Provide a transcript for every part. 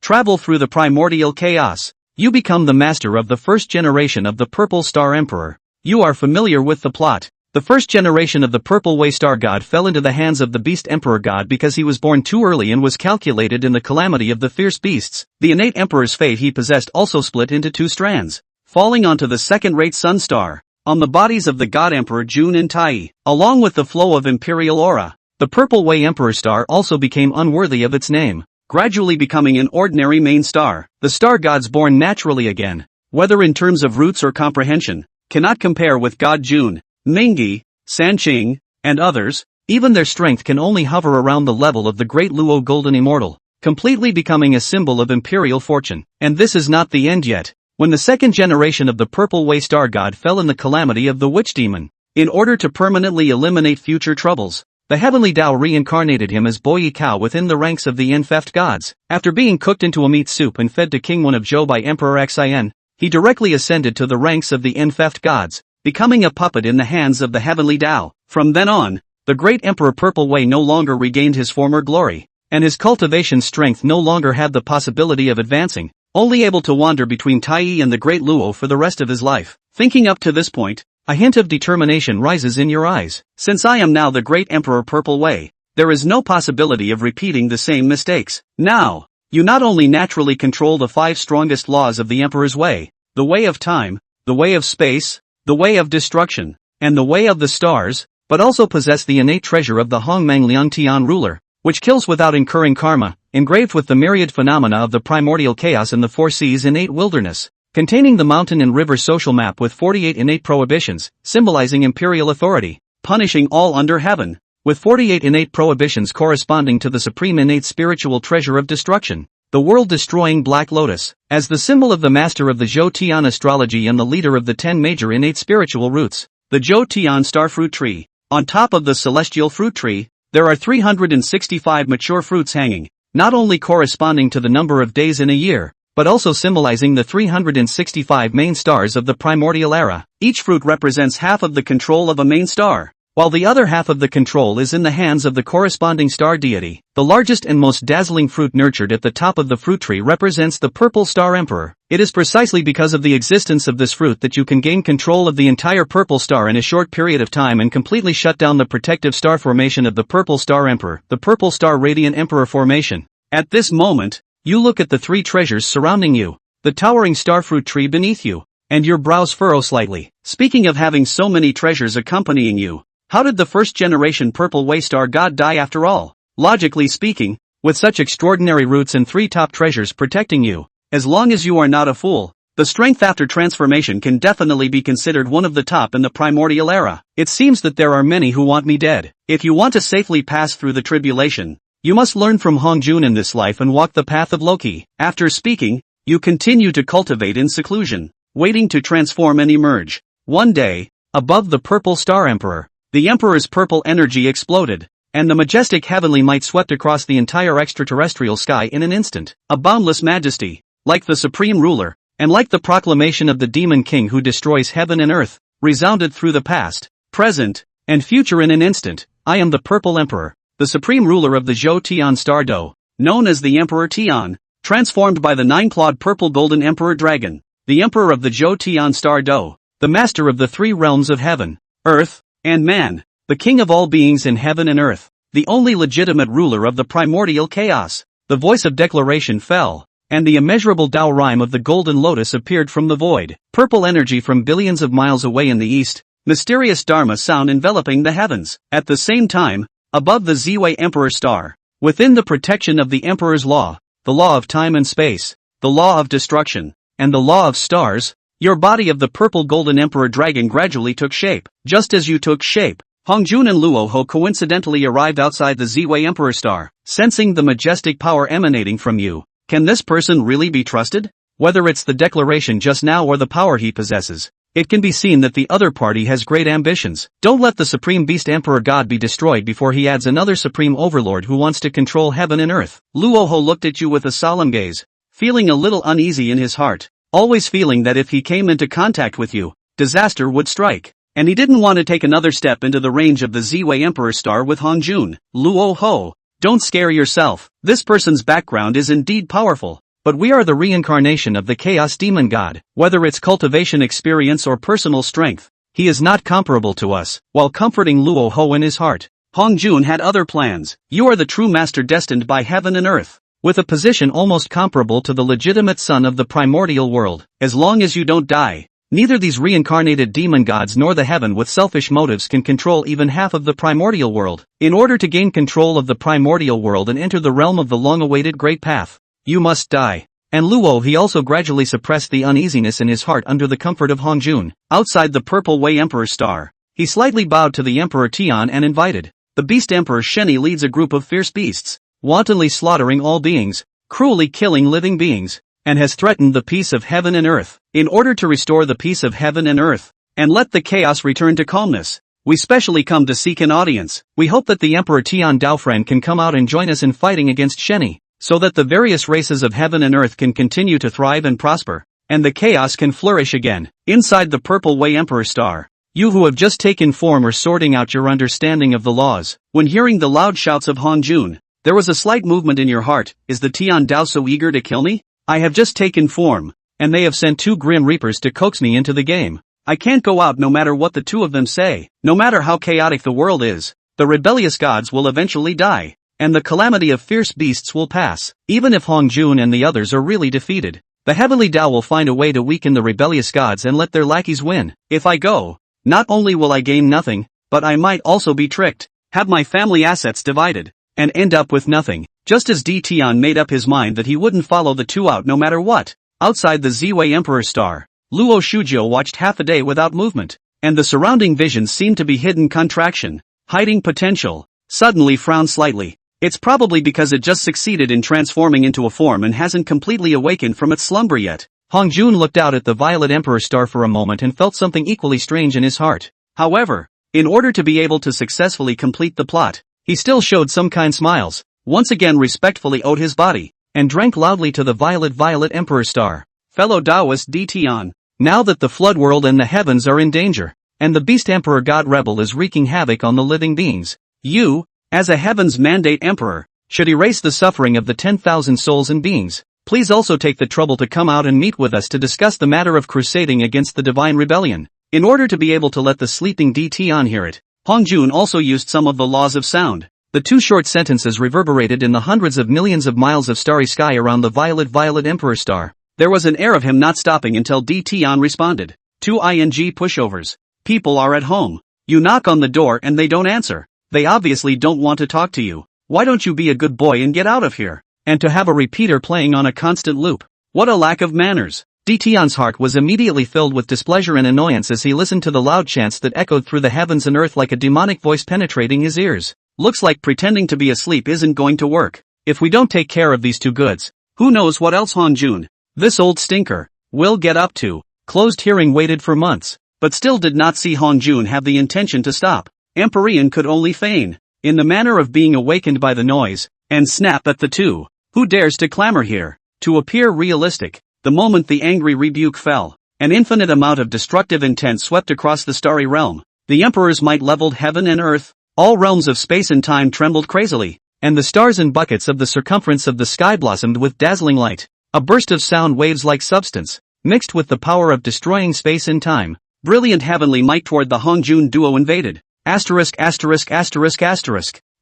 Travel through the primordial chaos. You become the master of the first generation of the Purple Star Emperor. You are familiar with the plot. The first generation of the Purple Way Star God fell into the hands of the Beast Emperor God because he was born too early and was calculated in the calamity of the fierce beasts. The innate Emperor's fate he possessed also split into two strands, falling onto the second-rate Sun Star, on the bodies of the God Emperor Jun and Tai, along with the flow of imperial aura. The Purple Way Emperor Star also became unworthy of its name, gradually becoming an ordinary main star. The star gods born naturally again, whether in terms of roots or comprehension, cannot compare with God Jun, Mingi, Sanqing, and others. Even their strength can only hover around the level of the great Luo Golden Immortal, completely becoming a symbol of imperial fortune. And this is not the end yet. When the second generation of the Purple Way Star God fell in the calamity of the Witch Demon, in order to permanently eliminate future troubles, the heavenly Tao reincarnated him as Boyi Kao within the ranks of the Enfeft gods. After being cooked into a meat soup and fed to King Wen of Zhou by Emperor Xin, he directly ascended to the ranks of the Enfeft gods, becoming a puppet in the hands of the heavenly Tao. From then on, the great Emperor Purple Way no longer regained his former glory, and his cultivation strength no longer had the possibility of advancing, only able to wander between Tai and the great Luo for the rest of his life. Thinking up to this point, a hint of determination rises in your eyes. Since I am now the great Emperor Purple Way, there is no possibility of repeating the same mistakes. Now, you not only naturally control the 5 strongest laws of the Emperor's Way, the way of time, the way of space, the way of destruction, and the way of the stars, but also possess the innate treasure of the Hongmeng Liangtian ruler, which kills without incurring karma, engraved with the myriad phenomena of the primordial chaos and the 4 seas innate wilderness, containing the mountain and river social map with 48 innate prohibitions, symbolizing imperial authority, punishing all under heaven, with 48 innate prohibitions corresponding to the supreme innate spiritual treasure of destruction, the world-destroying Black Lotus, as the symbol of the master of the Zhou Tian astrology and the leader of the 10 major innate spiritual roots, the Zhou Tian starfruit tree. On top of the celestial fruit tree, there are 365 mature fruits hanging, not only corresponding to the number of days in a year, but also symbolizing the 365 main stars of the primordial era. Each fruit represents half of the control of a main star, while the other half of the control is in the hands of the corresponding star deity. The largest and most dazzling fruit nurtured at the top of the fruit tree represents the Purple Star Emperor. It is precisely because of the existence of this fruit that you can gain control of the entire Purple Star in a short period of time and completely shut down the protective star formation of the Purple Star Emperor, the Purple Star Radiant Emperor formation. At this moment, you look at the 3 treasures surrounding you, the towering starfruit tree beneath you, and your brows furrow slightly. Speaking of having so many treasures accompanying you, how did the first generation Purple Way Star God die after all? Logically speaking, with such extraordinary roots and 3 top treasures protecting you, as long as you are not a fool, the strength after transformation can definitely be considered one of the top in the primordial era. It seems that there are many who want me dead. If you want to safely pass through the tribulation, you must learn from Hong Jun in this life and walk the path of Loki. After speaking, you continue to cultivate in seclusion, waiting to transform and emerge. One day, above the Purple Star Emperor, the Emperor's purple energy exploded, and the majestic heavenly might swept across the entire extraterrestrial sky in an instant. A boundless majesty, like the supreme ruler, and like the proclamation of the demon king who destroys heaven and earth, resounded through the past, present, and future in an instant. I am the Purple Emperor, the supreme ruler of the Zhou Tian Star Do, known as the Emperor Tian, transformed by the 9-clawed purple golden Emperor Dragon, the Emperor of the Zhou Tian Star Do, the master of the 3 realms of heaven, earth, and man, the king of all beings in heaven and earth, the only legitimate ruler of the primordial chaos. The voice of declaration fell, and the immeasurable Tao rhyme of the golden lotus appeared from the void. Purple energy from billions of miles away in the east, mysterious Dharma sound enveloping the heavens. At the same time, above the Ziwei Emperor Star, within the protection of the Emperor's law, the law of time and space, the law of destruction, and the law of stars, your body of the purple golden Emperor Dragon gradually took shape. Just as you took shape, Hongjun and Luo Ho coincidentally arrived outside the Ziwei Emperor Star, sensing the majestic power emanating from you. Can this person really be trusted? Whether it's the declaration just now or the power he possesses, it can be seen that the other party has great ambitions. Don't let the Supreme Beast Emperor God be destroyed before he adds another Supreme Overlord who wants to control heaven and earth. Luo Ho looked at you with a solemn gaze, feeling a little uneasy in his heart, always feeling that if he came into contact with you, disaster would strike. And he didn't want to take another step into the range of the Ziwei Emperor Star with Hongjun. Luo Ho, don't scare yourself. This person's background is indeed powerful. but we are the reincarnation of the Chaos Demon God. Whether it's cultivation experience or personal strength, he is not comparable to us. While comforting Luo Ho in his heart, Hong Jun had other plans. You are the true master destined by heaven and earth, with a position almost comparable to the legitimate son of the primordial world. As long as you don't die, neither these reincarnated demon gods nor the heaven with selfish motives can control even half of the primordial world. In order to gain control of the primordial world and enter the realm of the long-awaited Great Path, you must die. And Luo he also gradually suppressed the uneasiness in his heart under the comfort of Hong Jun. Outside the Purple Way Emperor Star, he slightly bowed to the Emperor Tian and invited. The Beast Emperor Sheni leads a group of fierce beasts, wantonly slaughtering all beings, cruelly killing living beings, and has threatened the peace of heaven and earth. In order to restore the peace of heaven and earth, and let the chaos return to calmness, we specially come to seek an audience. We hope that the Emperor Tian Daofren can come out and join us in fighting against Sheni, so that the various races of heaven and earth can continue to thrive and prosper, and the chaos can flourish again. Inside the Purple Way Emperor Star, you who have just taken form are sorting out your understanding of the laws. When hearing the loud shouts of Hong Jun, there was a slight movement in your heart. Is the Tian Dao so eager to kill me? I have just taken form, and they have sent 2 Grim Reapers to coax me into the game. I can't go out no matter what the 2 of them say. No matter how chaotic the world is, the rebellious gods will eventually die, and the calamity of fierce beasts will pass. Even if Hong Jun and the others are really defeated, the heavenly Tao will find a way to weaken the rebellious gods and let their lackeys win. If I go, not only will I gain nothing, but I might also be tricked, have my family assets divided, and end up with nothing. Just as Di Tian made up his mind that he wouldn't follow the 2 out no matter what. Outside the Ziwei Emperor Star, Luo Shuzhou watched half a day without movement, and the surrounding visions seemed to be hidden contraction, hiding potential. Suddenly frowned slightly. It's probably because it just succeeded in transforming into a form and hasn't completely awakened from its slumber yet. Hong Jun looked out at the Violet Emperor Star for a moment and felt something equally strange in his heart. However, in order to be able to successfully complete the plot, he still showed some kind smiles, once again respectfully owed his body, and drank loudly to the Violet Emperor Star. Fellow Taoist Di Tian, now that the flood world and the heavens are in danger, and the Beast Emperor God Rebel is wreaking havoc on the living beings, you, as a Heaven's Mandate Emperor, should erase the suffering of the 10,000 souls and beings. Please also take the trouble to come out and meet with us to discuss the matter of crusading against the Divine Rebellion. In order to be able to let the sleeping Di Tian hear it, Hong Jun also used some of the laws of sound. The 2 short sentences reverberated in the hundreds of millions of miles of starry sky around the Violet Emperor Star. There was an air of him not stopping until Di Tian responded. 2 ing pushovers. People are at home. You knock on the door and they don't answer. They obviously don't want to talk to you. Why don't you be a good boy and get out of here? And to have a repeater playing on a constant loop. What a lack of manners. Di Tian's heart was immediately filled with displeasure and annoyance as he listened to the loud chants that echoed through the heavens and earth like a demonic voice penetrating his ears. Looks like pretending to be asleep isn't going to work. If we don't take care of these 2 goods, who knows what else Hong Jun, this old stinker, will get up to. Closed hearing waited for months, but still did not see Hong Jun have the intention to stop. Empyrean could only feign, in the manner of being awakened by the noise, and snap at the 2. Who dares to clamor here? To appear realistic, the moment the angry rebuke fell, an infinite amount of destructive intent swept across the starry realm. The Emperor's might leveled heaven and earth. All realms of space and time trembled crazily, and the stars and buckets of the circumference of the sky blossomed with dazzling light. A burst of sound waves like substance, mixed with the power of destroying space and time. Brilliant heavenly might toward the Hong Jun duo invaded. Asterisk.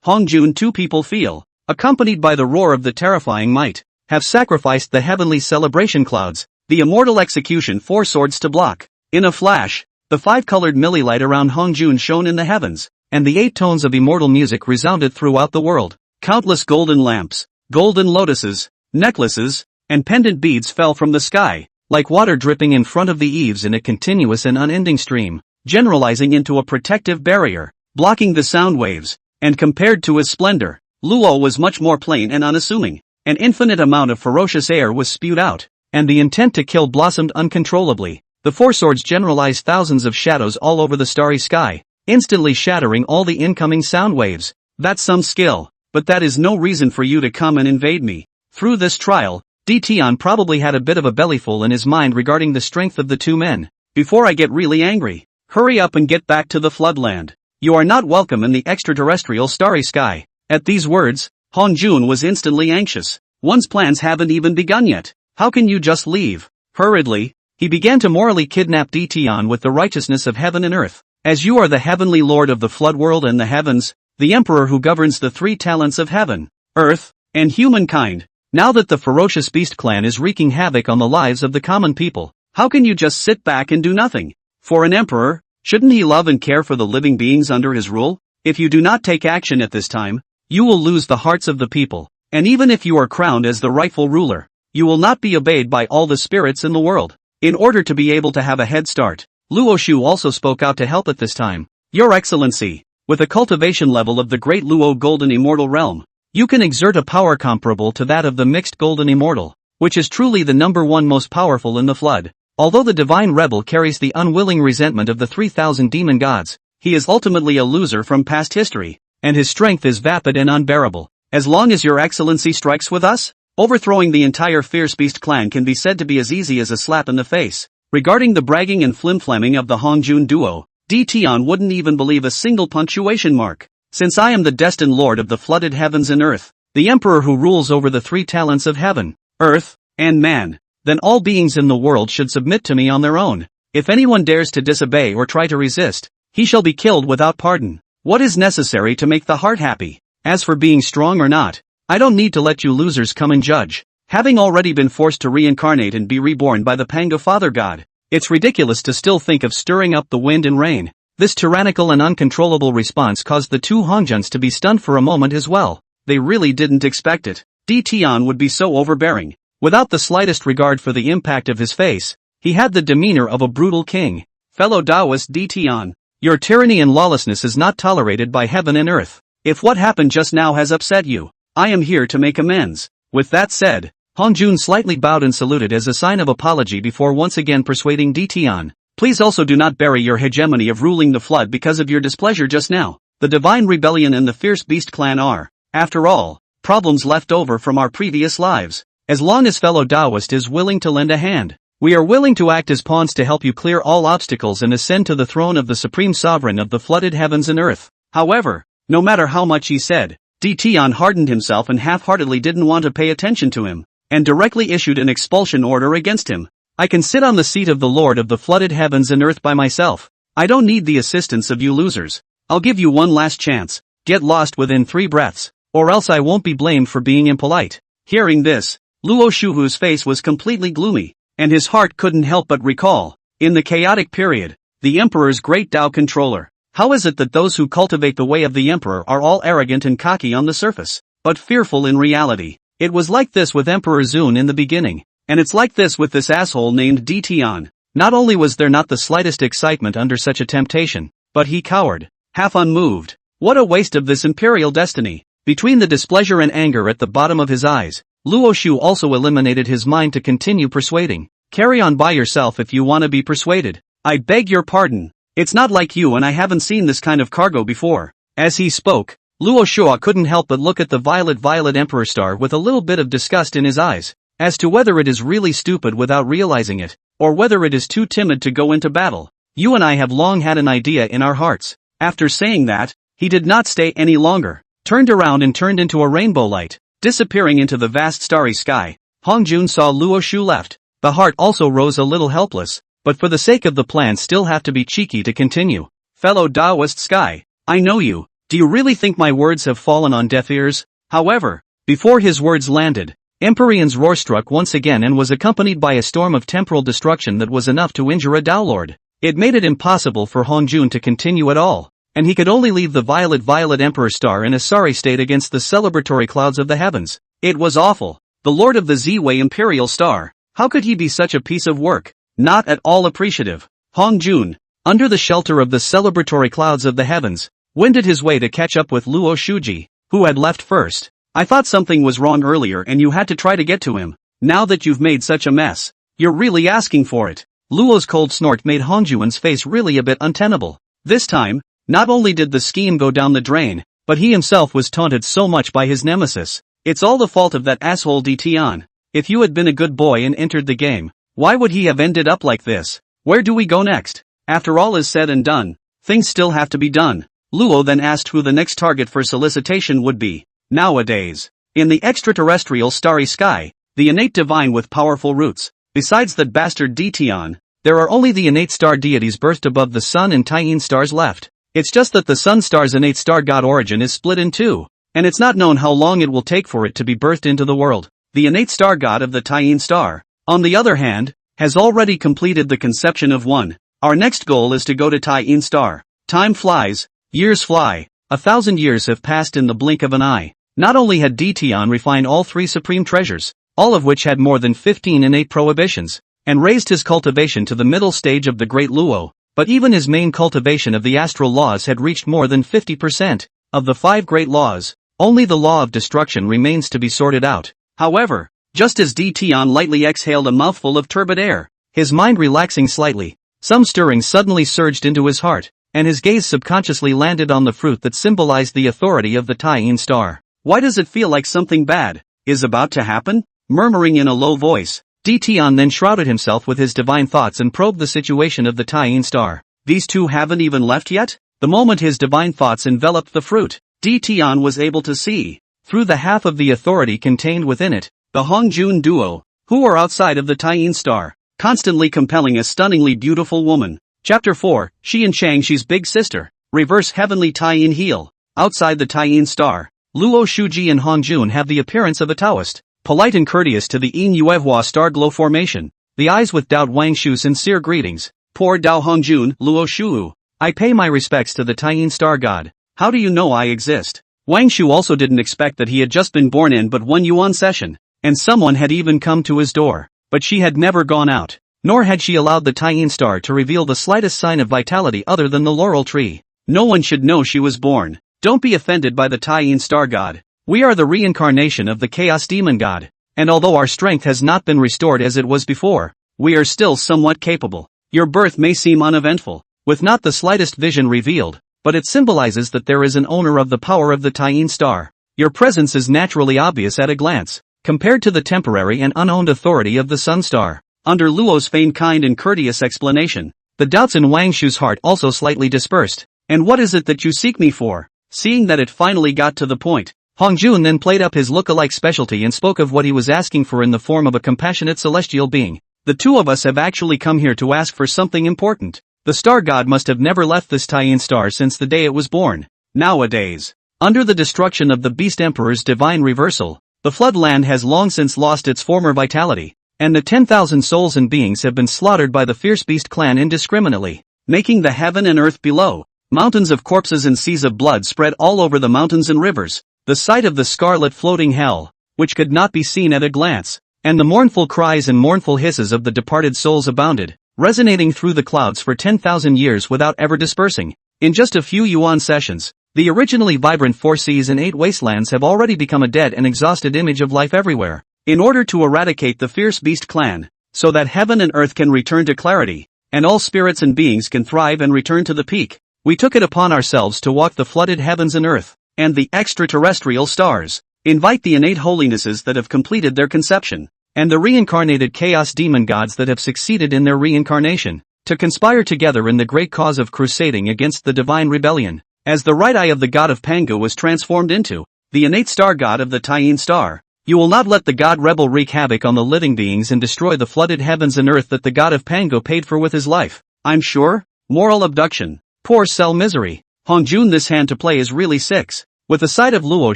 Hong Jun 2 people feel, accompanied by the roar of the terrifying might, have sacrificed the heavenly celebration clouds, the immortal execution 4 swords to block. In a flash, the 5-colored millilight around Hong Jun shone in the heavens, and the 8 tones of immortal music resounded throughout the world. Countless golden lamps, golden lotuses, necklaces, and pendant beads fell from the sky, like water dripping in front of the eaves in a continuous and unending stream, generalizing into a protective barrier, blocking the sound waves. And compared to his splendor, Luo was much more plain and unassuming. An infinite amount of ferocious air was spewed out, and the intent to kill blossomed uncontrollably. The 4 swords generalized thousands of shadows all over the starry sky, instantly shattering all the incoming sound waves. That's some skill, but that is no reason for you to come and invade me. Through this trial, Di Tian probably had a bit of a bellyful in his mind regarding the strength of the 2 men. Before I get really angry, hurry up and get back to the floodland. You are not welcome in the extraterrestrial starry sky. At these words, Hong Jun was instantly anxious. One's plans haven't even begun yet. How can you just leave? Hurriedly, he began to morally kidnap Dtion with the righteousness of heaven and earth. As you are the heavenly lord of the flood world and the heavens, the emperor who governs the three talents of heaven, earth, and humankind, now that the ferocious beast clan is wreaking havoc on the lives of the common people, how can you just sit back and do nothing? For an emperor, shouldn't he love and care for the living beings under his rule? If you do not take action at this time, you will lose the hearts of the people, and even if you are crowned as the rightful ruler, you will not be obeyed by all the spirits in the world. In order to be able to have a head start, Luo Shu also spoke out to help at this time. Your Excellency, with a cultivation level of the great Luo Golden Immortal Realm, you can exert a power comparable to that of the mixed Golden Immortal, which is truly the number one most powerful in the flood. Although the divine rebel carries the unwilling resentment of the 3,000 demon gods, he is ultimately a loser from past history, and his strength is vapid and unbearable. As long as your Excellency strikes with us, overthrowing the entire Fierce Beast clan can be said to be as easy as a slap in the face. Regarding the bragging and flim-flamming of the Hongjun duo, Dtion wouldn't even believe a single punctuation mark. Since I am the destined lord of the flooded heavens and earth, the emperor who rules over the three talents of heaven, earth, and man, then all beings in the world should submit to me on their own. If anyone dares to disobey or try to resist, he shall be killed without pardon. What is necessary to make the heart happy? As for being strong or not, I don't need to let you losers come and judge. Having already been forced to reincarnate and be reborn by the Panga Father God, it's ridiculous to still think of stirring up the wind and rain. This tyrannical and uncontrollable response caused the two Hongjuns to be stunned for a moment as well. They really didn't expect it. Dtion would be so overbearing. Without the slightest regard for the impact of his face, he had the demeanor of a brutal king. Fellow Taoist Dtion, your tyranny and lawlessness is not tolerated by heaven and earth. If what happened just now has upset you, I am here to make amends. With that said, Hongjun slightly bowed and saluted as a sign of apology before once again persuading Dtion. Please also do not bury your hegemony of ruling the flood because of your displeasure just now. The Divine Rebellion and the Fierce Beast clan are, after all, problems left over from our previous lives. As long as fellow Taoist is willing to lend a hand, we are willing to act as pawns to help you clear all obstacles and ascend to the throne of the Supreme Sovereign of the flooded heavens and earth. However, no matter how much he said, Dtion hardened himself and half-heartedly didn't want to pay attention to him, and directly issued an expulsion order against him. I can sit on the seat of the Lord of the flooded heavens and earth by myself. I don't need the assistance of you losers. I'll give you one last chance. Get lost within 3 breaths, or else I won't be blamed for being impolite. Hearing this, Luo Shuhu's face was completely gloomy, and his heart couldn't help but recall, in the chaotic period, the Emperor's great Tao controller. How is it that those who cultivate the way of the Emperor are all arrogant and cocky on the surface, but fearful in reality? It was like this with Emperor Zun in the beginning, and it's like this with this asshole named Dtion. Not only was there not the slightest excitement under such a temptation, but he cowered, half unmoved. What a waste of this imperial destiny. Between the displeasure and anger at the bottom of his eyes, Luo Shu also eliminated his mind to continue persuading. Carry on by yourself if you want to be persuaded. I beg your pardon. It's not like you and I haven't seen this kind of cargo before. As he spoke, Luo Shua couldn't help but look at the violet Emperor Star with a little bit of disgust in his eyes, as to whether it is really stupid without realizing it, or whether it is too timid to go into battle. You and I have long had an idea in our hearts. After saying that, he did not stay any longer, turned around and turned into a rainbow light, disappearing into the vast starry sky. Hongjun saw Luo Shu left. The heart also rose a little helpless, but for the sake of the plan still have to be cheeky to continue. Fellow Taoist Sky, I know you. Do you really think my words have fallen on deaf ears? However, before his words landed, Empyrean's roar struck once again and was accompanied by a storm of temporal destruction that was enough to injure a Tao Lord. It made it impossible for Hongjun to continue at all, and he could only leave the violet Emperor Star in a sorry state against the celebratory clouds of the heavens. It was awful. The Lord of the Ziwei Imperial Star. How could he be such a piece of work? Not at all appreciative. Hongjun, under the shelter of the celebratory clouds of the heavens, wended his way to catch up with Luo Shuji, who had left first. I thought something was wrong earlier and you had to try to get to him. Now that you've made such a mess, you're really asking for it. Luo's cold snort made Hongjun's face really a bit untenable. This time, not only did the scheme go down the drain, but he himself was taunted so much by his nemesis. It's all the fault of that asshole Dtion. If you had been a good boy and entered the game, why would he have ended up like this? Where do we go next? After all is said and done, things still have to be done. Luo then asked who the next target for solicitation would be. Nowadays, In the extraterrestrial starry sky, the innate divine with powerful roots. Besides that bastard Dtion, there are only the innate star deities birthed above the sun and Taiyin stars left. It's just that the sun star's innate star god origin is split in two, and it's not known how long it will take for it to be birthed into the world. The innate star god of the Taiyin star, on the other hand, has already completed the conception of one. Our next goal is to go to Taiyin star. Time flies, years fly, 1,000 years have passed in the blink of an eye. Not only had Dtion refined all three supreme treasures, all of which had more than 15 innate prohibitions, and raised his cultivation to the middle stage of the Great Luo, but even his main cultivation of the astral laws had reached more than 50%. Of the 5 great laws, only the law of destruction remains to be sorted out. However, just as Dtion lightly exhaled a mouthful of turbid air, his mind relaxing slightly, some stirring suddenly surged into his heart, and his gaze subconsciously landed on the fruit that symbolized the authority of the Taiyin star. Why does it feel like something bad is about to happen? Murmuring in a low voice, Dtion then shrouded himself with his divine thoughts and probed the situation of the Taiyin star. These two haven't even left yet? The moment his divine thoughts enveloped the fruit, Dtion was able to see, through the half of the authority contained within it, the Hongjun duo, who are outside of the Taiyin star, constantly compelling a stunningly beautiful woman. Chapter 4, Shi and Changxi's Big Sister, Reverse Heavenly Taiyin Heel. Outside the Taiyin star, Luo Shuji and Hongjun have the appearance of a Taoist, polite and courteous to the Yin Yuehua star glow formation, the eyes with Dao Wangshu sincere greetings. Poor Dao Hongjun, Luo Shu. I pay my respects to the Taiyin star god. How do you know I exist? Wangshu also didn't expect that he had just been born in but one yuan session, and someone had even come to his door, but she had never gone out, nor had she allowed the Taiyin star to reveal the slightest sign of vitality other than the laurel tree. No one should know she was born. Don't be offended by the Taiyin star god. We are the reincarnation of the chaos demon god, and although our strength has not been restored as it was before, we are still somewhat capable. Your birth may seem uneventful, with not the slightest vision revealed, but it symbolizes that there is an owner of the power of the Taiyin star. Your presence is naturally obvious at a glance, compared to the temporary and unowned authority of the sun star. Under Luo's feigned kind and courteous explanation, the doubts in Wangshu's heart also slightly dispersed. And what is it that you seek me for? Seeing that it finally got to the point, Hongjun then played up his look-alike specialty and spoke of what he was asking for in the form of a compassionate celestial being. The two of us have actually come here to ask for something important. The star god must have never left this Taiyin star since the day it was born. Nowadays, under the destruction of the Beast Emperor's divine reversal, the Floodland has long since lost its former vitality, and the 10,000 souls and beings have been slaughtered by the fierce beast clan indiscriminately, making the heaven and earth below. Mountains of corpses and seas of blood spread all over the mountains and rivers, the sight of the scarlet floating hell, which could not be seen at a glance, and the mournful cries and mournful hisses of the departed souls abounded, resonating through the clouds for 10,000 years without ever dispersing. In just a few yuan sessions, the originally vibrant 4 seas and 8 wastelands have already become a dead and exhausted image of life everywhere. In order to eradicate the fierce beast clan, so that heaven and earth can return to clarity, and all spirits and beings can thrive and return to the peak, we took it upon ourselves to walk the flooded heavens and earth, and the extraterrestrial stars, invite the innate holinesses that have completed their conception, and the reincarnated chaos demon gods that have succeeded in their reincarnation, to conspire together in the great cause of crusading against the divine rebellion. As the right eye of the god of Pangu was transformed into the innate star god of the Taiyin star, you will not let the god rebel wreak havoc on the living beings and destroy the flooded heavens and earth that the god of Pangu paid for with his life. I'm sure. Moral abduction. Poor cell misery. Hongjun, this hand to play is really 6. With the sight of Luo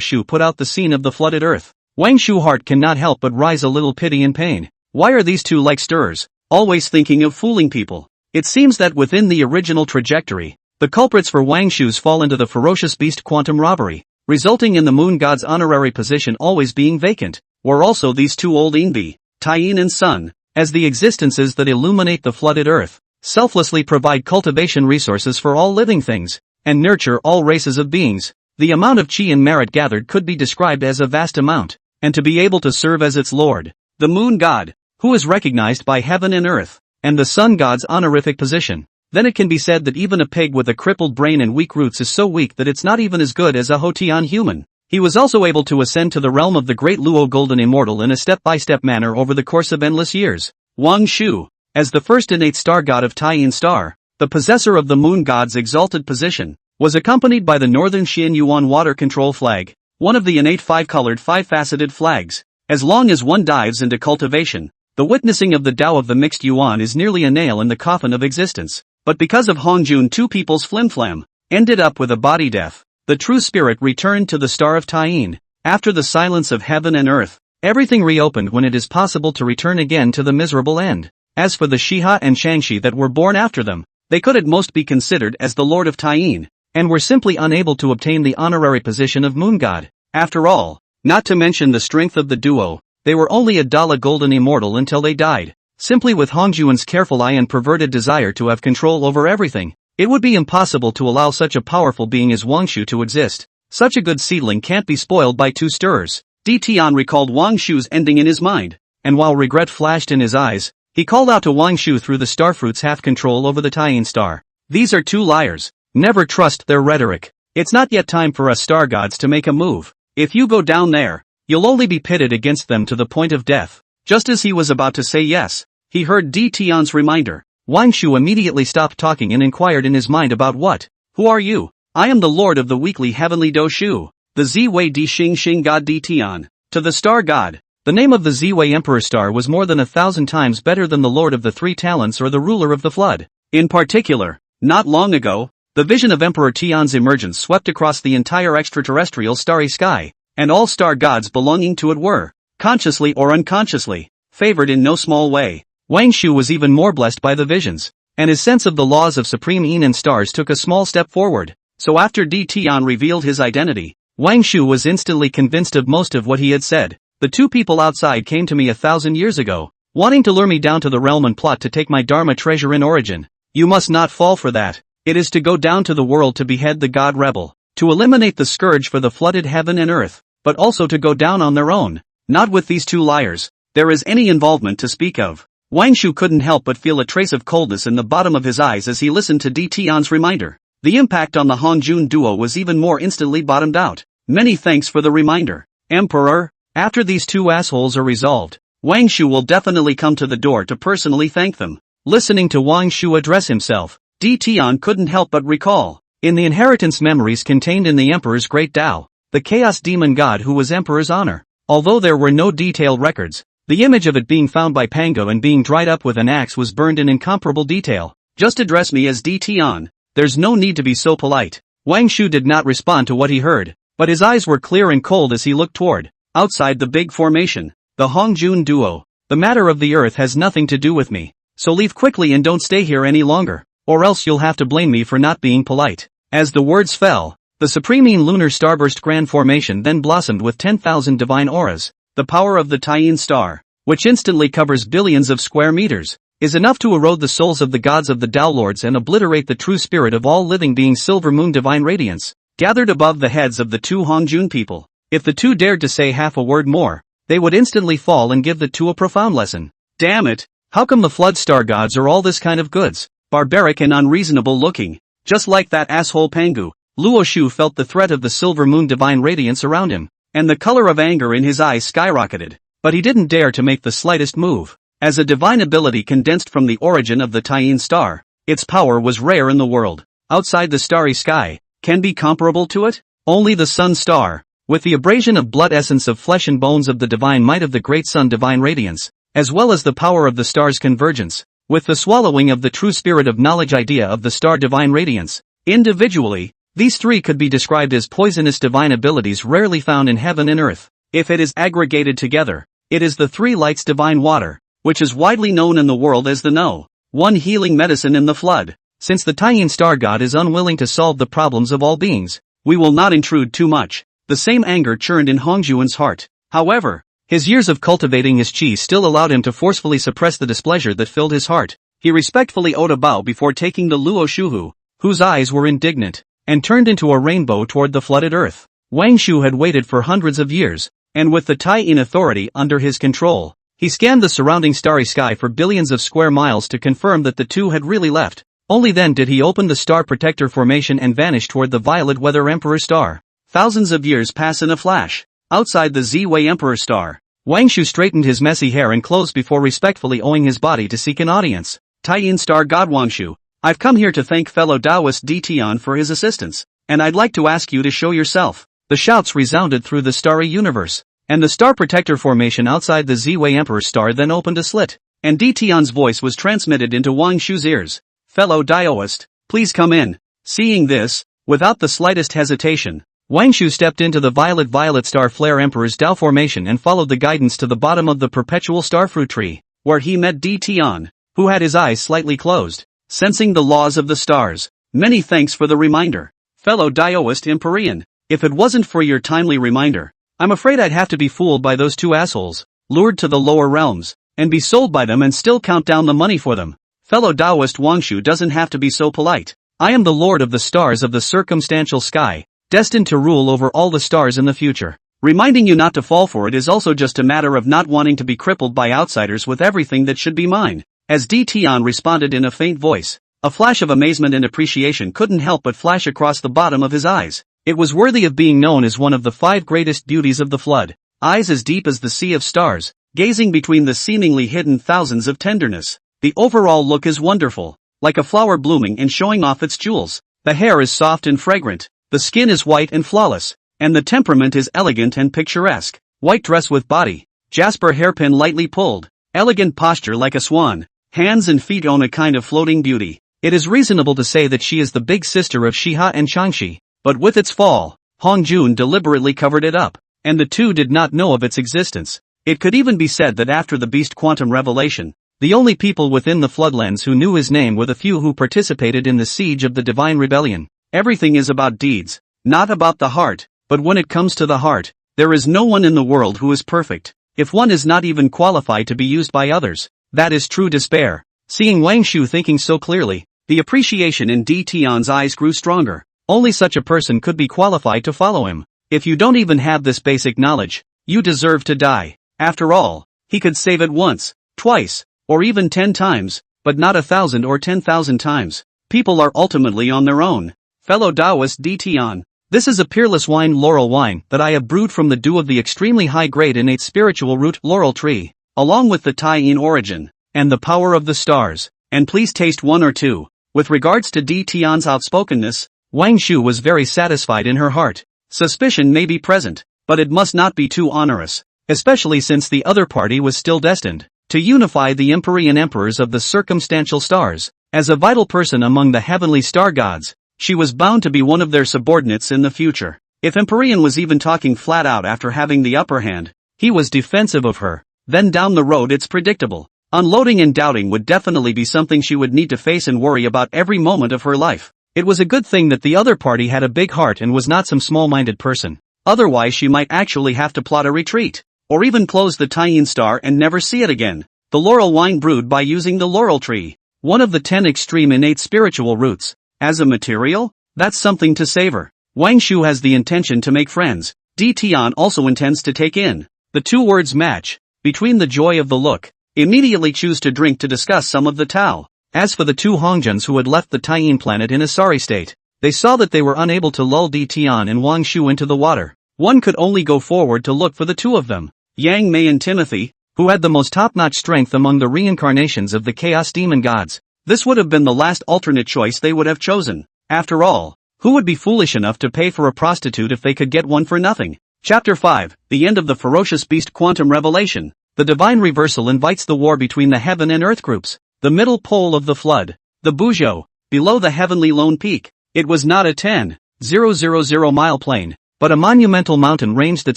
Shu put out the scene of the flooded earth, Wangshu heart cannot help but rise a little pity and pain. Why are these two like stirrers, always thinking of fooling people? It seems that within the original trajectory, the culprits for Wangshu's fall into the ferocious beast quantum robbery, resulting in the moon god's honorary position always being vacant, were also these two old Yingbi, Taiyin and Sun, as the existences that illuminate the flooded earth, selflessly provide cultivation resources for all living things, and nurture all races of beings. The amount of chi and merit gathered could be described as a vast amount, and to be able to serve as its lord, the moon god, who is recognized by heaven and earth, and the sun god's honorific position, then it can be said that even a pig with a crippled brain and weak roots is so weak that it's not even as good as a Hotian human. He was also able to ascend to the realm of the great Luo Golden Immortal in a step-by-step manner over the course of endless years. Wang Shu, as the first innate star god of Taiyin star, the possessor of the moon god's exalted position, was accompanied by the northern Xian Yuan water control flag, one of the innate five-colored five-faceted flags. As long as one dives into cultivation, the witnessing of the Tao of the mixed yuan is nearly a nail in the coffin of existence. But because of Hongjun, two people's flim-flam ended up with a body death. The true spirit returned to the star of Taiyin. After the silence of heaven and earth, everything reopened when it is possible to return again to the miserable end. As for the Shiha and Shangshi that were born after them, they could at most be considered as the Lord of Taiyin, and were simply unable to obtain the honorary position of moon god. After all, not to mention the strength of the duo, they were only a Dala golden immortal until they died. Simply with Hongjuan's careful eye and perverted desire to have control over everything, it would be impossible to allow such a powerful being as Wangshu to exist. Such a good seedling can't be spoiled by two stirrers. Di Tian recalled Wangshu's ending in his mind, and while regret flashed in his eyes, he called out to Wangshu through the starfruit's half-control over the Taiyin star. These are two liars. Never trust their rhetoric. It's not yet time for us star gods to make a move. If you go down there, you'll only be pitted against them to the point of death. Just as he was about to say yes, he heard Di Tian's reminder. Wangshu immediately stopped talking and inquired in his mind about what. Who are you? I am the lord of the weekly heavenly Doshu, the Ziwei Di Xing god Di Tian. To the star god, the name of the Ziwei emperor star was more than 1,000 times better than the lord of the three talents or the ruler of the flood. In particular, not long ago, the vision of Emperor Tian's emergence swept across the entire extraterrestrial starry sky, and all star gods belonging to it were, consciously or unconsciously, favored in no small way. Wangshu was even more blessed by the visions, and his sense of the laws of supreme yin and stars took a small step forward. So after Di Tian revealed his identity, Wangshu was instantly convinced of most of what he had said. The two people outside came to me 1,000 years ago, wanting to lure me down to the realm and plot to take my Dharma treasure in origin. You must not fall for that. It is to go down to the world to behead the god rebel, to eliminate the scourge for the flooded heaven and earth, but also to go down on their own. Not with these two liars. There is any involvement to speak of. Wangshu couldn't help but feel a trace of coldness in the bottom of his eyes as he listened to Di Tian's reminder. The impact on the Hongjun duo was even more instantly bottomed out. Many thanks for the reminder, Emperor. After these two assholes are resolved, Wangshu will definitely come to the door to personally thank them. Listening to Wangshu address himself, Di Tian couldn't help but recall, in the inheritance memories contained in the Emperor's great Tao, the chaos demon god who was Emperor's honor. Although there were no detailed records, the image of it being found by Pango and being dried up with an axe was burned in incomparable detail. Just address me as Di Tian. There's no need to be so polite. Wangshu did not respond to what he heard, but his eyes were clear and cold as he looked toward, outside the big formation, the Hongjun duo. The matter of the earth has nothing to do with me, so leave quickly and don't stay here any longer, or else you'll have to blame me for not being polite. As the words fell, the supreme lunar starburst grand formation then blossomed with 10,000 divine auras. The power of the Taiyin star, which instantly covers billions of square meters, is enough to erode the souls of the gods of the Tao Lords and obliterate the true spirit of all living beings. Silver moon divine radiance, gathered above the heads of the two Hongjun people. If the two dared to say half a word more, they would instantly fall and give the two a profound lesson. Damn it, how come the flood star gods are all this kind of goods? Barbaric and unreasonable looking, just like that asshole Pangu. Luo Shu felt the threat of the silver moon divine radiance around him, and the color of anger in his eyes skyrocketed, but he didn't dare to make the slightest move. As a divine ability condensed from the origin of the Taiyin star, its power was rare in the world. Outside the starry sky, can be comparable to it? Only the sun star, with the abrasion of blood essence of flesh and bones of the divine might of the great sun divine radiance, as well as the power of the star's convergence, with the swallowing of the true spirit of knowledge idea of the star divine radiance. Individually, these three could be described as poisonous divine abilities rarely found in heaven and earth. If it is aggregated together, it is the three lights divine water, which is widely known in the world as the No. 1 healing medicine in the flood. Since the Taiyin star god is unwilling to solve the problems of all beings, we will not intrude too much. The same anger churned in Hongjuan's heart. However, his years of cultivating his chi still allowed him to forcefully suppress the displeasure that filled his heart. He respectfully owed a bow before taking the Luo Shuhu, whose eyes were indignant, and turned into a rainbow toward the flooded earth. Wangshu had waited for hundreds of years, and with the Taiyin authority under his control, he scanned the surrounding starry sky for billions of square miles to confirm that the two had really left. Only then did he open the star protector formation and vanish toward the violet weather emperor star. Thousands of years pass in a flash. Outside the Ziwei emperor star, Wangshu straightened his messy hair and clothes before respectfully owing his body to seek an audience. Taiyin star god Wangshu, I've come here to thank fellow Taoist Di Tian for his assistance, and I'd like to ask you to show yourself. The shouts resounded through the starry universe, and the star protector formation outside the Ziwei Emperor's star then opened a slit, and Tian's voice was transmitted into Wang Shu's ears. "Fellow Daoist, please come in." Seeing this, without the slightest hesitation, Wang Shu stepped into the violet star flare Emperor's Dao formation and followed the guidance to the bottom of the perpetual starfruit tree, where he met Tian, who had his eyes slightly closed, sensing the laws of the stars. "Many thanks for the reminder, fellow Daoist Empyrean. If it wasn't for your timely reminder, I'm afraid I'd have to be fooled by those two assholes, lured to the lower realms, and be sold by them and still count down the money for them. Fellow Taoist Wangshu doesn't have to be so polite. I am the lord of the stars of the circumstantial sky, destined to rule over all the stars in the future. Reminding you not to fall for it is also just a matter of not wanting to be crippled by outsiders with everything that should be mine." As Tian responded in a faint voice, a flash of amazement and appreciation couldn't help but flash across the bottom of his eyes. It was worthy of being known as one of the 5 greatest beauties of the flood. Eyes as deep as the sea of stars, gazing between the seemingly hidden thousands of tenderness. The overall look is wonderful, like a flower blooming and showing off its jewels. The hair is soft and fragrant, the skin is white and flawless, and the temperament is elegant and picturesque. White dress with body, jasper hairpin lightly pulled, elegant posture like a swan, hands and feet own a kind of floating beauty. It is reasonable to say that she is the big sister of Shiha and Changshi, but with its fall, Hongjun deliberately covered it up, and the two did not know of its existence. It could even be said that after the Beast Quantum revelation, the only people within the Floodlands who knew his name were the few who participated in the siege of the Divine Rebellion. Everything is about deeds, not about the heart, but when it comes to the heart, there is no one in the world who is perfect. If one is not even qualified to be used by others, that is true despair. Seeing Wang Shu thinking so clearly, the appreciation in Tian's eyes grew stronger. Only such a person could be qualified to follow him. If you don't even have this basic knowledge, you deserve to die. After all, he could save it once, twice, or even 10 times, but not 1,000 or 10,000 times. People are ultimately on their own. Fellow Taoist Tian, this is a peerless wine, laurel wine, that I have brewed from the dew of the extremely high-grade innate spiritual root laurel tree, along with the Tai-in origin, and the power of the stars, and please taste one or two. With regards to Tian's outspokenness, Wang Shu was very satisfied in her heart. Suspicion may be present, but it must not be too onerous, especially since the other party was still destined to unify the Empyrean emperors of the circumstantial stars. As a vital person among the heavenly star gods, she was bound to be one of their subordinates in the future. If Empyrean was even talking flat out after having the upper hand, he was defensive of her. Then down the road it's predictable. Unloading and doubting would definitely be something she would need to face and worry about every moment of her life. It was a good thing that the other party had a big heart and was not some small-minded person. Otherwise she might actually have to plot a retreat, or even close the Tai-in star and never see it again. The laurel wine brewed by using the laurel tree, one of the 10 extreme innate spiritual roots, as a material? That's something to savor. Wang Shu has the intention to make friends. Tian also intends to take in. The two words match. Between the joy of the look, immediately choose to drink to discuss some of the Tao. As for the two Hongjuns who had left the Tai-in planet in a sorry state, they saw that they were unable to lull Tian and Wang Shu into the water. One could only go forward to look for the two of them. Yang Mei and Timothy, who had the most top-notch strength among the reincarnations of the Chaos Demon gods. This would have been the last alternate choice they would have chosen. After all, who would be foolish enough to pay for a prostitute if they could get one for nothing? Chapter 5, The End of the Ferocious Beast Quantum Revelation. The Divine Reversal invites the war between the heaven and earth groups. The middle pole of the flood, the Buzhou, below the heavenly lone peak. It was not a 10,000 mile plain, but a monumental mountain range that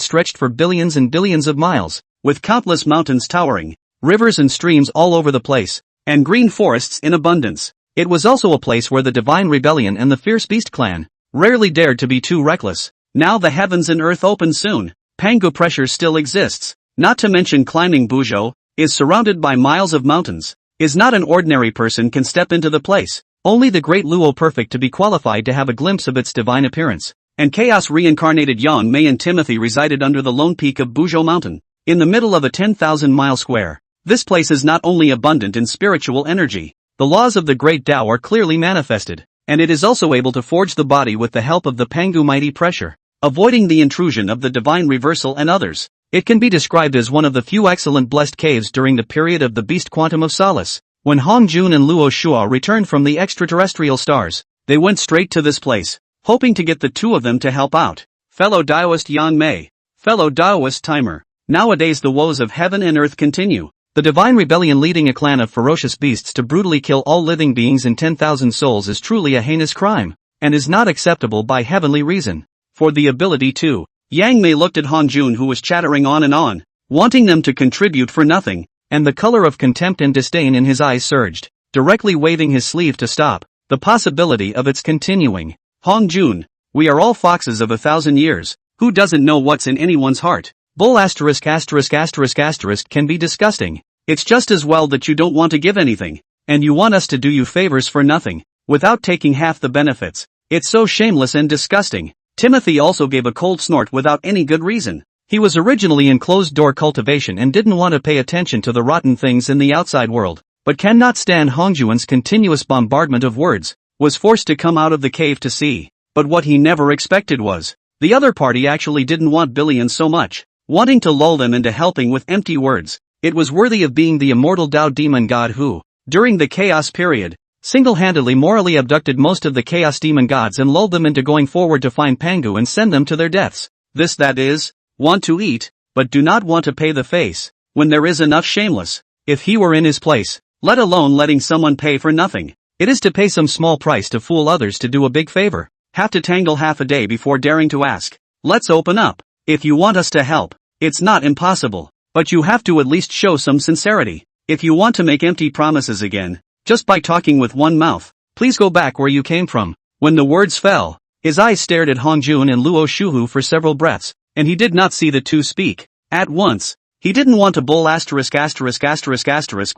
stretched for billions and billions of miles, with countless mountains towering, rivers and streams all over the place, and green forests in abundance. It was also a place where the Divine Rebellion and the Fierce Beast clan rarely dared to be too reckless. Now the heavens and earth open soon. Pangu pressure still exists, not to mention climbing Buzhou is surrounded by miles of mountains. Is not an ordinary person can step into the place. Only the great Luo perfect to be qualified to have a glimpse of its divine appearance. And chaos reincarnated Yang Mei and Timothy resided under the lone peak of Buzhou Mountain, in the middle of a 10,000 mile square. This place is not only abundant in spiritual energy, the laws of the great Tao are clearly manifested, and it is also able to forge the body with the help of the Pangu mighty pressure, avoiding the intrusion of the divine reversal and others. It can be described as one of the few excellent blessed caves during the period of the Beast Quantum of Solace. When Hongjun and Luo Shua returned from the extraterrestrial stars, they went straight to this place, hoping to get the two of them to help out. Fellow Daoist Yang Mei. Fellow Daoist Timer. Nowadays the woes of heaven and earth continue. The divine rebellion leading a clan of ferocious beasts to brutally kill all living beings in 10,000 souls is truly a heinous crime, and is not acceptable by heavenly reason. For the ability to. Yang Mei looked at Hongjun, who was chattering on, wanting them to contribute for nothing, and the color of contempt and disdain in his eyes surged, directly waving his sleeve to stop the possibility of its continuing. Hongjun, we are all foxes of 1,000 years, who doesn't know what's in anyone's heart? Bull **** can be disgusting. It's just as well that you don't want to give anything, and you want us to do you favors for nothing, without taking half the benefits. It's so shameless and disgusting. Timothy also gave a cold snort without any good reason. He was originally in closed-door cultivation and didn't want to pay attention to the rotten things in the outside world, but cannot stand Hongjun's continuous bombardment of words, was forced to come out of the cave to see. But what he never expected was, the other party actually didn't want billions so much, wanting to lull them into helping with empty words. It was worthy of being the immortal Tao demon god who, during the chaos period, single-handedly morally abducted most of the chaos demon gods and lulled them into going forward to find Pangu and send them to their deaths. This, that is, want to eat, but do not want to pay the face, when there is enough shameless. If he were in his place, let alone letting someone pay for nothing, it is to pay some small price to fool others to do a big favor. Have to tangle half a day before daring to ask. Let's open up. If you want us to help, it's not impossible, but you have to at least show some sincerity. If you want to make empty promises again, just by talking with one mouth, please go back where you came from. When the words fell, his eyes stared at Hongjun and Luo Shuhu for several breaths, and he did not see the two speak at once. He didn't want to bull ****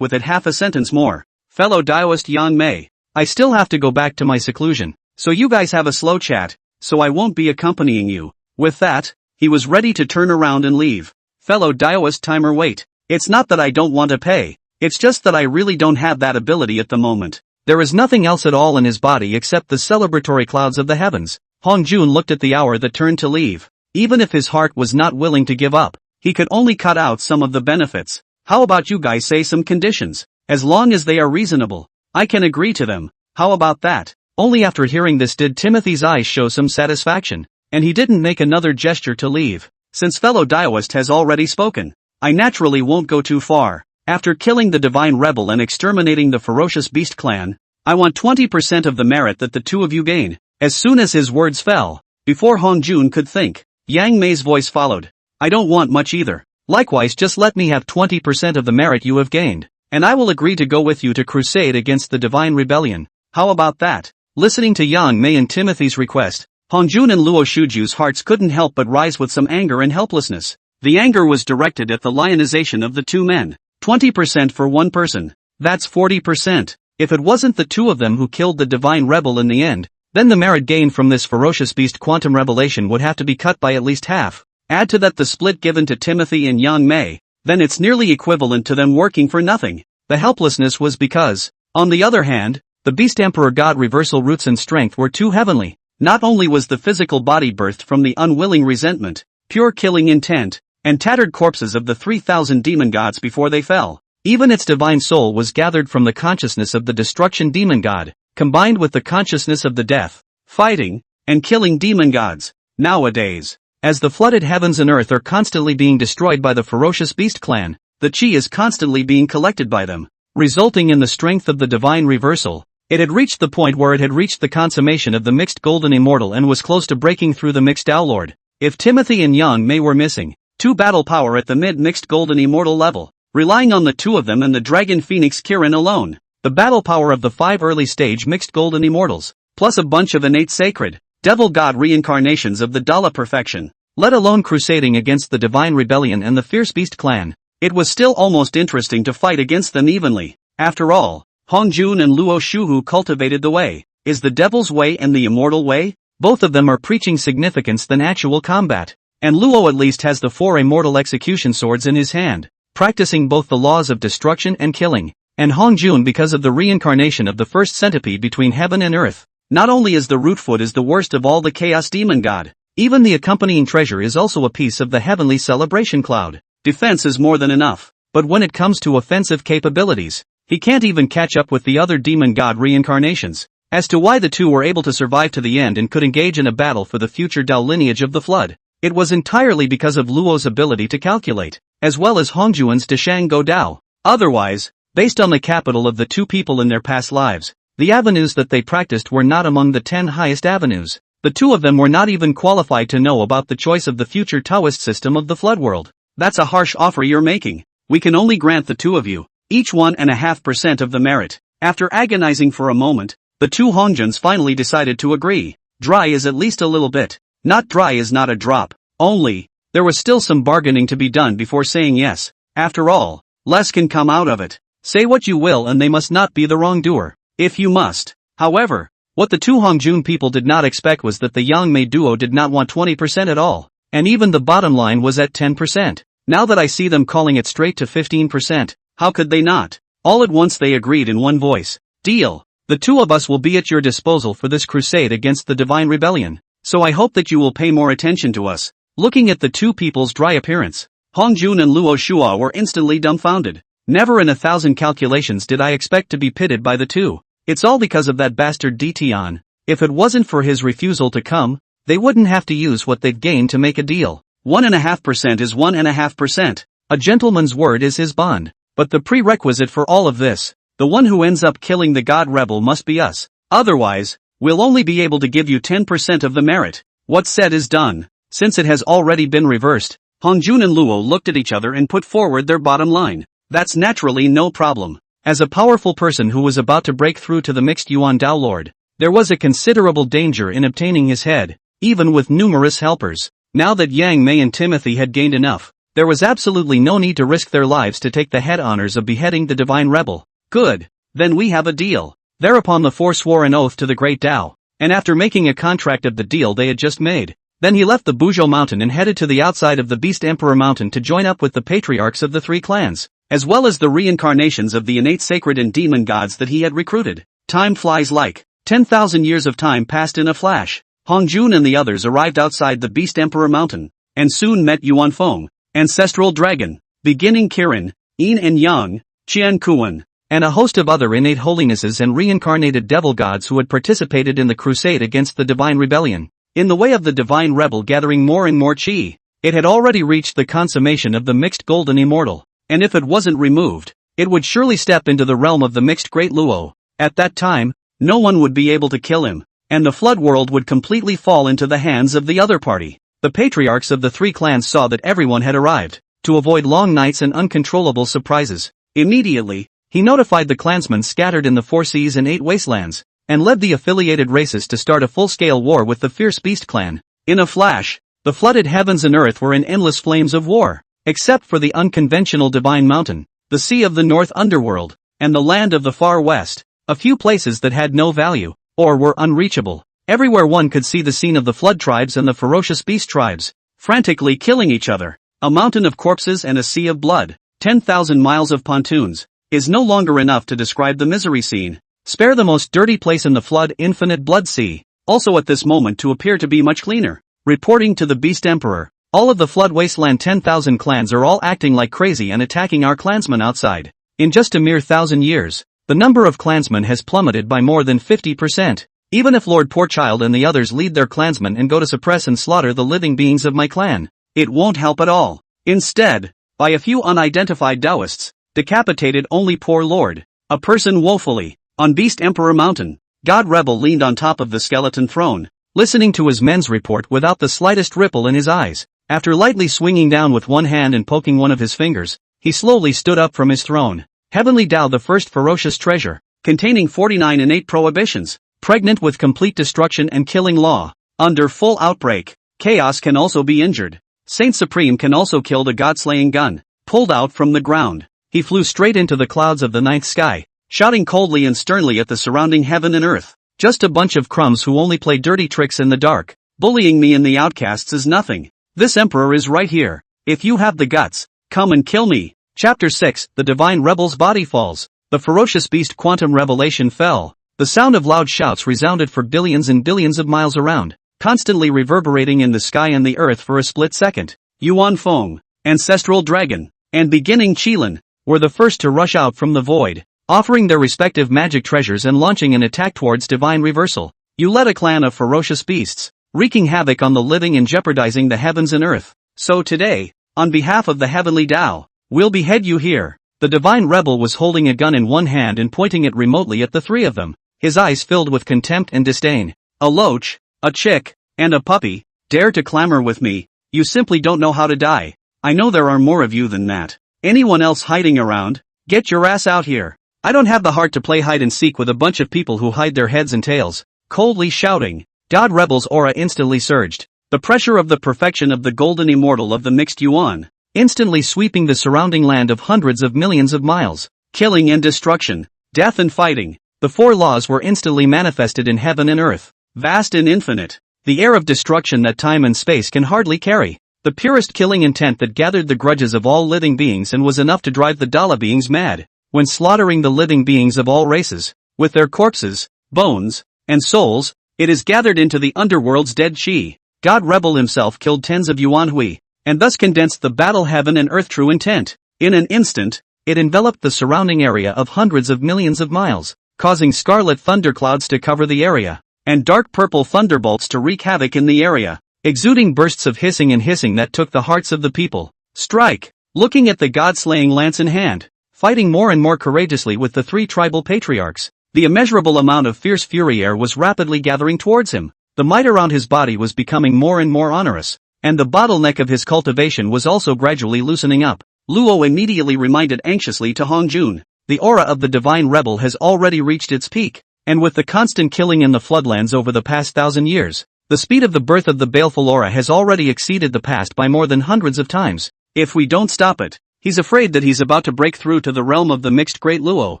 with it half a sentence more. Fellow Daoist Yang Mei, I still have to go back to my seclusion, so you guys have a slow chat, so I won't be accompanying you. With that, he was ready to turn around and leave. Fellow Daoist Timer, wait. It's not that I don't want to pay, it's just that I really don't have that ability at the moment. There is nothing else at all in his body except the celebratory clouds of the heavens. Hongjun looked at the hour that turned to leave. Even if his heart was not willing to give up, he could only cut out some of the benefits. How about you guys say some conditions? As long as they are reasonable, I can agree to them. How about that? Only after hearing this did Timothy's eyes show some satisfaction, and he didn't make another gesture to leave. Since fellow Daoist has already spoken, I naturally won't go too far. After killing the divine rebel and exterminating the ferocious beast clan, I want 20% of the merit that the two of you gain. As soon as his words fell, before Hongjun could think, Yang Mei's voice followed. I don't want much either. Likewise, just let me have 20% of the merit you have gained, and I will agree to go with you to crusade against the divine rebellion. How about that? Listening to Yang Mei and Timothy's request, Hongjun and Luo Shuju's hearts couldn't help but rise with some anger and helplessness. The anger was directed at the lionization of the two men. 20% for one person. That's 40%. If it wasn't the two of them who killed the divine rebel in the end, then the merit gained from this ferocious beast quantum revelation would have to be cut by at least half. Add to that the split given to Timothy and Yang Mei, then it's nearly equivalent to them working for nothing. The helplessness was because, on the other hand, the beast emperor god reversal roots and strength were too heavenly. Not only was the physical body birthed from the unwilling resentment, pure killing intent, and tattered corpses of the 3,000 demon gods before they fell, even its divine soul was gathered from the consciousness of the destruction demon god, combined with the consciousness of the death, fighting, and killing demon gods. Nowadays, as the flooded heavens and earth are constantly being destroyed by the ferocious beast clan, the chi is constantly being collected by them, resulting in the strength of the divine reversal. It had reached the point where it had reached the consummation of the mixed golden immortal and was close to breaking through the mixed Tao Lord. If Timothy and Yang Mei were missing, two battle power at the mid-mixed golden immortal level, relying on the two of them and the dragon phoenix Kirin alone, the battle power of the 5 early stage mixed golden immortals, plus a bunch of innate sacred, devil god reincarnations of the Dala perfection, let alone crusading against the divine rebellion and the fierce beast clan, it was still almost interesting to fight against them evenly. After all, Hongjun and Luo Shuhu cultivated the way. Is the devil's way and the immortal way? Both of them are preaching significance than actual combat. And Luo at least has the 4 immortal execution swords in his hand, practicing both the laws of destruction and killing. And Hongjun, because of the reincarnation of the first centipede between heaven and earth, not only is the rootfoot is the worst of all the chaos demon god, even the accompanying treasure is also a piece of the heavenly celebration cloud. Defense is more than enough, but when it comes to offensive capabilities, he can't even catch up with the other demon god reincarnations. As to why the two were able to survive to the end and could engage in a battle for the future Dao lineage of the flood, it was entirely because of Luo's ability to calculate, as well as Hongjuan's Deshang Dao. Otherwise, based on the capital of the two people in their past lives, the avenues that they practiced were not among the 10 highest avenues. The two of them were not even qualified to know about the choice of the future Taoist system of the flood world. That's a harsh offer you're making. We can only grant the two of you, each 1.5% of the merit. After agonizing for a moment, the two Hongjuans finally decided to agree. Dry is at least a little bit. Not dry is not a drop. Only, there was still some bargaining to be done before saying yes. After all, less can come out of it. Say what you will and they must not be the wrongdoer. If you must. However, what the two Hongjun people did not expect was that the Yang Mei duo did not want 20% at all. And even the bottom line was at 10%. Now that I see them calling it straight to 15%, how could they not? All at once they agreed in one voice. Deal. The two of us will be at your disposal for this crusade against the divine rebellion. So I hope that you will pay more attention to us. Looking at the two people's dry appearance, Hongjun and Luo Shua were instantly dumbfounded. Never in 1,000 calculations did I expect to be pitted by the two. It's all because of that bastard Dtian. If it wasn't for his refusal to come, they wouldn't have to use what they've gained to make a deal. 1.5% is 1.5%. A gentleman's word is his bond. But the prerequisite for all of this, the one who ends up killing the god rebel must be us. Otherwise, we'll only be able to give you 10% of the merit. What's said is done. Since it has already been reversed, Hongjun and Luo looked at each other and put forward their bottom line. That's naturally no problem. As a powerful person who was about to break through to the mixed Yuan Dao Lord, there was a considerable danger in obtaining his head, even with numerous helpers. Now that Yang Mei and Timothy had gained enough, there was absolutely no need to risk their lives to take the head honors of beheading the divine rebel. Good. Then we have a deal. Thereupon the four swore an oath to the great Tao, and after making a contract of the deal they had just made, then he left the Buzhou mountain and headed to the outside of the Beast Emperor mountain to join up with the patriarchs of the three clans, as well as the reincarnations of the innate sacred and demon gods that he had recruited. Time flies like 10,000 years of time passed in a flash. Hongjun and the others arrived outside the Beast Emperor mountain, and soon met Yuan Feng, Ancestral Dragon, Beginning Kirin, Yin and Yang, Qian Kuan, and a host of other innate holinesses and reincarnated devil gods who had participated in the crusade against the divine rebellion. In the way of the divine rebel gathering more and more chi, it had already reached the consummation of the mixed golden immortal, and if it wasn't removed, it would surely step into the realm of the mixed great Luo. At that time, no one would be able to kill him, and the flood world would completely fall into the hands of the other party. The patriarchs of the three clans saw that everyone had arrived. To avoid long nights and uncontrollable surprises, immediately, he notified the clansmen scattered in the 4 seas and 8 wastelands, and led the affiliated races to start a full-scale war with the fierce Beast clan. In a flash, the flooded heavens and earth were in endless flames of war, except for the unconventional divine mountain, the sea of the north underworld, and the land of the far west, a few places that had no value, or were unreachable. Everywhere one could see the scene of the flood tribes and the ferocious beast tribes, frantically killing each other. A mountain of corpses and a sea of blood, 10,000 miles of pontoons, is no longer enough to describe the misery scene. Spare the most dirty place in the flood, infinite blood sea, also at this moment to appear to be much cleaner. Reporting to the Beast Emperor, all of the flood wasteland 10,000 clans are all acting like crazy and attacking our clansmen outside. In just a mere 1,000 years, the number of clansmen has plummeted by more than 50%. Even if Lord Poorchild and the others lead their clansmen and go to suppress and slaughter the living beings of my clan, it won't help at all. Instead, by a few unidentified Taoists, decapitated only poor Lord, a person woefully. On Beast Emperor Mountain, God Rebel leaned on top of the skeleton throne, listening to his men's report without the slightest ripple in his eyes. After lightly swinging down with one hand and poking one of his fingers, he slowly stood up from his throne. Heavenly Tao, the first ferocious treasure, containing 49 innate prohibitions, pregnant with complete destruction and killing law. Under full outbreak, chaos can also be injured. Saint Supreme can also kill the god-slaying gun. Pulled out from the ground, he flew straight into the clouds of the ninth sky, shouting coldly and sternly at the surrounding heaven and earth. Just a bunch of crumbs who only play dirty tricks in the dark. Bullying me and the outcasts is nothing. This emperor is right here. If you have the guts, come and kill me. Chapter 6, The Divine Rebel's Body Falls. The ferocious beast quantum revelation fell. The sound of loud shouts resounded for billions and billions of miles around, constantly reverberating in the sky and the earth for a split second. Yuan Feng, Ancestral Dragon, and Beginning Qilin, were the first to rush out from the void. offering their respective magic treasures and launching an attack towards divine reversal. You led a clan of ferocious beasts, wreaking havoc on the living and jeopardizing the heavens and earth. So today, on behalf of the heavenly Tao, we'll behead you here. The divine rebel was holding a gun in one hand and pointing it remotely at the three of them, his eyes filled with contempt and disdain. A loach, a chick, and a puppy, dare to clamor with me, you simply don't know how to die. I know there are more of you than that. Anyone else hiding around, get your ass out here. I don't have the heart to play hide and seek with a bunch of people who hide their heads and tails. Coldly shouting, God Rebel's aura instantly surged. The pressure of the perfection of the golden immortal of the mixed yuan, instantly sweeping the surrounding land of hundreds of millions of miles. Killing and destruction, death and fighting. The four laws were instantly manifested in heaven and earth. Vast and infinite. The air of destruction that time and space can hardly carry. The purest killing intent that gathered the grudges of all living beings and was enough to drive the Dala beings mad. When slaughtering the living beings of all races, with their corpses, bones, and souls, it is gathered into the underworld's dead chi. God Rebel himself killed tens of Yuan Hui, and thus condensed the battle heaven and earth true intent. In an instant, it enveloped the surrounding area of hundreds of millions of miles, causing scarlet thunderclouds to cover the area, and dark purple thunderbolts to wreak havoc in the area, exuding bursts of hissing and hissing that took the hearts of the people. Strike! Looking at the god-slaying lance in hand, fighting more and more courageously with the three tribal patriarchs, the immeasurable amount of fierce fury air was rapidly gathering towards him. The might around his body was becoming more and more onerous, and the bottleneck of his cultivation was also gradually loosening up. Luo immediately reminded anxiously to Hongjun, the aura of the divine rebel has already reached its peak, and with the constant killing in the floodlands over the past 1,000 years, the speed of the birth of the baleful aura has already exceeded the past by more than hundreds of times. If we don't stop it, he's afraid that he's about to break through to the realm of the mixed great Luo.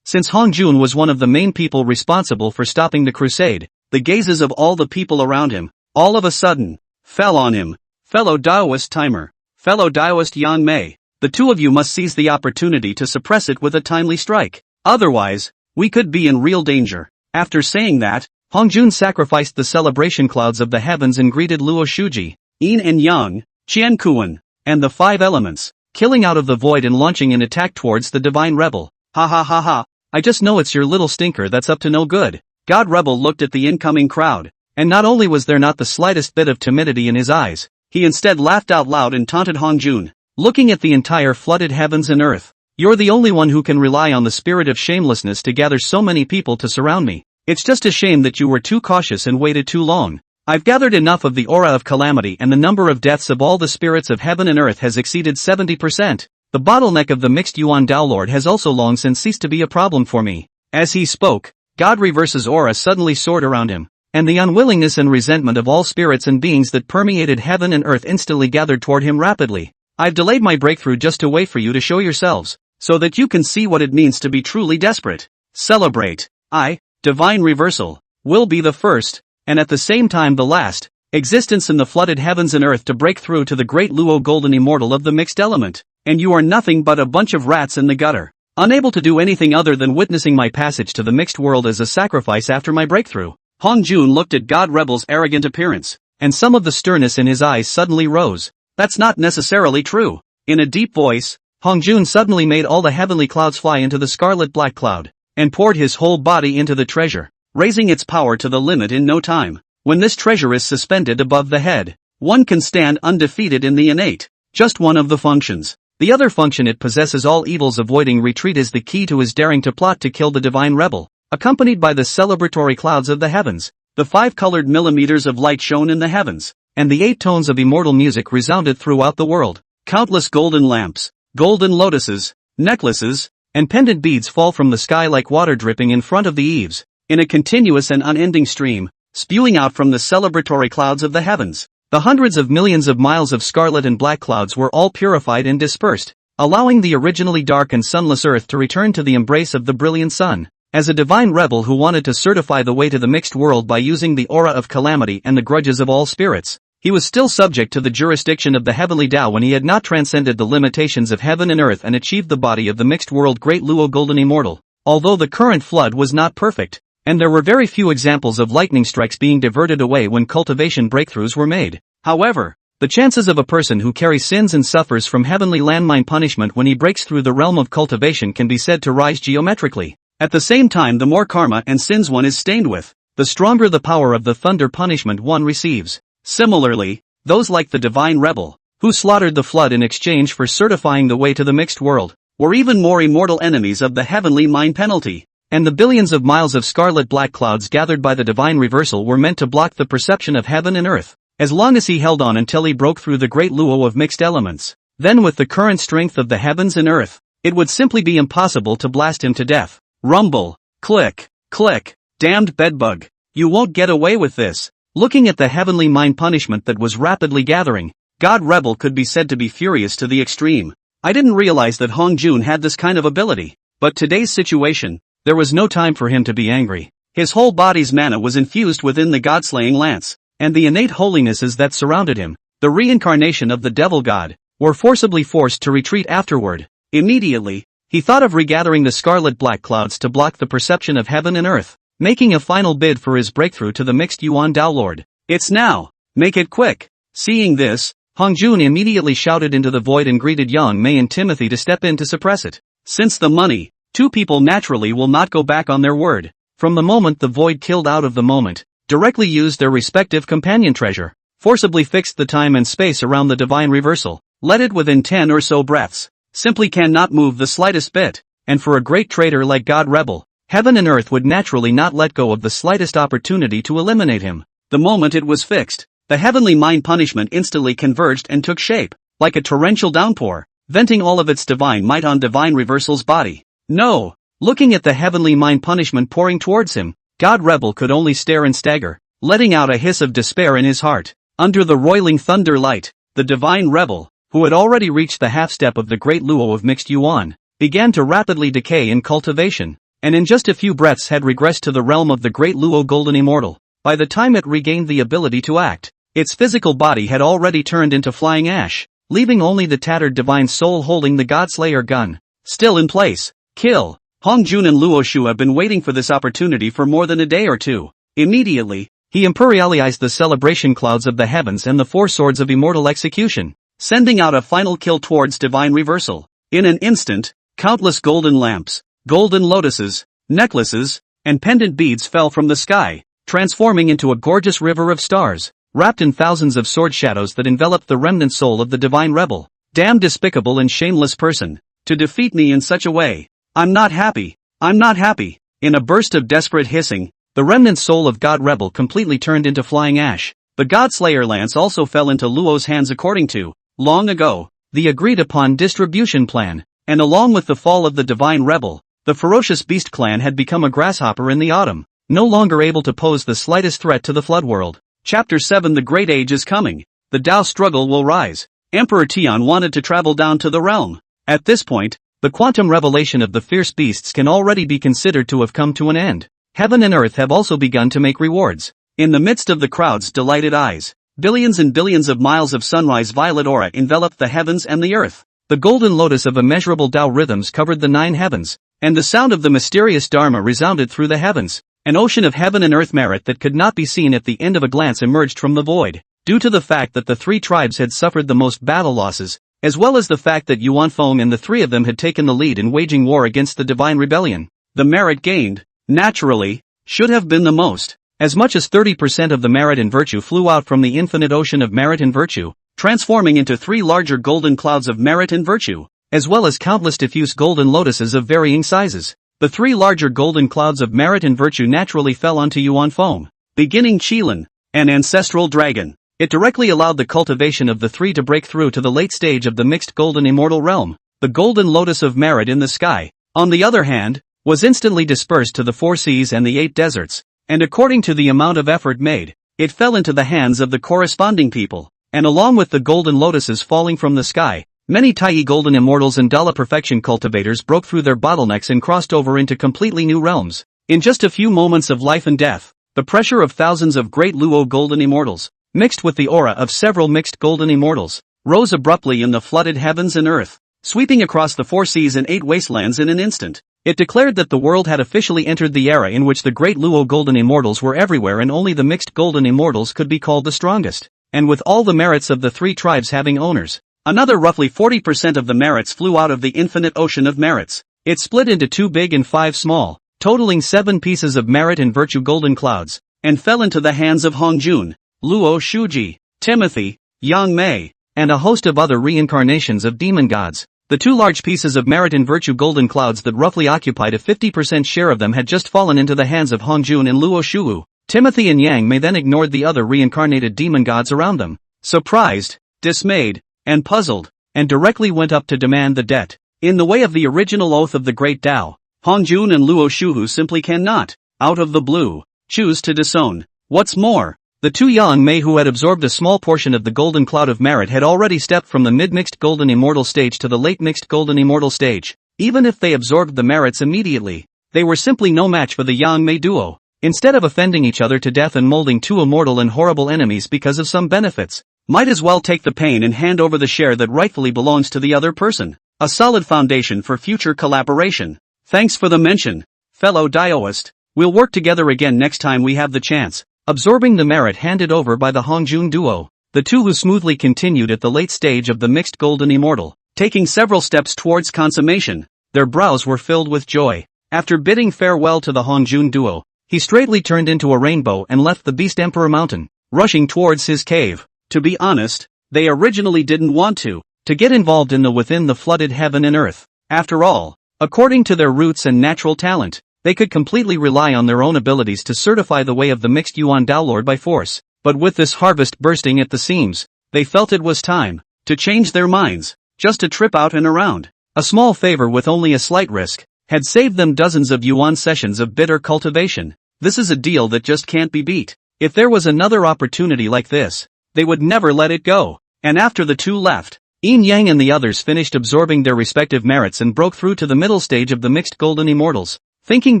Since Hongjun was one of the main people responsible for stopping the crusade, the gazes of all the people around him, all of a sudden, fell on him. Fellow Daoist Timer, fellow Daoist Yang Mei, the two of you must seize the opportunity to suppress it with a timely strike. Otherwise, we could be in real danger. After saying that, Hongjun sacrificed the celebration clouds of the heavens and greeted Luo Shuji, Yin and Yang, Qian Kuan, and the five elements, killing out of the void and launching an attack towards the divine rebel. Ha ha ha ha, I just know it's your little stinker that's up to no good. God Rebel looked at the incoming crowd, and not only was there not the slightest bit of timidity in his eyes, he instead laughed out loud and taunted Hongjun, looking at the entire flooded heavens and earth. You're the only one who can rely on the spirit of shamelessness to gather so many people to surround me. It's just a shame that you were too cautious and waited too long. I've gathered enough of the aura of calamity and the number of deaths of all the spirits of heaven and earth has exceeded 70%. The bottleneck of the mixed Yuan Dao Lord has also long since ceased to be a problem for me. As he spoke, God Reverse's aura suddenly soared around him, and the unwillingness and resentment of all spirits and beings that permeated heaven and earth instantly gathered toward him rapidly. I've delayed my breakthrough just to wait for you to show yourselves, so that you can see what it means to be truly desperate. Celebrate. I, Divine Reversal, will be the first, and at the same time the last, existence in the flooded heavens and earth to break through to the great Luo Golden Immortal of the mixed element, and you are nothing but a bunch of rats in the gutter, unable to do anything other than witnessing my passage to the mixed world as a sacrifice after my breakthrough. Hongjun looked at God Rebel's arrogant appearance, and some of the sternness in his eyes suddenly rose. That's not necessarily true. In a deep voice, Hongjun suddenly made all the heavenly clouds fly into the scarlet black cloud, and poured his whole body into the treasure, raising its power to the limit in no time. When this treasure is suspended above the head, one can stand undefeated in the innate. Just one of the functions. The other function it possesses all evils avoiding retreat is the key to his daring to plot to kill the divine rebel, accompanied by the celebratory clouds of the heavens. The 5 colored millimeters of light shone in the heavens, and the 8 tones of immortal music resounded throughout the world. Countless golden lamps, golden lotuses, necklaces, and pendant beads fall from the sky like water dripping in front of the eaves, in a continuous and unending stream, spewing out from the celebratory clouds of the heavens. The hundreds of millions of miles of scarlet and black clouds were all purified and dispersed, allowing the originally dark and sunless earth to return to the embrace of the brilliant sun. As a divine rebel who wanted to certify the way to the mixed world by using the aura of calamity and the grudges of all spirits, he was still subject to the jurisdiction of the heavenly Tao when he had not transcended the limitations of heaven and earth and achieved the body of the mixed world great Luo Golden Immortal. Although the current flood was not perfect, and there were very few examples of lightning strikes being diverted away when cultivation breakthroughs were made. However, the chances of a person who carries sins and suffers from heavenly landmine punishment when he breaks through the realm of cultivation can be said to rise geometrically. At the same time, the more karma and sins one is stained with, the stronger the power of the thunder punishment one receives. Similarly, those like the divine rebel, who slaughtered the flood in exchange for certifying the way to the mixed world, were even more immortal enemies of the heavenly mind penalty. And the billions of miles of scarlet black clouds gathered by the divine reversal were meant to block the perception of heaven and earth, as long as he held on until he broke through the great luo of mixed elements. Then with the current strength of the heavens and earth, it would simply be impossible to blast him to death. Rumble. Click. Click. Damned bedbug. You won't get away with this. Looking at the heavenly mind punishment that was rapidly gathering, God Rebel could be said to be furious to the extreme. I didn't realize that Hong Jun had this kind of ability, but today's situation, there was no time for him to be angry. His whole body's mana was infused within the god-slaying lance, and the innate holinesses that surrounded him, the reincarnation of the devil god, were forcibly forced to retreat afterward. Immediately, he thought of regathering the scarlet black clouds to block the perception of heaven and earth, making a final bid for his breakthrough to the mixed Yuan Dao Lord. It's now! Make it quick! Seeing this, Hong Jun immediately shouted into the void and greeted Yang Mei and Timothy to step in to suppress it. Since the money, two people naturally will not go back on their word. From the moment the void killed out of the moment, directly used their respective companion treasure, forcibly fixed the time and space around the divine reversal, let it within 10 or so breaths, simply cannot move the slightest bit, and for a great traitor like God Rebel, heaven and earth would naturally not let go of the slightest opportunity to eliminate him. The moment it was fixed, the heavenly mind punishment instantly converged and took shape, like a torrential downpour, venting all of its divine might on divine reversal's body. No! Looking at the heavenly mind punishment pouring towards him, God Rebel could only stare and stagger, letting out a hiss of despair in his heart. Under the roiling thunder light, the divine rebel, who had already reached the half-step of the great luo of mixed yuan, began to rapidly decay in cultivation, and in just a few breaths had regressed to the realm of the great luo golden immortal. By the time it regained the ability to act, its physical body had already turned into flying ash, leaving only the tattered divine soul holding the Godslayer gun still in place. Kill! Hong Jun and Luo Shu have been waiting for this opportunity for more than a day or two. Immediately, he imperialized the celebration clouds of the heavens and the four swords of immortal execution, sending out a final kill towards divine reversal. In an instant, countless golden lamps, golden lotuses, necklaces, and pendant beads fell from the sky, transforming into a gorgeous river of stars, wrapped in thousands of sword shadows that enveloped the remnant soul of the divine rebel. Damn despicable and shameless person, to defeat me in such a way. I'm not happy. I'm not happy. In a burst of desperate hissing, the remnant soul of God Rebel completely turned into flying ash. The Godslayer lance also fell into Luo's hands according to, long ago, the agreed-upon distribution plan, and along with the fall of the divine rebel, the ferocious beast clan had become a grasshopper in the autumn, no longer able to pose the slightest threat to the flood world. Chapter 7 The Great Age is coming. The Tao struggle will rise. Emperor Tian wanted to travel down to the realm. At this point, the quantum revelation of the fierce beasts can already be considered to have come to an end. Heaven and earth have also begun to make rewards. In the midst of the crowd's delighted eyes, billions and billions of miles of sunrise violet aura enveloped the heavens and the earth. The golden lotus of immeasurable Tao rhythms covered the 9 heavens, and the sound of the mysterious Dharma resounded through the heavens. An ocean of heaven and earth merit that could not be seen at the end of a glance emerged from the void, due to the fact that the 3 tribes had suffered the most battle losses, as well as the fact that Yuan Feng and the 3 of them had taken the lead in waging war against the divine rebellion. The merit gained, naturally, should have been the most. As much as 30% of the merit and virtue flew out from the infinite ocean of merit and virtue, transforming into 3 larger golden clouds of merit and virtue, as well as countless diffuse golden lotuses of varying sizes. The 3 larger golden clouds of merit and virtue naturally fell onto Yuan Feng, beginning Qilin, an ancestral dragon. It directly allowed the cultivation of the 3 to break through to the late stage of the mixed golden immortal realm. The golden lotus of merit in the sky, on the other hand, was instantly dispersed to the 4 seas and the 8 deserts, and according to the amount of effort made, it fell into the hands of the corresponding people, and along with the golden lotuses falling from the sky, many Tai golden immortals and Dala perfection cultivators broke through their bottlenecks and crossed over into completely new realms. In just a few moments of life and death, the pressure of thousands of great Luo golden immortals, mixed with the aura of several mixed golden immortals, rose abruptly in the flooded heavens and earth, sweeping across the 4 seas and 8 wastelands in an instant. It declared that the world had officially entered the era in which the great Luo golden immortals were everywhere and only the mixed golden immortals could be called the strongest, and with all the merits of the 3 tribes having owners. Another roughly 40% of the merits flew out of the infinite ocean of merits. It split into 2 big and 5 small, totaling 7 pieces of merit and virtue golden clouds, and fell into the hands of Hongjun, Luo Shuji, Timothy, Yang Mei, and a host of other reincarnations of demon gods. The 2 large pieces of merit and virtue golden clouds that roughly occupied a 50% share of them had just fallen into the hands of Hongjun and Luo Shuwu. Timothy and Yang Mei then ignored the other reincarnated demon gods around them, surprised, dismayed, and puzzled, and directly went up to demand the debt. In the way of the original oath of the Great Tao, Hongjun and Luo Shuwu simply cannot, out of the blue, choose to disown. What's more, the 2 Yang Mei who had absorbed a small portion of the golden cloud of merit had already stepped from the mid-mixed golden immortal stage to the late-mixed golden immortal stage. Even if they absorbed the merits immediately, they were simply no match for the Yang Mei duo. Instead of offending each other to death and molding 2 immortal and horrible enemies because of some benefits, might as well take the pain and hand over the share that rightfully belongs to the other person. A solid foundation for future collaboration. Thanks for the mention, fellow Daoist. We'll work together again next time we have the chance. Absorbing the merit handed over by the Hongjun duo, the 2 who smoothly continued at the late stage of the mixed golden immortal, taking several steps towards consummation, their brows were filled with joy. After bidding farewell to the Hongjun duo, he straightly turned into a rainbow and left the Beast Emperor Mountain, rushing towards his cave. To be honest, they originally didn't want to get involved in the within the flooded heaven and earth. After all, according to their roots and natural talent, they could completely rely on their own abilities to certify the way of the mixed Yuan Dao Lord by force. But with this harvest bursting at the seams, they felt it was time to change their minds, just a trip out and around. A small favor with only a slight risk had saved them dozens of Yuan sessions of bitter cultivation. This is a deal that just can't be beat. If there was another opportunity like this, they would never let it go. And after the 2 left, Yin Yang and the others finished absorbing their respective merits and broke through to the middle stage of the mixed golden immortals. Thinking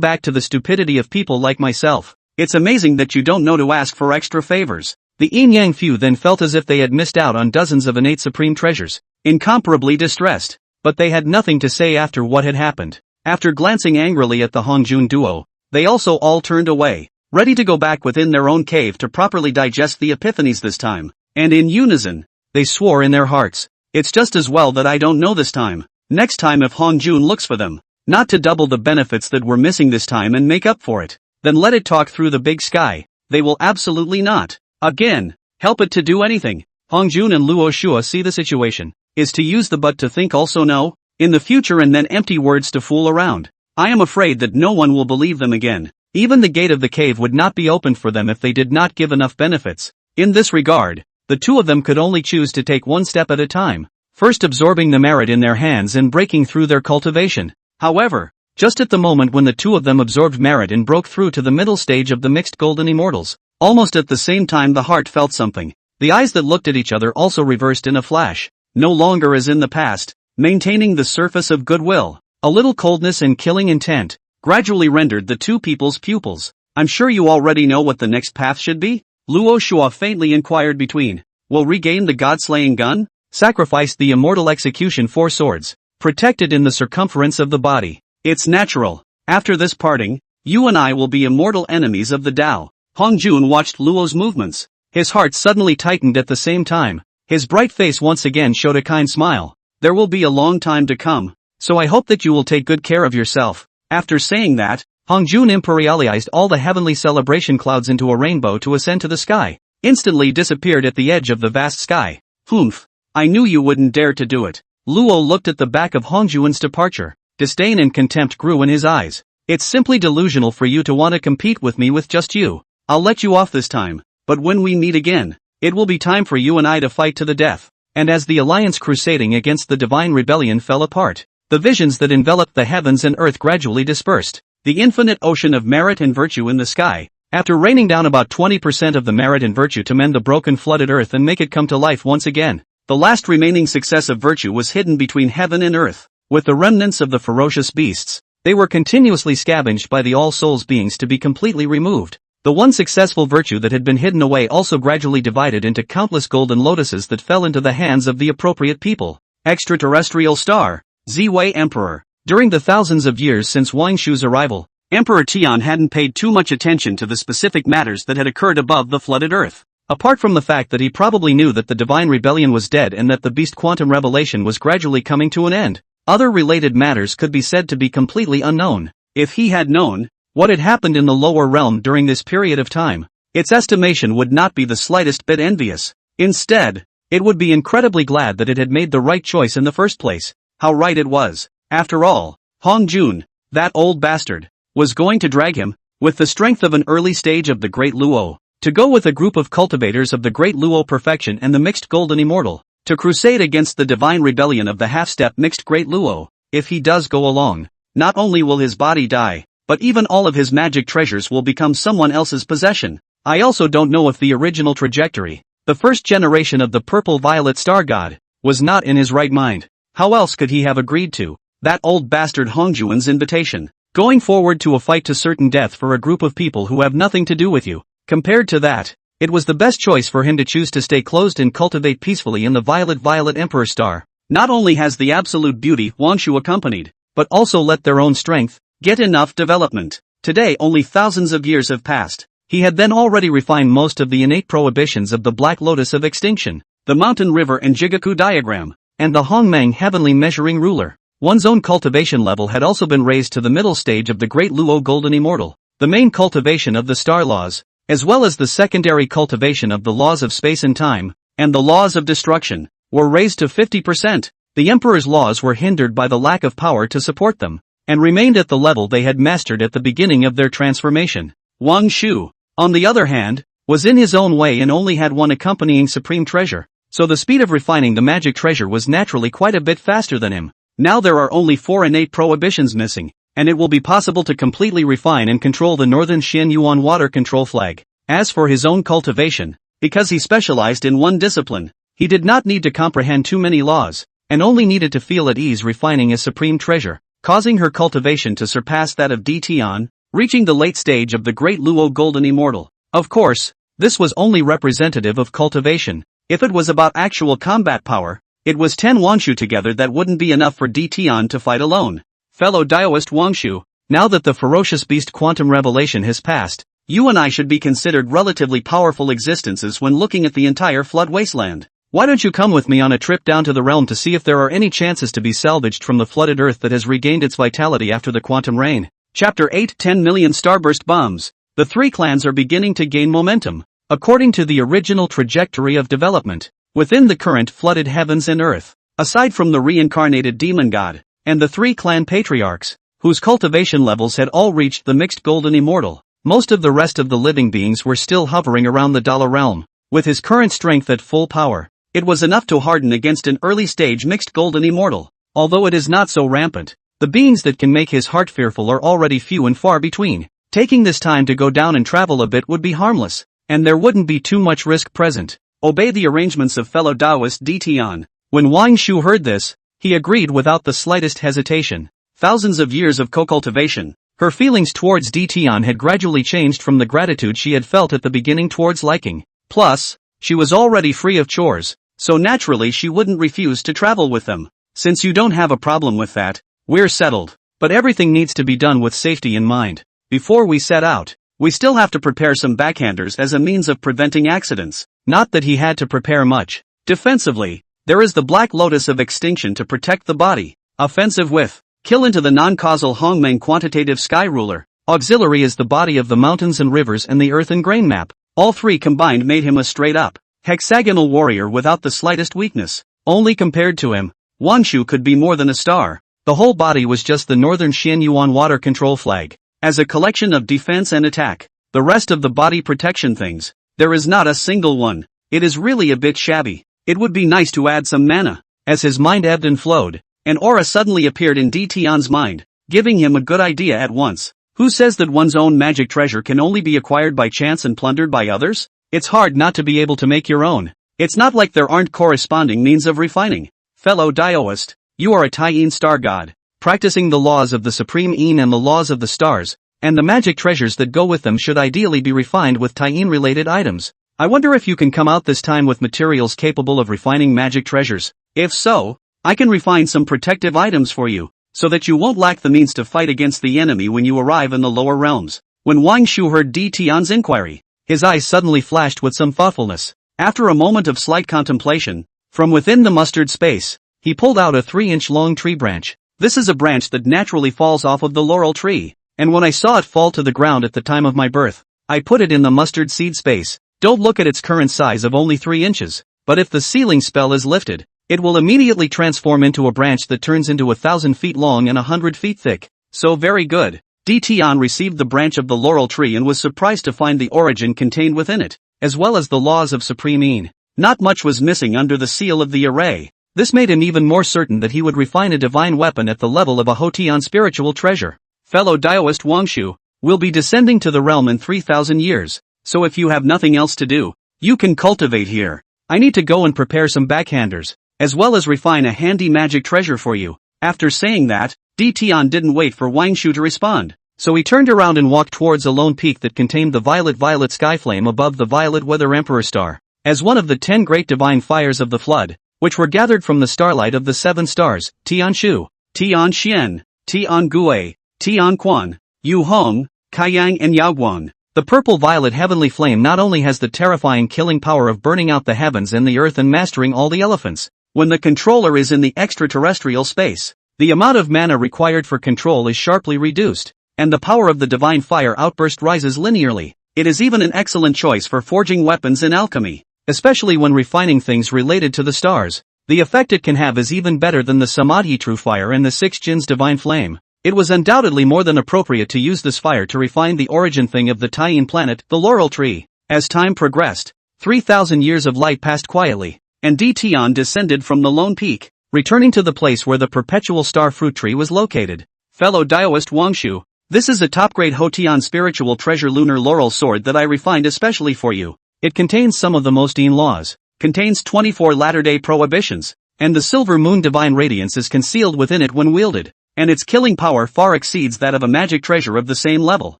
back to the stupidity of people like myself, it's amazing that you don't know to ask for extra favors. The Yin Yang few then felt as if they had missed out on dozens of innate supreme treasures, incomparably distressed, but they had nothing to say after what had happened. After glancing angrily at the Hongjun duo, they also all turned away, ready to go back within their own cave to properly digest the epiphanies this time. And in unison, they swore in their hearts, it's just as well that I don't know this time. Next time if Hongjun looks for them, not to double the benefits that were missing this time and make up for it, then let it talk through the big sky. They will absolutely not, again, help it to do anything. Hongjun and Luo Shua see the situation, is to use the but to think also no, in the future and then empty words to fool around. I am afraid that no one will believe them again. Even the gate of the cave would not be opened for them if they did not give enough benefits. In this regard, the 2 of them could only choose to take one step at a time, first absorbing the merit in their hands and breaking through their cultivation. However, just at the moment when the 2 of them absorbed merit and broke through to the middle stage of the mixed golden immortals, almost at the same time the heart felt something. The eyes that looked at each other also reversed in a flash, no longer as in the past, maintaining the surface of goodwill. A little coldness and killing intent gradually rendered the 2 people's pupils. I'm sure you already know what the next path should be? Luo Shua faintly inquired between. Will regain the god-slaying gun? Sacrifice the immortal execution 4 swords. Protected in the circumference of the body. It's natural. After this parting, you and I will be immortal enemies of the Tao. Hongjun watched Luo's movements. His heart suddenly tightened at the same time. His bright face once again showed a kind smile. There will be a long time to come, so I hope that you will take good care of yourself. After saying that, Hongjun imperialized all the heavenly celebration clouds into a rainbow to ascend to the sky, instantly disappeared at the edge of the vast sky. Humph. I knew you wouldn't dare to do it. Luo looked at the back of Hongjun's departure. Disdain and contempt grew in his eyes. It's simply delusional for you to want to compete with me with just you. I'll let you off this time, but when we meet again, it will be time for you and I to fight to the death. And as the alliance crusading against the divine rebellion fell apart, the visions that enveloped the heavens and earth gradually dispersed. The infinite ocean of merit and virtue in the sky, after raining down about 20% of the merit and virtue to mend the broken flooded earth and make it come to life once again. The last remaining success of virtue was hidden between heaven and earth. With the remnants of the ferocious beasts, they were continuously scavenged by the all-souls beings to be completely removed. The one successful virtue that had been hidden away also gradually divided into countless golden lotuses that fell into the hands of the appropriate people. Extraterrestrial star, Ziwei Emperor. During the thousands of years since Wang Shu's arrival, Emperor Tian hadn't paid too much attention to the specific matters that had occurred above the flooded earth. Apart from the fact that he probably knew that the divine rebellion was dead and that the beast quantum revelation was gradually coming to an end, other related matters could be said to be completely unknown. If he had known what had happened in the lower realm during this period of time, its estimation would not be the slightest bit envious. Instead, it would be incredibly glad that it had made the right choice in the first place. How right it was. After all, Hong Jun, that old bastard, was going to drag him, with the strength of an early stage of the Great Luo, to go with a group of cultivators of the Great Luo perfection and the mixed golden immortal, to crusade against the divine rebellion of the half-step mixed Great Luo. If he does go along, not only will his body die, but even all of his magic treasures will become someone else's possession. I also don't know if the original trajectory, the first generation of the purple-violet star god, was not in his right mind. How else could he have agreed to that old bastard Hongjuan's invitation? Going forward to a fight to certain death for a group of people who have nothing to do with you. Compared to that, it was the best choice for him to choose to stay closed and cultivate peacefully in the violet Emperor star. Not only has the absolute beauty Wangshu accompanied, but also let their own strength get enough development. Today only thousands of years have passed. He had then already refined most of the innate prohibitions of the Black Lotus of Extinction, the Mountain River and Jigaku diagram, and the Hongmeng Heavenly Measuring Ruler. One's own cultivation level had also been raised to the middle stage of the Great Luo Golden Immortal, the main cultivation of the star laws, as well as the secondary cultivation of the laws of space and time, and the laws of destruction, were raised to 50%. The Emperor's laws were hindered by the lack of power to support them, and remained at the level they had mastered at the beginning of their transformation. Wang Shu, on the other hand, was in his own way and only had one accompanying supreme treasure, so the speed of refining the magic treasure was naturally quite a bit faster than him. Now there are only 4 innate prohibitions missing, and it will be possible to completely refine and control the Northern Xian Yuan water control flag. As for his own cultivation, because he specialized in one discipline, he did not need to comprehend too many laws, and only needed to feel at ease refining his supreme treasure, causing her cultivation to surpass that of Tian, reaching the late stage of the Great Luo Golden Immortal. Of course, this was only representative of cultivation. If it was about actual combat power, it was 10 Wangshu together that wouldn't be enough for Tian to fight alone. Fellow Daoist Wangshu, now that the ferocious beast quantum revelation has passed, you and I should be considered relatively powerful existences when looking at the entire flood wasteland. Why don't you come with me on a trip down to the realm to see if there are any chances to be salvaged from the flooded earth that has regained its vitality after the quantum rain? Chapter 8 10 million starburst bombs. The 3 clans are beginning to gain momentum, according to the original trajectory of development, within the current flooded heavens and earth. Aside from the reincarnated demon god, and the 3 clan patriarchs, whose cultivation levels had all reached the mixed golden immortal, most of the rest of the living beings were still hovering around the dollar realm. With his current strength at full power, it was enough to harden against an early-stage mixed golden immortal. Although it is not so rampant, the beings that can make his heart fearful are already few and far between. Taking this time to go down and travel a bit would be harmless, and there wouldn't be too much risk present. Obey the arrangements of fellow Taoist Tian. When Wang Shu heard this, he agreed without the slightest hesitation. Thousands of years of co-cultivation, her feelings towards Tian had gradually changed from the gratitude she had felt at the beginning towards liking. Plus, she was already free of chores, so naturally she wouldn't refuse to travel with them. Since you don't have a problem with that, we're settled. But everything needs to be done with safety in mind. Before we set out, we still have to prepare some backhanders as a means of preventing accidents. Not that he had to prepare much. Defensively, there is the Black Lotus of Extinction to protect the body. Offensive with kill into the non-causal Hongmeng quantitative sky ruler. Auxiliary is the body of the mountains and rivers and the earth and grain map. All 3 combined made him a straight-up hexagonal warrior without the slightest weakness. Only compared to him, Wangshu could be more than a star. The whole body was just the Northern Xian Yuan water control flag. As a collection of defense and attack, the rest of the body protection things, there is not a single one. It is really a bit shabby. It would be nice to add some mana. As his mind ebbed and flowed, an aura suddenly appeared in Tian's mind, giving him a good idea at once. Who says that one's own magic treasure can only be acquired by chance and plundered by others? It's hard not to be able to make your own. It's not like there aren't corresponding means of refining. Fellow Daoist, you are a Taiyin star god, practicing the laws of the supreme Yin and the laws of the stars, and the magic treasures that go with them should ideally be refined with Taiyin-related items. I wonder if you can come out this time with materials capable of refining magic treasures. If so, I can refine some protective items for you, so that you won't lack the means to fight against the enemy when you arrive in the lower realms. When Wang Shu heard Tian's inquiry, his eyes suddenly flashed with some thoughtfulness. After a moment of slight contemplation, from within the mustard space, he pulled out a 3-inch long tree branch. This is a branch that naturally falls off of the laurel tree. and when I saw it fall to the ground at the time of my birth, I put it in the mustard seed space. Don't look at its current size of only 3 inches, but if the sealing spell is lifted, it will immediately transform into a branch that turns into 1,000 feet long and 100 feet thick. So very good. Tian received the branch of the laurel tree and was surprised to find the origin contained within it, as well as the laws of supreme yin. Not much was missing under the seal of the array. This made him even more certain that he would refine a divine weapon at the level of a Hotian spiritual treasure. Fellow Daoist Wangshu, will be descending to the realm in 3,000 years, so if you have nothing else to do, you can cultivate here. I need to go and prepare some backhanders, as well as refine a handy magic treasure for you. After saying that, Tian didn't wait for Wangshu to respond, so he turned around and walked towards a lone peak that contained the violet skyflame above the violet weather emperor star. As one of the 10 great divine fires of the flood, which were gathered from the starlight of the 7 stars, Tian Shu, Tian Xian, Tian Gui, Tian Quan, Yu Hong, Kaiyang and Yaoguang. The purple-violet heavenly flame not only has the terrifying killing power of burning out the heavens and the earth and mastering all the elephants. When the controller is in the extraterrestrial space, the amount of mana required for control is sharply reduced, and the power of the divine fire outburst rises linearly. It is even an excellent choice for forging weapons and alchemy, especially when refining things related to the stars. The effect it can have is even better than the Samadhi true fire and the 6 Jin's divine flame. It was undoubtedly more than appropriate to use this fire to refine the origin thing of the Taiyin planet, the laurel tree. As time progressed, 3,000 years of light passed quietly, and Tian descended from the lone peak, returning to the place where the perpetual star fruit tree was located. Fellow Daoist Wangshu, this is a top-grade Hotian spiritual treasure lunar laurel sword that I refined especially for you. It contains some of the most Yin laws, contains 24 latter-day prohibitions, and the silver moon divine radiance is concealed within it when wielded, and its killing power far exceeds that of a magic treasure of the same level.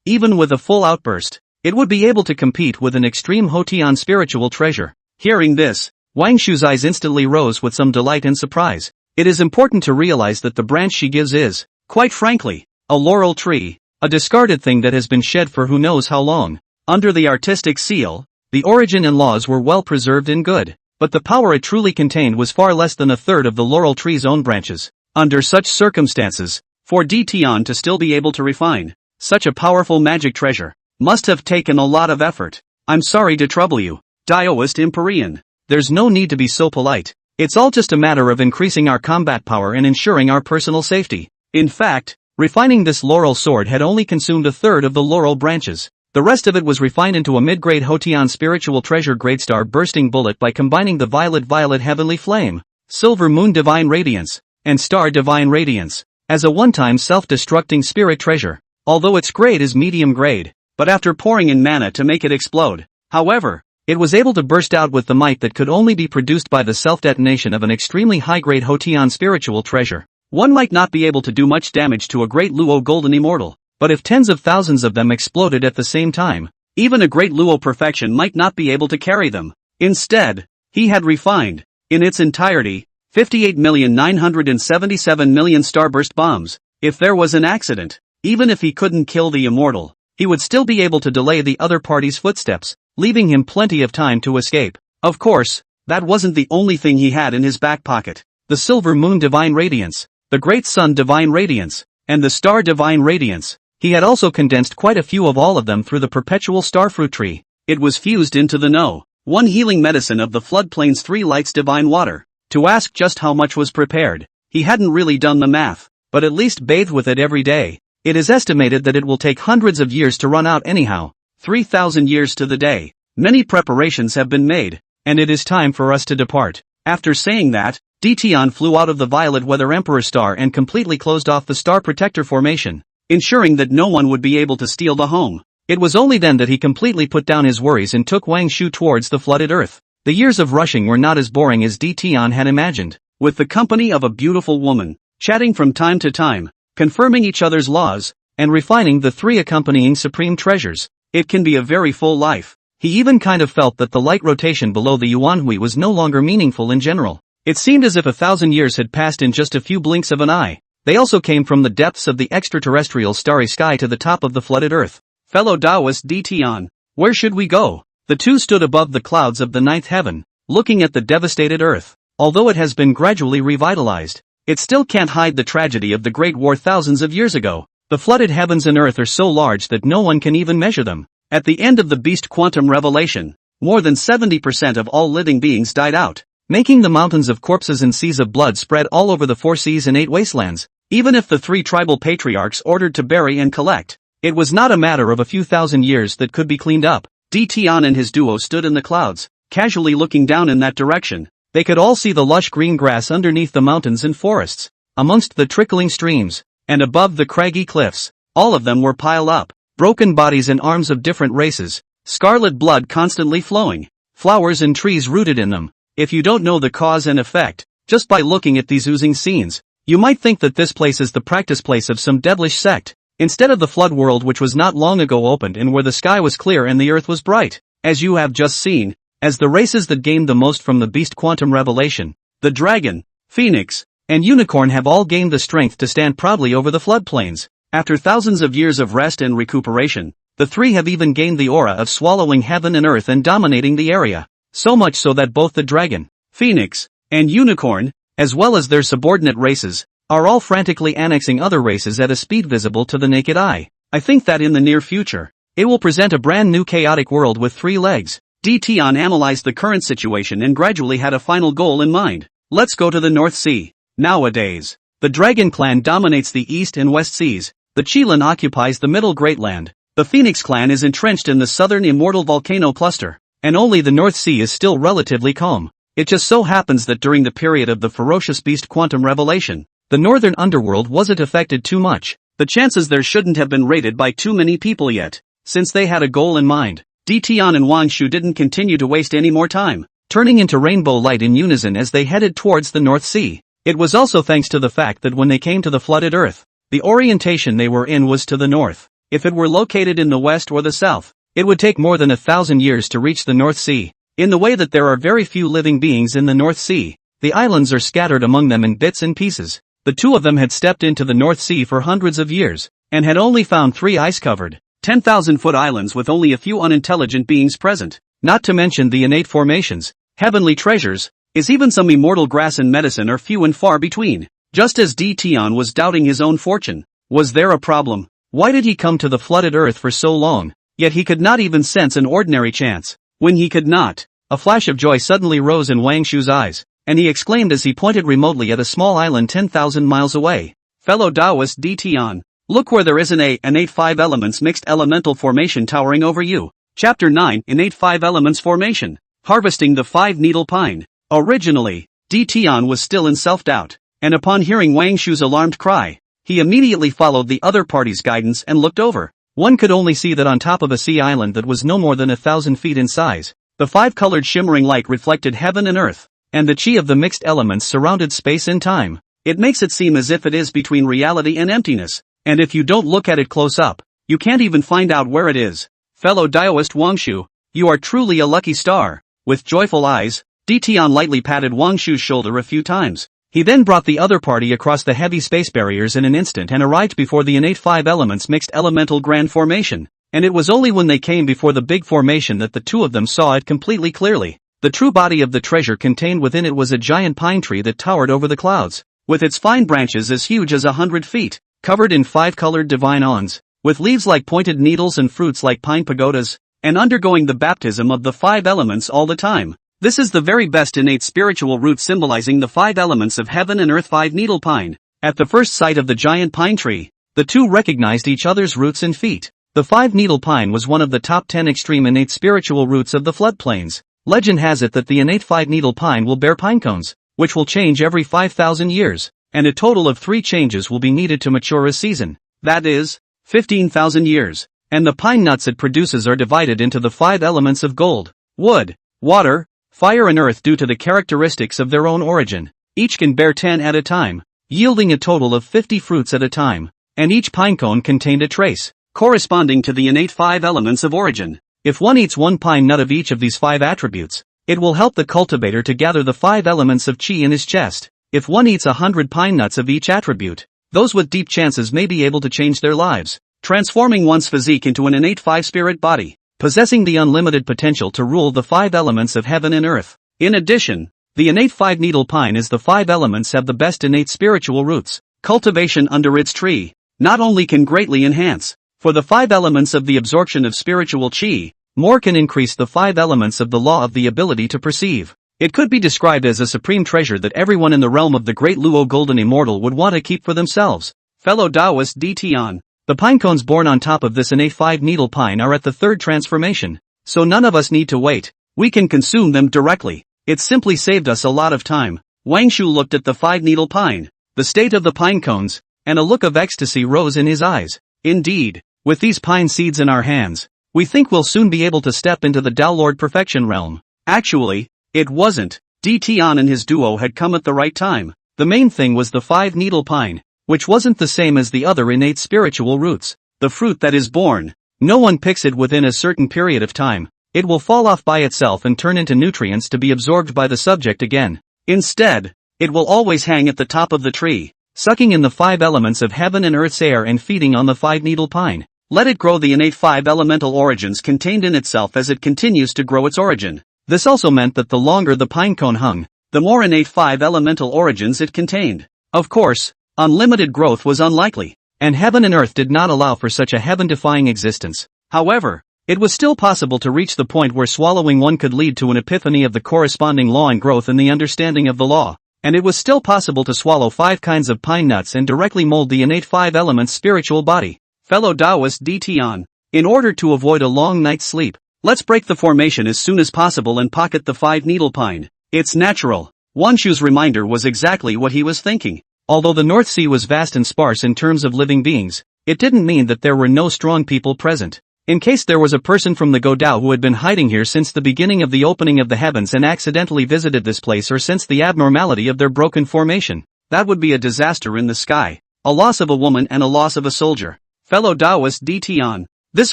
Even with a full outburst, it would be able to compete with an extreme Hotian spiritual treasure. Hearing this, Wangshu's eyes instantly rose with some delight and surprise. It is important to realize that the branch she gives is, quite frankly, a laurel tree, a discarded thing that has been shed for who knows how long. Under the artistic seal, the origin and laws were well preserved and good, but the power it truly contained was far less than a third of the laurel tree's own branches. Under such circumstances, for Tian to still be able to refine such a powerful magic treasure must have taken a lot of effort. I'm sorry to trouble you, Daoist Empyrean. There's no need to be so polite. It's all just a matter of increasing our combat power and ensuring our personal safety. In fact, refining this laurel sword had only consumed a third of the laurel branches. The rest of it was refined into a mid-grade Hotian spiritual treasure grade star bursting bullet by combining the violet heavenly flame, silver moon divine radiance, and star divine radiance, as a one-time self-destructing spirit treasure, although its grade is medium grade, but after pouring in mana to make it explode, however, it was able to burst out with the might that could only be produced by the self-detonation of an extremely high-grade Hotian spiritual treasure. One might not be able to do much damage to a great Luo golden immortal, but if tens of thousands of them exploded at the same time, even a great Luo perfection might not be able to carry them. Instead, he had refined, in its entirety, 58,977,000,000 starburst bombs. If there was an accident, even if he couldn't kill the immortal, he would still be able to delay the other party's footsteps, leaving him plenty of time to escape. Of course, that wasn't the only thing he had in his back pocket. The silver moon divine radiance, the great sun divine radiance, and the star divine radiance. He had also condensed quite a few of all of them through the perpetual starfruit tree. It was fused into the one healing medicine of the floodplain's 3 lights divine water. To ask just how much was prepared, he hadn't really done the math, but at least bathed with it every day. It is estimated that it will take hundreds of years to run out anyhow, 3,000 years to the day. Many preparations have been made, and it is time for us to depart. After saying that, Tian flew out of the violet weather emperor star and completely closed off the star protector formation, ensuring that no one would be able to steal the home. It was only then that he completely put down his worries and took Wangshu towards the flooded earth. The years of rushing were not as boring as Tian had imagined. With the company of a beautiful woman, chatting from time to time, confirming each other's laws, and refining the 3 accompanying supreme treasures, it can be a very full life. He even kind of felt that the light rotation below the Yuanhui was no longer meaningful in general. It seemed as if 1,000 years had passed in just a few blinks of an eye. They also came from the depths of the extraterrestrial starry sky to the top of the flooded earth. Fellow Taoist Tian, where should we go? The two stood above the clouds of the 9th heaven, looking at the devastated earth. Although it has been gradually revitalized, it still can't hide the tragedy of the Great War thousands of years ago. The flooded heavens and earth are so large that no one can even measure them. At the end of the Beast Quantum Revelation, more than 70% of all living beings died out, making the mountains of corpses and seas of blood spread all over the 4 seas and 8 wastelands. Even if the 3 tribal patriarchs ordered to bury and collect, it was not a matter of a few thousand years that could be cleaned up. Tian and his duo stood in the clouds, casually looking down in that direction. They could all see the lush green grass underneath the mountains and forests, amongst the trickling streams, and above the craggy cliffs. All of them were piled up, broken bodies and arms of different races, scarlet blood constantly flowing, flowers and trees rooted in them. If you don't know the cause and effect, just by looking at these oozing scenes, you might think that this place is the practice place of some devilish sect, instead of the flood world which was not long ago opened and where the sky was clear and the earth was bright. As you have just seen, as the races that gained the most from the Beast Quantum Revelation, the dragon, phoenix, and unicorn have all gained the strength to stand proudly over the floodplains. After thousands of years of rest and recuperation, the 3 have even gained the aura of swallowing heaven and earth and dominating the area. So much so that both the dragon, phoenix, and unicorn, as well as their subordinate races, are all frantically annexing other races at a speed visible to the naked eye. I think that in the near future, it will present a brand new chaotic world with 3 legs. Tian analyzed the current situation and gradually had a final goal in mind. Let's go to the North Sea. Nowadays, the Dragon Clan dominates the East and West Seas, the Qilin occupies the Middle Great Land, the Phoenix Clan is entrenched in the southern immortal volcano cluster, and only the North Sea is still relatively calm. It just so happens that during the period of the ferocious Beast Quantum Revelation, the northern underworld wasn't affected too much. The chances there shouldn't have been raided by too many people yet, since they had a goal in mind. Tian and Wang Shu didn't continue to waste any more time, turning into rainbow light in unison as they headed towards the North Sea. It was also thanks to the fact that when they came to the flooded earth, the orientation they were in was to the north. If it were located in the west or the south, it would take more than 1,000 years to reach the North Sea. In the way that there are very few living beings in the North Sea, the islands are scattered among them in bits and pieces. The 2 of them had stepped into the North Sea for hundreds of years, and had only found 3 ice-covered, 10,000-foot islands with only a few unintelligent beings present, not to mention the innate formations, heavenly treasures, is even some immortal grass and medicine are few and far between. Just as Tian was doubting his own fortune, was there a problem? Why did he come to the flooded earth for so long, yet he could not even sense an ordinary chance? When he could not, a flash of joy suddenly rose in Wang Shu's eyes, and he exclaimed as he pointed remotely at a small island 10,000 miles away. Fellow Taoist Tian, look where there is an innate 5 elements mixed elemental formation towering over you. Chapter 9 Innate 5 Elements Formation. Harvesting the 5-needle pine. Originally, Tian was still in self-doubt, and upon hearing Wang Shu's alarmed cry, he immediately followed the other party's guidance and looked over. One could only see that on top of a sea island that was no more than 1,000 feet in size, the 5-colored shimmering light reflected heaven and earth, and the chi of the mixed elements surrounded space and time. It makes it seem as if it is between reality and emptiness, and if you don't look at it close up, you can't even find out where it is. Fellow Taoist Wang Shu, you are truly a lucky star. With joyful eyes, Tian lightly patted Wang Shu's shoulder a few times. He then brought the other party across the heavy space barriers in an instant and arrived before the innate 5 elements mixed elemental grand formation, and it was only when they came before the big formation that the 2 of them saw it completely clearly. The true body of the treasure contained within it was a giant pine tree that towered over the clouds, with its fine branches as huge as 100 feet, covered in 5-colored divine awns, with leaves like pointed needles and fruits like pine pagodas, and undergoing the baptism of the 5 elements all the time. This is the very best innate spiritual root symbolizing the 5 elements of heaven and earth. 5-needle pine. At the first sight of the giant pine tree, the 2 recognized each other's roots and feet. The 5-needle pine was one of the top 10 extreme innate spiritual roots of the floodplains. Legend has it that the innate 5-needle pine will bear pine cones, which will change every 5,000 years, and a total of 3 changes will be needed to mature a season. That is, 15,000 years. And the pine nuts it produces are divided into the 5 elements of gold, wood, water, fire and earth due to the characteristics of their own origin. Each can bear 10 at a time, yielding a total of 50 fruits at a time, and each pine cone contained a trace, corresponding to the innate 5 elements of origin. If one eats 1 pine nut of each of these 5 attributes, it will help the cultivator to gather the 5 elements of chi in his chest. If one eats 100 pine nuts of each attribute, those with deep chances may be able to change their lives, transforming one's physique into an innate 5 spirit body, possessing the unlimited potential to rule the 5 elements of heaven and earth. In addition, the innate 5-needle pine is the 5 elements have the best innate spiritual roots. Cultivation under its tree. not only can greatly enhance, for the 5 elements of the absorption of spiritual chi, more can increase the 5 elements of the law of the ability to perceive. It could be described as a supreme treasure that everyone in the realm of the great Luo Golden Immortal would want to keep for themselves. Fellow Taoist Dtian, the pinecones born on top of this innate 5-needle pine are at the 3rd transformation, so none of us need to wait. We can consume them directly. It simply saved us a lot of time. Wang Shu looked at the 5-needle pine, the state of the pine cones, and a look of ecstasy rose in his eyes. Indeed, with these pine seeds in our hands, we think we'll soon be able to step into the Tao Lord Perfection realm. Actually, it wasn't. Dtian and his duo had come at the right time. The main thing was the 5-needle pine, which wasn't the same as the other innate spiritual roots. The fruit that is born, no one picks it within a certain period of time. It will fall off by itself and turn into nutrients to be absorbed by the subject again. Instead, it will always hang at the top of the tree, sucking in the 5 elements of heaven and earth's air and feeding on the 5-needle pine. Let it grow the innate 5 elemental origins contained in itself as it continues to grow its origin. This also meant that the longer the pinecone hung, the more innate 5 elemental origins it contained. Of course, unlimited growth was unlikely, and heaven and earth did not allow for such a heaven-defying existence. However, it was still possible to reach the point where swallowing one could lead to an epiphany of the corresponding law and growth in the understanding of the law, and it was still possible to swallow 5 kinds of pine nuts and directly mold the innate 5 elements spiritual body. Fellow Taoist Dtian, in order to avoid a long night's sleep, let's break the formation as soon as possible and pocket the 5-needle pine. It's natural. Wang Shu's reminder was exactly what he was thinking. Although the North Sea was vast and sparse in terms of living beings, it didn't mean that there were no strong people present. In case there was a person from the Godao who had been hiding here since the beginning of the opening of the heavens and accidentally visited this place or sensed the abnormality of their broken formation, that would be a disaster in the sky, a loss of a woman and a loss of a soldier. Fellow Taoist Dtian, this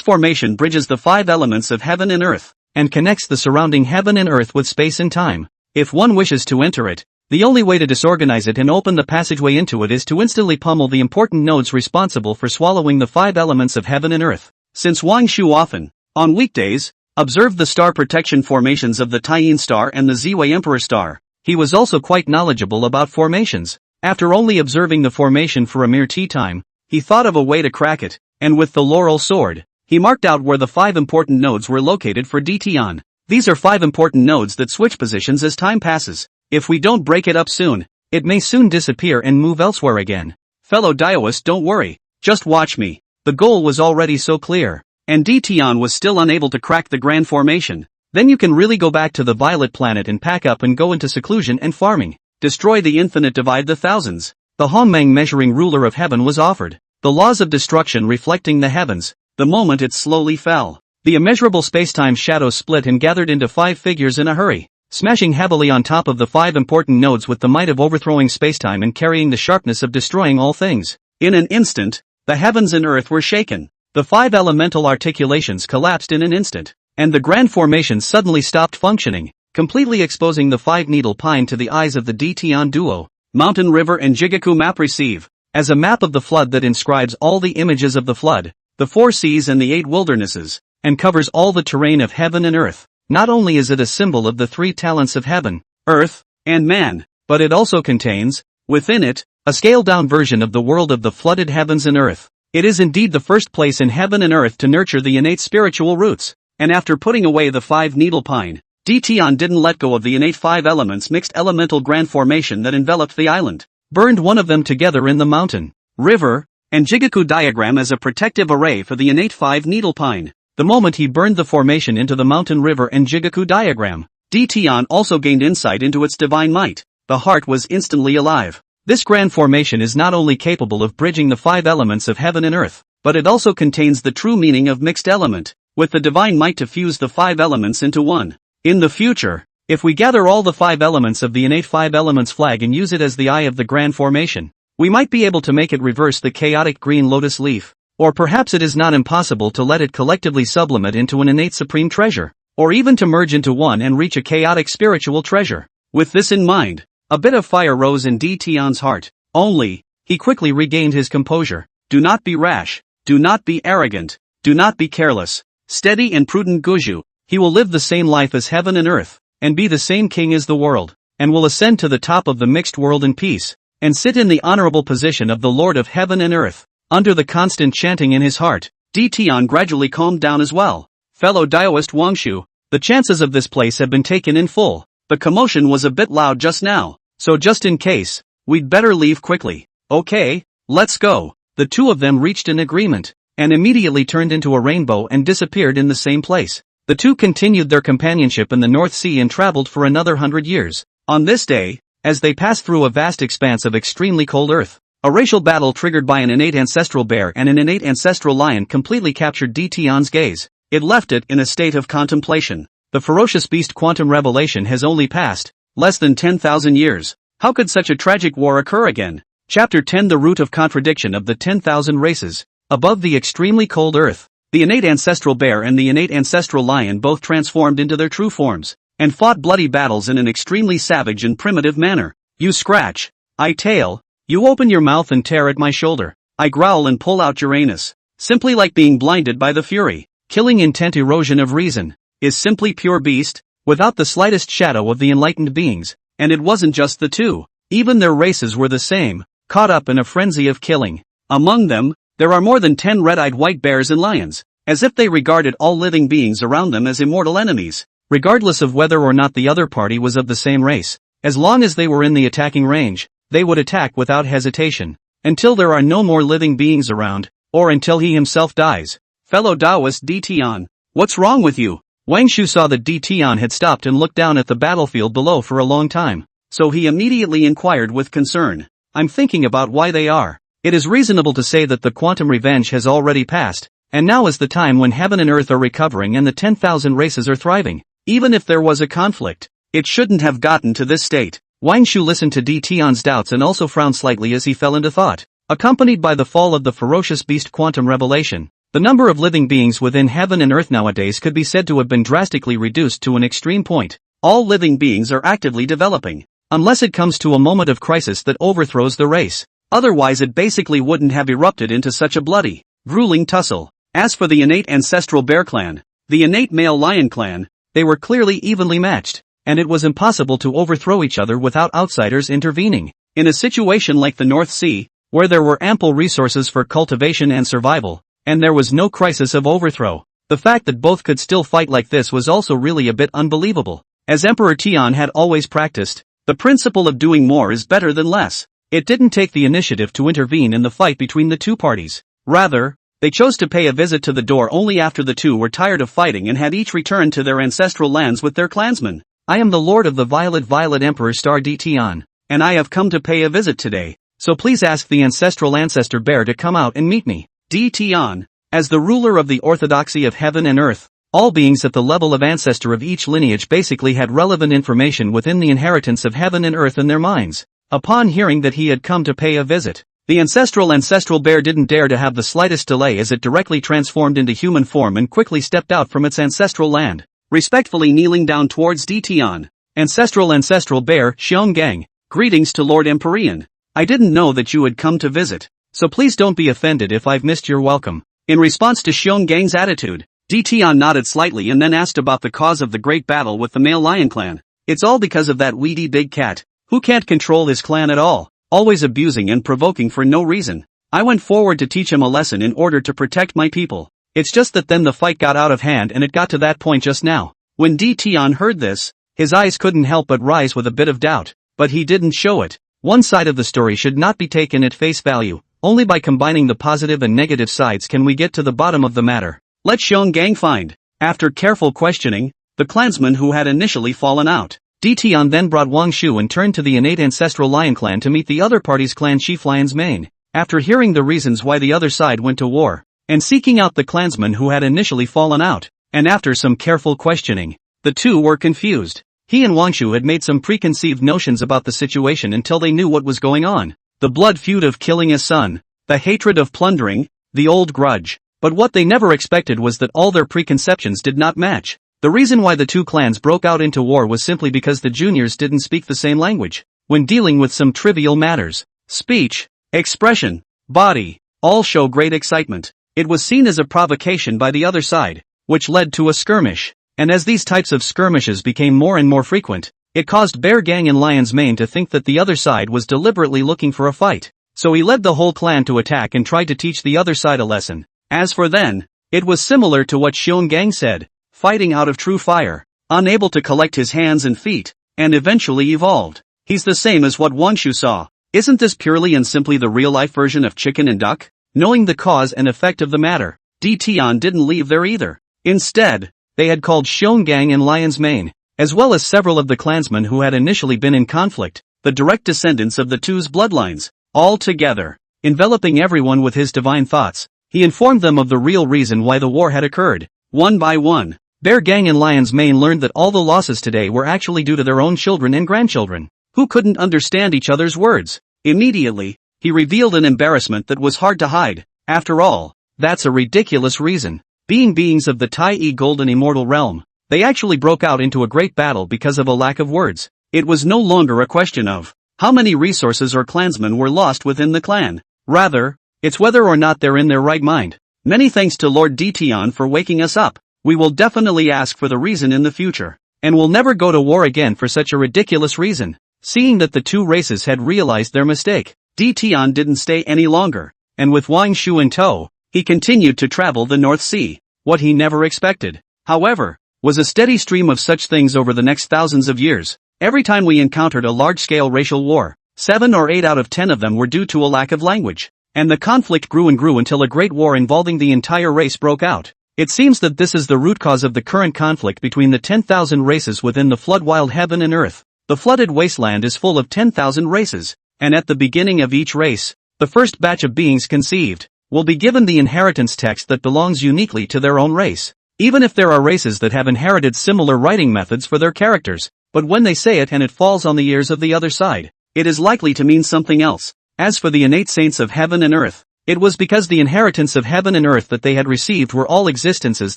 formation bridges the 5 elements of heaven and earth, and connects the surrounding heaven and earth with space and time. If one wishes to enter it, the only way to disorganize it and open the passageway into it is to instantly pummel the important nodes responsible for swallowing the 5 elements of heaven and earth. Since Wang Shu often, on weekdays, observed the star protection formations of the Taiyin star and the Ziwei Emperor star, he was also quite knowledgeable about formations. After only observing the formation for a mere tea time, he thought of a way to crack it, and with the laurel sword, he marked out where the 5 important nodes were located for Dtian. These are 5 important nodes that switch positions as time passes. If we don't break it up soon, it may soon disappear and move elsewhere again. Fellow Taoists, don't worry, just watch me. The goal was already so clear, and Dtian was still unable to crack the grand formation. Then you can really go back to the violet planet and pack up and go into seclusion and farming. Destroy the infinite, divide the thousands. The Hongmeng measuring ruler of heaven was offered. The laws of destruction reflecting the heavens. The moment it slowly fell, the immeasurable spacetime shadow split and gathered into 5 figures in a hurry, smashing heavily on top of the 5 important nodes with the might of overthrowing spacetime and carrying the sharpness of destroying all things. In an instant, the heavens and earth were shaken. The 5 elemental articulations collapsed in an instant, and the grand formation suddenly stopped functioning, completely exposing the 5-needle pine to the eyes of the Dtian duo. Mountain, river and Jigaku map receive, as a map of the flood that inscribes all the images of the flood, the 4 seas and the 8 wildernesses, and covers all the terrain of heaven and earth. Not only is it a symbol of the 3 talents of heaven, earth, and man, but it also contains, within it, a scaled-down version of the world of the flooded heavens and earth. It is indeed the first place in heaven and earth to nurture the innate spiritual roots, and after putting away the 5-needle pine, Dtian didn't let go of the innate 5 elements mixed elemental grand formation that enveloped the island, burned one of them together in the mountain, river, and Jigaku diagram as a protective array for the innate 5-needle pine. The moment he burned the formation into the mountain, river and Jigaku diagram, Dtian also gained insight into its divine might. The heart was instantly alive. This grand formation is not only capable of bridging the 5 elements of heaven and earth, but it also contains the true meaning of mixed element, with the divine might to fuse the 5 elements into one. In the future, if we gather all the 5 elements of the innate 5 elements flag and use it as the eye of the grand formation, we might be able to make it reverse the chaotic green lotus leaf. Or perhaps it is not impossible to let it collectively sublimate into an innate supreme treasure, or even to merge into one and reach a chaotic spiritual treasure. With this in mind, a bit of fire rose in Dtian's heart. Only, he quickly regained his composure. Do not be rash, do not be arrogant, do not be careless. Steady and prudent Guju, he will live the same life as heaven and earth, and be the same king as the world, and will ascend to the top of the mixed world in peace, and sit in the honorable position of the Lord of heaven and earth. Under the constant chanting in his heart, Tian gradually calmed down as well. Fellow Daoist Wangshu, the chances of this place have been taken in full. The commotion was a bit loud just now, so just in case, we'd better leave quickly. Okay, let's go. The two of them reached an agreement, and immediately turned into a rainbow and disappeared in the same place. The two continued their companionship in the North Sea and traveled for another 100 years. On this day, as they passed through a vast expanse of extremely cold earth, a racial battle triggered by an innate ancestral bear and an innate ancestral lion completely captured Tian's gaze. It left it in a state of contemplation. The ferocious beast quantum revelation has only passed less than 10,000 years. How could such a tragic war occur again? Chapter 10 The Root of Contradiction of the 10,000 Races. Above the extremely cold earth, the innate ancestral bear and the innate ancestral lion both transformed into their true forms, and fought bloody battles in an extremely savage and primitive manner. You scratch, I tail, you open your mouth and tear at my shoulder, I growl and pull out your anus. Simply like being blinded by the fury. Killing intent erosion of reason, is simply pure beast, without the slightest shadow of the enlightened beings, and it wasn't just the two, even their races were the same, caught up in a frenzy of killing. Among them, there are more than 10 red-eyed white bears and lions, as if they regarded all living beings around them as immortal enemies, regardless of whether or not the other party was of the same race. As long as they were in the attacking range, they would attack without hesitation, until there are no more living beings around, or until he himself dies. Fellow Taoist Tian, what's wrong with you? Wang Shu saw that Tian had stopped and looked down at the battlefield below for a long time, so he immediately inquired with concern. I'm thinking about why they are. It is reasonable to say that the quantum revenge has already passed, and now is the time when heaven and earth are recovering and the 10,000 races are thriving. Even if there was a conflict, it shouldn't have gotten to this state. Wang Shu listened to Tian's doubts and also frowned slightly as he fell into thought. Accompanied by the fall of the ferocious beast quantum revelation, the number of living beings within heaven and earth nowadays could be said to have been drastically reduced to an extreme point. All living beings are actively developing, unless it comes to a moment of crisis that overthrows the race. Otherwise it basically wouldn't have erupted into such a bloody, grueling tussle. As for the innate ancestral bear clan, the innate male lion clan, they were clearly evenly matched, and it was impossible to overthrow each other without outsiders intervening. In a situation like the North Sea, where there were ample resources for cultivation and survival, and there was no crisis of overthrow, the fact that both could still fight like this was also really a bit unbelievable. As Emperor Tian had always practiced, the principle of doing more is better than less. It didn't take the initiative to intervene in the fight between the two parties. Rather, they chose to pay a visit to the door only after the two were tired of fighting and had each returned to their ancestral lands with their clansmen. I am the Lord of the Violet Emperor Star Tian, and I have come to pay a visit today, so please ask the ancestral ancestor bear to come out and meet me. Tian, as the ruler of the orthodoxy of heaven and earth, all beings at the level of ancestor of each lineage basically had relevant information within the inheritance of heaven and earth in their minds. Upon hearing that he had come to pay a visit, the ancestral bear didn't dare to have the slightest delay as it directly transformed into human form and quickly stepped out from its ancestral land, respectfully kneeling down towards Tian. Ancestral bear, Xionggang, greetings to Lord Empyrean. I didn't know that you had come to visit, so please don't be offended if I've missed your welcome. In response to Xiongang's attitude, Tian nodded slightly and then asked about the cause of the great battle with the male lion clan. It's all because of that weedy big cat, who can't control his clan at all, always abusing and provoking for no reason. I went forward to teach him a lesson in order to protect my people. It's just that then the fight got out of hand and it got to that point just now. When Tian heard this, his eyes couldn't help but rise with a bit of doubt, but he didn't show it. One side of the story should not be taken at face value. Only by combining the positive and negative sides can we get to the bottom of the matter. Let Xionggang find. After careful questioning, the clansman who had initially fallen out, Tian then brought Wang Shu and turned to the innate ancestral lion clan to meet the other party's clan chief Lion's Mane. After hearing the reasons why the other side went to war, and seeking out the clansman who had initially fallen out, and after some careful questioning, the two were confused. He and Wang Shu had made some preconceived notions about the situation until they knew what was going on. The blood feud of killing a son, the hatred of plundering, the old grudge. But what they never expected was that all their preconceptions did not match. The reason why the two clans broke out into war was simply because the juniors didn't speak the same language. When dealing with some trivial matters, speech, expression, body, all show great excitement. It was seen as a provocation by the other side, which led to a skirmish. And as these types of skirmishes became more and more frequent, it caused Bear Gang and Lion's Mane to think that the other side was deliberately looking for a fight. so he led the whole clan to attack and tried to teach the other side a lesson. As for then, it was similar to what Xionggang said, fighting out of true fire, unable to collect his hands and feet, and eventually evolved. He's the same as what Wanshu saw. Isn't this purely and simply the real-life version of chicken and duck? Knowing the cause and effect of the matter, Tian didn't leave there either. Instead, they had called Xionggang and Lion's Mane, as well as several of the clansmen who had initially been in conflict, the direct descendants of the two's bloodlines, all together. Enveloping everyone with his divine thoughts, he informed them of the real reason why the war had occurred. One by one, Bear Gang and Lion's Mane learned that all the losses today were actually due to their own children and grandchildren, who couldn't understand each other's words. Immediately, he revealed an embarrassment that was hard to hide. After all, that's a ridiculous reason. Being beings of the Tai Golden Immortal Realm, they actually broke out into a great battle because of a lack of words. It was no longer a question of how many resources or clansmen were lost within the clan. Rather, it's whether or not they're in their right mind. Many thanks to Lord Tian for waking us up. We will definitely ask for the reason in the future, and will never go to war again for such a ridiculous reason. Seeing that the two races had realized their mistake, Tian didn't stay any longer, and with Wang Shu in tow, he continued to travel the North Sea. What he never expected, however, was a steady stream of such things over the next thousands of years. Every time we encountered a large-scale racial war, 7 or 8 out of 10 of them were due to a lack of language, and the conflict grew and grew until a great war involving the entire race broke out. It seems that this is the root cause of the current conflict between the 10,000 races within the flood-wild heaven and earth. The flooded wasteland is full of 10,000 races, and at the beginning of each race, the first batch of beings conceived will be given the inheritance text that belongs uniquely to their own race. Even if there are races that have inherited similar writing methods for their characters, but when they say it and it falls on the ears of the other side, it is likely to mean something else. As for the innate saints of heaven and earth, it was because the inheritance of heaven and earth that they had received were all existences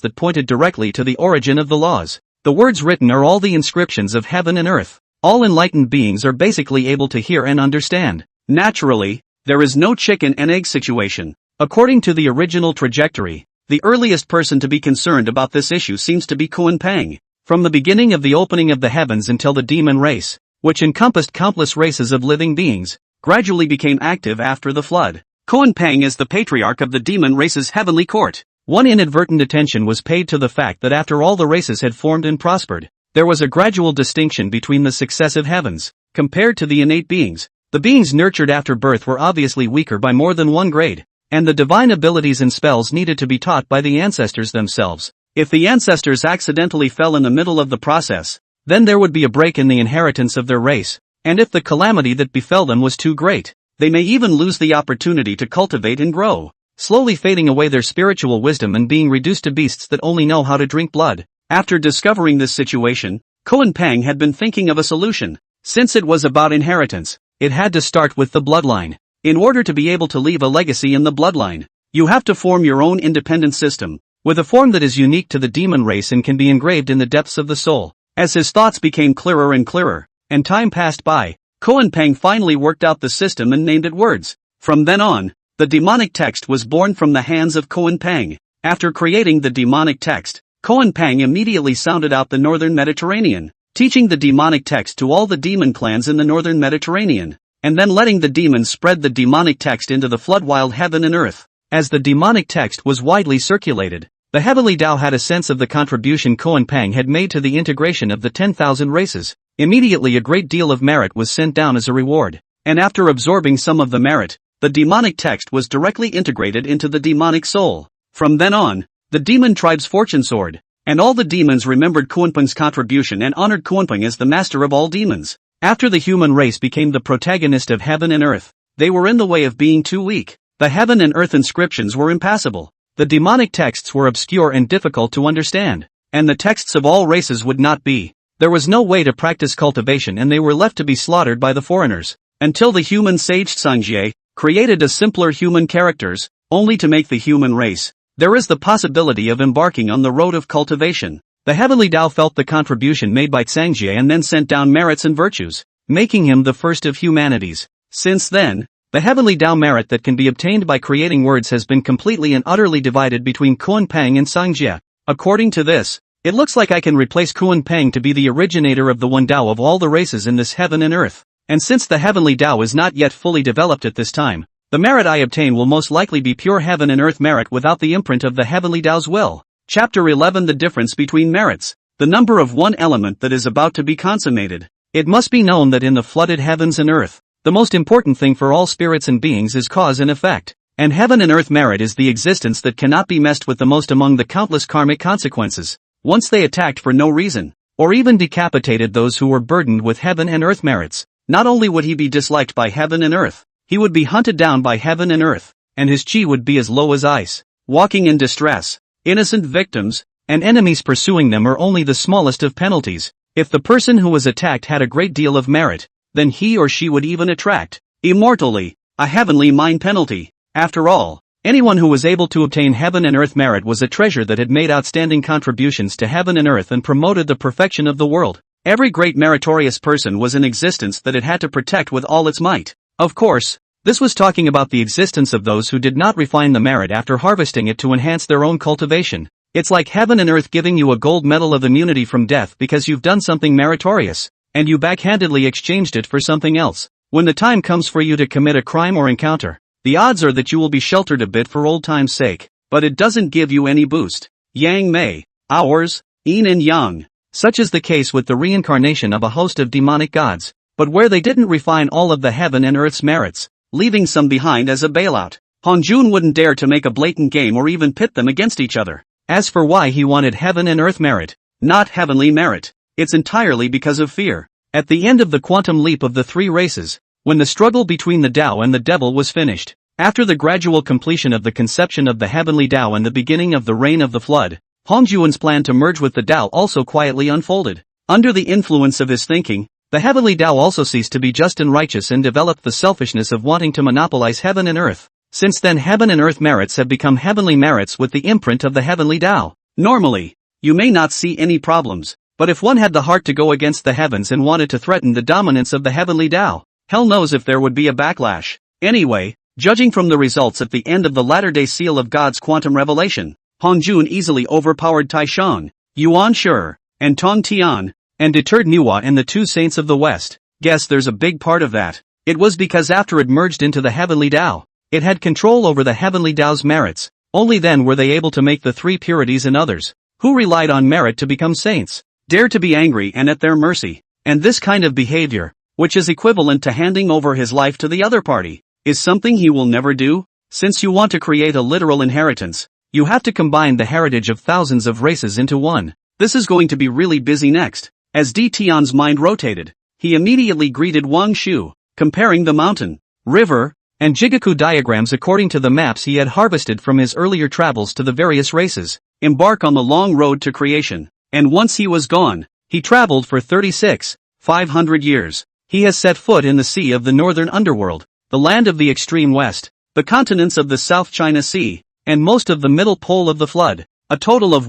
that pointed directly to the origin of the laws. The words written are all the inscriptions of heaven and earth. All enlightened beings are basically able to hear and understand. Naturally, there is no chicken and egg situation. According to the original trajectory, the earliest person to be concerned about this issue seems to be Kunpeng. From the beginning of the opening of the heavens until the demon race, which encompassed countless races of living beings, gradually became active after the flood. Kunpeng is the patriarch of the demon race's heavenly court. One inadvertent attention was paid to the fact that after all the races had formed and prospered, there was a gradual distinction between the successive heavens, compared to the innate beings. The beings nurtured after birth were obviously weaker by more than one grade, and the divine abilities and spells needed to be taught by the ancestors themselves. If the ancestors accidentally fell in the middle of the process, then there would be a break in the inheritance of their race, and if the calamity that befell them was too great, they may even lose the opportunity to cultivate and grow, slowly fading away their spiritual wisdom and being reduced to beasts that only know how to drink blood. After discovering this situation, Kunpeng had been thinking of a solution. Since it was about inheritance, it had to start with the bloodline. In order to be able to leave a legacy in the bloodline, you have to form your own independent system, with a form that is unique to the demon race and can be engraved in the depths of the soul. As his thoughts became clearer and clearer, and time passed by, Kunpeng finally worked out the system and named it words. From then on, the demonic text was born from the hands of Kunpeng. After creating the demonic text, Kunpeng immediately sounded out the northern Mediterranean, teaching the demonic text to all the demon clans in the northern Mediterranean, and then letting the demons spread the demonic text into the flood-wild heaven and earth. As the demonic text was widely circulated, the Heavenly Tao had a sense of the contribution Kunpeng had made to the integration of the 10,000 races. Immediately a great deal of merit was sent down as a reward, and after absorbing some of the merit, the demonic text was directly integrated into the demonic soul. From then on, the demon tribe's fortune soared, and all the demons remembered Kunpeng's contribution and honored Kunpeng as the master of all demons. After the human race became the protagonist of heaven and earth, they were in the way of being too weak. The heaven and earth inscriptions were impassable. The demonic texts were obscure and difficult to understand, and the texts of all races would not be. There was no way to practice cultivation and they were left to be slaughtered by the foreigners, until the human sage Zhangjiai created a simpler human characters, only to make the human race. There is the possibility of embarking on the road of cultivation. The Heavenly Tao felt the contribution made by Zhangjiai and then sent down merits and virtues, making him the first of humanities. Since then, the Heavenly Tao merit that can be obtained by creating words has been completely and utterly divided between Kunpeng and Zhangjiai. According to this, it looks like I can replace Kunpeng to be the originator of the one Tao of all the races in this heaven and earth. and since the heavenly Tao is not yet fully developed at this time, the merit I obtain will most likely be pure heaven and earth merit without the imprint of the heavenly Tao's will. Chapter 11 The difference between merits. The number of one element that is about to be consummated. It must be known that in the flooded heavens and earth, the most important thing for all spirits and beings is cause and effect. And heaven and earth merit is the existence that cannot be messed with the most among the countless karmic consequences. Once they attacked for no reason, or even decapitated those who were burdened with heaven and earth merits, not only would he be disliked by heaven and earth, he would be hunted down by heaven and earth, and his chi would be as low as ice. Walking in distress, innocent victims, and enemies pursuing them are only the smallest of penalties. If the person who was attacked had a great deal of merit, then he or she would even attract, immortally, a heavenly mind penalty. After all, anyone who was able to obtain heaven and earth merit was a treasure that had made outstanding contributions to heaven and earth and promoted the perfection of the world. Every great meritorious person was in existence that it had to protect with all its might. Of course, this was talking about the existence of those who did not refine the merit after harvesting it to enhance their own cultivation. It's like heaven and earth giving you a gold medal of immunity from death because you've done something meritorious, and you backhandedly exchanged it for something else. When the time comes for you to commit a crime or encounter, the odds are that you will be sheltered a bit for old time's sake, but it doesn't give you any boost. Yang Mei, ours, yin and yang. Such is the case with the reincarnation of a host of demonic gods, but where they didn't refine all of the heaven and earth's merits, leaving some behind as a bailout. Hongjun wouldn't dare to make a blatant game or even pit them against each other. As for why he wanted heaven and earth merit, not heavenly merit, it's entirely because of fear. At the end of the quantum leap of the three races, when the struggle between the Tao and the devil was finished, after the gradual completion of the conception of the heavenly Tao and the beginning of the reign of the flood, Hongjuan's plan to merge with the Tao also quietly unfolded. Under the influence of his thinking, the heavenly Tao also ceased to be just and righteous and developed the selfishness of wanting to monopolize heaven and earth. Since then heaven and earth merits have become heavenly merits with the imprint of the heavenly Tao. Normally, you may not see any problems, but if one had the heart to go against the heavens and wanted to threaten the dominance of the heavenly Tao, hell knows if there would be a backlash. Anyway, judging from the results at the end of the latter-day seal of God's quantum revelation, Hongjun easily overpowered Taishang, Yuan Shi, and Tong Tian, and deterred Niwa and the two saints of the West. Guess there's a big part of that. It was because after it merged into the heavenly Tao, it had control over the heavenly Tao's merits. Only then were they able to make the three purities and others, who relied on merit to become saints, dare to be angry and at their mercy. And this kind of behavior, which is equivalent to handing over his life to the other party, is something he will never do. Since you want to create a literal inheritance, you have to combine the heritage of thousands of races into one. This is going to be really busy next. As Di Tian's mind rotated, he immediately greeted Wang Shu, comparing the mountain, river, and Jigaku diagrams according to the maps he had harvested from his earlier travels to the various races. Embark on the long road to creation. And once he was gone, he traveled for 500 years. He has set foot in the sea of the northern underworld, the land of the extreme west, the continents of the South China Sea, and most of the middle pole of the flood. A total of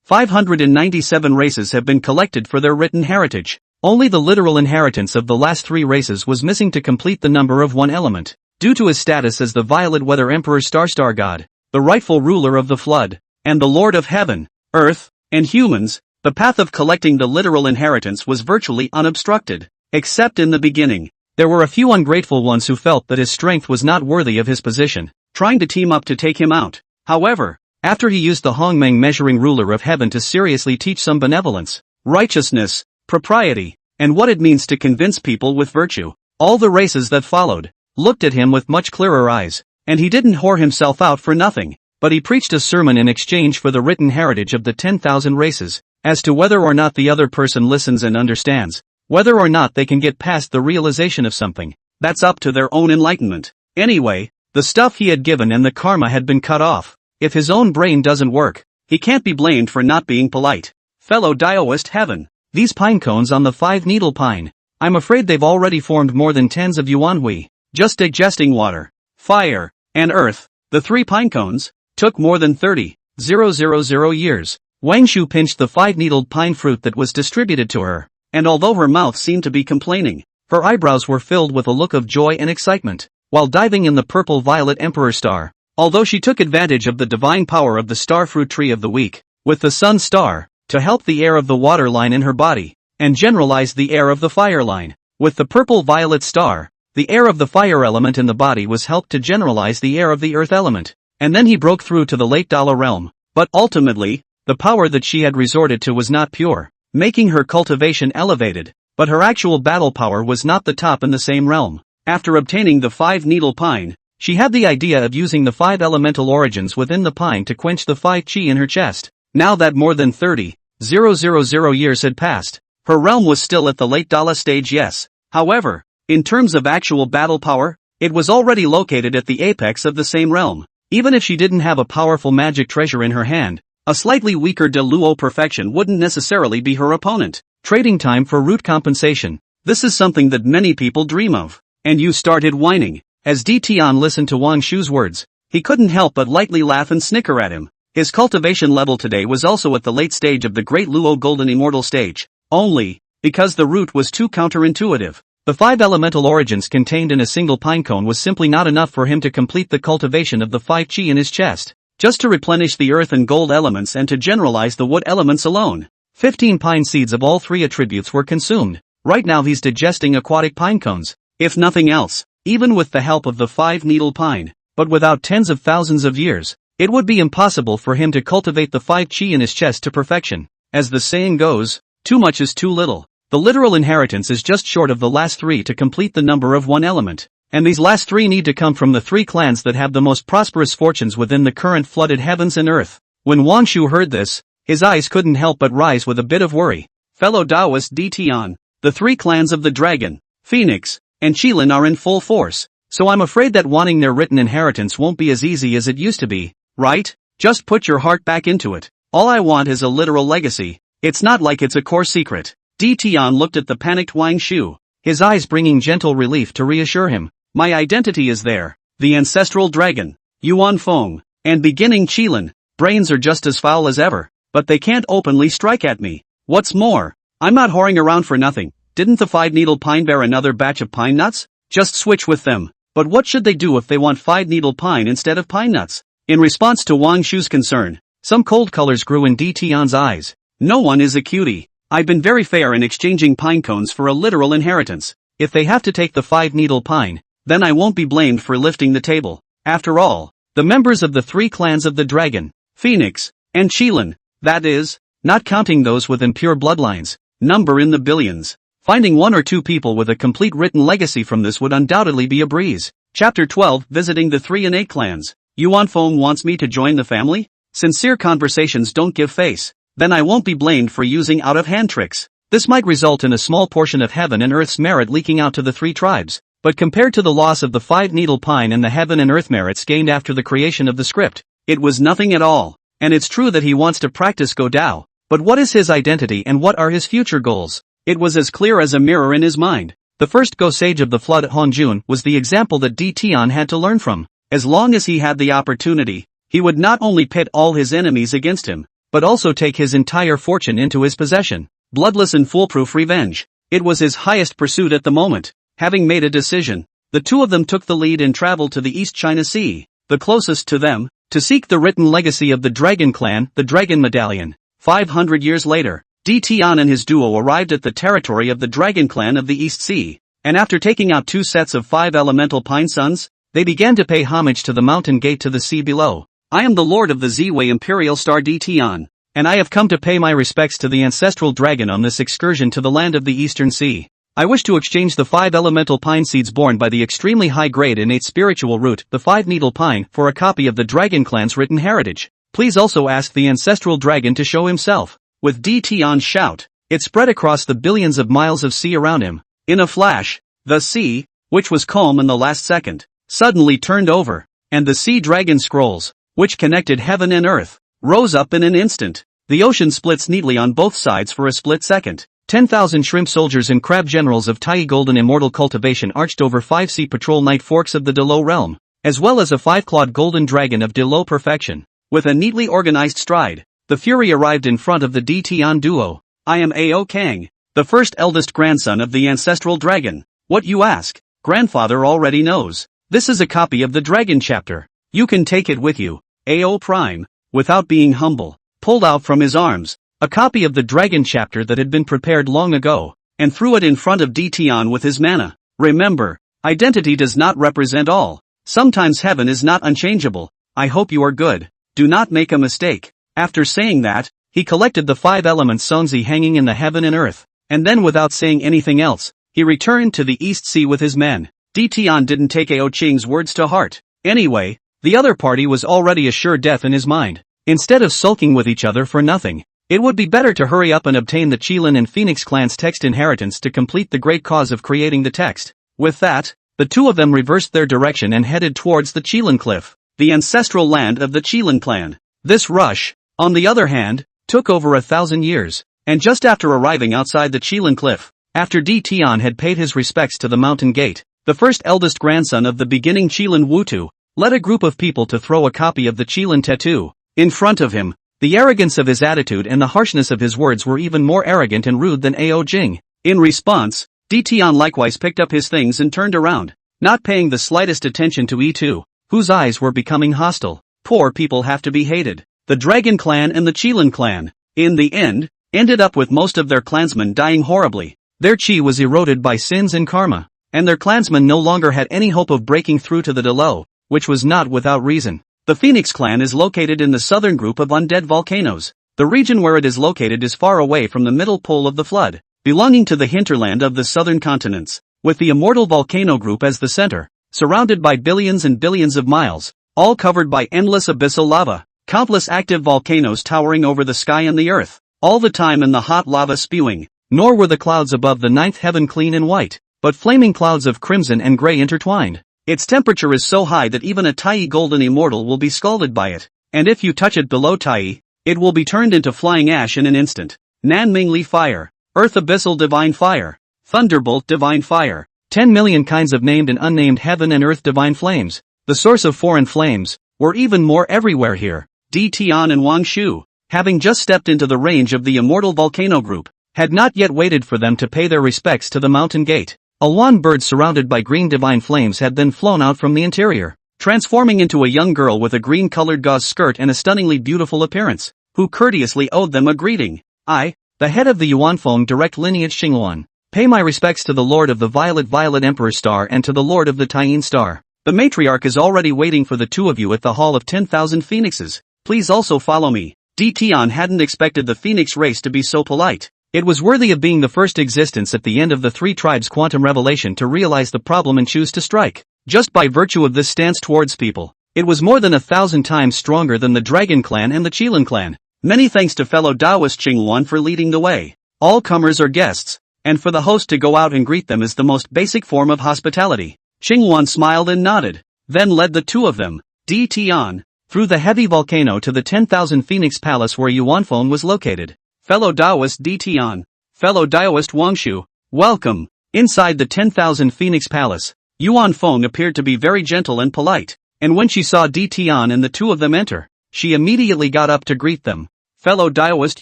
597 races have been collected for their written heritage. Only the literal inheritance of the last three races was missing to complete the number of one element. Due to his status as the Violet Weather Emperor Star God, the rightful ruler of the flood, and the Lord of Heaven, Earth, and humans, the path of collecting the literal inheritance was virtually unobstructed. Except in the beginning, there were a few ungrateful ones who felt that his strength was not worthy of his position, trying to team up to take him out. However, after he used the Hongmeng measuring ruler of heaven to seriously teach some benevolence, righteousness, propriety, and what it means to convince people with virtue, all the races that followed looked at him with much clearer eyes, and he didn't whore himself out for nothing, but he preached a sermon in exchange for the written heritage of the 10,000 races, as to whether or not the other person listens and understands, whether or not they can get past the realization of something, that's up to their own enlightenment. Anyway, the stuff he had given and the karma had been cut off. If his own brain doesn't work, he can't be blamed for not being polite. Fellow Daoist heaven, these pine cones on the five-needle pine, I'm afraid they've already formed more than tens of yuanhui, just digesting water, fire, and earth. The three pine cones took more than 30,000 years. Wang Shu pinched the five-needled pine fruit that was distributed to her, and although her mouth seemed to be complaining, her eyebrows were filled with a look of joy and excitement. While diving in the purple-violet emperor star, although she took advantage of the divine power of the star fruit tree of the week, with the sun star, to help the air of the water line in her body, and generalize the air of the fire line, With the purple-violet star, the air of the fire element in the body was helped to generalize the air of the earth element. And then he broke through to the late Dala realm. But ultimately, the power that she had resorted to was not pure, making her cultivation elevated. But her actual battle power was not the top in the same realm. After obtaining the 5-needle pine, she had the idea of using the 5 elemental origins within the pine to quench the 5 chi in her chest. Now that more than 30,000 years had passed, her realm was still at the late Dala stage, yes. However, in terms of actual battle power, it was already located at the apex of the same realm. Even if she didn't have a powerful magic treasure in her hand, a slightly weaker De Luo perfection wouldn't necessarily be her opponent. Trading time for root compensation. This is something that many people dream of. And you started whining. As Di Tian listened to Wang Shu's words, he couldn't help but lightly laugh and snicker at him. His cultivation level today was also at the late stage of the Great Luo Golden Immortal stage. Only, because the root was too counterintuitive. The 5 elemental origins contained in a single pinecone was simply not enough for him to complete the cultivation of the 5 chi in his chest. Just to replenish the earth and gold elements and to generalize the wood elements alone. 15 pine seeds of all 3 attributes were consumed. Right now he's digesting aquatic pinecones. If nothing else, even with the help of the 5-needle pine, but without tens of thousands of years, it would be impossible for him to cultivate the 5 chi in his chest to perfection. As the saying goes, too much is too little. The literal inheritance is just short of the last 3 to complete the number of 1 element. And these last 3 need to come from the 3 clans that have the most prosperous fortunes within the current flooded heavens and earth. When Wang Shu heard this, his eyes couldn't help but rise with a bit of worry. Fellow Taoist Di Tian, the 3 clans of the Dragon, Phoenix, and Qilin are in full force, so I'm afraid that wanting their written inheritance won't be as easy as it used to be, right? Just put your heart back into it. All I want is a literal legacy. It's not like it's a core secret. Di Tian looked at the panicked Wang Shu, his eyes bringing gentle relief to reassure him. My identity is there. The ancestral dragon, Yuan Feng, and beginning Qilin. Brains are just as foul as ever, but they can't openly strike at me. What's more, I'm not whoring around for nothing. Didn't the 5-needle pine bear another batch of pine nuts? Just switch with them. But what should they do if they want 5-needle pine instead of pine nuts? In response to Wang Shu's concern, some cold colors grew in Di Tian's eyes. No one is a cutie. I've been very fair in exchanging pine cones for a literal inheritance. If they have to take the 5-needle pine, then I won't be blamed for lifting the table. After all, the members of the 3 clans of the Dragon, Phoenix, and Qilin, that is, not counting those with impure bloodlines, number in the billions. Finding 1 or 2 people with a complete written legacy from this would undoubtedly be a breeze. Chapter 12, Visiting the 3 innate clans. Yuan Feng wants me to join the family? Sincere conversations don't give face. Then I won't be blamed for using out-of-hand tricks. This might result in a small portion of heaven and earth's merit leaking out to the 3 tribes. But compared to the loss of the 5-needle pine and the heaven and earth merits gained after the creation of the script, it was nothing at all. And it's true that he wants to practice Go Dao. But what is his identity and what are his future goals? It was as clear as a mirror in his mind. The first Go Sage of the Flood at Honjun was the example that Di Tian had to learn from. As long as he had the opportunity, he would not only pit all his enemies against him, but also take his entire fortune into his possession. Bloodless and foolproof revenge. It was his highest pursuit at the moment. Having made a decision, the 2 of them took the lead and traveled to the East China Sea, the closest to them, to seek the written legacy of the Dragon clan, the Dragon Medallion. 500 years later, Di Tian and his duo arrived at the territory of the Dragon clan of the East Sea, and after taking out 2 sets of 5 elemental pine suns, they began to pay homage to the mountain gate to the sea below. I am the lord of the Ziwei Imperial Star Di Tian, and I have come to pay my respects to the ancestral dragon on this excursion to the land of the Eastern Sea. I wish to exchange the 5 elemental pine seeds borne by the extremely high-grade innate spiritual root, the 5-needle pine, for a copy of the Dragon clan's written heritage. Please also ask the ancestral dragon to show himself. With Di Tian's shout, it spread across the billions of miles of sea around him. In a flash, the sea, which was calm in the last second, suddenly turned over, and the sea dragon scrolls, which connected heaven and earth, rose up in an instant. The ocean splits neatly on both sides for a split second. 10,000 shrimp soldiers and crab generals of Tai Golden Immortal cultivation arched over 5 sea patrol night forks of the De Lo realm, as well as a 5-clawed golden dragon of De Lo perfection. With a neatly organized stride, the Fury arrived in front of the Di Tian duo. I am Ao Kang, the first eldest grandson of the ancestral dragon. What you ask? Grandfather already knows. This is a copy of the Dragon chapter. You can take it with you. Ao Prime, without being humble, pulled out from his arms a copy of the Dragon chapter that had been prepared long ago. and threw it in front of Dtian with his mana. Remember, identity does not represent all. Sometimes heaven is not unchangeable. I hope you are good. Do not make a mistake. After saying that, he collected the 5 elements Songzi hanging in the heaven and earth, and then without saying anything else, he returned to the East Sea with his men. Dtian didn't take Ao Qing's words to heart. Anyway, the other party was already a sure death in his mind. Instead of sulking with each other for nothing, it would be better to hurry up and obtain the Qilin and Phoenix clan's text inheritance to complete the great cause of creating the text. With that, the two of them reversed their direction and headed towards the Qilin cliff, the ancestral land of the Qilin clan. This rush, on the other hand, took over 1,000 years, and just after arriving outside the Qilin cliff, after Dtian had paid his respects to the mountain gate, the first eldest grandson of the beginning Qilin Wutu led a group of people to throw a copy of the Qilin tattoo in front of him. The arrogance of his attitude and the harshness of his words were even more arrogant and rude than Ao Jing. In response, Dtian likewise picked up his things and turned around, not paying the slightest attention to E2, whose eyes were becoming hostile. Poor people have to be hated. The Dragon clan and the Qilin clan, in the end, ended up with most of their clansmen dying horribly. Their chi was eroded by sins and karma, and their clansmen no longer had any hope of breaking through to the Delo, which was not without reason. The Phoenix clan is located in the southern group of undead volcanoes. The region where it is located is far away from the middle pole of the flood, belonging to the hinterland of the southern continents, with the immortal volcano group as the center, surrounded by billions and billions of miles, all covered by endless abyssal lava, countless active volcanoes towering over the sky and the earth, all the time in the hot lava spewing. Nor were the clouds above the ninth heaven clean and white, but flaming clouds of crimson and gray intertwined. Its temperature is so high that even a Tai golden immortal will be scalded by it, and if you touch it below Tai, it will be turned into flying ash in an instant. Nanmingli fire, earth abyssal divine fire, thunderbolt divine fire, 10 million kinds of named and unnamed heaven and earth divine flames, the source of foreign flames, were even more everywhere here. Dtian and Wang Shu, having just stepped into the range of the immortal volcano group, had not yet waited for them to pay their respects to the mountain gate. A wan bird surrounded by green divine flames had then flown out from the interior, transforming into a young girl with a green-colored gauze skirt and a stunningly beautiful appearance, who courteously owed them a greeting. I, the head of the Yuanfeng direct lineage Xingluan, pay my respects to the Lord of the Violet Emperor Star and to the Lord of the Taiyin Star. The matriarch is already waiting for the two of you at the Hall of 10,000 Phoenixes. Please also follow me. Dtian hadn't expected the Phoenix race to be so polite. It was worthy of being the first existence at the end of the three tribes' quantum revelation to realize the problem and choose to strike. Just by virtue of this stance towards people, it was more than 1,000 times stronger than the Dragon clan and the Qilin clan. Many thanks to fellow Taoist Xingluan for leading the way. All comers are guests, and for the host to go out and greet them is the most basic form of hospitality. Xingluan smiled and nodded, then led the two of them, Dtian, through the heavy volcano to the 10,000 Phoenix Palace where Yuanfeng was located. Fellow Taoist Dtian, fellow Taoist Wangshu, welcome. Inside the 10,000 Phoenix Palace, Yuanfeng appeared to be very gentle and polite, and when she saw Dtian and the two of them enter, she immediately got up to greet them. Fellow Taoist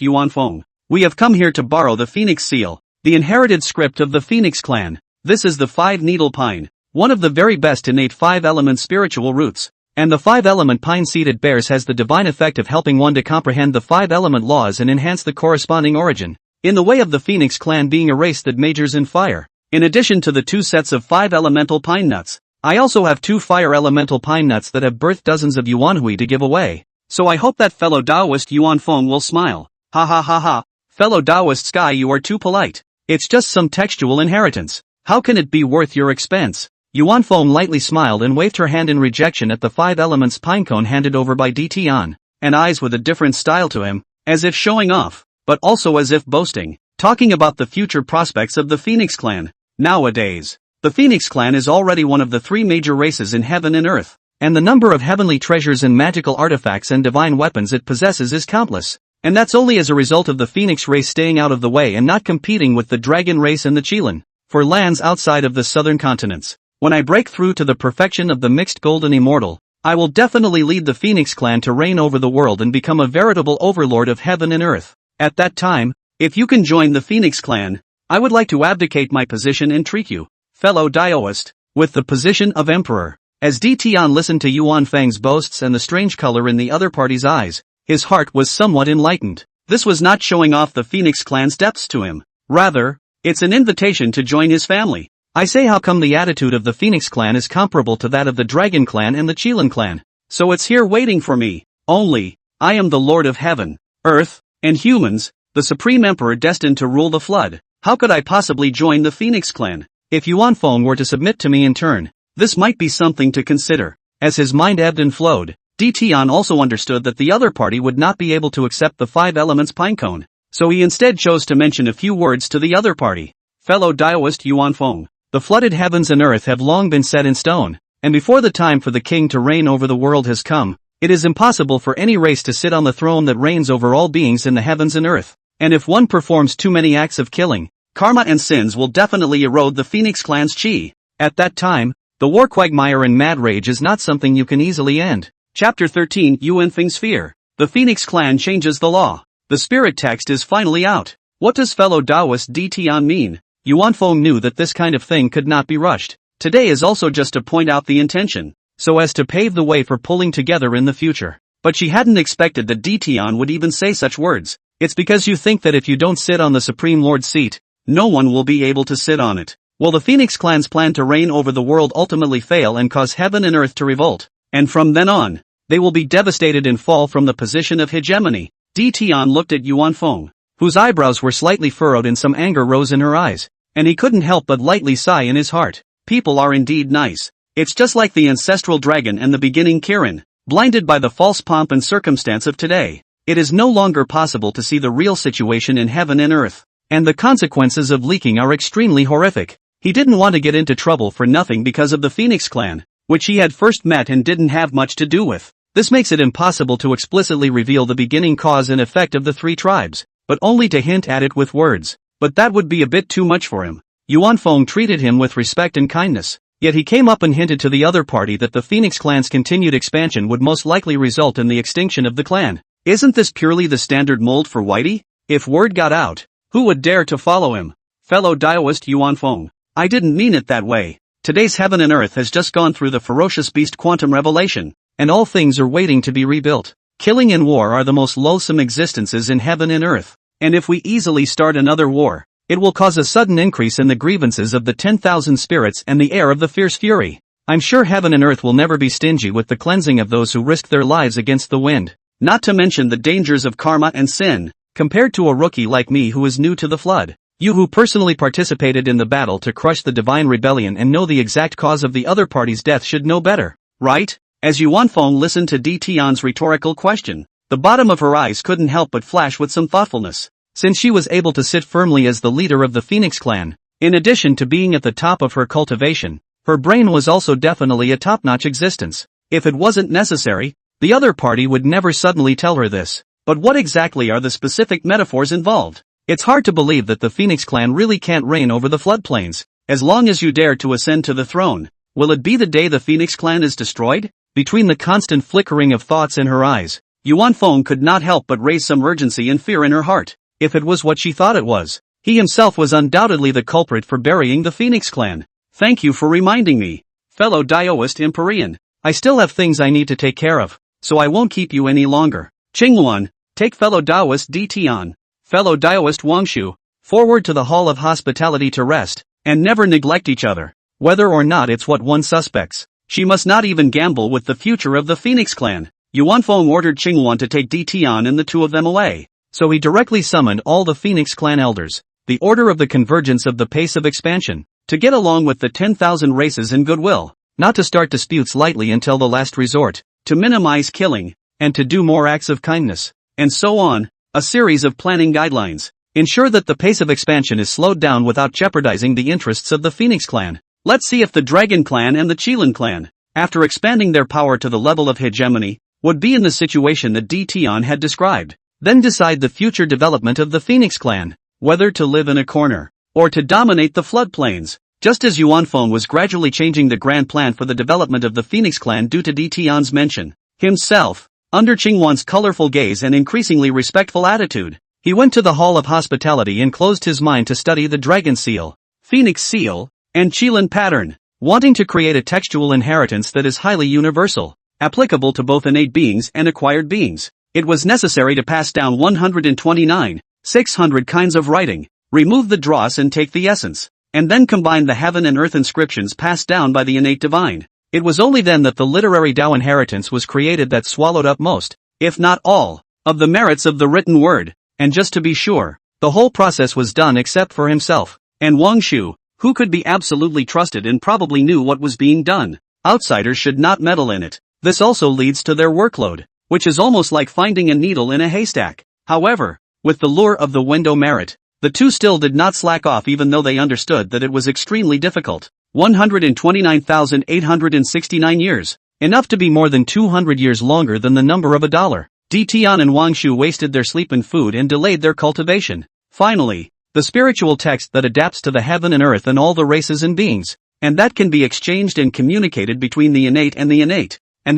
Yuanfeng, we have come here to borrow the Phoenix Seal, the inherited script of the Phoenix clan. This is the 5-needle pine, one of the very best innate 5-element spiritual roots. And the 5-element pine seed it bears has the divine effect of helping one to comprehend the 5-element laws and enhance the corresponding origin, in the way of the Phoenix clan being a race that majors in fire. In addition to the 2 sets of 5-elemental pine nuts, I also have 2 fire-elemental pine nuts that have birthed dozens of Yuanhui to give away. So I hope that fellow Taoist Yuanfeng will smile. Ha ha ha ha. Fellow Taoist Sky, you are too polite. It's just some textual inheritance. How can it be worth your expense? Yuanfeng lightly smiled and waved her hand in rejection at the 5 elements pinecone handed over by Dtian, and eyes with a different style to him, as if showing off, but also as if boasting, talking about the future prospects of the Phoenix clan. Nowadays, the Phoenix clan is already one of the 3 major races in heaven and earth, and the number of heavenly treasures and magical artifacts and divine weapons it possesses is countless, and that's only as a result of the Phoenix race staying out of the way and not competing with the Dragon race and the Qilin, for lands outside of the southern continents. When I break through to the perfection of the mixed golden immortal, I will definitely lead the Phoenix clan to reign over the world and become a veritable overlord of heaven and earth. At that time, if you can join the Phoenix clan, I would like to abdicate my position and treat you, fellow Taoist, with the position of emperor. As Dtian listened to Yuanfeng's boasts and the strange color in the other party's eyes, his heart was somewhat enlightened. This was not showing off the Phoenix clan's depths to him. Rather, It's an invitation to join his family. I say, how come the attitude of the Phoenix clan is comparable to that of the Dragon clan and the Qilin clan? So it's here waiting for me. Only, I am the Lord of Heaven, Earth, and humans, the Supreme Emperor destined to rule the flood. How could I possibly join the Phoenix clan? If Yuan Feng were to submit to me in turn, this might be something to consider. As his mind ebbed and flowed, Di Tian also understood that the other party would not be able to accept the 5 elements pinecone, so he instead chose to mention a few words to the other party. Fellow Daoist Yuan Feng, the flooded heavens and earth have long been set in stone, and before the time for the king to reign over the world has come, it is impossible for any race to sit on the throne that reigns over all beings in the heavens and earth. And if one performs too many acts of killing, karma and sins will definitely erode the Phoenix clan's chi. At that time, the war quagmire and mad rage is not something you can easily end. Chapter 13 Yuan Feng's Fear. The Phoenix clan changes the law. The spirit text is finally out. What does fellow Taoist Di Tian mean? Yuan Feng knew that this kind of thing could not be rushed. Today is also just to point out the intention, so as to pave the way for pulling together in the future. But she hadn't expected that Di Tian would even say such words. It's because you think that if you don't sit on the Supreme Lord's seat, no one will be able to sit on it. Will the Phoenix clan's plan to reign over the world ultimately fail and cause heaven and earth to revolt? And from then on, they will be devastated and fall from the position of hegemony. Di Tian looked at Yuan Feng, whose eyebrows were slightly furrowed and some anger rose in her eyes, and he couldn't help but lightly sigh in his heart. People are indeed nice. It's just like the ancestral dragon and the beginning Kirin, blinded by the false pomp and circumstance of today. It is no longer possible to see the real situation in heaven and earth, and the consequences of leaking are extremely horrific. He didn't want to get into trouble for nothing because of the Phoenix clan, which he had first met and didn't have much to do with. This makes it impossible to explicitly reveal the beginning cause and effect of the 3 tribes, but only to hint at it with words. But that would be a bit too much for him. Yuan Feng treated him with respect and kindness, yet he came up and hinted to the other party that the Phoenix clan's continued expansion would most likely result in the extinction of the clan. Isn't this purely the standard mold for Whitey? If word got out, who would dare to follow him? Fellow Daoist Yuan Feng, I didn't mean it that way. Today's heaven and earth has just gone through the ferocious beast quantum revelation, and all things are waiting to be rebuilt. Killing and war are the most loathsome existences in heaven and earth, and if we easily start another war, it will cause a sudden increase in the grievances of the 10,000 spirits and the air of the fierce fury. I'm sure heaven and earth will never be stingy with the cleansing of those who risk their lives against the wind. Not to mention the dangers of karma and sin, compared to a rookie like me who is new to the flood. You who personally participated in the battle to crush the divine rebellion and know the exact cause of the other party's death should know better, right? As Yuan Feng listened to Di Tian's rhetorical question, the bottom of her eyes couldn't help but flash with some thoughtfulness. Since she was able to sit firmly as the leader of the Phoenix clan, in addition to being at the top of her cultivation, her brain was also definitely a top-notch existence. If it wasn't necessary, the other party would never suddenly tell her this. But what exactly are the specific metaphors involved? It's hard to believe that the Phoenix clan really can't reign over the floodplains. As long as you dare to ascend to the throne, will it be the day the Phoenix clan is destroyed? Between the constant flickering of thoughts in her eyes, Yuan Feng could not help but raise some urgency and fear in her heart. If it was what she thought it was, he himself was undoubtedly the culprit for burying the Phoenix clan. Thank you for reminding me, fellow Daoist Empyrean. I still have things I need to take care of, so I won't keep you any longer. Qingluan, take fellow Daoist Di Tian, fellow Daoist Wangshu, forward to the Hall of Hospitality to rest, and never neglect each other. Whether or not it's what one suspects, she must not even gamble with the future of the Phoenix clan. Yuan Feng ordered Qingluan to take Di Tian and the 2 of them away. So he directly summoned all the Phoenix clan elders, the order of the convergence of the pace of expansion, to get along with the 10,000 races in goodwill, not to start disputes lightly until the last resort, to minimize killing, and to do more acts of kindness, and so on, a series of planning guidelines. Ensure that the pace of expansion is slowed down without jeopardizing the interests of the Phoenix clan. Let's see if the Dragon clan and the Qilin clan, after expanding their power to the level of hegemony, would be in the situation that Di Tian had described. Then decide the future development of the Phoenix clan, whether to live in a corner, or to dominate the floodplains. Just as Yuan Feng was gradually changing the grand plan for the development of the Phoenix clan due to Di Tian's mention, himself, under Qingluan's colorful gaze and increasingly respectful attitude, he went to the Hall of Hospitality and closed his mind to study the Dragon Seal, Phoenix Seal, and Qilin pattern, wanting to create a textual inheritance that is highly universal, applicable to both innate beings and acquired beings. It was necessary to pass down 129,600 kinds of writing, remove the dross and take the essence, and then combine the heaven and earth inscriptions passed down by the innate divine. It was only then that the literary Tao inheritance was created that swallowed up most, if not all, of the merits of the written word. And just to be sure, the whole process was done except for himself, and Wang Shu, who could be absolutely trusted and probably knew what was being done. Outsiders should not meddle in it. This also leads to their workload, which is almost like finding a needle in a haystack. However, with the lure of the window merit, the two still did not slack off even though they understood that it was extremely difficult. 129,869 years, enough to be more than 200 years longer than the number of a dollar. Tian and Wang Shu wasted their sleep and food and delayed their cultivation. Finally, the spiritual text that adapts to the heaven and earth and all the races and beings, and that can be exchanged and communicated between the innate, and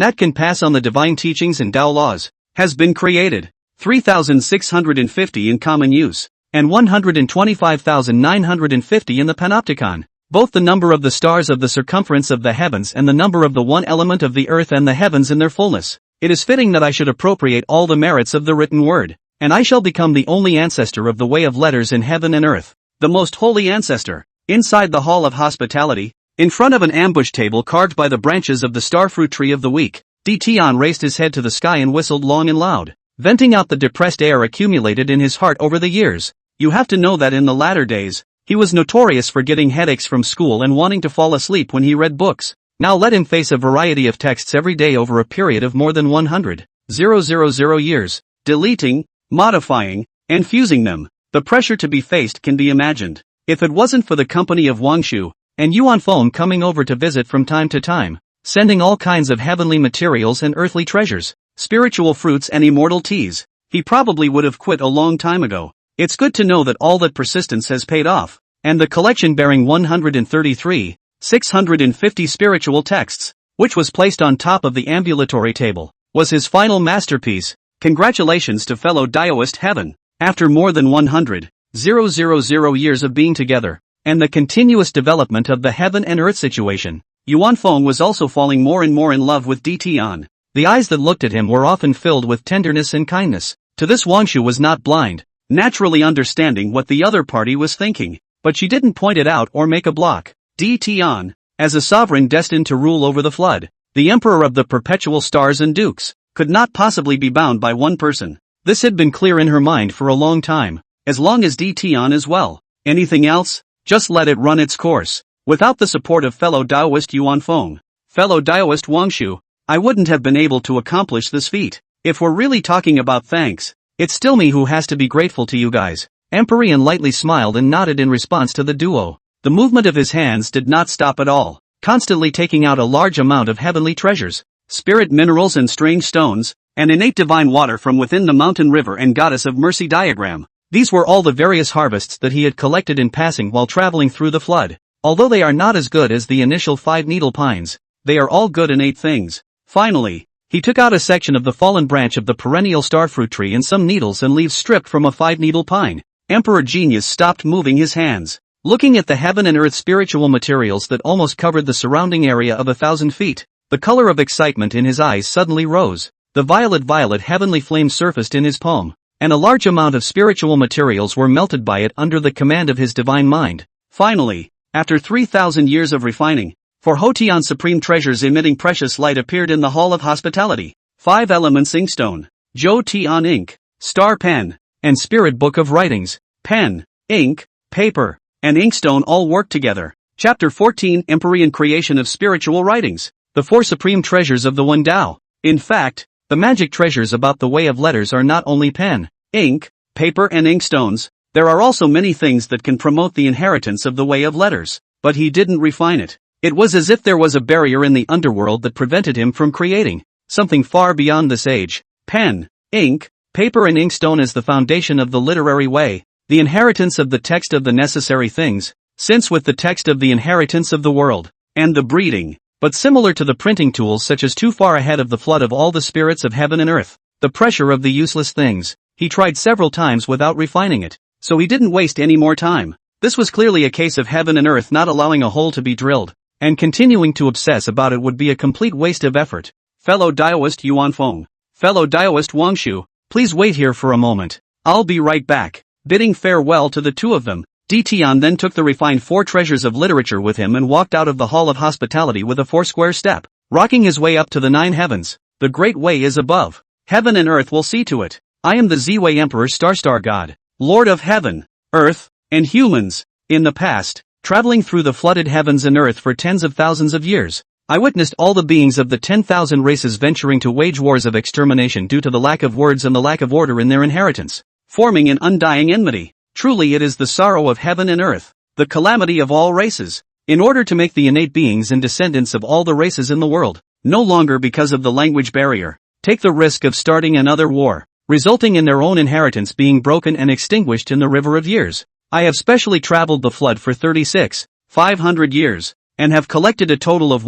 that can pass on the divine teachings and Tao laws, has been created. 3,650 in common use, and 125,950 in the panopticon. Both the number of the stars of the circumference of the heavens and the number of the one element of the earth and the heavens in their fullness. It is fitting that I should appropriate all the merits of the written word, and I shall become the only ancestor of the way of letters in heaven and earth, the most holy ancestor. Inside the hall of hospitality, in front of an ambush table carved by the branches of the starfruit tree of the week, Tian raised his head to the sky and whistled long and loud, venting out the depressed air accumulated in his heart over the years. You have to know that in the latter days, he was notorious for getting headaches from school and wanting to fall asleep when he read books. Now let him face a variety of texts every day over a period of more than 100,000 years, deleting, modifying, and fusing them. The pressure to be faced can be imagined. If it wasn't for the company of Wang Shu and Yuan Feng coming over to visit from time to time, sending all kinds of heavenly materials and earthly treasures, spiritual fruits and immortal teas, he probably would have quit a long time ago. It's good to know that all that persistence has paid off, and the collection bearing 133,650 spiritual texts, which was placed on top of the ambulatory table, was his final masterpiece. Congratulations to fellow Daoist heaven. After more than 100,000 years of being together, and the continuous development of the heaven and earth situation, Yuan Feng was also falling more and more in love with Tian. The eyes that looked at him were often filled with tenderness and kindness. To this Wang Shu was not blind, naturally understanding what the other party was thinking, but she didn't point it out or make a block. Tian, as a sovereign destined to rule over the flood, the emperor of the perpetual stars and dukes, could not possibly be bound by one person. This had been clear in her mind for a long time, as long as Tian as well. Anything else? Just let it run its course. Without the support of fellow Daoist Yuan Feng, fellow Daoist Wang Shu, I wouldn't have been able to accomplish this feat. If we're really talking about thanks, it's still me who has to be grateful to you guys. Empyrean lightly smiled and nodded in response to the duo. The movement of his hands did not stop at all, constantly taking out a large amount of heavenly treasures, spirit minerals and strange stones, and innate divine water from within the mountain river and goddess of mercy diagram. These were all the various harvests that he had collected in passing while traveling through the flood. Although they are not as good as the initial 5 needle pines, they are all good innate things. Finally, he took out a section of the fallen branch of the perennial starfruit tree and some needles and leaves stripped from a 5-needle pine. Emperor Genius stopped moving his hands, looking at the heaven and earth spiritual materials that almost covered the surrounding area of 1,000 feet. The color of excitement in his eyes suddenly rose. The violet heavenly flame surfaced in his palm, and a large amount of spiritual materials were melted by it under the command of his divine mind. Finally, after 3,000 years of refining, for Hotian's supreme treasures emitting precious light appeared in the hall of hospitality. 5 elements inkstone, Zhou Tian ink, star pen, and spirit book of writings. Pen, ink, paper, and inkstone all work together. Chapter 14 Empyrean creation of spiritual writings. The 4 supreme treasures of the One Tao. In fact, the magic treasures about the way of letters are not only pen, ink, paper and inkstones, there are also many things that can promote the inheritance of the way of letters. But he didn't refine it. It was as if there was a barrier in the underworld that prevented him from creating something far beyond this age. Pen, ink, paper and inkstone as the foundation of the literary way, the inheritance of the text of the necessary things, since with the text of the inheritance of the world, and the breeding, but similar to the printing tools such as too far ahead of the flood of all the spirits of heaven and earth, the pressure of the useless things, he tried several times without refining it, so he didn't waste any more time. This was clearly a case of heaven and earth not allowing a hole to be drilled, and continuing to obsess about it would be a complete waste of effort. Fellow Daoist Yuan Feng, fellow Daoist Wang Shu, please wait here for a moment. I'll be right back. Bidding farewell to the two of them, Tian then took the refined four treasures of literature with him and walked out of the Hall of Hospitality with a foursquare step, rocking his way up to the 9 heavens. The great way is above. Heaven and earth will see to it. I am the Ziwei Emperor Star God, Lord of heaven, earth, and humans. In the past, traveling through the flooded heavens and earth for tens of thousands of years, I witnessed all the beings of the 10,000 races venturing to wage wars of extermination due to the lack of words and the lack of order in their inheritance, forming an undying enmity. Truly it is the sorrow of heaven and earth, the calamity of all races. In order to make the innate beings and descendants of all the races in the world, no longer because of the language barrier, take the risk of starting another war, resulting in their own inheritance being broken and extinguished in the river of years. I have specially traveled the flood for 500 years, and have collected a total of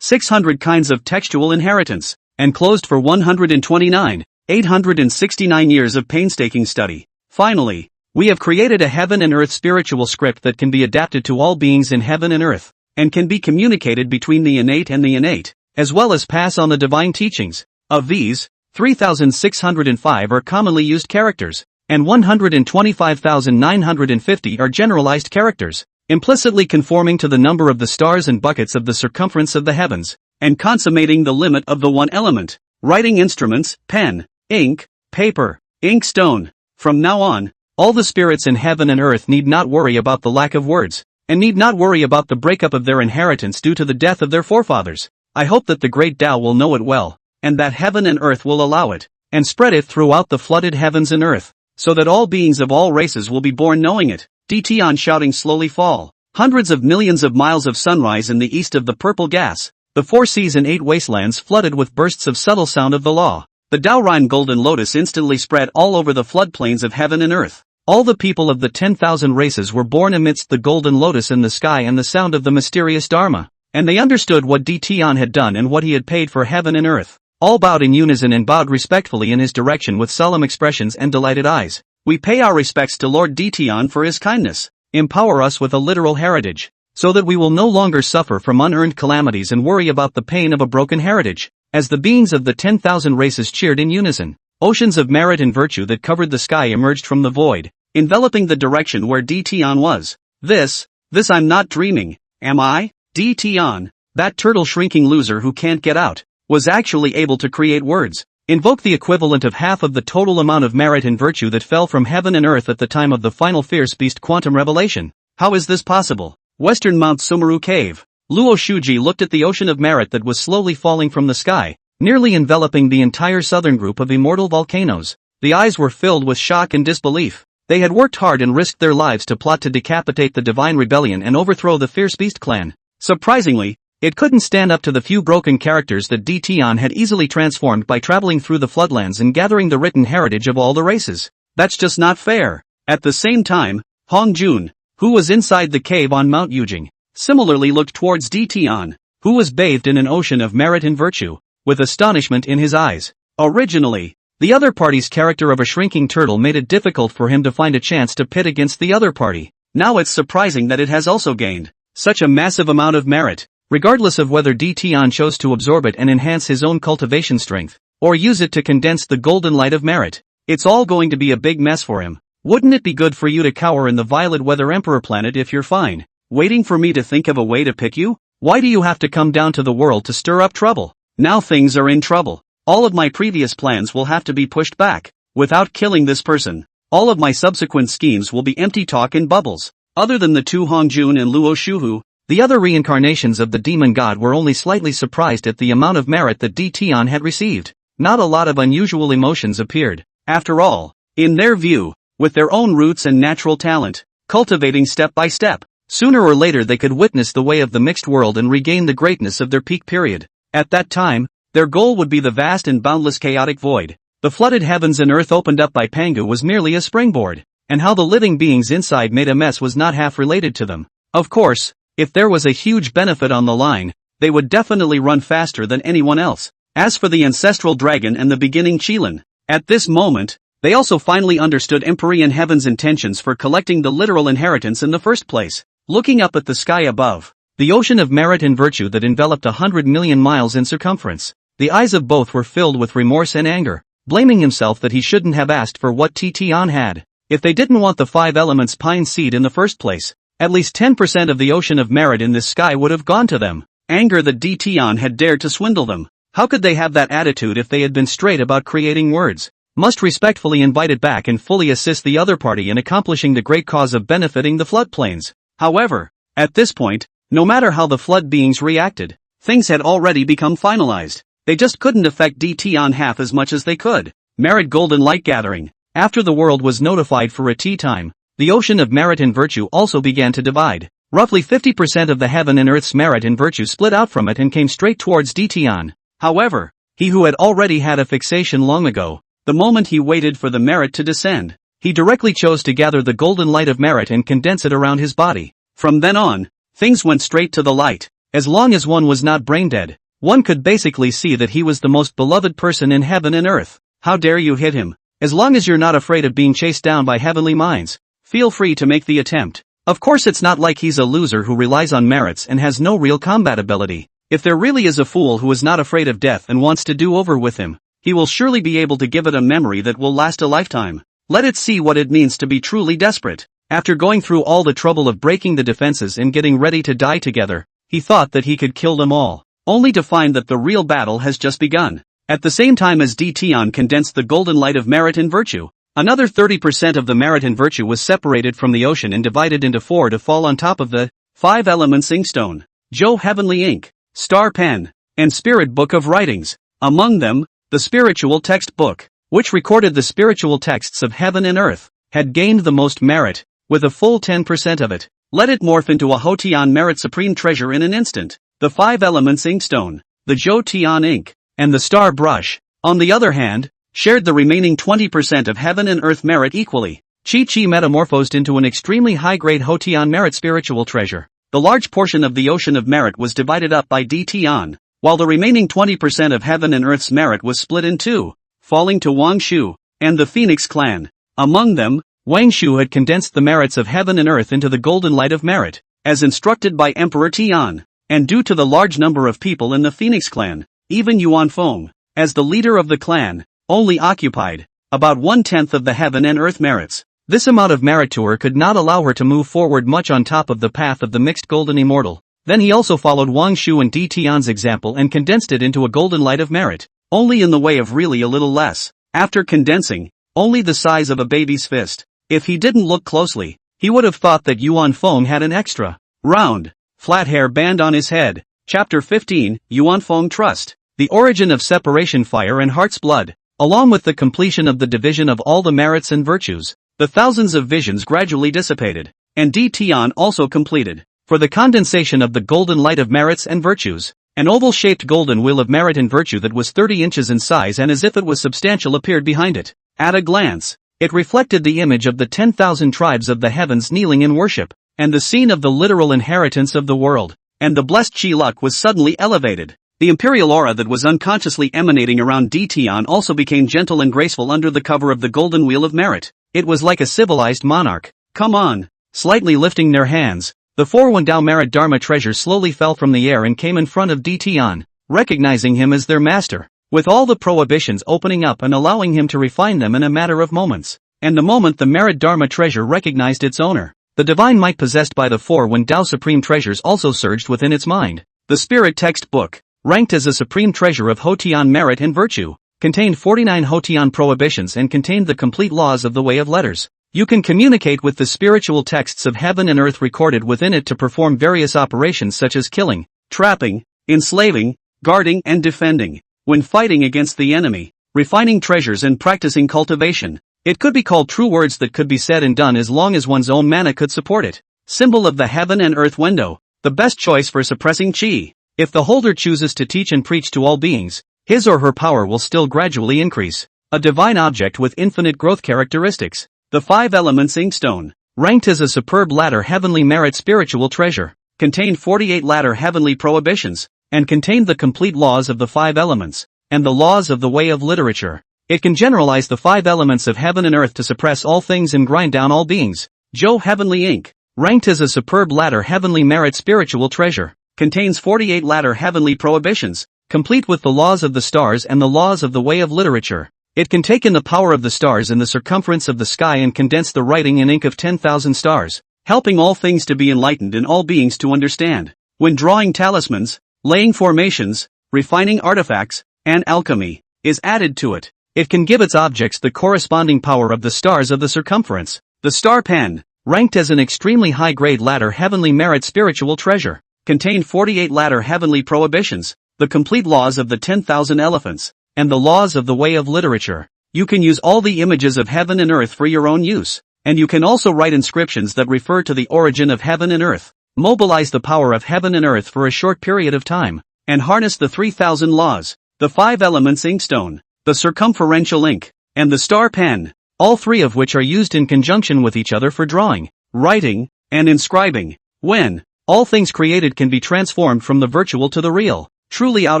600 kinds of textual inheritance, and closed for 869 years of painstaking study. Finally, we have created a heaven and earth spiritual script that can be adapted to all beings in heaven and earth, and can be communicated between the innate, as well as pass on the divine teachings. Of these, 3,605 are commonly used characters, and 125,950 are generalized characters, implicitly conforming to the number of the stars and buckets of the circumference of the heavens, and consummating the limit of the one element. Writing instruments, pen, ink, paper, ink, stone. From now on, all the spirits in heaven and earth need not worry about the lack of words, and need not worry about the breakup of their inheritance due to the death of their forefathers. I hope that the great Tao will know it well, and that heaven and earth will allow it, and spread it throughout the flooded heavens and earth, so that all beings of all races will be born knowing it. Tian shouting slowly fall. Hundreds of millions of miles of sunrise in the east of the purple gas, the 4 seas and 8 wastelands flooded with bursts of subtle sound of the law. The Daorine golden lotus instantly spread all over the floodplains of heaven and earth. All the people of the 10,000 races were born amidst the golden lotus in the sky and the sound of the mysterious Dharma, and they understood what Tian had done and what he had paid for heaven and earth. All bowed in unison and bowed respectfully in his direction with solemn expressions and delighted eyes. We pay our respects to Lord Tian for his kindness. Empower us with a literal heritage, so that we will no longer suffer from unearned calamities and worry about the pain of a broken heritage. As the beings of the 10,000 races cheered in unison, oceans of merit and virtue that covered the sky emerged from the void, enveloping the direction where Tian was. This I'm not dreaming, am I? Tian, that turtle shrinking loser who can't get out, was actually able to create words, invoke the equivalent of half of the total amount of merit and virtue that fell from heaven and earth at the time of the final fierce beast quantum revelation. How is this possible? Western Mount Sumeru Cave. Luo Shuji looked at the ocean of merit that was slowly falling from the sky, nearly enveloping the entire southern group of immortal volcanoes. The eyes were filled with shock and disbelief. They had worked hard and risked their lives to plot to decapitate the divine rebellion and overthrow the fierce beast clan. Surprisingly, it couldn't stand up to the few broken characters that Tian had easily transformed by traveling through the floodlands and gathering the written heritage of all the races. That's just not fair. At the same time, Hong Jun, who was inside the cave on Mount Yujing, similarly looked towards Tian, who was bathed in an ocean of merit and virtue, with astonishment in his eyes. Originally, the other party's character of a shrinking turtle made it difficult for him to find a chance to pit against the other party. Now it's surprising that it has also gained such a massive amount of merit, regardless of whether Tian chose to absorb it and enhance his own cultivation strength, or use it to condense the golden light of merit. It's all going to be a big mess for him. Wouldn't it be good for you to cower in the violet weather emperor planet if you're fine? Waiting for me to think of a way to pick you? Why do you have to come down to the world to stir up trouble? Now things are in trouble. All of my previous plans will have to be pushed back. Without killing this person, all of my subsequent schemes will be empty talk and bubbles. Other than the two Hongjun and Luo Shuhu, the other reincarnations of the demon god were only slightly surprised at the amount of merit that Tian had received. Not a lot of unusual emotions appeared. After all, in their view, with their own roots and natural talent, cultivating step by step, sooner or later they could witness the way of the mixed world and regain the greatness of their peak period. At that time, their goal would be the vast and boundless chaotic void. The flooded heavens and earth opened up by Pangu was merely a springboard, and how the living beings inside made a mess was not half related to them. Of course, if there was a huge benefit on the line, they would definitely run faster than anyone else. As for the ancestral dragon and the beginning Qilin, at this moment, they also finally understood Empyrean Heaven's intentions for collecting the literal inheritance in the first place. Looking up at the sky above, the ocean of merit and virtue that enveloped 100 million miles in circumference, the eyes of both were filled with remorse and anger. blaming himself that he shouldn't have asked for what Tian had. If they didn't want the 5 elements pine seed in the first place, at least 10% of the ocean of merit in this sky would have gone to them. Anger that Tian had dared to swindle them. How could they have that attitude if they had been straight about creating words? Must respectfully invite it back and fully assist the other party in accomplishing the great cause of benefiting the floodplains. However, at this point, no matter how the flood beings reacted, things had already become finalized. They just couldn't affect Tian half as much as they could. Merit Golden Light Gathering. After the world was notified for a tea time, the ocean of merit and virtue also began to divide. Roughly 50% of the heaven and earth's merit and virtue split out from it and came straight towards Tian. However, he who had already had a fixation long ago, the moment he waited for the merit to descend, he directly chose to gather the golden light of merit and condense it around his body. From then on, things went straight to the light. As long as one was not brain dead, one could basically see that he was the most beloved person in heaven and earth. How dare you hit him? As long as you're not afraid of being chased down by heavenly minds, feel free to make the attempt. Of course it's not like he's a loser who relies on merits and has no real combat ability. If there really is a fool who is not afraid of death and wants to do over with him, he will surely be able to give it a memory that will last a lifetime. Let it see what it means to be truly desperate. After going through all the trouble of breaking the defenses and getting ready to die together, he thought that he could kill them all, only to find that the real battle has just begun. At the same time as Tian condensed the golden light of merit and virtue, another 30% of the merit and virtue was separated from the ocean and divided into 4 to fall on top of the 5 elements inkstone, Joe Heavenly Ink, Star Pen, and Spirit Book of Writings. Among them, the spiritual text book, which recorded the spiritual texts of heaven and earth, had gained the most merit, with a full 10% of it. Let it morph into a Hotian merit supreme treasure in an instant. The 5 elements inkstone, the Zhou Tian ink, and the star brush, on the other hand, shared the remaining 20% of heaven and earth merit equally. Chi metamorphosed into an extremely high-grade Hotian merit spiritual treasure. The large portion of the ocean of merit was divided up by Tian, while the remaining 20% of heaven and earth's merit was split in 2, falling to Wang Shu and the Phoenix clan. Among them, Wang Shu had condensed the merits of heaven and earth into the golden light of merit, as instructed by Emperor Tian, and due to the large number of people in the Phoenix clan, even Yuan Feng, as the leader of the clan, only occupied about 1/10 of the heaven and earth merits. This amount of merit to her could not allow her to move forward much on top of the path of the mixed golden immortal. Then he also followed Wang Shu and Tian's example and condensed it into a golden light of merit, only in the way of really a little less. After condensing, only the size of a baby's fist. If he didn't look closely, he would have thought that Yuan Feng had an extra round, flat hair band on his head. Chapter 15, Yuan Feng Trust. The origin of separation fire and heart's blood, along with the completion of the division of all the merits and virtues. The thousands of visions gradually dissipated, and Tian also completed. For the condensation of the golden light of merits and virtues, an oval-shaped golden wheel of merit and virtue that was 30 inches in size and as if it was substantial appeared behind it. At a glance, it reflected the image of the 10,000 tribes of the heavens kneeling in worship, and the scene of the literal inheritance of the world, and the blessed Chi luck was suddenly elevated. The imperial aura that was unconsciously emanating around Tian also became gentle and graceful under the cover of the golden wheel of merit. It was like a civilized monarch. Come on! Slightly lifting their hands, the 4 Wendao merit dharma treasures slowly fell from the air and came in front of Tian, recognizing him as their master, with all the prohibitions opening up and allowing him to refine them in a matter of moments. And the moment the merit dharma treasure recognized its owner, the divine might possessed by the 4 Wendao supreme treasures also surged within its mind. The spirit text book, ranked as a supreme treasure of Hotian merit and virtue, contained 49 Hotian prohibitions and contained the complete laws of the way of letters. You can communicate with the spiritual texts of heaven and earth recorded within it to perform various operations such as killing, trapping, enslaving, guarding and defending. When fighting against the enemy, refining treasures and practicing cultivation. It could be called true words that could be said and done as long as one's own mana could support it. Symbol of the heaven and earth window, the best choice for suppressing chi. If the holder chooses to teach and preach to all beings, his or her power will still gradually increase. A divine object with infinite growth characteristics. The 5 elements inkstone, ranked as a superb ladder heavenly merit spiritual treasure, contained 48 ladder heavenly prohibitions, and contained the complete laws of the 5 elements, and the laws of the way of literature. It can generalize the 5 elements of heaven and earth to suppress all things and grind down all beings. Joe Heavenly Ink, ranked as a superb ladder heavenly merit spiritual treasure, contains 48 ladder heavenly prohibitions, complete with the laws of the stars and the laws of the way of literature. It can take in the power of the stars in the circumference of the sky and condense the writing in ink of 10,000 stars, helping all things to be enlightened and all beings to understand. When drawing talismans, laying formations, refining artifacts, and alchemy is added to it, it can give its objects the corresponding power of the stars of the circumference. The star pen, ranked as an extremely high-grade latter heavenly merit spiritual treasure, contained 48 latter heavenly prohibitions, the complete laws of the 10,000 elephants, and the laws of the way of literature. You can use all the images of heaven and earth for your own use, and you can also write inscriptions that refer to the origin of heaven and earth, mobilize the power of heaven and earth for a short period of time, and harness the 3,000 laws, the 5 elements inkstone, the circumferential ink, and the star pen, all 3 of which are used in conjunction with each other for drawing, writing, and inscribing. When all things created can be transformed from the virtual to the real, truly out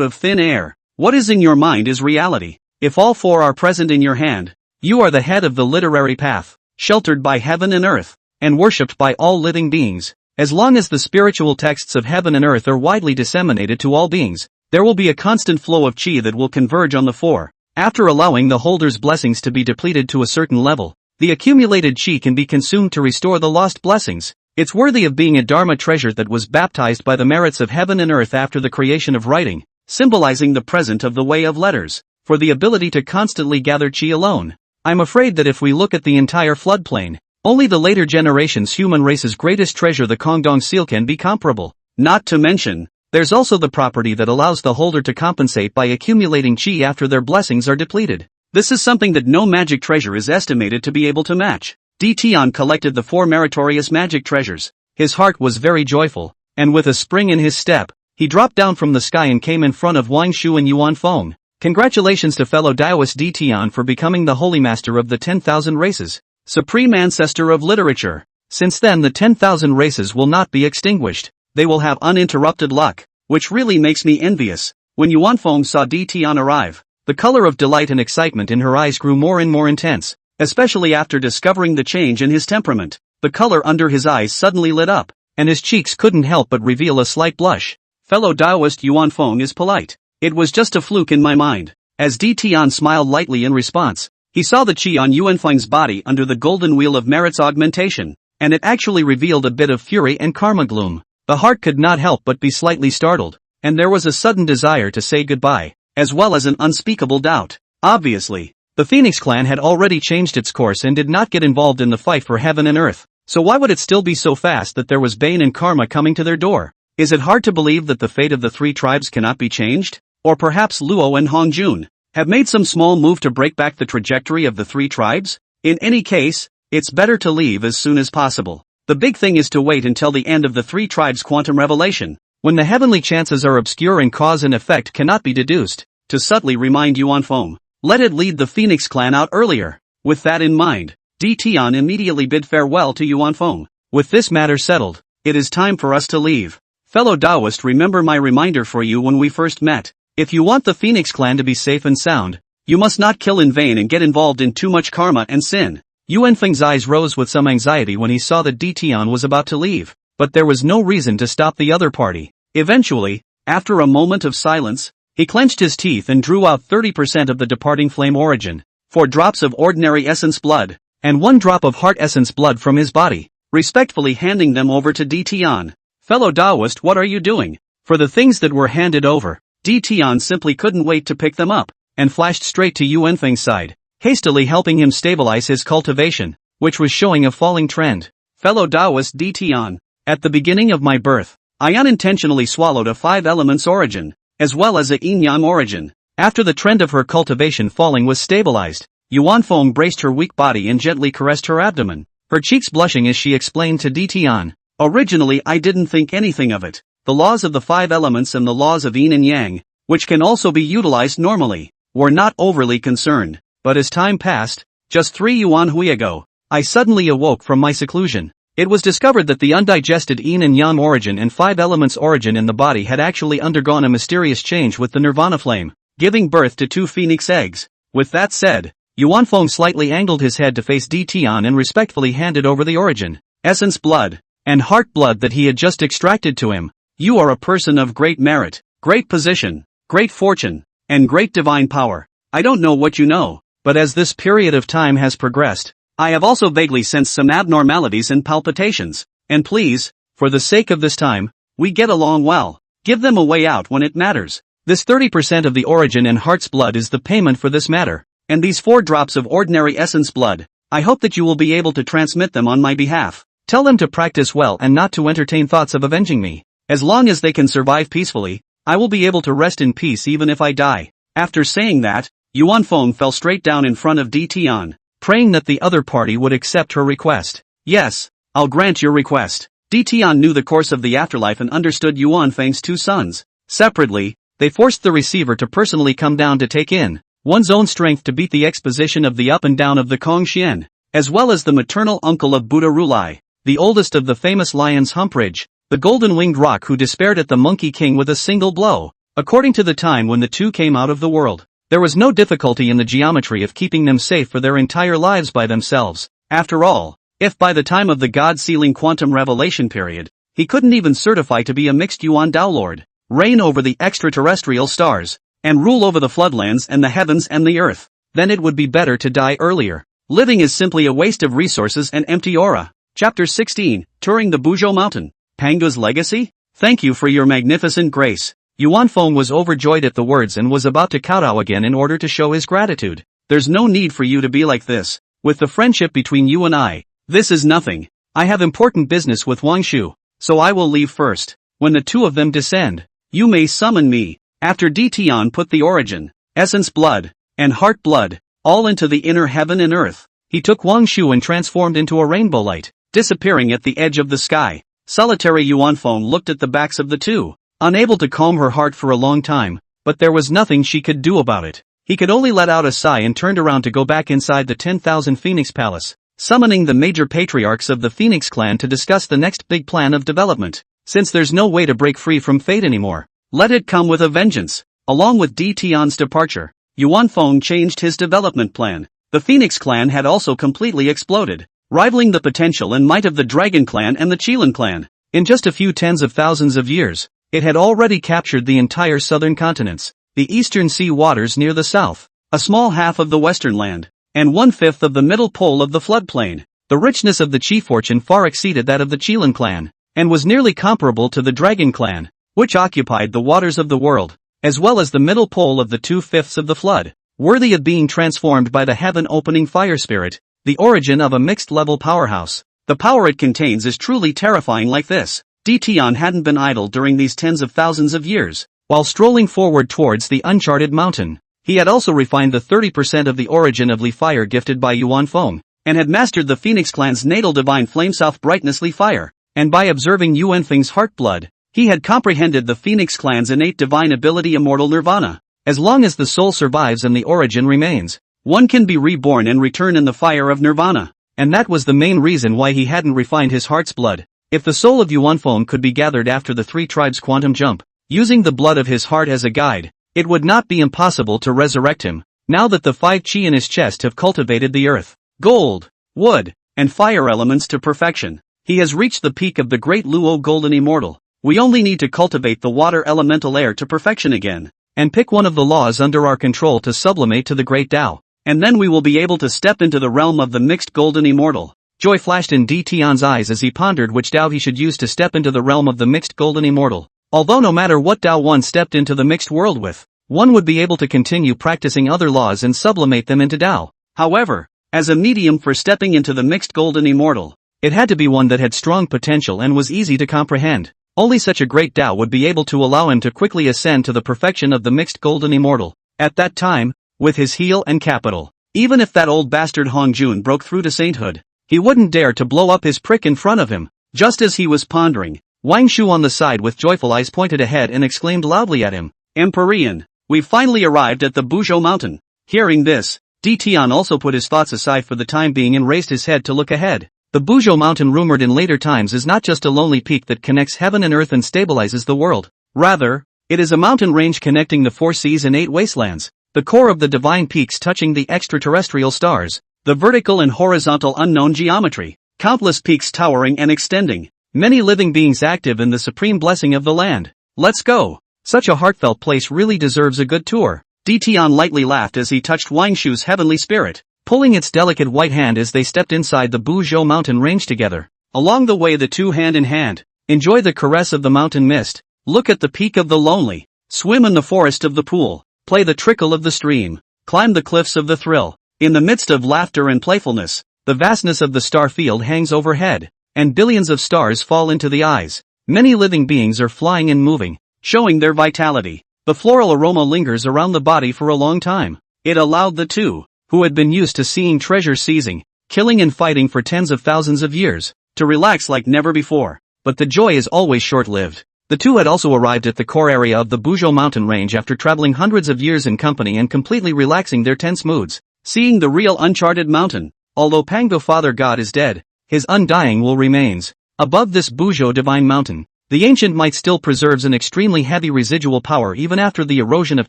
of thin air. What is in your mind is reality. If all 4 are present in your hand, you are the head of the literary path, sheltered by heaven and earth, and worshipped by all living beings. As long as the spiritual texts of heaven and earth are widely disseminated to all beings, there will be a constant flow of chi that will converge on the 4. After allowing the holder's blessings to be depleted to a certain level, the accumulated chi can be consumed to restore the lost blessings. It's worthy of being a dharma treasure that was baptized by the merits of heaven and earth after the creation of writing, symbolizing the present of the way of letters, for the ability to constantly gather chi alone. I'm afraid that if we look at the entire floodplain, only the later generations' human race's greatest treasure, the Kongdong seal, can be comparable. Not to mention, there's also the property that allows the holder to compensate by accumulating chi after their blessings are depleted. This is something that no magic treasure is estimated to be able to match. Tian collected the 4 meritorious magic treasures. His heart was very joyful, and with a spring in his step, he dropped down from the sky and came in front of Wang Shu and Yuan Feng. Congratulations to fellow Taoist Tian for becoming the holy master of the 10,000 races, supreme ancestor of literature. Since then the 10,000 races will not be extinguished. They will have uninterrupted luck, which really makes me envious. When Yuan Feng saw Tian arrive, the color of delight and excitement in her eyes grew more and more intense, especially after discovering the change in his temperament. The color under his eyes suddenly lit up, and his cheeks couldn't help but reveal a slight blush. Fellow Taoist Yuan Feng is polite. It was just a fluke in my mind. As Tian smiled lightly in response, he saw the chi on Yuan Feng's body under the golden wheel of merit's augmentation, and it actually revealed a bit of fury and karma gloom. The heart could not help but be slightly startled, and there was a sudden desire to say goodbye, as well as an unspeakable doubt. Obviously, the Phoenix clan had already changed its course and did not get involved in the fight for heaven and earth, so why would it still be so fast that there was bane and karma coming to their door? Is it hard to believe that the fate of the 3 tribes cannot be changed? Or perhaps Luo and Hongjun have made some small move to break back the trajectory of the 3 tribes? In any case, it's better to leave as soon as possible. The big thing is to wait until the end of the 3 tribes' quantum revelation, when the heavenly chances are obscure and cause and effect cannot be deduced. To subtly remind Yuan Feng, let it lead the Phoenix clan out earlier. With that in mind, Tian immediately bid farewell to Yuan Feng. With this matter settled, it is time for us to leave. Fellow Taoist, remember my reminder for you when we first met. If you want the Phoenix clan to be safe and sound, you must not kill in vain and get involved in too much karma and sin. Yuan Feng's eyes rose with some anxiety when he saw that Tian was about to leave, but there was no reason to stop the other party. Eventually, after a moment of silence, he clenched his teeth and drew out 30% of the departing flame origin, 4 drops of ordinary essence blood, and 1 drop of heart essence blood from his body, respectfully handing them over to Tian. Fellow Taoist, what are you doing? For the things that were handed over, Tian simply couldn't wait to pick them up, and flashed straight to Yuan Feng's side, hastily helping him stabilize his cultivation, which was showing a falling trend. Fellow Taoist Tian, at the beginning of my birth, I unintentionally swallowed a 5 elements origin, as well as a yin-yang origin. After the trend of her cultivation falling was stabilized, Yuan Feng braced her weak body and gently caressed her abdomen, her cheeks blushing as she explained to Tian. Originally I didn't think anything of it. The laws of the 5 elements and the laws of yin and yang, which can also be utilized normally, were not overly concerned. But as time passed, just 3 yuan hui ago, I suddenly awoke from my seclusion. It was discovered that the undigested yin and yang origin and 5 elements origin in the body had actually undergone a mysterious change with the nirvana flame, giving birth to 2 phoenix eggs. With that said, Yuan Feng slightly angled his head to face Tian and respectfully handed over the origin, essence blood, and heart blood that he had just extracted to him. You are a person of great merit, great position, great fortune, and great divine power. I don't know what you know, but as this period of time has progressed, I have also vaguely sensed some abnormalities and palpitations, and please, for the sake of this time, we get along well. Give them a way out when it matters. This 30% of the origin and heart's blood is the payment for this matter, and these 4 drops of ordinary essence blood, I hope that you will be able to transmit them on my behalf. Tell them to practice well and not to entertain thoughts of avenging me. As long as they can survive peacefully, I will be able to rest in peace even if I die. After saying that, Yuan Feng fell straight down in front of Di Tian, praying that the other party would accept her request. Yes, I'll grant your request. Di Tian knew the course of the afterlife and understood Yuan Feng's 2 sons. Separately, they forced the receiver to personally come down to take in one's own strength to beat the exposition of the up and down of the Kongxian, as well as the maternal uncle of Buddha Rulai, the oldest of the famous lions Humpridge, the golden-winged rock who despaired at the Monkey King with a single blow. According to the time when the 2 came out of the world, there was no difficulty in the geometry of keeping them safe for their entire lives by themselves. After all, if by the time of the God-sealing quantum revelation period, he couldn't even certify to be a mixed Yuan Dao Lord, reign over the extraterrestrial stars, and rule over the floodlands and the heavens and the earth, then it would be better to die earlier. Living is simply a waste of resources and empty aura. Chapter 16, Touring the Buzhou Mountain. Panga's legacy? Thank you for your magnificent grace. Yuan Feng was overjoyed at the words and was about to kowtow again in order to show his gratitude. There's no need for you to be like this. With the friendship between you and I, this is nothing. I have important business with Wang Shu, so I will leave first. When the 2 of them descend, you may summon me. After Di Tian put the origin, essence blood, and heart blood, all into the inner heaven and earth, he took Wang Shu and transformed into a rainbow light, disappearing at the edge of the sky. Solitary Yuan Feng looked at the backs of the 2, unable to calm her heart for a long time, but there was nothing she could do about it. He could only let out a sigh and turned around to go back inside the 10,000 Phoenix Palace, summoning the major patriarchs of the Phoenix clan to discuss the next big plan of development. Since there's no way to break free from fate anymore, let it come with a vengeance. Along with Di Tian's departure, Yuan Feng changed his development plan. The Phoenix clan had also completely exploded, rivaling the potential and might of the Dragon clan and the Qilin clan. In just a few tens of thousands of years, it had already captured the entire southern continents, the eastern sea waters near the south, a small half of the western land, and 1/5 of the middle pole of the floodplain. The richness of the Qi fortune far exceeded that of the Qilin clan, and was nearly comparable to the Dragon clan, which occupied the waters of the world, as well as the middle pole of the 2/5 of the flood, worthy of being transformed by the heaven-opening fire spirit, the origin of a mixed-level powerhouse. The power it contains is truly terrifying like this. Di Tian hadn't been idle during these tens of thousands of years. While strolling forward towards the uncharted mountain, he had also refined the 30% of the origin of Li fire gifted by Yuan Feng, and had mastered the Phoenix clan's natal divine flame South brightness Li fire, and by observing Yuan Feng's heart blood, he had comprehended the Phoenix clan's innate divine ability immortal nirvana. As long as the soul survives and the origin remains, one can be reborn and return in the fire of nirvana, and that was the main reason why he hadn't refined his heart's blood. If the soul of Yuan Feng could be gathered after the 3 tribes' quantum jump, using the blood of his heart as a guide, it would not be impossible to resurrect him, now that the 5 Qi in his chest have cultivated the earth, gold, wood, and fire elements to perfection. He has reached the peak of the great Luo golden immortal. We only need to cultivate the water elemental air to perfection again, and pick one of the laws under our control to sublimate to the great Tao, and then we will be able to step into the realm of the mixed golden immortal. Joy flashed in Di Tian's eyes as he pondered which Tao he should use to step into the realm of the mixed golden immortal. Although no matter what Tao one stepped into the mixed world with, one would be able to continue practicing other laws and sublimate them into Tao. However, as a medium for stepping into the mixed golden immortal, it had to be one that had strong potential and was easy to comprehend. Only such a great Tao would be able to allow him to quickly ascend to the perfection of the mixed golden immortal. At that time, with his heel and capital, even if that old bastard Hong Jun broke through to sainthood, he wouldn't dare to blow up his prick in front of him. Just as he was pondering, Wang Shu on the side with joyful eyes pointed ahead and exclaimed loudly at him, "Empyrean, we've finally arrived at the Buzhou mountain." Hearing this, Di Tian also put his thoughts aside for the time being and raised his head to look ahead. The Buzhou mountain rumored in later times is not just a lonely peak that connects heaven and earth and stabilizes the world. Rather, it is a mountain range connecting the 4 seas and 8 wastelands, the core of the divine peaks touching the extraterrestrial stars, the vertical and horizontal unknown geometry, countless peaks towering and extending, many living beings active in the supreme blessing of the land. Let's go. Such a heartfelt place really deserves a good tour. Tian lightly laughed as he touched Wang Shu's heavenly spirit, pulling its delicate white hand as they stepped inside the Buzhou mountain range together. Along the way the two hand in hand, enjoy the caress of the mountain mist, look at the peak of the lonely, swim in the forest of the pool, play the trickle of the stream, climb the cliffs of the thrill. In the midst of laughter and playfulness, the vastness of the star field hangs overhead, and billions of stars fall into the eyes. Many living beings are flying and moving, showing their vitality. The floral aroma lingers around the body for a long time. It allowed the two, who had been used to seeing treasure seizing, killing and fighting for tens of thousands of years, to relax like never before. But the joy is always short-lived. The two had also arrived at the core area of the Buzhou mountain range after traveling hundreds of years in company and completely relaxing their tense moods. Seeing the real uncharted mountain, although Pango Father God is dead, his undying will remains. Above this Buzhou divine mountain, the ancient might still preserves an extremely heavy residual power even after the erosion of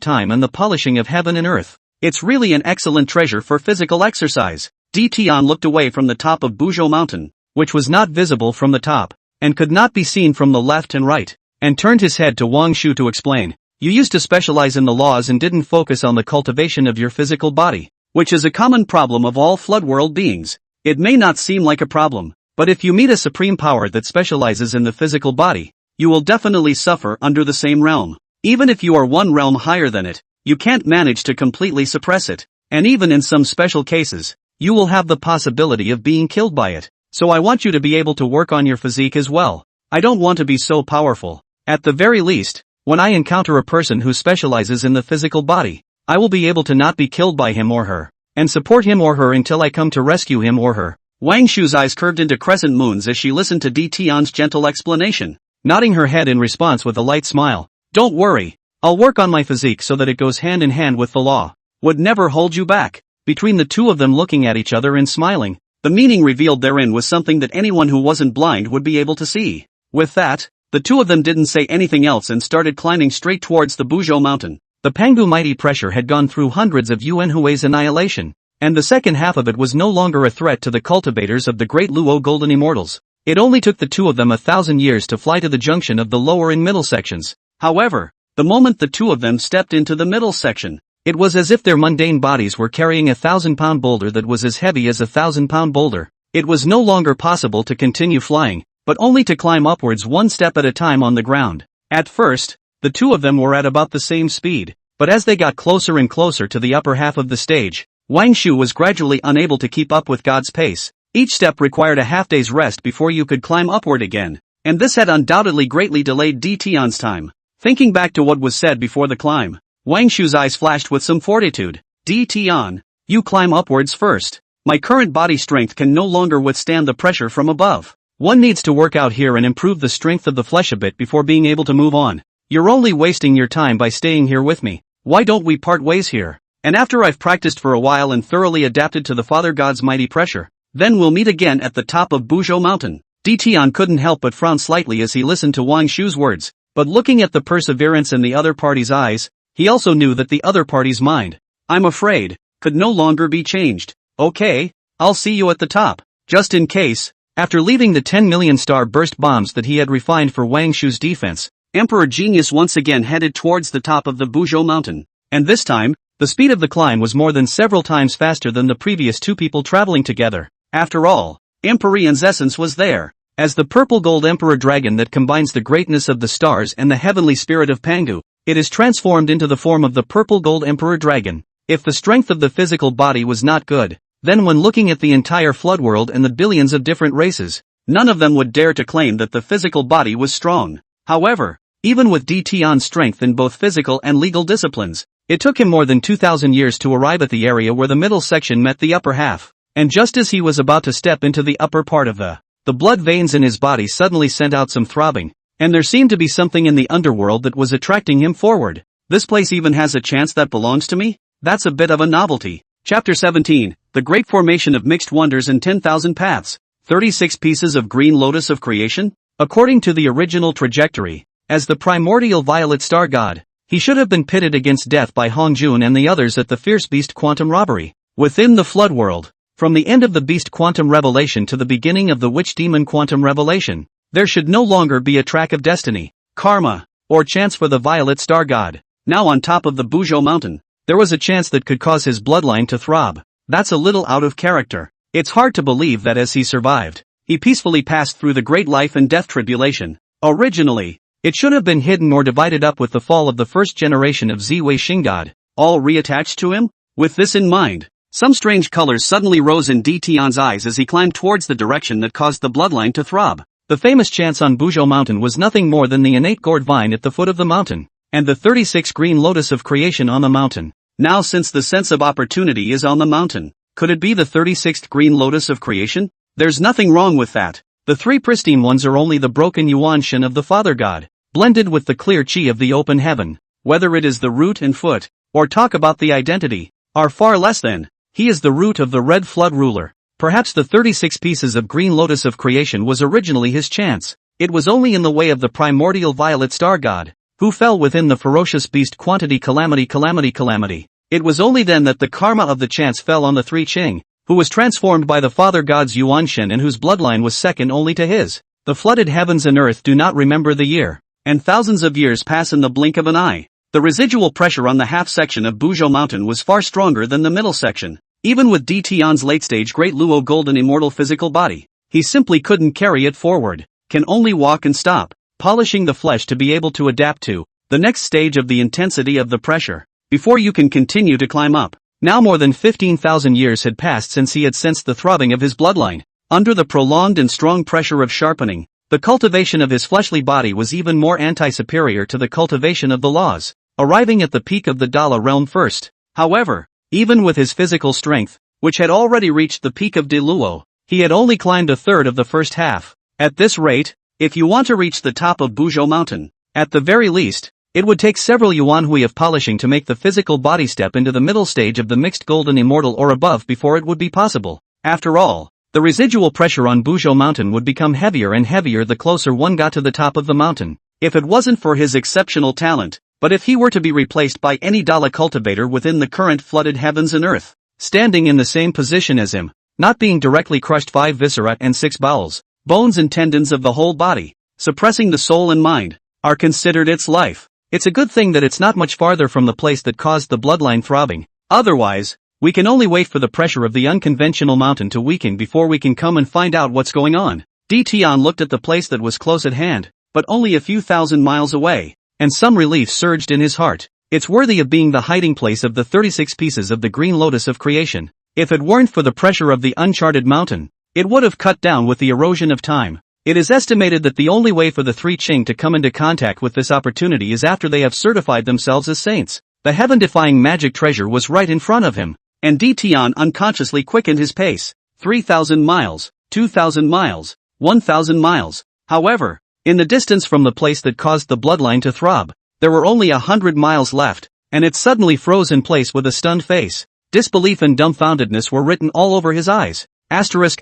time and the polishing of heaven and earth. It's really an excellent treasure for physical exercise. Tian looked away from the top of Buzhou mountain, which was not visible from the top, and could not be seen from the left and right, and turned his head to Wang Shu to explain. You used to specialize in the laws and didn't focus on the cultivation of your physical body, which is a common problem of all flood world beings. It may not seem like a problem, but if you meet a supreme power that specializes in the physical body, you will definitely suffer under the same realm. Even if you are one realm higher than it, you can't manage to completely suppress it, and even in some special cases, you will have the possibility of being killed by it. So I want you to be able to work on your physique as well. I don't want to be so powerful. At the very least, when I encounter a person who specializes in the physical body, I will be able to not be killed by him or her, and support him or her until I come to rescue him or her. Wang Shu's eyes curved into crescent moons as she listened to Tian's gentle explanation, nodding her head in response with a light smile. Don't worry, I'll work on my physique so that it goes hand in hand with the law. Would never hold you back. Between the two of them looking at each other and smiling, the meaning revealed therein was something that anyone who wasn't blind would be able to see. With that, the two of them didn't say anything else and started climbing straight towards the Buzhou mountain. The Pangu mighty pressure had gone through hundreds of Yuan Hui's annihilation, and the second half of it was no longer a threat to the cultivators of the great Luo golden immortals. It only took the two of them 1,000 years to fly to the junction of the lower and middle sections. However, the moment the two of them stepped into the middle section, it was as if their mundane bodies were carrying a 1,000-pound boulder that was as heavy as a 1,000-pound boulder. It was no longer possible to continue flying, but only to climb upwards one step at a time on the ground. At first, the two of them were at about the same speed, but as they got closer and closer to the upper half of the stage, Wang Shu was gradually unable to keep up with God's pace. Each step required a half-day's rest before you could climb upward again, and this had undoubtedly greatly delayed Tian's time. Thinking back to what was said before the climb, Wang Shu's eyes flashed with some fortitude. Tian, you climb upwards first. My current body strength can no longer withstand the pressure from above. One needs to work out here and improve the strength of the flesh a bit before being able to move on. You're only wasting your time by staying here with me. Why don't we part ways here? And after I've practiced for a while and thoroughly adapted to the Father God's mighty pressure, then we'll meet again at the top of Buzhou mountain. Tian couldn't help but frown slightly as he listened to Wang Shu's words, but looking at the perseverance in the other party's eyes, he also knew that the other party's mind, I'm afraid, could no longer be changed. Okay, I'll see you at the top. Just in case. After leaving the 10 million star burst bombs that he had refined for Wang Shu's defense, Emperor Genius once again headed towards the top of the Buzhou mountain. And this time, the speed of the climb was more than several times faster than the previous two people traveling together. After all, Empyrean's essence was there, as the purple gold emperor dragon that combines the greatness of the stars and the heavenly spirit of Pangu. It is transformed into the form of the purple gold emperor dragon. If the strength of the physical body was not good, then when looking at the entire flood world and the billions of different races, none of them would dare to claim that the physical body was strong. However, even with Tian's strength in both physical and legal disciplines, it took him more than 2,000 years to arrive at the area where the middle section met the upper half, and just as he was about to step into the upper part of the blood veins in his body suddenly sent out some throbbing, and there seemed to be something in the underworld that was attracting him forward. This place even has a chance that belongs to me? That's a bit of a novelty. Chapter 17, The Great Formation of Mixed Wonders and 10,000 Paths, 36 Pieces of Green Lotus of Creation? According to the original trajectory, as the primordial violet star god, he should have been pitted against death by Hongjun and the others at the fierce beast quantum robbery. Within the flood world, from the end of the beast quantum revelation to the beginning of the witch demon quantum revelation, there should no longer be a track of destiny, karma, or chance for the violet star god. Now on top of the Buzhou mountain, there was a chance that could cause his bloodline to throb. That's a little out of character. It's hard to believe that as he survived, he peacefully passed through the great life and death tribulation. Originally, it should have been hidden or divided up with the fall of the first generation of Ziwei Shingod, all reattached to him? With this in mind, some strange colors suddenly rose in Tian's eyes as he climbed towards the direction that caused the bloodline to throb. The famous chance on Buzhou Mountain was nothing more than the innate gourd vine at the foot of the mountain, and the 36 green lotus of creation on the mountain. Now since the sense of opportunity is on the mountain, could it be the 36th green lotus of creation? There's nothing wrong with that. The three pristine ones are only the broken yuan shen of the Father God, blended with the clear qi of the open heaven. Whether it is the root and foot, or talk about the identity, are far less than. He is the root of the red flood ruler. Perhaps the 36 pieces of green lotus of creation was originally his chance. It was only in the way of the primordial violet star god, who fell within the ferocious beast quantity calamity. It was only then that the karma of the chance fell on the three Qing, who was transformed by the Father God's Yuan Shen and whose bloodline was second only to his. The flooded heavens and earth do not remember the year, and thousands of years pass in the blink of an eye. The residual pressure on the half section of Buzhou Mountain was far stronger than the middle section. Even with Tian's late-stage Great Luo golden immortal physical body, he simply couldn't carry it forward, can only walk and stop, polishing the flesh to be able to adapt to the next stage of the intensity of the pressure, before you can continue to climb up. Now more than 15,000 years had passed since he had sensed the throbbing of his bloodline. Under the prolonged and strong pressure of sharpening, the cultivation of his fleshly body was even more anti-superior to the cultivation of the laws, arriving at the peak of the Dala realm first. However, even with his physical strength, which had already reached the peak of De Luo, he had only climbed a third of the first half. At this rate, if you want to reach the top of Buzhou Mountain, at the very least, it would take several yuanhui of polishing to make the physical body step into the middle stage of the mixed golden immortal or above before it would be possible. After all, the residual pressure on Buzhou Mountain would become heavier and heavier the closer one got to the top of the mountain. If it wasn't for his exceptional talent, but if he were to be replaced by any Dala cultivator within the current flooded heavens and earth, standing in the same position as him, not being directly crushed 5 viscera and 6 bowels, bones and tendons of the whole body, suppressing the soul and mind, are considered its life. It's a good thing that it's not much farther from the place that caused the bloodline throbbing. Otherwise, we can only wait for the pressure of the unconventional mountain to weaken before we can come and find out what's going on. Tian looked at the place that was close at hand, but only a few thousand miles away, and some relief surged in his heart. It's worthy of being the hiding place of the 36 pieces of the green lotus of creation. If it weren't for the pressure of the uncharted mountain, it would have cut down with the erosion of time. It is estimated that the only way for the three Qing to come into contact with this opportunity is after they have certified themselves as saints. The heaven-defying magic treasure was right in front of him, and Tian unconsciously quickened his pace. 3,000 miles, 2,000 miles, 1,000 miles. However, in the distance from the place that caused the bloodline to throb, there were only 100 miles left, and it suddenly froze in place with a stunned face. Disbelief and dumbfoundedness were written all over his eyes. Asterisk.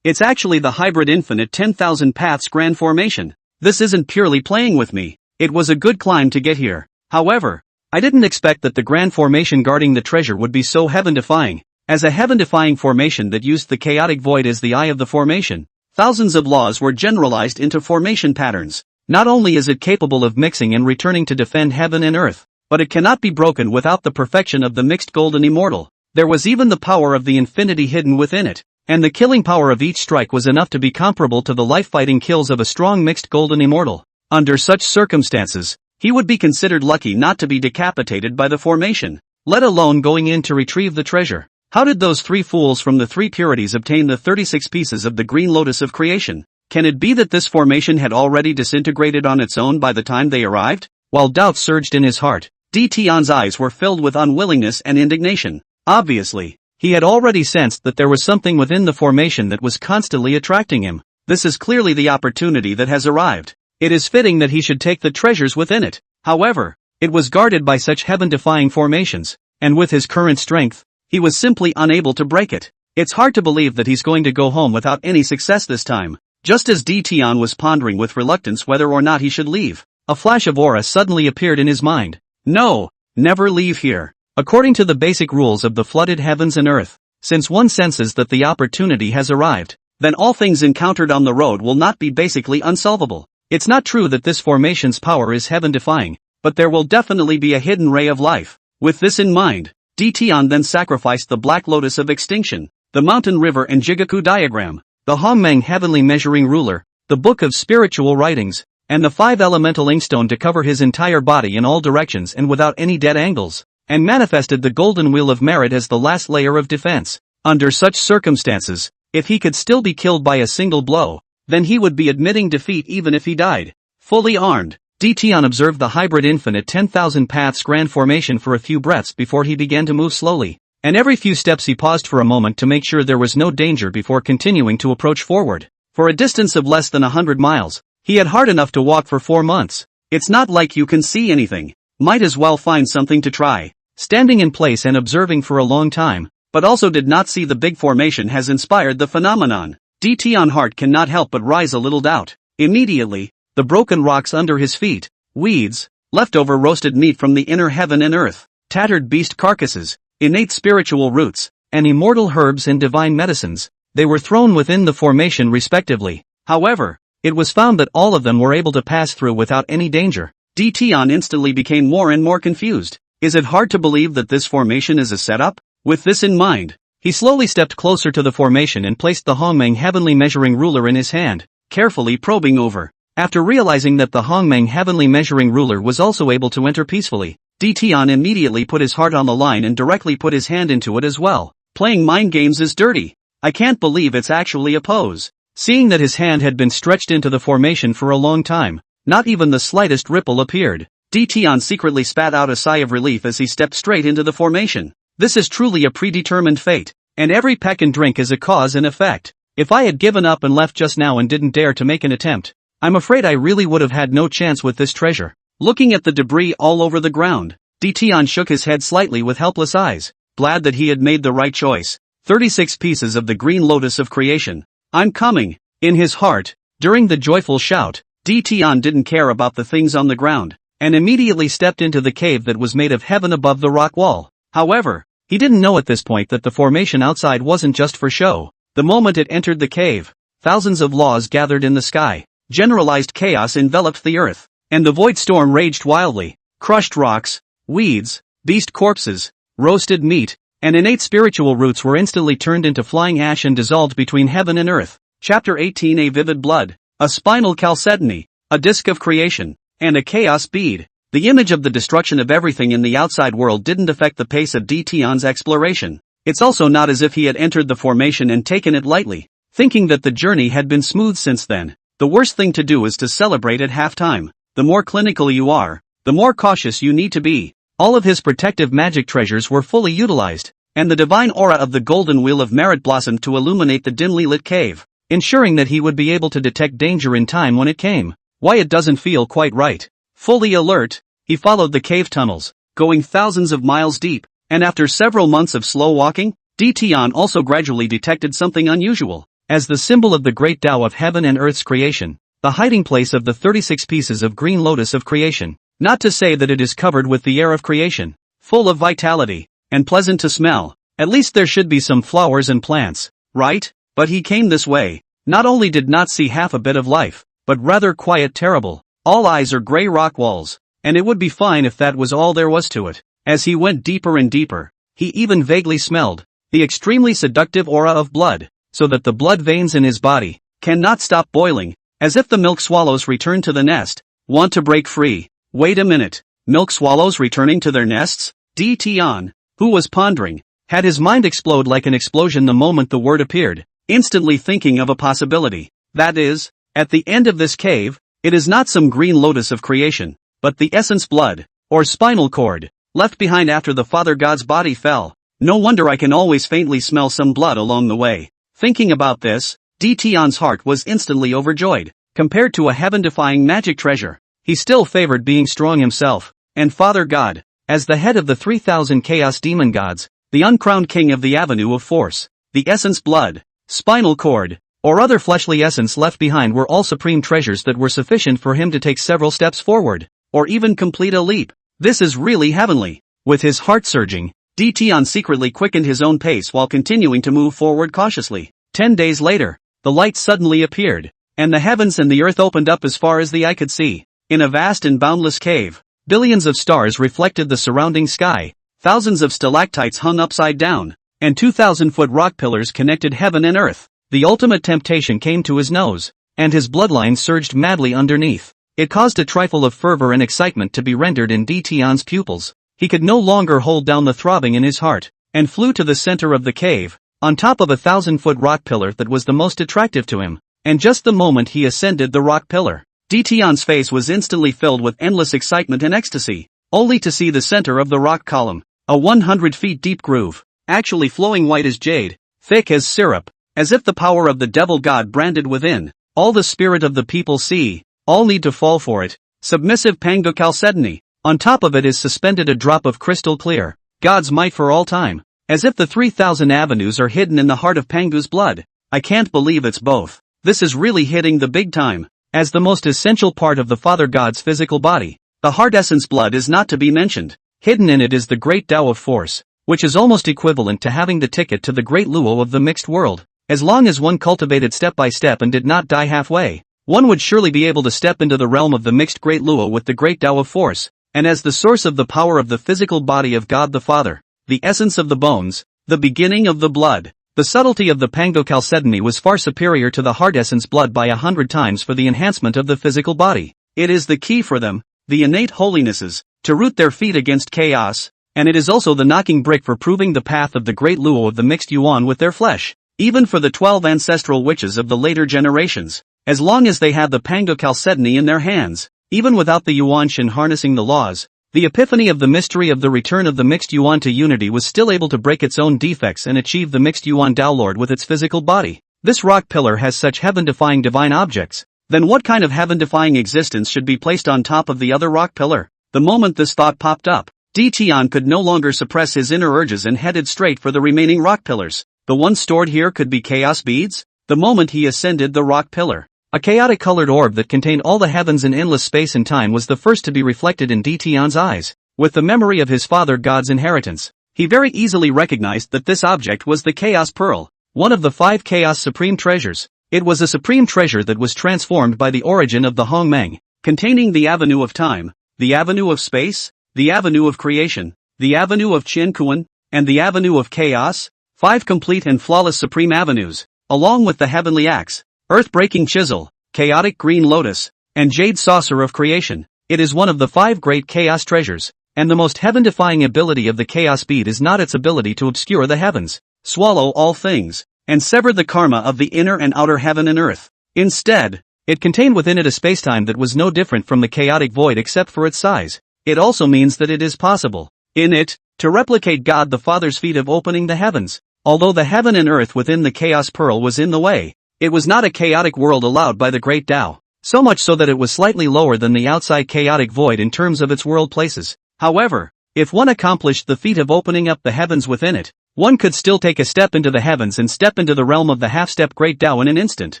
It's actually the hybrid infinite 10,000 paths grand formation. This isn't purely playing with me. It was a good climb to get here. However, I didn't expect that the grand formation guarding the treasure would be so heaven-defying. As a heaven-defying formation that used the chaotic void as the eye of the formation, thousands of laws were generalized into formation patterns. Not only is it capable of mixing and returning to defend heaven and earth, but it cannot be broken without the perfection of the mixed golden immortal. There was even the power of the infinity hidden within it, and the killing power of each strike was enough to be comparable to the life-fighting kills of a strong mixed golden immortal. Under such circumstances, he would be considered lucky not to be decapitated by the formation, let alone going in to retrieve the treasure. How did those three fools from the three purities obtain the 36 pieces of the green lotus of creation? Can it be that this formation had already disintegrated on its own by the time they arrived? While doubts surged in his heart, Tian's eyes were filled with unwillingness and indignation. Obviously, he had already sensed that there was something within the formation that was constantly attracting him. This is clearly the opportunity that has arrived. It is fitting that he should take the treasures within it. However, it was guarded by such heaven-defying formations, and with his current strength, he was simply unable to break it. It's hard to believe that he's going to go home without any success this time. Just as Tian was pondering with reluctance whether or not he should leave, a flash of aura suddenly appeared in his mind. No, never leave here. According to the basic rules of the flooded heavens and earth, since one senses that the opportunity has arrived, then all things encountered on the road will not be basically unsolvable. It's not true that this formation's power is heaven-defying, but there will definitely be a hidden ray of life. With this in mind, Ditian then sacrificed the Black Lotus of Extinction, the Mountain River and Jigaku Diagram, the Hongmeng Heavenly Measuring Ruler, the Book of Spiritual Writings, and the 5 elemental inkstone to cover his entire body in all directions and without any dead angles, and manifested the Golden Wheel of Merit as the last layer of defense. Under such circumstances, if he could still be killed by a single blow, then he would be admitting defeat even if he died. Fully armed, Ditian observed the hybrid infinite 10,000 paths grand formation for a few breaths before he began to move slowly, and every few steps he paused for a moment to make sure there was no danger before continuing to approach forward. For a distance of less than 100 miles, he had hard enough to walk for 4 months. It's not like you can see anything. Might as well find something to try. Standing in place and observing for a long time, but also did not see the big formation has inspired the phenomenon. Ditian heart cannot help but rise a little doubt. Immediately, the broken rocks under his feet, weeds, leftover roasted meat from the inner heaven and earth, tattered beast carcasses, innate spiritual roots, and immortal herbs and divine medicines, they were thrown within the formation respectively. However, it was found that all of them were able to pass through without any danger. Ditian instantly became more and more confused. Is it hard to believe that this formation is a setup? With this in mind, he slowly stepped closer to the formation and placed the Hongmeng Heavenly Measuring Ruler in his hand, carefully probing over. After realizing that the Hongmeng Heavenly Measuring Ruler was also able to enter peacefully, Ditian immediately put his heart on the line and directly put his hand into it as well. Playing mind games is dirty. I can't believe it's actually a pose. Seeing that his hand had been stretched into the formation for a long time, not even the slightest ripple appeared. Ditian secretly spat out a sigh of relief as he stepped straight into the formation. This is truly a predetermined fate, and every peck and drink is a cause and effect. If I had given up and left just now and didn't dare to make an attempt, I'm afraid I really would have had no chance with this treasure. Looking at the debris all over the ground, Ditian shook his head slightly with helpless eyes, glad that he had made the right choice. 36 pieces of the green lotus of creation. I'm coming. In his heart, during the joyful shout, Ditian didn't care about the things on the ground, and immediately stepped into the cave that was made of heaven above the rock wall. However, he didn't know at this point that the formation outside wasn't just for show. The moment it entered the cave, thousands of laws gathered in the sky, generalized chaos enveloped the earth, and the void storm raged wildly. Crushed rocks, weeds, beast corpses, roasted meat, and innate spiritual roots were instantly turned into flying ash and dissolved between heaven and earth. Chapter 18. A vivid blood, a spinal chalcedony, a disk of creation, and a chaos bead. The image of the destruction of everything in the outside world didn't affect the pace of Ditian's exploration. It's also not as if he had entered the formation and taken it lightly, thinking that the journey had been smooth since then. The worst thing to do is to celebrate at halftime. The more clinical you are, the more cautious you need to be. All of his protective magic treasures were fully utilized, and the divine aura of the Golden Wheel of Merit blossomed to illuminate the dimly lit cave, ensuring that he would be able to detect danger in time when it came. Why it doesn't feel quite right. Fully alert, he followed the cave tunnels, going thousands of miles deep, and after several months of slow walking, Ditian also gradually detected something unusual. As the symbol of the great Tao of heaven and earth's creation, the hiding place of the 36 pieces of green lotus of creation, not to say that it is covered with the air of creation, full of vitality, and pleasant to smell, at least there should be some flowers and plants, right? But he came this way, not only did not see half a bit of life, but rather quiet terrible, all eyes are grey rock walls, and it would be fine if that was all there was to it. As he went deeper and deeper, he even vaguely smelled the extremely seductive aura of blood, so that the blood veins in his body cannot stop boiling, as if the milk swallows return to the nest. Want to break free? Wait a minute, milk swallows returning to their nests? Ditian, who was pondering, had his mind explode like an explosion the moment the word appeared, instantly thinking of a possibility. That is, at the end of this cave, it is not some green lotus of creation, but the essence blood, or spinal cord, left behind after the Father God's body fell. No wonder I can always faintly smell some blood along the way. Thinking about this, Ditian's heart was instantly overjoyed. Compared to a heaven-defying magic treasure, he still favored being strong himself, and Father God, as the head of the 3,000 chaos demon gods, the uncrowned king of the avenue of force, the essence blood, spinal cord, or other fleshly essence left behind were all supreme treasures that were sufficient for him to take several steps forward, or even complete a leap. This is really heavenly. With his heart surging, Ditian secretly quickened his own pace while continuing to move forward cautiously. 10 days later, the light suddenly appeared, and the heavens and the earth opened up as far as the eye could see. In a vast and boundless cave, Billions of stars reflected the surrounding sky, thousands of stalactites hung upside down, and 2,000-foot rock pillars connected heaven and earth. The ultimate temptation came to his nose, and his bloodline surged madly underneath. It caused a trifle of fervor and excitement to be rendered in Tian's pupils. He could no longer hold down the throbbing in his heart, and flew to the center of the cave, on top of a 1,000-foot rock pillar that was the most attractive to him. And just the moment he ascended the rock pillar, Tian's face was instantly filled with endless excitement and ecstasy, only to see the center of the rock column, a 100 feet deep groove, actually flowing white as jade, thick as syrup, as if the power of the devil god branded within. All the spirit of the people see, all need to fall for it. Submissive Pango Chalcedony. On top of it is suspended a drop of crystal clear, God's might for all time. As if the 3,000 avenues are hidden in the heart of Pangu's blood. I can't believe it's both. This is really hitting the big time. As the most essential part of the Father God's physical body, the heart essence blood is not to be mentioned. Hidden in it is the great Tao of force, which is almost equivalent to having the ticket to the great Luo of the mixed world. As long as one cultivated step by step and did not die halfway, one would surely be able to step into the realm of the mixed great Luo with the great Tao of force, and as the source of the power of the physical body of God the Father, the essence of the bones, the beginning of the blood. The subtlety of the Pango Chalcedony was far superior to the heart essence blood by 100 times for the enhancement of the physical body. It is the key for them, the innate holinesses, to root their feet against chaos, and it is also the knocking brick for proving the path of the great Luo of the mixed Yuan with their flesh. Even for the 12 ancestral witches of the later generations, as long as they had the Pango Chalcedony in their hands, even without the Yuan Shin harnessing the laws, the epiphany of the mystery of the return of the mixed Yuan to unity was still able to break its own defects and achieve the mixed Yuan Tao Lord with its physical body. This rock pillar has such heaven-defying divine objects, then what kind of heaven-defying existence should be placed on top of the other rock pillar? The moment this thought popped up, Tian could no longer suppress his inner urges and headed straight for the remaining rock pillars. The ones stored here could be chaos beads? The moment he ascended the rock pillar, a chaotic colored orb that contained all the heavens and endless space and time was the first to be reflected in Tian's eyes. With the memory of his father God's inheritance, he very easily recognized that this object was the Chaos Pearl, one of the 5 Chaos Supreme Treasures. It was a supreme treasure that was transformed by the origin of the Hongmeng, containing the avenue of time, the avenue of space, the avenue of creation, the avenue of Qian Kuan, and the avenue of chaos. 5 complete and flawless supreme avenues, along with the heavenly axe, earth-breaking chisel, chaotic green lotus, and jade saucer of creation. It is one of the 5 great chaos treasures, and the most heaven-defying ability of the chaos bead is not its ability to obscure the heavens, swallow all things, and sever the karma of the inner and outer heaven and earth. Instead, it contained within it a spacetime that was no different from the chaotic void except for its size. It also means that it is possible, in it, to replicate God the Father's feat of opening the heavens. Although the heaven and earth within the Chaos Pearl was in the way, it was not a chaotic world allowed by the Great Tao, so much so that it was slightly lower than the outside chaotic void in terms of its world places. However, if one accomplished the feat of opening up the heavens within it, one could still take a step into the heavens and step into the realm of the half-step Great Tao in an instant.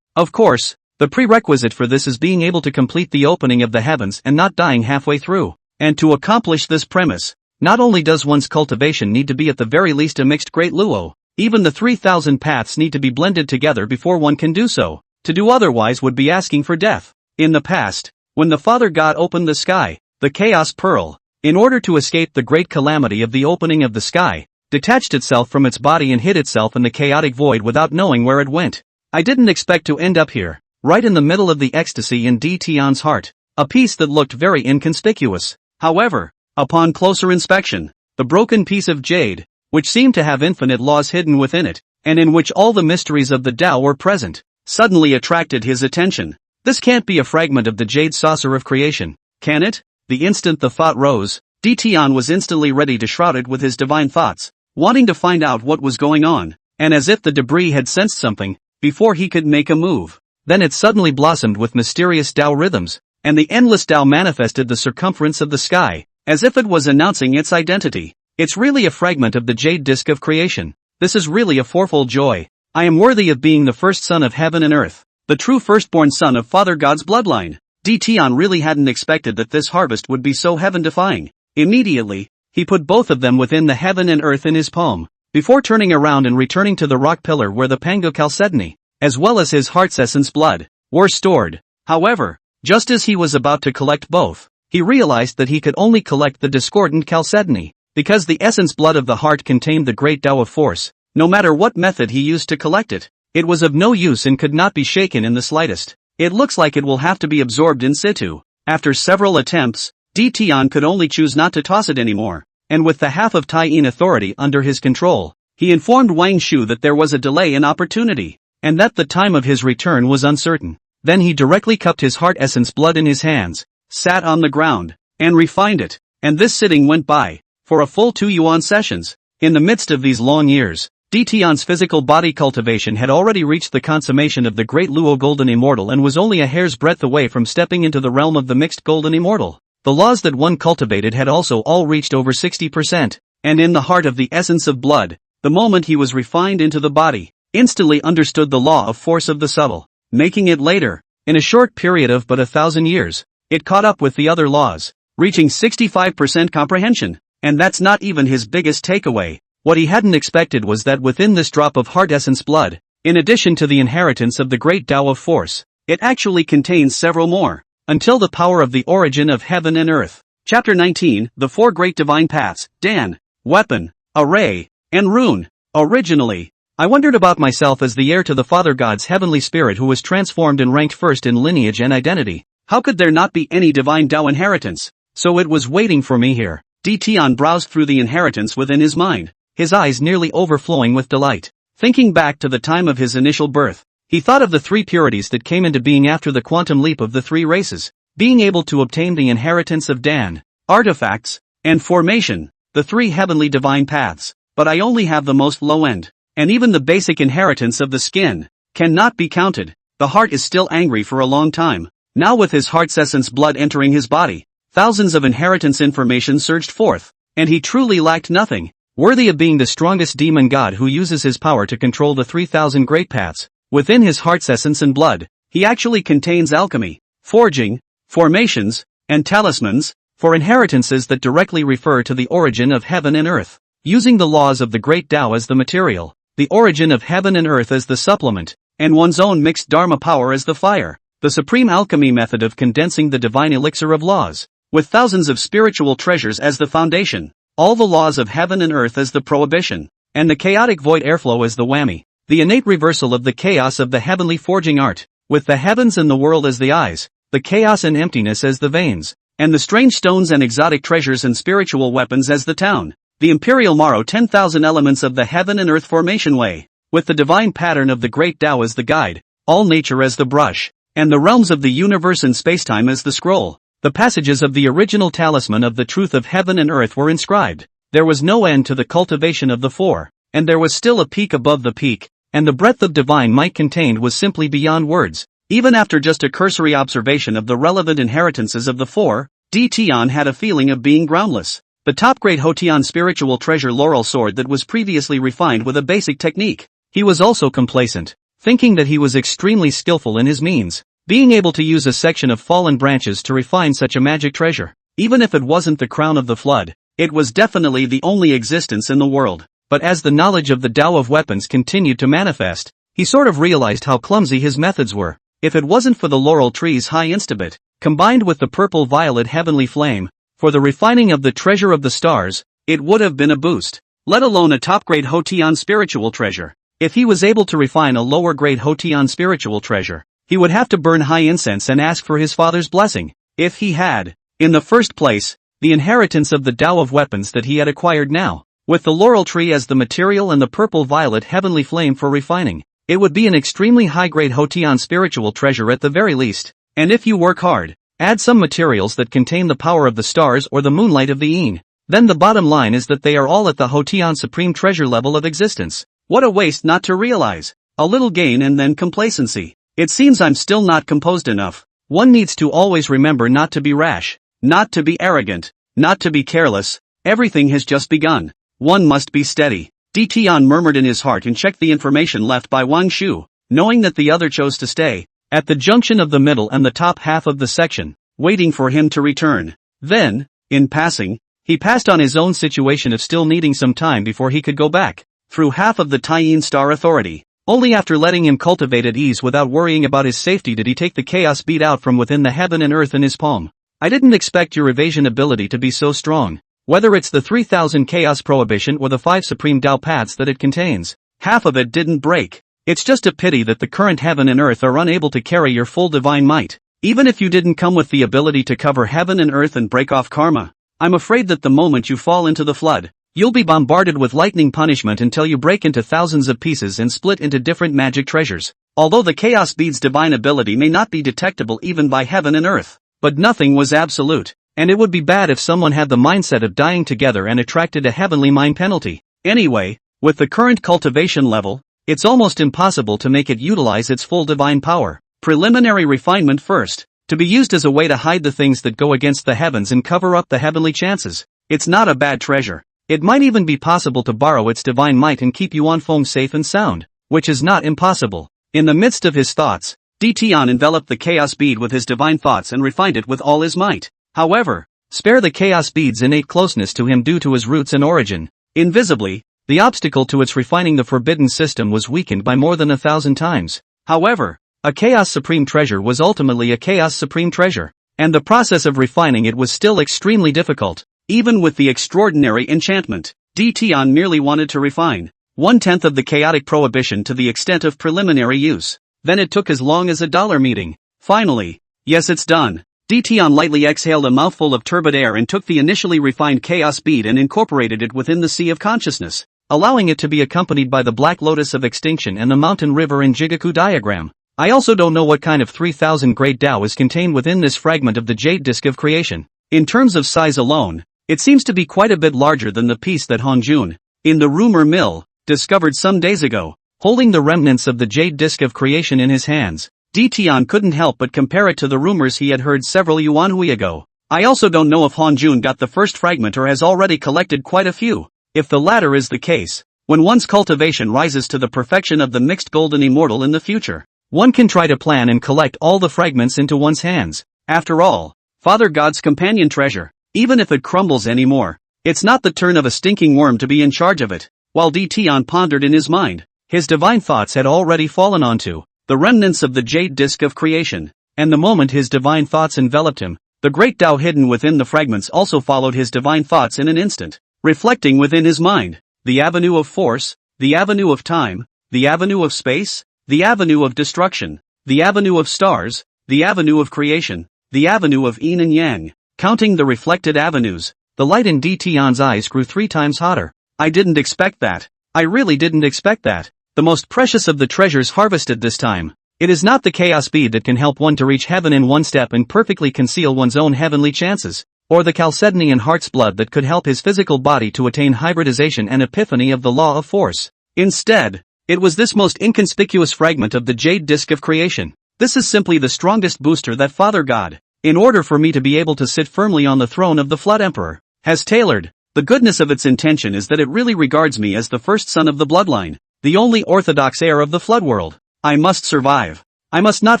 Of course, the prerequisite for this is being able to complete the opening of the heavens and not dying halfway through. And to accomplish this premise, not only does one's cultivation need to be at the very least a mixed Great Luo, even the 3,000 paths need to be blended together before one can do so. To do otherwise would be asking for death. In the past, when the Father God opened the sky, the Chaos Pearl, in order to escape the great calamity of the opening of the sky, detached itself from its body and hid itself in the chaotic void without knowing where it went. I didn't expect to end up here, right in the middle of the ecstasy in Tian's heart, a piece that looked very inconspicuous. However, upon closer inspection, the broken piece of jade, which seemed to have infinite laws hidden within it, and in which all the mysteries of the Tao were present, suddenly attracted his attention. This can't be a fragment of the jade saucer of creation, can it? The instant the thought rose, Tian was instantly ready to shroud it with his divine thoughts, wanting to find out what was going on, and as if the debris had sensed something, before he could make a move. Then it suddenly blossomed with mysterious Tao rhythms, and the endless Tao manifested the circumference of the sky, as if it was announcing its identity. It's really a fragment of the jade disk of creation. This is really a fourfold joy. I am worthy of being the first son of heaven and earth, the true firstborn son of Father God's bloodline. Tian really hadn't expected that this harvest would be so heaven-defying. Immediately, he put both of them within the heaven and earth in his palm, before turning around and returning to the rock pillar where the Pango Chalcedony, as well as his heart's essence blood, were stored. However, just as he was about to collect both, he realized that he could only collect the discordant chalcedony. Because the essence blood of the heart contained the great Tao of force, no matter what method he used to collect it, it was of no use and could not be shaken in the slightest. It looks like it will have to be absorbed in situ. After several attempts, Tian could only choose not to toss it anymore, and with the half of Taiyin authority under his control, he informed Wang Shu that there was a delay in opportunity, and that the time of his return was uncertain. Then he directly cupped his heart essence blood in his hands, sat on the ground, and refined it, and this sitting went by for a full 2 yuan sessions. In the midst of these long years, Tian's physical body cultivation had already reached the consummation of the great Luo Golden Immortal and was only a hair's breadth away from stepping into the realm of the mixed Golden Immortal. The laws that one cultivated had also all reached over 60%, and in the heart of the essence of blood, the moment he was refined into the body, instantly understood the law of force of the subtle, making it later, in a short period of but 1,000 years, it caught up with the other laws, reaching 65% comprehension. And that's not even his biggest takeaway. What he hadn't expected was that within this drop of heart essence blood, in addition to the inheritance of the great Tao of force, it actually contains several more, until the power of the origin of heaven and earth. Chapter 19, The Four Great Divine Paths, Dan, Weapon, Array, and Rune. Originally, I wondered about myself as the heir to the Father God's heavenly spirit who was transformed and ranked first in lineage and identity. How could there not be any divine Tao inheritance? So it was waiting for me here. Tian browsed through the inheritance within his mind, his eyes nearly overflowing with delight. Thinking back to the time of his initial birth, he thought of the 3 purities that came into being after the quantum leap of the 3 races, being able to obtain the inheritance of Dan, artifacts, and formation, the 3 heavenly divine paths. But I only have the most low end, and even the basic inheritance of the skin cannot be counted. The heart is still angry for a long time. Now with his heart's essence blood entering his body, thousands of inheritance information surged forth, and he truly lacked nothing, worthy of being the strongest demon god who uses his power to control the 3,000 great paths. Within his heart's essence and blood, he actually contains alchemy, forging, formations, and talismans, for inheritances that directly refer to the origin of heaven and earth. Using the laws of the great Tao as the material, the origin of heaven and earth as the supplement, and one's own mixed dharma power as the fire, the supreme alchemy method of condensing the divine elixir of laws, with thousands of spiritual treasures as the foundation, all the laws of heaven and earth as the prohibition, and the chaotic void airflow as the whammy, the innate reversal of the chaos of the heavenly forging art, with the heavens and the world as the eyes, the chaos and emptiness as the veins, and the strange stones and exotic treasures and spiritual weapons as the town, the imperial Maro 10,000 elements of the heaven and earth formation way, with the divine pattern of the great Tao as the guide, all nature as the brush, and the realms of the universe and spacetime as the scroll. The passages of the original talisman of the truth of heaven and earth were inscribed. There was no end to the cultivation of the 4, and there was still a peak above the peak, and the breadth of divine might contained was simply beyond words. Even after just a cursory observation of the relevant inheritances of the 4, Tian had a feeling of being groundless. The top grade Hotian spiritual treasure laurel sword that was previously refined with a basic technique. He was also complacent, thinking that he was extremely skillful in his means, being able to use a section of fallen branches to refine such a magic treasure. Even if it wasn't the crown of the flood, it was definitely the only existence in the world. But as the knowledge of the Tao of weapons continued to manifest, he sort of realized how clumsy his methods were. If it wasn't for the laurel tree's high instabit, combined with the purple-violet heavenly flame, for the refining of the treasure of the stars, it would have been a boost, let alone a top-grade Hotian spiritual treasure. If he was able to refine a lower-grade Hotian spiritual treasure, he would have to burn high incense and ask for his father's blessing. If he had, in the first place, the inheritance of the Tao of weapons that he had acquired now, with the laurel tree as the material and the purple-violet heavenly flame for refining, it would be an extremely high-grade Hotian spiritual treasure at the very least. And if you work hard, add some materials that contain the power of the stars or the moonlight of the Yin, then the bottom line is that they are all at the Hotian supreme treasure level of existence. What a waste not to realize. A little gain and then complacency. It seems I'm still not composed enough. One needs to always remember not to be rash, not to be arrogant, not to be careless. Everything has just begun. One must be steady. Tian murmured in his heart and checked the information left by Wang Shu, knowing that the other chose to stay at the junction of the middle and the top half of the section, waiting for him to return. Then, in passing, he passed on his own situation of still needing some time before he could go back through half of the Taiyin Star Authority. Only after letting him cultivate at ease without worrying about his safety did he take the chaos beat out from within the heaven and earth in his palm. I didn't expect your evasion ability to be so strong. Whether it's the 3000 chaos prohibition or the 5 supreme Tao paths that it contains, half of it didn't break. It's just a pity that the current heaven and earth are unable to carry your full divine might. Even if you didn't come with the ability to cover heaven and earth and break off karma, I'm afraid that the moment you fall into the flood, you'll be bombarded with lightning punishment until you break into thousands of pieces and split into different magic treasures. Although the Chaos Bead's divine ability may not be detectable even by heaven and earth, but nothing was absolute, and it would be bad if someone had the mindset of dying together and attracted a heavenly mind penalty. Anyway, with the current cultivation level, it's almost impossible to make it utilize its full divine power. Preliminary refinement first, to be used as a way to hide the things that go against the heavens and cover up the heavenly chances. It's not a bad treasure. It might even be possible to borrow its divine might and keep Yuan Feng safe and sound, which is not impossible. In the midst of his thoughts, Tian enveloped the chaos bead with his divine thoughts and refined it with all his might. However, spare the chaos bead's innate closeness to him due to his roots and origin. Invisibly, the obstacle to its refining the forbidden system was weakened by more than 1,000 times. However, a Chaos Supreme Treasure was ultimately a Chaos Supreme Treasure, and the process of refining it was still extremely difficult. Even with the extraordinary enchantment, Tian merely wanted to refine 1/10 of the chaotic prohibition to the extent of preliminary use. Then it took as long as a dollar meeting. Finally, yes, it's done. Tian lightly exhaled a mouthful of turbid air and took the initially refined chaos bead and incorporated it within the sea of consciousness, allowing it to be accompanied by the Black Lotus of Extinction and the Mountain River in Jigaku diagram. I also don't know what kind of 3000 Great Tao is contained within this fragment of the Jade Disc of Creation. In terms of size alone, it seems to be quite a bit larger than the piece that Hanjun, in the rumor mill, discovered some days ago. Holding the remnants of the Jade Disc of Creation in his hands, Tian couldn't help but compare it to the rumors he had heard several yuanhui ago. I also don't know if Hanjun got the first fragment or has already collected quite a few. If the latter is the case, when one's cultivation rises to the perfection of the mixed golden immortal in the future, one can try to plan and collect all the fragments into one's hands. After all, Father God's companion treasure, even if it crumbles anymore, it's not the turn of a stinking worm to be in charge of it. While Tian pondered in his mind, his divine thoughts had already fallen onto the remnants of the Jade Disc of Creation, and the moment his divine thoughts enveloped him, the great Tao hidden within the fragments also followed his divine thoughts in an instant, reflecting within his mind the avenue of force, the avenue of time, the avenue of space, the avenue of destruction, the avenue of stars, the avenue of creation, the avenue of yin and yang. Counting the reflected avenues, the light in Tian's eyes grew 3 times hotter. I didn't expect that. I really didn't expect that. The most precious of the treasures harvested this time. It is not the chaos bead that can help one to reach heaven in one step and perfectly conceal one's own heavenly chances, or the Chalcedonian heart's blood that could help his physical body to attain hybridization and epiphany of the law of force. Instead, it was this most inconspicuous fragment of the Jade Disc of Creation. This is simply the strongest booster that Father God, in order for me to be able to sit firmly on the throne of the Flood Emperor, has tailored. The goodness of its intention is that it really regards me as the first son of the bloodline, the only orthodox heir of the flood world. I must survive. I must not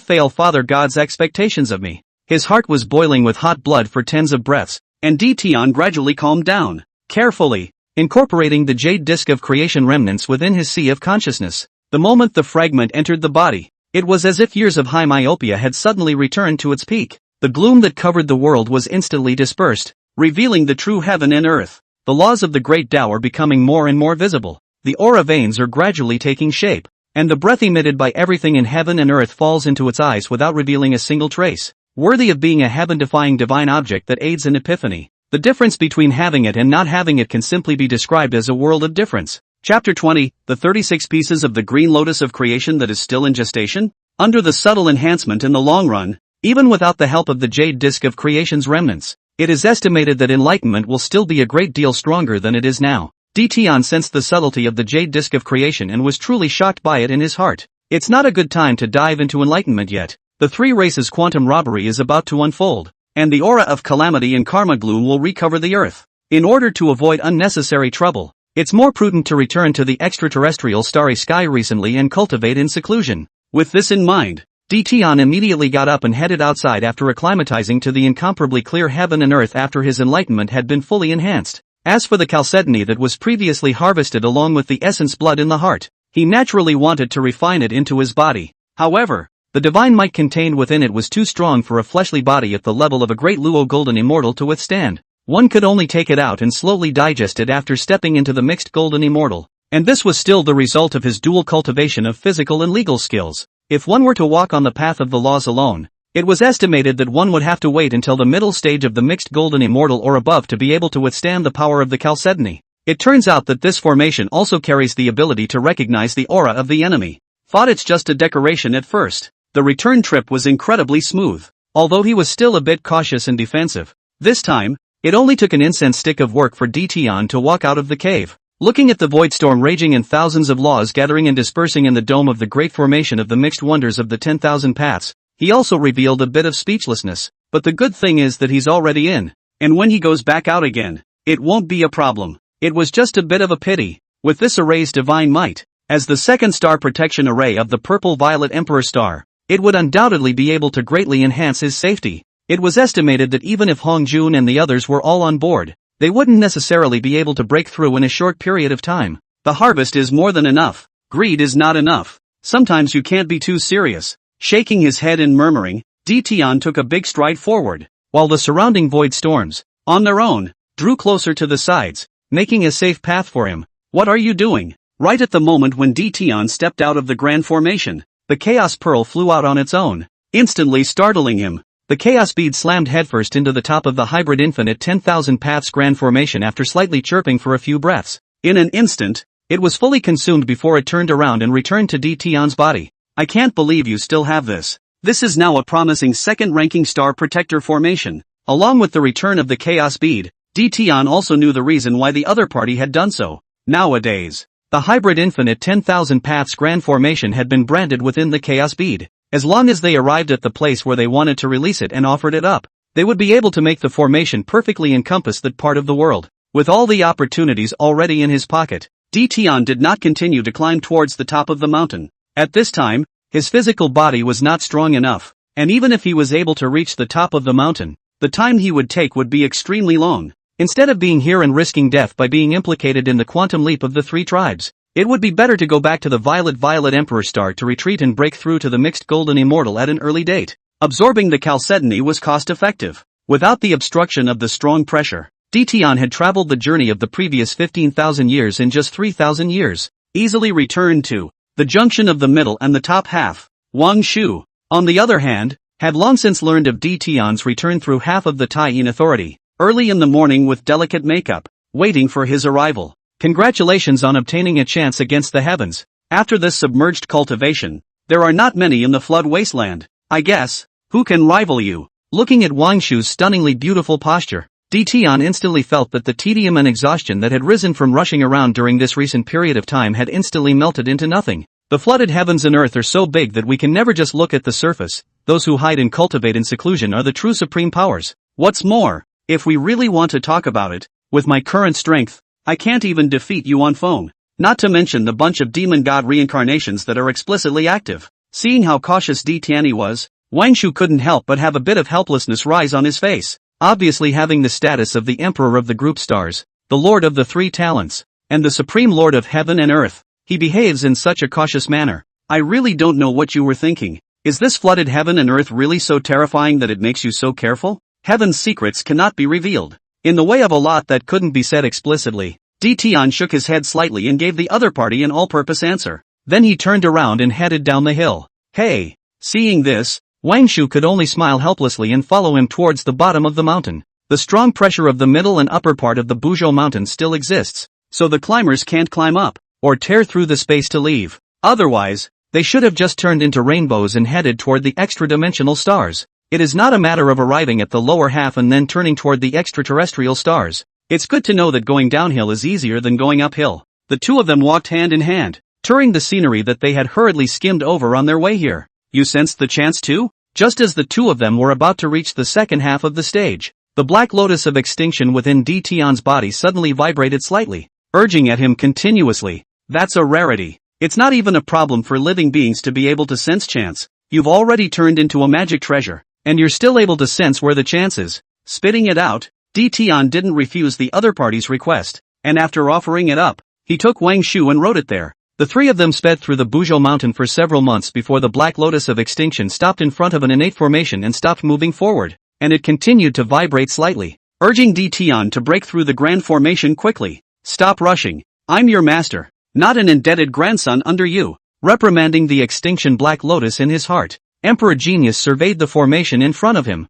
fail Father God's expectations of me. His heart was boiling with hot blood for tens of breaths, and Tian gradually calmed down, carefully incorporating the Jade Disc of Creation remnants within his sea of consciousness. The moment the fragment entered the body, it was as if years of high myopia had suddenly returned to its peak. The gloom that covered the world was instantly dispersed, revealing the true heaven and earth. The laws of the Great Tao are becoming more and more visible. The aura veins are gradually taking shape, and the breath emitted by everything in heaven and earth falls into its eyes without revealing a single trace, worthy of being a heaven-defying divine object that aids in epiphany. The difference between having it and not having it can simply be described as a world of difference. Chapter 20, the 36 pieces of the Green Lotus of Creation that is still in gestation? Under the subtle enhancement in the long run, even without the help of the Jade Disc of Creation's remnants, it is estimated that enlightenment will still be a great deal stronger than it is now. Tian sensed the subtlety of the Jade Disc of Creation and was truly shocked by it in his heart. It's not a good time to dive into enlightenment yet. The 3 races quantum robbery is about to unfold, and the aura of calamity and karma gloom will recover the earth. In order to avoid unnecessary trouble, it's more prudent to return to the extraterrestrial starry sky recently and cultivate in seclusion. With this in mind, Tian immediately got up and headed outside after acclimatizing to the incomparably clear heaven and earth after his enlightenment had been fully enhanced. As for the chalcedony that was previously harvested along with the essence blood in the heart, he naturally wanted to refine it into his body. However, The divine might contained within it was too strong for a fleshly body at the level of a great Luo golden immortal to withstand. One could only take it out and slowly digest it after stepping into the mixed golden immortal. And this was still the result of his dual cultivation of physical and legal skills. If one were to walk on the path of the laws alone, it was estimated that one would have to wait until the middle stage of the mixed golden immortal or above to be able to withstand the power of the chalcedony. It turns out that this formation also carries the ability to recognize the aura of the enemy. Thought it's just a decoration at first. The return trip was incredibly smooth, although he was still a bit cautious and defensive. This time, it only took an incense stick of work for Ditian to walk out of the cave. Looking at the void storm raging and thousands of laws gathering and dispersing in the dome of the great formation of the mixed wonders of the 10,000 paths, he also revealed a bit of speechlessness. But the good thing is that he's already in, and when he goes back out again, it won't be a problem. It was just a bit of a pity. With this array's divine might, as the second star protection array of the purple-violet Emperor star, it would undoubtedly be able to greatly enhance his safety. It was estimated that even if Hong Jun and the others were all on board, they wouldn't necessarily be able to break through in a short period of time. The harvest is more than enough. Greed is not enough. Sometimes you can't be too serious. Shaking his head and murmuring, Ditian took a big stride forward, while the surrounding void storms, on their own, drew closer to the sides, making a safe path for him. What are you doing? Right at the moment when Ditian stepped out of the grand formation, the Chaos Pearl flew out on its own, instantly startling him. The Chaos Bead slammed headfirst into the top of the hybrid infinite 10,000 paths grand formation after slightly chirping for a few breaths. In an instant, it was fully consumed before it turned around and returned to Ditian's body. I can't believe you still have this. This is now a promising second-ranking star protector formation. Along with the return of the Chaos Bead, Ditian also knew the reason why the other party had done so. Nowadays, the hybrid infinite 10,000 paths grand formation had been branded within the Chaos Bead. As long as they arrived at the place where they wanted to release it and offered it up, they would be able to make the formation perfectly encompass that part of the world. With all the opportunities already in his pocket, Ditian did not continue to climb towards the top of the mountain. At this time, his physical body was not strong enough, and even if he was able to reach the top of the mountain, the time he would take would be extremely long. Instead of being here and risking death by being implicated in the quantum leap of the three tribes, it would be better to go back to the violet Emperor star to retreat and break through to the mixed golden immortal at an early date. Absorbing the chalcedony was cost-effective. Without the obstruction of the strong pressure, Ditian had traveled the journey of the previous 15,000 years in just 3,000 years, easily returned to the junction of the middle and the top half. Wang Shu, on the other hand, had long since learned of Ditian's return through half of the Taiyin authority, early in the morning with delicate makeup, waiting for his arrival. Congratulations on obtaining a chance against the heavens. After this submerged cultivation, there are not many in the flood wasteland. I guess, who can rival you? Looking at Wang Shu's stunningly beautiful posture, Ditian instantly felt that the tedium and exhaustion that had risen from rushing around during this recent period of time had instantly melted into nothing. The flooded heavens and earth are so big that we can never just look at the surface. Those who hide and cultivate in seclusion are the true supreme powers. What's more, if we really want to talk about it, with my current strength, I can't even defeat you on phone. Not to mention the bunch of demon god reincarnations that are explicitly active. Seeing how cautious Ditian was, Wang Shu couldn't help but have a bit of helplessness rise on his face. Obviously having the status of the Emperor of the group stars, the Lord of the Three Talents, and the Supreme Lord of Heaven and Earth, he behaves in such a cautious manner. I really don't know what you were thinking. Is this flooded heaven and earth really so terrifying that it makes you so careful? Heaven's secrets cannot be revealed. In the way of a lot that couldn't be said explicitly, Ditian shook his head slightly and gave the other party an all-purpose answer. Then he turned around and headed down the hill. Hey! Seeing this, Wang Shu could only smile helplessly and follow him towards the bottom of the mountain. The strong pressure of the middle and upper part of the Buzhou mountain still exists, so the climbers can't climb up, or tear through the space to leave. Otherwise, they should have just turned into rainbows and headed toward the extra-dimensional stars. It is not a matter of arriving at the lower half and then turning toward the extraterrestrial stars. It's good to know that going downhill is easier than going uphill. The two of them walked hand in hand, touring the scenery that they had hurriedly skimmed over on their way here. You sensed the chance too? Just as the two of them were about to reach the second half of the stage, the black lotus of extinction within Ditian's body suddenly vibrated slightly, urging at him continuously. That's a rarity. It's not even a problem for living beings to be able to sense chance. You've already turned into a magic treasure, and you're still able to sense where the chance is. Spitting it out, Ditian didn't refuse the other party's request, and after offering it up, he took Wang Shu and wrote it there. The three of them sped through the Buzhou mountain for several months before the Black Lotus of Extinction stopped in front of an innate formation and stopped moving forward, and it continued to vibrate slightly, urging D. Tian to break through the grand formation quickly. Stop rushing. I'm your master, not an indebted grandson under you. Reprimanding the Extinction Black Lotus in his heart, Emperor Genius surveyed the formation in front of him.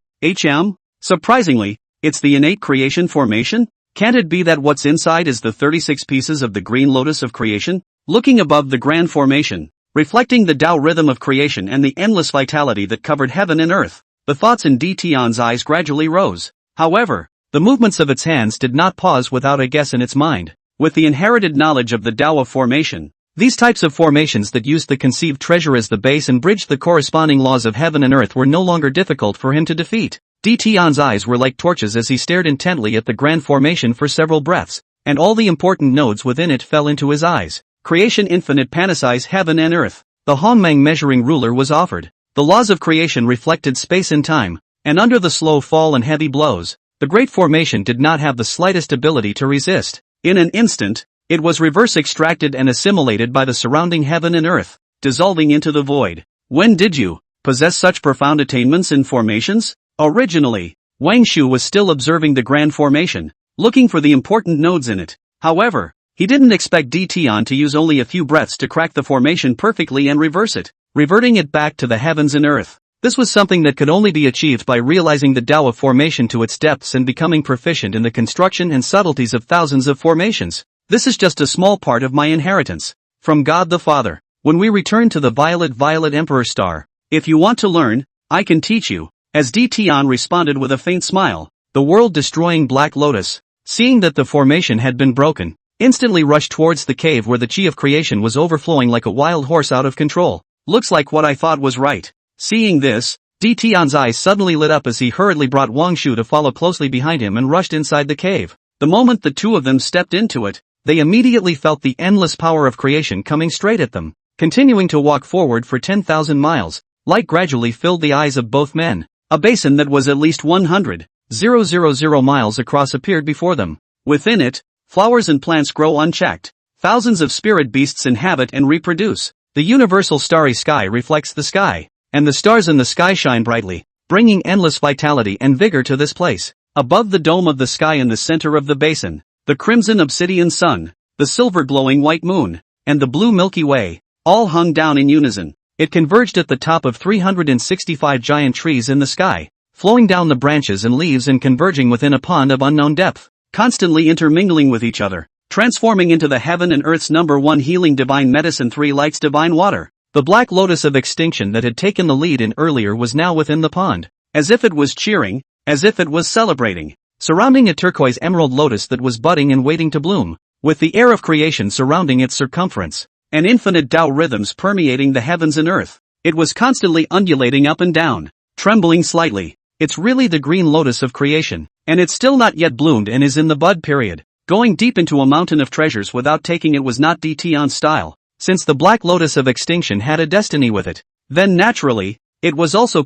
Surprisingly, it's the innate creation formation? Can't it be that what's inside is the 36 pieces of the green lotus of creation? Looking above the grand formation, reflecting the Tao rhythm of creation and the endless vitality that covered heaven and earth, the thoughts in D. Tian's eyes gradually rose. However, the movements of its hands did not pause without a guess in its mind. With the inherited knowledge of the Tao of formation, these types of formations that used the conceived treasure as the base and bridged the corresponding laws of heaven and earth were no longer difficult for him to defeat. D. Tian's eyes were like torches as he stared intently at the grand formation for several breaths, and all the important nodes within it fell into his eyes. Creation infinite panacizes heaven and earth. The Hongmeng measuring ruler was offered. The laws of creation reflected space and time, and under the slow fall and heavy blows, the great formation did not have the slightest ability to resist. In an instant, it was reverse extracted and assimilated by the surrounding heaven and earth, dissolving into the void. When did you possess such profound attainments in formations? Originally, Wang Shu was still observing the grand formation, looking for the important nodes in it. However, he didn't expect D. Tian to use only a few breaths to crack the formation perfectly and reverse it, reverting it back to the heavens and earth. This was something that could only be achieved by realizing the Tao of formation to its depths and becoming proficient in the construction and subtleties of thousands of formations. This is just a small part of my inheritance. From God the Father. When we return to the violet Emperor Star, if you want to learn, I can teach you. As D. Tian responded with a faint smile, the world-destroying Black Lotus, seeing that the formation had been broken, instantly rushed towards the cave where the chi of creation was overflowing like a wild horse out of control. Looks like what I thought was right. Seeing this, D. Tian's eyes suddenly lit up as he hurriedly brought Wang Shu to follow closely behind him and rushed inside the cave. The moment the two of them stepped into it, they immediately felt the endless power of creation coming straight at them. Continuing to walk forward for 10,000 miles, light gradually filled the eyes of both men. A basin that was at least 100,000 miles across appeared before them. Within it, flowers and plants grow unchecked. Thousands of spirit beasts inhabit and reproduce. The universal starry sky reflects the sky, and the stars in the sky shine brightly, bringing endless vitality and vigor to this place. Above the dome of the sky in the center of the basin, the crimson obsidian sun, the silver glowing white moon, and the blue Milky Way, all hung down in unison. It converged at the top of 365 giant trees in the sky, flowing down the branches and leaves and converging within a pond of unknown depth, constantly intermingling with each other, transforming into the heaven and earth's number one healing divine medicine 3 lights divine water. The Black Lotus of Extinction that had taken the lead in earlier was now within the pond, as if it was cheering, as if it was celebrating, surrounding a turquoise emerald lotus that was budding and waiting to bloom, with the air of creation surrounding its circumference, and infinite Tao rhythms permeating the heavens and earth. It was constantly undulating up and down, trembling slightly. It's really the green lotus of creation, and it's still not yet bloomed and is in the bud period. Going deep into a mountain of treasures without taking it was not D. Tian's style, since the Black Lotus of Extinction had a destiny with it. Then naturally, it was also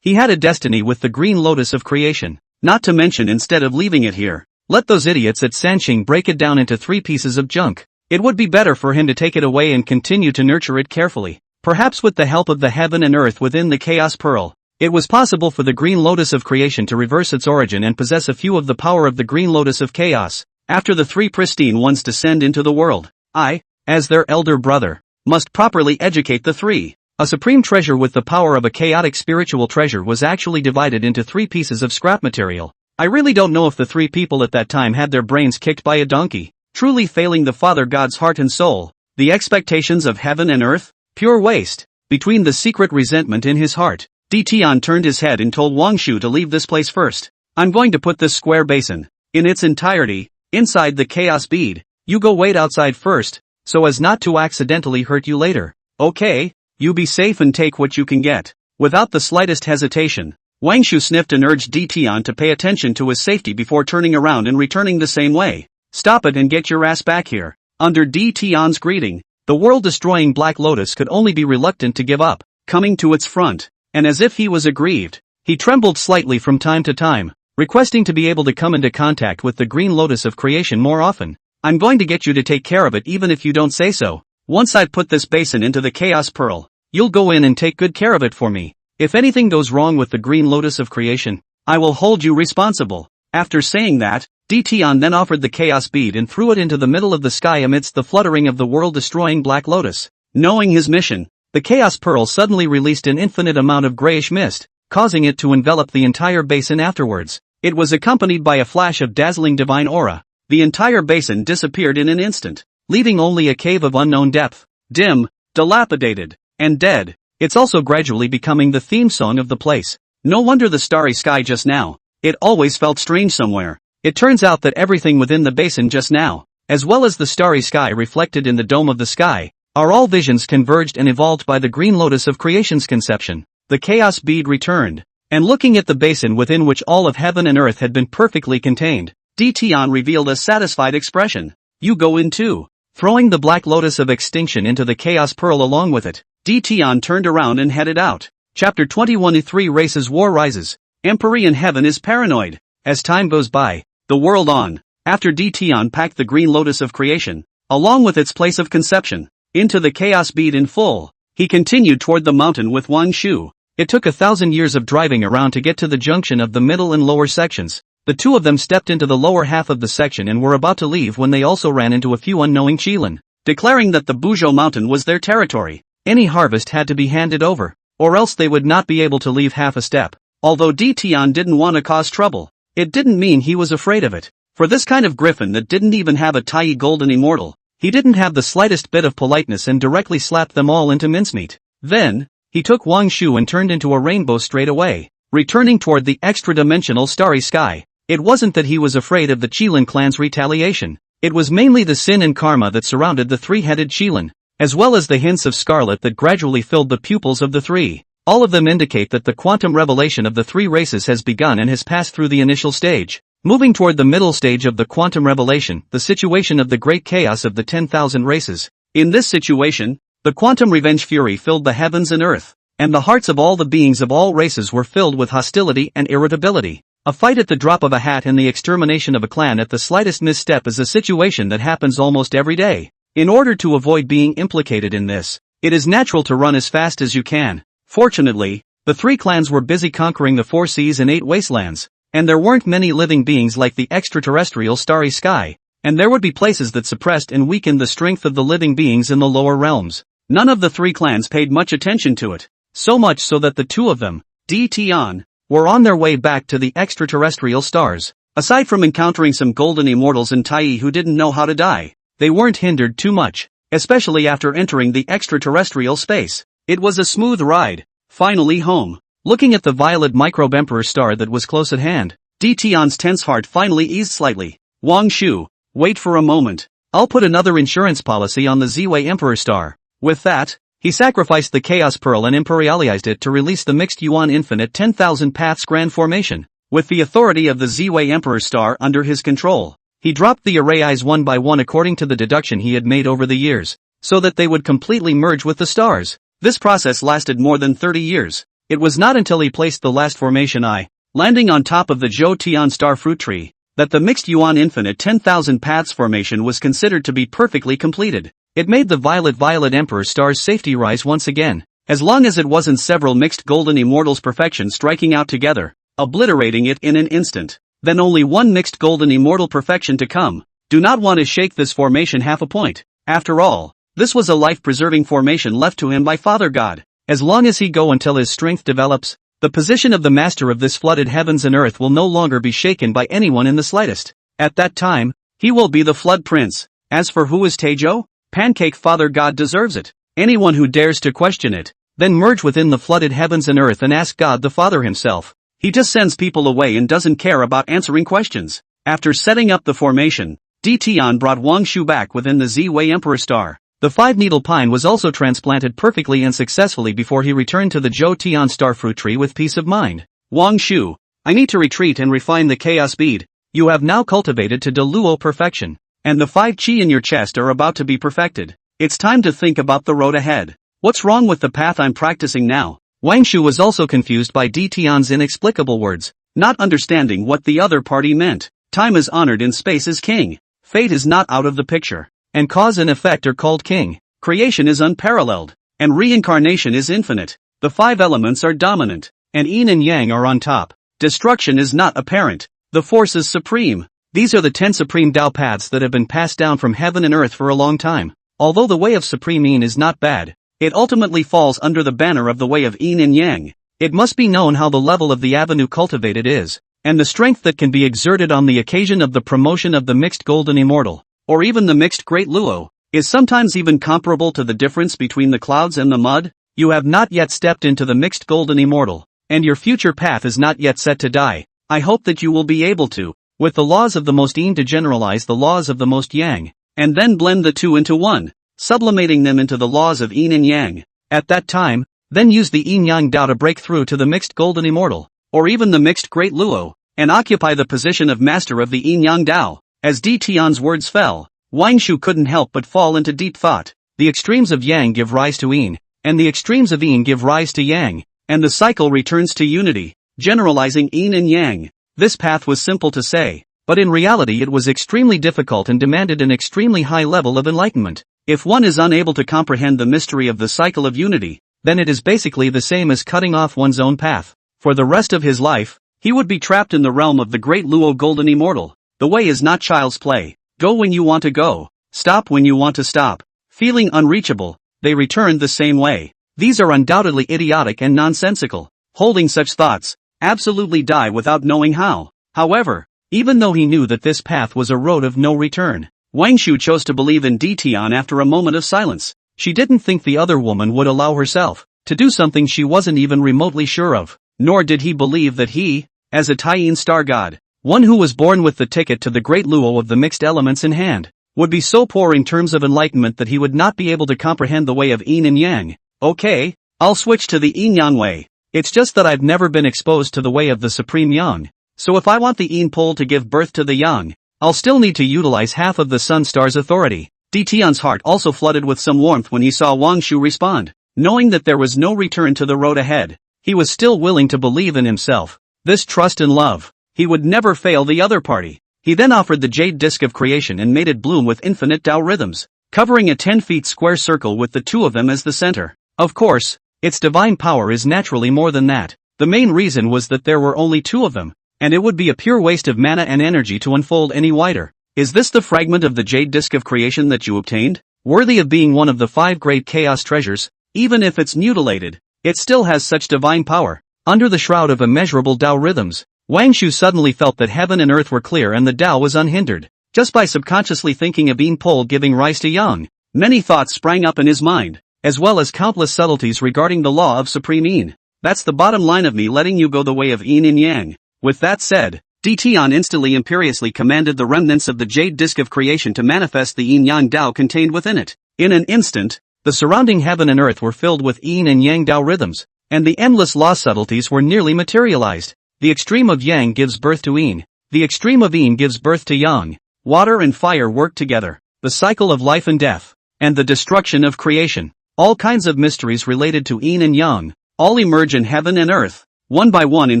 he had a destiny with the green lotus of creation. Not to mention, instead of leaving it here, let those idiots at Sanxing break it down into 3 pieces of junk. It would be better for him to take it away and continue to nurture it carefully, perhaps with the help of the heaven and earth within the Chaos Pearl. It was possible for the green lotus of creation to reverse its origin and possess a few of the power of the green lotus of chaos. After the 3 pristine ones descend into the world, I, as their elder brother, must properly educate the 3. A supreme treasure with the power of a chaotic spiritual treasure was actually divided into 3 pieces of scrap material. I really don't know if the 3 people at that time had their brains kicked by a donkey, truly failing the Father God's heart and soul. The expectations of heaven and earth, pure waste. Between the secret resentment in his heart, D. Tian turned his head and told Wang Shu to leave this place first. I'm going to put this square basin, in its entirety, inside the chaos bead. You go wait outside first, so as not to accidentally hurt you later. Okay, you be safe and take what you can get. Without the slightest hesitation, Wang Shu sniffed and urged D. Tian to pay attention to his safety before turning around and returning the same way. Stop it and get your ass back here. Under D. Tian's greeting, the world-destroying Black Lotus could only be reluctant to give up, coming to its front, and as if he was aggrieved, he trembled slightly from time to time, requesting to be able to come into contact with the green lotus of creation more often. I'm going to get you to take care of it even if you don't say so. Once I put this basin into the Chaos Pearl, you'll go in and take good care of it for me. If anything goes wrong with the Green Lotus of Creation, I will hold you responsible." After saying that, Ditian then offered the Chaos Bead and threw it into the middle of the sky amidst the fluttering of the world-destroying Black Lotus. Knowing his mission, the Chaos Pearl suddenly released an infinite amount of grayish mist, causing it to envelop the entire basin afterwards. It was accompanied by a flash of dazzling divine aura. The entire basin disappeared in an instant, leaving only a cave of unknown depth, dim, dilapidated, and dead. It's also gradually becoming the theme song of the place. No wonder the starry sky just now. It always felt strange somewhere. It turns out that everything within the basin just now, as well as the starry sky reflected in the dome of the sky, are all visions converged and evolved by the Green Lotus of Creation's conception. The Chaos Bead returned, and looking at the basin within which all of heaven and earth had been perfectly contained, Ditian revealed a satisfied expression. "You go in too." Throwing the Black Lotus of Extinction into the Chaos Pearl along with it, Ditian turned around and headed out. Chapter 21. 3 Races War Rises. Empyrean Heaven is paranoid. As time goes by, the world on. After Ditian packed the Green Lotus of Creation, along with its place of conception, into the Chaos Bead in full, he continued toward the mountain with Wang Shu. It took 1,000 years of driving around to get to the junction of the middle and lower sections. The two of them stepped into the lower half of the section and were about to leave when they also ran into a few unknowing Qilin, declaring that the Buzhou mountain was their territory. Any harvest had to be handed over, or else they would not be able to leave half a step. Although Ditian didn't want to cause trouble, it didn't mean he was afraid of it. For this kind of griffin that didn't even have a Tai Golden Immortal, he didn't have the slightest bit of politeness and directly slapped them all into mincemeat. Then, he took Wang Shu and turned into a rainbow straight away, returning toward the extra-dimensional starry sky. It wasn't that he was afraid of the Qilin clan's retaliation. It was mainly the sin and karma that surrounded the three-headed Qilin, as well as the hints of scarlet that gradually filled the pupils of the three. All of them indicate that the quantum revelation of the three races has begun and has passed through the initial stage. Moving toward the middle stage of the quantum revelation, the situation of the great chaos of the 10,000 races. In this situation, the quantum revenge fury filled the heavens and earth, and the hearts of all the beings of all races were filled with hostility and irritability. A fight at the drop of a hat and the extermination of a clan at the slightest misstep is a situation that happens almost every day. In order to avoid being implicated in this, it is natural to run as fast as you can. Fortunately, the three clans were busy conquering the 4 seas and 8 wastelands, and there weren't many living beings like the extraterrestrial starry sky, and there would be places that suppressed and weakened the strength of the living beings in the lower realms. None of the three clans paid much attention to it, so much so that the two of them, Ditian, were on their way back to the extraterrestrial stars. Aside from encountering some golden immortals and Tai who didn't know how to die, they weren't hindered too much, especially after entering the extraterrestrial space. It was a smooth ride. Finally home. Looking at the violet microbe emperor star that was close at hand, Ditian's tense heart finally eased slightly. Wang Shu, wait for a moment. I'll put another insurance policy on the Ziwei emperor star. With that, he sacrificed the Chaos Pearl and imperialized it to release the mixed Yuan Infinite 10,000 Paths Grand Formation. With the authority of the Ziwei emperor star under his control, he dropped the array eyes one by one according to the deduction he had made over the years, so that they would completely merge with the stars. This process lasted more than 30 years. It was not until he placed the last formation eye, landing on top of the Zhou Tian star fruit tree, that the mixed Yuan Infinite 10,000 Paths formation was considered to be perfectly completed. It made the violet emperor star's safety rise once again, as long as it wasn't several mixed golden immortals perfection striking out together, obliterating it in an instant. Then only one mixed golden immortal perfection to come. Do not want to shake this formation half a point. After all, this was a life-preserving formation left to him by Father God. As long as he go until his strength develops, the position of the master of this flooded heavens and earth will no longer be shaken by anyone in the slightest. At that time, he will be the Flood Prince. As for who is Taizhou? Pancake Father God deserves it. Anyone who dares to question it, then merge within the flooded heavens and earth and ask God the Father himself. He just sends people away and doesn't care about answering questions. After setting up the formation, Ditian brought Wang Shu back within the Ziwei Emperor Star. The 5-needle pine was also transplanted perfectly and successfully before he returned to the Zhou Tian star fruit tree with peace of mind. Wang Shu, I need to retreat and refine the Chaos Bead. You have now cultivated to Deluo perfection, and the 5 Qi in your chest are about to be perfected. It's time to think about the road ahead. What's wrong with the path I'm practicing now? Wang Shu was also confused by Ditian's inexplicable words, not understanding what the other party meant. Time is honored and space is king. Fate is not out of the picture, and cause and effect are called king. Creation is unparalleled, and reincarnation is infinite. The 5 elements are dominant, and yin and yang are on top. Destruction is not apparent. The force is supreme. These are the 10 supreme Tao paths that have been passed down from heaven and earth for a long time. Although the way of supreme yin is not bad, it ultimately falls under the banner of the way of yin and yang. It must be known how the level of the avenue cultivated is, and the strength that can be exerted on the occasion of the promotion of the mixed golden immortal, or even the mixed great luo, is sometimes even comparable to the difference between the clouds and the mud. You have not yet stepped into the mixed golden immortal, and your future path is not yet set to die. I hope that you will be able to, with the laws of the most yin to generalize the laws of the most yang, and then blend the two into one, sublimating them into the laws of yin and yang. At that time, then use the yin-yang Tao to break through to the mixed golden immortal, or even the mixed great luo, and occupy the position of master of the yin-yang Tao. As Di Tian's words fell, Wang Shu couldn't help but fall into deep thought. The extremes of yang give rise to yin, and the extremes of yin give rise to yang, and the cycle returns to unity, generalizing yin and yang. This path was simple to say, but in reality it was extremely difficult and demanded an extremely high level of enlightenment. If one is unable to comprehend the mystery of the cycle of unity, then it is basically the same as cutting off one's own path. For the rest of his life, he would be trapped in the realm of the great Luo Golden Immortal. The way is not child's play. Go when you want to go. Stop when you want to stop. Feeling unreachable, they returned the same way. These are undoubtedly idiotic and nonsensical. Holding such thoughts, absolutely die without knowing how. However, even though he knew that this path was a road of no return, Wang Shu chose to believe in Di Tian after a moment of silence. She didn't think the other woman would allow herself to do something she wasn't even remotely sure of, nor did he believe that he, as a Taiyin star god, one who was born with the ticket to the great luo of the mixed elements in hand, would be so poor in terms of enlightenment that he would not be able to comprehend the way of yin and yang. Okay, I'll switch to the yin-yang way. It's just that I've never been exposed to the way of the supreme yang, so if I want the yin pole to give birth to the yang, I'll still need to utilize half of the sun star's authority. Di Tian's heart also flooded with some warmth when he saw Wang Shu respond. Knowing that there was no return to the road ahead, he was still willing to believe in himself. This trust and love, he would never fail the other party. He then offered the jade disc of creation and made it bloom with infinite Tao rhythms, covering a 10 feet square circle with the two of them as the center. Of course, its divine power is naturally more than that. The main reason was that there were only 2 of them, and it would be a pure waste of mana and energy to unfold any wider. Is this the fragment of the jade disc of creation that you obtained? Worthy of being one of the 5 great chaos treasures? Even if it's mutilated, it still has such divine power. Under the shroud of immeasurable Tao rhythms, Wang Shu suddenly felt that heaven and earth were clear and the Tao was unhindered. Just by subconsciously thinking of yin pole giving rise to yang, many thoughts sprang up in his mind, as well as countless subtleties regarding the law of supreme yin. That's the bottom line of me letting you go the way of yin and yang. With that said, Di Tian instantly imperiously commanded the remnants of the jade disc of creation to manifest the yin-yang Tao contained within it. In an instant, the surrounding heaven and earth were filled with yin and yang Tao rhythms, and the endless law subtleties were nearly materialized. The extreme of yang gives birth to yin. The extreme of yin gives birth to yang. Water and fire work together. The cycle of life and death, and the destruction of creation. All kinds of mysteries related to yin and yang, all emerge in heaven and earth, one by one in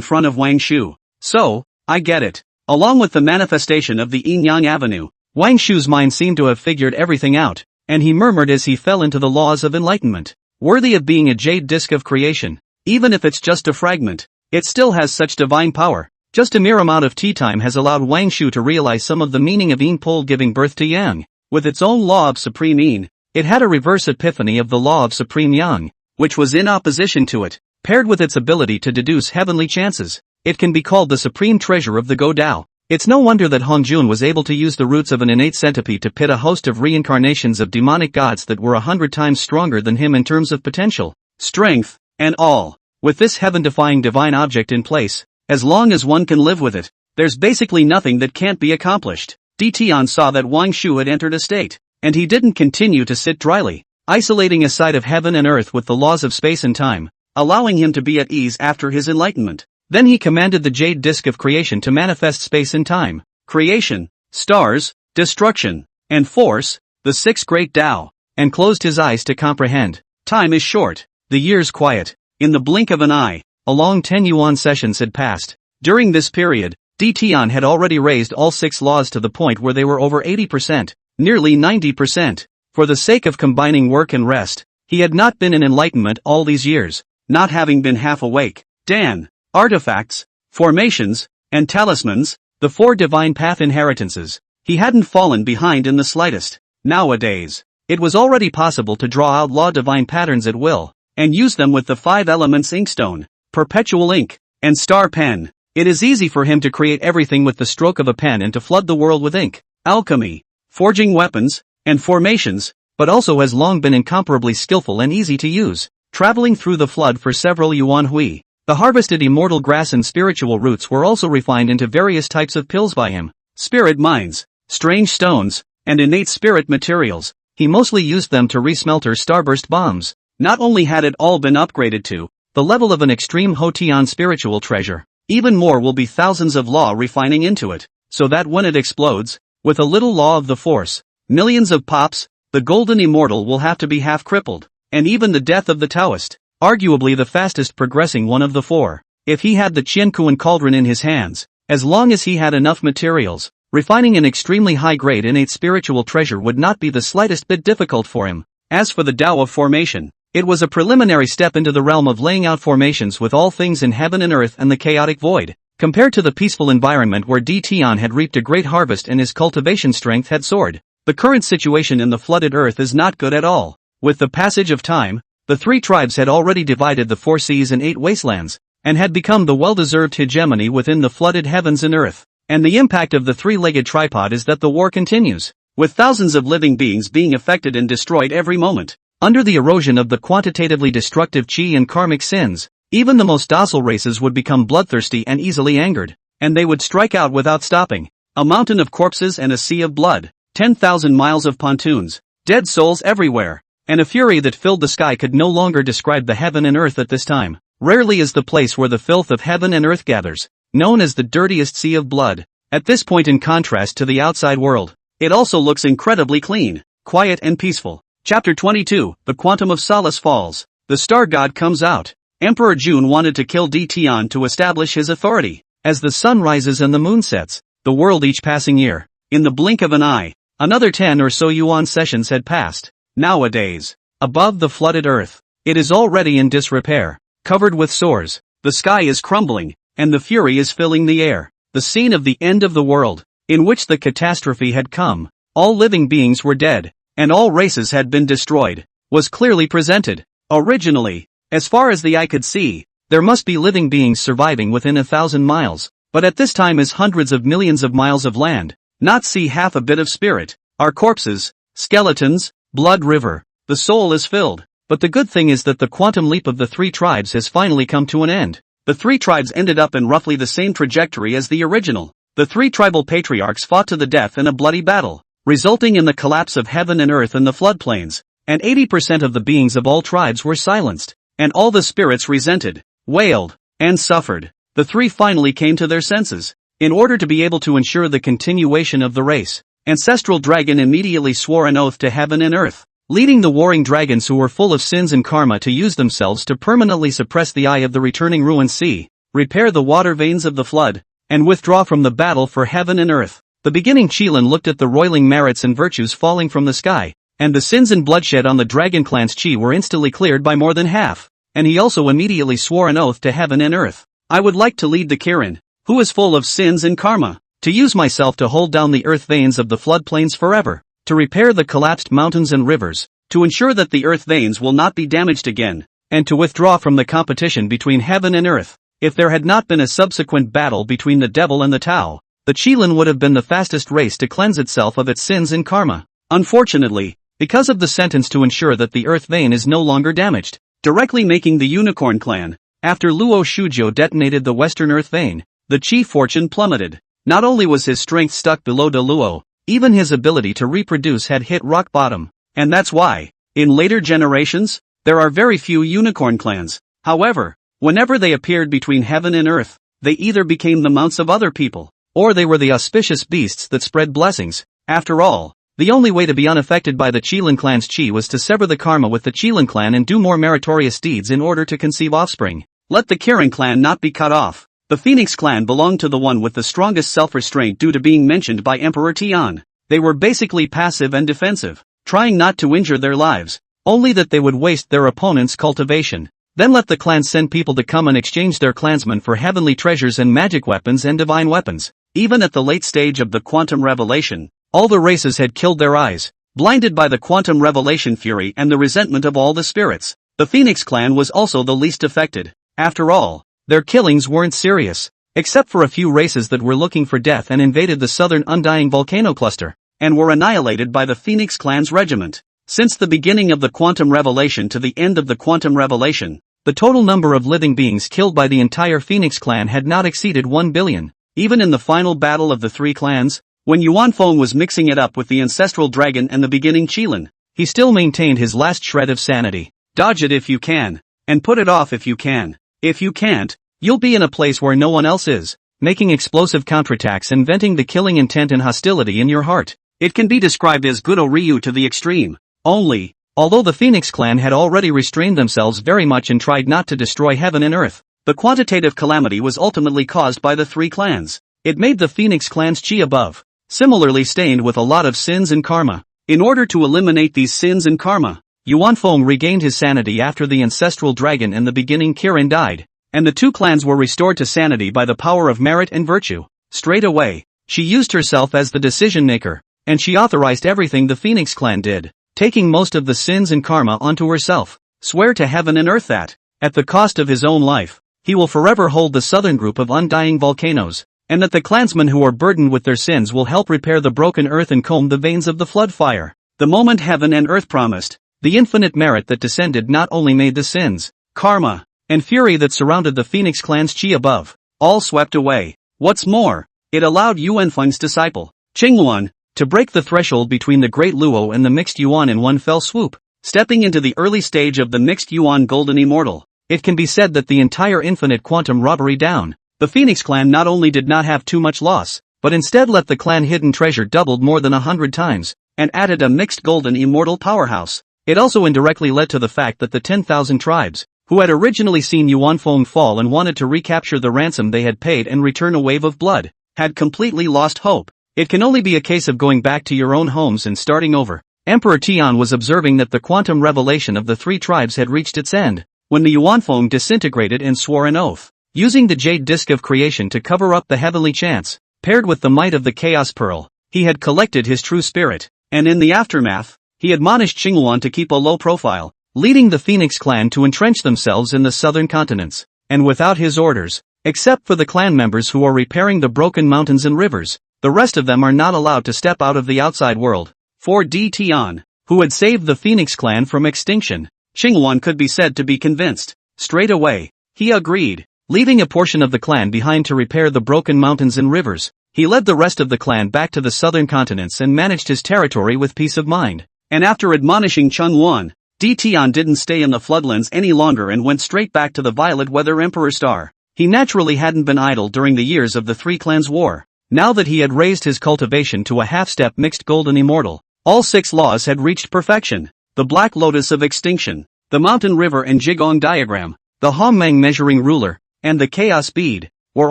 front of Wang Shu. So, I get it. Along with the manifestation of the yin-yang avenue, Wang Shu's mind seemed to have figured everything out, and he murmured as he fell into the laws of enlightenment. Worthy of being a jade disc of creation, even if it's just a fragment, it still has such divine power. Just a mere amount of tea time has allowed Wang Shu to realize some of the meaning of yin pole giving birth to yang. With its own law of supreme yin, it had a reverse epiphany of the law of supreme yang, which was in opposition to it. Paired with its ability to deduce heavenly chances, it can be called the supreme treasure of the Go Dao. It's no wonder that Hong Jun was able to use the roots of an innate centipede to pit a host of reincarnations of demonic gods that were 100 times stronger than him in terms of potential, strength, and all. With this heaven-defying divine object in place, as long as one can live with it, there's basically nothing that can't be accomplished. Di Tian saw that Wang Shu had entered a state, and he didn't continue to sit dryly, isolating a side of heaven and earth with the laws of space and time, allowing him to be at ease after his enlightenment. Then he commanded the jade disc of creation to manifest space and time, creation, stars, destruction, and force, the 6 great Tao, and closed his eyes to comprehend. Time is short, the years quiet. In the blink of an eye, a long 10 yuan sessions had passed. During this period, Di Tian had already raised all 6 laws to the point where they were over 80%, nearly 90%. For the sake of combining work and rest, he had not been in enlightenment all these years, not having been half awake. Dan. Artifacts, formations, and talismans, the 4 divine path inheritances. He hadn't fallen behind in the slightest. Nowadays, it was already possible to draw outlaw divine patterns at will, and use them with the 5 elements inkstone, perpetual ink, and star pen. It is easy for him to create everything with the stroke of a pen and to flood the world with ink, alchemy, forging weapons, and formations, but also has long been incomparably skillful and easy to use, traveling through the flood for several yuan hui. The harvested immortal grass and spiritual roots were also refined into various types of pills by him, spirit mines, strange stones, and innate spirit materials. He mostly used them to resmelter starburst bombs. Not only had it all been upgraded to the level of an extreme Hotian spiritual treasure, even more will be thousands of law refining into it, so that when it explodes, with a little law of the force, millions of pops, the golden immortal will have to be half crippled, and even the death of the Taoist, arguably the fastest progressing one of the 4, if he had the Qiankuan cauldron in his hands, as long as he had enough materials, refining an extremely high-grade innate spiritual treasure would not be the slightest bit difficult for him. As for the Tao of formation, it was a preliminary step into the realm of laying out formations with all things in heaven and earth and the chaotic void. Compared to the peaceful environment where Di Tian had reaped a great harvest and his cultivation strength had soared, the current situation in the flooded earth is not good at all. With the passage of time, the 3 tribes had already divided the 4 seas and 8 wastelands, and had become the well-deserved hegemony within the flooded heavens and earth. And the impact of the 3-legged tripod is that the war continues, with thousands of living beings being affected and destroyed every moment. Under the erosion of the quantitatively destructive chi and karmic sins, even the most docile races would become bloodthirsty and easily angered, and they would strike out without stopping. A mountain of corpses and a sea of blood, 10,000 miles of pontoons, dead souls everywhere, and a fury that filled the sky could no longer describe the heaven and earth at this time. Rarely is the place where the filth of heaven and earth gathers, known as the dirtiest sea of blood. At this point, in contrast to the outside world, it also looks incredibly clean, quiet and peaceful. Chapter 22, The Quantum of Solace falls. The star god comes out. Emperor Jun wanted to kill Di Tian to establish his authority. As the sun rises and the moon sets, the world each passing year, in the blink of an eye, another 10 or so yuan sessions had passed. Nowadays, above the flooded earth, it is already in disrepair, covered with sores. The sky is crumbling, and the fury is filling the air. The scene of the end of the world, in which the catastrophe had come, all living beings were dead, and all races had been destroyed, was clearly presented. Originally, as far as the eye could see, there must be living beings surviving within 1,000 miles, but at this time is hundreds of millions of miles of land, not see half a bit of spirit, are corpses, skeletons, blood river, the soul is filled. But the good thing is that the quantum leap of the 3 tribes has finally come to an end. The 3 tribes ended up in roughly the same trajectory as the original. The 3 tribal patriarchs fought to the death in a bloody battle, resulting in the collapse of heaven and earth in the floodplains, and 80% of the beings of all tribes were silenced, and all the spirits resented, wailed, and suffered. The 3 finally came to their senses. In order to be able to ensure the continuation of the race, Ancestral Dragon immediately swore an oath to heaven and earth, leading the warring dragons who were full of sins and karma to use themselves to permanently suppress the eye of the returning ruined sea, repair the water veins of the flood, and withdraw from the battle for heaven and earth. The beginning Qilin looked at the roiling merits and virtues falling from the sky, and the sins and bloodshed on the dragon clan's chi were instantly cleared by more than half, and he also immediately swore an oath to heaven and earth. I would like to lead the Kirin, who is full of sins and karma, to use myself to hold down the earth veins of the floodplains forever, to repair the collapsed mountains and rivers, to ensure that the earth veins will not be damaged again, and to withdraw from the competition between heaven and earth. If there had not been a subsequent battle between the devil and the Tao, the Qilin would have been the fastest race to cleanse itself of its sins and karma. Unfortunately, because of the sentence to ensure that the earth vein is no longer damaged, directly making the Unicorn Clan, after Luo Shujiu detonated the western earth vein, the chi fortune plummeted. Not only was his strength stuck below de Luo, even his ability to reproduce had hit rock bottom, and that's why, in later generations, there are very few unicorn clans. However, whenever they appeared between heaven and earth, they either became the mounts of other people, or they were the auspicious beasts that spread blessings. After all, the only way to be unaffected by the Qilin clan's chi was to sever the karma with the Qilin clan and do more meritorious deeds in order to conceive offspring. Let the Kirin clan not be cut off. The Phoenix clan belonged to the one with the strongest self-restraint due to being mentioned by Emperor Tian. They were basically passive and defensive, trying not to injure their lives, only that they would waste their opponent's cultivation. Then let the clans send people to come and exchange their clansmen for heavenly treasures and magic weapons and divine weapons. Even at the late stage of the quantum revelation, all the races had killed their eyes, blinded by the quantum revelation fury and the resentment of all the spirits. The Phoenix clan was also the least affected. After all, their killings weren't serious, except for a few races that were looking for death and invaded the southern undying volcano cluster, and were annihilated by the Phoenix clan's regiment. Since the beginning of the quantum revelation to the end of the quantum revelation, the total number of living beings killed by the entire Phoenix clan had not exceeded 1 billion. Even in the final battle of the three clans, when Yuan Feng was mixing it up with the ancestral dragon and the beginning Qilin, he still maintained his last shred of sanity. Dodge it if you can, and put it off if you can. If you can't, you'll be in a place where no one else is, making explosive counterattacks and venting the killing intent and hostility in your heart. It can be described as Gudo Ryu to the extreme. Only, although the Phoenix clan had already restrained themselves very much and tried not to destroy heaven and earth, the quantitative calamity was ultimately caused by the three clans. It made the Phoenix clan's chi above, similarly stained with a lot of sins and karma. In order to eliminate these sins and karma, Yuan Feng regained his sanity after the ancestral dragon and the beginning Kirin died, and the two clans were restored to sanity by the power of merit and virtue. Straight away, she used herself as the decision-maker, and she authorized everything the Phoenix clan did, taking most of the sins and karma onto herself. Swear to heaven and earth that, at the cost of his own life, he will forever hold the southern group of undying volcanoes, and that the clansmen who are burdened with their sins will help repair the broken earth and comb the veins of the flood fire. The moment heaven and earth promised, the infinite merit that descended not only made the sins, karma, and fury that surrounded the Phoenix clan's chi above, all swept away. What's more, it allowed Yuan Feng's disciple, Qingluan, to break the threshold between the Great Luo and the Mixed Yuan in one fell swoop, stepping into the early stage of the Mixed Yuan Golden Immortal. It can be said that the entire infinite quantum robbery down, the Phoenix clan not only did not have too much loss, but instead let the clan hidden treasure doubled more than 100 times, and added a mixed golden immortal powerhouse. It also indirectly led to the fact that the 10,000 tribes, who had originally seen Yuan Feng fall and wanted to recapture the ransom they had paid and return a wave of blood, had completely lost hope. It can only be a case of going back to your own homes and starting over. Emperor Tian was observing that the quantum revelation of the three tribes had reached its end, when the Yuan Feng disintegrated and swore an oath. Using the jade disk of creation to cover up the heavenly chance, paired with the might of the chaos pearl, he had collected his true spirit, and in the aftermath, he admonished Qingluan to keep a low profile, leading the Phoenix clan to entrench themselves in the southern continents, and without his orders, except for the clan members who are repairing the broken mountains and rivers, the rest of them are not allowed to step out of the outside world. For D. Tian, who had saved the Phoenix clan from extinction, Qingluan could be said to be convinced. Straight away, he agreed. Leaving a portion of the clan behind to repair the broken mountains and rivers, he led the rest of the clan back to the southern continents and managed his territory with peace of mind. And after admonishing Chengwan, Di Tian didn't stay in the floodlands any longer and went straight back to the Violet Weather Emperor Star. He naturally hadn't been idle during the years of the Three Clans War. Now that he had raised his cultivation to a half-step mixed golden immortal, all 6 laws had reached perfection. The Black Lotus of Extinction, the Mountain River and Jigong Diagram, the Hammeng Measuring Ruler, and the Chaos Bead, were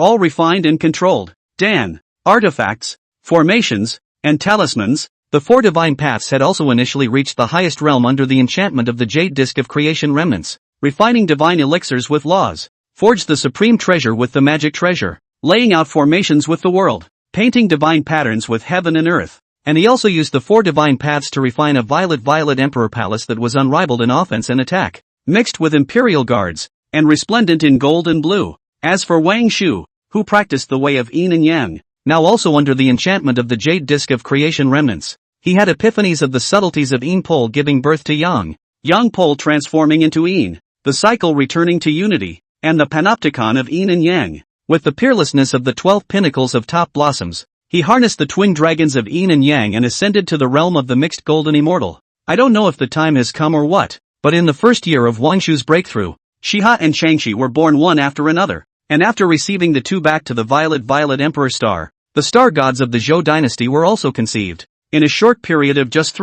all refined and controlled. Dan, artifacts, formations, and talismans. The 4 divine paths had also initially reached the highest realm under the enchantment of the Jade Disk of Creation remnants, refining divine elixirs with laws, forged the supreme treasure with the magic treasure, laying out formations with the world, painting divine patterns with heaven and earth, and he also used the 4 divine paths to refine a violet Emperor Palace that was unrivaled in offense and attack, mixed with imperial guards, and resplendent in gold and blue. As for Wang Shu, who practiced the way of yin and yang, now also under the enchantment of the Jade Disk of Creation remnants, he had epiphanies of the subtleties of Yin Pole giving birth to Yang, Yang Pole transforming into Yin, the cycle returning to unity, and the panopticon of Yin and Yang. With the peerlessness of the 12 pinnacles of top blossoms, he harnessed the twin dragons of Yin and Yang and ascended to the realm of the mixed golden immortal. I don't know if the time has come or what, but in the first year of Wang Shu's breakthrough, Shiha and Changshi were born one after another, and after receiving the 2 back to the Violet Emperor Star, the star gods of the Zhou dynasty were also conceived. In a short period of just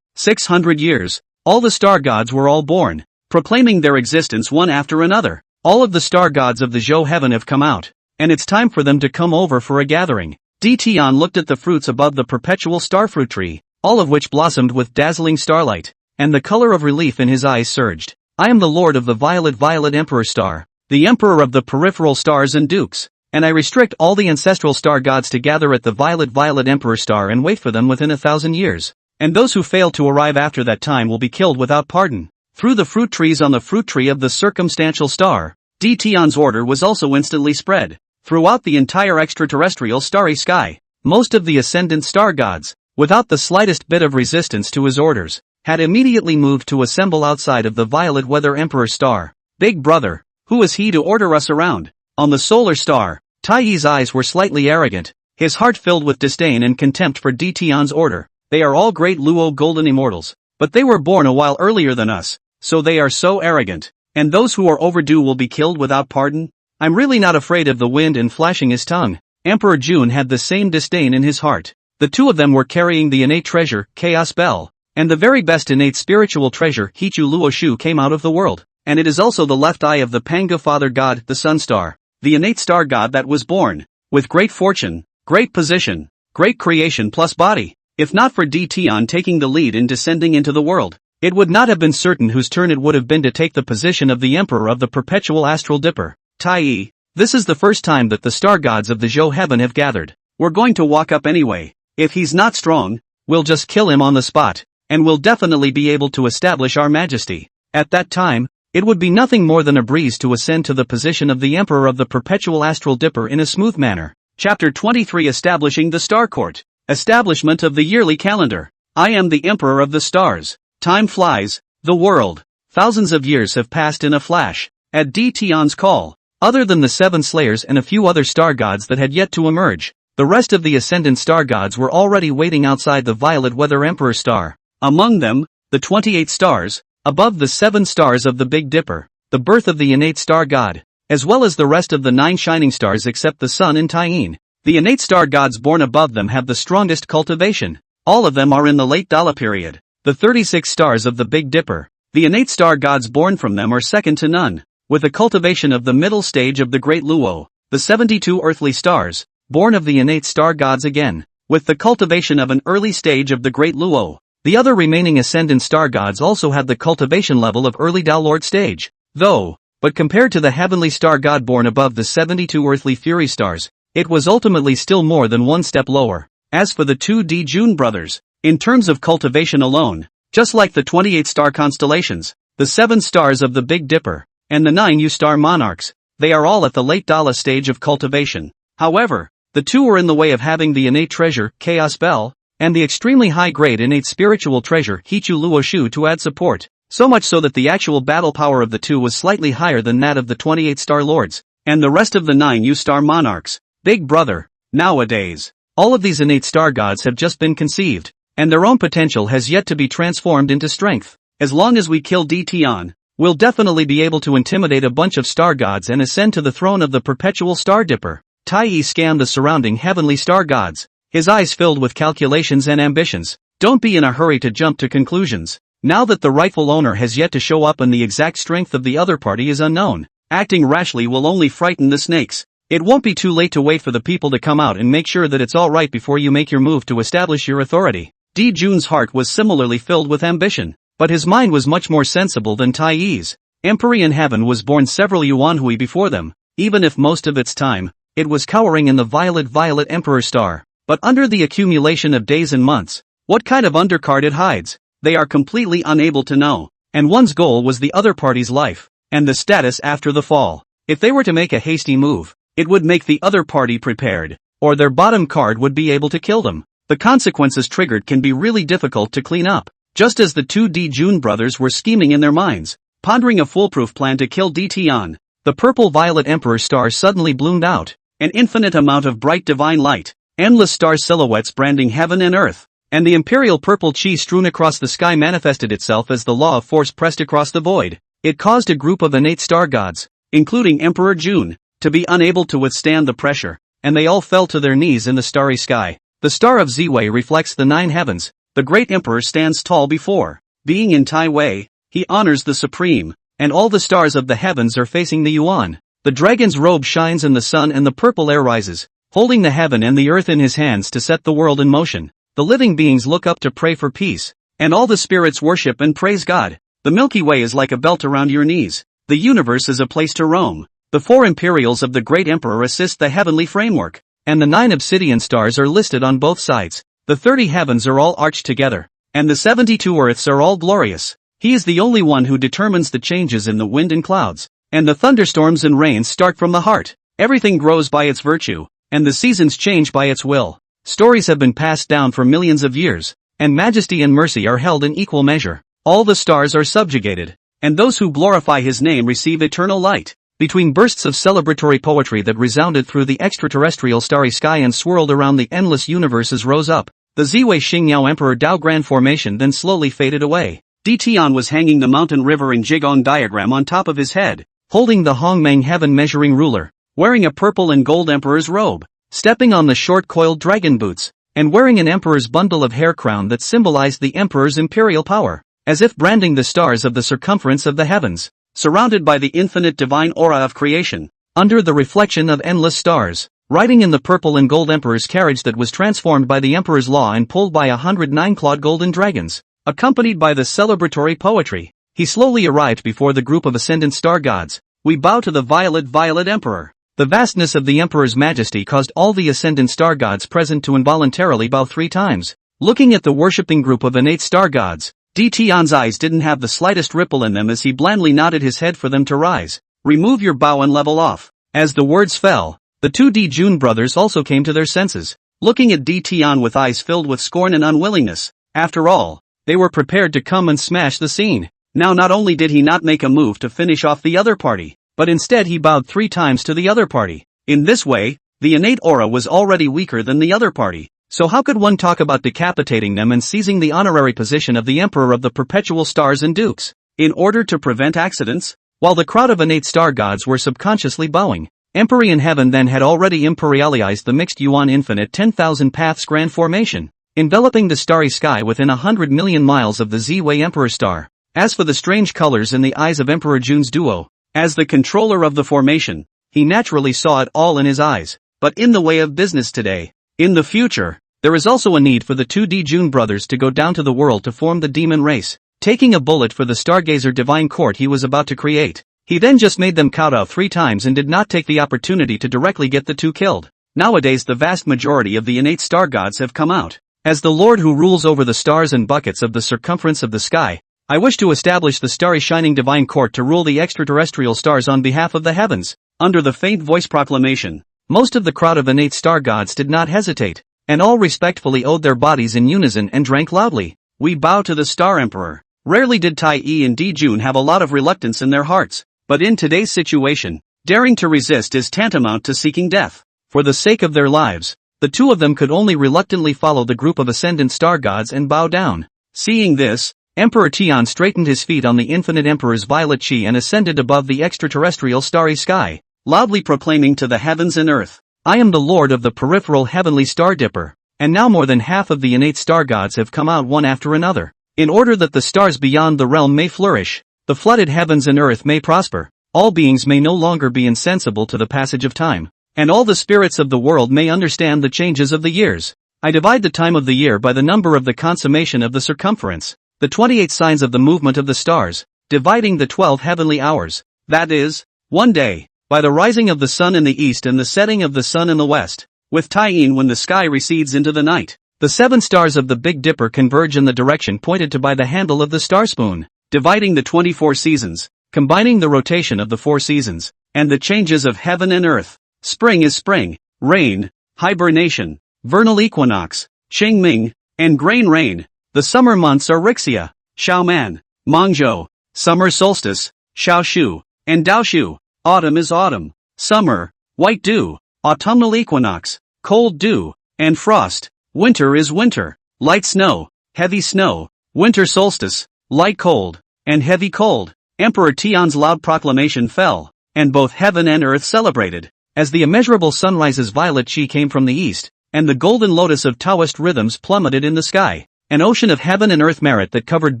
600 years, all the star gods were all born, proclaiming their existence one after another. All of the star gods of the Zhou heaven have come out, and it's time for them to come over for a gathering. Di Tian looked at the fruits above the perpetual starfruit tree, all of which blossomed with dazzling starlight, and the color of relief in his eyes surged. I am the lord of the violet emperor star, the emperor of the peripheral stars and dukes, and I restrict all the ancestral star gods to gather at the violet emperor star and wait for them within 1,000 years. And those who fail to arrive after that time will be killed without pardon. Through the fruit trees on the fruit tree of the circumstantial star, Dtion's order was also instantly spread throughout the entire extraterrestrial starry sky. Most of the ascendant star gods, without the slightest bit of resistance to his orders, had immediately moved to assemble outside of the violet weather emperor star. Big brother, who is he to order us around? On the solar star, Taiyi's eyes were slightly arrogant, his heart filled with disdain and contempt for Dtion's order. They are all great Luo golden immortals, but they were born a while earlier than us, so they are so arrogant, and those who are overdue will be killed without pardon? I'm really not afraid of the wind and flashing his tongue. Emperor June had the same disdain in his heart. The two of them were carrying the innate treasure, Chaos Bell, and the very best innate spiritual treasure, Hichu Luo Shu, came out of the world, and it is also the left eye of the Panga father god, the sun star, the innate star god that was born with great fortune, great position, great creation plus body. If not for Dtion taking the lead in descending into the world, it would not have been certain whose turn it would have been to take the position of the emperor of the perpetual astral dipper. Taiyi, this is the first time that the star gods of the Zhou heaven have gathered. We're going to walk up anyway. If he's not strong, we'll just kill him on the spot, and we'll definitely be able to establish our majesty. At that time, it would be nothing more than a breeze to ascend to the position of the emperor of the perpetual astral dipper in a smooth manner. Chapter 23, Establishing the Star Court. Establishment of the yearly calendar. I am the emperor of the stars. Time flies, the world. Thousands of years have passed in a flash. At Dtion's call, other than the 7 slayers and a few other star gods that had yet to emerge, the rest of the ascendant star gods were already waiting outside the violet weather emperor star. Among them, the 28 stars, above the 7 stars of the Big Dipper, the birth of the innate star god, as well as the rest of the 9 shining stars except the sun and Taiyin. The innate star gods born above them have the strongest cultivation. All of them are in the late Dala period. The 36 stars of the Big Dipper, the innate star gods born from them are second to none, with a cultivation of the middle stage of the Great Luo. The 72 earthly stars, born of the innate star gods again, with the cultivation of an early stage of the Great Luo. The other remaining ascendant star gods also had the cultivation level of early Dao Lord stage, but compared to the heavenly star god born above the 72 earthly fury stars, it was ultimately still more than one step lower. As for the 2 D June brothers, in terms of cultivation alone, just like the 28 star constellations, the 7 stars of the Big Dipper, and the 9 U-star monarchs, they are all at the late Dala stage of cultivation. However, the 2 are in the way of having the innate treasure, Chaos Bell, and the extremely high-grade innate spiritual treasure, Hichu Luo Shu, to add support, so much so that the actual battle power of the 2 was slightly higher than that of the 28 star lords, and the rest of the 9 U-star monarchs. Big brother, nowadays, all of these innate star gods have just been conceived, and their own potential has yet to be transformed into strength. As long as we kill Dtion, we'll definitely be able to intimidate a bunch of star gods and ascend to the throne of the perpetual star dipper. Taiyi scanned the surrounding heavenly star gods, his eyes filled with calculations and ambitions. Don't be in a hurry to jump to conclusions. Now that the rightful owner has yet to show up and the exact strength of the other party is unknown, acting rashly will only frighten the snakes. It won't be too late to wait for the people to come out and make sure that it's all right before you make your move to establish your authority. D. Jun's heart was similarly filled with ambition, but his mind was much more sensible than Taiyi's. Empyrean heaven was born several Yuanhui before them, even if most of its time, it was cowering in the violet emperor star. But under the accumulation of days and months, what kind of undercard it hides, they are completely unable to know. And one's goal was the other party's life, and the status after the fall. If they were to make a hasty move, it would make the other party prepared, or their bottom card would be able to kill them. The consequences triggered can be really difficult to clean up. Just as the 2 D June brothers were scheming in their minds, pondering a foolproof plan to kill Dtion, the purple-violet emperor star suddenly bloomed out, an infinite amount of bright divine light, endless star silhouettes branding heaven and earth, and the imperial purple chi strewn across the sky manifested itself as the law of force pressed across the void. It caused a group of innate star gods, including Emperor June, to be unable to withstand the pressure, and they all fell to their knees in the starry sky. The star of Ziwei reflects the 9 heavens. The great emperor stands tall before. Being in Tai Wei, he honors the supreme, and all the stars of the heavens are facing the Yuan. The dragon's robe shines in the sun and the purple air rises, holding the heaven and the earth in his hands to set the world in motion. the living beings look up to pray for peace, and all the spirits worship and praise God. The Milky Way is like a belt around your knees. The universe is a place to roam. The 4 imperials of the great emperor assist the heavenly framework, and the 9 obsidian stars are listed on both sides. The 30 heavens are all arched together, and the 72 earths are all glorious. He is the only one who determines the changes in the wind and clouds, and the thunderstorms and rains start from the heart. Everything grows by its virtue, and the seasons change by its will. Stories have been passed down for millions of years, and majesty and mercy are held in equal measure. All the stars are subjugated, and those who glorify his name receive eternal light. Between bursts of celebratory poetry that resounded through the extraterrestrial starry sky and swirled around the endless universes rose up, the Ziwei Xingniao Emperor Dao Grand formation then slowly faded away. Di Tian was hanging the mountain river in Jigong diagram on top of his head, holding the Hongmeng heaven measuring ruler, wearing a purple and gold emperor's robe, stepping on the short coiled dragon boots, and wearing an emperor's bundle of hair crown that symbolized the emperor's imperial power, as if branding the stars of the circumference of the heavens. Surrounded by the infinite divine aura of creation, under the reflection of endless stars, riding in the purple and gold emperor's carriage that was transformed by the emperor's law and pulled by 109-clawed golden dragons, accompanied by the celebratory poetry, he slowly arrived before the group of ascendant star gods. We bow to the violet emperor. The vastness of the emperor's majesty caused all the ascendant star gods present to involuntarily bow 3 times. Looking at the worshipping group of innate star gods, Di Tian's eyes didn't have the slightest ripple in them as he blandly nodded his head for them to rise. Remove your bow and level off. As the words fell, the 2 Di Jun brothers also came to their senses, looking at Di Tian with eyes filled with scorn and unwillingness. After all, they were prepared to come and smash the scene. Now not only did he not make a move to finish off the other party, but instead he bowed 3 times to the other party. In this way, the innate aura was already weaker than the other party. So how could one talk about decapitating them and seizing the honorary position of the Emperor of the Perpetual Stars and Dukes? In order to prevent accidents? While the crowd of innate star gods were subconsciously bowing, Empyrean Heaven then had already imperialized the mixed Yuan Infinite 10,000 Paths Grand Formation, enveloping the starry sky within 100 million miles of the Ziwei Emperor Star. As for the strange colors in the eyes of Emperor Jun's duo, as the controller of the formation, he naturally saw it all in his eyes. But in the way of business today, in the future, there is also a need for the 2 Di Jun brothers to go down to the world to form the demon race, taking a bullet for the Stargazer divine court he was about to create. He then just made them kowtow 3 times and did not take the opportunity to directly get the 2 killed. Nowadays the vast majority of the innate star gods have come out. As the Lord who rules over the stars and buckets of the circumference of the sky, I wish to establish the starry shining divine court to rule the extraterrestrial stars on behalf of the heavens. Under the faint voice proclamation, most of the crowd of innate star gods did not hesitate, and all respectfully owed their bodies in unison and drank loudly. We bow to the Star Emperor. Rarely did Tai Yi and Di Jun have a lot of reluctance in their hearts, but in today's situation, daring to resist is tantamount to seeking death. For the sake of their lives, the 2 of them could only reluctantly follow the group of ascendant star gods and bow down. Seeing this, Emperor Tian straightened his feet on the infinite emperor's violet chi and ascended above the extraterrestrial starry sky, loudly proclaiming to the heavens and earth, I am the Lord of the peripheral heavenly star dipper, and now more than half of the innate star gods have come out one after another. In order that the stars beyond the realm may flourish, the flooded heavens and earth may prosper, all beings may no longer be insensible to the passage of time, and all the spirits of the world may understand the changes of the years. I divide the time of the year by the number of the consummation of the circumference, the 28 signs of the movement of the stars, dividing the 12 heavenly hours, that is, 1 day, by the rising of the sun in the east and the setting of the sun in the west, with Taiyin when the sky recedes into the night. The 7 stars of the Big Dipper converge in the direction pointed to by the handle of the star spoon, dividing the 24 seasons, combining the rotation of the 4 seasons, and the changes of heaven and earth. Spring is spring, rain, hibernation, vernal equinox, Qingming, and grain rain. The summer months are Rixia, Xiaoman, Mangzhou, summer solstice, Xiaoshu, and Daoshu. Autumn is autumn, summer, white dew, autumnal equinox, cold dew, and frost. Winter is winter, light snow, heavy snow, winter solstice, light cold, and heavy cold. Emperor Tian's loud proclamation fell, and both heaven and earth celebrated. As the immeasurable sunrise's violet chi came from the east, and the golden lotus of Taoist rhythms plummeted in the sky, an ocean of heaven and earth merit that covered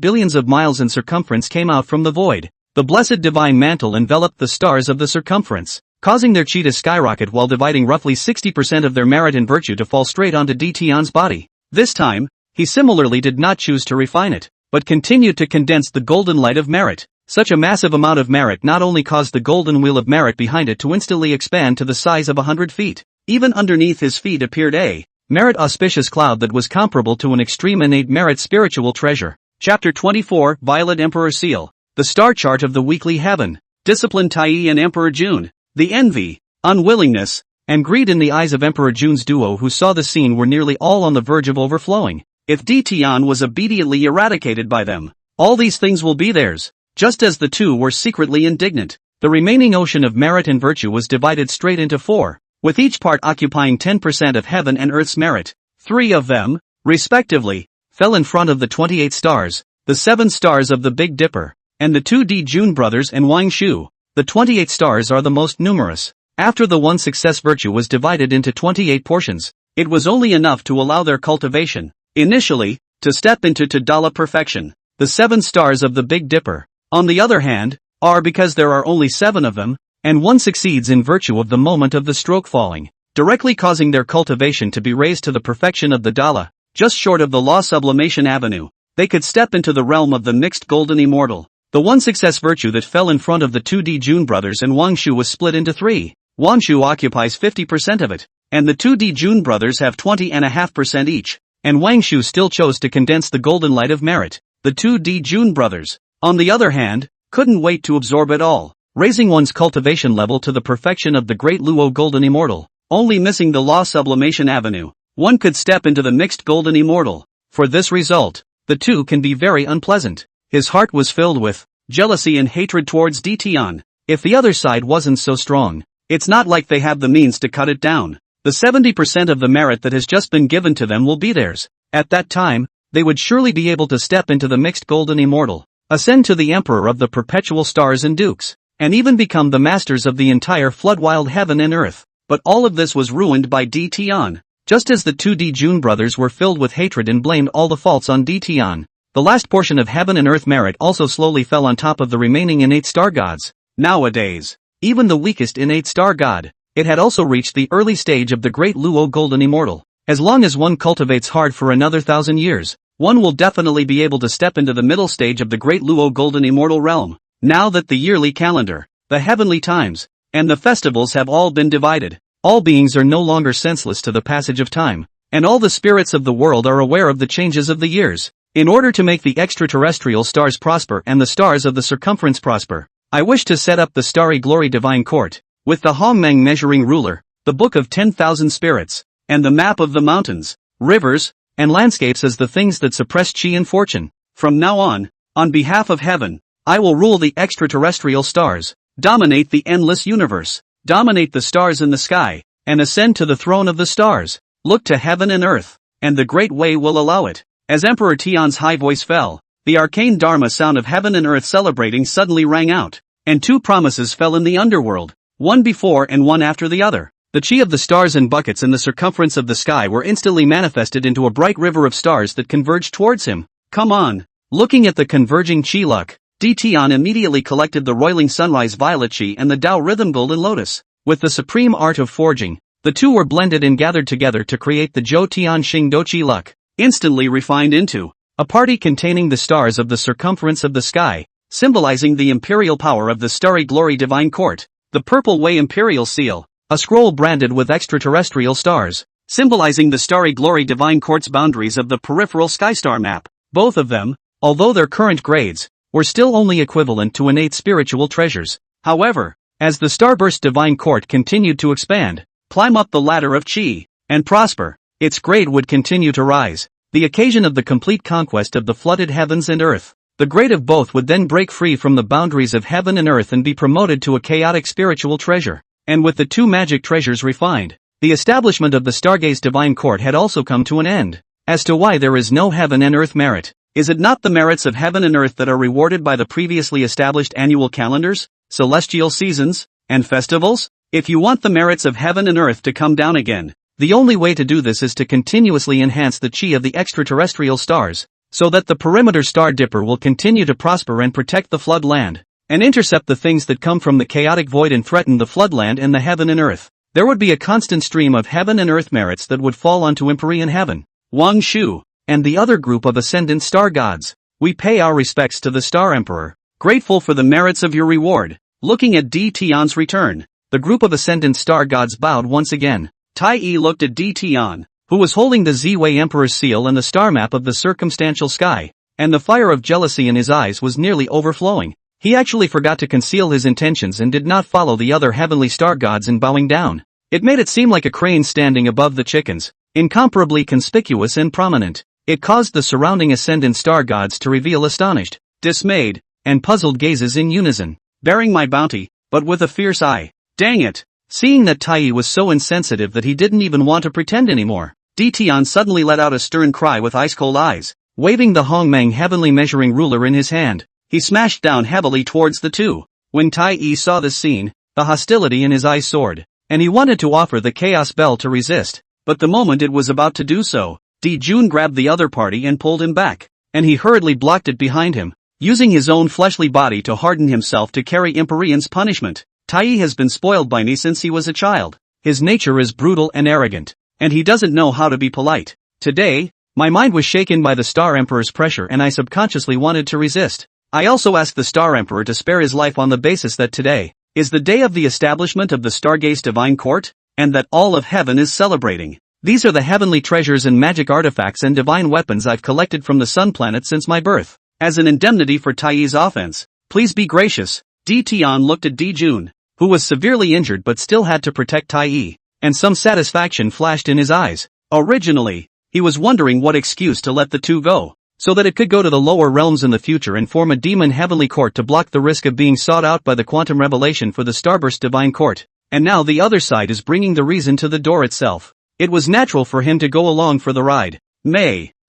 billions of miles in circumference came out from the void. The blessed divine mantle enveloped the stars of the circumference, causing their chi to skyrocket while dividing roughly 60% of their merit and virtue to fall straight onto Di Tian's body. This time, he similarly did not choose to refine it, but continued to condense the golden light of merit. Such a massive amount of merit not only caused the golden wheel of merit behind it to instantly expand to the size of 100 feet. Even underneath his feet appeared a merit auspicious cloud that was comparable to an extreme innate merit spiritual treasure. Chapter 24, Violet Emperor Seal. The star chart of the weekly heaven. Discipline Tai and Emperor June. The envy, unwillingness, and greed in the eyes of Emperor June's duo who saw the scene were nearly all on the verge of overflowing. If Tian was obediently eradicated by them, all these things will be theirs. Just as the two were secretly indignant, the remaining ocean of merit and virtue was divided straight into four, with each part occupying 10% of heaven and earth's merit. 3 of them, respectively, fell in front of the 28 stars, the 7 stars of the Big Dipper, and the 2D June brothers and Wang Shu. The 28 stars are the most numerous. After the one success virtue was divided into 28 portions, it was only enough to allow their cultivation, initially, to step into Tadala perfection. The 7 stars of the Big Dipper, on the other hand, are because there are only 7 of them, and one succeeds in virtue of the moment of the stroke falling, directly causing their cultivation to be raised to the perfection of the Dala, just short of the law sublimation avenue. They could step into the realm of the mixed golden immortal. The one success virtue that fell in front of the 2D June brothers and Wang Shu was split into 3. Wang Shu occupies 50% of it, and the 2D June brothers have 20.5% each, and Wang Shu still chose to condense the golden light of merit. The 2D June brothers, on the other hand, couldn't wait to absorb it all, raising one's cultivation level to the perfection of the great Luo golden immortal. Only missing the law sublimation avenue, one could step into the mixed golden immortal. For this result, the two can be very unpleasant. His heart was filled with jealousy and hatred towards Tian. If the other side wasn't so strong, it's not like they have the means to cut it down. The 70% of the merit that has just been given to them will be theirs. At that time, they would surely be able to step into the mixed golden immortal, ascend to the emperor of the perpetual stars and dukes, and even become the masters of the entire flood-wild heaven and earth. But all of this was ruined by Tian. Just as the 2D June brothers were filled with hatred and blamed all the faults on Tian, the last portion of heaven and earth merit also slowly fell on top of the remaining innate star gods. Nowadays, even the weakest innate star god, it had also reached the early stage of the great Luo golden immortal. As long as one cultivates hard for another 1,000 years, one will definitely be able to step into the middle stage of the great Luo golden immortal realm. Now that the yearly calendar, the heavenly times, and the festivals have all been divided, all beings are no longer senseless to the passage of time, and all the spirits of the world are aware of the changes of the years. In order to make the extraterrestrial stars prosper and the stars of the circumference prosper, I wish to set up the Starry Glory Divine Court, with the Hongmeng measuring ruler, the Book of 10,000 Spirits, and the map of the mountains, rivers, and landscapes as the things that suppress chi and fortune. From now on behalf of heaven, I will rule the extraterrestrial stars, dominate the endless universe, dominate the stars in the sky, and ascend to the throne of the stars. Look to heaven and earth, and the great way will allow it. As Emperor Tian's high voice fell, the arcane dharma sound of heaven and earth celebrating suddenly rang out, and 2 promises fell in the underworld, one before and one after the other. The chi of the stars and buckets in the circumference of the sky were instantly manifested into a bright river of stars that converged towards him. Come on! Looking at the converging chi luck, Tian immediately collected the roiling sunrise violet chi and the Tao rhythm golden lotus. With the supreme art of forging, the two were blended and gathered together to create the Zhou Tian Xing Do Chi luck, instantly refined into a party containing the stars of the circumference of the sky, symbolizing the imperial power of the Starry Glory Divine Court. The Purple Way Imperial Seal, a scroll branded with extraterrestrial stars, symbolizing the Starry Glory Divine Court's boundaries of the peripheral skystar map. Both of them, although their current grades, were still only equivalent to innate spiritual treasures. However, as the Starburst Divine Court continued to expand, climb up the ladder of Qi, and prosper, its grade would continue to rise. The occasion of the complete conquest of the flooded heavens and earth, the grade of both would then break free from the boundaries of heaven and earth and be promoted to a chaotic spiritual treasure. And with the 2 magic treasures refined, the establishment of the Stargaze Divine Court had also come to an end. As to why there is no heaven and earth merit, is it not the merits of heaven and earth that are rewarded by the previously established annual calendars, celestial seasons, and festivals? If you want the merits of heaven and earth to come down again, the only way to do this is to continuously enhance the chi of the extraterrestrial stars, so that the perimeter star dipper will continue to prosper and protect the flood land, and intercept the things that come from the chaotic void and threaten the floodland and the heaven and earth. There would be a constant stream of heaven and earth merits that would fall onto empyrean heaven. Wang Shu, and the other group of ascendant star gods. We pay our respects to the Star Emperor, grateful for the merits of your reward. Looking at Di Tian's return, the group of ascendant star gods bowed once again. Tai Yi looked at Di Tian, who was holding the Ziwei Emperor's seal and the star map of the circumstantial sky, and the fire of jealousy in his eyes was nearly overflowing. He actually forgot to conceal his intentions and did not follow the other heavenly star gods in bowing down. It made it seem like a crane standing above the chickens, incomparably conspicuous and prominent. It caused the surrounding ascendant star gods to reveal astonished, dismayed, and puzzled gazes in unison. Bearing my bounty, but with a fierce eye. Dang it! Seeing that Tai Yi was so insensitive that he didn't even want to pretend anymore, Di Tian suddenly let out a stern cry with ice-cold eyes. Waving the Hongmeng heavenly measuring ruler in his hand, he smashed down heavily towards the two. When Tai Yi saw this scene, the hostility in his eyes soared, and he wanted to offer the chaos bell to resist, but the moment it was about to do so, Di Jun grabbed the other party and pulled him back, and he hurriedly blocked it behind him, using his own fleshly body to harden himself to carry Empyrean's punishment. Tai Yi has been spoiled by me since he was a child. His nature is brutal and arrogant, and he doesn't know how to be polite. Today, my mind was shaken by the Star Emperor's pressure and I subconsciously wanted to resist. I also asked the Star Emperor to spare his life on the basis that today is the day of the establishment of the Stargaze Divine Court, and that all of heaven is celebrating. These are the heavenly treasures and magic artifacts and divine weapons I've collected from the Sun Planet since my birth. As an indemnity for Tai Yi's offense, please be gracious. Di Tian looked at Di Jun, who was severely injured but still had to protect Tai Yi, and some satisfaction flashed in his eyes. Originally, he was wondering what excuse to let the two go, so that it could go to the lower realms in the future and form a demon heavenly court to block the risk of being sought out by the quantum revelation for the Starburst Divine Court. And now the other side is bringing the reason to the door itself. It was natural for him to go along for the ride.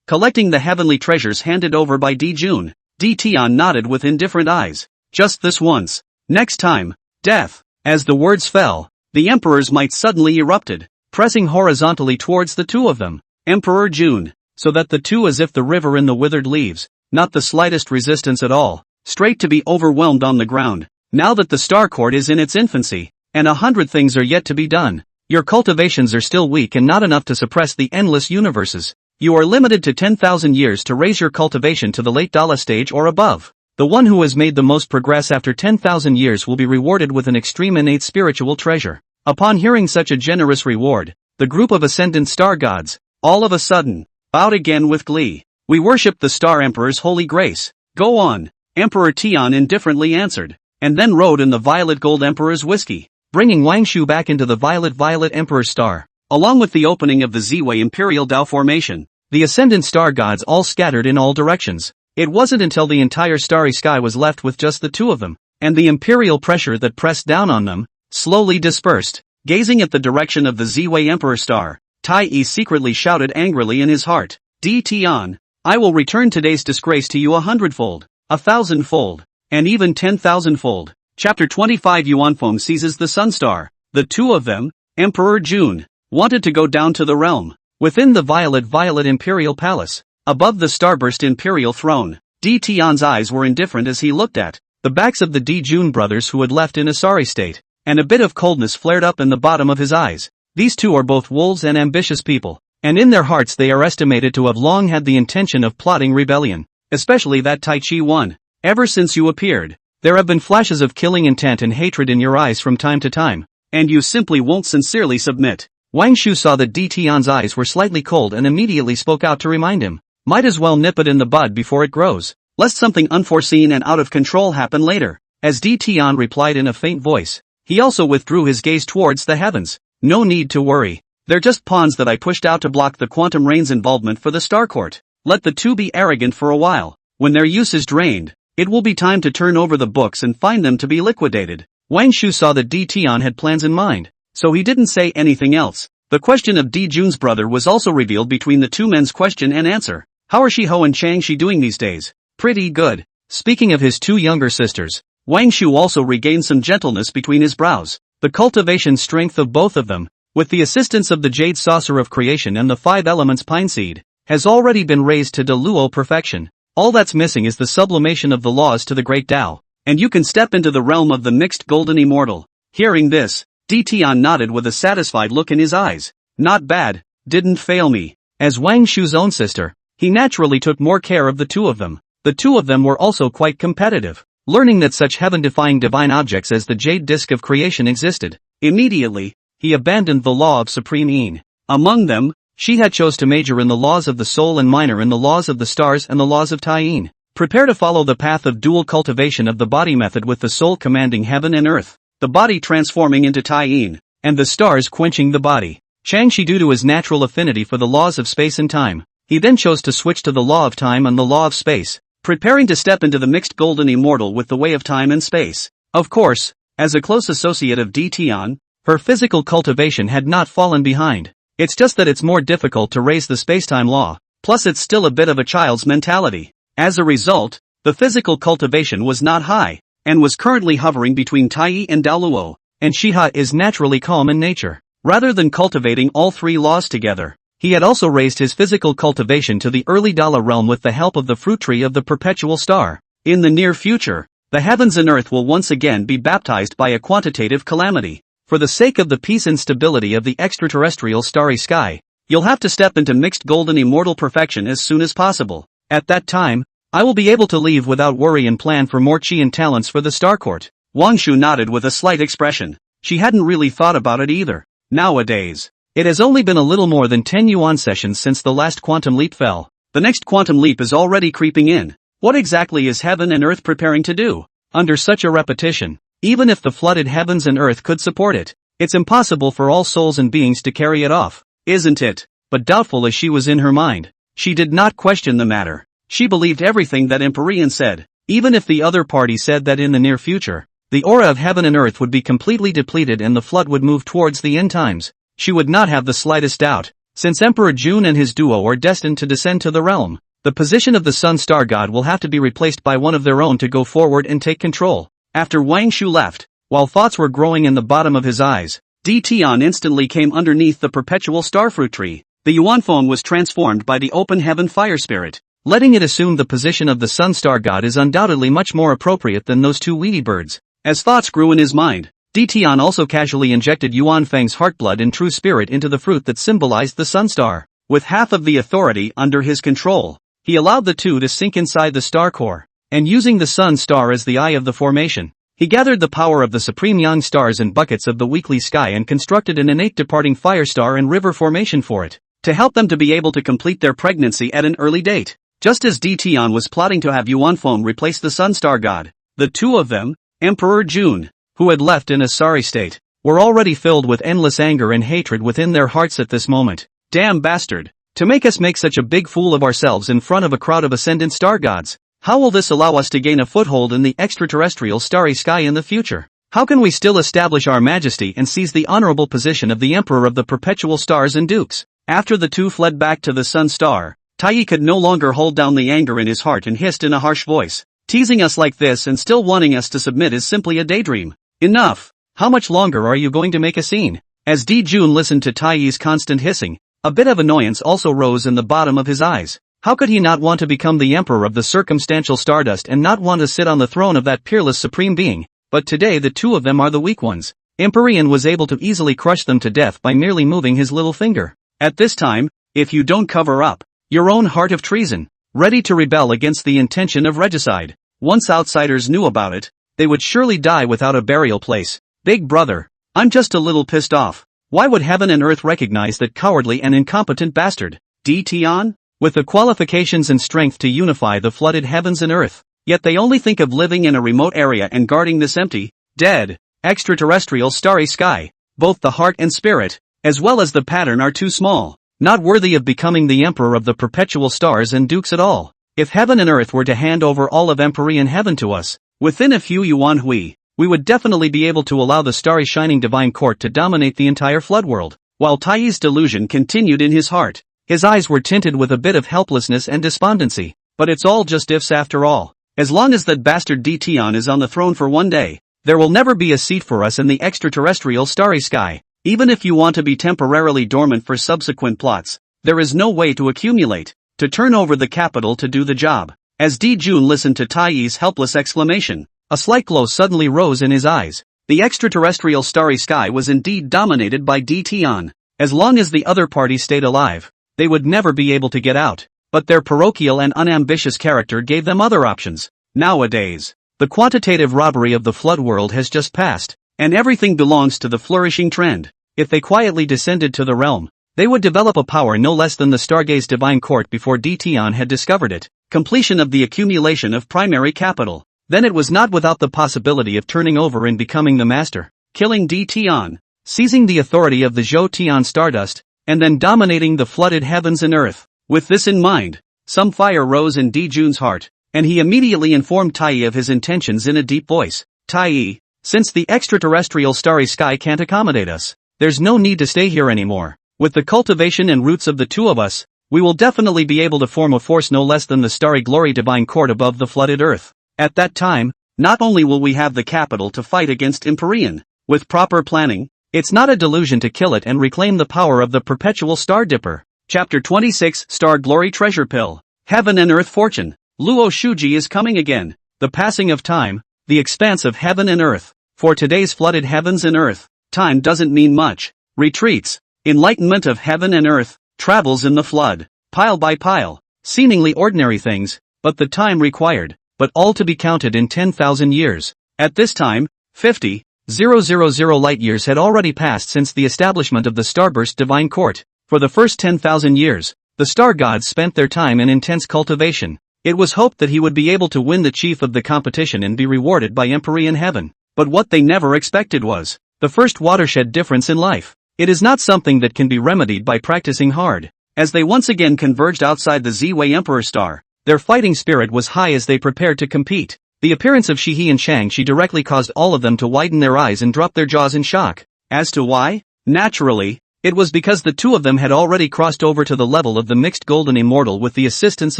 Collecting the heavenly treasures handed over by Di Jun, Di Tian nodded with indifferent eyes. Just this once. Next time, death. As the words fell, the Emperor's might suddenly erupted, pressing horizontally towards the two of them. Emperor Jun, so that the two as if the river in the withered leaves, not the slightest resistance at all, straight to be overwhelmed on the ground. Now that the Star Court is in its infancy, and 100 things are yet to be done. Your cultivations are still weak and not enough to suppress the endless universes. You are limited to 10,000 years to raise your cultivation to the late Dala stage or above. The one who has made the most progress after 10,000 years will be rewarded with an extreme innate spiritual treasure. Upon hearing such a generous reward, the group of ascendant star gods, all of a sudden, bowed again with glee. We worship the Star Emperor's holy grace. Go on, Emperor Tian indifferently answered, and then rode in the violet gold Emperor's whiskey, bringing Wang Shu back into the violet Emperor's star. Along with the opening of the Ziwei Imperial Dao formation, the ascendant star gods all scattered in all directions. It wasn't until the entire starry sky was left with just the two of them, and the imperial pressure that pressed down on them, slowly dispersed. Gazing at the direction of the Ziwei Emperor star, Tai Yi secretly shouted angrily in his heart, Di Tian, I will return today's disgrace to you 100-fold, 1,000-fold, and even 10,000-fold. Chapter 25 Yuanfeng seizes the Sun Star. The two of them, Emperor Jun, wanted to go down to the realm. Within the violet Imperial Palace, above the Starburst Imperial Throne, Di Tian's eyes were indifferent as he looked at the backs of the Di Jun brothers who had left in a sorry state, and a bit of coldness flared up in the bottom of his eyes. These two are both wolves and ambitious people, and in their hearts they are estimated to have long had the intention of plotting rebellion, especially that Tai Chi one. Ever since you appeared, there have been flashes of killing intent and hatred in your eyes from time to time, and you simply won't sincerely submit. Wang Shu saw that Di Tian's eyes were slightly cold and immediately spoke out to remind him. Might as well nip it in the bud before it grows, lest something unforeseen and out of control happen later. As Di Tian replied in a faint voice, he also withdrew his gaze towards the heavens. No need to worry. They're just pawns that I pushed out to block the quantum rain's involvement for the Star Court. Let the two be arrogant for a while. When their use is drained, it will be time to turn over the books and find them to be liquidated. Wang Shu saw that Di Tian had plans in mind, so he didn't say anything else. The question of Di Jun's brother was also revealed between the two men's question and answer. How are Shiho and Changshi doing these days? Pretty good. Speaking of his two younger sisters, Wang Shu also regained some gentleness between his brows. The cultivation strength of both of them, with the assistance of the Jade Saucer of Creation and the 5 Elements Pine Seed, has already been raised to Deluo perfection. All that's missing is the sublimation of the laws to the Great Tao, and you can step into the realm of the mixed golden immortal. Hearing this, Di Tian nodded with a satisfied look in his eyes. Not bad, didn't fail me. As Wang Shu's own sister, he naturally took more care of the two of them. The two of them were also quite competitive. Learning that such heaven-defying divine objects as the jade disc of creation existed, immediately, he abandoned the law of supreme yin. Among them, she had chose to major in the laws of the soul and minor in the laws of the stars and the laws of Tai-yin. Prepare to follow the path of dual cultivation of the body method with the soul commanding heaven and earth, the body transforming into Tai-yin, and the stars quenching the body. Changshi, due to his natural affinity for the laws of space and time, he then chose to switch to the law of time and the law of space, preparing to step into the mixed golden immortal with the way of time and space. Of course, as a close associate of Di Tian, her physical cultivation had not fallen behind. It's just that it's more difficult to raise the spacetime law, plus it's still a bit of a child's mentality. As a result, the physical cultivation was not high, and was currently hovering between Tai and Daoluo, and Shiha is naturally calm in nature. Rather than cultivating all three laws together, he had also raised his physical cultivation to the early Dala realm with the help of the fruit tree of the perpetual star. In the near future, the heavens and earth will once again be baptized by a quantitative calamity. For the sake of the peace and stability of the extraterrestrial starry sky, you'll have to step into mixed golden immortal perfection as soon as possible. At that time, I will be able to leave without worry and plan for more chi and talents for the Star Court. Wang Shu nodded with a slight expression. She hadn't really thought about it either. Nowadays, it has only been a little more than 10 yuan sessions since the last quantum leap fell. The next quantum leap is already creeping in. What exactly is heaven and earth preparing to do? Under such a repetition, even if the flooded heavens and earth could support it, it's impossible for all souls and beings to carry it off, isn't it? But doubtful as she was in her mind, she did not question the matter. She believed everything that Empyrean said, even if the other party said that in the near future, the aura of heaven and earth would be completely depleted and the flood would move towards the end times. She would not have the slightest doubt, since Emperor Jun and his duo are destined to descend to the realm. The position of the Sun Star God will have to be replaced by one of their own to go forward and take control. After Wang Shu left, while thoughts were growing in the bottom of his eyes, Di Tian instantly came underneath the perpetual starfruit tree. The Yuan phone was transformed by the open heaven fire spirit, letting it assume the position of the Sun Star God is undoubtedly much more appropriate than those two weedy birds. As thoughts grew in his mind, Di Tian also casually injected Yuan Feng's heartblood and true spirit into the fruit that symbolized the Sun Star. With half of the authority under his control, he allowed the two to sink inside the star core, and using the Sun Star as the eye of the formation, he gathered the power of the supreme young stars in buckets of the weekly sky and constructed an innate departing fire star and river formation for it, to help them to be able to complete their pregnancy at an early date. Just as Di Tian was plotting to have Yuan Feng replace the Sun Star God, the two of them, Emperor Jun, who had left in a sorry state, were already filled with endless anger and hatred within their hearts at this moment. Damn bastard! To make us make such a big fool of ourselves in front of a crowd of ascendant star gods. How will this allow us to gain a foothold in the extraterrestrial starry sky in the future? How can we still establish our majesty and seize the honorable position of the Emperor of the perpetual stars and dukes? After the two fled back to the Sun Star, Tai could no longer hold down the anger in his heart and hissed in a harsh voice. Teasing us like this and still wanting us to submit is simply a daydream. Enough! How much longer are you going to make a scene? As Di Jun listened to Tai's constant hissing, a bit of annoyance also rose in the bottom of his eyes. How could he not want to become the emperor of the circumstantial stardust and not want to sit on the throne of that peerless supreme being? But today the two of them are the weak ones. Empyrean was able to easily crush them to death by merely moving his little finger. At this time, if you don't cover up your own heart of treason, ready to rebel against the intention of regicide, once outsiders knew about it, they would surely die without a burial place. Big brother, I'm just a little pissed off. Why would heaven and earth recognize that cowardly and incompetent bastard, Di Tian? With the qualifications and strength to unify the flooded heavens and earth, yet they only think of living in a remote area and guarding this empty, dead, extraterrestrial starry sky. Both the heart and spirit, as well as the pattern are too small, not worthy of becoming the emperor of the perpetual stars and dukes at all. If heaven and earth were to hand over all of Empyrean heaven to us, within a few yuan hui, we would definitely be able to allow the starry shining divine court to dominate the entire flood world. While Tai's delusion continued in his heart, his eyes were tinted with a bit of helplessness and despondency. But it's all just ifs after all. As long as that bastard Di Tian is on the throne for one day, there will never be a seat for us in the extraterrestrial starry sky. Even if you want to be temporarily dormant for subsequent plots, there is no way to accumulate, to turn over the capital to do the job. As Di Jun listened to Tai's helpless exclamation, a slight glow suddenly rose in his eyes. The extraterrestrial starry sky was indeed dominated by Di Tian. As long as the other party stayed alive, they would never be able to get out. But their parochial and unambitious character gave them other options. Nowadays, the quantitative robbery of the flood world has just passed, and everything belongs to the flourishing trend. If they quietly descended to the realm, they would develop a power no less than the Stargaze Divine Court before Dtion had discovered it. Completion of the accumulation of primary capital. Then it was not without the possibility of turning over and becoming the master, killing Dtion, seizing the authority of the Zhou Stardust, and then dominating the flooded heavens and earth. With this in mind, some fire rose in Jun's heart, and he immediately informed Tai of his intentions in a deep voice. Tai, since the extraterrestrial starry sky can't accommodate us, there's no need to stay here anymore. With the cultivation and roots of the two of us, we will definitely be able to form a force no less than the starry glory divine court above the flooded earth. At that time, not only will we have the capital to fight against Empyrean, with proper planning, it's not a delusion to kill it and reclaim the power of the perpetual Star Dipper. Chapter 26 Star Glory Treasure Pill. Heaven and Earth Fortune. Luo Shuji is coming again. The passing of time, the expanse of heaven and earth. For today's flooded heavens and earth, time doesn't mean much. Retreats, enlightenment of heaven and earth, travels in the flood, pile by pile, seemingly ordinary things, but the time required, but all to be counted in 10,000 years. At this time, 50,000 light years had already passed since the establishment of the Starburst Divine Court. For the first 10,000 years, the star gods spent their time in intense cultivation. It was hoped that he would be able to win the chief of the competition and be rewarded by Empyrean heaven. But what they never expected was the first watershed difference in life. It is not something that can be remedied by practicing hard. As they once again converged outside the Ziwei Emperor Star, their fighting spirit was high as they prepared to compete. The appearance of Shihi and Shang-Chi directly caused all of them to widen their eyes and drop their jaws in shock. As to why? Naturally, it was because the two of them had already crossed over to the level of the mixed golden immortal with the assistance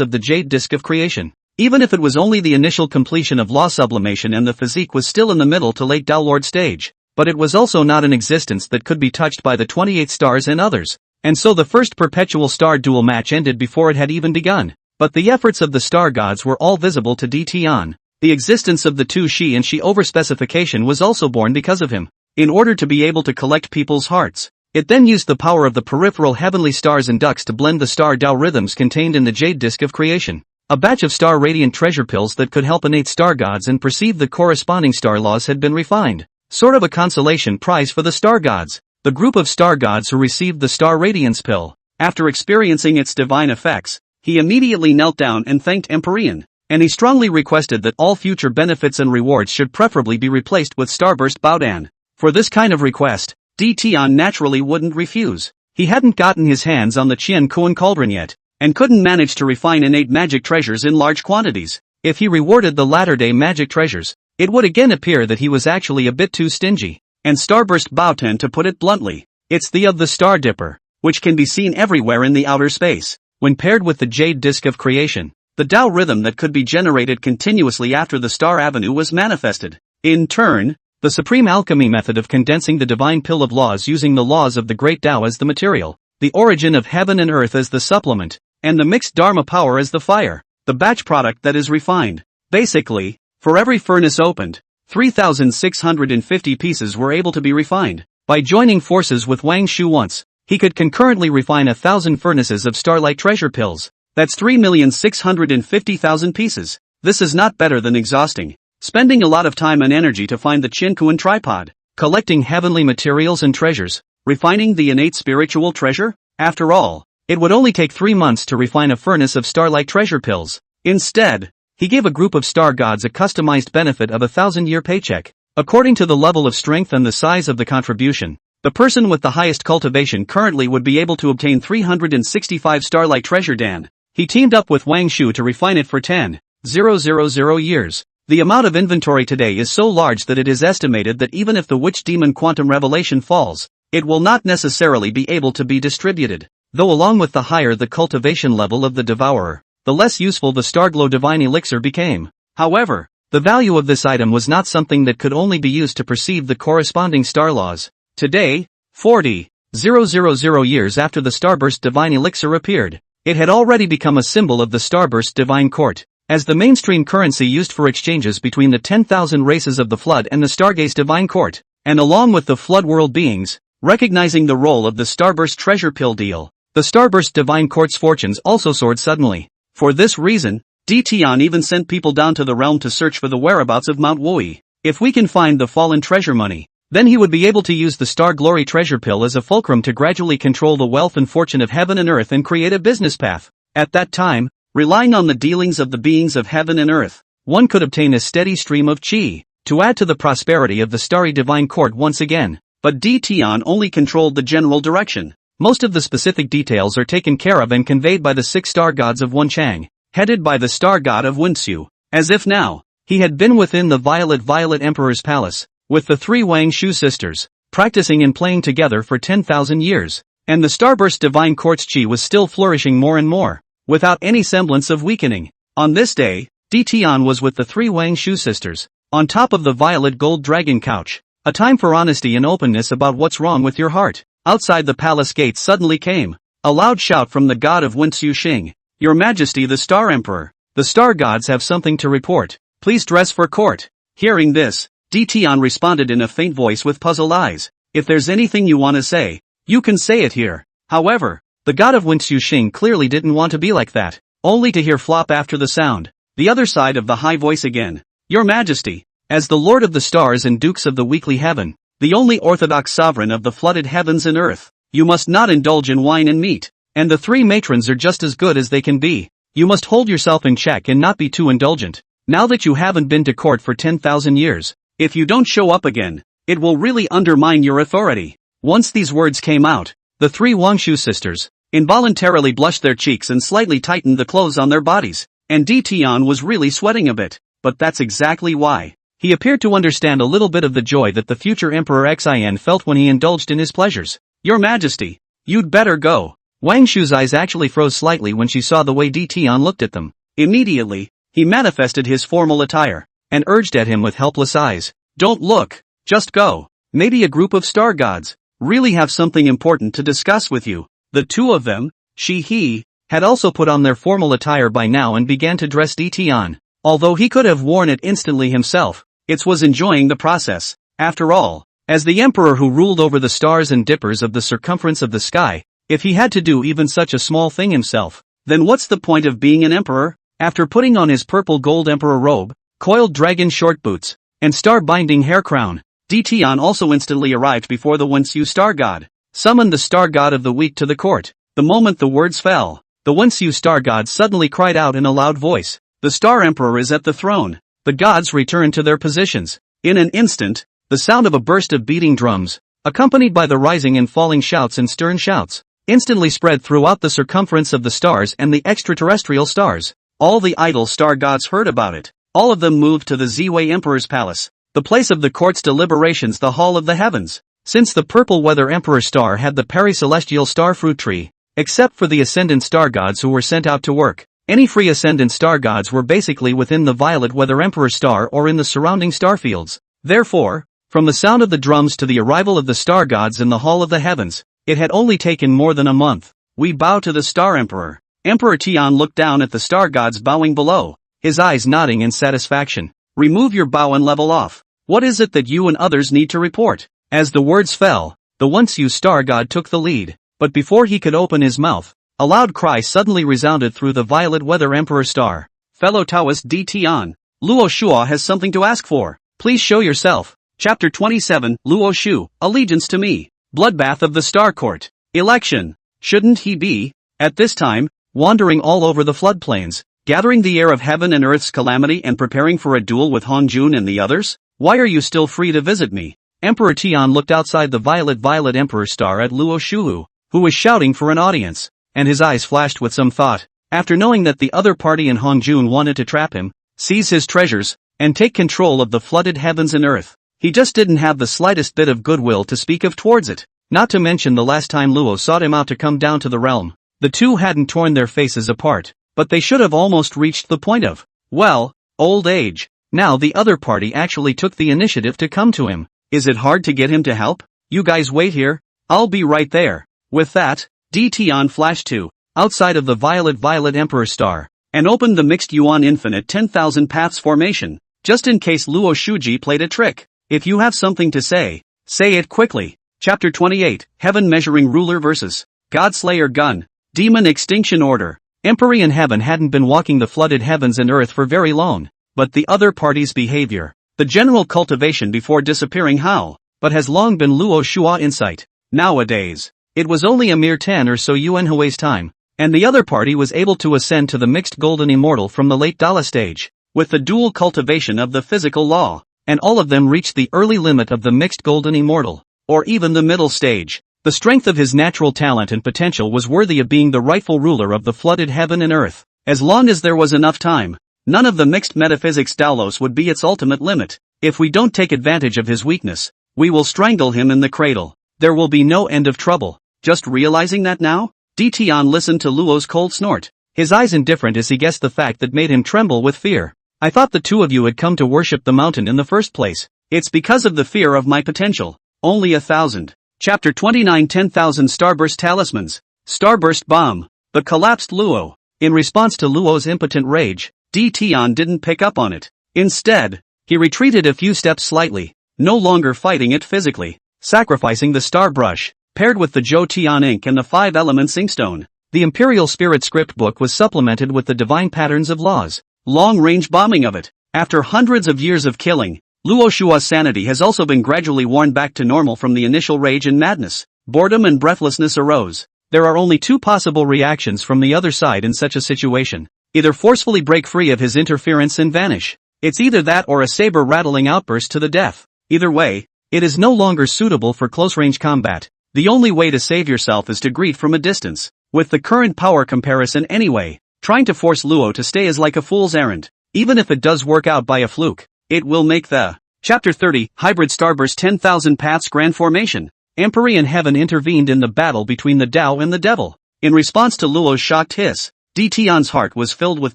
of the Jade Disc of Creation. Even if it was only the initial completion of law sublimation and the physique was still in the middle to late downward stage, but it was also not an existence that could be touched by the 28 stars and others. And so the first perpetual star duel match ended before it had even begun. But the efforts of the star gods were all visible to Dtion. The existence of the two Shi and Shi overspecification was also born because of him. In order to be able to collect people's hearts, it then used the power of the peripheral heavenly stars and ducks to blend the star Tao rhythms contained in the Jade Disc of Creation. A batch of star radiant treasure pills that could help innate star gods and perceive the corresponding star laws had been refined. Sort of a consolation prize for the star gods. The group of star gods who received the star radiance pill, after experiencing its divine effects, he immediately knelt down and thanked Empyrean, and he strongly requested that all future benefits and rewards should preferably be replaced with Starburst Baodan. For this kind of request, Dtion naturally wouldn't refuse. He hadn't gotten his hands on the Qian Kuan Cauldron yet, and couldn't manage to refine innate magic treasures in large quantities. If he rewarded the latter-day magic treasures, it would again appear that he was actually a bit too stingy. And Starburst Baodan, to put it bluntly, it's the of the Star Dipper, which can be seen everywhere in the outer space. When paired with the Jade Disc of Creation, the Tao rhythm that could be generated continuously after the Star Avenue was manifested. In turn, the supreme alchemy method of condensing the divine pill of laws using the laws of the great Tao as the material, the origin of heaven and earth as the supplement, and the mixed Dharma power as the fire, the batch product that is refined. Basically, for every furnace opened, 3,650 pieces were able to be refined. By joining forces with Wang Shu once, he could concurrently refine 1,000 furnaces of starlight treasure pills. That's 3,650,000 pieces. This is not better than exhausting. Spending a lot of time and energy to find the Qinkuan tripod, collecting heavenly materials and treasures, refining the innate spiritual treasure. After all, it would only take 3 months to refine a furnace of starlight treasure pills. Instead, he gave a group of star gods a customized benefit of 1,000-year paycheck. According to the level of strength and the size of the contribution, the person with the highest cultivation currently would be able to obtain 365 starlight treasure dan. He teamed up with Wang Shu to refine it for 10,000 years. The amount of inventory today is so large that it is estimated that even if the Witch Demon Quantum Revelation falls, it will not necessarily be able to be distributed. Though along with the higher the cultivation level of the Devourer, the less useful the Starglow Divine Elixir became. However, the value of this item was not something that could only be used to perceive the corresponding star laws. Today, 40,000 years after the Starburst Divine Elixir appeared, it had already become a symbol of the Starburst Divine Court, as the mainstream currency used for exchanges between the 10,000 races of the Flood and the Stargaze Divine Court, and along with the Flood world beings, recognizing the role of the Starburst Treasure Pill deal, The starburst divine court's fortunes also soared suddenly. For this reason, Tian even sent people down to the realm to search for the whereabouts of Mount Wui. If we can find the fallen treasure money, then he would be able to use the Star Glory treasure pill as a fulcrum to gradually control the wealth and fortune of heaven and earth and create a business path. At that time, relying on the dealings of the beings of heaven and earth, one could obtain a steady stream of qi, to add to the prosperity of the starry divine court once again. But Tian only controlled the general direction. Most of the specific details are taken care of and conveyed by the 6 star gods of Wenchang, headed by the star god of Wenxiu, as if now, he had been within the Violet Emperor's palace, with the 3 Wang Shu sisters, practicing and playing together for 10,000 years, and the starburst divine court's qi was still flourishing more and more, without any semblance of weakening. On this day, Tian was with the 3 Wang Shu sisters, on top of the violet gold dragon couch, a time for honesty and openness about what's wrong with your heart. Outside the palace gates suddenly came a loud shout from the god of Wenxiu Xing. Your Majesty the Star Emperor, the star gods have something to report. Please dress for court. Hearing this, Tian responded in a faint voice with puzzled eyes. If there's anything you want to say, you can say it here. However, the god of Wenxiu Xing clearly didn't want to be like that, only to hear flop after the sound. The other side of the high voice again. Your Majesty, as the Lord of the Stars and Dukes of the Weekly Heaven, the only orthodox sovereign of the flooded heavens and earth, you must not indulge in wine and meat, and the 3 matrons are just as good as they can be. You must hold yourself in check and not be too indulgent. Now that you haven't been to court for 10,000 years, if you don't show up again, it will really undermine your authority. Once these words came out, the 3 Wangshu sisters involuntarily blushed their cheeks and slightly tightened the clothes on their bodies, and Tian was really sweating a bit, but that's exactly why. He appeared to understand a little bit of the joy that the future Emperor Xin felt when he indulged in his pleasures. Your Majesty, you'd better go. Wang Shu's eyes actually froze slightly when she saw the way Tian looked at them. Immediately, he manifested his formal attire, and urged at him with helpless eyes. Don't look, just go. Maybe a group of star gods really have something important to discuss with you. The 2 of them, he, had also put on their formal attire by now and began to dress Tian. Although he could have worn it instantly himself, it was enjoying the process. After all, as the emperor who ruled over the stars and dippers of the circumference of the sky, if he had to do even such a small thing himself, then what's the point of being an emperor? After putting on his purple gold emperor robe, coiled dragon short boots, and star-binding hair crown, Tian also instantly arrived before the Wenxiu star god, summoned the star god of the week to the court. The moment the words fell, the Wenxiu star god suddenly cried out in a loud voice, the star emperor is at the throne. The gods returned to their positions. In an instant, the sound of a burst of beating drums, accompanied by the rising and falling shouts and stern shouts, instantly spread throughout the circumference of the stars and the extraterrestrial stars. All the idle star gods heard about it. All of them moved to the Ziwei Emperor's palace, the place of the court's deliberations, the hall of the heavens. Since the purple weather emperor star had the pericelestial star fruit tree, except for the ascendant star gods who were sent out to work, any free ascendant star gods were basically within the violet weather emperor star or in the surrounding star fields. Therefore, from the sound of the drums to the arrival of the star gods in the hall of the heavens, it had only taken more than a month. We bow to the star emperor. Emperor Tian looked down at the star gods bowing below, his eyes nodding in satisfaction. Remove your bow and level off. What is it that you and others need to report? As the words fell, the Wenxiu star god took the lead, but before he could open his mouth, a loud cry suddenly resounded through the violet weather emperor star. Fellow Taoist Tian, Luo Shua has something to ask for. Please show yourself. Chapter 27, Luo Shu, Allegiance to Me. Bloodbath of the Star Court. Election. Shouldn't he be, at this time, wandering all over the floodplains, gathering the air of heaven and earth's calamity and preparing for a duel with Han Jun and the others? Why are you still free to visit me? Emperor Tian looked outside the violet emperor star at Luo Shu, who was shouting for an audience, and his eyes flashed with some thought. After knowing that the other party and Han Jun wanted to trap him, seize his treasures, and take control of the flooded heavens and earth, he just didn't have the slightest bit of goodwill to speak of towards it. Not to mention the last time Luo sought him out to come down to the realm, the 2 hadn't torn their faces apart, but they should have almost reached the point of, well, old age. Now the other party actually took the initiative to come to him. Is it hard to get him to help? You guys wait here, I'll be right there. With that, Tian flashed to, outside of the violet emperor star, and opened the mixed Yuan infinite 10,000 paths formation, just in case Luo Shuji played a trick. If you have something to say it quickly. Chapter 28, Heaven Measuring Ruler vs. Godslayer gun. Demon extinction order. Empyrean heaven hadn't been walking the flooded heavens and earth for very long, but the other party's behavior, the general cultivation before disappearing how, but has long been Luo Shua insight. Nowadays, it was only a mere 10 or so Yuan Hui's time, and the other party was able to ascend to the mixed golden immortal from the late Dala stage, with the dual cultivation of the physical law, and all of them reached the early limit of the mixed golden immortal, or even the middle stage. The strength of his natural talent and potential was worthy of being the rightful ruler of the flooded heaven and earth. As long as there was enough time, none of the mixed metaphysics Dalos would be its ultimate limit. If we don't take advantage of his weakness, we will strangle him in the cradle. There will be no end of trouble. Just realizing that now? Dition listened to Luo's cold snort, his eyes indifferent as he guessed the fact that made him tremble with fear. I thought the two of you had come to worship the mountain in the first place. It's because of the fear of my potential. Only 1,000. Chapter 29 10,000 Starburst Talismans. Starburst Bomb. The collapsed Luo. In response to Luo's impotent rage, Dition didn't pick up on it. Instead, he retreated a few steps slightly, no longer fighting it physically, sacrificing the star brush, paired with the Zhou Tian ink and the 5 elements inkstone. The Imperial Spirit script book was supplemented with the divine patterns of laws, long-range bombing of it. After hundreds of years of killing, Luo Shua's sanity has also been gradually worn back to normal from the initial rage and madness. Boredom and breathlessness arose. There are only two possible reactions from the other side in such a situation. Either forcefully break free of his interference and vanish. It's either that or a saber-rattling outburst to the death. Either way, it is no longer suitable for close-range combat. The only way to save yourself is to greet from a distance. With the current power comparison anyway, trying to force Luo to stay is like a fool's errand. Even if it does work out by a fluke, it will make the Chapter 30, Hybrid Starburst 10,000 Paths Grand Formation. Empyrean heaven intervened in the battle between the Tao and the devil. In response to Luo's shocked hiss, Dition's heart was filled with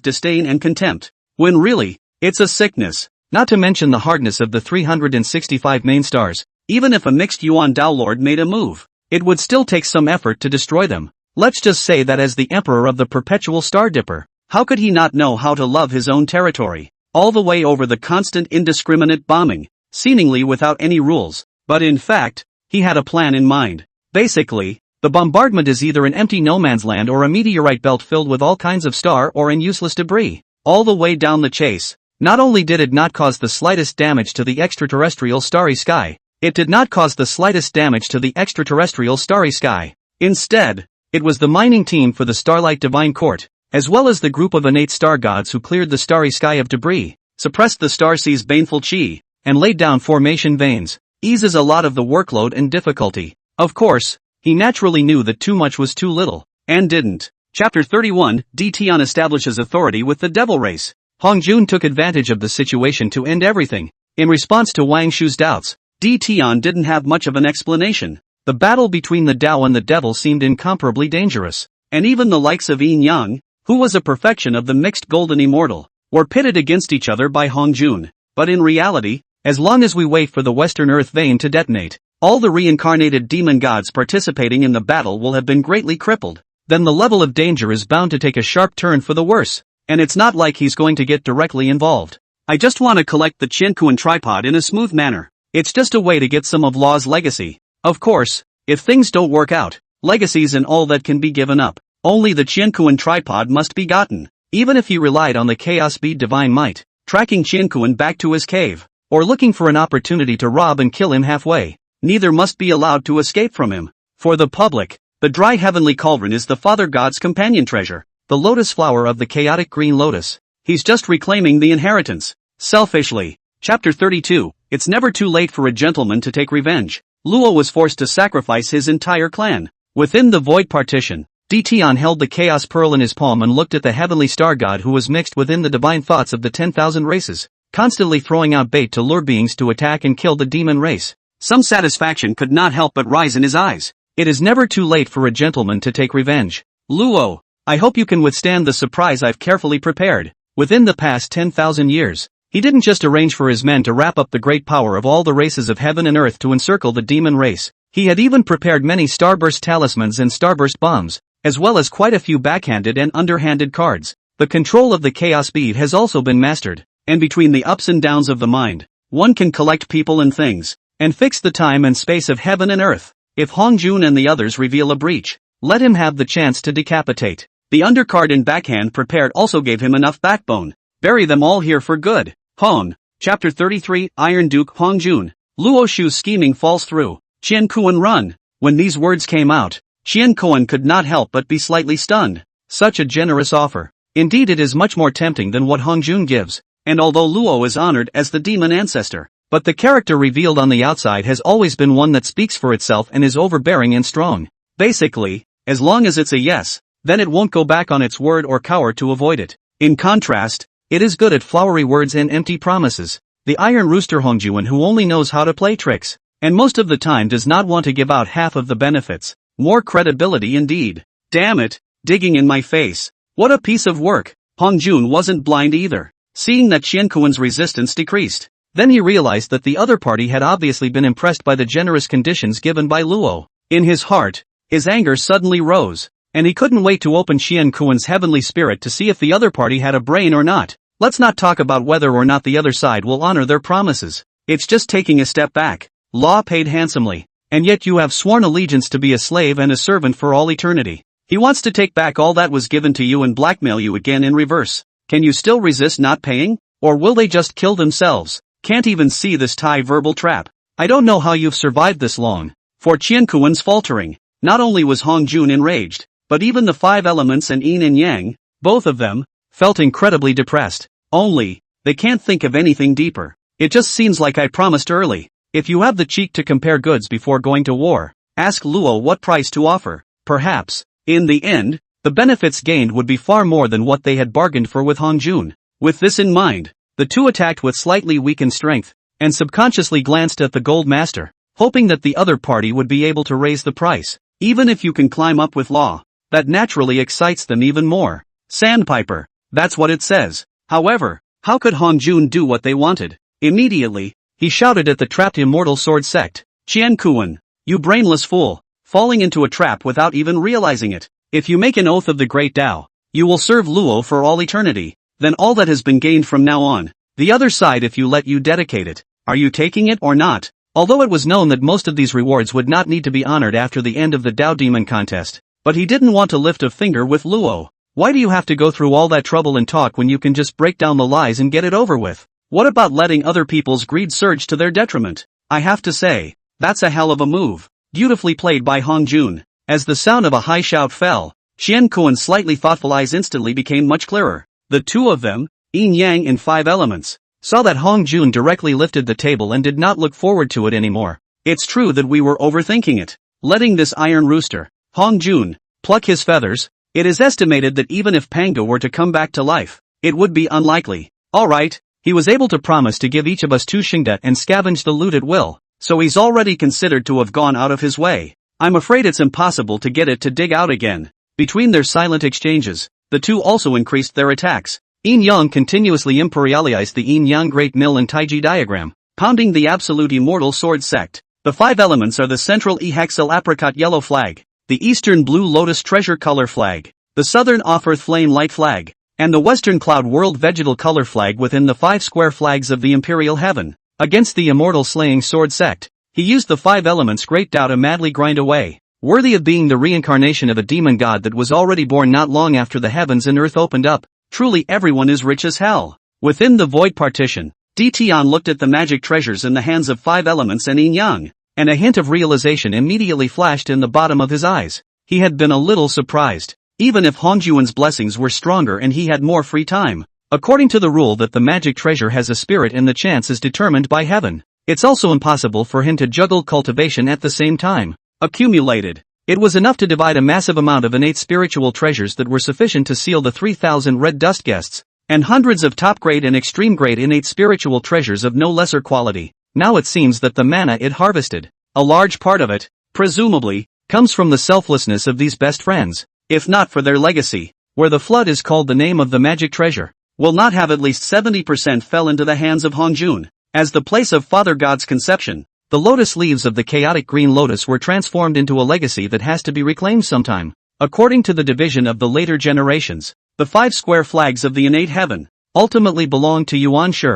disdain and contempt. When really, it's a sickness. Not to mention the hardness of the 365 main stars. Even if a mixed Yuan Tao Lord made a move, it would still take some effort to destroy them. Let's just say that as the Emperor of the Perpetual Star Dipper, how could he not know how to love his own territory? All the way over the constant indiscriminate bombing, seemingly without any rules, but in fact, he had a plan in mind. Basically, the bombardment is either an empty no man's land or a meteorite belt filled with all kinds of star or and useless debris, all the way down the chase. Not only did it not cause the slightest damage to the extraterrestrial starry sky, it did not cause the slightest damage to the extraterrestrial starry sky. Instead, it was the mining team for the Starlight Divine Court, as well as the group of innate star gods who cleared the starry sky of debris, suppressed the star sea's baneful chi, and laid down formation veins, eases a lot of the workload and difficulty. Of course, he naturally knew that too much was too little, and didn't. Chapter 31, Dition establishes authority with the devil race. Hongjun took advantage of the situation to end everything. In response to Wang Shu's doubts, Dition didn't have much of an explanation. The battle between the Tao and the devil seemed incomparably dangerous, and even the likes of Yin Yang, who was a perfection of the mixed golden immortal, were pitted against each other by Hongjun. But in reality, as long as we wait for the Western Earth vein to detonate, all the reincarnated demon gods participating in the battle will have been greatly crippled. Then the level of danger is bound to take a sharp turn for the worse, and it's not like he's going to get directly involved. I just want to collect the Qianquan tripod in a smooth manner. It's just a way to get some of Law's legacy. Of course, if things don't work out, legacies and all that can be given up. Only the Qianquan tripod must be gotten. Even if he relied on the Chaos Bead Divine Might, tracking Qianquan back to his cave, or looking for an opportunity to rob and kill him halfway, neither must be allowed to escape from him. For the public, the dry heavenly cauldron is the Father God's companion treasure, the lotus flower of the chaotic green lotus. He's just reclaiming the inheritance. Selfishly. Chapter 32, It's never too late for a gentleman to take revenge. Luo was forced to sacrifice his entire clan. Within the void partition, Dition held the Chaos Pearl in his palm and looked at the heavenly star god who was mixed within the divine thoughts of the 10,000 races, constantly throwing out bait to lure beings to attack and kill the demon race. Some satisfaction could not help but rise in his eyes. It is never too late for a gentleman to take revenge. Luo, I hope you can withstand the surprise I've carefully prepared. Within the past 10,000 years, he didn't just arrange for his men to wrap up the great power of all the races of heaven and earth to encircle the demon race. He had even prepared many starburst talismans and starburst bombs, as well as quite a few backhanded and underhanded cards. The control of the chaos bead has also been mastered, and between the ups and downs of the mind, one can collect people and things, and fix the time and space of heaven and earth. If Hongjun and the others reveal a breach, Let him have the chance to decapitate. The undercard and backhand prepared also gave him enough backbone. Bury them all here for good. Hon. Chapter 33, Iron Duke Hongjun. Luo Shu's scheming falls through. Qian Kuan run. When these words came out, Qian Kuan could not help but be slightly stunned. Such a generous offer. Indeed, it is much more tempting than what Hongjun gives, and although Luo is honored as the demon ancestor, but the character revealed on the outside has always been one that speaks for itself and is overbearing and strong. Basically, as long as it's a yes, then it won't go back on its word or cower to avoid it. In contrast, it is good at flowery words and empty promises. The Iron Rooster Hongjun who only knows how to play tricks, and most of the time does not want to give out half of the benefits. More credibility indeed. Damn it, digging in my face. What a piece of work. Hongjun wasn't blind either. Seeing that Qian Kuan's resistance decreased, then he realized that the other party had obviously been impressed by the generous conditions given by Luo. In his heart, his anger suddenly rose, and he couldn't wait to open Qian Kuan's heavenly spirit to see if the other party had a brain or not. Let's not talk about whether or not the other side will honor their promises. It's just taking a step back. Law paid handsomely, and yet you have sworn allegiance to be a slave and a servant for all eternity. He wants to take back all that was given to you and blackmail you again in reverse. Can you still resist not paying? Or will they just kill themselves? Can't even see this Thai verbal trap. I don't know how you've survived this long. For Qian Kuan's faltering, not only was Hongjun enraged, but even the five elements and yin and yang, both of them, felt incredibly depressed. Only, they can't think of anything deeper. It just seems like I promised early. If you have the cheek to compare goods before going to war, ask Luo what price to offer. Perhaps, in the end, the benefits gained would be far more than what they had bargained for with Hongjun. With this in mind, the two attacked with slightly weakened strength, and subconsciously glanced at the Gold Master, hoping that the other party would be able to raise the price. Even if you can climb up with law, that naturally excites them even more. Sandpiper, that's what it says. However, how could Hongjun do what they wanted? Immediately, he shouted at the trapped immortal sword sect. Qian Kuan, you brainless fool, falling into a trap without even realizing it. If you make an oath of the great Tao, you will serve Luo for all eternity, then all that has been gained from now on, the other side if you let you dedicate it. Are you taking it or not? Although it was known that most of these rewards would not need to be honored after the end of the Tao Demon contest, but he didn't want to lift a finger with Luo. Why do you have to go through all that trouble and talk when you can just break down the lies and get it over with? What about letting other people's greed surge to their detriment? I have to say, that's a hell of a move. Beautifully played by Hongjun. As the sound of a high shout fell, Qian Kuan's slightly thoughtful eyes instantly became much clearer. The two of them, yin yang and five elements, saw that Hongjun directly lifted the table and did not look forward to it anymore. It's true that we were overthinking it. Letting this iron rooster, Hongjun, pluck his feathers. It is estimated that even if Panga were to come back to life, it would be unlikely. Alright, he was able to promise to give each of us 2 shingda and scavenge the loot at will, so he's already considered to have gone out of his way. I'm afraid it's impossible to get it to dig out again. Between their silent exchanges, the two also increased their attacks. Yin Yang continuously imperialized the Yin Yang Great Mill and Taiji diagram, pounding the absolute immortal sword sect. The 5 elements are the central E-hexyl apricot yellow flag, the eastern blue lotus treasure color flag, the southern off-earth flame light flag, and the western cloud world vegetal color flag within the 5 square flags of the imperial heaven. Against the immortal slaying sword sect, he used the 5 elements great Tao to madly grind away, worthy of being the reincarnation of a demon god that was already born not long after the heavens and earth opened up. Truly everyone is rich as hell. Within the void partition, Di Tian looked at the magic treasures in the hands of 5 elements and Yin Yang, and a hint of realization immediately flashed in the bottom of his eyes. He had been a little surprised, even if Hongjuan's blessings were stronger and he had more free time. According to the rule that the magic treasure has a spirit and the chance is determined by heaven, it's also impossible for him to juggle cultivation at the same time. Accumulated, it was enough to divide a massive amount of innate spiritual treasures that were sufficient to seal the 3,000 red dust guests, and hundreds of top-grade and extreme-grade innate spiritual treasures of no lesser quality. Now it seems that the mana it harvested, a large part of it, presumably, comes from the selflessness of these best friends. If not for their legacy, where the flood is called the name of the magic treasure, will not have at least 70% fell into the hands of Hongjun. As the place of Father God's conception, the lotus leaves of the chaotic green lotus were transformed into a legacy that has to be reclaimed sometime. According to the division of the later generations, the 5 square flags of the innate heaven ultimately belonged to Yuan Shi,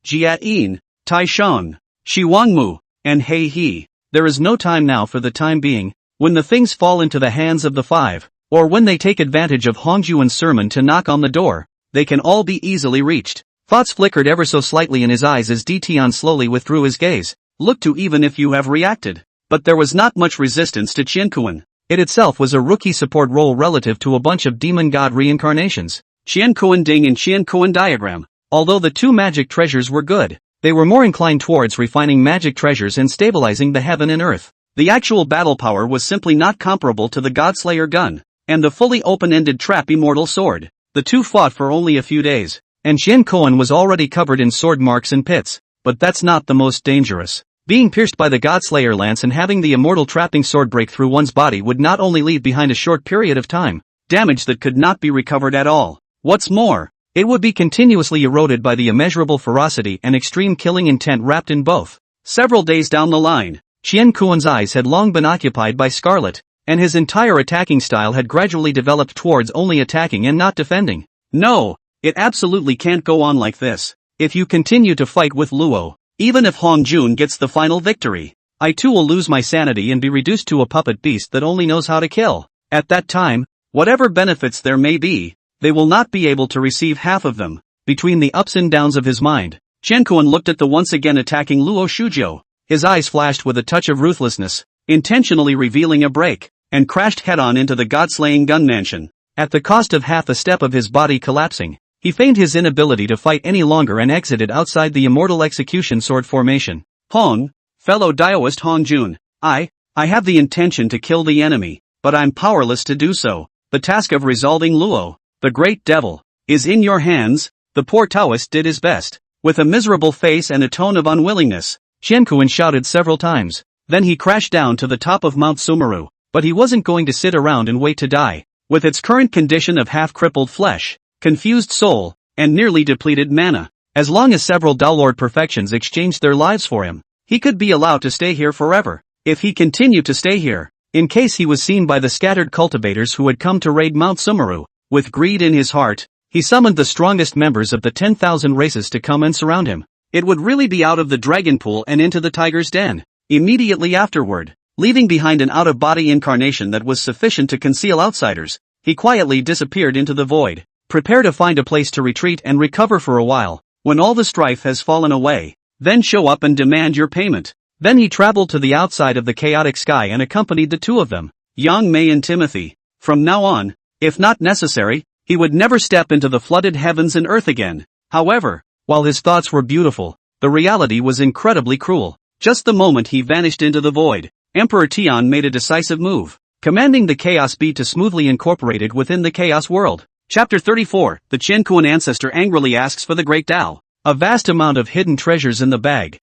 Jia Yin, Tai Shang, Shi Wangmu, and Hei He. There is no time now for the time being. when the things fall into the hands of the five, or when they take advantage of Hongjuan's sermon to knock on the door, they can all be easily reached. Thoughts flickered ever so slightly in his eyes as Tian slowly withdrew his gaze. Look to even if you have reacted. But there was not much resistance to Qianquan. It itself was a rookie support role relative to a bunch of demon god reincarnations. Qianquan Ding and Qianquan Diagram. Although the two magic treasures were good, they were more inclined towards refining magic treasures and stabilizing the heaven and earth. The actual battle power was simply not comparable to the Godslayer gun, and the fully open-ended trap immortal sword. The two fought for only a few days, and Qianquan was already covered in sword marks and pits, but that's not the most dangerous. Being pierced by the Godslayer lance and having the immortal trapping sword break through one's body would not only leave behind a short period of time, damage that could not be recovered at all. What's more, it would be continuously eroded by the immeasurable ferocity and extreme killing intent wrapped in both. Several days down the line, Qianquan's eyes had long been occupied by Scarlet, and his entire attacking style had gradually developed towards only attacking and not defending. No, it absolutely can't go on like this. If you continue to fight with Luo, even if Hongjun gets the final victory, I too will lose my sanity and be reduced to a puppet beast that only knows how to kill. At that time, whatever benefits there may be, they will not be able to receive half of them. Between the ups and downs of his mind, Qianquan looked at the once again attacking Luo Shujo. His eyes flashed with a touch of ruthlessness, intentionally revealing a break, and crashed head-on into the god-slaying gun mansion. At the cost of half a step of his body collapsing, he feigned his inability to fight any longer and exited outside the immortal execution sword formation. Hong, fellow Daoist Hongjun, I have the intention to kill the enemy, but I'm powerless to do so. The task of resolving Luo, the great devil, is in your hands. The poor Taoist did his best. With a miserable face and a tone of unwillingness, Qianquan shouted several times. Then he crashed down to the top of Mount Sumeru, but he wasn't going to sit around and wait to die. With its current condition of half-crippled flesh, confused soul, and nearly depleted mana, as long as several Daolord perfections exchanged their lives for him, he could be allowed to stay here forever. If he continued to stay here, in case he was seen by the scattered cultivators who had come to raid Mount Sumeru, with greed in his heart, he summoned the strongest members of the 10,000 races to come and surround him. It would really be out of the dragon pool and into the tiger's den. Immediately afterward, leaving behind an out-of-body incarnation that was sufficient to conceal outsiders, he quietly disappeared into the void. Prepare to find a place to retreat and recover for a while. When all the strife has fallen away, then show up and demand your payment. Then he traveled to the outside of the chaotic sky and accompanied the two of them, Yang Mei and Timothy. From now on, if not necessary, he would never step into the flooded heavens and earth again. However, while his thoughts were beautiful, the reality was incredibly cruel. Just the moment he vanished into the void, Emperor Tian made a decisive move, commanding the Chaos Beat to smoothly incorporate it within the Chaos World. Chapter 34, the Qianquan ancestor angrily asks for the Great Tao. A vast amount of hidden treasures in the bag.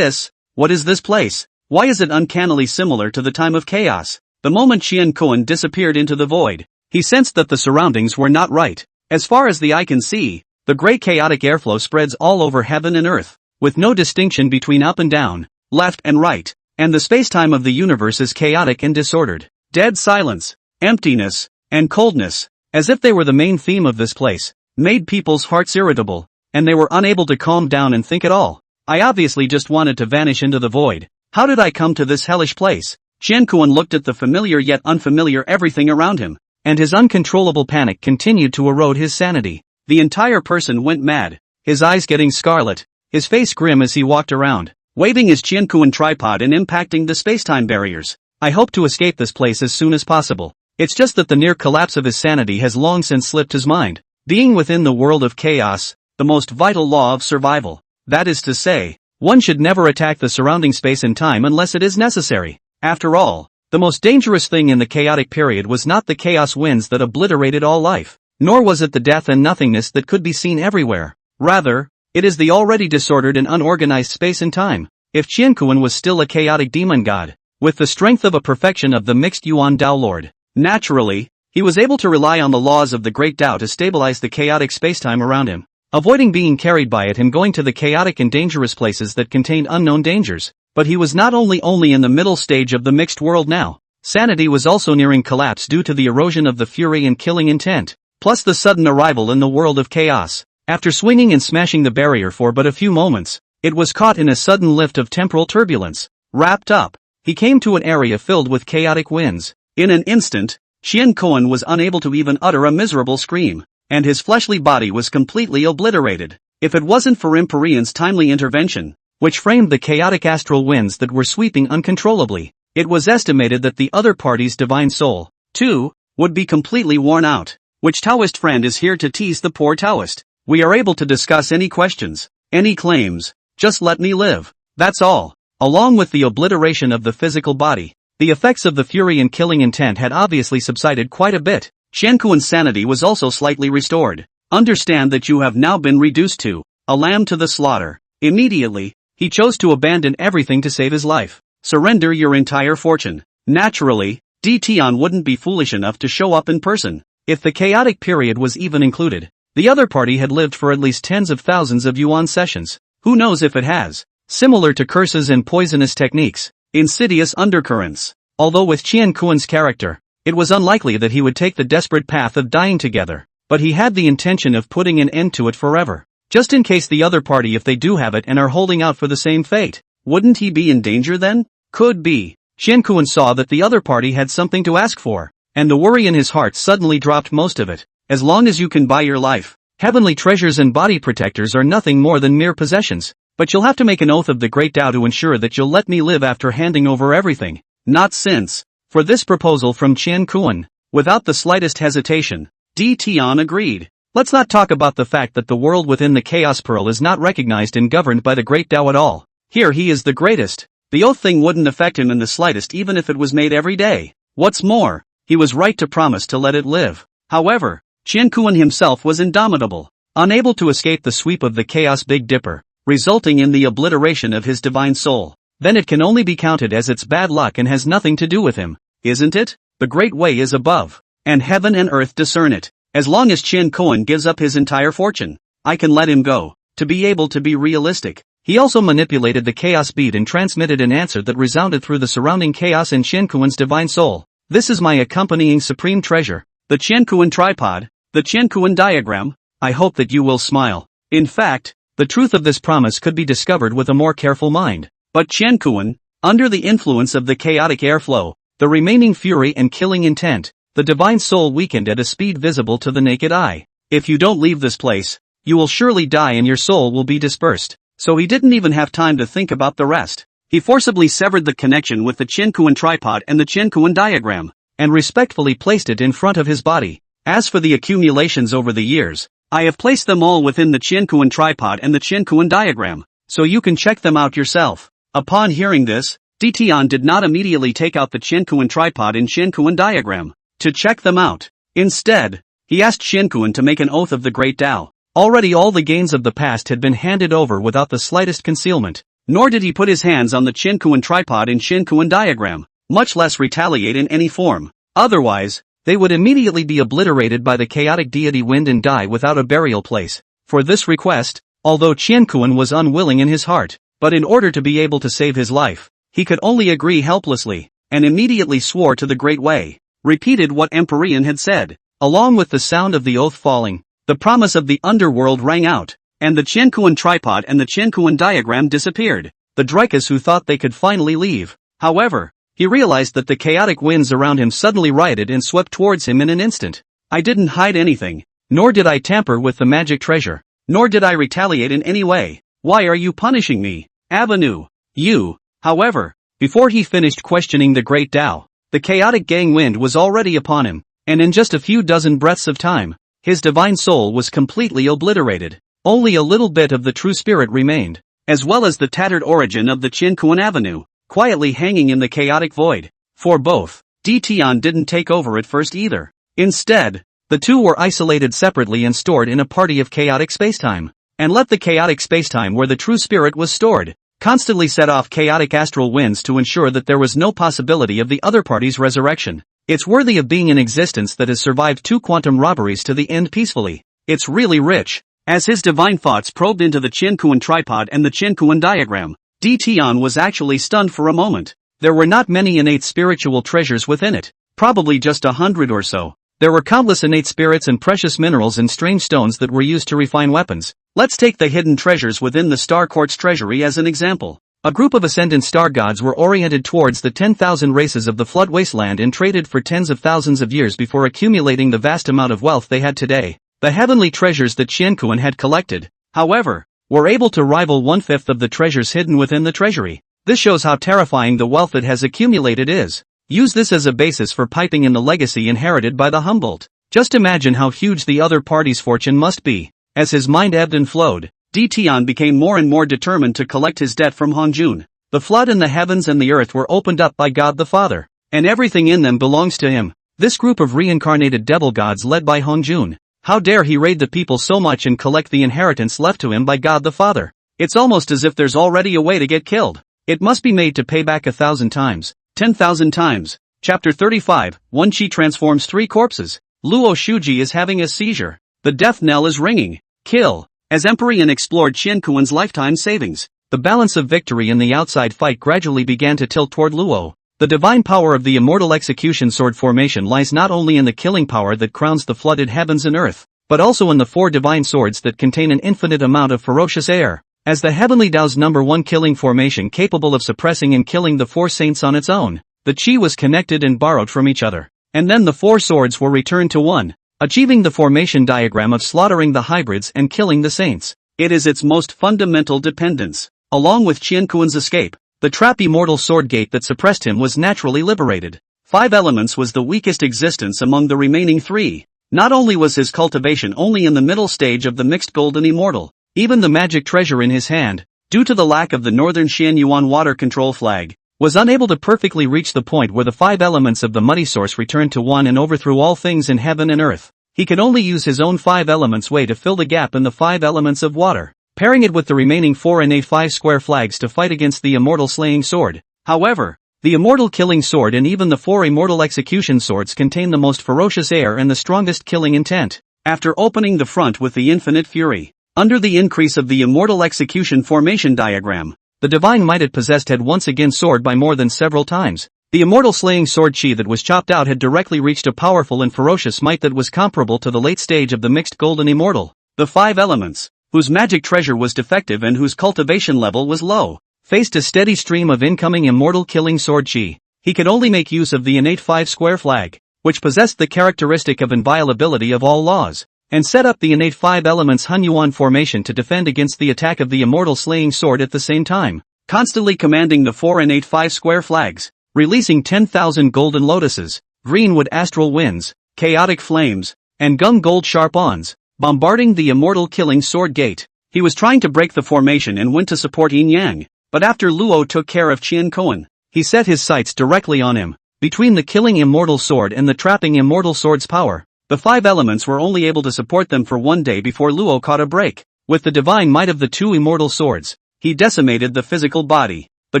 What is this place? Why is it uncannily similar to the time of chaos? The moment Qianquan disappeared into the void, he sensed that the surroundings were not right. As far as the eye can see, the great chaotic airflow spreads all over heaven and earth, with no distinction between up and down, left and right, and the space-time of the universe is chaotic and disordered. Dead silence, emptiness, and coldness, as if they were the main theme of this place, made people's hearts irritable, and they were unable to calm down and think at all. I obviously just wanted to vanish into the void. How did I come to this hellish place? Qianquan looked at the familiar yet unfamiliar everything around him, and his uncontrollable panic continued to erode his sanity. The entire person went mad, his eyes getting scarlet, his face grim as he walked around, waving his Qianquan tripod and impacting the space-time barriers. I hope to escape this place as soon as possible. It's just that the near collapse of his sanity has long since slipped his mind. Being within the world of chaos, the most vital law of survival. That is to say, one should never attack the surrounding space and time unless it is necessary. After all, the most dangerous thing in the chaotic period was not the chaos winds that obliterated all life, nor was it the death and nothingness that could be seen everywhere. Rather, it is the already disordered and unorganized space and time. If Qianquan was still a chaotic demon god, with the strength of a perfection of the mixed Yuan Dao Lord, naturally, he was able to rely on the laws of the Great Tao to stabilize the chaotic spacetime around him, avoiding being carried by it and going to the chaotic and dangerous places that contained unknown dangers. But he was not only in the middle stage of the mixed world now. Sanity was also nearing collapse due to the erosion of the fury and killing intent, plus the sudden arrival in the world of chaos. After swinging and smashing the barrier for but a few moments, it was caught in a sudden lift of temporal turbulence. Wrapped up, he came to an area filled with chaotic winds. In an instant, Qian Kuan was unable to even utter a miserable scream, and his fleshly body was completely obliterated. If it wasn't for Empyrean's timely intervention, which framed the chaotic astral winds that were sweeping uncontrollably, it was estimated that the other party's divine soul, too, would be completely worn out. Which Taoist friend is here to tease the poor Taoist? We are able to discuss any questions, any claims, just let me live. That's all. Along with the obliteration of the physical body, the effects of the fury and killing intent had obviously subsided quite a bit. Qian Kuan's sanity was also slightly restored. Understand that you have now been reduced to a lamb to the slaughter. Immediately, he chose to abandon everything to save his life. Surrender your entire fortune. Naturally, Tian wouldn't be foolish enough to show up in person. If the chaotic period was even included, the other party had lived for at least tens of thousands of yuan sessions. Who knows if it has? Similar to curses and poisonous techniques, insidious undercurrents. Although with Qian Kuan's character, it was unlikely that he would take the desperate path of dying together, but he had the intention of putting an end to it forever. Just in case the other party, if they do have it and are holding out for the same fate, wouldn't he be in danger then? Could be. Qian Kuan saw that the other party had something to ask for, and the worry in his heart suddenly dropped most of it. As long as you can buy your life, heavenly treasures and body protectors are nothing more than mere possessions. But you'll have to make an oath of the great Tao to ensure that you'll let me live after handing over everything. Not since. For this proposal from Qian Kuan, without the slightest hesitation, Tian agreed. Let's not talk about the fact that the world within the Chaos Pearl is not recognized and governed by the great Tao at all. Here he is the greatest. The oath thing wouldn't affect him in the slightest even if it was made every day. What's more, he was right to promise to let it live. However, Qian Kuan himself was indomitable, unable to escape the sweep of the Chaos Big Dipper, resulting in the obliteration of his divine soul. Then it can only be counted as it's bad luck and has nothing to do with him, isn't it? The great way is above, and heaven and earth discern it. As long as Qian Kuan gives up his entire fortune, I can let him go. To be able to be realistic, he also manipulated the chaos bead and transmitted an answer that resounded through the surrounding chaos in Qian Kuan's divine soul. This is my accompanying supreme treasure, the Qian Kuan tripod, the Qian Kuan diagram. I hope that you will smile. In fact, the truth of this promise could be discovered with a more careful mind. But Qian Kuan, under the influence of the chaotic airflow, the remaining fury and killing intent, the divine soul weakened at a speed visible to the naked eye. If you don't leave this place, you will surely die and your soul will be dispersed. So he didn't even have time to think about the rest. He forcibly severed the connection with the Qian Kuan tripod and the Qian Kuan diagram, and respectfully placed it in front of his body. As for the accumulations over the years, I have placed them all within the Qian Kuan tripod and the Qian Kuan diagram, so you can check them out yourself. Upon hearing this, Tian did not immediately take out the Qian Kuan tripod and Qian Kuan diagram to check them out. Instead, he asked Qian Kuan to make an oath of the great Tao. Already all the gains of the past had been handed over without the slightest concealment, nor did he put his hands on the Qian Kuan tripod and Qian Kuan diagram, much less retaliate in any form. Otherwise, they would immediately be obliterated by the chaotic deity wind and die without a burial place. For this request, although Qian Kuan was unwilling in his heart, but in order to be able to save his life, he could only agree helplessly, and immediately swore to the Great Way, repeated what Empyrean had said. Along with the sound of the oath falling, the promise of the underworld rang out, and the Qian Kuan tripod and the Qian Kuan diagram disappeared. The Drykas who thought they could finally leave. However, he realized that the chaotic winds around him suddenly rioted and swept towards him in an instant. I didn't hide anything, nor did I tamper with the magic treasure, nor did I retaliate in any way. Why are you punishing me? Avenue. You. However, before he finished questioning the great Tao, the chaotic gang wind was already upon him, and in just a few dozen breaths of time, his divine soul was completely obliterated. Only a little bit of the true spirit remained, as well as the tattered origin of the Qian Kuan Avenue, quietly hanging in the chaotic void. For both, Tian didn't take over at first either. Instead, the two were isolated separately and stored in a party of chaotic spacetime, and let the chaotic spacetime where the true spirit was stored constantly set off chaotic astral winds to ensure that there was no possibility of the other party's resurrection. It's worthy of being an existence that has survived 2 quantum robberies to the end peacefully. It's really rich. As his divine thoughts probed into the Qian Kuan tripod and the Qian Kuan diagram, Tian was actually stunned for a moment. There were not many innate spiritual treasures within it, probably just 100 or so. There were countless innate spirits and precious minerals and strange stones that were used to refine weapons. Let's take the hidden treasures within the Star Quartz treasury as an example. A group of ascendant star gods were oriented towards the 10,000 races of the flood wasteland and traded for tens of thousands of years before accumulating the vast amount of wealth they had today. The heavenly treasures that Qianquan had collected, however, were able to rival one-fifth of the treasures hidden within the treasury. This shows how terrifying the wealth it has accumulated is. Use this as a basis for piping in the legacy inherited by the Humboldt. Just imagine how huge the other party's fortune must be. As his mind ebbed and flowed, Di Tian became more and more determined to collect his debt from Hongjun. The flood and the heavens and the earth were opened up by God the Father, and everything in them belongs to him. This group of reincarnated devil gods led by Hongjun. How dare he raid the people so much and collect the inheritance left to him by God the Father? It's almost as if there's already a way to get killed. It must be made to pay back 1,000 times, 10,000 times. Chapter 35, One Qi transforms 3 corpses. Luo Shuji is having a seizure. The death knell is ringing. Kill. As Emperor Yan explored Qianquan's lifetime savings, the balance of victory in the outside fight gradually began to tilt toward Luo. The divine power of the immortal execution sword formation lies not only in the killing power that crowns the flooded heavens and earth, but also in the 4 divine swords that contain an infinite amount of ferocious air. As the heavenly Tao's #1 killing formation capable of suppressing and killing the 4 saints on its own, the Qi was connected and borrowed from each other, and then the 4 swords were returned to one, achieving the formation diagram of slaughtering the hybrids and killing the saints. It is its most fundamental dependence. Along with Qianquan's escape, the trap immortal sword gate that suppressed him was naturally liberated. 5 elements was the weakest existence among the remaining 3. Not only was his cultivation only in the middle stage of the mixed golden immortal, even the magic treasure in his hand, due to the lack of the northern Xianyuan water control flag, was unable to perfectly reach the point where the 5 elements of the muddy source returned to one and overthrew all things in heaven and earth. He could only use his own 5 elements way to fill the gap in the 5 elements of water, pairing it with the remaining 4 and A5 square flags to fight against the immortal slaying sword. However, the immortal killing sword and even the 4 immortal execution swords contain the most ferocious air and the strongest killing intent. After opening the front with the infinite fury, under the increase of the immortal execution formation diagram, the divine might it possessed had once again soared by more than several times. The immortal slaying sword chi that was chopped out had directly reached a powerful and ferocious might that was comparable to the late stage of the mixed golden immortal. The 5 elements, whose magic treasure was defective and whose cultivation level was low, faced a steady stream of incoming immortal killing sword chi. He could only make use of the innate 5 square flag, which possessed the characteristic of inviolability of all laws, and set up the innate 5 elements Hunyuan formation to defend against the attack of the immortal slaying sword at the same time, constantly commanding the 4 innate 5 square flags, releasing 10,000 golden lotuses, greenwood astral winds, chaotic flames, and gung gold sharp-ons, bombarding the immortal killing sword gate. He was trying to break the formation and went to support Yin Yang, but after Luo took care of Qianquan, he set his sights directly on him. Between the killing immortal sword and the trapping immortal sword's power, the 5 elements were only able to support them for 1 day before Luo caught a break. With the divine might of the 2 immortal swords, he decimated the physical body. The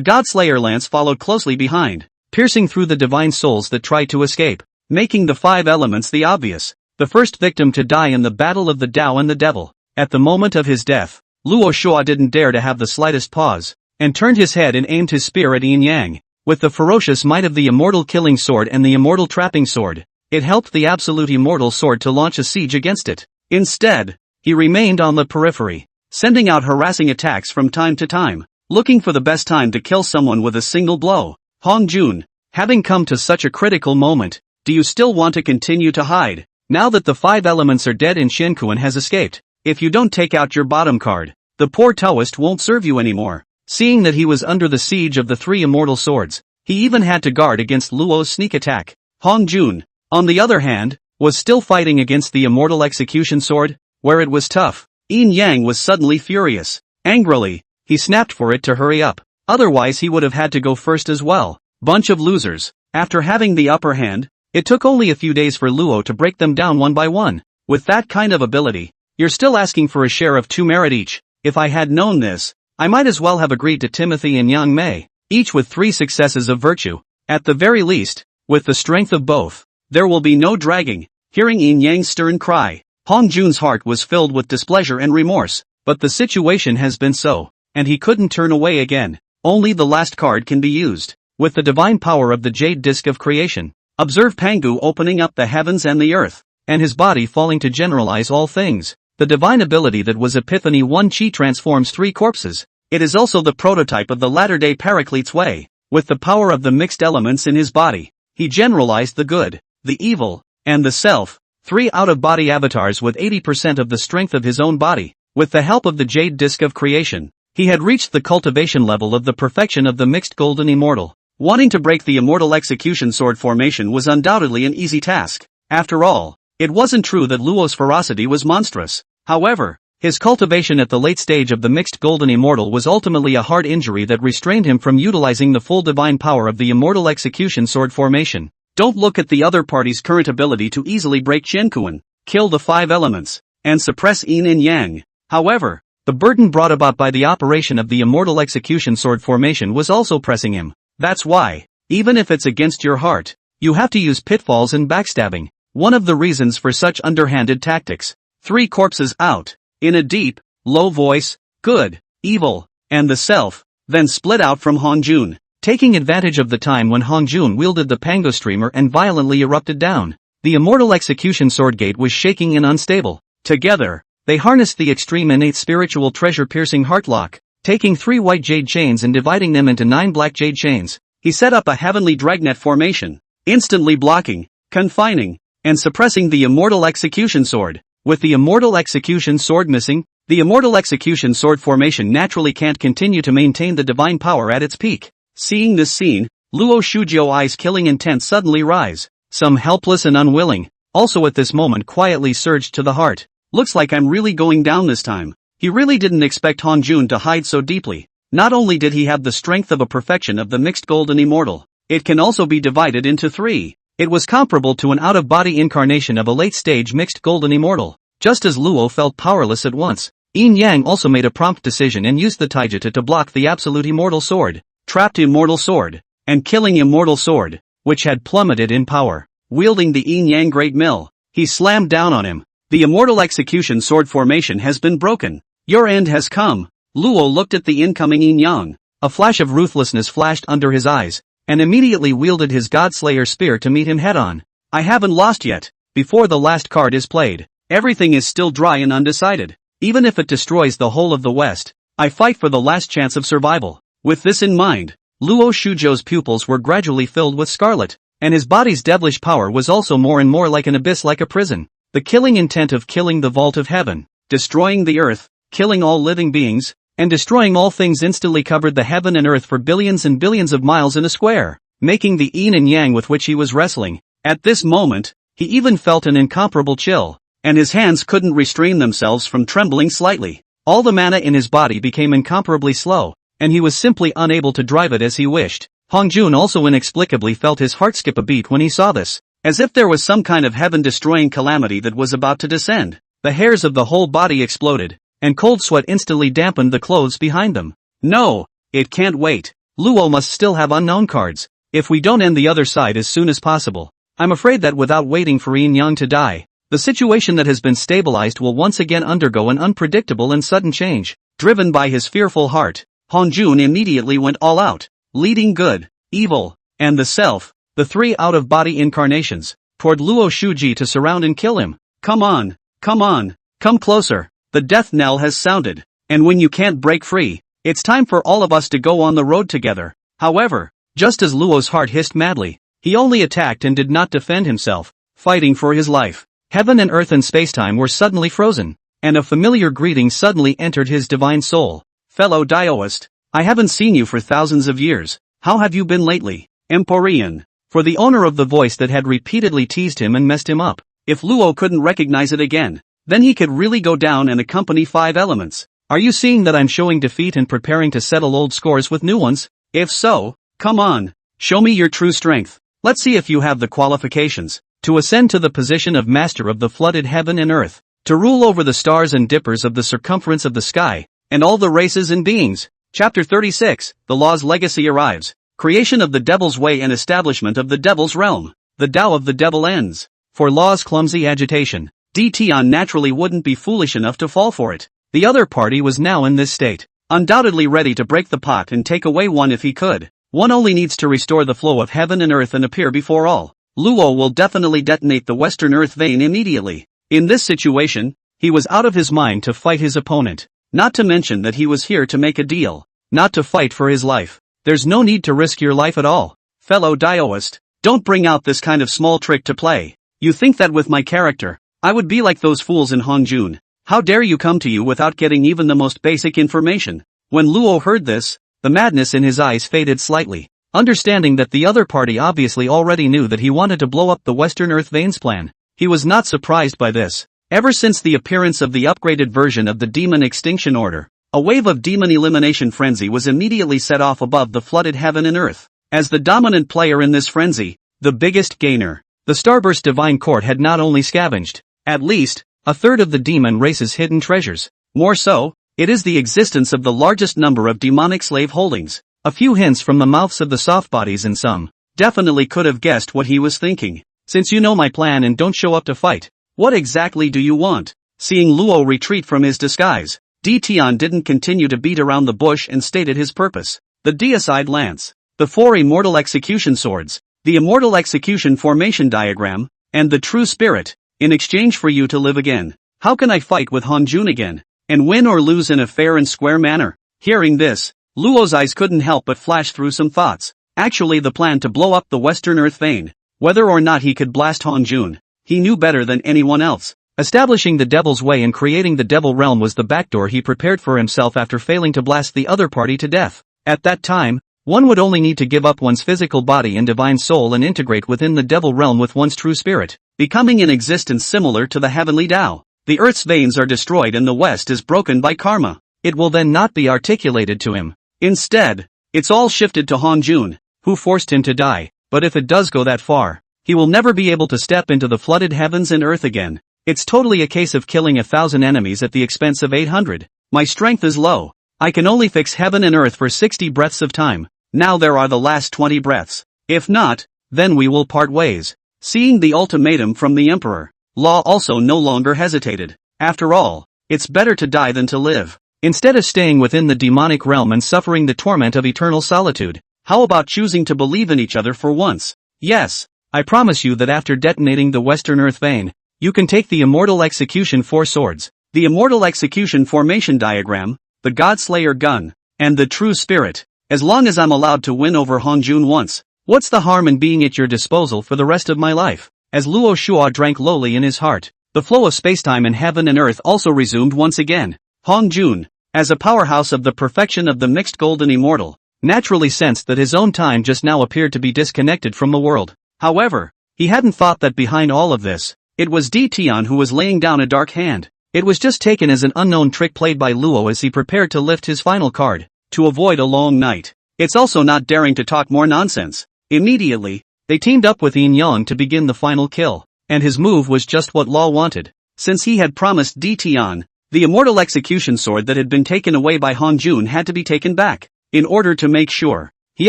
God-Slayer lance followed closely behind, piercing through the divine souls that tried to escape, making the 5 elements the obvious, the first victim to die in the battle of the Tao and the devil. At the moment of his death, Luo Shua didn't dare to have the slightest pause, and turned his head and aimed his spear at Yin Yang. With the ferocious might of the immortal killing sword and the immortal trapping sword, it helped the absolute immortal sword to launch a siege against it. Instead, he remained on the periphery, sending out harassing attacks from time to time, looking for the best time to kill someone with a single blow. Hong Jun, having come to such a critical moment, do you still want to continue to hide? Now that the 5 elements are dead and Qianquan has escaped, if you don't take out your bottom card, the poor Taoist won't serve you anymore. Seeing that he was under the siege of the 3 immortal swords, he even had to guard against Luo's sneak attack. Hong Jun, on the other hand, was still fighting against the immortal execution sword, where it was tough. Yin Yang was suddenly furious. Angrily, he snapped for it to hurry up, otherwise he would have had to go first as well. Bunch of losers. After having the upper hand, it took only a few days for Luo to break them down one by one. With that kind of ability, you're still asking for a share of 2 merit each. If I had known this, I might as well have agreed to Timothy and Yang Mei, each with 3 successes of virtue. At the very least, with the strength of both, there will be no dragging. Hearing Yin Yang's stern cry, Hong Jun's heart was filled with displeasure and remorse, but the situation has been so, and he couldn't turn away again. Only the last card can be used. With the divine power of the jade disc of creation, observe Pangu opening up the heavens and the earth, and his body falling to generalize all things. The divine ability that was Epiphany 1 Qi transforms 3 corpses. It is also the prototype of the latter-day Paraclete's way. With the power of the mixed elements in his body, he generalized the good, the evil, and the self, 3 out-of-body avatars with 80% of the strength of his own body. With the help of the Jade Disc of Creation, he had reached the cultivation level of the perfection of the mixed golden immortal. Wanting to break the immortal execution sword formation was undoubtedly an easy task. After all, it wasn't true that Luo's ferocity was monstrous. However, his cultivation at the late stage of the mixed golden immortal was ultimately a hard injury that restrained him from utilizing the full divine power of the immortal execution sword formation. Don't look at the other party's current ability to easily break Shenkuan, kill the 5 elements, and suppress yin and yang. However, the burden brought about by the operation of the immortal execution sword formation was also pressing him. That's why, even if it's against your heart, you have to use pitfalls and backstabbing. One of the reasons for such underhanded tactics. 3 corpses out, in a deep, low voice, good, evil, and the self, then split out from Hongjun, taking advantage of the time when Hongjun wielded the Pango streamer and violently erupted down. The immortal execution sword gate was shaking and unstable. Together, they harnessed the extreme innate spiritual treasure-piercing heartlock, taking 3 white jade chains and dividing them into 9 black jade chains. He set up a heavenly dragnet formation, instantly blocking, confining, and suppressing the immortal execution sword. With the immortal execution sword missing, the immortal execution sword formation naturally can't continue to maintain the divine power at its peak. Seeing this scene, Luo Shujio's eyes killing intent suddenly rise. Some helpless and unwilling, also at this moment quietly surged to the heart. Looks like I'm really going down this time. He really didn't expect Hongjun to hide so deeply. Not only did he have the strength of a perfection of the mixed golden immortal, it can also be divided into 3. It was comparable to an out-of-body incarnation of a late-stage mixed golden immortal. Just as Luo felt powerless at once, Yin Yang also made a prompt decision and used the Taijutsu to block the absolute immortal sword, trapped immortal sword, and killing immortal sword, which had plummeted in power. Wielding the Yin Yang Great Mill, he slammed down on him. The immortal execution sword formation has been broken. Your end has come. Luo looked at the incoming Yin Yang. A flash of ruthlessness flashed under his eyes, and immediately wielded his Godslayer spear to meet him head-on. I haven't lost yet. Before the last card is played, everything is still dry and undecided. Even if it destroys the whole of the West, I fight for the last chance of survival. With this in mind, Luo Shujio's pupils were gradually filled with scarlet, and his body's devilish power was also more and more like an abyss, like a prison. The killing intent of killing the vault of heaven, destroying the earth, killing all living beings, and destroying all things instantly covered the heaven and earth for billions and billions of miles in a square, making the yin and yang with which he was wrestling. At this moment, he even felt an incomparable chill, and his hands couldn't restrain themselves from trembling slightly. All the mana in his body became incomparably slow, and he was simply unable to drive it as he wished. Hongjun also inexplicably felt his heart skip a beat when he saw this, as if there was some kind of heaven-destroying calamity that was about to descend. The hairs of the whole body exploded, and cold sweat instantly dampened the clothes behind them. No, it can't wait. Luo must still have unknown cards. If we don't end the other side as soon as possible, I'm afraid that without waiting for Yin Yang to die, the situation that has been stabilized will once again undergo an unpredictable and sudden change. Driven by his fearful heart, Hongjun immediately went all out, leading good, evil, and the self, the 3 out-of-body incarnations, toward Luo Shuji to surround and kill him. Come on, come closer. The death knell has sounded, and when you can't break free, it's time for all of us to go on the road together. However, just as Luo's heart hissed madly, he only attacked and did not defend himself, fighting for his life. Heaven and earth and spacetime were suddenly frozen, and a familiar greeting suddenly entered his divine soul. Fellow Daoist, I haven't seen you for thousands of years. How have you been lately? Emporian. For the owner of the voice that had repeatedly teased him and messed him up. If Luo couldn't recognize it again, then he could really go down and accompany 5 elements. Are you seeing that I'm showing defeat and preparing to settle old scores with new ones? If so, come on, show me your true strength. Let's see if you have the qualifications to ascend to the position of master of the flooded heaven and earth, to rule over the stars and dippers of the circumference of the sky, and all the races and beings. Chapter 36, The Law's Legacy arrives. Creation of the Devil's Way and establishment of the Devil's Realm. The Tao of the Devil ends. For Law's clumsy agitation, Tion naturally wouldn't be foolish enough to fall for it. The other party was now in this state, undoubtedly ready to break the pot and take away one if he could. One only needs to restore the flow of heaven and earth and appear before all. Luo will definitely detonate the Western Earth vein immediately. In this situation, he was out of his mind to fight his opponent. Not to mention that he was here to make a deal, not to fight for his life. There's no need to risk your life at all. Fellow Daoist, don't bring out this kind of small trick to play. You think that with my character, I would be like those fools in Hongjun? How dare you come to you without getting even the most basic information? When Luo heard this, the madness in his eyes faded slightly. Understanding that the other party obviously already knew that he wanted to blow up the Western Earth Veins plan, he was not surprised by this. Ever since the appearance of the upgraded version of the Demon Extinction Order, a wave of demon elimination frenzy was immediately set off above the flooded heaven and earth. As the dominant player in this frenzy, the biggest gainer, the Starburst Divine Court had not only scavenged, at least, a third of the demon race's hidden treasures. More so, it is the existence of the largest number of demonic slave holdings. A few hints from the mouths of the softbodies and some definitely could have guessed what he was thinking. Since you know my plan and don't show up to fight, what exactly do you want? Seeing Luo retreat from his disguise, Tian didn't continue to beat around the bush and stated his purpose. The Deicide Lance, the 4 Immortal Execution Swords, the Immortal Execution Formation Diagram, and the True Spirit, in exchange for you to live again. How can I fight with Hongjun again, and win or lose in a fair and square manner? Hearing this, Luo's eyes couldn't help but flash through some thoughts. Actually, the plan to blow up the Western Earth Vein, whether or not he could blast Hongjun, he knew better than anyone else. Establishing the Devil's Way and creating the Devil Realm was the backdoor he prepared for himself after failing to blast the other party to death. At that time, one would only need to give up one's physical body and divine soul and integrate within the Devil Realm with one's true spirit, becoming an existence similar to the heavenly Tao. The Earth's veins are destroyed and the West is broken by karma. It will then not be articulated to him. Instead, it's all shifted to Hongjun, who forced him to die. But if it does go that far, he will never be able to step into the flooded heavens and earth again. It's totally a case of killing 1,000 enemies at the expense of 800. My strength is low. I can only fix heaven and earth for 60 breaths of time. Now there are the last 20 breaths. If not, then we will part ways. Seeing the ultimatum from the Emperor, Law also no longer hesitated. After all, it's better to die than to live. Instead of staying within the demonic realm and suffering the torment of eternal solitude, how about choosing to believe in each other for once? Yes, I promise you that after detonating the Western Earth Vein, you can take the Immortal Execution 4 Swords, the Immortal Execution Formation Diagram, the Godslayer Gun, and the True Spirit. As long as I'm allowed to win over Hongjun once, what's the harm in being at your disposal for the rest of my life? As Luo Shua drank lowly in his heart, the flow of spacetime in heaven and earth also resumed once again. Hongjun, as a powerhouse of the perfection of the mixed golden immortal, naturally sensed that his own time just now appeared to be disconnected from the world. However, he hadn't thought that behind all of this, it was Tian who was laying down a dark hand. It was just taken as an unknown trick played by Luo as he prepared to lift his final card, to avoid a long night. It's also not daring to talk more nonsense. Immediately, they teamed up with Yin Yang to begin the final kill, and his move was just what Law wanted. Since he had promised Tian, the Immortal Execution Sword that had been taken away by Hongjun had to be taken back. In order to make sure, he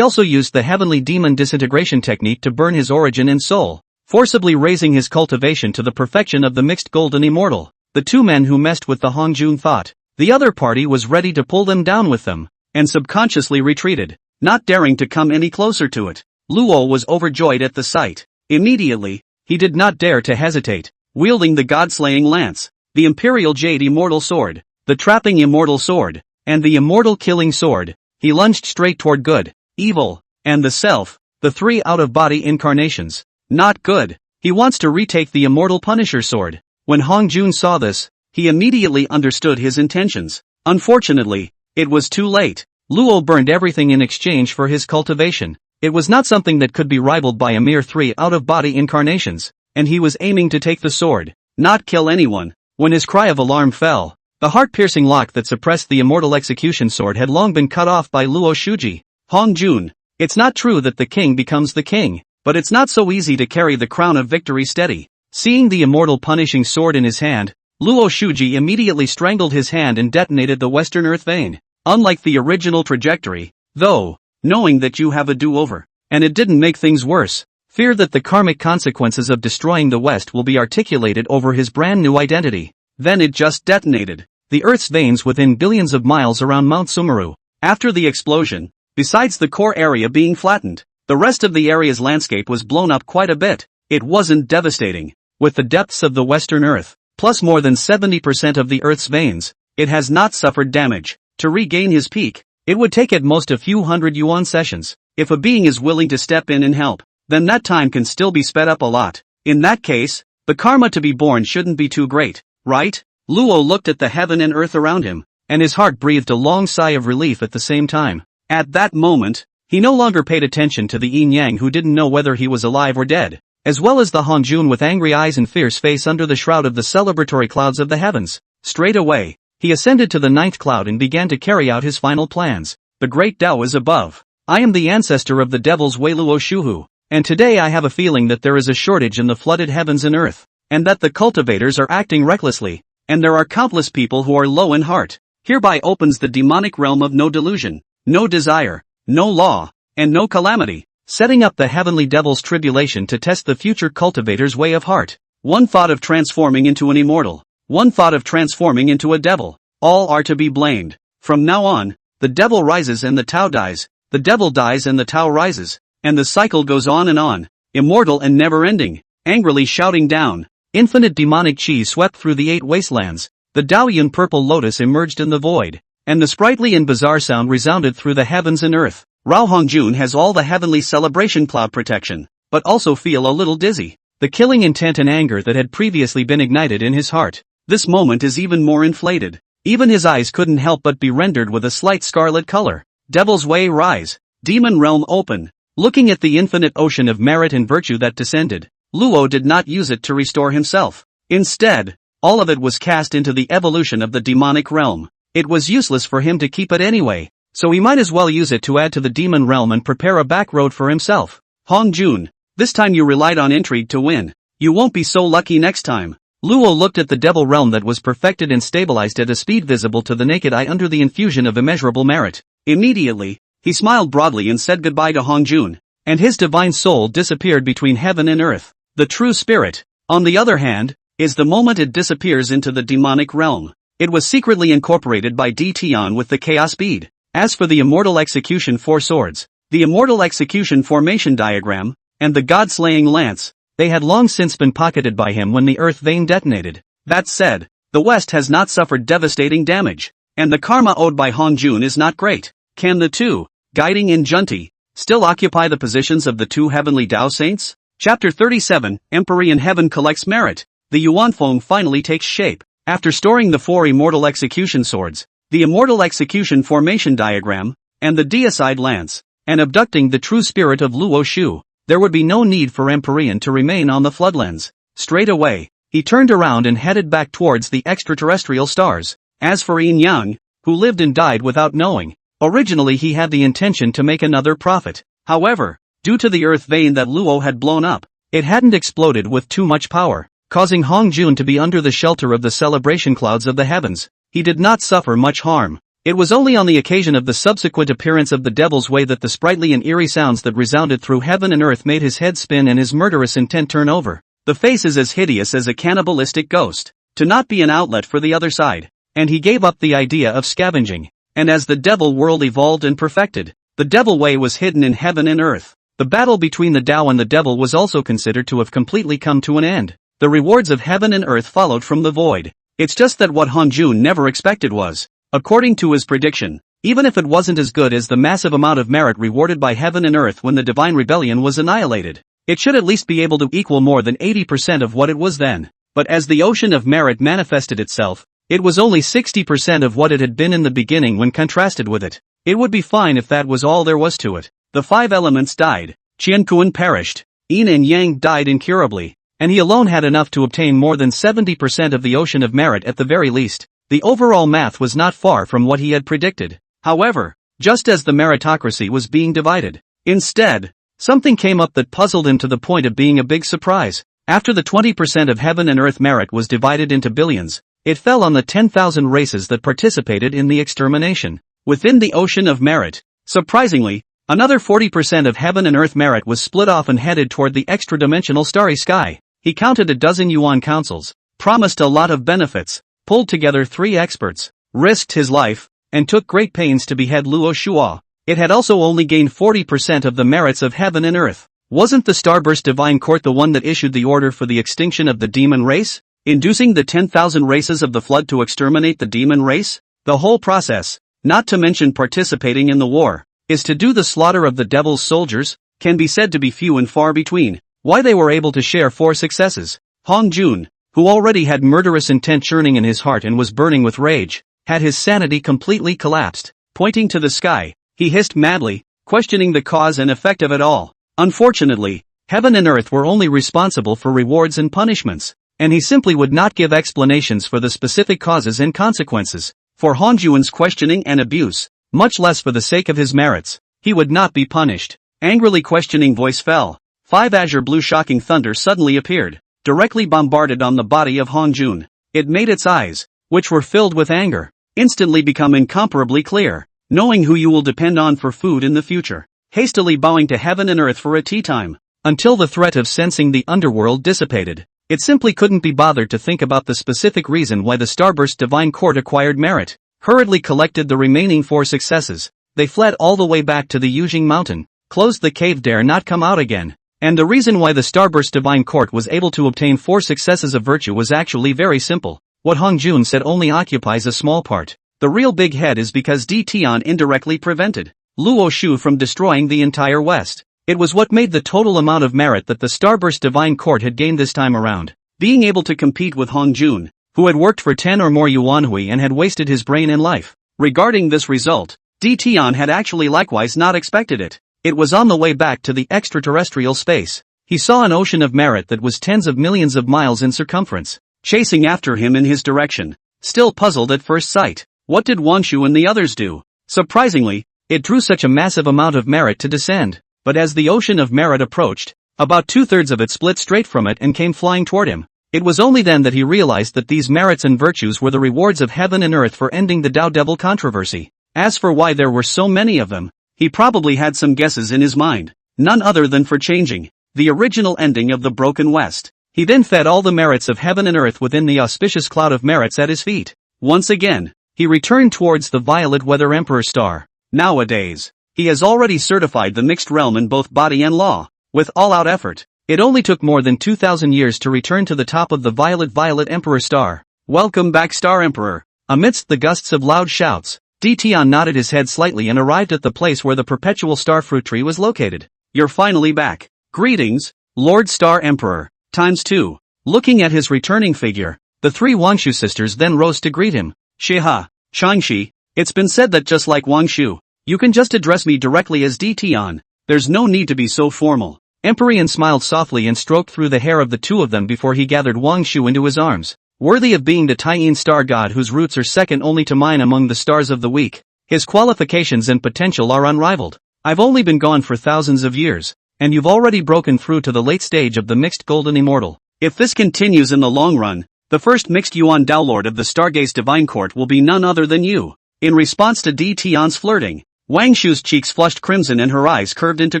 also used the Heavenly Demon Disintegration technique to burn his origin and soul, forcibly raising his cultivation to the perfection of the mixed golden immortal. The two men who messed with the Hongjun thought the other party was ready to pull them down with them, and subconsciously retreated, not daring to come any closer to it. Luo was overjoyed at the sight. Immediately, he did not dare to hesitate, wielding the God-slaying lance, the Imperial Jade Immortal Sword, the Trapping Immortal Sword, and the Immortal Killing Sword. He lunged straight toward good, evil, and the self, the 3 out-of-body incarnations. Not good. He wants to retake the Immortal Punisher Sword. When Hongjun saw this, he immediately understood his intentions. Unfortunately, it was too late. Luo burned everything in exchange for his cultivation. It was not something that could be rivaled by a mere 3 out-of-body incarnations, and he was aiming to take the sword, not kill anyone. When his cry of alarm fell, the heart-piercing lock that suppressed the Immortal Execution Sword had long been cut off by Luo Shuji. Hongjun, it's not true that the king becomes the king, but it's not so easy to carry the crown of victory steady. Seeing the Immortal Punishing Sword in his hand, Luo Shuji immediately strangled his hand and detonated the Western Earth Vein. Unlike the original trajectory, though, knowing that you have a do-over, and it didn't make things worse, fear that the karmic consequences of destroying the West will be articulated over his brand new identity. Then it just detonated the Earth's veins within billions of miles around Mount Sumeru. After the explosion, besides the core area being flattened, the rest of the area's landscape was blown up quite a bit. It wasn't devastating. With the depths of the Western Earth, plus more than 70% of the Earth's veins, it has not suffered damage. To regain his peak, it would take at most a few hundred yuan sessions. If a being is willing to step in and help, then that time can still be sped up a lot. In that case, the karma to be born shouldn't be too great, right? Luo looked at the heaven and earth around him, and his heart breathed a long sigh of relief at the same time. At that moment, he no longer paid attention to the yin yang who didn't know whether he was alive or dead, as well as the Hanjun with angry eyes and fierce face under the shroud of the celebratory clouds of the heavens. Straight away, he ascended to the ninth cloud and began to carry out his final plans. The great Tao is above. I am the ancestor of the devils Wei Luo Shuhu, and today I have a feeling that there is a shortage in the flooded heavens and earth, and that the cultivators are acting recklessly, and there are countless people who are low in heart. Hereby opens the demonic realm of no delusion, no desire, no law, and no calamity, setting up the heavenly devil's tribulation to test the future cultivator's way of heart. One thought of transforming into an immortal, one thought of transforming into a devil, all are to be blamed. From now on, the devil rises and the Tao dies, the devil dies and the Tao rises, and the cycle goes on, immortal and never-ending. Angrily shouting down, infinite demonic chi swept through the 8 wastelands, the Daoyun purple lotus emerged in the void, and the sprightly and bizarre sound resounded through the heavens and earth. Rao Hongjun has all the heavenly celebration cloud protection, but also feel a little dizzy. The killing intent and anger that had previously been ignited in his heart, this moment is even more inflated. Even his eyes couldn't help but be rendered with a slight scarlet color. Devil's way rise, demon realm open. Looking at the infinite ocean of merit and virtue that descended, Luo did not use it to restore himself. Instead, all of it was cast into the evolution of the demonic realm. It was useless for him to keep it anyway, so he might as well use it to add to the demon realm and prepare a back road for himself. Hongjun, this time you relied on intrigue to win. You won't be so lucky next time. Luo looked at the devil realm that was perfected and stabilized at a speed visible to the naked eye under the infusion of immeasurable merit. Immediately, he smiled broadly and said goodbye to Hongjun, and his divine soul disappeared between heaven and earth. The true spirit, on the other hand, is the moment it disappears into the demonic realm. It was secretly incorporated by D. Tian with the chaos bead. As for the immortal execution 4 swords, the immortal execution formation diagram, and the god-slaying lance, they had long since been pocketed by him when the earth vein detonated. That said, the West has not suffered devastating damage, and the karma owed by Hongjun is not great. Can the two, Guiding and Junti, still occupy the positions of the 2 heavenly Tao saints? Chapter 37, Emperor in Heaven collects merit. The Yuanfeng finally takes shape. After storing the 4 immortal execution swords, the immortal execution formation diagram, and the deicide lance, and abducting the true spirit of Luo Shu, there would be no need for Empyrean to remain on the floodlands. Straight away, he turned around and headed back towards the extraterrestrial stars. As for Yin Yang, who lived and died without knowing, originally he had the intention to make another prophet. However, due to the earth vein that Luo had blown up, it hadn't exploded with too much power, causing Hongjun to be under the shelter of the celebration clouds of the heavens. He did not suffer much harm. It was only on the occasion of the subsequent appearance of the devil's way that the sprightly and eerie sounds that resounded through heaven and earth made his head spin and his murderous intent turn over. The face is as hideous as a cannibalistic ghost, to not be an outlet for the other side, and he gave up the idea of scavenging. And as the devil world evolved and perfected, the devil way was hidden in heaven and earth. The battle between the Tao and the devil was also considered to have completely come to an end. The rewards of heaven and earth followed from the void. It's just that what Hongjun never expected was, according to his prediction, even if it wasn't as good as the massive amount of merit rewarded by heaven and earth when the divine rebellion was annihilated, it should at least be able to equal more than 80% of what it was then. But as the ocean of merit manifested itself, it was only 60% of what it had been in the beginning when contrasted with it. It would be fine if that was all there was to it. The 5 elements died, Qianquan perished, Yin and Yang died incurably, and he alone had enough to obtain more than 70% of the ocean of merit at the very least. The overall math was not far from what he had predicted. However, just as the meritocracy was being divided, instead, something came up that puzzled him to the point of being a big surprise. After the 20% of heaven and earth merit was divided into billions, it fell on the 10,000 races that participated in the extermination. Within the ocean of merit, surprisingly, another 40% of heaven and earth merit was split off and headed toward the extra-dimensional starry sky. He counted a dozen yuan councils, promised a lot of benefits, pulled together 3 experts, risked his life, and took great pains to behead Luo Shuo. It had also only gained 40% of the merits of heaven and earth. Wasn't the Starburst Divine Court the one that issued the order for the extinction of the demon race? inducing the 10,000 races of the flood to exterminate the demon race? The whole process, not to mention participating in the war, is to do the slaughter of the devil's soldiers, can be said to be few and far between. Why they were able to share 4 successes. Hong Jun, who already had murderous intent churning in his heart and was burning with rage, had his sanity completely collapsed. Pointing to the sky, he hissed madly, questioning the cause and effect of it all. Unfortunately, heaven and earth were only responsible for rewards and punishments, and he simply would not give explanations for the specific causes and consequences. For Hong Jun's questioning and abuse, much less for the sake of his merits, he would not be punished. Angrily questioning voice fell. 5 azure blue shocking thunder suddenly appeared, directly bombarded on the body of Hong Jun. It made its eyes, which were filled with anger, instantly become incomparably clear. Knowing who you will depend on for food in the future. Hastily bowing to heaven and earth for a tea time. Until the threat of sensing the underworld dissipated, it simply couldn't be bothered to think about the specific reason why the Starburst Divine Court acquired merit. Hurriedly collected the remaining 4 successes. They fled all the way back to the Yujing Mountain, closed the cave, dare not come out again. And the reason why the Starburst Divine Court was able to obtain 4 successes of virtue was actually very simple. What Hong Jun said only occupies a small part. The real big head is because D. Tian indirectly prevented Luo Shu from destroying the entire West. It was what made the total amount of merit that the Starburst Divine Court had gained this time around. Being able to compete with Hong Jun, who had worked for 10 or more Yuanhui and had wasted his brain and life. Regarding this result, D. Tian had actually likewise not expected it. It was on the way back to the extraterrestrial space. He saw an ocean of merit that was tens of millions of miles in circumference, chasing after him in his direction. Still puzzled at first sight, what did Wangshu and the others do? Surprisingly, it drew such a massive amount of merit to descend, but as the ocean of merit approached, about 2/3 of it split straight from it and came flying toward him. It was only then that he realized that these merits and virtues were the rewards of heaven and earth for ending the Tao Devil controversy. As for why there were so many of them, he probably had some guesses in his mind, none other than for changing the original ending of the Broken West. He then fed all the merits of heaven and earth within the auspicious cloud of merits at his feet. Once again, he returned towards the Violet Weather Emperor star. Nowadays, he has already certified the mixed realm in both body and law, with all-out effort. It only took more than 2,000 years to return to the top of the Violet Emperor star. Welcome back, Star Emperor. Amidst the gusts of loud shouts, D. Tian nodded his head slightly and arrived at the place where the perpetual star fruit tree was located. You're finally back. Greetings, Lord Star Emperor, ×2. Looking at his returning figure, the 3 Wangshu sisters then rose to greet him. Shiha, Shangxi, it's been said that just like Wangshu, you can just address me directly as D. Tian. There's no need to be so formal. Empyrean smiled softly and stroked through the hair of the 2 of them before he gathered Wangshu into his arms. Worthy of being the Taiyin star god whose roots are second only to mine among the stars of the week, his qualifications and potential are unrivaled. I've only been gone for thousands of years, and you've already broken through to the late stage of the mixed golden immortal. If this continues in the long run, the first mixed Yuan Dao Lord of the Stargaze Divine Court will be none other than you. In response to D. Tian's flirting, Wangshu's cheeks flushed crimson and her eyes curved into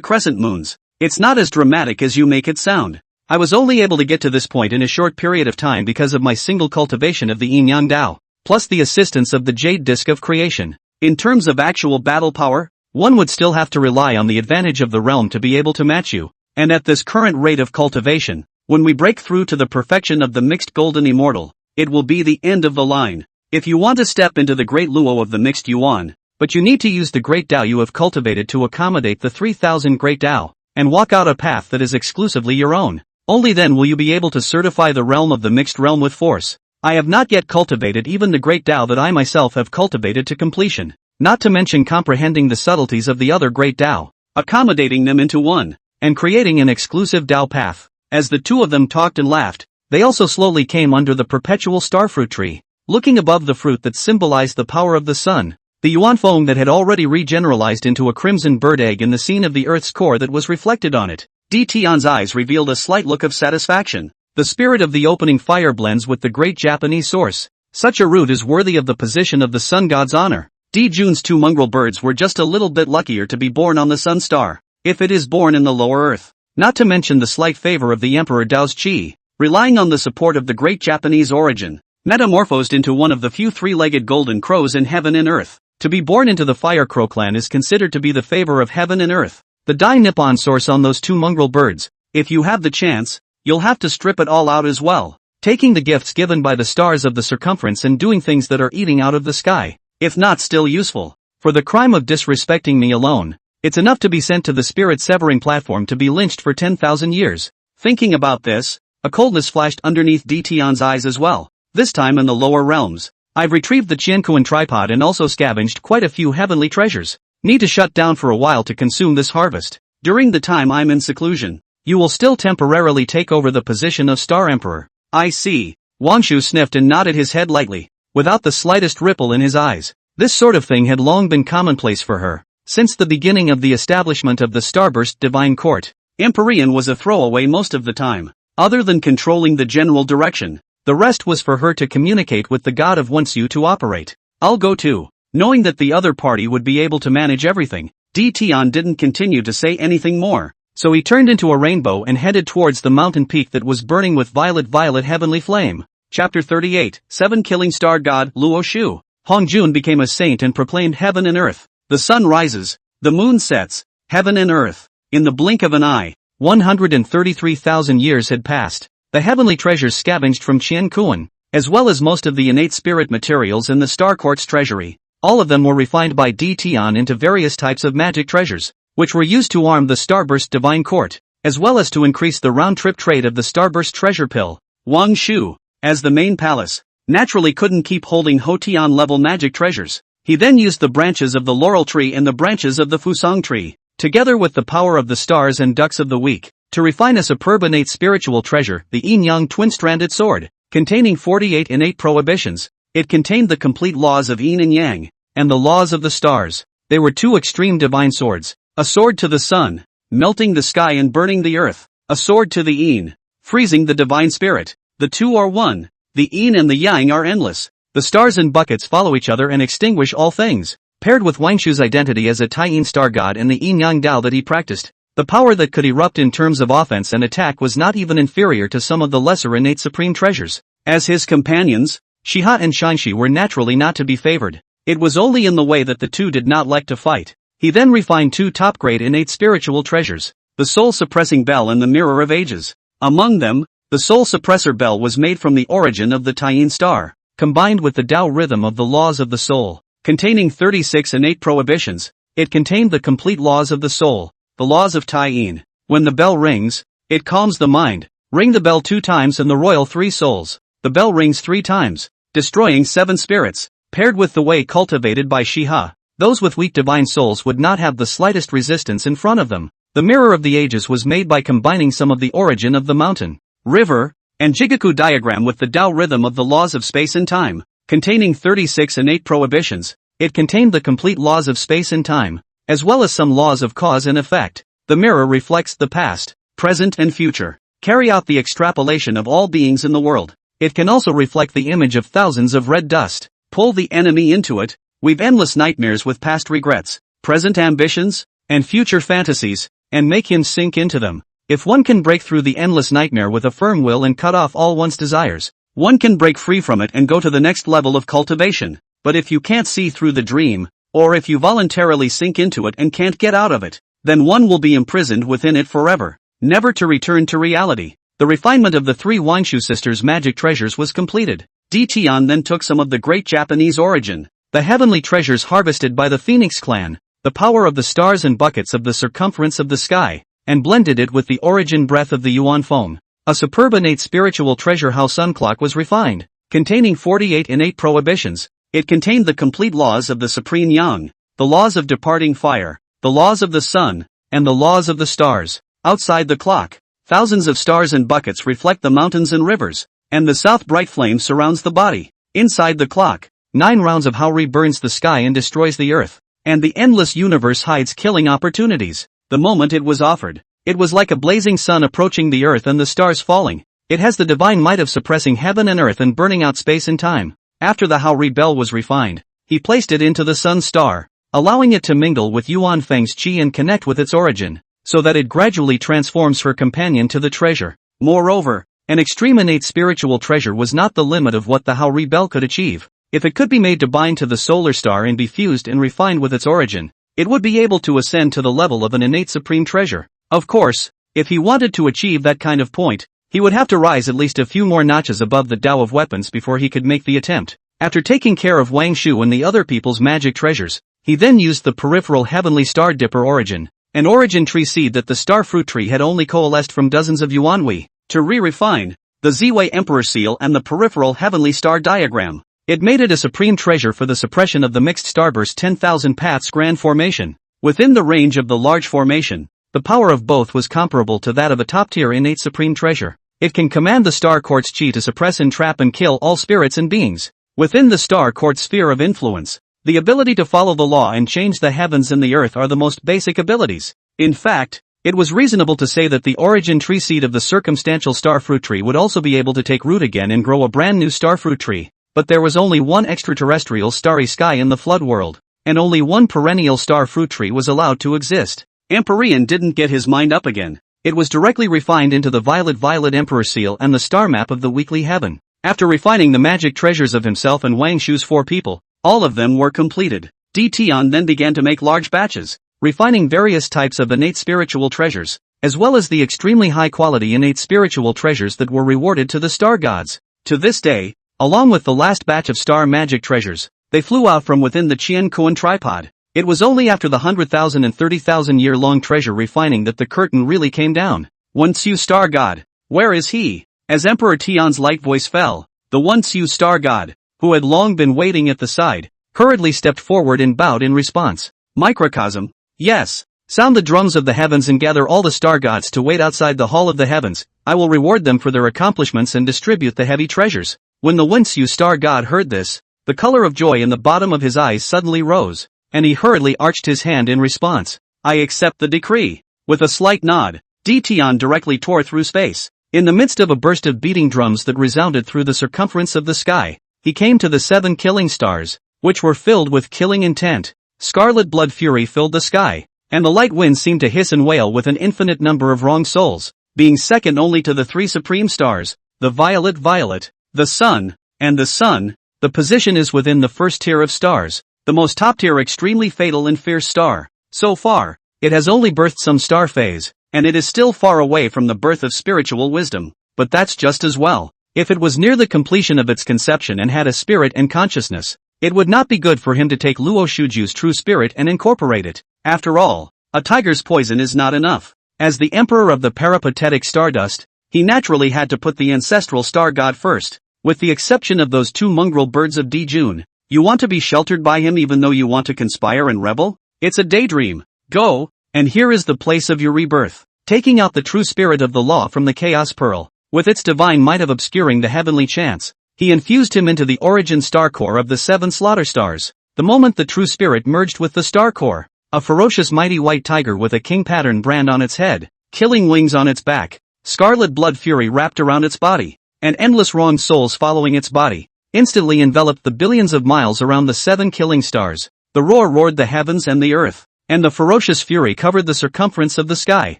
crescent moons. It's not as dramatic as you make it sound. I was only able to get to this point in a short period of time because of my single cultivation of the Yin Yang Dao, plus the assistance of the Jade Disc of Creation. In terms of actual battle power, one would still have to rely on the advantage of the realm to be able to match you, and at this current rate of cultivation, when we break through to the perfection of the mixed golden immortal, it will be the end of the line. If you want to step into the great Luo of the mixed Yuan, but you need to use the great Dao you have cultivated to accommodate the 3,000 great Dao, and walk out a path that is exclusively your own. Only then will you be able to certify the realm of the mixed realm with force. I have not yet cultivated even the great Tao that I myself have cultivated to completion, not to mention comprehending the subtleties of the other great Tao, accommodating them into one, and creating an exclusive Tao path. As the 2 of them talked and laughed, they also slowly came under the perpetual starfruit tree, looking above the fruit that symbolized the power of the sun, the Yuan Feng that had already regeneralized into a crimson bird egg in the scene of the Earth's core that was reflected on it. D. Tian's eyes revealed a slight look of satisfaction. The spirit of the opening fire blends with the great Japanese source. Such a root is worthy of the position of the sun god's honor. D. Jun's 2 mongrel birds were just a little bit luckier to be born on the sun star, if it is born in the lower earth. Not to mention the slight favor of the Emperor Dao's Qi, relying on the support of the great Japanese origin, metamorphosed into one of the few 3-legged golden crows in heaven and earth. To be born into the Fire Crow clan is considered to be the favor of heaven and earth. The Dai Nippon source on those 2 mongrel birds, if you have the chance, you'll have to strip it all out as well. taking the gifts given by the stars of the circumference and doing things that are eating out of the sky, if not still useful. For the crime of disrespecting me alone, it's enough to be sent to the spirit-severing platform to be lynched for 10,000 years. Thinking about this, a coldness flashed underneath Dtion's eyes as well, this time in the lower realms. I've retrieved the Qiankuan tripod and also scavenged quite a few heavenly treasures. Need to shut down for a while to consume this harvest. During the time I'm in seclusion, you will still temporarily take over the position of Star Emperor. I see. Wangshu sniffed and nodded his head lightly, without the slightest ripple in his eyes. This sort of thing had long been commonplace for her, since the beginning of the establishment of the Starburst Divine Court. Empyrean was a throwaway most of the time. Other than controlling the general direction, the rest was for her to communicate with the god of Wenshu to operate. I'll go too. Knowing that the other party would be able to manage everything, Dtion didn't continue to say anything more, so he turned into a rainbow and headed towards the mountain peak that was burning with violet heavenly flame. Chapter 38, 7 Killing Star God Luo Shu. Hongjun became a saint and proclaimed heaven and earth. The sun rises, the moon sets, heaven and earth. In the blink of an eye, 133,000 years had passed. The heavenly treasures scavenged from Qiankuan, as well as most of the innate spirit materials in the Star Court's treasury. All of them were refined by Dtion into various types of magic treasures, which were used to arm the Starburst Divine Court, as well as to increase the round-trip trade of the Starburst treasure pill. Wang Shu, as the main palace, naturally couldn't keep holding Hotian-level magic treasures. He then used the branches of the laurel tree and the branches of the Fusang tree, together with the power of the stars and ducks of the week, to refine a superb innate spiritual treasure, the Yin-Yang twin-stranded sword, containing 48 innate prohibitions. It contained the complete laws of Yin and Yang, and the laws of the stars. They were two extreme divine swords, a sword to the sun, melting the sky and burning the earth, a sword to the Yin, freezing the divine spirit. The two are one. The Yin and the Yang are endless. The stars and buckets follow each other and extinguish all things. Paired with Wangshu's identity as a Taiyin star god and the Yin-Yang Dao that he practiced, the power that could erupt in terms of offense and attack was not even inferior to some of the lesser innate supreme treasures. As his companions, Shiha and Shanxi were naturally not to be favored. It was only in the way that the two did not like to fight. He then refined two top-grade innate spiritual treasures, the soul-suppressing bell and the mirror of ages. Among them, the soul-suppressor bell was made from the origin of the Taiyin star, combined with the Tao rhythm of the laws of the soul. Containing 36 innate prohibitions, it contained the complete laws of the soul, the laws of Taiyin. When the bell rings, it calms the mind. Ring the bell 2 times and the royal 3 souls. The bell rings 3 times, destroying 7 spirits. Paired with the way cultivated by Shiha, those with weak divine souls would not have the slightest resistance in front of them. The mirror of the ages was made by combining some of the origin of the mountain, river, and Jigoku diagram with the Tao rhythm of the laws of space and time. Containing 36 innate prohibitions, it contained the complete laws of space and time, as well as some laws of cause and effect. The mirror reflects the past, present and future. Carry out the extrapolation of all beings in the world. It can also reflect the image of thousands of red dust. Pull the enemy into it, weave endless nightmares with past regrets, present ambitions, and future fantasies, and make him sink into them. If one can break through the endless nightmare with a firm will and cut off all one's desires, one can break free from it and go to the next level of cultivation. But if you can't see through the dream, or if you voluntarily sink into it and can't get out of it, then one will be imprisoned within it forever, never to return to reality. The refinement of the 3 Wangshu sisters' magic treasures was completed. Dtion then took some of the great Japanese origin, the heavenly treasures harvested by the Phoenix clan, the power of the stars and buckets of the circumference of the sky, and blended it with the origin breath of the Yuan foam. A superb innate spiritual treasure house sun clock was refined, containing 48 innate prohibitions. It contained the complete laws of the supreme yang, the laws of departing fire, the laws of the sun, and the laws of the stars. Outside the clock, thousands of stars and buckets reflect the mountains and rivers, and the south bright flame surrounds the body. Inside the clock, 9 rounds of Haori burns the sky and destroys the earth, and the endless universe hides killing opportunities. The moment it was offered, it was like a blazing sun approaching the earth and the stars falling. It has the divine might of suppressing heaven and earth and burning out space and time. After the Haori bell was refined, he placed it into the sun star, allowing it to mingle with Yuan Feng's chi and connect with its origin, so that it gradually transforms her companion to the treasure. Moreover, an extreme innate spiritual treasure was not the limit of what the Haori bell could achieve. If it could be made to bind to the solar star and be fused and refined with its origin, it would be able to ascend to the level of an innate supreme treasure. Of course, if he wanted to achieve that kind of point, He would have to rise at least a few more notches above the Tao of weapons before he could make the attempt. After taking care of Wang Shu and the other people's magic treasures, he then used the peripheral heavenly star dipper origin, an origin tree seed that the star fruit tree had only coalesced from dozens of Yuanhui, to re-refine the Ziwei Emperor seal and the peripheral heavenly star diagram. It made it a supreme treasure for the suppression of the mixed starburst 10,000 paths grand formation. Within the range of the large formation, the power of both was comparable to that of a top-tier innate supreme treasure. It can command the star quartz chi to suppress, entrap and kill all spirits and beings. Within the star quartz sphere of influence, the ability to follow the law and change the heavens and the earth are the most basic abilities. In fact, it was reasonable to say that the origin tree seed of the circumstantial star fruit tree would also be able to take root again and grow a brand new star fruit tree. But there was only one extraterrestrial starry sky in the flood world, and only one perennial star fruit tree was allowed to exist. Empyrean didn't get his mind up again. It was directly refined into the violet emperor seal and the star map of the weekly heaven. After refining the magic treasures of himself and Wang Shu's 4 people, all of them were completed. Tian then began to make large batches, refining various types of innate spiritual treasures, as well as the extremely high-quality innate spiritual treasures that were rewarded to the star gods. To this day, along with the last batch of star magic treasures, they flew out from within the Qian Kuan tripod. It was only after the 100,000 and 30,000 year long treasure refining that the curtain really came down. Wen Xiu star god, where is he? As Emperor Tian's light voice fell, the Wen Xiu star god, who had long been waiting at the side, hurriedly stepped forward and bowed in response. Microcosm, yes. Sound the drums of the heavens and gather all the star gods to wait outside the hall of the heavens. I will reward them for their accomplishments and distribute the heavy treasures. When the Wen Xiu star god heard this, the color of joy in the bottom of his eyes suddenly rose, and he hurriedly arched his hand in response. I accept the decree. With a slight nod, Tian directly tore through space. In the midst of a burst of beating drums that resounded through the circumference of the sky, he came to the 7 killing stars, which were filled with killing intent. Scarlet blood fury filled the sky, and the light wind seemed to hiss and wail with an infinite number of wrong souls, being second only to the 3 supreme stars, the violet, the sun, and the sun. The position is within the first tier of stars, the most top tier extremely fatal and fierce star. So far, it has only birthed some star phase, and it is still far away from the birth of spiritual wisdom, but that's just as well. If it was near the completion of its conception and had a spirit and consciousness, it would not be good for him to take Luo Shuju's true spirit and incorporate it. After all, a tiger's poison is not enough. As the emperor of the peripatetic stardust, he naturally had to put the ancestral star god first. With the exception of those 2 mongrel birds of Dijun, you want to be sheltered by him even though you want to conspire and rebel? It's a daydream. Go, and here is the place of your rebirth. Taking out the true spirit of the law from the chaos pearl, with its divine might of obscuring the heavenly chance, he infused him into the origin star core of the 7 slaughter stars. The moment the true spirit merged with the star core, a ferocious mighty white tiger with a king pattern brand on its head, killing wings on its back, scarlet blood fury wrapped around its body, and endless wrong souls following its body, instantly enveloped the billions of miles around the 7 killing stars. The roar roared the heavens and the earth, and the ferocious fury covered the circumference of the sky.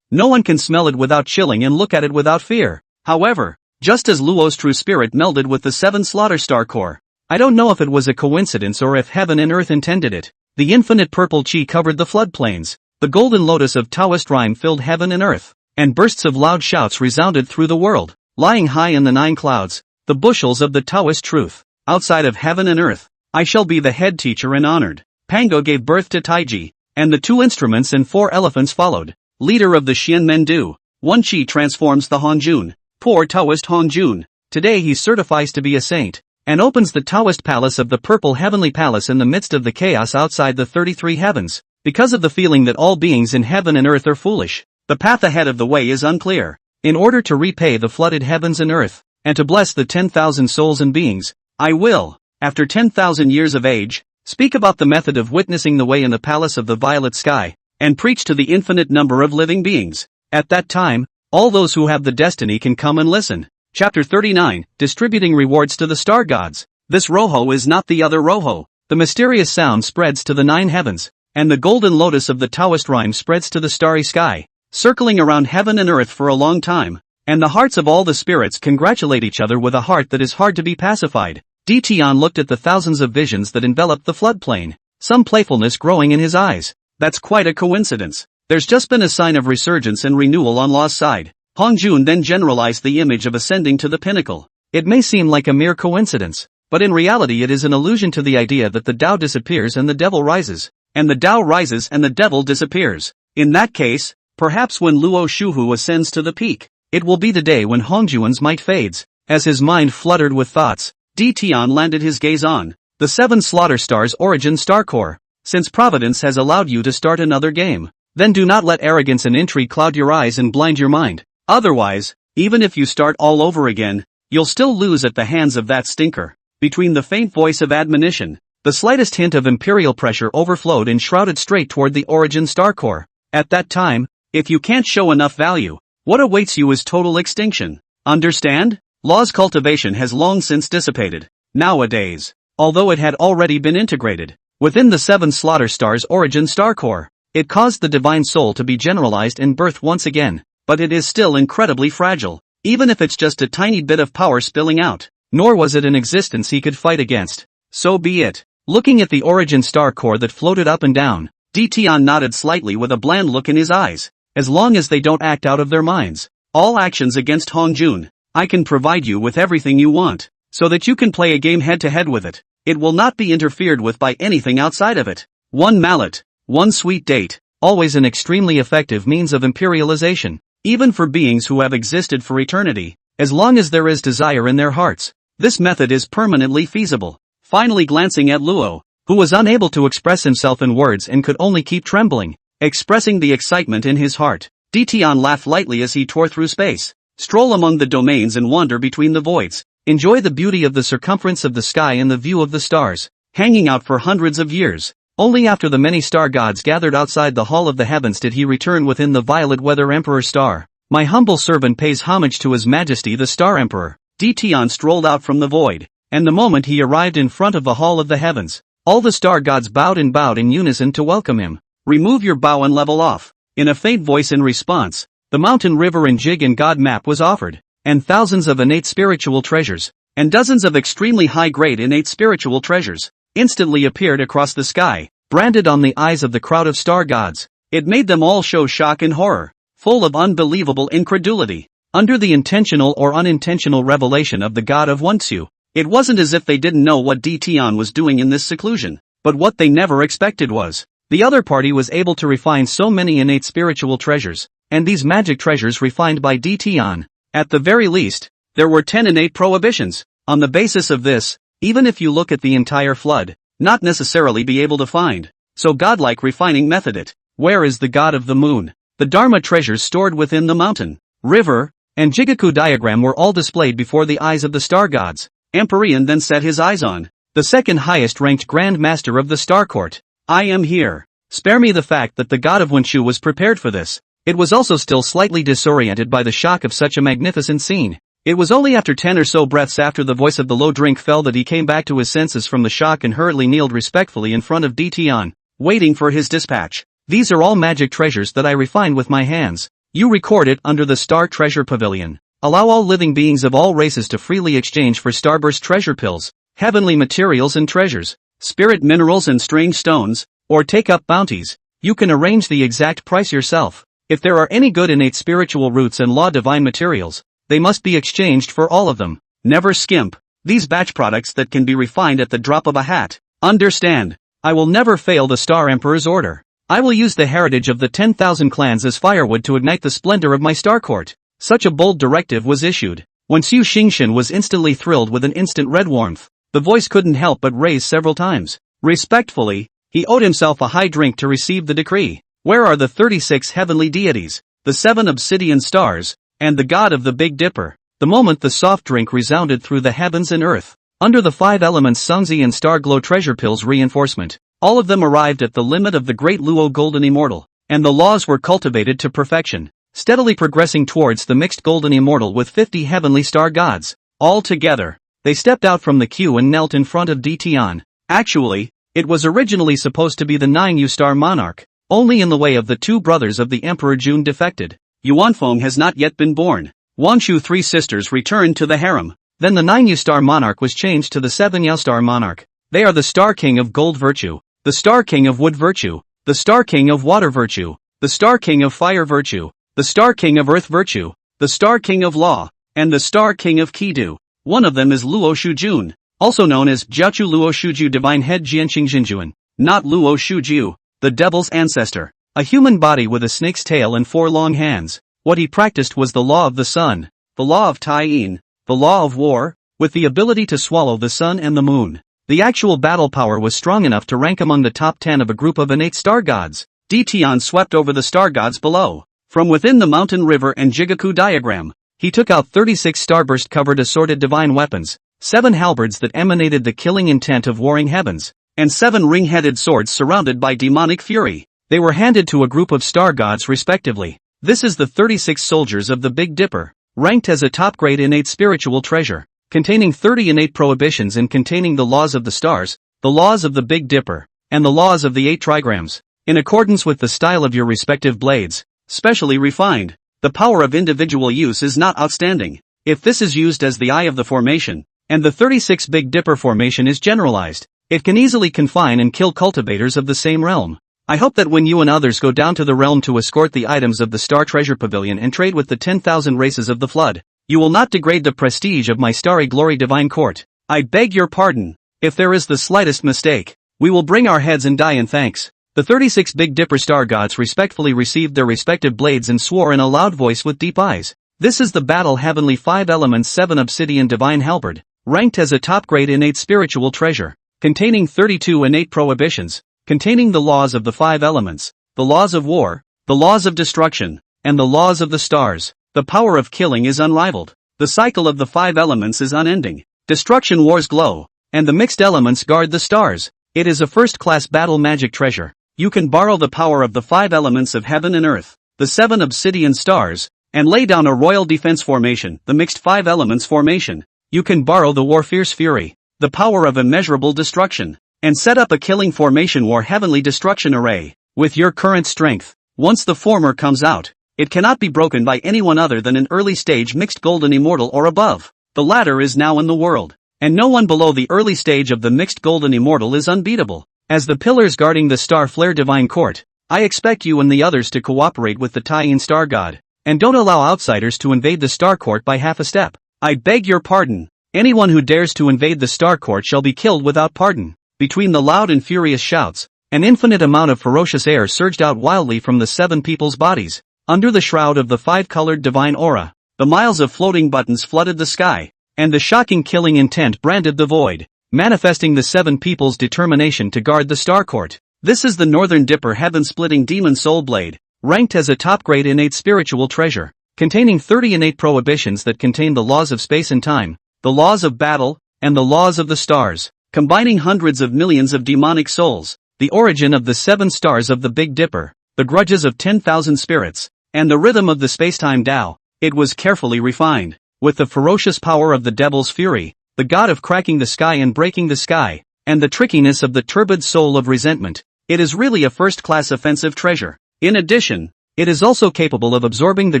No one can smell it without chilling and look at it without fear. However, just as Luo's true spirit melded with the 7 slaughter star core, I don't know if it was a coincidence or if heaven and earth intended it. The infinite purple chi covered the floodplains, the golden lotus of Taoist rhyme filled heaven and earth, and bursts of loud shouts resounded through the world. Lying high in the 9 clouds, the bushels of the Taoist truth, outside of heaven and earth, I shall be the head teacher and honored. Pango gave birth to Taiji, and the 2 instruments and 4 elephants followed. Leader of the Xian Mendu, Wen Qi transforms the Hanjun, poor Taoist Hanjun. Today he certifies to be a saint, and opens the Taoist palace of the purple heavenly palace in the midst of the chaos outside the 33 heavens. Because of the feeling that all beings in heaven and earth are foolish, the path ahead of the way is unclear. In order to repay the flooded heavens and earth, and to bless the 10,000 souls and beings, I will, after 10,000 years of age, speak about the method of witnessing the way in the palace of the violet sky, and preach to the infinite number of living beings. At that time, all those who have the destiny can come and listen. Chapter 39, Distributing Rewards to the Star Gods. This Roho is not the other Roho. The mysterious sound spreads to the 9 heavens, and the golden lotus of the Taoist rhyme spreads to the starry sky, circling around heaven and earth for a long time, and the hearts of all the spirits congratulate each other with a heart that is hard to be pacified. Tian looked at the thousands of visions that enveloped the floodplain, some playfulness growing in his eyes. That's quite a coincidence. There's just been a sign of resurgence and renewal on Law's side. Hongjun then generalized the image of ascending to the pinnacle. It may seem like a mere coincidence, but in reality it is an allusion to the idea that the Tao disappears and the devil rises, and the Tao rises and the devil disappears. In that case, perhaps when Luo Shuhu ascends to the peak, it will be the day when Hongjun's might fades. As his mind fluttered with thoughts, Di Tian landed his gaze on the 7 Slaughter Stars Origin Star Core. Since Providence has allowed you to start another game, then do not let arrogance and intrigue cloud your eyes and blind your mind. Otherwise, even if you start all over again, you'll still lose at the hands of that stinker. Between the faint voice of admonition, the slightest hint of imperial pressure overflowed and shrouded straight toward the Origin Star Core. At that time, if you can't show enough value, what awaits you is total extinction. Understand? Law's cultivation has long since dissipated. Nowadays, although it had already been integrated within the 7 Slaughter Stars Origin Star Core, it caused the divine soul to be generalized in birth once again, but it is still incredibly fragile, even if it's just a tiny bit of power spilling out. Nor was it an existence he could fight against. So be it. Looking at the Origin Star Core that floated up and down, Di Tian nodded slightly with a bland look in his eyes. As long as they don't act out of their minds, all actions against Hongjun, I can provide you with everything you want, so that you can play a game head-to-head with it. It will not be interfered with by anything outside of it. One mallet, one sweet date, always an extremely effective means of imperialization, even for beings who have existed for eternity, as long as there is desire in their hearts. This method is permanently feasible. Finally glancing at Luo, who was unable to express himself in words and could only keep trembling, expressing the excitement in his heart, Di Tian laughed lightly as he tore through space. Stroll among the domains and wander between the voids. Enjoy the beauty of the circumference of the sky and the view of the stars, hanging out for hundreds of years. Only after the many star gods gathered outside the Hall of the Heavens did he return within the violet weather Emperor Star. My humble servant pays homage to His Majesty the Star Emperor. Di Tian strolled out from the void, and the moment he arrived in front of the Hall of the Heavens, all the star gods bowed in unison to welcome him. Remove your bow and level off. In a faint voice in response, the mountain, river and jig and god map was offered, and thousands of innate spiritual treasures, and dozens of extremely high-grade innate spiritual treasures, instantly appeared across the sky, branded on the eyes of the crowd of star gods. It made them all show shock and horror, full of unbelievable incredulity. Under the intentional or unintentional revelation of the god of Wunsu, it wasn't as if they didn't know what Di Tian was doing in this seclusion, but what they never expected was, the other party was able to refine so many innate spiritual treasures, and these magic treasures refined by Di Tian. At the very least, there were 10 innate prohibitions. On the basis of this, even if you look at the entire flood, not necessarily be able to find, so godlike refining method it. Where is the god of the moon? The Dharma treasures stored within the mountain, river, and Jigaku diagram were all displayed before the eyes of the star gods. Empyrean then set his eyes on the second highest ranked Grand Master of the Star Court. I am here. Spare me the fact that the god of Wenshu was prepared for this. It was also still slightly disoriented by the shock of such a magnificent scene. It was only after 10 or so breaths after the voice of the low drink fell that he came back to his senses from the shock and hurriedly kneeled respectfully in front of Di Tian, waiting for his dispatch. These are all magic treasures that I refined with my hands. You record it under the Star Treasure Pavilion. Allow all living beings of all races to freely exchange for Starburst treasure pills, heavenly materials and treasures, spirit minerals and strange stones, or take up bounties. You can arrange the exact price yourself. If there are any good innate spiritual roots and law divine materials, they must be exchanged for all of them. Never skimp. These batch products that can be refined at the drop of a hat. Understand? I will never fail the Star Emperor's order. I will use the heritage of the 10,000 clans as firewood to ignite the splendor of my Star Court. Such a bold directive was issued. When Xu Xingshan was instantly thrilled with an instant red warmth, the voice couldn't help but raise several times. Respectfully, he owed himself a high drink to receive the decree. Where are the 36 heavenly deities, the 7 obsidian stars, and the god of the Big Dipper? The moment the soft drink resounded through the heavens and earth, under the 5 elements Sungzi and Star Glow treasure pills reinforcement, all of them arrived at the limit of the great Luo Golden Immortal, and the laws were cultivated to perfection, steadily progressing towards the mixed Golden Immortal with 50 heavenly star gods. All together, they stepped out from the queue and knelt in front of Di Tian. Actually, it was originally supposed to be the 9 star monarch, only in the way of the 2 brothers of the Emperor Jun defected. Yuanfeng has not yet been born. Wanshu 3 sisters returned to the harem. Then the 9 star monarch was changed to the 7 star monarch. They are the Star King of Gold Virtue, the Star King of Wood Virtue, the Star King of Water Virtue, the Star King of Fire Virtue, the Star King of Earth Virtue, the Star King of Law, and the Star King of Kidu. One of them is Luo Shujun, also known as Jiachu Luo Shuju Divine Head Jianqing Jinjuan, not Luo Shuju, the devil's ancestor. A human body with a snake's tail and 4 long hands. What he practiced was the law of the sun, the law of Tai-in, the law of war, with the ability to swallow the sun and the moon. The actual battle power was strong enough to rank among the top 10 of a group of innate star gods. Tian swept over the star gods below. From within the mountain river and Jigaku diagram, he took out 36 starburst-covered assorted divine weapons, 7 halberds that emanated the killing intent of warring heavens, and 7 ring-headed swords surrounded by demonic fury. They were handed to a group of star gods respectively. This is the 36 soldiers of the Big Dipper, ranked as a top-grade innate spiritual treasure, containing 30 innate prohibitions and containing the laws of the stars, the laws of the Big Dipper, and the laws of the 8 trigrams, in accordance with the style of your respective blades, specially refined. The power of individual use is not outstanding. If this is used as the eye of the formation, and the 36 Big Dipper formation is generalized, it can easily confine and kill cultivators of the same realm. I hope that when you and others go down to the realm to escort the items of the Star Treasure Pavilion and trade with the 10,000 races of the Flood, you will not degrade the prestige of my starry glory divine court. I beg your pardon. If there is the slightest mistake, we will bring our heads and die in thanks. The 36 Big Dipper star gods respectfully received their respective blades and swore in a loud voice with deep eyes. This is the battle heavenly 5 elements 7 obsidian divine halberd, ranked as a top-grade innate spiritual treasure, containing 32 innate prohibitions, containing the laws of the 5 elements, the laws of war, the laws of destruction, and the laws of the stars. The power of killing is unrivaled. The cycle of the 5 elements is unending. Destruction wars glow, and the mixed elements guard the stars. It is a first-class battle magic treasure. You can borrow the power of the 5 elements of heaven and earth, the 7 obsidian stars, and lay down a royal defense formation, the mixed 5 elements formation. You can borrow the war fierce fury, the power of immeasurable destruction, and set up a killing formation war heavenly destruction array, with your current strength. Once the former comes out, it cannot be broken by anyone other than an early stage mixed golden immortal or above. The latter is now in the world, and no one below the early stage of the mixed golden immortal is unbeatable. As the pillars guarding the Star Flare Divine Court, I expect you and the others to cooperate with the Tai-in Star God, and don't allow outsiders to invade the Star Court by half a step. I beg your pardon. Anyone who dares to invade the Star Court shall be killed without pardon. Between the loud and furious shouts, an infinite amount of ferocious air surged out wildly from the 7 people's bodies. Under the shroud of the 5-colored divine aura, the miles of floating buttons flooded the sky, and the shocking killing intent branded the void, manifesting the 7 people's determination to guard the Star Court. This is the Northern Dipper heaven-splitting demon soul blade, ranked as a top-grade innate spiritual treasure, containing 30 innate prohibitions that contain the laws of space and time, the laws of battle, and the laws of the stars, combining hundreds of millions of demonic souls, the origin of the 7 stars of the Big Dipper, the grudges of 10,000 spirits, and the rhythm of the spacetime Tao. It was carefully refined, with the ferocious power of the devil's fury, the god of cracking the sky and breaking the sky, and the trickiness of the turbid soul of resentment. It is really a first-class offensive treasure. In addition, it is also capable of absorbing the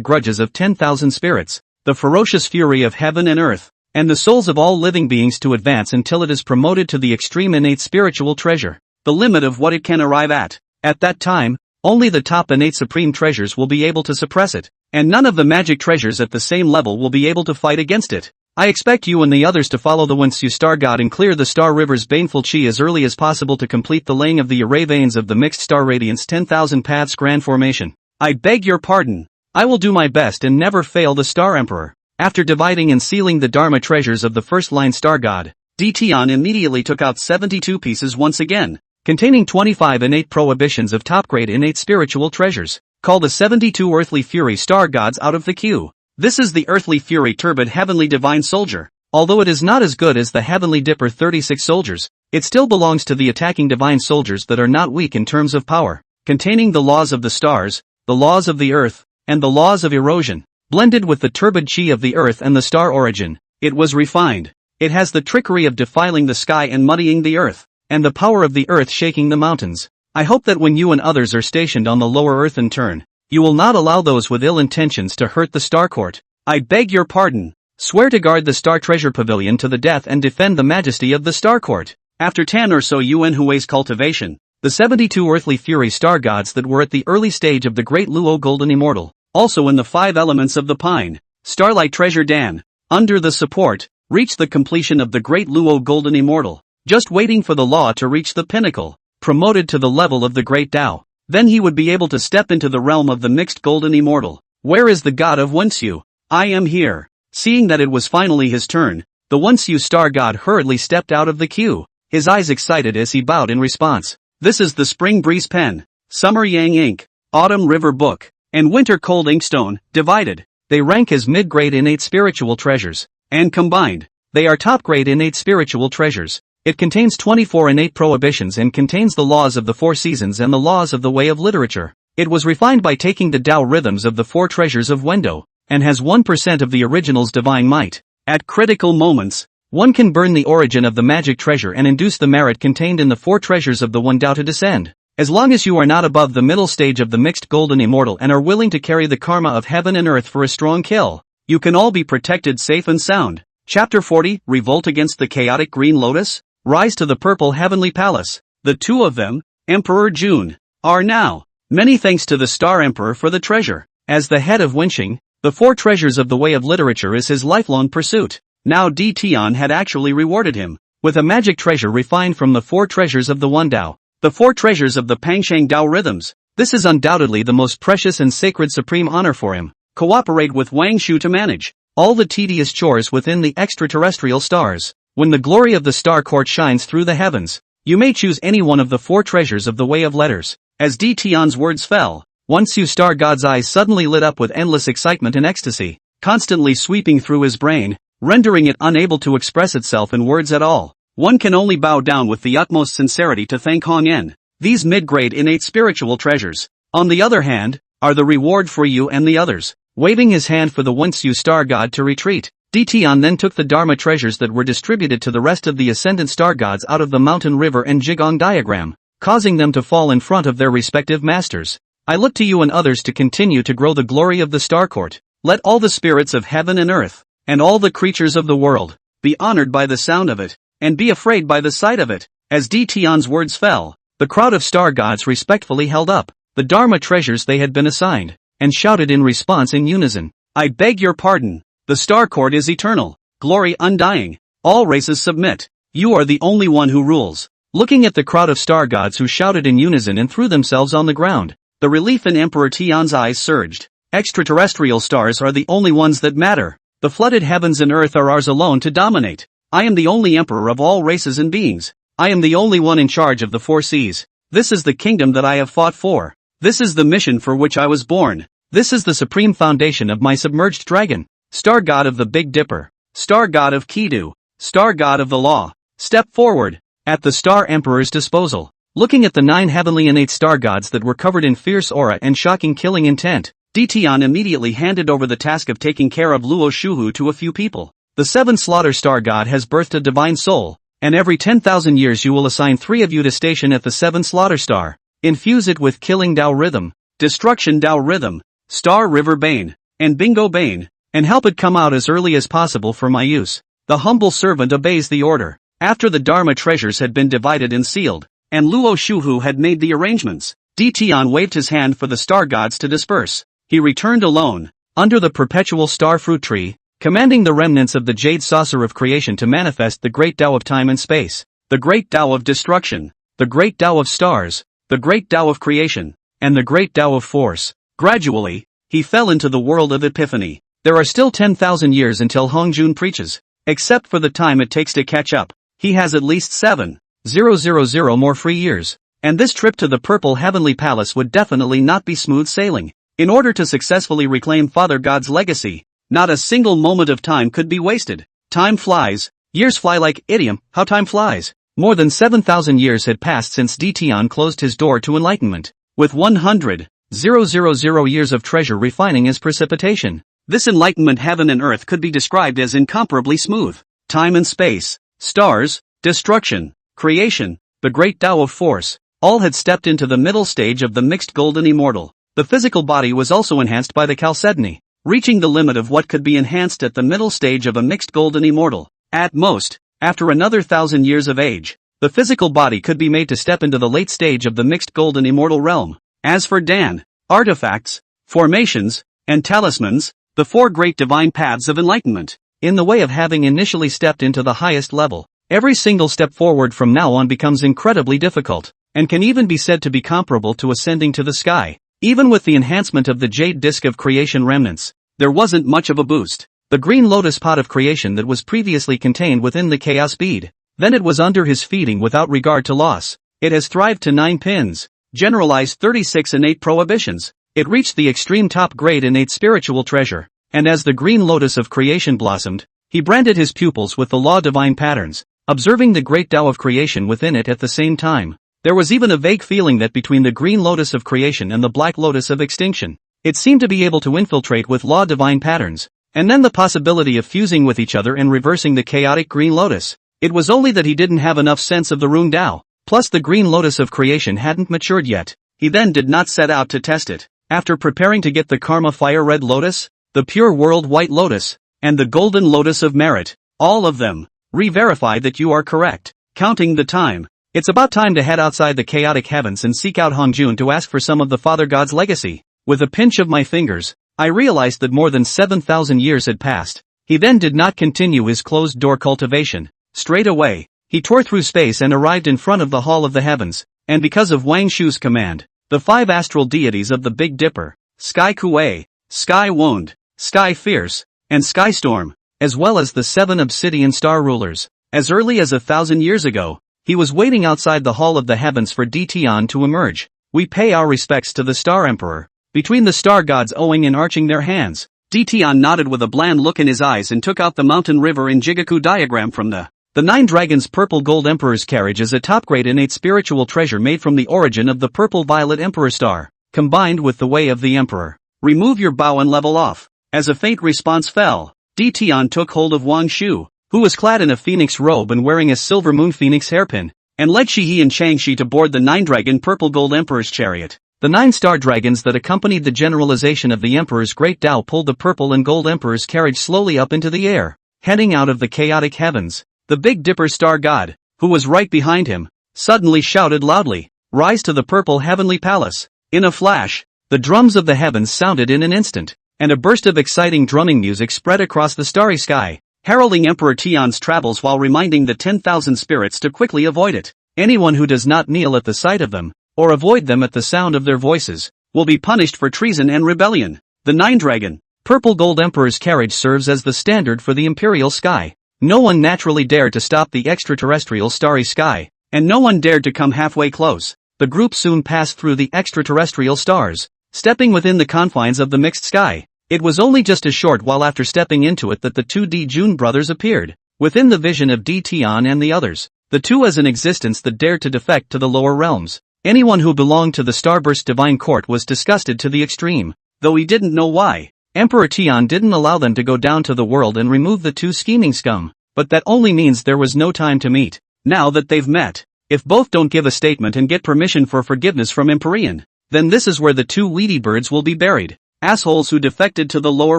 grudges of 10,000 spirits, the ferocious fury of heaven and earth, and the souls of all living beings to advance until it is promoted to the extreme innate spiritual treasure, the limit of what it can arrive at. At that time, only the top innate supreme treasures will be able to suppress it, and none of the magic treasures at the same level will be able to fight against it. I expect you and the others to follow the Wensu Star God and clear the Star River's baneful chi as early as possible to complete the laying of the array veins of the mixed star radiance 10,000 paths grand formation. I beg your pardon. I will do my best and never fail the Star Emperor. After dividing and sealing the Dharma treasures of the first-line Star God, Tian immediately took out 72 pieces once again, containing 25 innate prohibitions of top-grade innate spiritual treasures. Call the 72 earthly fury Star Gods out of the queue. This is the earthly fury turbid heavenly divine soldier. Although it is not as good as the heavenly dipper 36 soldiers, it still belongs to the attacking divine soldiers that are not weak in terms of power, containing the laws of the stars, the laws of the earth, and the laws of erosion. Blended with the turbid chi of the earth and the star origin, it was refined. It has the trickery of defiling the sky and muddying the earth, and the power of the earth shaking the mountains. I hope that when you and others are stationed on the lower earth in turn, you will not allow those with ill intentions to hurt the Star Court. I beg your pardon. Swear to guard the Star Treasure Pavilion to the death and defend the majesty of the Star Court. After 10 or so Yuan Hui's cultivation, the 72 earthly fury star gods that were at the early stage of the great Luo Golden Immortal, also in the 5 elements of the pine, Starlight Treasure Dan, under the support, reached the completion of the Great Luo Golden Immortal, just waiting for the law to reach the pinnacle, promoted to the level of the Great Tao. Then he would be able to step into the realm of the Mixed Golden Immortal. Where is the god of Wenxiu? I am here. Seeing that it was finally his turn, the Wenxiu star god hurriedly stepped out of the queue, his eyes excited as he bowed in response. This is the Spring Breeze Pen, Summer Yang Ink, Autumn River Book, and Winter Cold Inkstone, divided. They rank as mid-grade innate spiritual treasures, and combined, they are top-grade innate spiritual treasures. It contains 24 innate prohibitions and contains the laws of the 4 seasons and the laws of the way of literature. It was refined by taking the Tao rhythms of the 4 treasures of Wendo, and has 1% of the original's divine might. At critical moments, one can burn the origin of the magic treasure and induce the merit contained in the 4 treasures of the One Tao to descend. As long as you are not above the middle stage of the Mixed Golden Immortal and are willing to carry the karma of heaven and earth for a strong kill, you can all be protected safe and sound. Chapter 40, Revolt Against the Chaotic Green Lotus, Rise to the Purple Heavenly Palace. The 2 of them, Emperor Jun, are now. Many thanks to the Star Emperor for the treasure. As the head of Wenxing, the 4 treasures of the way of literature is his lifelong pursuit. Now Di Tian had actually rewarded him with a magic treasure refined from the 4 treasures of the One Tao. The 4 treasures of the Pangsheng Tao rhythms. This is undoubtedly the most precious and sacred supreme honor for him. Cooperate with Wang Shu to manage all the tedious chores within the extraterrestrial stars. When the glory of the star court shines through the heavens, you may choose any one of the 4 treasures of the way of letters. As Di Tian's words fell, Wenxiu star god's eyes suddenly lit up with endless excitement and ecstasy, constantly sweeping through his brain, rendering it unable to express itself in words at all. One can only bow down with the utmost sincerity to thank Hong En. These mid-grade innate spiritual treasures, on the other hand, are the reward for you and the others. Waving his hand for the Wenxiu star god to retreat, Di Tian then took the Dharma treasures that were distributed to the rest of the ascendant star gods out of the mountain river and Jigong diagram, causing them to fall in front of their respective masters. I look to you and others to continue to grow the glory of the star court. Let all the spirits of heaven and earth, and all the creatures of the world, be honored by the sound of it, and be afraid by the sight of it. As Di Tian's words fell, the crowd of star gods respectfully held up the Dharma treasures they had been assigned, and shouted in response in unison, I beg your pardon. The star court is eternal, glory undying. All races submit. You are the only one who rules. Looking at the crowd of star gods who shouted in unison and threw themselves on the ground, the relief in Emperor Tian's eyes surged. Extraterrestrial stars are the only ones that matter. The flooded heavens and earth are ours alone to dominate. I am the only emperor of all races and beings. I am the only one in charge of the 4 seas. This is the kingdom that I have fought for. This is the mission for which I was born. This is the supreme foundation of my submerged dragon. Star god of the Big Dipper, star god of Kidu, star god of the law, step forward. At the star emperor's disposal, looking at the 9 heavenly innate star gods that were covered in fierce aura and shocking killing intent, Di Tian immediately handed over the task of taking care of Luo Shuhu to a few people. The 7 slaughter star god has birthed a divine soul, and every 10,000 years you will assign 3 of you to station at the 7 slaughter star. Infuse it with killing Tao rhythm, destruction Tao rhythm, star river bane, and bingo bane, and help it come out as early as possible for my use. The humble servant obeys the order. After the Dharma treasures had been divided and sealed, and Luo Shuhu had made the arrangements, Di Tian waved his hand for the star gods to disperse. He returned alone, under the perpetual star fruit tree, commanding the remnants of the jade saucer of creation to manifest the great Tao of time and space, the great Tao of destruction, the great Tao of stars, the great Tao of creation, and the great Tao of force. Gradually, he fell into the world of epiphany. There are still 10,000 years until Hongjun preaches. Except for the time it takes to catch up, he has at least 7,000 more free years. And this trip to the Purple Heavenly Palace would definitely not be smooth sailing. In order to successfully reclaim Father God's legacy, not a single moment of time could be wasted. Time flies, years fly like idiom, how time flies. More than 7,000 years had passed since Di Tian closed his door to enlightenment, with 100,000 years of treasure refining his precipitation. This enlightenment heaven and earth could be described as incomparably smooth. Time and space, stars, destruction, creation, the great Tao of force, all had stepped into the middle stage of the Mixed Golden Immortal. The physical body was also enhanced by the Chalcedony, reaching the limit of what could be enhanced at the middle stage of a Mixed Golden Immortal. At most, after another 1,000 years of age, the physical body could be made to step into the late stage of the Mixed Golden Immortal realm. As for Dan, artifacts, formations, and talismans, The four great divine paths of enlightenment. In the way of having initially stepped into the highest level, every single step forward from now on becomes incredibly difficult, and can even be said to be comparable to ascending to the sky. Even with the enhancement of the jade disk of creation remnants, there wasn't much of a boost. The green lotus pot of creation that was previously contained within the chaos bead, then it was under his feeding without regard to loss. It has thrived to 9 pins, generalized 36 innate prohibitions. It reached the extreme top grade innate spiritual treasure, and as the green lotus of creation blossomed, he branded his pupils with the law divine patterns, observing the great Tao of creation within it at the same time. There was even a vague feeling that between the green lotus of creation and the black lotus of extinction, it seemed to be able to infiltrate with law divine patterns, and then the possibility of fusing with each other and reversing the chaotic green lotus. It was only that he didn't have enough sense of the rune Tao, plus the green lotus of creation hadn't matured yet. He then did not set out to test it. After preparing to get the karma fire red lotus, the pure world white lotus, and the golden lotus of merit, all of them, re-verify that you are correct. Counting the time. It's about time to head outside the chaotic heavens and seek out Hongjun to ask for some of the Father God's legacy. With a pinch of my fingers, I realized that more than 7,000 years had passed. He then did not continue his closed-door cultivation. Straight away, he tore through space and arrived in front of the Hall of the Heavens, and because of Wang Shu's command, the 5 astral deities of the Big Dipper, Sky Kuei, Sky Wound, Sky Fierce, and Sky Storm, as well as the 7 obsidian star rulers, as early as 1,000 years ago, he was waiting outside the Hall of the Heavens for Dtian to emerge. We pay our respects to the Star Emperor. Between the star gods owing and arching their hands, Dtian nodded with a bland look in his eyes and took out the mountain river in Jigaku diagram from the 9 Dragons Purple Gold Emperor's carriage is a top-grade innate spiritual treasure made from the origin of the Purple Violet Emperor star, combined with the Way of the Emperor. Remove your bow and level off. As a faint response fell, Dtian took hold of Wang Shu, who was clad in a phoenix robe and wearing a silver moon phoenix hairpin, and led Shihi and Changshi to board the 9 Dragon Purple Gold Emperor's chariot. The 9 star dragons that accompanied the generalization of the Emperor's great Tao pulled the Purple and Gold Emperor's carriage slowly up into the air, heading out of the chaotic heavens. The Big Dipper star god, who was right behind him, suddenly shouted loudly, "Rise to the Purple Heavenly Palace." In a flash, the drums of the heavens sounded in an instant, and a burst of exciting drumming music spread across the starry sky, heralding Emperor Tian's travels while reminding the 10,000 spirits to quickly avoid it. Anyone who does not kneel at the sight of them, or avoid them at the sound of their voices, will be punished for treason and rebellion. The 9 Dragon Purple Gold Emperor's carriage serves as the standard for the imperial sky. No one naturally dared to stop the extraterrestrial starry sky, and no one dared to come halfway close. The group soon passed through the extraterrestrial stars, stepping within the confines of the mixed sky. It was only just a short while after stepping into it that the 2 Jun brothers appeared, within the vision of Dtian and the others. The 2 as an existence that dared to defect to the lower realms. Anyone who belonged to the Starburst Divine Court was disgusted to the extreme, though he didn't know why. Emperor Tian didn't allow them to go down to the world and remove the 2 scheming scum, but that only means there was no time to meet. Now that they've met, if both don't give a statement and get permission for forgiveness from Empyrean, then this is where the 2 weedy birds will be buried. Assholes who defected to the lower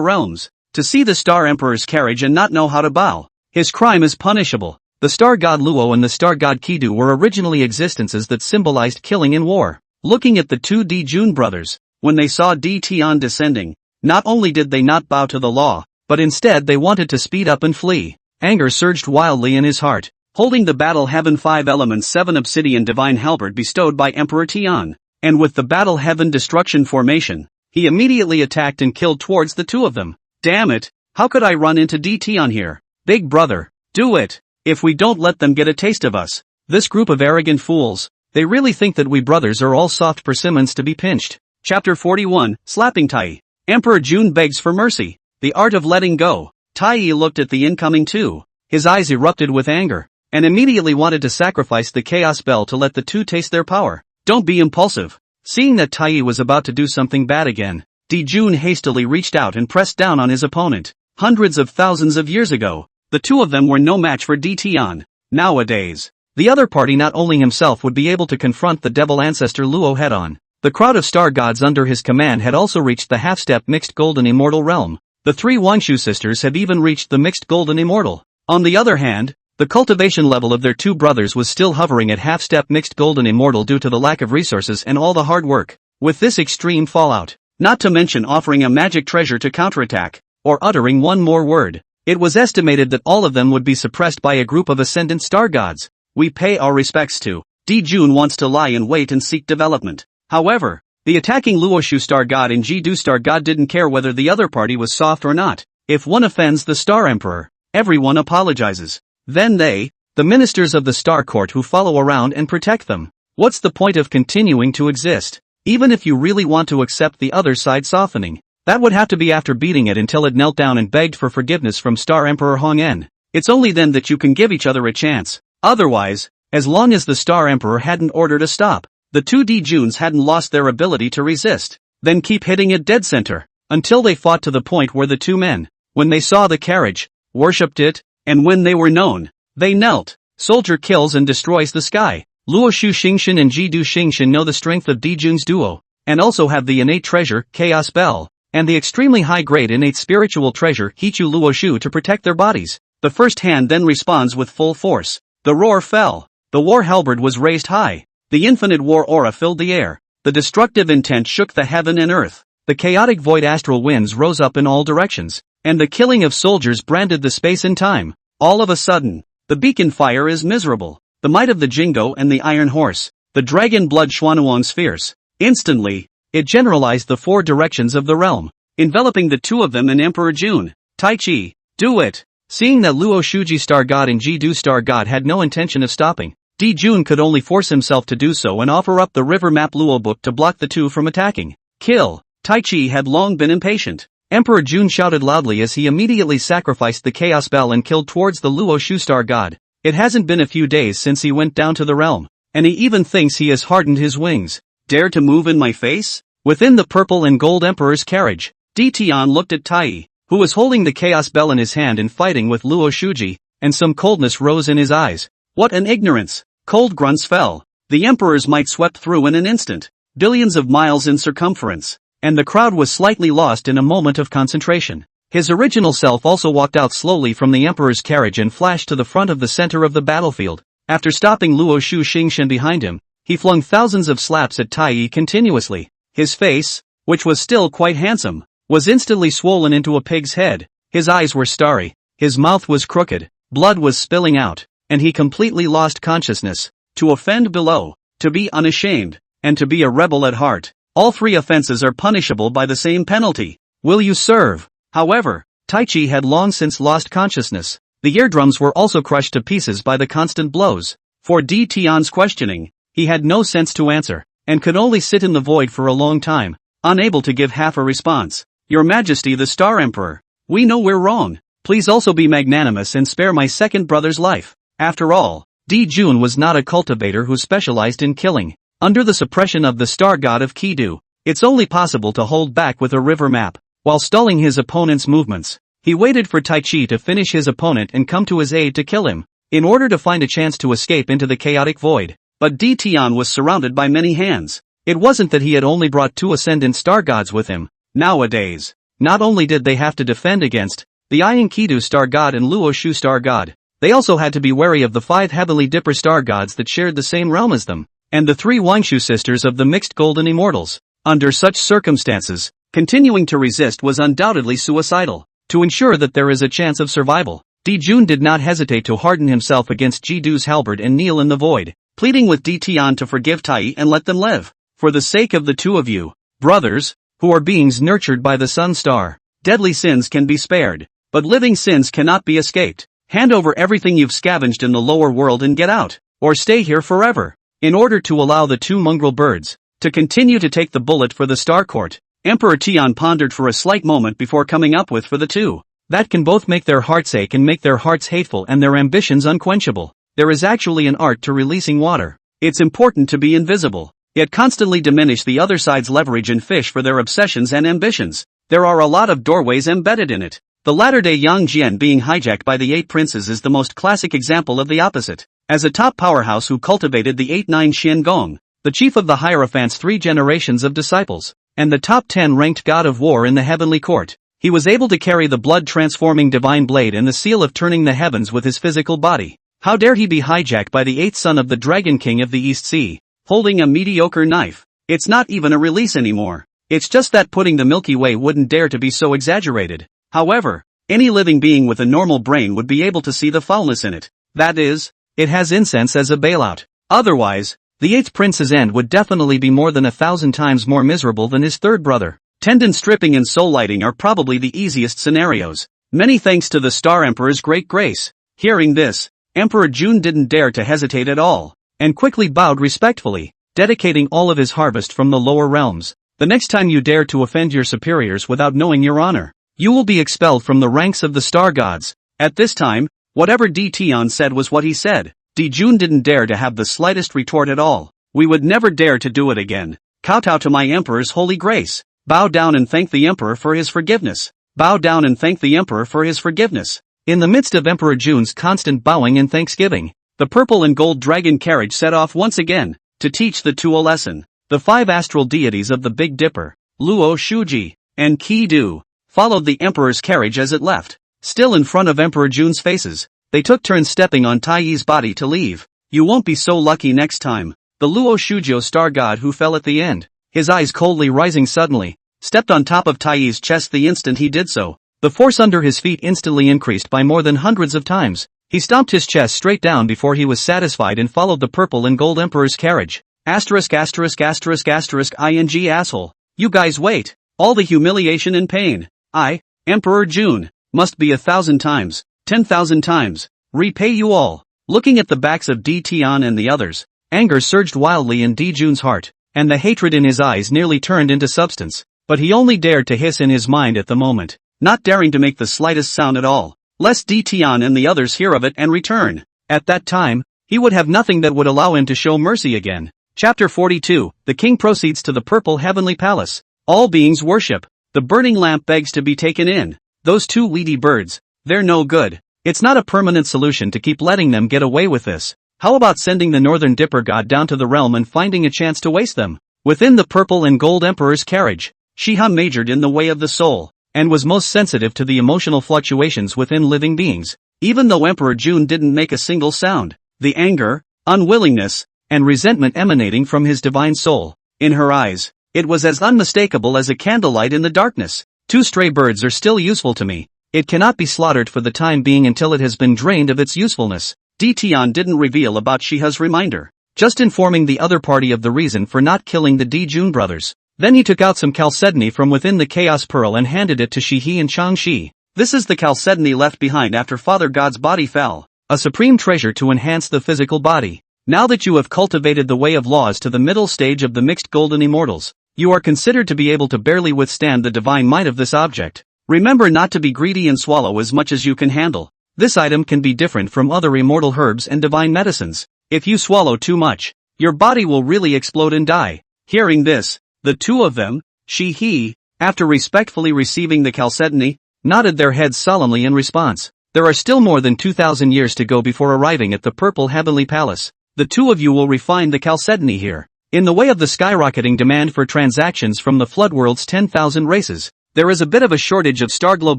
realms, to see the Star Emperor's carriage and not know how to bow. His crime is punishable. The star god Luo and the star god Kidu were originally existences that symbolized killing in war. Looking at the 2 Jun brothers, when they saw Dtian descending, not only did they not bow to the law, but instead they wanted to speed up and flee. Anger surged wildly in his heart. Holding the Battle Heaven 5 Elements 7 Obsidian Divine Halberd bestowed by Emperor Tian, and with the Battle Heaven Destruction formation, he immediately attacked and killed towards the 2 of them. Damn it, how could I run into Dtian here? Big brother, do it! If we don't let them get a taste of us. This group of arrogant fools, they really think that we brothers are all soft persimmons to be pinched. Chapter 41, Slapping Tai. Emperor Jun begs for mercy. The art of letting go. Tai looked at the incoming 2. His eyes erupted with anger, and immediately wanted to sacrifice the Chaos Bell to let the 2 taste their power. Don't be impulsive. Seeing that Tai was about to do something bad again, Jun hastily reached out and pressed down on his opponent. Hundreds of thousands of years ago, the 2 of them were no match for Dtian. Nowadays, the other party not only himself would be able to confront the devil ancestor Luo head-on. The crowd of star gods under his command had also reached the half-step mixed golden immortal realm. The 3 Wangshu sisters have even reached the mixed golden immortal. On the other hand, the cultivation level of their 2 brothers was still hovering at half-step mixed golden immortal due to the lack of resources and all the hard work. With this extreme fallout, not to mention offering a magic treasure to counterattack, or uttering one more word. It was estimated that all of them would be suppressed by a group of ascendant star gods. We pay our respects to. Jun wants to lie in wait and seek development. However, the attacking Luoshu star god and Jidu star god didn't care whether the other party was soft or not. If one offends the star emperor, everyone apologizes. Then they, the ministers of the star court who follow around and protect them. What's the point of continuing to exist? Even if you really want to accept the other side softening, that would have to be after beating it until it knelt down and begged for forgiveness from Star Emperor Hong En. It's only then that you can give each other a chance. Otherwise, as long as the Star Emperor hadn't ordered a stop, the two Juns hadn't lost their ability to resist. Then keep hitting it dead center, until they fought to the point where the two men, when they saw the carriage, worshipped it, and when they were known, they knelt. Soldier kills and destroys the sky. Luoshu Xingshan and Jidu Xingshan know the strength of Jun's duo, and also have the innate treasure, Chaos Bell, and the extremely high-grade innate spiritual treasure, Hichu Luoshu, to protect their bodies. The first hand then responds with full force. The roar fell. The war halberd was raised high. The infinite war aura filled the air. The destructive intent shook the heaven and earth. The chaotic void astral winds rose up in all directions, and the killing of soldiers branded the space and time. All of a sudden, the beacon fire is miserable. The might of the Jingo and the Iron Horse, the dragon blood Xuanuang's fierce. Instantly, it generalized the four directions of the realm, enveloping the two of them in Emperor Jun. Tai Chi, do it! Seeing that Luo Shuji star god and Jidu star god had no intention of stopping, Jun could only force himself to do so and offer up the river map Luo book to block the two from attacking. Kill! Tai Chi had long been impatient. Emperor Jun shouted loudly as he immediately sacrificed the Chaos Bell and killed towards the Luo Shu star god. It hasn't been a few days since he went down to the realm, and he even thinks he has hardened his wings. Dare to move in my face? Within the purple and gold emperor's carriage, Tian looked at Tai, who was holding the Chaos Bell in his hand and fighting with Luo Shuji, and some coldness rose in his eyes. What an ignorance! Cold grunts fell. The emperor's might swept through in an instant, billions of miles in circumference, and the crowd was slightly lost in a moment of concentration. His original self also walked out slowly from the emperor's carriage and flashed to the front of the center of the battlefield. After stopping Luo Shu Xingshan behind him, he flung thousands of slaps at Tai continuously. His face, which was still quite handsome, was instantly swollen into a pig's head. His eyes were starry, his mouth was crooked, blood was spilling out, and he completely lost consciousness. To offend below, to be unashamed, and to be a rebel at heart. All three offenses are punishable by the same penalty. Will you serve? However, Tai Chi had long since lost consciousness. The eardrums were also crushed to pieces by the constant blows. For Tian's questioning, he had no sense to answer, and could only sit in the void for a long time, unable to give half a response. Your Majesty the Star Emperor, we know we're wrong. Please also be magnanimous and spare my second brother's life. After all, Jun was not a cultivator who specialized in killing. Under the suppression of the star god of Kidu, it's only possible to hold back with a river map. While stalling his opponent's movements, he waited for Tai Chi to finish his opponent and come to his aid to kill him, in order to find a chance to escape into the chaotic void. But Tian was surrounded by many hands. It wasn't that he had only brought two ascendant star gods with him. Nowadays, not only did they have to defend against the Iron Kidu star god and Luo Shu star god, they also had to be wary of the 5 heavenly dipper star gods that shared the same realm as them, and the 3 Wangshu sisters of the mixed golden immortals. Under such circumstances, continuing to resist was undoubtedly suicidal. To ensure that there is a chance of survival, Jun did not hesitate to harden himself against Jidu's halberd and kneel in the void, pleading with Tian to forgive Tai and let them live. For the sake of the two of you, brothers, who are beings nurtured by the sun star, deadly sins can be spared, but living sins cannot be escaped. Hand over everything you've scavenged in the lower world and get out, or stay here forever. In order to allow the 2 mongrel birds to continue to take the bullet for the Star Court, Emperor Tian pondered for a slight moment before coming up with for the two that can both make their hearts ache and make their hearts hateful and their ambitions unquenchable. There is actually an art to releasing water. It's important to be invisible, yet constantly diminish the other side's leverage and fish for their obsessions and ambitions. There are a lot of doorways embedded in it. The latter-day Yang Jian being hijacked by the 8 princes is the most classic example of the opposite. As a top powerhouse who cultivated the 8-9 Xian Gong, the chief of the Hierophant's 3 generations of disciples, and the top 10 ranked god of war in the heavenly court, he was able to carry the blood-transforming divine blade and the seal of turning the heavens with his physical body. How dare he be hijacked by the 8th son of the Dragon King of the East Sea, holding a mediocre knife? It's not even a release anymore. It's just that putting the Milky Way wouldn't dare to be so exaggerated. However, any living being with a normal brain would be able to see the foulness in it. That is, it has incense as a bailout. Otherwise, the eighth prince's end would definitely be more than 1,000 times more miserable than his third brother. Tendon stripping and soul lighting are probably the easiest scenarios. Many thanks to the Star Emperor's great grace. Hearing this, Emperor June didn't dare to hesitate at all, and quickly bowed respectfully, dedicating all of his harvest from the lower realms. The next time you dare to offend your superiors without knowing your honor, you will be expelled from the ranks of the star gods. At this time, whatever Di Tian said was what he said. Di Jun didn't dare to have the slightest retort at all. We would never dare to do it again. Kowtow to my emperor's holy grace. Bow down and thank the emperor for his forgiveness. Bow down and thank the emperor for his forgiveness. In the midst of Emperor June's constant bowing and thanksgiving, the purple and gold dragon carriage set off once again, to teach the two a lesson. The 5 astral deities of the Big Dipper, Luo Shuji, and Qi Du, followed the emperor's carriage as it left. Still in front of Emperor June's faces, they took turns stepping on Taiyi's body to leave. You won't be so lucky next time. The Luo Shujio star god who fell at the end, his eyes coldly rising suddenly, stepped on top of Taiyi's chest the instant he did so. The force under his feet instantly increased by more than hundreds of times. He stomped his chest straight down before he was satisfied and followed the purple and gold emperor's carriage. Asterisk asterisk asterisk asterisk ing asshole. You guys wait. All the humiliation and pain, I, Emperor June, must be 1,000 times, 10,000 times, repay you all. Looking at the backs of Di Tian and the others, anger surged wildly in Di Jun's heart, and the hatred in his eyes nearly turned into substance. But he only dared to hiss in his mind at the moment, not daring to make the slightest sound at all, lest Di Tian and the others hear of it and return. At that time, he would have nothing that would allow him to show mercy again. Chapter 42, The king proceeds to the purple heavenly palace. All beings worship. The burning lamp begs to be taken in. Those two weedy birds, they're no good. It's not a permanent solution to keep letting them get away with this. How about sending the northern dipper god down to the realm and finding a chance to waste them? Within the purple and gold emperor's carriage, Shiha majored in the way of the soul, and was most sensitive to the emotional fluctuations within living beings. Even though Emperor June didn't make a single sound, the anger, unwillingness, and resentment emanating from his divine soul, in her eyes, it was as unmistakable as a candlelight in the darkness. 2 stray birds are still useful to me. It cannot be slaughtered for the time being until it has been drained of its usefulness. Di Tian didn't reveal about Shiha's reminder, just informing the other party of the reason for not killing the Di Jun brothers. Then he took out some chalcedony from within the Chaos Pearl and handed it to Shihi and Changxi. This is the chalcedony left behind after Father God's body fell, a supreme treasure to enhance the physical body. Now that you have cultivated the way of laws to the middle stage of the mixed golden immortals, you are considered to be able to barely withstand the divine might of this object. Remember not to be greedy and swallow as much as you can handle. This item can be different from other immortal herbs and divine medicines. If you swallow too much, your body will really explode and die. Hearing this, the two of them, Shi-He, after respectfully receiving the chalcedony, nodded their heads solemnly in response. There are still more than 2,000 years to go before arriving at the purple heavenly palace. The two of you will refine the chalcedony here. In the way of the skyrocketing demand for transactions from the flood world's 10,000 races, there is a bit of a shortage of Starglow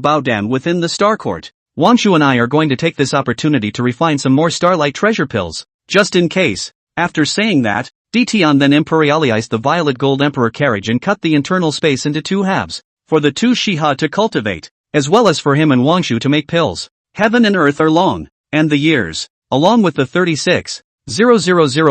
Baodan within the Star Court. Wangshu and I are going to take this opportunity to refine some more Starlight treasure pills, just in case. After saying that, Di Tian then imperialized the violet gold emperor carriage and cut the internal space into 2 halves, for the 2 Shiha to cultivate, as well as for him and Wangshu to make pills. Heaven and earth are long, and the years, along with the 36,000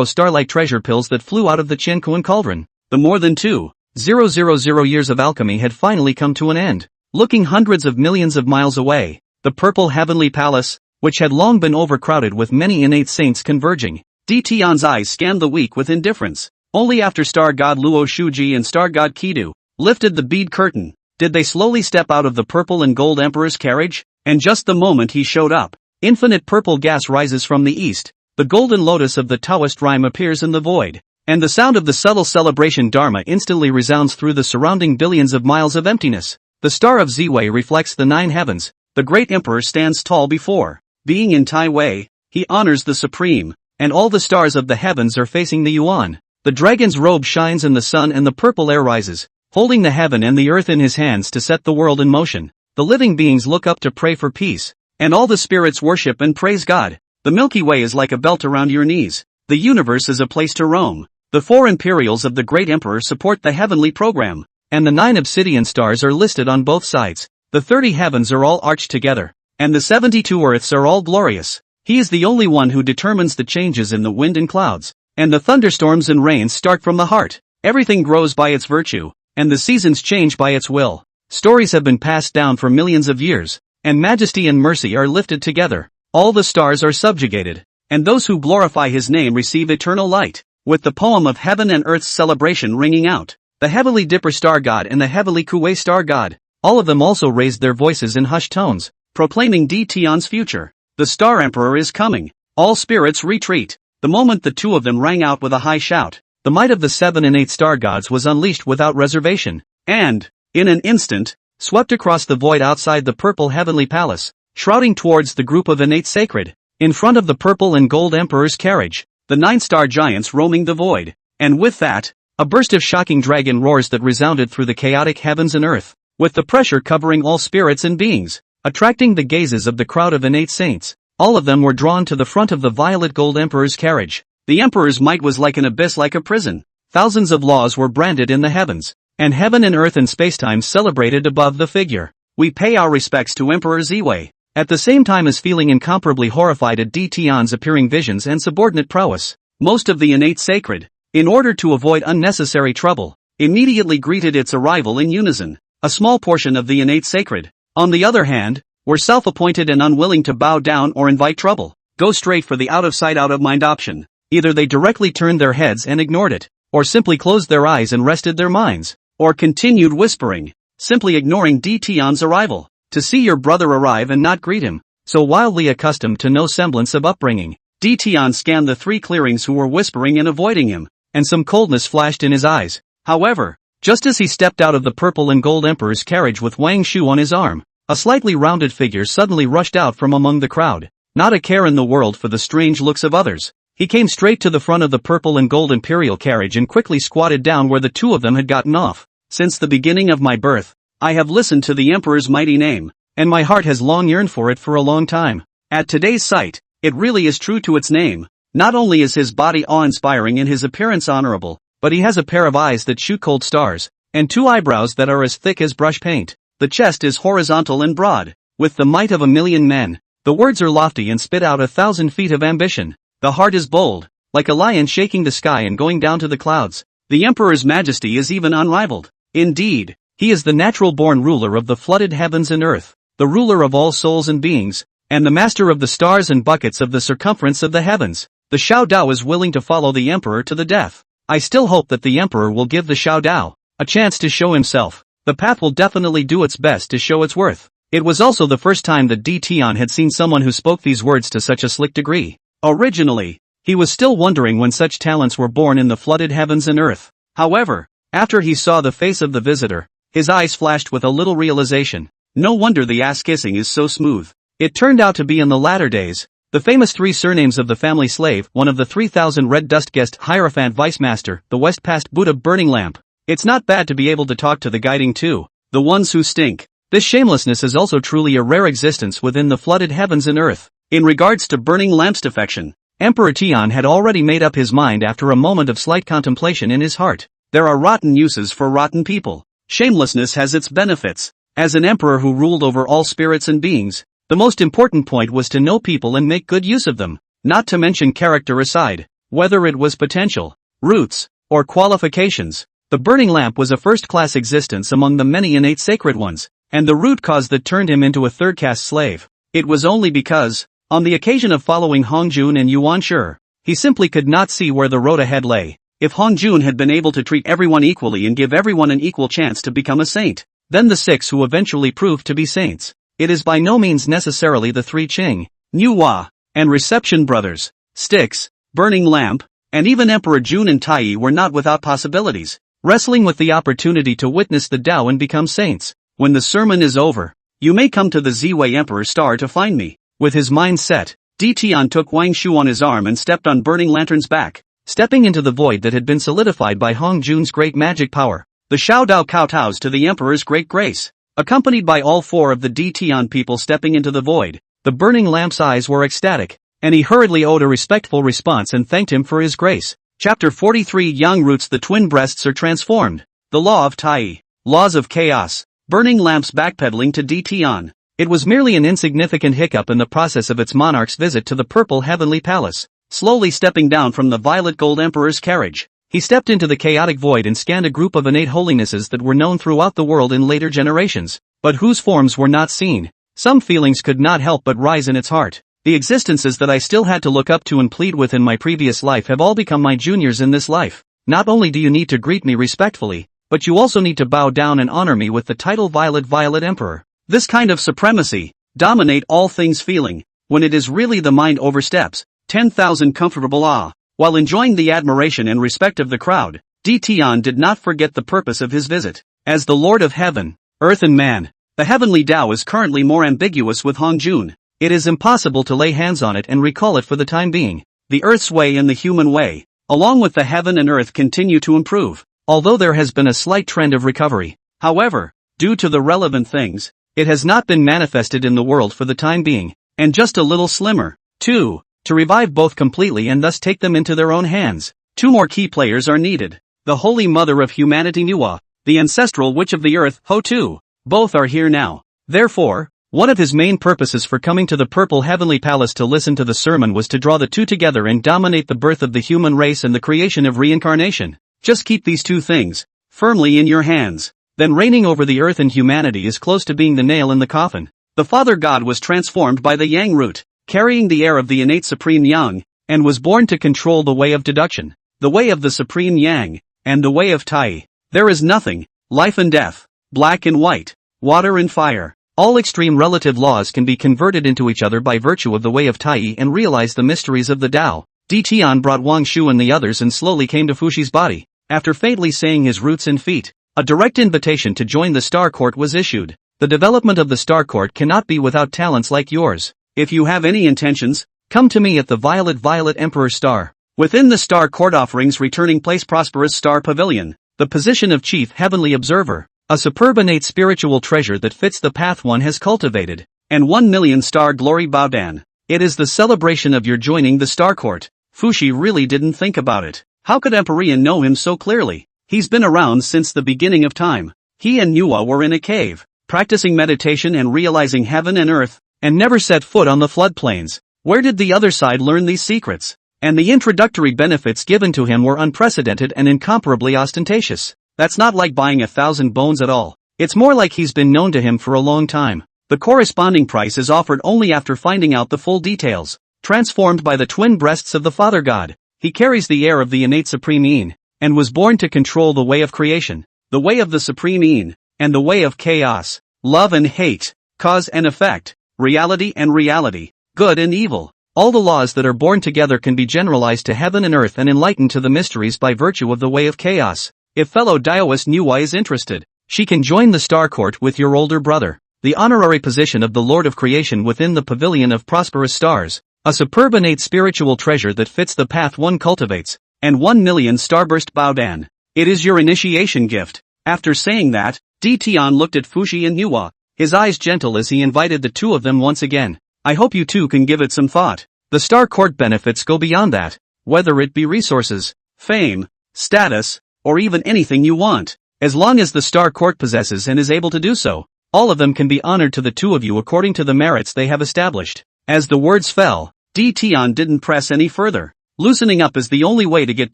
Starlight treasure pills that flew out of the Qiankuan cauldron, the more than 2,000 years of alchemy had finally come to an end. Looking hundreds of millions of miles away, the purple heavenly palace, which had long been overcrowded with many innate saints converging, Di Tian's eyes scanned the weak with indifference. Only after star god Luo Shuji and star god Kidu lifted the bead curtain, did they slowly step out of the purple and gold emperor's carriage, and just the moment he showed up, infinite purple gas rises from the east, the golden lotus of the Taoist rhyme appears in the void, and the sound of the subtle celebration Dharma instantly resounds through the surrounding billions of miles of emptiness. The star of Ziwei reflects the 9 heavens. The great emperor stands tall before. Being in Tai Wei, he honors the supreme, and all the stars of the heavens are facing the Yuan. The dragon's robe shines in the sun and the purple air rises, holding the heaven and the earth in his hands to set the world in motion. The living beings look up to pray for peace, and all the spirits worship and praise God. The Milky Way is like a belt around your knees. The universe is a place to roam. The 4 imperials of the great emperor support the heavenly program, and the 9 obsidian stars are listed on both sides. The 30 heavens are all arched together, and the 72 earths are all glorious. He is the only one who determines the changes in the wind and clouds, and the thunderstorms and rains start from the heart. Everything grows by its virtue, and the seasons change by its will. Stories have been passed down for millions of years, and majesty and mercy are lifted together. All the stars are subjugated, and those who glorify his name receive eternal light. With the poem of heaven and earth's celebration ringing out, the heavily Dipper star god and the heavily Kuwei star god, all of them also raised their voices in hushed tones, proclaiming Tion's future. The Star Emperor is coming. All spirits retreat. The moment the two of them rang out with a high shout, the might of the 7 and 8 star gods was unleashed without reservation, and, in an instant, swept across the void outside the purple heavenly palace, shrouding towards the group of innate sacred. In front of the purple and gold emperor's carriage, the 9 star giants roaming the void, and with that, a burst of shocking dragon roars that resounded through the chaotic heavens and earth, with the pressure covering all spirits and beings, attracting the gazes of the crowd of innate saints. All of them were drawn to the front of the violet gold emperor's carriage. The emperor's might was like an abyss, like a prison. Thousands of laws were branded in the heavens, and heaven and earth and spacetime celebrated above the figure. We pay our respects to Emperor Ziwei, at the same time as feeling incomparably horrified at Tion's appearing visions and subordinate prowess. Most of the innate sacred, in order to avoid unnecessary trouble, immediately greeted its arrival in unison. A small portion of the innate sacred, on the other hand, were self-appointed and unwilling to bow down or invite trouble, go straight for the out-of-sight out-of-mind option. Either they directly turned their heads and ignored it, or simply closed their eyes and rested their minds, or continued whispering, simply ignoring Tion's arrival. To see your brother arrive and not greet him, so wildly accustomed to no semblance of upbringing, Tion scanned the 3 clearings who were whispering and avoiding him, and some coldness flashed in his eyes. However, just as he stepped out of the purple and gold emperor's carriage with Wang Shu on his arm, a slightly rounded figure suddenly rushed out from among the crowd, not a care in the world for the strange looks of others. He came straight to the front of the purple and gold imperial carriage and quickly squatted down where the two of them had gotten off. Since the beginning of my birth, I have listened to the emperor's mighty name, and my heart has long yearned for it for a long time. At today's sight, it really is true to its name. Not only is his body awe-inspiring and his appearance honorable, but he has a pair of eyes that shoot cold stars, and 2 eyebrows that are as thick as brush paint. The chest is horizontal and broad, with the might of a million men. The words are lofty and spit out 1,000 feet of ambition. The heart is bold, like a lion shaking the sky and going down to the clouds. The emperor's majesty is even unrivaled. Indeed, he is the natural-born ruler of the flooded heavens and earth, the ruler of all souls and beings, and the master of the stars and buckets of the circumference of the heavens. The Shao Dao is willing to follow the emperor to the death. I still hope that the emperor will give the Shao Dao a chance to show himself. The path will definitely do its best to show its worth. It was also the first time that Tion had seen someone who spoke these words to such a slick degree. Originally, he was still wondering when such talents were born in the flooded heavens and earth. However, after he saw the face of the visitor, his eyes flashed with a little realization. No wonder the ass-kissing is so smooth. It turned out to be in the latter days, the famous 3 surnames of the family slave, one of the 3,000 red dust guest Hierophant Vice Master, the West Past Buddha Burning Lamp. It's not bad to be able to talk to the guiding too, the ones who stink. This shamelessness is also truly a rare existence within the flooded heavens and earth. In regards to Burning Lamp's defection, Emperor Tian had already made up his mind after a moment of slight contemplation in his heart. There are rotten uses for rotten people. Shamelessness has its benefits. As an emperor who ruled over all spirits and beings, the most important point was to know people and make good use of them, not to mention character aside, whether it was potential, roots, or qualifications. The burning lamp was a first-class existence among the many innate sacred ones, and the root cause that turned him into a third-caste slave. It was only because, on the occasion of following Hongjun and Yuan Shi, he simply could not see where the road ahead lay. If Hongjun had been able to treat everyone equally and give everyone an equal chance to become a saint, then the 6 who eventually proved to be saints. It is by no means necessarily the 3 Qing, Nuwa, and Reception Brothers, Styx, Burning Lamp, and even Emperor Jun and Tai were not without possibilities, wrestling with the opportunity to witness the Tao and become saints. When the sermon is over, you may come to the Ziwei Emperor Star to find me. With his mind set, Tian took Wang Shu on his arm and stepped on Burning Lantern's back, stepping into the void that had been solidified by Hong Jun's great magic power. The Shao Dao kowtows to the Emperor's great grace. Accompanied by all 4 of the Tian people stepping into the void, the Burning Lamp's eyes were ecstatic, and he hurriedly owed a respectful response and thanked him for his grace. Chapter 43 Young Roots. The twin breasts are transformed. The Law of Tai. Laws of chaos. Burning lamps backpedaling to Dtion. It was merely an insignificant hiccup in the process of its monarch's visit to the purple heavenly palace. Slowly stepping down from the violet gold emperor's carriage, he stepped into the chaotic void and scanned a group of innate holinesses that were known throughout the world in later generations, but whose forms were not seen. Some feelings could not help but rise in its heart. The existences that I still had to look up to and plead with in my previous life have all become my juniors in this life. Not only do you need to greet me respectfully, but you also need to bow down and honor me with the title Violet Emperor. This kind of supremacy, dominate all things feeling, when it is really the mind oversteps 10,000 comfortable awe. While enjoying the admiration and respect of the crowd, Dtion did not forget the purpose of his visit. As the Lord of Heaven, Earth and Man, the heavenly Tao is currently more ambiguous with Hongjun. It is impossible to lay hands on it and recall it for the time being. The Earth's way and the human way, along with the heaven and earth, continue to improve, although there has been a slight trend of recovery. However, due to the relevant things, it has not been manifested in the world for the time being, and just a little slimmer. 2. To revive both completely and thus take them into their own hands, 2 more key players are needed. The Holy Mother of Humanity Manhwa, the ancestral witch of the earth Ho-Tu. Both are here now. Therefore, one of his main purposes for coming to the Purple Heavenly Palace to listen to the sermon was to draw the two together and dominate the birth of the human race and the creation of reincarnation. Just keep these 2 things firmly in your hands. Then reigning over the earth and humanity is close to being the nail in the coffin. The Father God was transformed by the Yang root, carrying the air of the innate Supreme Yang, and was born to control the way of deduction, the way of the Supreme Yang, and the way of Tai. There is nothing, life and death, black and white, water and fire. All extreme relative laws can be converted into each other by virtue of the way of Tai and realize the mysteries of the Tao. Dtion brought Wang Shu and the others and slowly came to Fushi's body. After faintly saying his roots and feet, a direct invitation to join the Star Court was issued. The development of the Star Court cannot be without talents like yours. If you have any intentions, come to me at the Violet Emperor Star. Within the Star Court offerings returning place Prosperous Star Pavilion, the position of Chief Heavenly Observer. A superb innate spiritual treasure that fits the path one has cultivated, and 1 million star glory Baodan. It is the celebration of your joining the Star Court. Fushi really didn't think about it. How could Empyrean know him so clearly? He's been around since the beginning of time. He and Manhwa were in a cave, practicing meditation and realizing heaven and earth, and never set foot on the floodplains. Where did the other side learn these secrets? And the introductory benefits given to him were unprecedented and incomparably ostentatious. That's not like buying 1,000 bones at all. It's more like he's been known to him for a long time. The corresponding price is offered only after finding out the full details. Transformed by the twin breasts of the Father God, he carries the air of the innate Supreme Yin, and was born to control the way of creation, the way of the Supreme Yin, and the way of chaos, love and hate, cause and effect, reality and reality, good and evil. All the laws that are born together can be generalized to heaven and earth and enlightened to the mysteries by virtue of the way of chaos. If fellow Daoist Manhwa is interested, she can join the Star Court with your older brother. The honorary position of the Lord of Creation within the Pavilion of Prosperous Stars, a superb innate spiritual treasure that fits the path one cultivates, and 1 million starburst Baodan. It is your initiation gift. After saying that, Dtion looked at Fushi and Manhwa, his eyes gentle as he invited the 2 of them once again. I hope you 2 can give it some thought. The Star Court benefits go beyond that, whether it be resources, fame, status, or even anything you want. As long as the Star Court possesses and is able to do so, all of them can be honored to the 2 of you according to the merits they have established. As the words fell, Dtion didn't press any further. Loosening up is the only way to get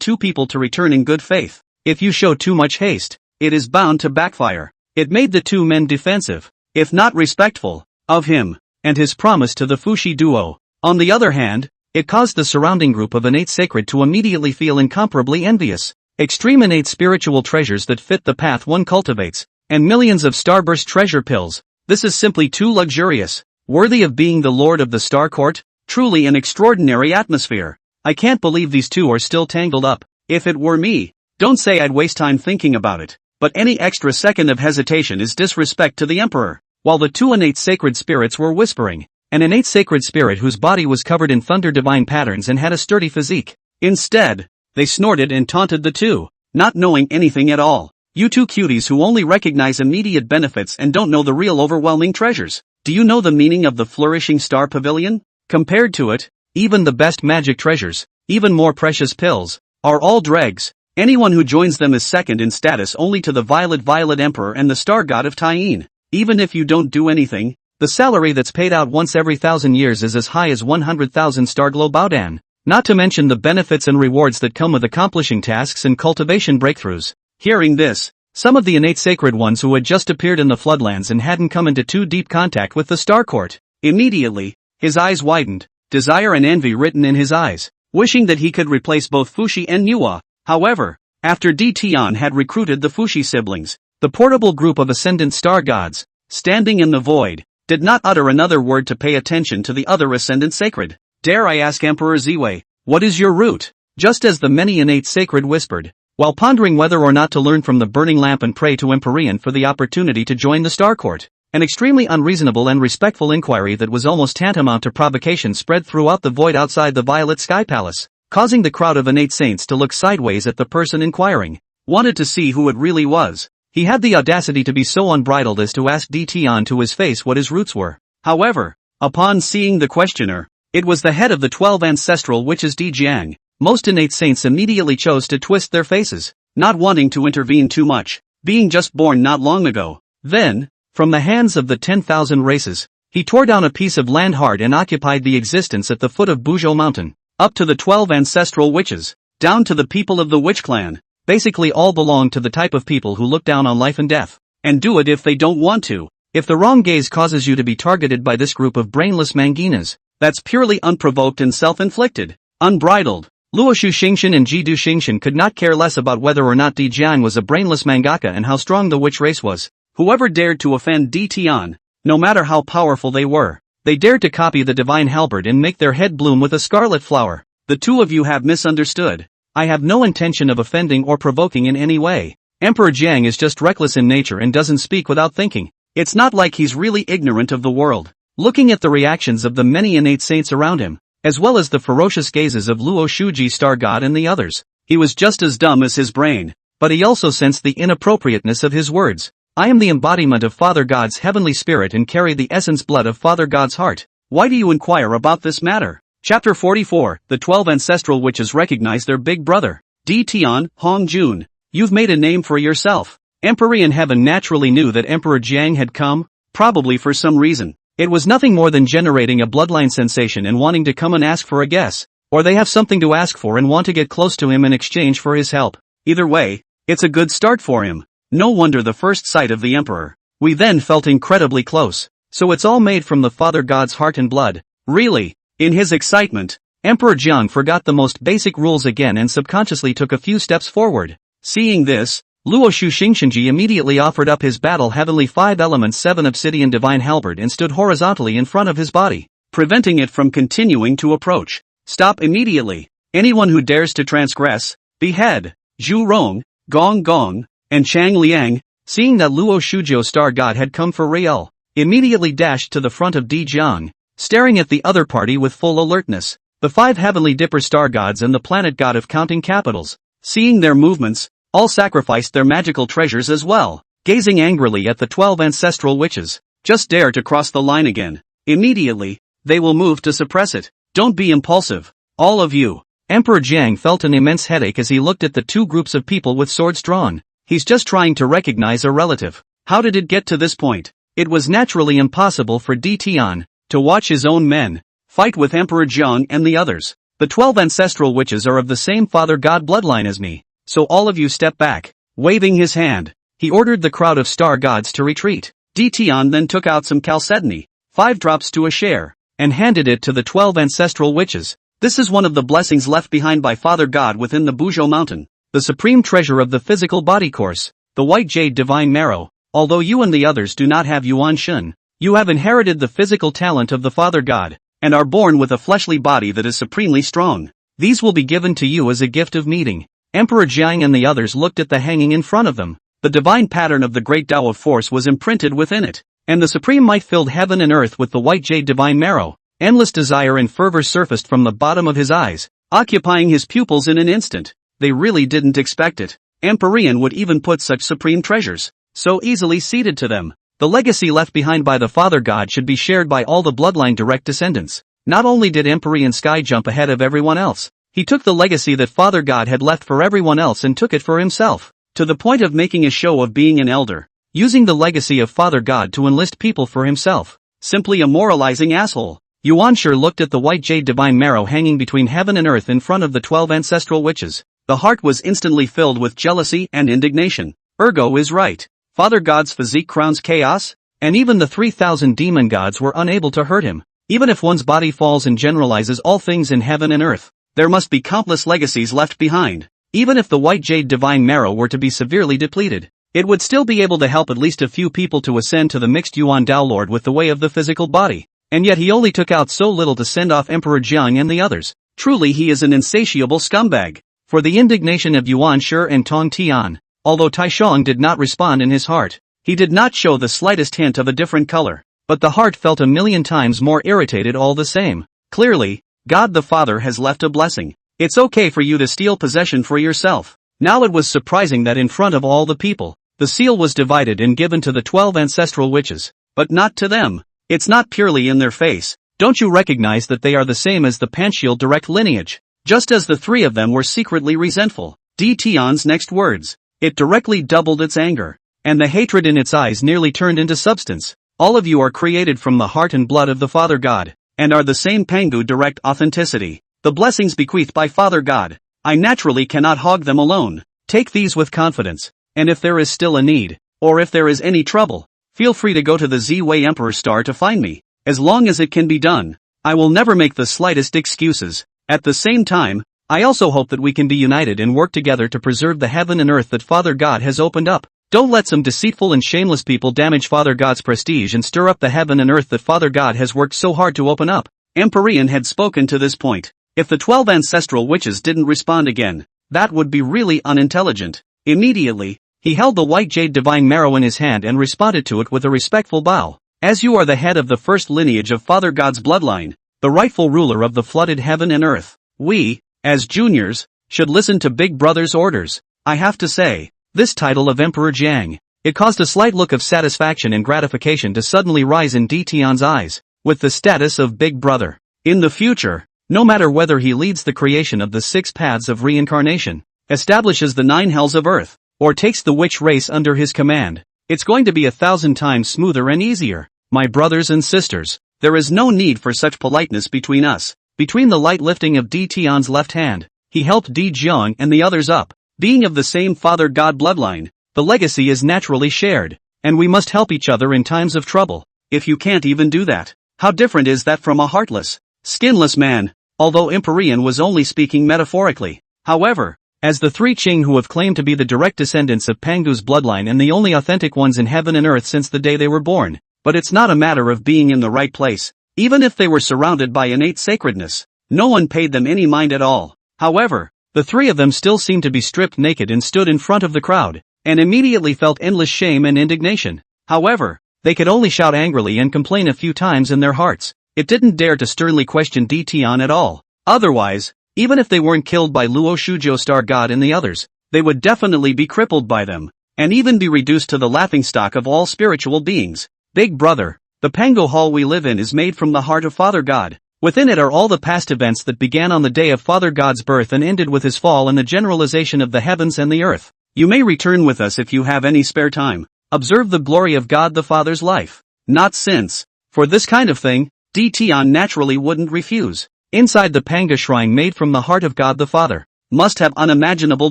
2 people to return in good faith. If you show too much haste, it is bound to backfire. It made the 2 men defensive, if not respectful, of him, and his promise to the Fushi duo. On the other hand, it caused the surrounding group of innate sacred to immediately feel incomparably envious. Extreme innate spiritual treasures that fit the path one cultivates, and millions of starburst treasure pills. This is simply too luxurious, worthy of being the Lord of the Star Court. Truly an extraordinary atmosphere. I can't believe these 2 are still tangled up. If it were me, don't say I'd waste time thinking about it, but any extra second of hesitation is disrespect to the Emperor. While the 2 innate sacred spirits were whispering, an innate sacred spirit whose body was covered in thunder divine patterns and had a sturdy physique. Instead, they snorted and taunted the 2, not knowing anything at all. You 2 cuties who only recognize immediate benefits and don't know the real overwhelming treasures. Do you know the meaning of the flourishing star pavilion? Compared to it, even the best magic treasures, even more precious pills, are all dregs. Anyone who joins them is second in status only to the Violet Emperor and the Star God of Tyene. Even if you don't do anything, the salary that's paid out once every 1,000 years is as high as 100,000 Starglow Baodan. Not to mention the benefits and rewards that come with accomplishing tasks and cultivation breakthroughs. Hearing this, some of the innate sacred ones who had just appeared in the Floodlands and hadn't come into too deep contact with the Star Court, immediately, his eyes widened, desire and envy written in his eyes, wishing that he could replace both Fushi and Nuwa. However, after D. Tian had recruited the Fushi siblings, the portable group of ascendant star gods, standing in the void, did not utter another word to pay attention to the other ascendant sacred. Dare I ask Emperor Ziwei, what is your route? Just as the many innate sacred whispered, while pondering whether or not to learn from the burning lamp and pray to Empyrean for the opportunity to join the Star Court. An extremely unreasonable and respectful inquiry that was almost tantamount to provocation spread throughout the void outside the Violet Sky Palace, causing the crowd of innate saints to look sideways at the person inquiring. Wanted to see who it really was. He had the audacity to be so unbridled as to ask D. Tian to his face what his roots were. However, upon seeing the questioner, it was the head of the 12 ancestral witches Di Jiang. Most innate saints immediately chose to twist their faces, not wanting to intervene too much, being just born not long ago. Then, from the hands of the 10,000 races, he tore down a piece of land hard and occupied the existence at the foot of Buzhou Mountain, up to the 12 ancestral witches, down to the people of the witch clan. Basically all belong to the type of people who look down on life and death, and do it if they don't want to. If the wrong gaze causes you to be targeted by this group of brainless manginas, that's purely unprovoked and self-inflicted, unbridled. Luoshu Xingshan and Jidu Xingshan could not care less about whether or not Di Jiang was a brainless mangaka and how strong the witch race was. Whoever dared to offend Di Tian, no matter how powerful they were, they dared to copy the divine halberd and make their head bloom with a scarlet flower. The two of you have misunderstood. I have no intention of offending or provoking in any way. Emperor Jiang is just reckless in nature and doesn't speak without thinking. It's not like he's really ignorant of the world. Looking at the reactions of the many innate saints around him, as well as the ferocious gazes of Luo Shuji Star God and the others, he was just as dumb as his brain, but he also sensed the inappropriateness of his words. I am the embodiment of Father God's heavenly spirit and carry the essence blood of Father God's heart. Why do you inquire about this matter? Chapter 44, the 12 ancestral witches recognize their big brother. Di Tian, Hong Jun, you've made a name for yourself. Empyrean Heaven naturally knew that Emperor Jiang had come, probably for some reason. It was nothing more than generating a bloodline sensation and wanting to come and ask for a guess, or they have something to ask for and want to get close to him in exchange for his help. Either way, it's a good start for him. No wonder the first sight of the Emperor. We then felt incredibly close. So it's all made from the Father God's heart and blood. Really? In his excitement, Emperor Jiang forgot the most basic rules again and subconsciously took a few steps forward. Seeing this, Luoshu Xingshanji immediately offered up his battle heavenly 5 elements 7 obsidian divine halberd and stood horizontally in front of his body, preventing it from continuing to approach. Stop immediately. Anyone who dares to transgress, behead. Zhu Rong, Gong Gong, and Chang Liang, seeing that Luo Shuzhou Star God had come for real, immediately dashed to the front of Di Jiang, staring at the other party with full alertness. The 5 heavenly dipper star gods and the planet god of counting capitals, seeing their movements, all sacrificed their magical treasures as well, gazing angrily at the 12 ancestral witches. Just dare to cross the line again. Immediately, they will move to suppress it. Don't be impulsive. All of you. Emperor Jiang felt an immense headache as he looked at the two groups of people with swords drawn. He's just trying to recognize a relative. How did it get to this point? It was naturally impossible for Di Tian to watch his own men fight with Emperor Jiang and the others. The 12 ancestral witches are of the same Father God bloodline as me. So all of you step back. Waving his hand, he ordered the crowd of star gods to retreat. Di Tian then took out some chalcedony, 5 drops to a share, and handed it to the 12 ancestral witches. This is one of the blessings left behind by Father God within the Buzhou Mountain, the supreme treasure of the physical body course, the white jade divine marrow. Although you and the others do not have Yuan Shun, you have inherited the physical talent of the Father God, and are born with a fleshly body that is supremely strong. These will be given to you as a gift of meeting. Emperor Jiang and the others looked at the hanging in front of them. The divine pattern of the great Tao of force was imprinted within it, and the supreme might filled heaven and earth with the white jade divine marrow. Endless desire and fervor surfaced from the bottom of his eyes, occupying his pupils in an instant. They really didn't expect it. Empyrean would even put such supreme treasures so easily ceded to them. The legacy left behind by the Father God should be shared by all the bloodline direct descendants. Not only did Empyrean Sky jump ahead of everyone else, He took the legacy that Father God had left for everyone else and took it for himself, to the point of making a show of being an elder, using the legacy of Father God to enlist people for himself. Simply a moralizing asshole. Yuan Shi looked at the white jade divine marrow hanging between heaven and earth in front of the 12 ancestral witches. The heart was instantly filled with jealousy and indignation. Ergo is right. Father God's physique crowns chaos? And even the 3,000 demon gods were unable to hurt him. Even if one's body falls and generalizes all things in heaven and earth, there must be countless legacies left behind. Even if the white jade divine marrow were to be severely depleted, it would still be able to help at least a few people to ascend to the mixed Yuan Dao Lord with the way of the physical body. And yet he only took out so little to send off Emperor Jiang and the others. Truly he is an insatiable scumbag. For the indignation of Yuan Shi and Tong Tian, although Taishong did not respond in his heart, he did not show the slightest hint of a different color, but the heart felt a million times more irritated all the same. Clearly, God the Father has left a blessing. It's okay for you to steal possession for yourself. Now it was surprising that in front of all the people, the seal was divided and given to the 12 ancestral witches, but not to them. It's not purely in their face. Don't you recognize that they are the same as the Panchial direct lineage? Just as the three of them were secretly resentful. D. Tian's next words. It directly doubled its anger, and the hatred in its eyes nearly turned into substance. All of you are created from the heart and blood of the Father God, and are the same Pangu direct authenticity. The blessings bequeathed by Father God, I naturally cannot hog them alone. Take these with confidence, and if there is still a need, or if there is any trouble, feel free to go to the Ziwei Emperor Star to find me. As long as it can be done, I will never make the slightest excuses. At the same time, I also hope that we can be united and work together to preserve the heaven and earth that Father God has opened up. Don't let some deceitful and shameless people damage Father God's prestige and stir up the heaven and earth that Father God has worked so hard to open up. Empyrean had spoken to this point. If the 12 ancestral witches didn't respond again, that would be really unintelligent. Immediately, he held the white jade divine marrow in his hand and responded to it with a respectful bow. As you are the head of the first lineage of Father God's bloodline, the rightful ruler of the flooded heaven and earth, we, as juniors, should listen to Big Brother's orders. I have to say, this title of Emperor Jiang, it caused a slight look of satisfaction and gratification to suddenly rise in D. Tian's eyes, with the status of Big Brother. In the future, no matter whether he leads the creation of the 6 paths of reincarnation, establishes the 9 hells of earth, or takes the witch race under his command, it's going to be 1,000 times smoother and easier. My brothers and sisters, there is no need for such politeness between us. Between the light lifting of D. Tian's left hand, he helped Di Jiang and the others up. Being of the same Father God bloodline, the legacy is naturally shared, and we must help each other in times of trouble. If you can't even do that, how different is that from a heartless, skinless man? Although Empyrean was only speaking metaphorically. However, as the 3 Qing who have claimed to be the direct descendants of Pangu's bloodline and the only authentic ones in heaven and earth since the day they were born, but it's not a matter of being in the right place. Even if they were surrounded by innate sacredness, no one paid them any mind at all. However, the 3 of them still seemed to be stripped naked and stood in front of the crowd, and immediately felt endless shame and indignation. However, they could only shout angrily and complain a few times in their hearts. It didn't dare to sternly question Di Tian at all. Otherwise, even if they weren't killed by Luo Shujo Star God and the others, they would definitely be crippled by them, and even be reduced to the laughingstock of all spiritual beings. Big Brother, the Pango Hall we live in is made from the heart of Father God. Within it are all the past events that began on the day of Father God's birth and ended with his fall and the generalization of the heavens and the earth. You may return with us if you have any spare time. Observe the glory of God the Father's life. Not since. For this kind of thing, Di Tian naturally wouldn't refuse. Inside the Panga shrine made from the heart of God the Father, must have unimaginable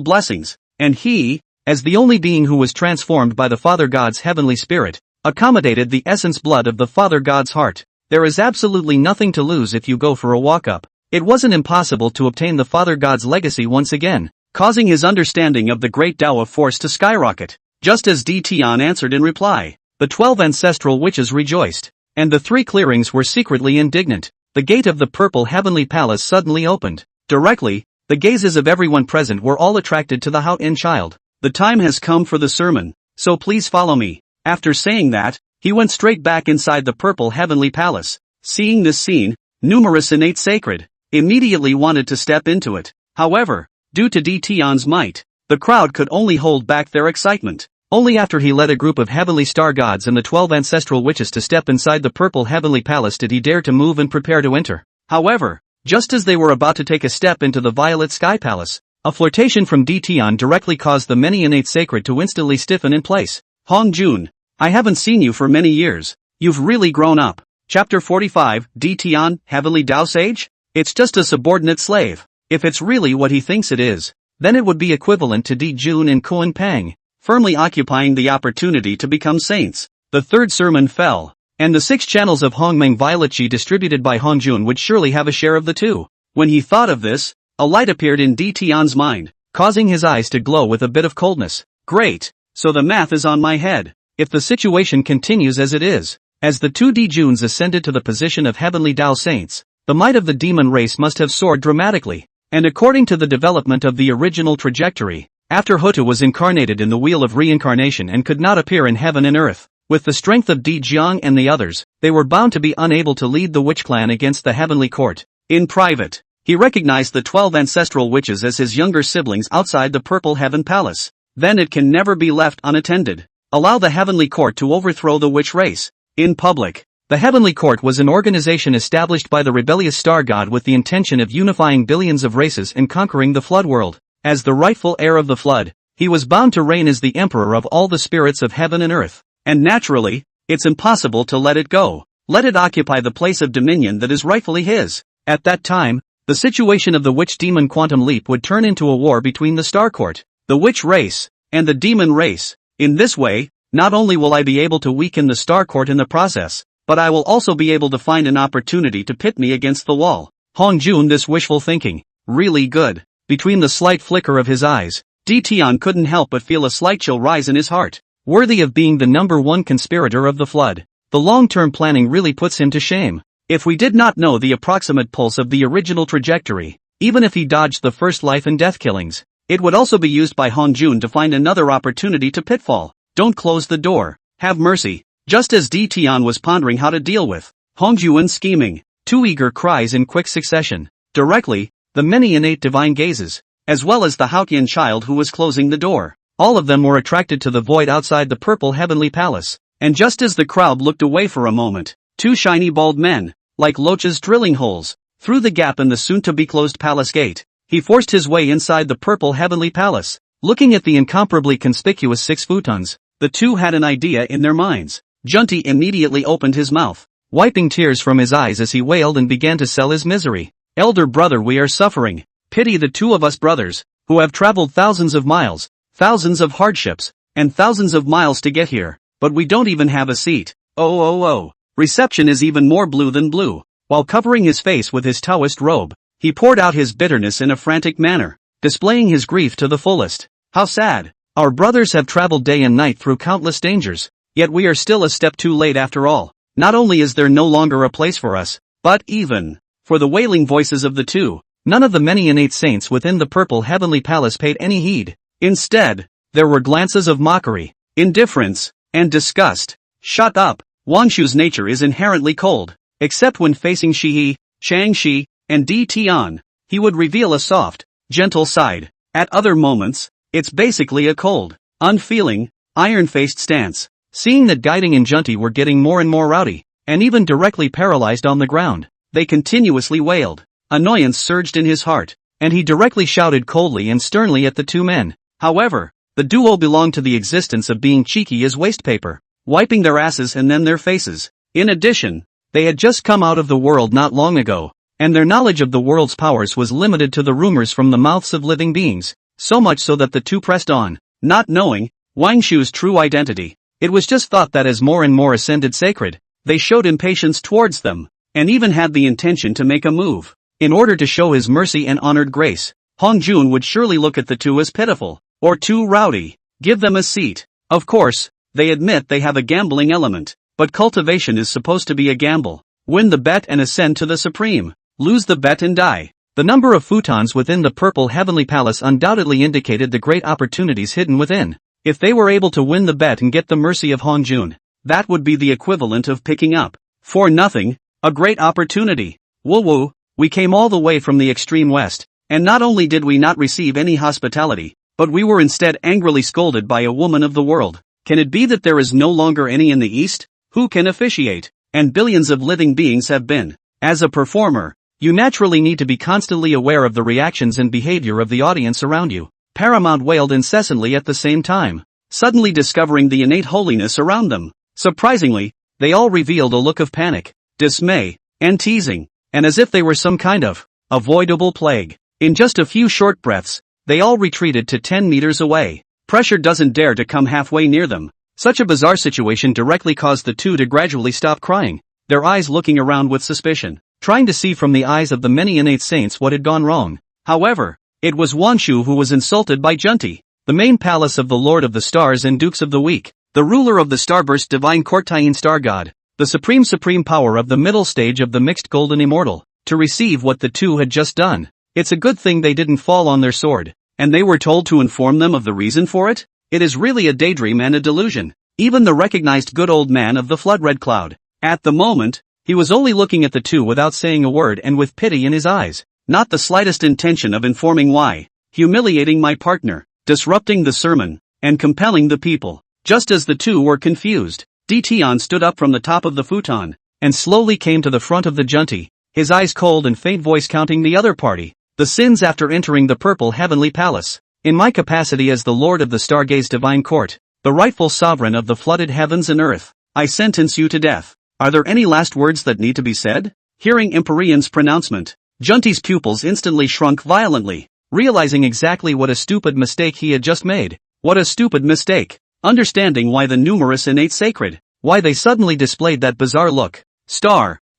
blessings, and he, as the only being who was transformed by the Father God's heavenly spirit, accommodated the essence blood of the Father God's heart. There is absolutely nothing to lose if you go for a walk-up. It wasn't impossible to obtain the Father God's legacy once again, causing his understanding of the great Tao of force to skyrocket. Just as Di Tian answered in reply, the 12 ancestral witches rejoiced, and the 3 clearings were secretly indignant. The gate of the purple heavenly palace suddenly opened. Directly, the gazes of everyone present were all attracted to the Hao-En child. The time has come for the sermon, so please follow me. After saying that, he went straight back inside the purple heavenly palace. Seeing this scene, numerous innate sacred immediately wanted to step into it. However, due to Di Tian's might, the crowd could only hold back their excitement. Only after he led a group of heavenly star gods and the 12 ancestral witches to step inside the purple heavenly palace did he dare to move and prepare to enter. However, Just as they were about to take a step into the Violet Sky Palace, a flirtation from Di Tian directly caused the many innate sacred to instantly stiffen in place. Hong Jun, I haven't seen you for many years. You've really grown up. Chapter 45, Di Tian, Heavenly Dao Sage? It's just a subordinate slave. If it's really what he thinks it is, then it would be equivalent to Di Jun and Kuan Pang, firmly occupying the opportunity to become saints. The third sermon fell, and the 6 channels of Hongmeng Violet Qi distributed by Hong Jun would surely have a share of the two. When he thought of this, a light appeared in Di Tian's mind, causing his eyes to glow with a bit of coldness. Great, so the math is on my head. If the situation continues as it is, as the 2 Di Juns ascended to the position of Heavenly Dao Saints, the might of the demon race must have soared dramatically. And according to the development of the original trajectory, after Hutu was incarnated in the wheel of reincarnation and could not appear in heaven and earth, with the strength of Di Jiang and the others, they were bound to be unable to lead the witch clan against the heavenly court. In private, he recognized the 12 ancestral witches as his younger siblings outside the Purple Heaven Palace. Then it can never be left unattended. Allow the heavenly court to overthrow the witch race. In public, the heavenly court was an organization established by the rebellious star god with the intention of unifying billions of races and conquering the flood world. As the rightful heir of the flood, he was bound to reign as the emperor of all the spirits of heaven and earth. And naturally, it's impossible to let it go. Let it occupy the place of dominion that is rightfully his. At that time, the situation of the witch demon quantum leap would turn into a war between the star court, the witch race, and the demon race. In this way, not only will I be able to weaken the star court in the process, but I will also be able to find an opportunity to pit me against the wall. Hong Jun, this wishful thinking, really good. Between the slight flicker of his eyes, Di Tian couldn't help but feel a slight chill rise in his heart. Worthy of being the #1 conspirator of the flood, the long-term planning really puts him to shame. If we did not know the approximate pulse of the original trajectory, even if he dodged the first life and death killings, it would also be used by Hong Jun to find another opportunity to pitfall. Don't close the door. Have mercy. Just as Di Tian was pondering how to deal with Hong Juan's scheming, 2 eager cries in quick succession. Directly, the many innate divine gazes, as well as the Haotian child who was closing the door, all of them were attracted to the void outside the purple heavenly palace. And just as the crowd looked away for a moment, 2 shiny bald men, like loaches drilling holes, through the gap in the soon-to-be-closed palace gate. He forced his way inside the purple heavenly palace. Looking at the incomparably conspicuous 6 futons, the 2 had an idea in their minds. Junti immediately opened his mouth, wiping tears from his eyes as he wailed and began to sell his misery. Elder brother, we are suffering. Pity the 2 of us brothers, who have traveled thousands of miles, thousands of hardships, and thousands of miles to get here, but we don't even have a seat. Oh. Reception is even more blue than blue. While covering his face with his Taoist robe, he poured out his bitterness in a frantic manner, displaying his grief to the fullest. How sad. Our brothers have traveled day and night through countless dangers, yet we are still a step too late after all. Not only is there no longer a place for us, but even for the wailing voices of the 2, none of the many innate saints within the purple heavenly palace paid any heed. Instead, there were glances of mockery, indifference, and disgust. Shut up. Wangshu's nature is inherently cold, except when facing Shihe, Changshi, and Di Tian. He would reveal a soft, gentle side. At other moments, it's basically a cold, unfeeling, iron-faced stance. Seeing that Guiding and Junti were getting more and more rowdy, and even directly paralyzed on the ground, they continuously wailed. Annoyance surged in his heart, and he directly shouted coldly and sternly at the 2 men. However, the duo belonged to the existence of being cheeky as wastepaper, wiping their asses and then their faces. In addition, they had just come out of the world not long ago, and their knowledge of the world's powers was limited to the rumors from the mouths of living beings, so much so that the 2 pressed on, not knowing Wangshu's true identity. It was just thought that as more and more ascended sacred, they showed impatience towards them, and even had the intention to make a move. In order to show his mercy and honored grace, Hong Jun would surely look at the 2 as pitiful, or too rowdy. Give them a seat. Of course, they admit they have a gambling element, but cultivation is supposed to be a gamble. Win the bet and ascend to the supreme. Lose the bet and die. The number of futons within the purple heavenly palace undoubtedly indicated the great opportunities hidden within. If they were able to win the bet and get the mercy of Hong Jun, that would be the equivalent of picking up, for nothing, a great opportunity. Woo, we came all the way from the extreme west, and not only did we not receive any hospitality, but we were instead angrily scolded by a woman of the world. Can it be that there is no longer any in the east? Who can officiate? And billions of living beings have been. As a performer, You naturally need to be constantly aware of the reactions and behavior of the audience around you. Paramount wailed incessantly at the same time, suddenly discovering the innate holiness around them. Surprisingly, they all revealed a look of panic, dismay, and teasing, and as if they were some kind of avoidable plague. In just a few short breaths, they all retreated to 10 meters away. Pressure doesn't dare to come halfway near them. Such a bizarre situation directly caused the two to gradually stop crying, their eyes looking around with suspicion, trying to see from the eyes of the many innate saints what had gone wrong. However, it was Wanshu who was insulted by Junti, the main palace of the Lord of the Stars and Dukes of the Week, the ruler of the Starburst Divine Court Tyin Star God, the supreme power of the middle stage of the mixed golden immortal, to receive what the two had just done. It's a good thing they didn't fall on their sword, and they were told to inform them of the reason for it? It is really a daydream and a delusion. Even the recognized good old man of the flood-red cloud. At the moment, he was only looking at the two without saying a word and with pity in his eyes. Not the slightest intention of informing why. Humiliating my partner, disrupting the sermon, and compelling the people. Just as the two were confused, Tion stood up from the top of the futon, and slowly came to the front of the Junti, his eyes cold and faint voice counting the other party. The sins after entering the purple heavenly palace. In my capacity as the Lord of the Stargaze Divine Court, the rightful sovereign of the flooded heavens and earth, I sentence you to death. Are there any last words that need to be said? Hearing Empyrean's pronouncement, Junti's pupils instantly shrunk violently, realizing exactly what a stupid mistake he had just made. What a stupid mistake. Understanding why the numerous innate sacred, why they suddenly displayed that bizarre look.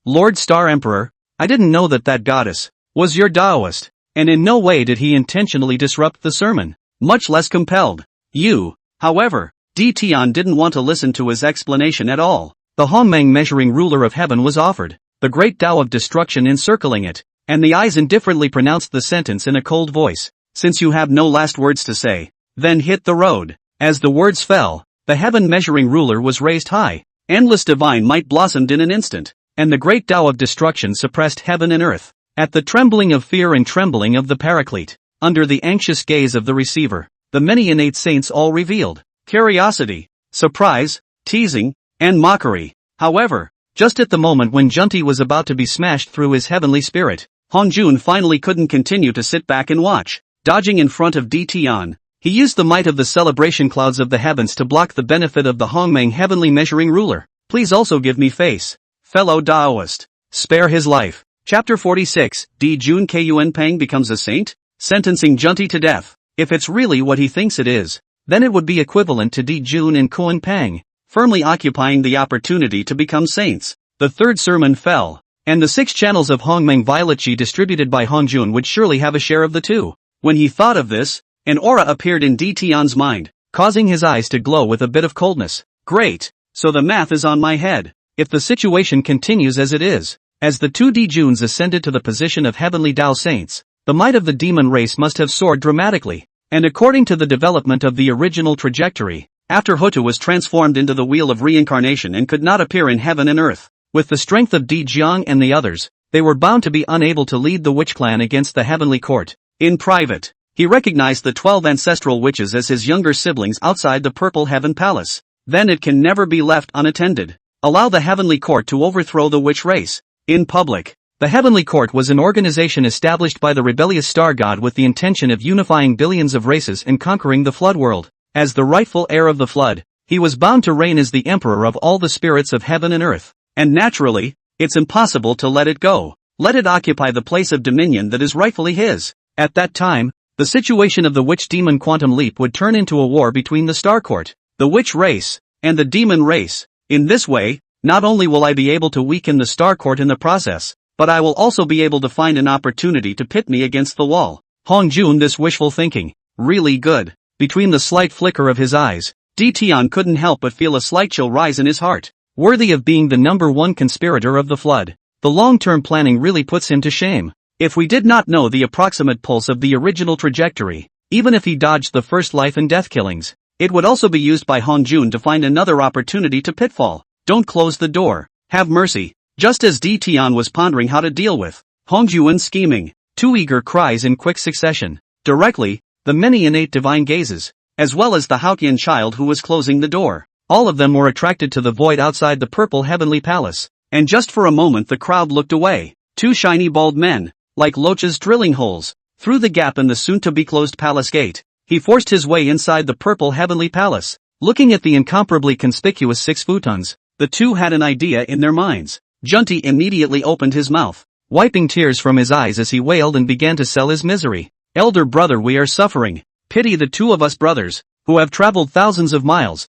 Lord Star Emperor, I didn't know that goddess was your Taoist, and in no way did he intentionally disrupt the sermon, much less compelled you. However, Tion didn't want to listen to his explanation at all. The Hongmeng measuring ruler of heaven was offered, the great Tao of destruction encircling it, and the eyes indifferently pronounced the sentence in a cold voice. Since you have no last words to say, then hit the road. As the words fell, the heaven measuring ruler was raised high. Endless divine might blossomed in an instant, and the great Tao of destruction suppressed heaven and earth. At the trembling of fear and trembling of the Paraclete, under the anxious gaze of the receiver, the many innate saints all revealed curiosity, surprise, teasing, and mockery. However, just at the moment when Junti was about to be smashed through his heavenly spirit, Hongjun finally couldn't continue to sit back and watch. Dodging in front of Tion, he used the might of the celebration clouds of the heavens to block the benefit of the Hongmeng heavenly measuring ruler. Please also give me face, fellow Taoist. Spare his life. Chapter 46, Di Jun Kun Pang becomes a saint? Sentencing Junti to death. If it's really what he thinks it is, then it would be equivalent to Di Jun and Kun Pang, firmly occupying the opportunity to become saints. The third sermon fell, and the 6 channels of Hongmeng Violet Qi distributed by Hongjun would surely have a share of the two. When he thought of this, an aura appeared in Tion's mind, causing his eyes to glow with a bit of coldness. Great, so the math is on my head. If the situation continues as it is, as the two Dijuns ascended to the position of heavenly Tao saints, the might of the demon race must have soared dramatically, and according to the development of the original trajectory, after Hutu was transformed into the wheel of reincarnation and could not appear in heaven and earth, with the strength of Di Jiang and the others, they were bound to be unable to lead the witch clan against the heavenly court. In private, he recognized the 12 ancestral witches as his younger siblings outside the Purple Heaven Palace. Then it can never be left unattended. Allow the heavenly court to overthrow the witch race. In public, the heavenly court was an organization established by the rebellious star god with the intention of unifying billions of races and conquering the flood world. As the rightful heir of the flood, he was bound to reign as the emperor of all the spirits of heaven and earth. And naturally, it's impossible to let it go. Let it occupy the place of dominion that is rightfully his. At that time, the situation of the witch demon quantum leap would turn into a war between the star court, the witch race, and the demon race. In this way, not only will I be able to weaken the star court in the process, but I will also be able to find an opportunity to pit me against the wall. Hongjun, this wishful thinking, really good. Between the slight flicker of his eyes, Tion couldn't help but feel a slight chill rise in his heart. Worthy of being the #1 conspirator of the flood. The long-term planning really puts him to shame. If we did not know the approximate pulse of the original trajectory, even if he dodged the first life and death killings, it would also be used by Hongjun to find another opportunity to pitfall. Don't close the door. Have mercy. Just as Tion was pondering how to deal with Hongjun's scheming, 2 eager cries in quick succession. Directly, the many innate divine gazes, as well as the Haotian child who was closing the door, all of them were attracted to the void outside the purple heavenly palace, and just for a moment the crowd looked away. Two shiny bald men, like loaches drilling holes, through the gap in the soon-to-be-closed palace gate. He forced his way inside the purple heavenly palace. Looking at the incomparably conspicuous 6 futons, the two had an idea in their minds. Junti immediately opened his mouth, wiping tears from his eyes as he wailed and began to sell his misery. Elder brother, we are suffering. Pity the two of us brothers, who have traveled thousands of miles,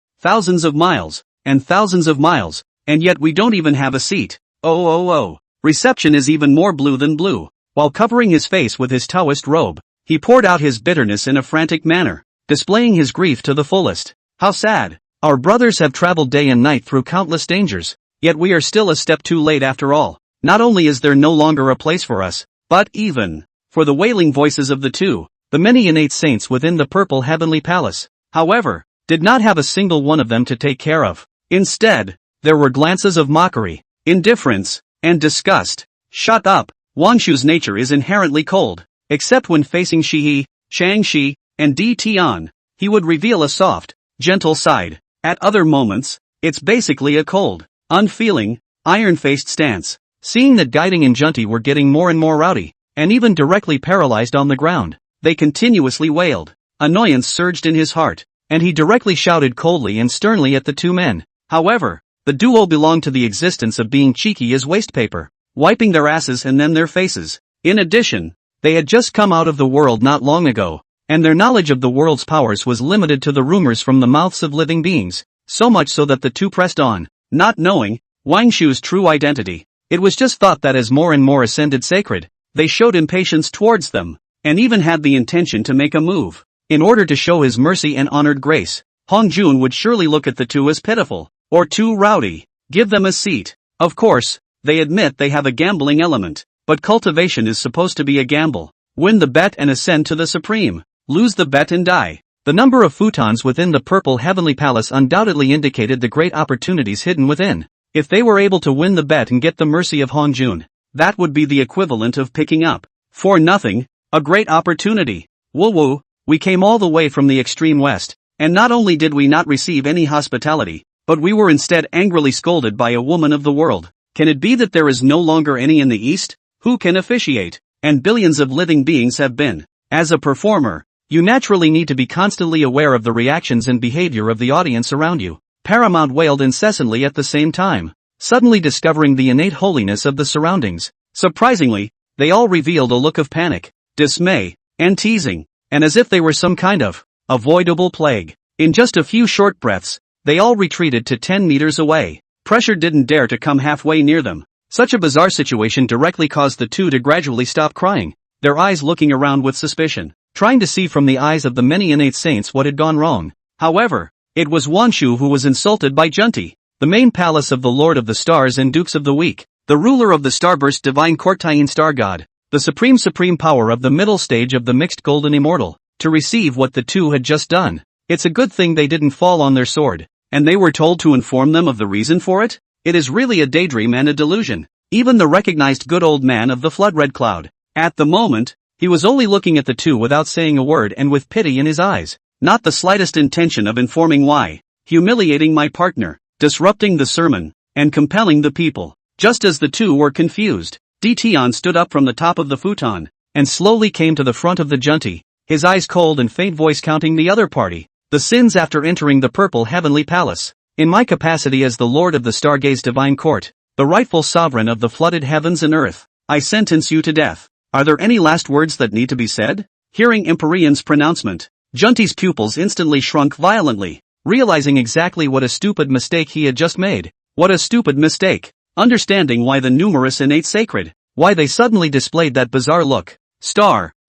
and thousands of miles, and yet we don't even have a seat. Oh. Reception is even more blue than blue. While covering his face with his Taoist robe, he poured out his bitterness in a frantic manner, displaying his grief to the fullest. How sad. Our brothers have traveled day and night through countless dangers, yet we are still a step too late after all. Not only is there no longer a place for us, but even for the wailing voices of the two, the many innate saints within the purple heavenly palace, however, did not have a single one of them to take care of. Instead, there were glances of mockery, indifference, and disgust. Shut up. Wangshu's nature is inherently cold, except when facing Shihi, Shangxi, and Di Tian. He would reveal a soft, gentle side. At other moments, it's basically a cold, unfeeling, iron-faced stance. Seeing that Guiding and Junti were getting more and more rowdy, and even directly paralyzed on the ground, they continuously wailed. Annoyance surged in his heart, and he directly shouted coldly and sternly at the two men. However, the duo belonged to the existence of being cheeky as wastepaper, wiping their asses and then their faces. In addition, they had just come out of the world not long ago, and their knowledge of the world's powers was limited to the rumors from the mouths of living beings, so much so that the two pressed on, not knowing Wangshu's true identity. It was just thought that as more and more ascended sacred, they showed impatience towards them, and even had the intention to make a move. In order to show his mercy and honored grace, Hongjun would surely look at the two as pitiful, or too rowdy. Give them a seat. Of course, they admit they have a gambling element, but cultivation is supposed to be a gamble. Win the bet and ascend to the supreme. Lose the bet and die. The number of futons within the purple heavenly palace undoubtedly indicated the great opportunities hidden within. If they were able to win the bet and get the mercy of Hongjun, that would be the equivalent of picking up, for nothing, a great opportunity. Woo, we came all the way from the extreme west, and not only did we not receive any hospitality, but we were instead angrily scolded by a woman of the world. Can it be that there is no longer any in the east? Who can officiate? And billions of living beings have been. As a performer, you naturally need to be constantly aware of the reactions and behavior of the audience around you. Paramount wailed incessantly at the same time, suddenly discovering the innate holiness of the surroundings. Surprisingly, they all revealed a look of panic, dismay, and teasing, and as if they were some kind of avoidable plague. In just a few short breaths, they all retreated to 10 meters away. Pressure didn't dare to come halfway near them. Such a bizarre situation directly caused the two to gradually stop crying, their eyes looking around with suspicion, trying to see from the eyes of the many innate saints what had gone wrong. However, it was Wanshu who was insulted by Junti, the main palace of the Lord of the Stars and Dukes of the Week, the ruler of the Starburst Divine Courtian Star God, the supreme power of the middle stage of the mixed golden immortal, to receive what the two had just done. It's a good thing they didn't fall on their sword, and they were told to inform them of the reason for it? It is really a daydream and a delusion. Even the recognized good old man of the flood red cloud. At the moment, he was only looking at the two without saying a word and with pity in his eyes. Not the slightest intention of informing why. Humiliating my partner, disrupting the sermon, and compelling the people. Just as the two were confused, Di Tian stood up from the top of the futon, and slowly came to the front of the junti, his eyes cold and faint voice counting the other party. The sins after entering the purple heavenly palace. In my capacity as the Lord of the Stargaze Divine Court, the rightful sovereign of the flooded heavens and earth, I sentence you to death. Are there any last words that need to be said? Hearing Empyrean's pronouncement, Junti's pupils instantly shrunk violently, realizing exactly what a stupid mistake he had just made. What a stupid mistake. Understanding why the numerous innate sacred, why they suddenly displayed that bizarre look.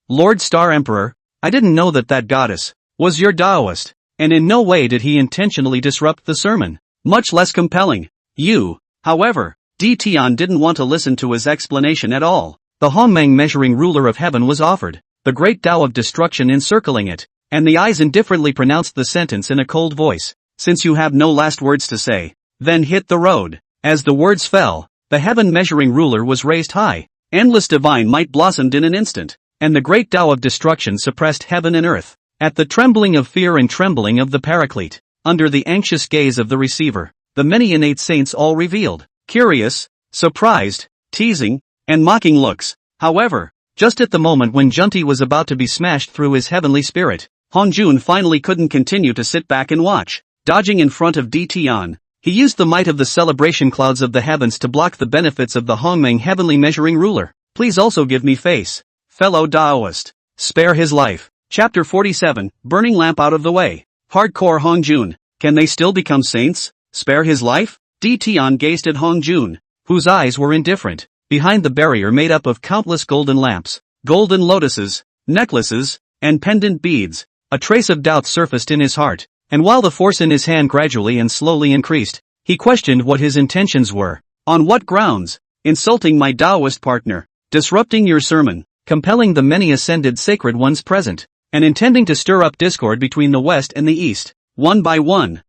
Lord Star Emperor, I didn't know that goddess was your Taoist, and in no way did he intentionally disrupt the sermon, much less compelling. You, however, Di Tian didn't want to listen to his explanation at all. The Hongmeng measuring ruler of heaven was offered, the great Tao of destruction encircling it, and the eyes indifferently pronounced the sentence in a cold voice. Since you have no last words to say, then hit the road. As the words fell, the heaven measuring ruler was raised high, endless divine might blossomed in an instant, and the great Tao of destruction suppressed heaven and earth. At the trembling of fear and trembling of the paraclete, under the anxious gaze of the receiver, the many innate saints all revealed, curious, surprised, teasing, and mocking looks. However, just at the moment when Junti was about to be smashed through his heavenly spirit, Hongjun finally couldn't continue to sit back and watch. Dodging in front of Tian, he used the might of the celebration clouds of the heavens to block the benefits of the Hongmeng heavenly measuring ruler. Please also give me face, fellow Daoist. Spare his life. Chapter 47, Burning Lamp out of the way. Hardcore Hongjun, can they still become saints? Spare his life? Tian gazed at Hongjun, whose eyes were indifferent. Behind the barrier made up of countless golden lamps, golden lotuses, necklaces, and pendant beads, a trace of doubt surfaced in his heart, and while the force in his hand gradually and slowly increased, he questioned what his intentions were. On what grounds? Insulting my Taoist partner, disrupting your sermon, compelling the many ascended sacred ones present, and intending to stir up discord between the West and the East. One by one.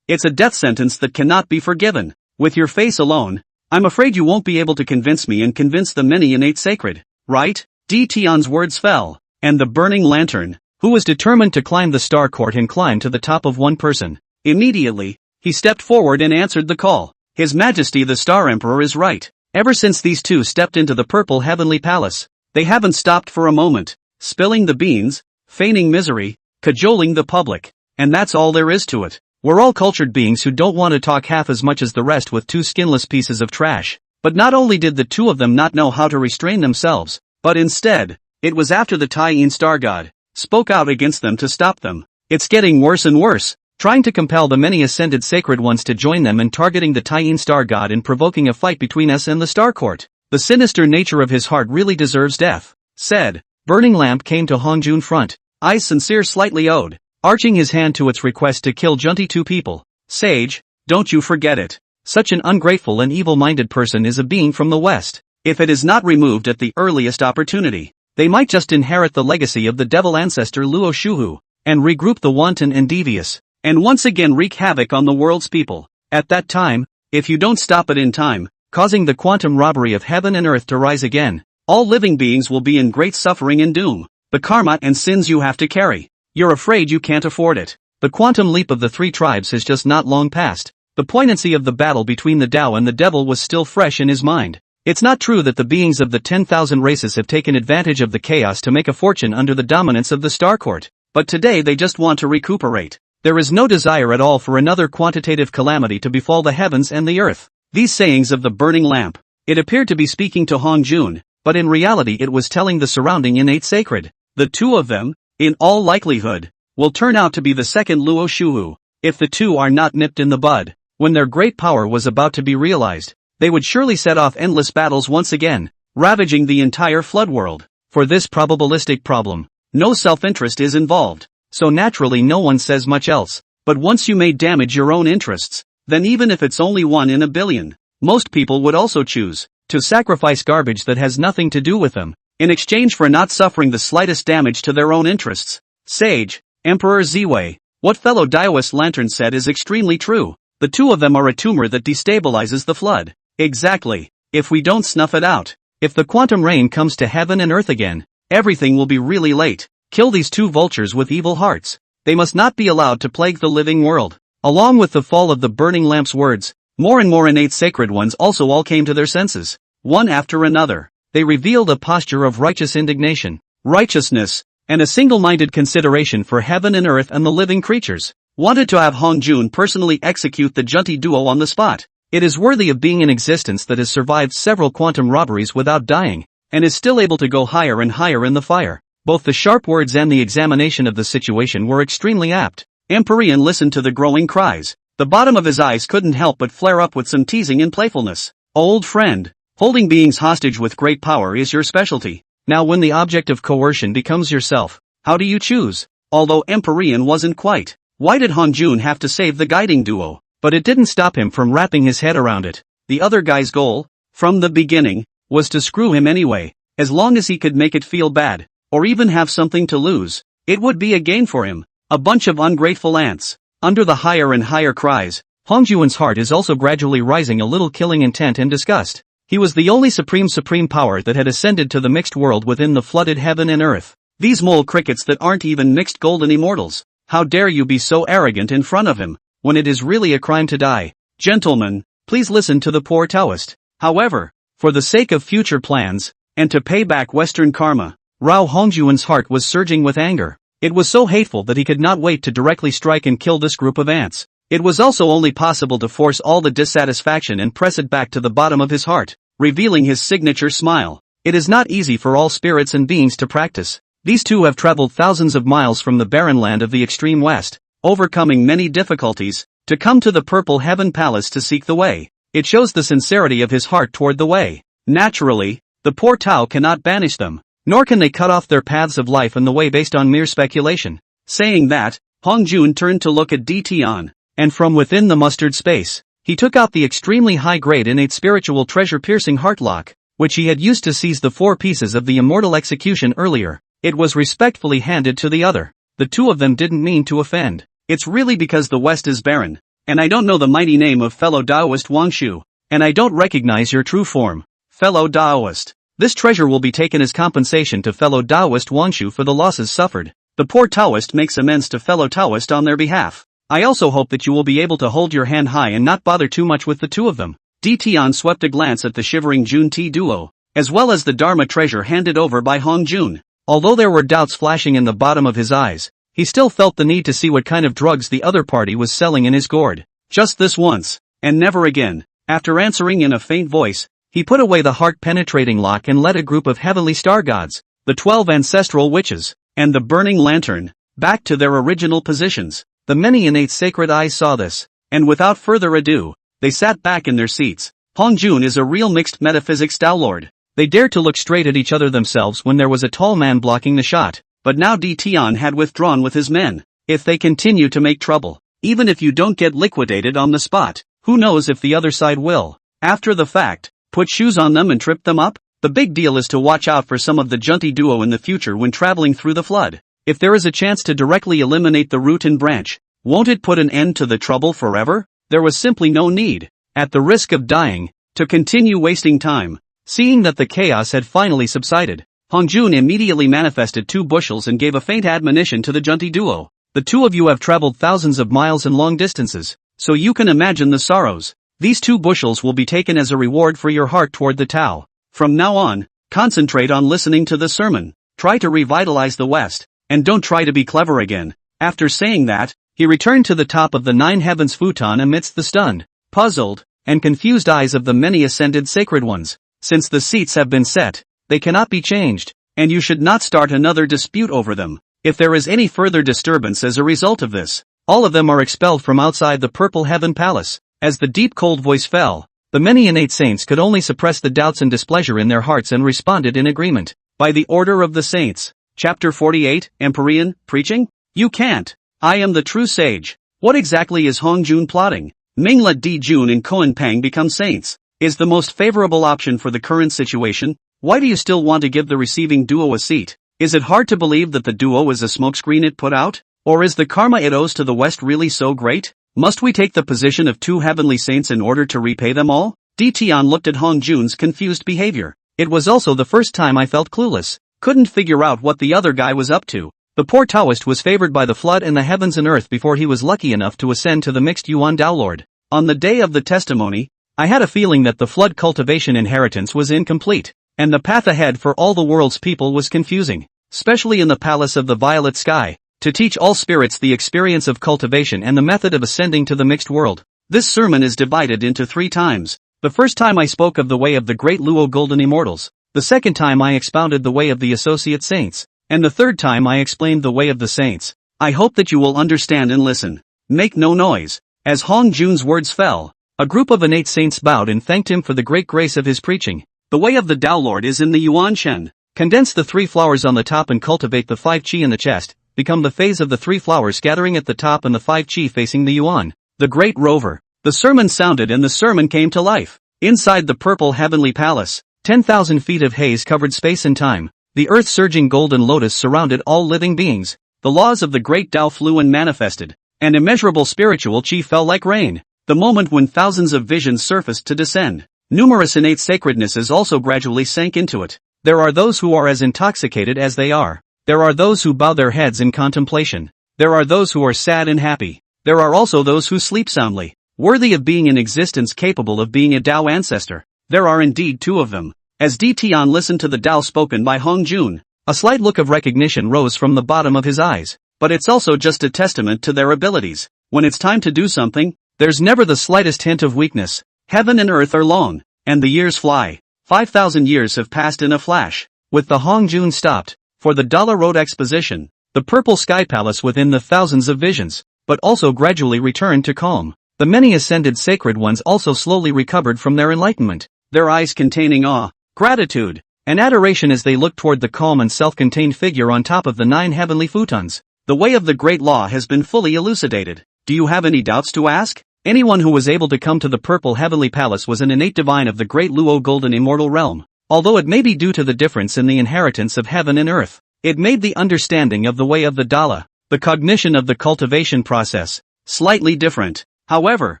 It's a death sentence that cannot be forgiven. With your face alone, I'm afraid you won't be able to convince me and convince the many innate sacred, right? Tian's words fell, and the burning lantern, who was determined to climb the star court and climb to the top of one person. Immediately, he stepped forward and answered the call. His Majesty the Star Emperor is right. Ever since these two stepped into the purple heavenly palace, they haven't stopped for a moment, spilling the beans, feigning misery, cajoling the public, and that's all there is to it. We're all cultured beings who don't want to talk half as much as the rest with two skinless pieces of trash. But not only did the two of them not know how to restrain themselves, but instead, it was after the Taiyin star god spoke out against them to stop them. It's getting worse and worse, trying to compel the many ascended sacred ones to join them and targeting the Taiyin star god and provoking a fight between us and the star court. The sinister nature of his heart really deserves death, said. Burning Lamp came to Hongjun front, eyes sincere slightly owed, arching his hand to its request to kill Junti two people. Sage, don't you forget it. Such an ungrateful and evil-minded person is a being from the West. If it is not removed at the earliest opportunity, they might just inherit the legacy of the devil ancestor Luo Shuhu, and regroup the wanton and devious, and once again wreak havoc on the world's people. At that time, if you don't stop it in time, causing the quantum robbery of heaven and earth to rise again, all living beings will be in great suffering and doom. The karma and sins you have to carry. You're afraid you can't afford it. The quantum leap of the three tribes has just not long passed. The poignancy of the battle between the Tao and the devil was still fresh in his mind. It's not true that the beings of the 10,000 races have taken advantage of the chaos to make a fortune under the dominance of the Star Court, but today they just want to recuperate. There is no desire at all for another quantitative calamity to befall the heavens and the earth. These sayings of the burning lamp, it appeared to be speaking to Hongjun, but in reality it was telling the surrounding innate sacred. The two of them, in all likelihood, will turn out to be the second Luo Shuhu. If the two are not nipped in the bud, when their great power was about to be realized, they would surely set off endless battles once again, ravaging the entire flood world. For this probabilistic problem, no self-interest is involved, so naturally no one says much else. But once you may damage your own interests, then even if it's only 1 in a billion, most people would also choose to sacrifice garbage that has nothing to do with them, in exchange for not suffering the slightest damage to their own interests. Sage, Emperor Ziwei, what fellow Daoist Lantern said is extremely true. The two of them are a tumor that destabilizes the flood. Exactly. If we don't snuff it out, if the quantum rain comes to heaven and earth again, everything will be really late. Kill these two vultures with evil hearts. They must not be allowed to plague the living world. Along with the fall of the burning lamp's words, more and more innate sacred ones also all came to their senses. One after another, they revealed a posture of righteous indignation, righteousness, and a single-minded consideration for heaven and earth and the living creatures. Wanted to have Hongjun personally execute the Junti duo on the spot. It is worthy of being an existence that has survived several quantum robberies without dying, and is still able to go higher and higher in the fire. Both the sharp words and the examination of the situation were extremely apt. Empyrean listened to the growing cries. The bottom of his eyes couldn't help but flare up with some teasing and playfulness. Old friend, holding beings hostage with great power is your specialty. Now when the object of coercion becomes yourself, how do you choose? Although Empyrean wasn't quite. Why did Hongjun have to save the guiding duo? But it didn't stop him from wrapping his head around it. The other guy's goal, from the beginning, was to screw him anyway. As long as he could make it feel bad, or even have something to lose, it would be a gain for him. A bunch of ungrateful ants. Under the higher and higher cries, Hongjun's heart is also gradually rising a little, killing intent and disgust. He was the only supreme power that had ascended to the mixed world within the flooded heaven and earth. These mole crickets that aren't even mixed golden immortals. How dare you be so arrogant in front of him, when it is really a crime to die. Gentlemen, please listen to the poor Taoist. However, for the sake of future plans, and to pay back Western karma. Rao Hongjuan's heart was surging with anger. It was so hateful that he could not wait to directly strike and kill this group of ants. It was also only possible to force all the dissatisfaction and press it back to the bottom of his heart, revealing his signature smile. It is not easy for all spirits and beings to practice. These two have traveled thousands of miles from the barren land of the extreme west, overcoming many difficulties, to come to the Purple Heaven Palace to seek the way. It shows the sincerity of his heart toward the way. Naturally, the poor Tao cannot banish them, nor can they cut off their paths of life and the way based on mere speculation. Saying that, Hongjun turned to look at Tian, and from within the mustard space, he took out the extremely high-grade innate spiritual treasure-piercing heartlock, which he had used to seize the 4 pieces of the immortal execution earlier. It was respectfully handed to the other. The two of them didn't mean to offend. It's really because the West is barren, and I don't know the mighty name of fellow Taoist Wangshu, and I don't recognize your true form, fellow Taoist. This treasure will be taken as compensation to fellow Taoist Wangshu for the losses suffered. The poor Taoist makes amends to fellow Taoist on their behalf. I also hope that you will be able to hold your hand high and not bother too much with the two of them. Tian swept a glance at the shivering Jun Ti duo, as well as the Dharma treasure handed over by Hong Jun. Although there were doubts flashing in the bottom of his eyes, he still felt the need to see what kind of drugs the other party was selling in his gourd. Just this once, and never again. After answering in a faint voice, he put away the heart-penetrating lock and led a group of heavenly star gods, the 12 ancestral witches, and the burning lantern, back to their original positions. The many innate sacred eyes saw this, and without further ado, they sat back in their seats. Hongjun is a real mixed metaphysics Tao Lord. They dared to look straight at each other themselves when there was a tall man blocking the shot, but now Tian had withdrawn with his men. If they continue to make trouble, even if you don't get liquidated on the spot, who knows if the other side will, after the fact, put shoes on them and trip them up? The big deal is to watch out for some of the Junti duo in the future when traveling through the flood. If there is a chance to directly eliminate the root and branch, won't it put an end to the trouble forever? There was simply no need, at the risk of dying, to continue wasting time. Seeing that the chaos had finally subsided, Hongjun immediately manifested 2 bushels and gave a faint admonition to the Junti duo. The two of you have traveled thousands of miles and long distances, so you can imagine the sorrows. These 2 bushels will be taken as a reward for your heart toward the Tao. From now on, concentrate on listening to the sermon, try to revitalize the West, and don't try to be clever again. After saying that, he returned to the top of the 9 heavens futon amidst the stunned, puzzled, and confused eyes of the many ascended sacred ones. Since the seats have been set, they cannot be changed, and you should not start another dispute over them. If there is any further disturbance as a result of this, all of them are expelled from outside the Purple Heaven Palace. As the deep cold voice fell, the many innate saints could only suppress the doubts and displeasure in their hearts and responded in agreement. By the order of the saints. Chapter 48, Empyrean, Preaching? You can't. I am the true sage. What exactly is Hongjun plotting? Mingla Dijun and Koan Pang become saints. Is the most favorable option for the current situation? Why do you still want to give the receiving duo a seat? Is it hard to believe that the duo is a smokescreen it put out? Or is the karma it owes to the West really so great? Must we take the position of 2 heavenly saints in order to repay them all? Tian looked at Hongjun's confused behavior. It was also the first time I felt clueless. Couldn't figure out what the other guy was up to. The poor Taoist was favored by the flood and the heavens and earth before he was lucky enough to ascend to the mixed Yuan Tao Lord. On the day of the testimony, I had a feeling that the flood cultivation inheritance was incomplete, and the path ahead for all the world's people was confusing, especially in the palace of the violet sky, to teach all spirits the experience of cultivation and the method of ascending to the mixed world. This sermon is divided into 3 times. The first time I spoke of the way of the great Luo Golden Immortals, the second time I expounded the way of the associate saints, and the third time I explained the way of the saints. I hope that you will understand and listen. Make no noise. As Hongjun's words fell, a group of innate saints bowed and thanked him for the great grace of his preaching. The way of the Tao Lord is in the Yuan Shen. Condense the 3 flowers on the top and cultivate the 5 qi in the chest. Become the phase of the 3 flowers scattering at the top and the 5 qi facing the Yuan. The great rover. The sermon sounded and the sermon came to life. Inside the purple heavenly palace, 10,000 feet of haze covered space and time. The earth's surging golden lotus surrounded all living beings. The laws of the great Tao flew and manifested, and immeasurable spiritual qi fell like rain. The moment when thousands of visions surfaced to descend, numerous innate sacrednesses also gradually sank into it. There are those who are as intoxicated as they are. There are those who bow their heads in contemplation. There are those who are sad and happy. There are also those who sleep soundly, worthy of being in existence, capable of being a Tao ancestor. There are indeed two of them. As Di Tian listened to the Tao spoken by Hong Jun, a slight look of recognition rose from the bottom of his eyes. But it's also just a testament to their abilities. When it's time to do something, there's never the slightest hint of weakness. Heaven and earth are long, and the years fly. 5,000 years have passed in a flash. With the Hong Jun stopped, for the Dala Road exposition, the purple sky palace within the thousands of visions, but also gradually returned to calm. The many ascended sacred ones also slowly recovered from their enlightenment, their eyes containing awe, gratitude, and adoration as they looked toward the calm and self-contained figure on top of the 9 heavenly futons. The way of the great law has been fully elucidated. Do you have any doubts to ask? Anyone who was able to come to the purple heavenly palace was an innate divine of the great Luo golden immortal realm. Although it may be due to the difference in the inheritance of heaven and earth, it made the understanding of the way of the Dala, the cognition of the cultivation process, slightly different. However,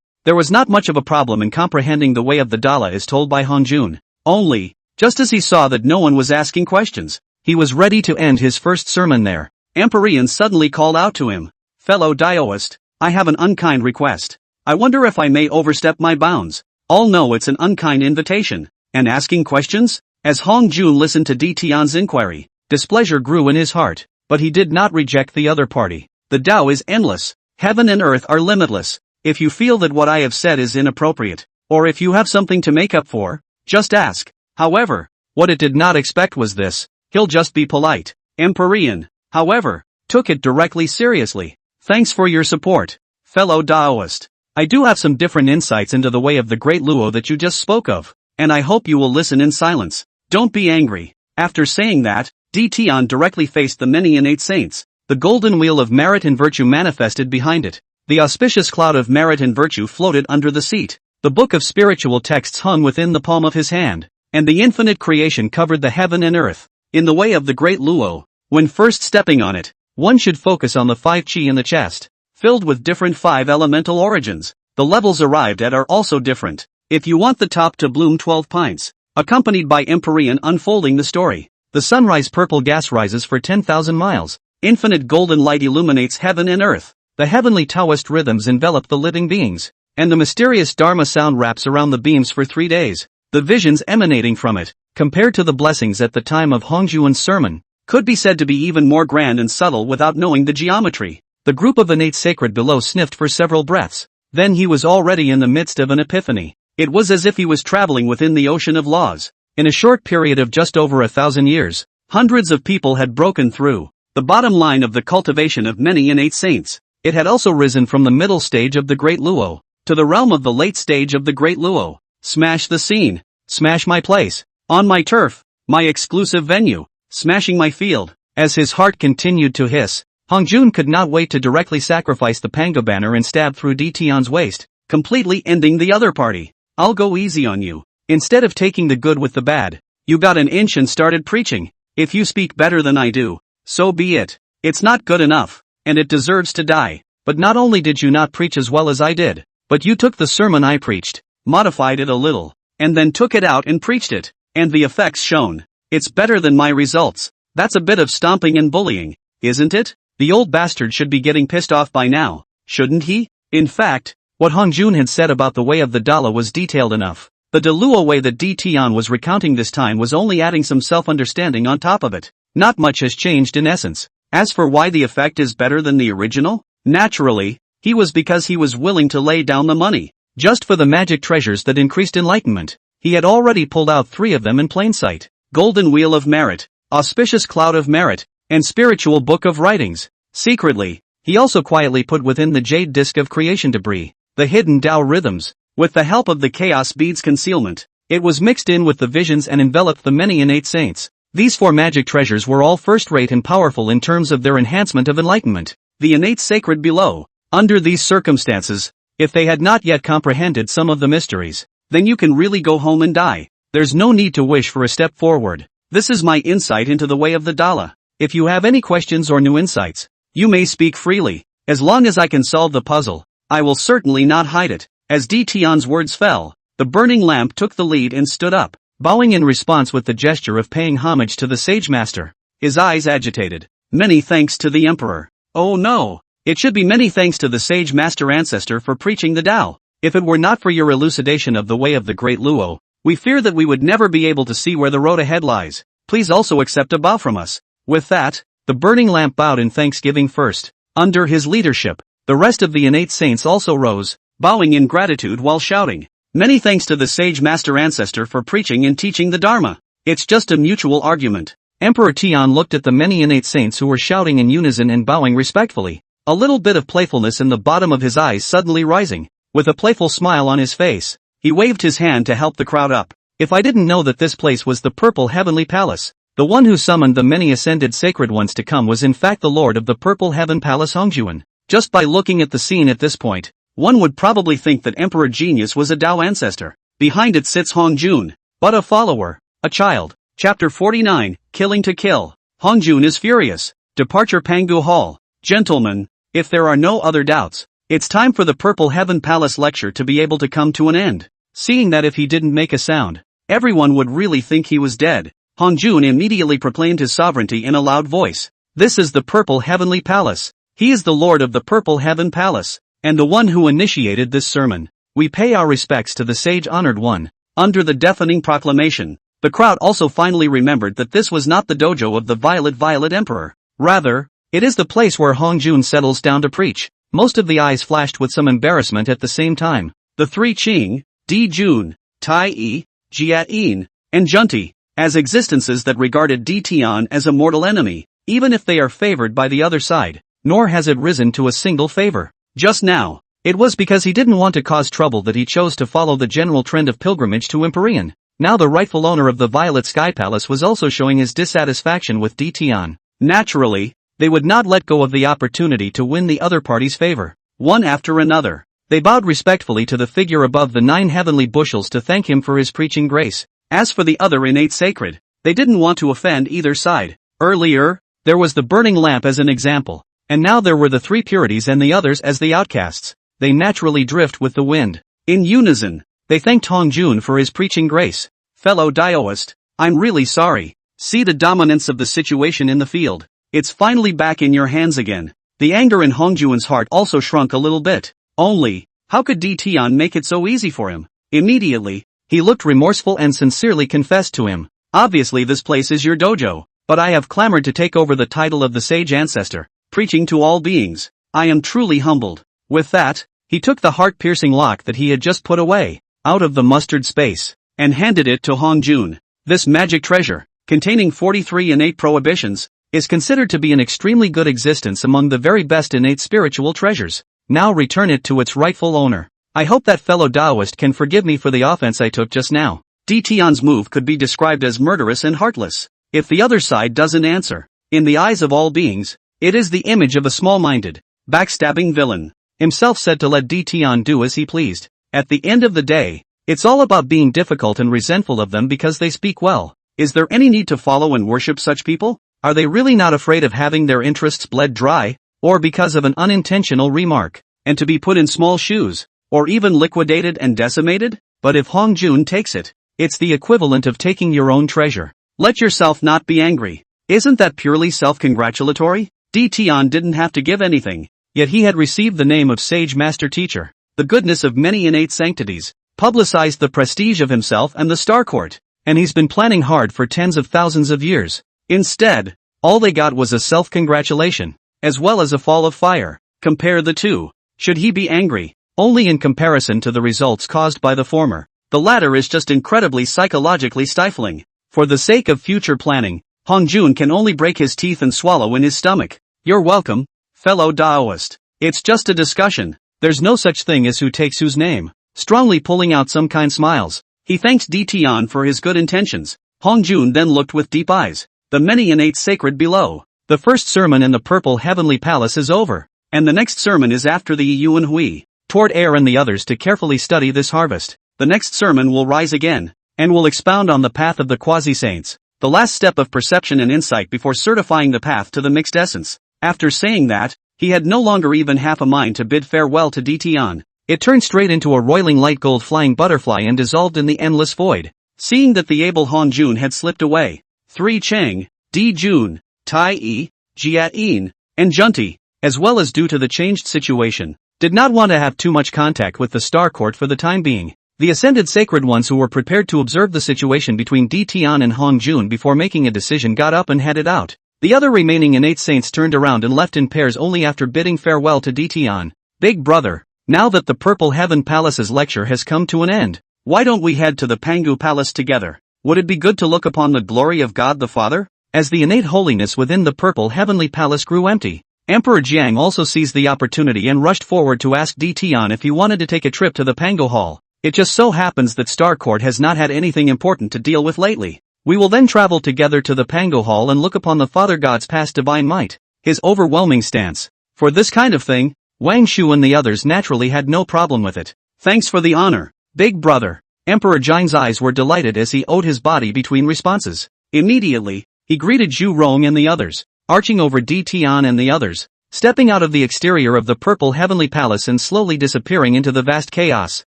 there was not much of a problem in comprehending the way of the Dala as told by Han Jun. Only, just as he saw that no one was asking questions, he was ready to end his first sermon there. Empyrean suddenly called out to him, "Fellow Daoist, I have an unkind request. I wonder if I may overstep my bounds." All know it's an unkind invitation. And asking questions? As Hong Jun listened to Di Tian's inquiry, displeasure grew in his heart, but he did not reject the other party. The Tao is endless. Heaven and earth are limitless. If you feel that what I have said is inappropriate, or if you have something to make up for, just ask. However, what it did not expect was this: he'll just be polite. Empyrean, however, took it directly seriously. Thanks for your support, fellow Daoist. I do have some different insights into the way of the great Luo that you just spoke of, and I hope you will listen in silence. Don't be angry. After saying that, Di Tian directly faced the many innate saints. The golden wheel of merit and virtue manifested behind it. The auspicious cloud of merit and virtue floated under the seat. The book of spiritual texts hung within the palm of his hand, and the infinite creation covered the heaven and earth. In the way of the great Luo, when first stepping on it, one should focus on the 5 chi in the chest, filled with different 5 elemental origins. The levels arrived at are also different. If you want the top to bloom 12 pints, accompanied by Empyrean unfolding the story, the sunrise purple gas rises for 10,000 miles. Infinite golden light illuminates heaven and earth. The heavenly Taoist rhythms envelop the living beings, and the mysterious Dharma sound wraps around the beams for 3 days. The visions emanating from it, compared to the blessings at the time of Hongjuan's sermon, could be said to be even more grand and subtle without knowing the geometry. The group of innate sacred below sniffed for several breaths. Then he was already in the midst of an epiphany. It was as if he was traveling within the ocean of laws. In a short period of just over 1,000 years, hundreds of people had broken through the bottom line of the cultivation of many innate saints. It had also risen from the middle stage of the Great Luo to the realm of the late stage of the Great Luo. Smash the scene. Smash my place. On my turf. My exclusive venue. Smashing my field. As his heart continued to hiss, Hongjun could not wait to directly sacrifice the Panga banner and stab through Di Tian's waist, completely ending the other party. I'll go easy on you. Instead of taking the good with the bad, you got an inch and started preaching. If you speak better than I do, so be it. It's not good enough, and it deserves to die. But not only did you not preach as well as I did, but you took the sermon I preached, modified it a little, and then took it out and preached it, and the effects shown. It's better than my results. That's a bit of stomping and bullying, isn't it? The old bastard should be getting pissed off by now, shouldn't he? In fact, what Hongjun had said about the way of the Dala was detailed enough. The Deluo way that Di Tian was recounting this time was only adding some self-understanding on top of it. Not much has changed in essence. As for why the effect is better than the original, naturally, he was because he was willing to lay down the money, just for the magic treasures that increased enlightenment. He had already pulled out 3 of them in plain sight: Golden Wheel of Merit, Auspicious Cloud of Merit, and Spiritual Book of Writings. Secretly, he also quietly put within the Jade Disc of Creation debris, the hidden Tao rhythms. With the help of the Chaos Bead's concealment, it was mixed in with the visions and enveloped the many innate saints. These 4 magic treasures were all first-rate and powerful in terms of their enhancement of enlightenment. The innate sacred below. Under these circumstances, if they had not yet comprehended some of the mysteries, then you can really go home and die. There's no need to wish for a step forward. This is my insight into the way of the Dala. If you have any questions or new insights, you may speak freely. As long as I can solve the puzzle, I will certainly not hide it. As Di Tian's words fell, the burning lamp took the lead and stood up, bowing in response with the gesture of paying homage to the sage master. His eyes agitated. Many thanks to the emperor. Oh no, it should be many thanks to the sage master ancestor for preaching the Tao. If it were not for your elucidation of the way of the great Luo, We fear that we would never be able to see where the road ahead lies. Please also accept a bow from us." With that, the burning lamp bowed in thanksgiving first. Under his leadership, the rest of the innate saints also rose, bowing in gratitude while shouting, "Many thanks to the sage master ancestor for preaching and teaching the Dharma. It's just a mutual argument." Emperor Tian looked at the many innate saints who were shouting in unison and bowing respectfully, a little bit of playfulness in the bottom of his eyes suddenly rising. With a playful smile on his face, he waved his hand to help the crowd up. "If I didn't know that this place was the Purple Heavenly Palace, the one who summoned the many ascended sacred ones to come was in fact the Lord of the Purple Heaven Palace Hongjuan." Just by looking at the scene at this point, one would probably think that Emperor Genius was a Tao ancestor. Behind it sits Hongjun, but a follower, a child. Chapter 49, Killing to Kill. Hongjun is furious. Departure Pangu Hall. Gentlemen, if there are no other doubts, it's time for the Purple Heaven Palace lecture to be able to come to an end. Seeing that if he didn't make a sound, everyone would really think he was dead, Hongjun immediately proclaimed his sovereignty in a loud voice. "This is the Purple Heavenly Palace. He is the Lord of the Purple Heaven Palace, and the one who initiated this sermon. We pay our respects to the sage-honored one." Under the deafening proclamation, the crowd also finally remembered that this was not the dojo of the Violet Emperor. Rather, it is the place where Hongjun settles down to preach. Most of the eyes flashed with some embarrassment at the same time. The three Qing, Di Jun, Tai Yi, Jiat Yin, and Junti, as existences that regarded Di Tian as a mortal enemy, even if they are favored by the other side, nor has it risen to a single favor. Just now, it was because he didn't want to cause trouble that he chose to follow the general trend of pilgrimage to Empyrean. Now the rightful owner of the Violet Sky Palace was also showing his dissatisfaction with Di Tian. Naturally, they would not let go of the opportunity to win the other party's favor. One after another, they bowed respectfully to the figure above the 9 heavenly bushels to thank him for his preaching grace. As for the other innate sacred, they didn't want to offend either side. Earlier, there was the burning lamp as an example, and now there were the 3 purities and the others as the outcasts. They naturally drift with the wind. In unison, they thanked Hongjun for his preaching grace. "Fellow Daoist, I'm really sorry. See the dominance of the situation in the field. It's finally back in your hands again." The anger in Hongjun's heart also shrunk a little bit. Only, how could Di Tian make it so easy for him? Immediately, he looked remorseful and sincerely confessed to him. "Obviously this place is your dojo, but I have clamored to take over the title of the sage ancestor, preaching to all beings. I am truly humbled." With that, he took the heart-piercing lock that he had just put away, out of the mustard space, and handed it to Hongjun. This magic treasure, containing 43 innate prohibitions, is considered to be an extremely good existence among the very best innate spiritual treasures. Now return it to its rightful owner. I hope that fellow Taoist can forgive me for the offense I took just now. Di Tian's move could be described as murderous and heartless. If the other side doesn't answer, in the eyes of all beings, it is the image of a small-minded, backstabbing villain, himself said to let Di Tian do as he pleased. At the end of the day, it's all about being difficult and resentful of them because they speak well. Is there any need to follow and worship such people? Are they really not afraid of having their interests bled dry, or because of an unintentional remark, and to be put in small shoes, or even liquidated and decimated? But if Hongjun takes it, it's the equivalent of taking your own treasure. Let yourself not be angry. Isn't that purely self-congratulatory? Di Tian didn't have to give anything, yet he had received the name of Sage Master Teacher. The goodness of many innate sanctities publicized the prestige of himself and the Star Court, and he's been planning hard for tens of thousands of years. Instead, all they got was a self-congratulation, as well as a fall of fire. Compare the two. Should he be angry? Only in comparison to the results caused by the former. The latter is just incredibly psychologically stifling. For the sake of future planning, Hongjun can only break his teeth and swallow in his stomach. You're welcome, fellow Taoist. It's just a discussion. There's no such thing as who takes whose name. Strongly pulling out some kind smiles, he thanks Di Tian for his good intentions. Hongjun then looked with deep eyes. The many innate sacred below. The first sermon in the Purple Heavenly Palace is over, and the next sermon is after the Yuan Hui. Toward Air and the others to carefully study this harvest. The next sermon will rise again, and will expound on the path of the quasi-saints, the last step of perception and insight before certifying the path to the mixed essence. After saying that, he had no longer even half a mind to bid farewell to Di Tian. It turned straight into a roiling light gold flying butterfly and dissolved in the endless void. Seeing that the able Hongjun had slipped away, 3 Cheng, Di Jun, Tai Yi, Jiat Yin, and Junti, as well as due to the changed situation, did not want to have too much contact with the Star Court for the time being. The ascended sacred ones who were prepared to observe the situation between Di Tian and Hong Jun before making a decision got up and headed out. The other remaining innate saints turned around and left in pairs only after bidding farewell to Di Tian. Big brother, now that the Purple Heaven Palace's lecture has come to an end, why don't we head to the Pangu Palace together? Would it be good to look upon the glory of God the Father? As the innate holiness within the Purple Heavenly Palace grew empty, Emperor Jiang also seized the opportunity and rushed forward to ask Di Tian if he wanted to take a trip to the Pangu Hall. It just so happens that Star Court has not had anything important to deal with lately. We will then travel together to the Pangu Hall and look upon the Father God's past divine might, his overwhelming stance. For this kind of thing, Wang Shu and the others naturally had no problem with it. Thanks for the honor, big brother. Emperor Jiang's eyes were delighted as he owed his body between responses. Immediately, he greeted Zhu Rong and the others, arching over Di Tian and the others, stepping out of the exterior of the Purple Heavenly Palace and slowly disappearing into the vast chaos.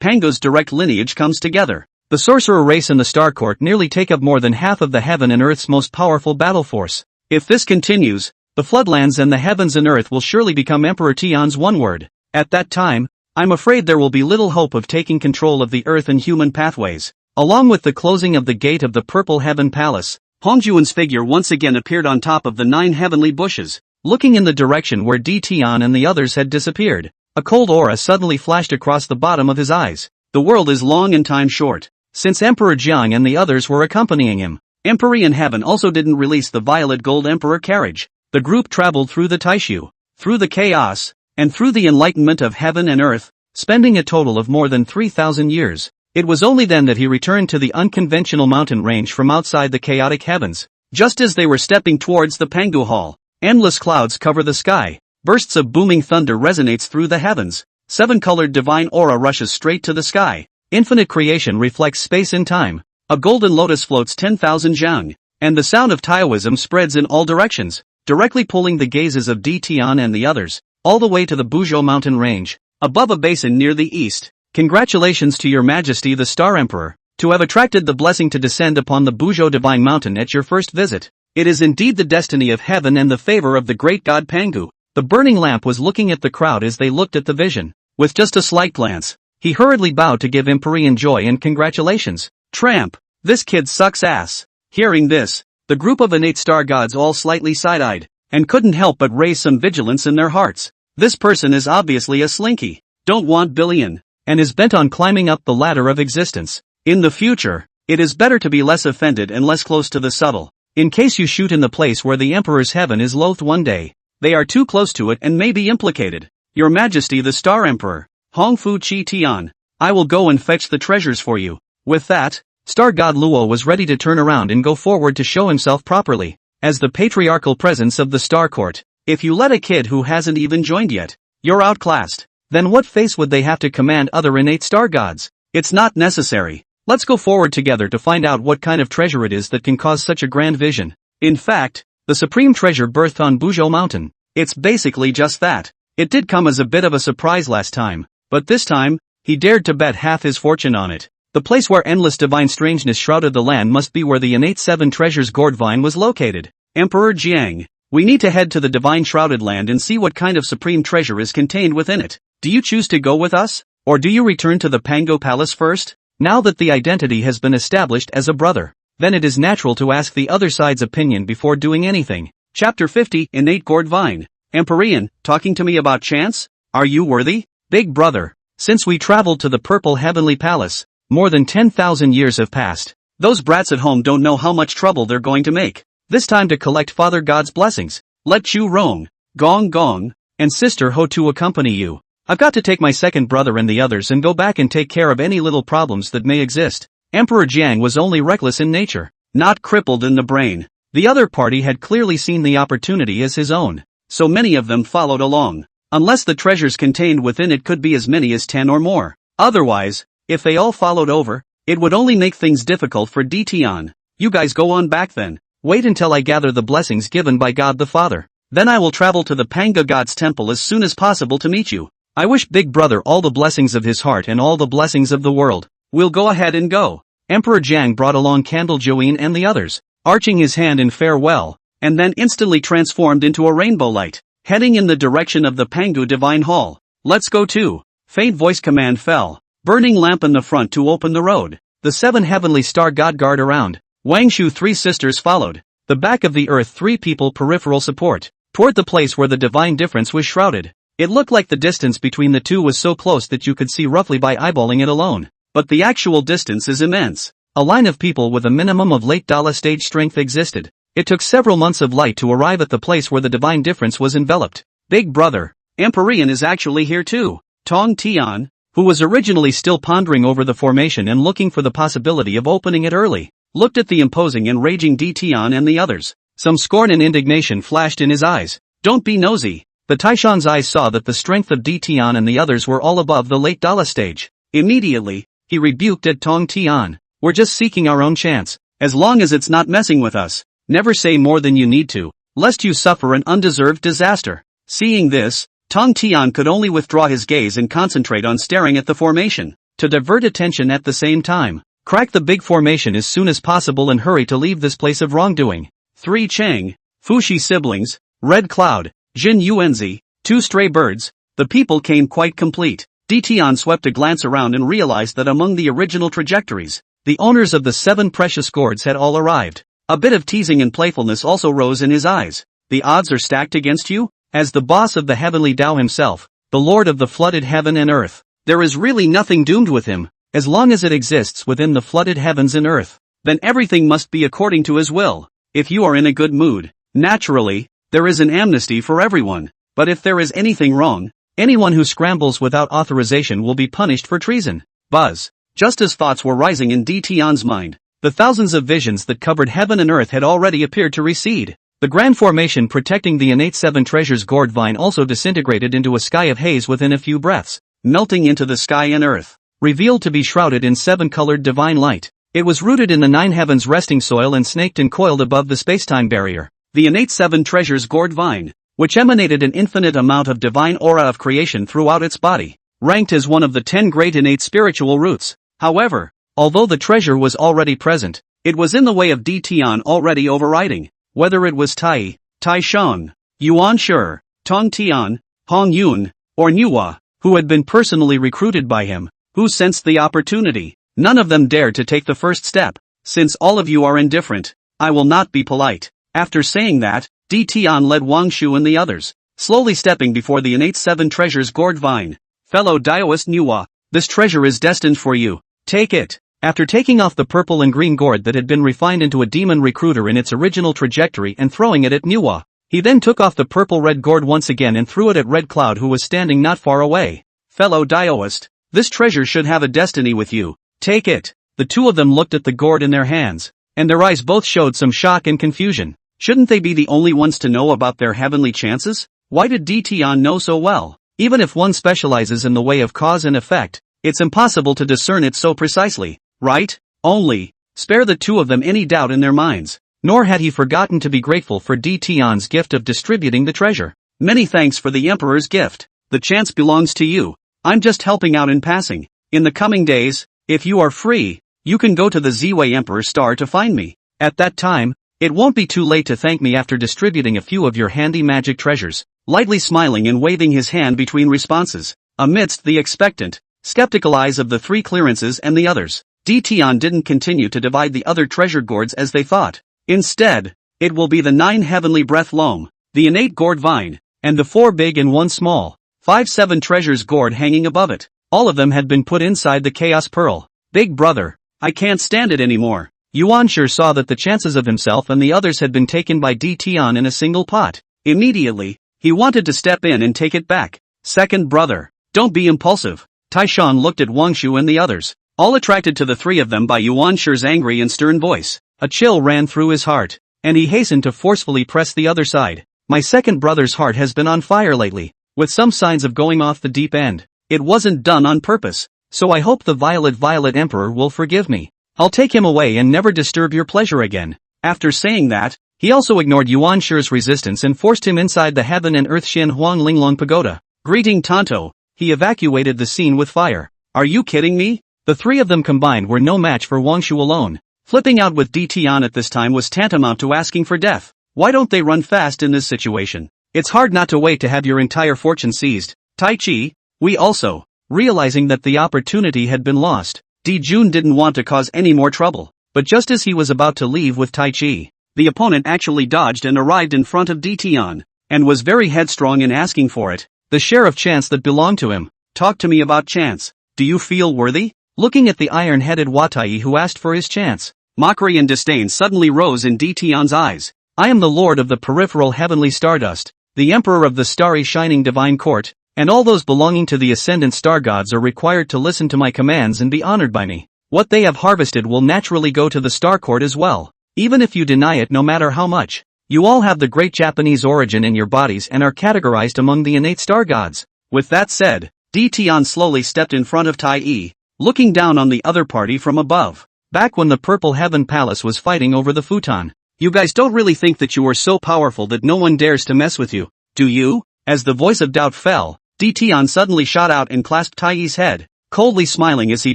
Pangu's direct lineage comes together. The sorcerer race and the Star Court nearly take up more than half of the heaven and earth's most powerful battle force. If this continues, the floodlands and the heavens and earth will surely become Emperor Tian's one word. At that time, I'm afraid there will be little hope of taking control of the earth and human pathways. Along with the closing of the gate of the Purple Heaven Palace, Hongjuan's figure once again appeared on top of the 9 heavenly bushes, looking in the direction where Di Tian and the others had disappeared. A cold aura suddenly flashed across the bottom of his eyes. The world is long and time short. Since Emperor Jiang and the others were accompanying him, Empyrean Heaven also didn't release the violet gold Emperor carriage. The group traveled through the Taishu, through the chaos, and through the enlightenment of heaven and earth, spending a total of more than 3,000 years. It was only then that he returned to the unconventional mountain range from outside the chaotic heavens. Just as they were stepping towards the Pangu Hall, endless clouds cover the sky. Bursts of booming thunder resonates through the heavens. 7-colored divine aura rushes straight to the sky. Infinite creation reflects space and time. A golden lotus floats 10,000 zhang, and the sound of Taoism spreads in all directions, directly pulling the gazes of Di Tian and the others, all the way to the Buzhou mountain range, above a basin near the east. Congratulations to your majesty the Star Emperor, to have attracted the blessing to descend upon the Buzhou divine mountain at your first visit. It is indeed the destiny of heaven and the favor of the great god Pangu. The burning lamp was looking at the crowd as they looked at the vision. With just a slight glance, he hurriedly bowed to give Empyrean joy and congratulations. Tramp, this kid sucks ass. Hearing this, the group of innate star gods all slightly side-eyed, and couldn't help but raise some vigilance in their hearts. This person is obviously a slinky, don't want billion, and is bent on climbing up the ladder of existence. In the future, it is better to be less offended and less close to the subtle. In case you shoot in the place where the Emperor's heaven is loathed one day, they are too close to it and may be implicated. Your Majesty the Star Emperor, Hongfu Chi Tian, I will go and fetch the treasures for you. With that, Star God Luo was ready to turn around and go forward to show himself properly, as the patriarchal presence of the Star Court. If you let a kid who hasn't even joined yet, you're outclassed, then what face would they have to command other innate star gods? It's not necessary. Let's go forward together to find out what kind of treasure it is that can cause such a grand vision. In fact, the supreme treasure birthed on Buzhou Mountain. It's basically just that. It did come as a bit of a surprise last time, but this time, he dared to bet half his fortune on it. The place where endless divine strangeness shrouded the land must be where the innate 7 treasures gourd vine was located. Emperor Jiang, we need to head to the divine shrouded land and see what kind of supreme treasure is contained within it. Do you choose to go with us, or do you return to the Pangu Palace first? Now that the identity has been established as a brother, then it is natural to ask the other side's opinion before doing anything. Chapter 50, Innate Gourd Vine. Empyrean, talking to me about chance? Are you worthy? Big brother, since we traveled to the Purple Heavenly Palace, more than 10,000 years have passed. Those brats at home don't know how much trouble they're going to make. This time to collect Father God's blessings. Let Chu Rong, Gong Gong, and Sister Ho to accompany you. I've got to take my second brother and the others and go back and take care of any little problems that may exist. Emperor Jiang was only reckless in nature, not crippled in the brain. The other party had clearly seen the opportunity as his own, so many of them followed along. Unless the treasures contained within it could be as many as 10 or more. Otherwise, if they all followed over, it would only make things difficult for Di Tian. You guys go on back then. Wait until I gather the blessings given by God the Father. Then I will travel to the Panga God's temple as soon as possible to meet you. I wish Big Brother all the blessings of his heart and all the blessings of the world. We'll go ahead and go. Emperor Jiang brought along Candle Join and the others, arching his hand in farewell, and then instantly transformed into a rainbow light, heading in the direction of the Pangu Divine Hall. Let's go too. Faint voice command fell. burning lamp in the front to open the road. The 7 heavenly star god guard around. Wang Shu 3 sisters followed. The back of the earth 3 people peripheral support. Toward the place where the divine difference was shrouded. It looked like the distance between the two was so close that you could see roughly by eyeballing it alone. But the actual distance is immense. A line of people with a minimum of late Dala stage strength existed. It took several months of light to arrive at the place where the divine difference was enveloped. Big brother, Empyrean is actually here too. Tong Tian, who was originally still pondering over the formation and looking for the possibility of opening it early, looked at the imposing and raging D Tian and the others. Some scorn and indignation flashed in his eyes. Don't be nosy. But Taishan's eyes saw that the strength of D Tian and the others were all above the late Dala stage. Immediately, he rebuked at Tong Tian. We're just seeking our own chance. As long as it's not messing with us. Never say more than you need to, lest you suffer an undeserved disaster. Seeing this, Tong Tian could only withdraw his gaze and concentrate on staring at the formation, to divert attention at the same time. Crack the big formation as soon as possible and hurry to leave this place of wrongdoing. 3 Chang, Fushi siblings, Red Cloud, Jin Yuanzi, 2 stray birds. The people came quite complete. D Tian swept a glance around and realized that among the original trajectories, the owners of the 7 precious gourds had all arrived. A bit of teasing and playfulness also rose in his eyes. The odds are stacked against you? As the boss of the heavenly Tao himself, the lord of the flooded heaven and earth, there is really nothing doomed with him. As long as it exists within the flooded heavens and earth, then everything must be according to his will. If you are in a good mood, naturally, there is an amnesty for everyone. But if there is anything wrong, anyone who scrambles without authorization will be punished for treason. Buzz. Just as thoughts were rising in D Tian's mind, the thousands of visions that covered heaven and earth had already appeared to recede. The grand formation protecting the innate 7 treasures gourd vine also disintegrated into a sky of haze within a few breaths, melting into the sky and earth, revealed to be shrouded in 7-colored divine light. It was rooted in the 9 heavens resting soil and snaked and coiled above the space-time barrier. The innate 7 treasures gourd vine, which emanated an infinite amount of divine aura of creation throughout its body, ranked as one of the 10 great innate spiritual roots. However, although the treasure was already present, it was in the way of D Tian already overriding. Whether it was Taishan, Yuan Shi, Tong Tian, Hong Yun, or Nuwa, who had been personally recruited by him, who sensed the opportunity, none of them dared to take the first step. Since all of you are indifferent, I will not be polite. After saying that, D Tian led Wang Shu and the others, slowly stepping before the innate 7 treasures gourd vine. Fellow Daoist Nuwa, this treasure is destined for you. Take it. After taking off the purple and green gourd that had been refined into a demon recruiter in its original trajectory and throwing it at Nuwa, he then took off the purple-red gourd once again and threw it at Red Cloud, who was standing not far away. Fellow Daoist, this treasure should have a destiny with you. Take it. The two of them looked at the gourd in their hands, and their eyes both showed some shock and confusion. Shouldn't they be the only ones to know about their heavenly chances? Why did D Tian know so well? Even if one specializes in the way of cause and effect, it's impossible to discern it so precisely. Right? Only, spare the two of them any doubt in their minds. Nor had he forgotten to be grateful for D Tian's gift of distributing the treasure. Many thanks for the Emperor's gift. The chance belongs to you. I'm just helping out in passing. In the coming days, if you are free, you can go to the Ziwei Emperor's star to find me. At that time, it won't be too late to thank me after distributing a few of your handy magic treasures. Lightly smiling and waving his hand between responses, amidst the expectant, skeptical eyes of the 3 clearances and the others. D Tian didn't continue to divide the other treasure gourds as they thought. Instead, it will be the 9 heavenly breath loam, the innate gourd vine, and the 4 big and 1 small, 5-7 treasures gourd hanging above it. All of them had been put inside the chaos pearl. Big brother, I can't stand it anymore. Yuan Shi saw that the chances of himself and the others had been taken by D Tian in a single pot. Immediately, he wanted to step in and take it back. Second brother, don't be impulsive. Taishan looked at Wang Shu and the others, all attracted to the 3 of them by Yuan Shi's angry and stern voice. A chill ran through his heart, and he hastened to forcefully press the other side. My second brother's heart has been on fire lately, with some signs of going off the deep end. It wasn't done on purpose, so I hope the Violet Emperor will forgive me. I'll take him away and never disturb your pleasure again. After saying that, he also ignored Yuan Shi's resistance and forced him inside the Heaven and Earth Shin Huang Linglong Pagoda. Greeting Tonto, he evacuated the scene with fire. Are you kidding me? The 3 of them combined were no match for Wang Shu alone. Flipping out with D Tian at this time was tantamount to asking for death. Why don't they run fast in this situation? It's hard not to wait to have your entire fortune seized. Tai Chi, we also. realizing that the opportunity had been lost. Jun didn't want to cause any more trouble, but just as he was about to leave with Tai Chi, the opponent actually dodged and arrived in front of Tian, and was very headstrong in asking for it, the share of chance that belonged to him. Talk to me about chance. Do you feel worthy? Looking at the iron-headed Watai who asked for his chance, mockery and disdain suddenly rose in Tian's eyes. I am the lord of the peripheral heavenly stardust, the emperor of the starry shining divine court, and all those belonging to the ascendant star gods are required to listen to my commands and be honored by me. What they have harvested will naturally go to the star court as well, even if you deny it no matter how much. You all have the great Japanese origin in your bodies and are categorized among the innate star gods. With that said, Tian slowly stepped in front of Tai, looking down on the other party from above. Back when the Purple Heaven Palace was fighting over the futon, you guys don't really think that you are so powerful that no one dares to mess with you, do you? As the voice of doubt fell, Tian suddenly shot out and clasped Tai's head, coldly smiling as he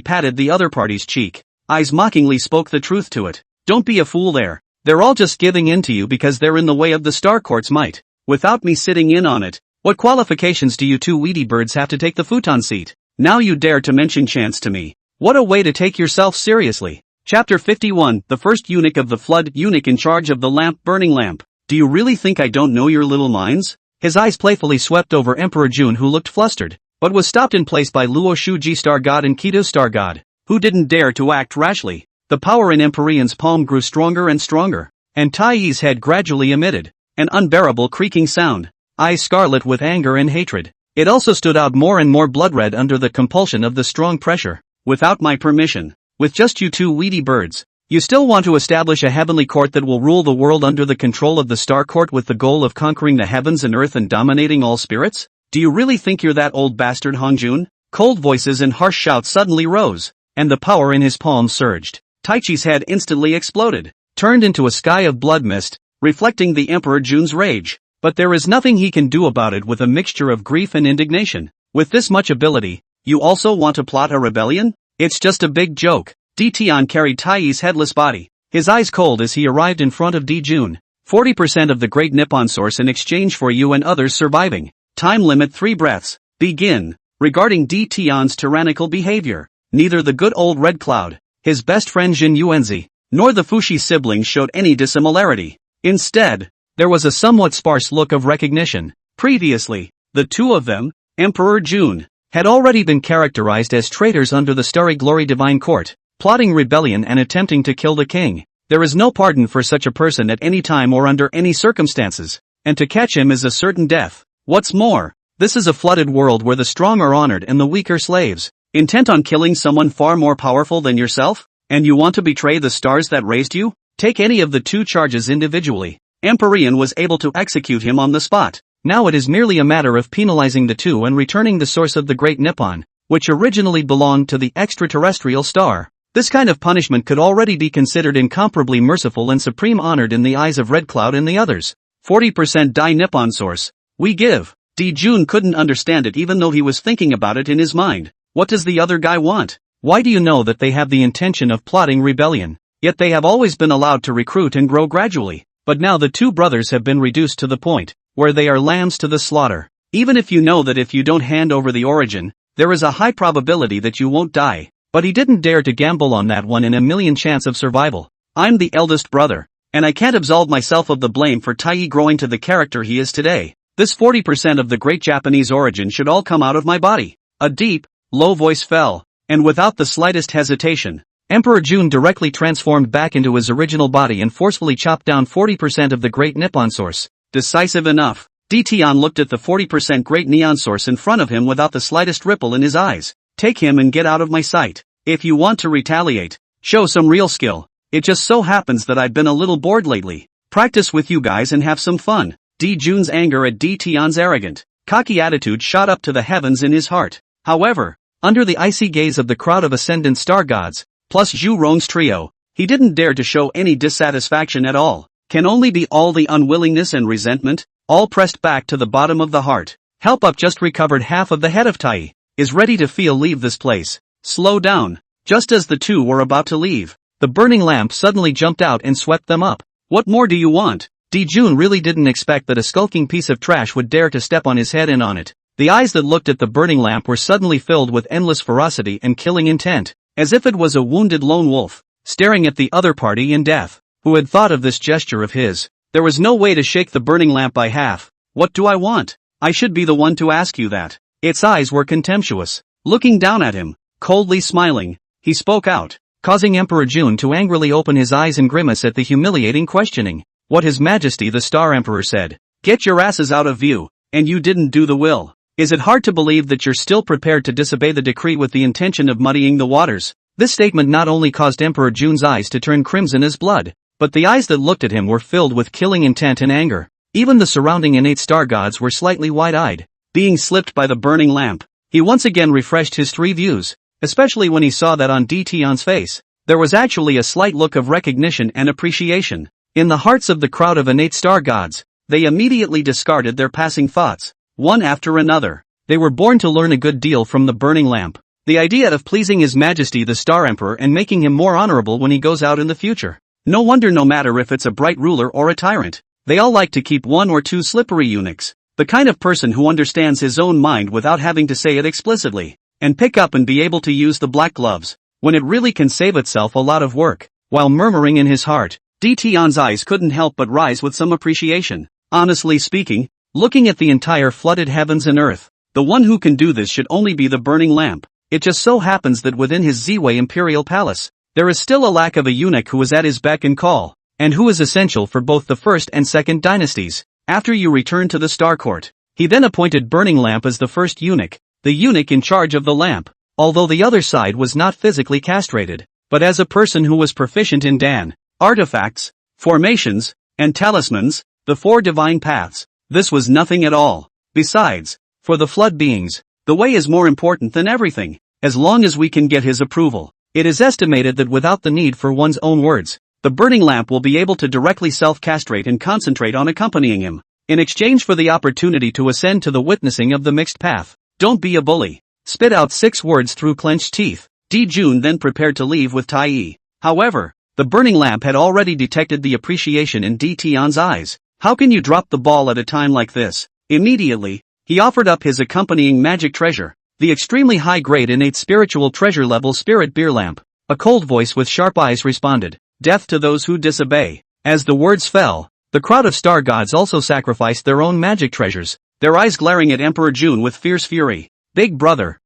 patted the other party's cheek. Eyes mockingly spoke the truth to it. Don't be a fool there. They're all just giving in to you because they're in the way of the Star Court's might. Without me sitting in on it, what qualifications do you two weedy birds have to take the futon seat? Now you dare to mention chance to me. What a way to take yourself seriously. Chapter 51, the first eunuch of the flood, eunuch in charge of the burning lamp. Do you really think I don't know your little minds? His eyes playfully swept over Emperor Jun, who looked flustered, but was stopped in place by Luo Shuji Star God and Kido Star God, who didn't dare to act rashly. The power in Empyrean's palm grew stronger and stronger, and Tai's head gradually emitted an unbearable creaking sound, eyes scarlet with anger and hatred. It also stood out more and more blood-red under the compulsion of the strong pressure. Without my permission, with just you two weedy birds, you still want to establish a heavenly court that will rule the world under the control of the Star Court with the goal of conquering the heavens and earth and dominating all spirits? Do you really think you're that old bastard, Hongjun? Cold voices and harsh shouts suddenly rose, and the power in his palm surged. Taichi's head instantly exploded, turned into a sky of blood mist, reflecting the Emperor Jun's rage. But there is nothing he can do about it. With a mixture of grief and indignation. With this much ability, you also want to plot a rebellion? It's just a big joke. Tian carried Tai's headless body, his eyes cold as he arrived in front of Jun. 40% of the Great Nippon Source in exchange for you and others surviving. Time limit 3 breaths. Begin. Regarding Tian's tyrannical behavior, neither the good old Red Cloud, his best friend Jin Yuanzi, nor the Fushi siblings showed any dissimilarity. Instead, there was a somewhat sparse look of recognition. Previously, the two of them, Emperor Jun, had already been characterized as traitors under the Starry Glory Divine Court, plotting rebellion and attempting to kill the king. There is no pardon for such a person at any time or under any circumstances, and to catch him is a certain death. What's more, this is a flooded world where the strong are honored and the weak are slaves. Intent on killing someone far more powerful than yourself? And you want to betray the stars that raised you? Take any of the two charges individually. Empyrean was able to execute him on the spot. Now it is merely a matter of penalizing the two and returning the source of the Great Nippon, which originally belonged to the extraterrestrial star. This kind of punishment could already be considered incomparably merciful and supreme honored in the eyes of Red Cloud and the others. 40% Dai Nippon Source. We give. Jun couldn't understand it even though he was thinking about it in his mind. What does the other guy want? Why do you know that they have the intention of plotting rebellion? Yet they have always been allowed to recruit and grow gradually. But now the two brothers have been reduced to the point where they are lambs to the slaughter. Even if you know that if you don't hand over the origin, there is a high probability that you won't die. But he didn't dare to gamble on that 1 in a million chance of survival. I'm the eldest brother, and I can't absolve myself of the blame for Tai growing to the character he is today. This 40% of the great Japanese origin should all come out of my body. A deep, low voice fell, and without the slightest hesitation, Emperor Jun directly transformed back into his original body and forcefully chopped down 40% of the Great Nippon Source. Decisive enough. Tian looked at the 40% Great Neon Source in front of him without the slightest ripple in his eyes. Take him and get out of my sight. If you want to retaliate, show some real skill. It just so happens that I've been a little bored lately. Practice with you guys and have some fun. Jun's anger at Tian's arrogant, cocky attitude shot up to the heavens in his heart. However, under the icy gaze of the crowd of ascendant star gods, plus Zhu Rong's trio, he didn't dare to show any dissatisfaction at all. Can only be all the unwillingness and resentment, all pressed back to the bottom of the heart. Help Up just recovered half of the head of Tai, is ready to leave this place. Slow down. Just as the two were about to leave, the burning lamp suddenly jumped out and swept them up. What more do you want? Jun really didn't expect that a skulking piece of trash would dare to step on his head and on it. The eyes that looked at the burning lamp were suddenly filled with endless ferocity and killing intent, as if it was a wounded lone wolf, staring at the other party in death. Who had thought of this gesture of his? There was no way to shake the burning lamp by half. What do I want? I should be the one to ask you that. Its eyes were contemptuous. Looking down at him, coldly smiling, he spoke out, causing Emperor June to angrily open his eyes and grimace at the humiliating questioning. What His Majesty the Star Emperor said. Get your asses out of view, and you didn't do the will. Is it hard to believe that you're still prepared to disobey the decree with the intention of muddying the waters? This statement not only caused Emperor June's eyes to turn crimson as blood, but the eyes that looked at him were filled with killing intent and anger. Even the surrounding innate star gods were slightly wide-eyed, being slipped by the burning lamp. He once again refreshed his three views, especially when he saw that on Tion's face, there was actually a slight look of recognition and appreciation. In the hearts of the crowd of innate star gods, they immediately discarded their passing thoughts, one after another. They were born to learn a good deal from the burning lamp. The idea of pleasing His Majesty the Star Emperor and making him more honorable when he goes out in the future. No wonder, no matter if it's a bright ruler or a tyrant, they all like to keep one or two slippery eunuchs. The kind of person who understands his own mind without having to say it explicitly, and pick up and be able to use the black gloves, when it really can save itself a lot of work. While murmuring in his heart, Tion's eyes couldn't help but rise with some appreciation. Honestly speaking, looking at the entire flooded heavens and earth, the one who can do this should only be the burning lamp. It just so happens that within his Ziwei imperial palace, there is still a lack of a eunuch who is at his beck and call, and who is essential for both the first and second dynasties. After you return to the Star Court, he then appointed Burning Lamp as the first eunuch, the eunuch in charge of the lamp, although the other side was not physically castrated, but as a person who was proficient in Dan, artifacts, formations, and talismans, the four divine paths. This was nothing at all. Besides, for the flood beings, the way is more important than everything. As long as we can get his approval, it is estimated that without the need for one's own words, the burning lamp will be able to directly self-castrate and concentrate on accompanying him, in exchange for the opportunity to ascend to the witnessing of the mixed path. Don't be a bully. Spit out 6 words through clenched teeth. June then prepared to leave with Tai. However, the burning lamp had already detected the appreciation in Tion's eyes. How can you drop the ball at a time like this? Immediately, he offered up his accompanying magic treasure, the extremely high-grade innate spiritual treasure level spirit beer lamp. A cold voice with sharp eyes responded, "Death to those who disobey." As the words fell, the crowd of star gods also sacrificed their own magic treasures, their eyes glaring at Emperor June with fierce fury. Big brother,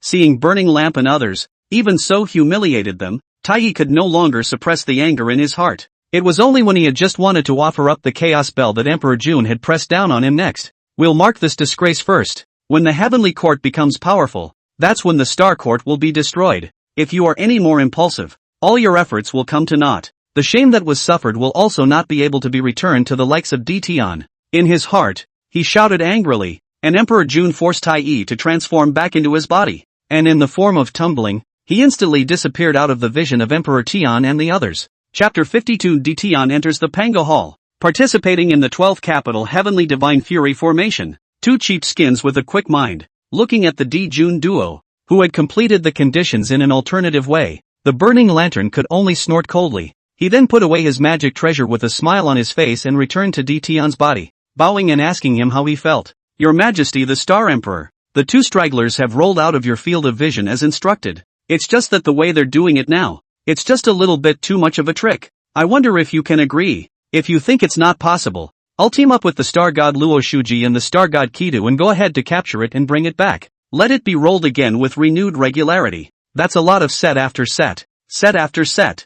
seeing burning lamp and others, even so humiliated them, Tai could no longer suppress the anger in his heart. It was only when he had just wanted to offer up the chaos bell that Emperor June had pressed down on him next. We'll mark this disgrace first. When the heavenly court becomes powerful, that's when the star court will be destroyed. If you are any more impulsive, all your efforts will come to naught. The shame that was suffered will also not be able to be returned to the likes of Tion. In his heart, he shouted angrily, and Emperor June forced Tai to transform back into his body, and in the form of tumbling, he instantly disappeared out of the vision of Emperor Tian and the others. Chapter 52. Tion enters the Pango Hall, participating in the 12th capital Heavenly Divine Fury formation. 2 cheap skins with a quick mind, looking at the June duo, who had completed the conditions in an alternative way. The burning lantern could only snort coldly. He then put away his magic treasure with a smile on his face and returned to Tion's body, bowing and asking him how he felt. Your Majesty the Star Emperor, the 2 stragglers have rolled out of your field of vision as instructed. It's just that the way they're doing it now, it's just a little bit too much of a trick. I wonder if you can agree. If you think it's not possible, I'll team up with the Star God Luo Shuji and the Star God Kidu and go ahead to capture it and bring it back. Let it be rolled again with renewed regularity. That's a lot of set after set. Set after set.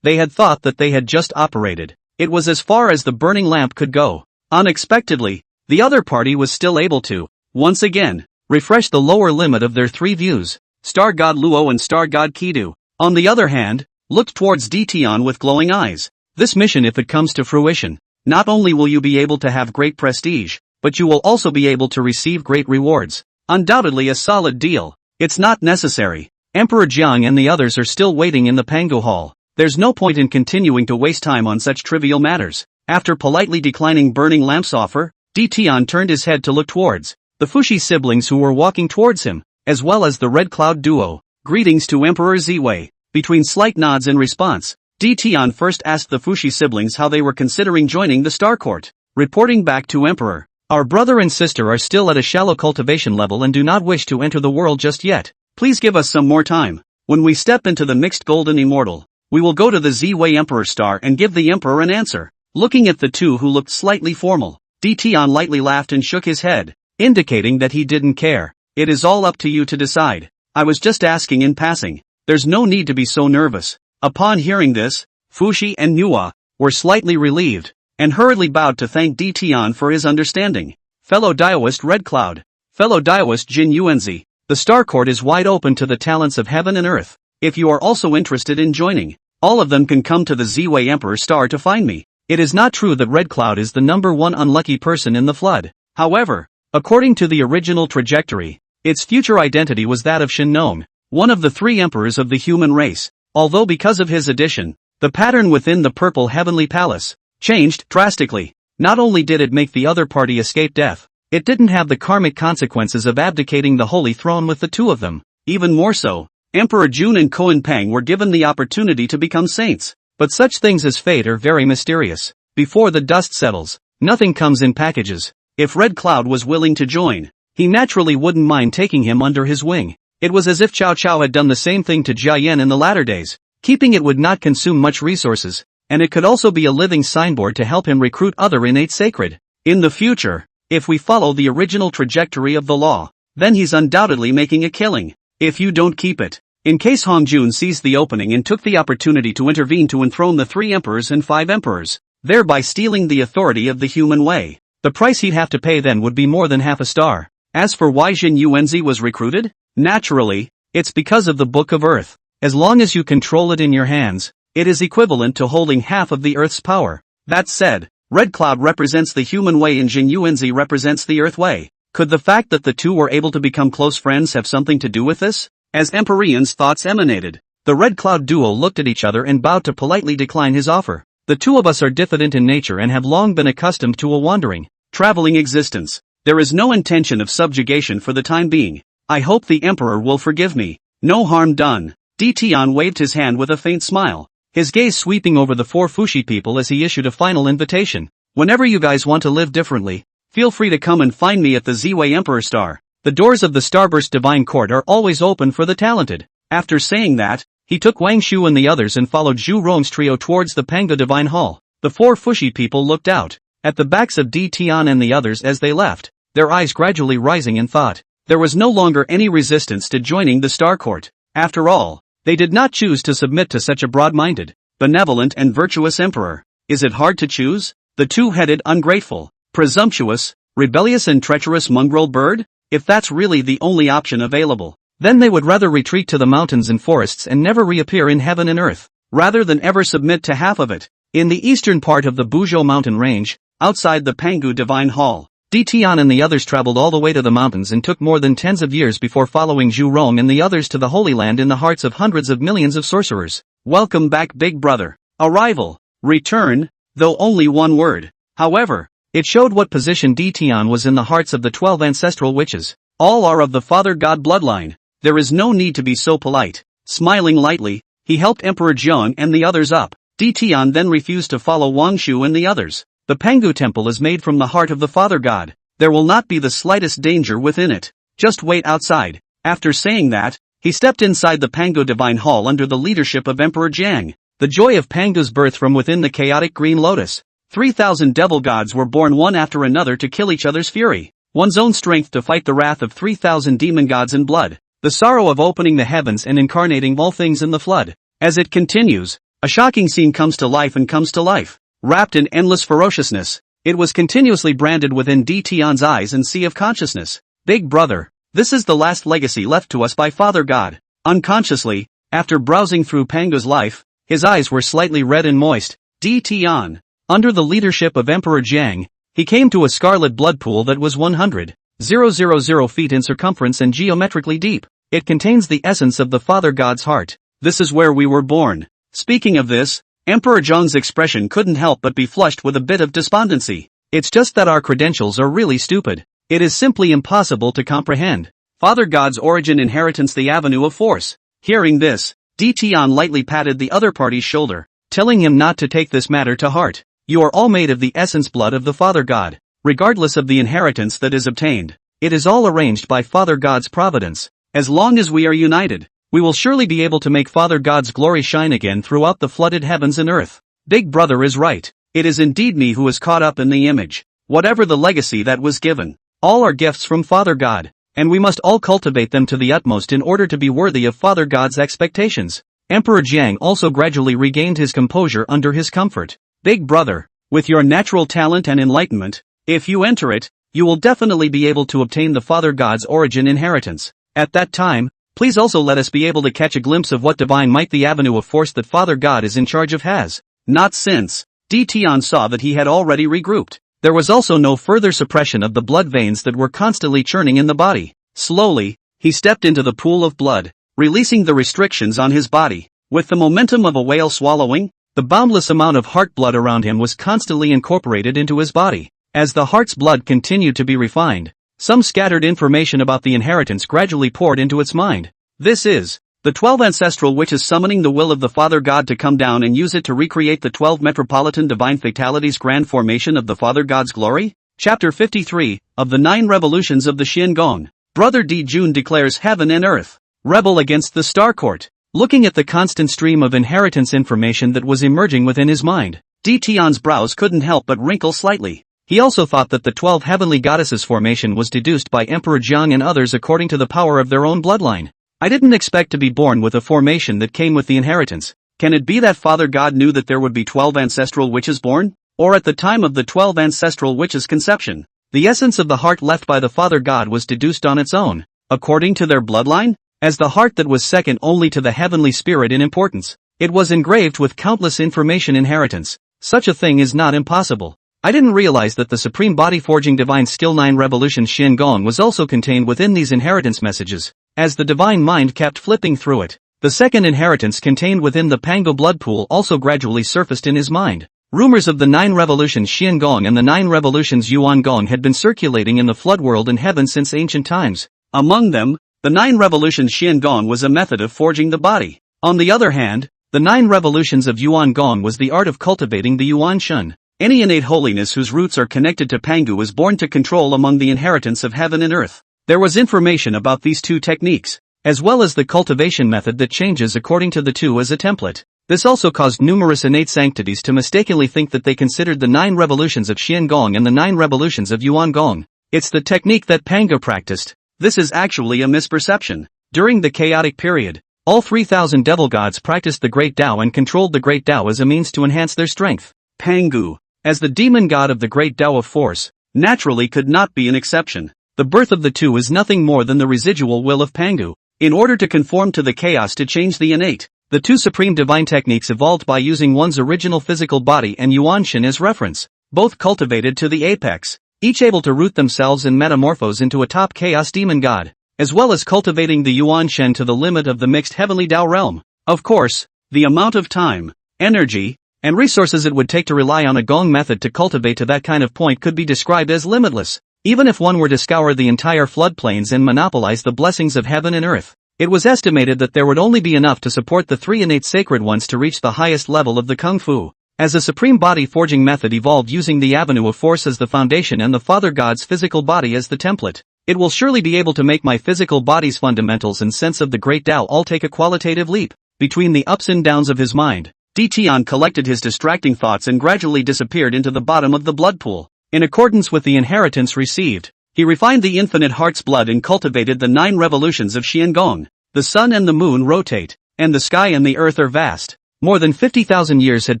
They had thought that they had just operated. It was as far as the burning lamp could go. Unexpectedly, the other party was still able to, once again, refresh the lower limit of their 3 views. Star God Luo and Star God Kidu, on the other hand, looked towards Tion with glowing eyes. This mission, if it comes to fruition, not only will you be able to have great prestige, but you will also be able to receive great rewards. Undoubtedly a solid deal. It's not necessary. Emperor Jiang and the others are still waiting in the Pango Hall. There's no point in continuing to waste time on such trivial matters. After politely declining Burning Lamp's offer, Tion turned his head to look towards the Fushi siblings who were walking towards him, as well as the Red Cloud duo. Greetings to Emperor Ziwei. Between slight nods in response, Tion first asked the Fushi siblings how they were considering joining the Star Court. Reporting back to Emperor, Our brother and sister are still at a shallow cultivation level and do not wish to enter the world just yet. Please give us some more time. When we step into the mixed golden immortal, we will go to the Ziwei Emperor Star and give the Emperor an answer. Looking at the two who looked slightly formal, Tian lightly laughed and shook his head, indicating that he didn't care. It is all up to you to decide. I was just asking in passing. There's no need to be so nervous. Upon hearing this, Fushi and Nuwa were slightly relieved, and hurriedly bowed to thank Tian for his understanding. Fellow Daoist Red Cloud. Fellow Daoist Jin Yuanzi. The Star Court is wide open to the talents of heaven and earth. If you are also interested in joining, all of them can come to the Ziwei Emperor Star to find me. It is not true that Red Cloud is the #1 unlucky person in the flood. However, according to the original trajectory, its future identity was that of Shinnom, one of the 3 emperors of the human race. Although because of his addition, the pattern within the Purple Heavenly Palace changed drastically. Not only did it make the other party escape death, it didn't have the karmic consequences of abdicating the holy throne with the 2 of them. Even more so, Emperor Jun and Koan Pang were given the opportunity to become saints. But such things as fate are very mysterious. Before the dust settles, nothing comes in packages. If Red Cloud was willing to join, he naturally wouldn't mind taking him under his wing. It was as if Cao Cao had done the same thing to Jia Yan in the latter days. Keeping it would not consume much resources, and it could also be a living signboard to help him recruit other innate sacred. In the future, if we follow the original trajectory of the law, then he's undoubtedly making a killing. If you don't keep it. In case Hongjun seized the opening and took the opportunity to intervene to enthrone the 3 emperors and 5 emperors, thereby stealing the authority of the human way, the price he'd have to pay then would be more than half a star. As for why Jin Yuanzi was recruited, naturally, it's because of the Book of Earth. As long as you control it in your hands, it is equivalent to holding half of the Earth's power. That said, Red Cloud represents the human way and Jin Yuanzi represents the Earth way. Could the fact that the 2 were able to become close friends have something to do with this? As Empyrean's thoughts emanated, the Red Cloud duo looked at each other and bowed to politely decline his offer. The 2 of us are diffident in nature and have long been accustomed to a wandering, traveling existence. There is no intention of subjugation for the time being. I hope the Emperor will forgive me. No harm done. Tian waved his hand with a faint smile, his gaze sweeping over the 4 Fushi people as he issued a final invitation. Whenever you guys want to live differently, feel free to come and find me at the Ziwei Emperor Star. The doors of the Starburst Divine Court are always open for the talented. After saying that, he took Wang Shu and the others and followed Zhu Rong's trio towards the Panga Divine Hall. The 4 Fushi people looked out at the backs of Tian and the others as they left, their eyes gradually rising in thought. There was no longer any resistance to joining the Star Court. After all, they did not choose to submit to such a broad-minded, benevolent and virtuous emperor. Is it hard to choose? The 2-headed ungrateful, presumptuous, rebellious and treacherous mongrel bird? If that's really the only option available, then they would rather retreat to the mountains and forests and never reappear in heaven and earth, rather than ever submit to half of it. In the eastern part of the Buzhou mountain range, outside the Pangu Divine Hall, Tian and the others traveled all the way to the mountains and took more than tens of years before following Zhu Rong and the others to the Holy Land in the hearts of hundreds of millions of sorcerers. Welcome back, big brother. Arrival. Return, though only one word. However, it showed what position Tian was in the hearts of the 12 ancestral witches. All are of the Father God bloodline. There is no need to be so polite. Smiling lightly, he helped Emperor Jiang and the others up. Tian then refused to follow Wang Shu and the others. The Pangu temple is made from the heart of the Father God. There will not be the slightest danger within it. Just wait outside. After saying that, he stepped inside the Pangu Divine Hall under the leadership of Emperor Jiang. The joy of Pangu's birth from within the chaotic green lotus. 3,000 devil gods were born one after another to kill each other's fury. One's own strength to fight the wrath of 3,000 demon gods in blood. The sorrow of opening the heavens and incarnating all things in the flood. As it continues, a shocking scene comes to life and comes to life. Wrapped in endless ferociousness, it was continuously branded within Tian's eyes and sea of consciousness. Big brother, this is the last legacy left to us by Father God. Unconsciously, after browsing through Pangu's life, his eyes were slightly red and moist. Tian. Under the leadership of Emperor Jiang, he came to a scarlet blood pool that was 100,000 feet in circumference and geometrically deep. It contains the essence of the Father God's heart. This is where we were born. Speaking of this, Emperor Zhong's expression couldn't help but be flushed with a bit of despondency. It's just that our credentials are really stupid. It is simply impossible to comprehend. Father God's origin, inheritance, the avenue of force. Hearing this, Tian lightly patted the other party's shoulder, telling him not to take this matter to heart. You are all made of the essence blood of the Father God. regardless of the inheritance that is obtained. It is all arranged by Father God's providence. As long as we are united, we will surely be able to make Father God's glory shine again throughout the flooded heavens and earth. Big Brother is right. It is indeed me who is caught up in the image. Whatever the legacy that was given, all are gifts from Father God, and we must all cultivate them to the utmost in order to be worthy of Father God's expectations. Emperor Jiang also gradually regained his composure under his comfort. Big Brother, with your natural talent and enlightenment, if you enter it, you will definitely be able to obtain the Father God's origin inheritance. At that time, please also let us be able to catch a glimpse of what divine might the avenue of force that Father God is in charge of has. Not since Tian saw that he had already regrouped. There was also no further suppression of the blood veins that were constantly churning in the body. Slowly, he stepped into the pool of blood, releasing the restrictions on his body. With the momentum of a whale swallowing, the boundless amount of heart blood around him was constantly incorporated into his body. As the heart's blood continued to be refined, some scattered information about the inheritance gradually poured into its mind. This is the 12 ancestral witches summoning the will of the Father God to come down and use it to recreate the 12 metropolitan divine fatalities grand formation of the Father God's glory? Chapter 53, of the 9 revolutions of the Xiangong. Brother Di Jun declares heaven and earth. Rebel against the Star Court. Looking at the constant stream of inheritance information that was emerging within his mind, Tian's brows couldn't help but wrinkle slightly. He also thought that the 12 heavenly goddesses formation was deduced by Emperor Jiang and others according to the power of their own bloodline. I didn't expect to be born with a formation that came with the inheritance. Can it be that Father God knew that there would be 12 ancestral witches born? Or at the time of the 12 ancestral witches' conception, the essence of the heart left by the Father God was deduced on its own, according to their bloodline? As the heart that was second only to the heavenly spirit in importance, it was engraved with countless information inheritance. Such a thing is not impossible. I didn't realize that the supreme body-forging divine skill 9 revolution Xiangong was also contained within these inheritance messages. As the divine mind kept flipping through it, the second inheritance contained within the Pango blood pool also gradually surfaced in his mind. Rumors of the 9 revolutions Xiangong and the 9 revolutions Yuangong had been circulating in the flood world and heaven since ancient times. Among them, the 9 revolutions Xiangong was a method of forging the body. On the other hand, the 9 revolutions of Yuangong was the art of cultivating the Yuan Shun. Any innate holiness whose roots are connected to Pangu is born to control among the inheritance of heaven and earth. There was information about these two techniques, as well as the cultivation method that changes according to the two as a template. This also caused numerous innate sanctities to mistakenly think that they considered the 9 revolutions of Xiangong and the 9 revolutions of Yuangong. It's the technique that Pangu practiced. This is actually a misperception. During the chaotic period, all 3,000 devil gods practiced the Great Tao and controlled the Great Tao as a means to enhance their strength. Pangu, as the demon god of the Great Tao of Force, naturally could not be an exception. The birth of the two is nothing more than the residual will of Pangu. In order to conform to the chaos to change the innate, the two supreme divine techniques evolved by using one's original physical body and Yuanshin as reference, both cultivated to the apex, each able to root themselves and metamorphose into a top chaos demon god, as well as cultivating the Yuanshen to the limit of the mixed heavenly Tao realm. Of course, the amount of time, energy, and resources it would take to rely on a Gong method to cultivate to that kind of point could be described as limitless. Even if one were to scour the entire floodplains and monopolize the blessings of heaven and earth, it was estimated that there would only be enough to support the 3 innate sacred ones to reach the highest level of the Kung Fu. As a supreme body forging method evolved using the avenue of force as the foundation and the Father God's physical body as the template, it will surely be able to make my physical body's fundamentals and sense of the Great Tao all take a qualitative leap. Between the ups and downs of his mind, Tian collected his distracting thoughts and gradually disappeared into the bottom of the blood pool. In accordance with the inheritance received, he refined the infinite heart's blood and cultivated the 9 revolutions of Xiangong. The sun and the moon rotate, and the sky and the earth are vast. More than 50,000 years had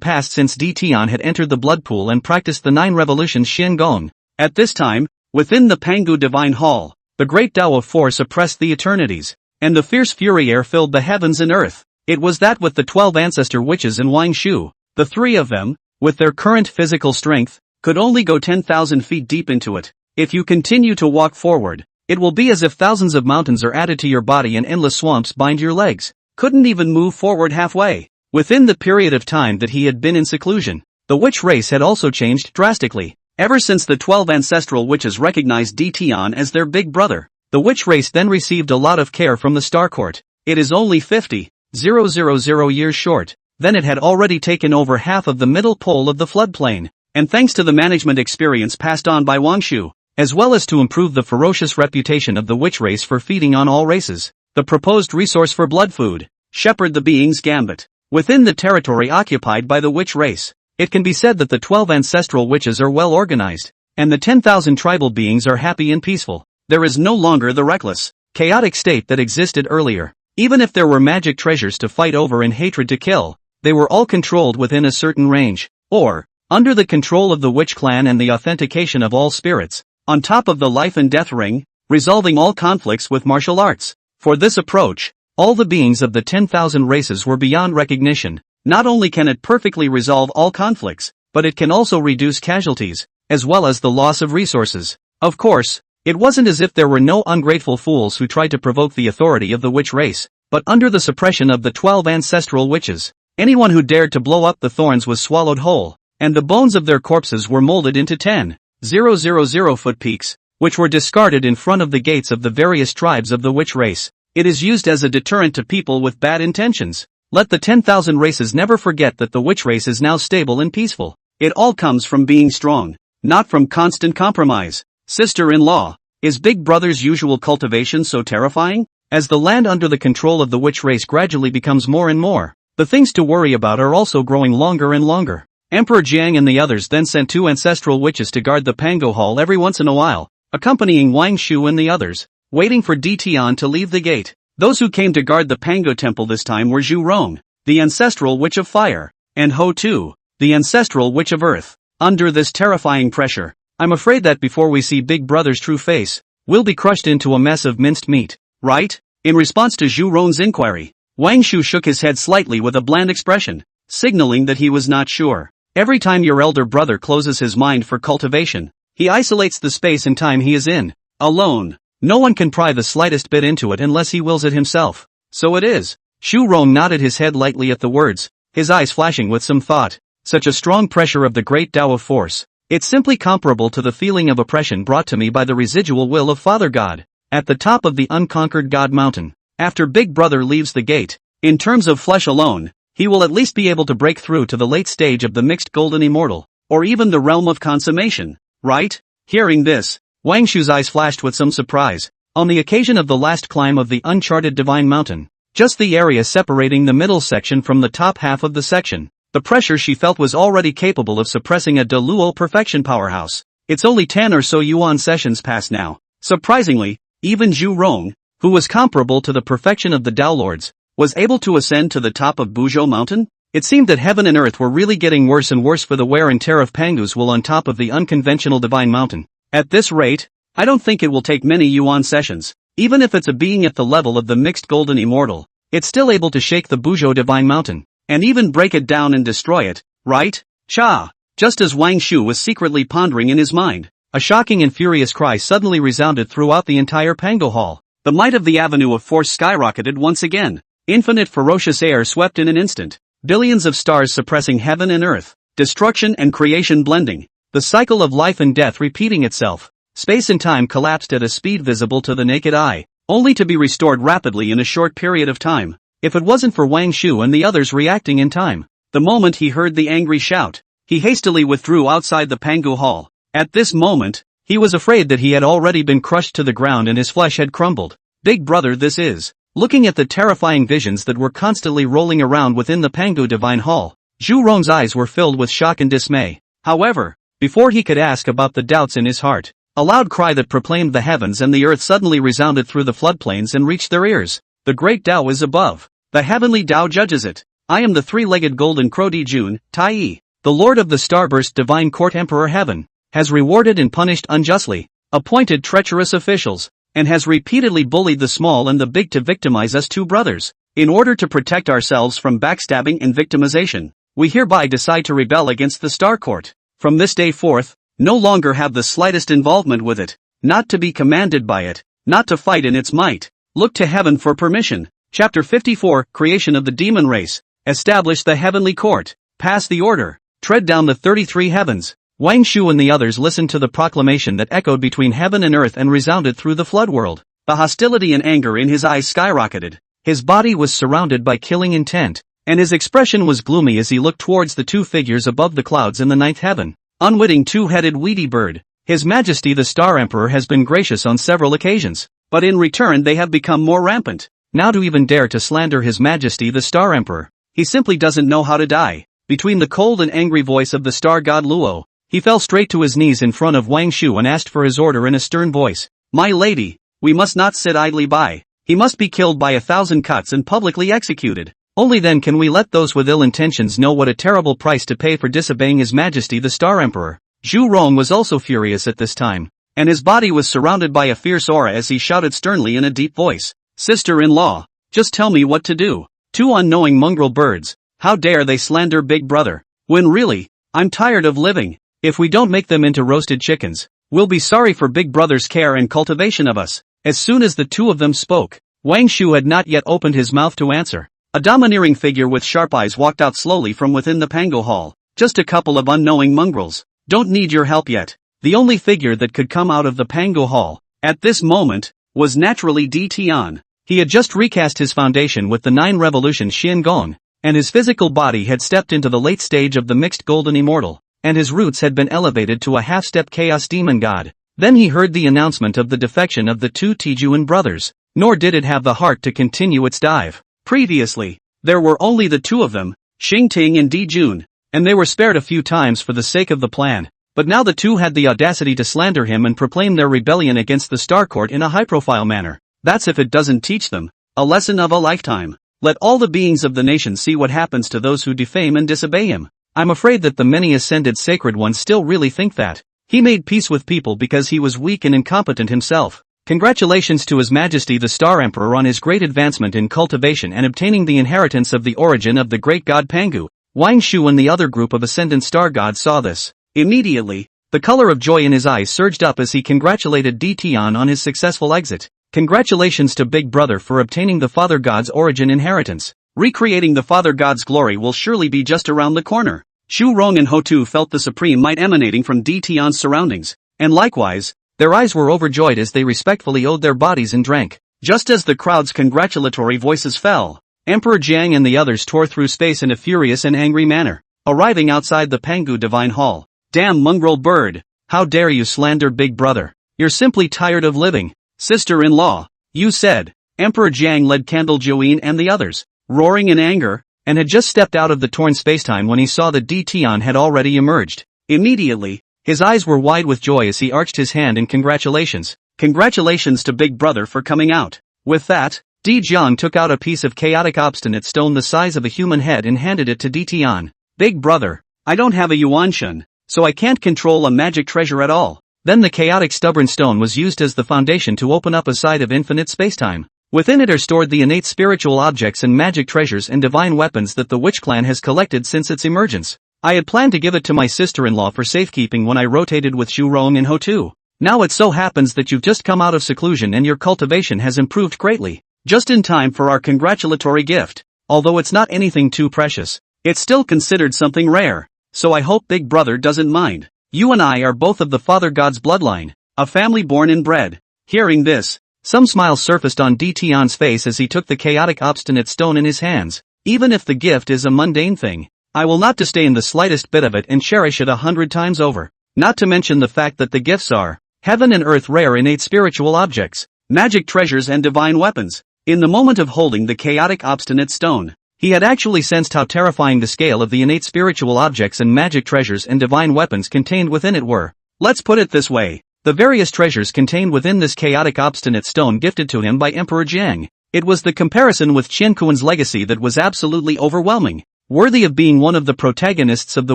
passed since Tian had entered the blood pool and practiced the 9 revolutions Xiangong. At this time, within the Pangu Divine Hall, the great Tao of Force oppressed the eternities, and the fierce fury air filled the heavens and earth. It was that with the 12 ancestor witches and Wang Shu, the 3 of them, with their current physical strength, could only go 10,000 feet deep into it. If you continue to walk forward, it will be as if thousands of mountains are added to your body and endless swamps bind your legs. Couldn't even move forward halfway. Within the period of time that he had been in seclusion, the witch race had also changed drastically. Ever since the 12 ancestral witches recognized Tian as their big brother, the witch race then received a lot of care from the Star Court. It is only 50,000 years short, then it had already taken over half of the middle pole of the floodplain. and thanks to the management experience passed on by Wang Shu, as well as to improve the ferocious reputation of the witch race for feeding on all races, the proposed resource for blood food, shepherd the being's gambit, within the territory occupied by the witch race. It can be said that the 12 ancestral witches are well organized, and the 10,000 tribal beings are happy and peaceful. There is no longer the reckless, chaotic state that existed earlier. Even if there were magic treasures to fight over and hatred to kill, they were all controlled within a certain range, or, under the control of the witch clan and the authentication of all spirits, on top of the life and death ring, resolving all conflicts with martial arts. For this approach, all the beings of the 10,000 races were beyond recognition. Not only can it perfectly resolve all conflicts, but it can also reduce casualties, as well as the loss of resources. Of course, it wasn't as if there were no ungrateful fools who tried to provoke the authority of the witch race, but under the suppression of the 12 ancestral witches, anyone who dared to blow up the thorns was swallowed whole, and the bones of their corpses were molded into 10,000 foot peaks, which were discarded in front of the gates of the various tribes of the witch race. It is used as a deterrent to people with bad intentions. Let the 10,000 races never forget that the witch race is now stable and peaceful. It all comes from being strong, not from constant compromise. Sister-in-law, is Big Brother's usual cultivation so terrifying? As the land under the control of the witch race gradually becomes more and more, the things to worry about are also growing longer and longer. Emperor Jiang and the others then sent 2 ancestral witches to guard the Pango Hall every once in a while, accompanying Wang Shu and the others, waiting for Di Tian to leave the gate. Those who came to guard the Pango temple this time were Zhu Rong, the ancestral witch of fire, and Ho Tu, the ancestral witch of earth. Under this terrifying pressure, I'm afraid that before we see Big Brother's true face, we'll be crushed into a mess of minced meat, right? In response to Zhu Rong's inquiry, Wang Shu shook his head slightly with a bland expression, signaling that he was not sure. Every time your elder brother closes his mind for cultivation, he isolates the space and time he is in, alone. No one can pry the slightest bit into it unless he wills it himself. So it is. Zhu Rong nodded his head lightly at the words, his eyes flashing with some thought. Such a strong pressure of the great Tao of force. It's simply comparable to the feeling of oppression brought to me by the residual will of Father God, at the top of the unconquered God Mountain. After Big Brother leaves the gate, in terms of flesh alone, he will at least be able to break through to the late stage of the mixed golden immortal, or even the realm of consummation, right? Hearing this, Wang Shu's eyes flashed with some surprise. On the occasion of the last climb of the uncharted Divine Mountain, just the area separating the middle section from the top half of the section, the pressure she felt was already capable of suppressing a Deluo perfection powerhouse. It's only 10 or so Yuan sessions past now. Surprisingly, even Zhu Rong, who was comparable to the perfection of the Tao Lords, was able to ascend to the top of Buzhou Mountain. It seemed that heaven and earth were really getting worse and worse for the wear and tear of Pangu's will on top of the unconventional Divine Mountain. At this rate, I don't think it will take many Yuan sessions. Even if it's a being at the level of the mixed golden immortal, it's still able to shake the Buzhou Divine Mountain, and even break it down and destroy it, right? Cha! Just as Wang Shu was secretly pondering in his mind, a shocking and furious cry suddenly resounded throughout the entire Pango Hall. The might of the avenue of force skyrocketed once again. Infinite ferocious air swept in an instant. Billions of stars suppressing heaven and earth. Destruction and creation blending. The cycle of life and death repeating itself. Space and time collapsed at a speed visible to the naked eye, only to be restored rapidly in a short period of time. If it wasn't for Wang Shu and the others reacting in time, the moment he heard the angry shout, he hastily withdrew outside the Pangu Hall. At this moment, he was afraid that he had already been crushed to the ground and his flesh had crumbled. Big Brother this is. Looking at the terrifying visions that were constantly rolling around within the Pangu Divine Hall, Zhu Rong's eyes were filled with shock and dismay. However, before he could ask about the doubts in his heart, a loud cry that proclaimed the heavens and the earth suddenly resounded through the floodplains and reached their ears. The great Tao is above. The heavenly Tao judges it. I am the three-legged golden crow Di Jun, Tai Yi, the Lord of the Starburst Divine Court Emperor Heaven, has rewarded and punished unjustly, appointed treacherous officials, and has repeatedly bullied the small and the big to victimize us two brothers. In order to protect ourselves from backstabbing and victimization, we hereby decide to rebel against the Star Court. From this day forth, no longer have the slightest involvement with it, not to be commanded by it, not to fight in its might. Look to heaven for permission. Chapter 54, Creation of the Demon Race. Establish the heavenly court. Pass the order. Tread down the 33 heavens. Wang Shu and the others listened to the proclamation that echoed between heaven and earth and resounded through the flood world. The hostility and anger in his eyes skyrocketed. His body was surrounded by killing intent, and his expression was gloomy as he looked towards the two figures above the clouds in the ninth heaven. Unwitting two-headed weedy bird. His Majesty the Star Emperor has been gracious on several occasions, but in return they have become more rampant. Now to even dare to slander His Majesty the Star Emperor. He simply doesn't know how to die. Between the cold and angry voice of the star god Luo, he fell straight to his knees in front of Wang Shu and asked for his order in a stern voice. My lady, we must not sit idly by. He must be killed by 1,000 cuts and publicly executed. Only then can we let those with ill intentions know what a terrible price to pay for disobeying His Majesty the Star Emperor. Zhu Rong was also furious at this time, and his body was surrounded by a fierce aura as he shouted sternly in a deep voice. Sister-in-law, just tell me what to do. Two unknowing mongrel birds. How dare they slander Big Brother, when really, I'm tired of living. If we don't make them into roasted chickens, we'll be sorry for Big Brother's care and cultivation of us. As soon as the two of them spoke, Wang Shu had not yet opened his mouth to answer. A domineering figure with sharp eyes walked out slowly from within the Pango Hall. Just a couple of unknowing mongrels. Don't need your help yet. The only figure that could come out of the Pango Hall, at this moment, was naturally Di Tian. He had just recast his foundation with the 9 revolution Xian Gong, and his physical body had stepped into the late stage of the mixed golden immortal, and his roots had been elevated to a half-step chaos demon god. Then he heard the announcement of the defection of the two Tijuan brothers, nor did it have the heart to continue its dive. Previously, there were only the two of them, Xing Ting and Di Jun, and they were spared a few times for the sake of the plan, but now the two had the audacity to slander him and proclaim their rebellion against the Star Court in a high-profile manner. That's if it doesn't teach them a lesson of a lifetime. Let all the beings of the nation see what happens to those who defame and disobey him. I'm afraid that the many ascended sacred ones still really think that he made peace with people because he was weak and incompetent himself. Congratulations to His Majesty the Star Emperor on his great advancement in cultivation and obtaining the inheritance of the origin of the great god Pangu. Wang Shu and the other group of ascendant star gods saw this. Immediately, the color of joy in his eyes surged up as he congratulated Di Tian on his successful exit. Congratulations to Big Brother for obtaining the Father God's origin inheritance. Recreating the Father God's glory will surely be just around the corner. Zhu Rong and Ho Tu felt the supreme might emanating from Di Tian's surroundings, and likewise, their eyes were overjoyed as they respectfully owed their bodies and drank. Just as the crowd's congratulatory voices fell, Emperor Jiang and the others tore through space in a furious and angry manner, arriving outside the Pangu Divine Hall. Damn mongrel bird, how dare you slander Big Brother? You're simply tired of living. Sister-in-law, you said. Emperor Jiang led Candle Join and the others, roaring in anger, and had just stepped out of the torn spacetime when he saw that Di Tian had already emerged. Immediately, his eyes were wide with joy as he arched his hand in congratulations. Congratulations to Big Brother for coming out. With that, Di Jiang took out a piece of chaotic obstinate stone the size of a human head and handed it to Di Tian. Big Brother, I don't have a Yuanshan, so I can't control a magic treasure at all. Then the chaotic stubborn stone was used as the foundation to open up a side of infinite spacetime. Within it are stored the innate spiritual objects and magic treasures and divine weapons that the Witch Clan has collected since its emergence. I had planned to give it to my sister-in-law for safekeeping when I rotated with Zhu Rong and Ho Tu. Now it so happens that you've just come out of seclusion and your cultivation has improved greatly. Just in time for our congratulatory gift. Although it's not anything too precious, it's still considered something rare. So I hope Big Brother doesn't mind. You and I are both of the Father God's bloodline, a family born and bred. Hearing this, some smile surfaced on Di Tian's face as he took the chaotic obstinate stone in his hands. Even if the gift is a mundane thing, I will not disdain the slightest bit of it and cherish it 100 times over. Not to mention the fact that the gifts are heaven and earth rare innate spiritual objects, magic treasures and divine weapons. In the moment of holding the chaotic obstinate stone, he had actually sensed how terrifying the scale of the innate spiritual objects and magic treasures and divine weapons contained within it were. Let's put it this way, the various treasures contained within this chaotic obstinate stone gifted to him by Emperor Jiang. It was the comparison with Qian Kuan's legacy that was absolutely overwhelming. Worthy of being one of the protagonists of the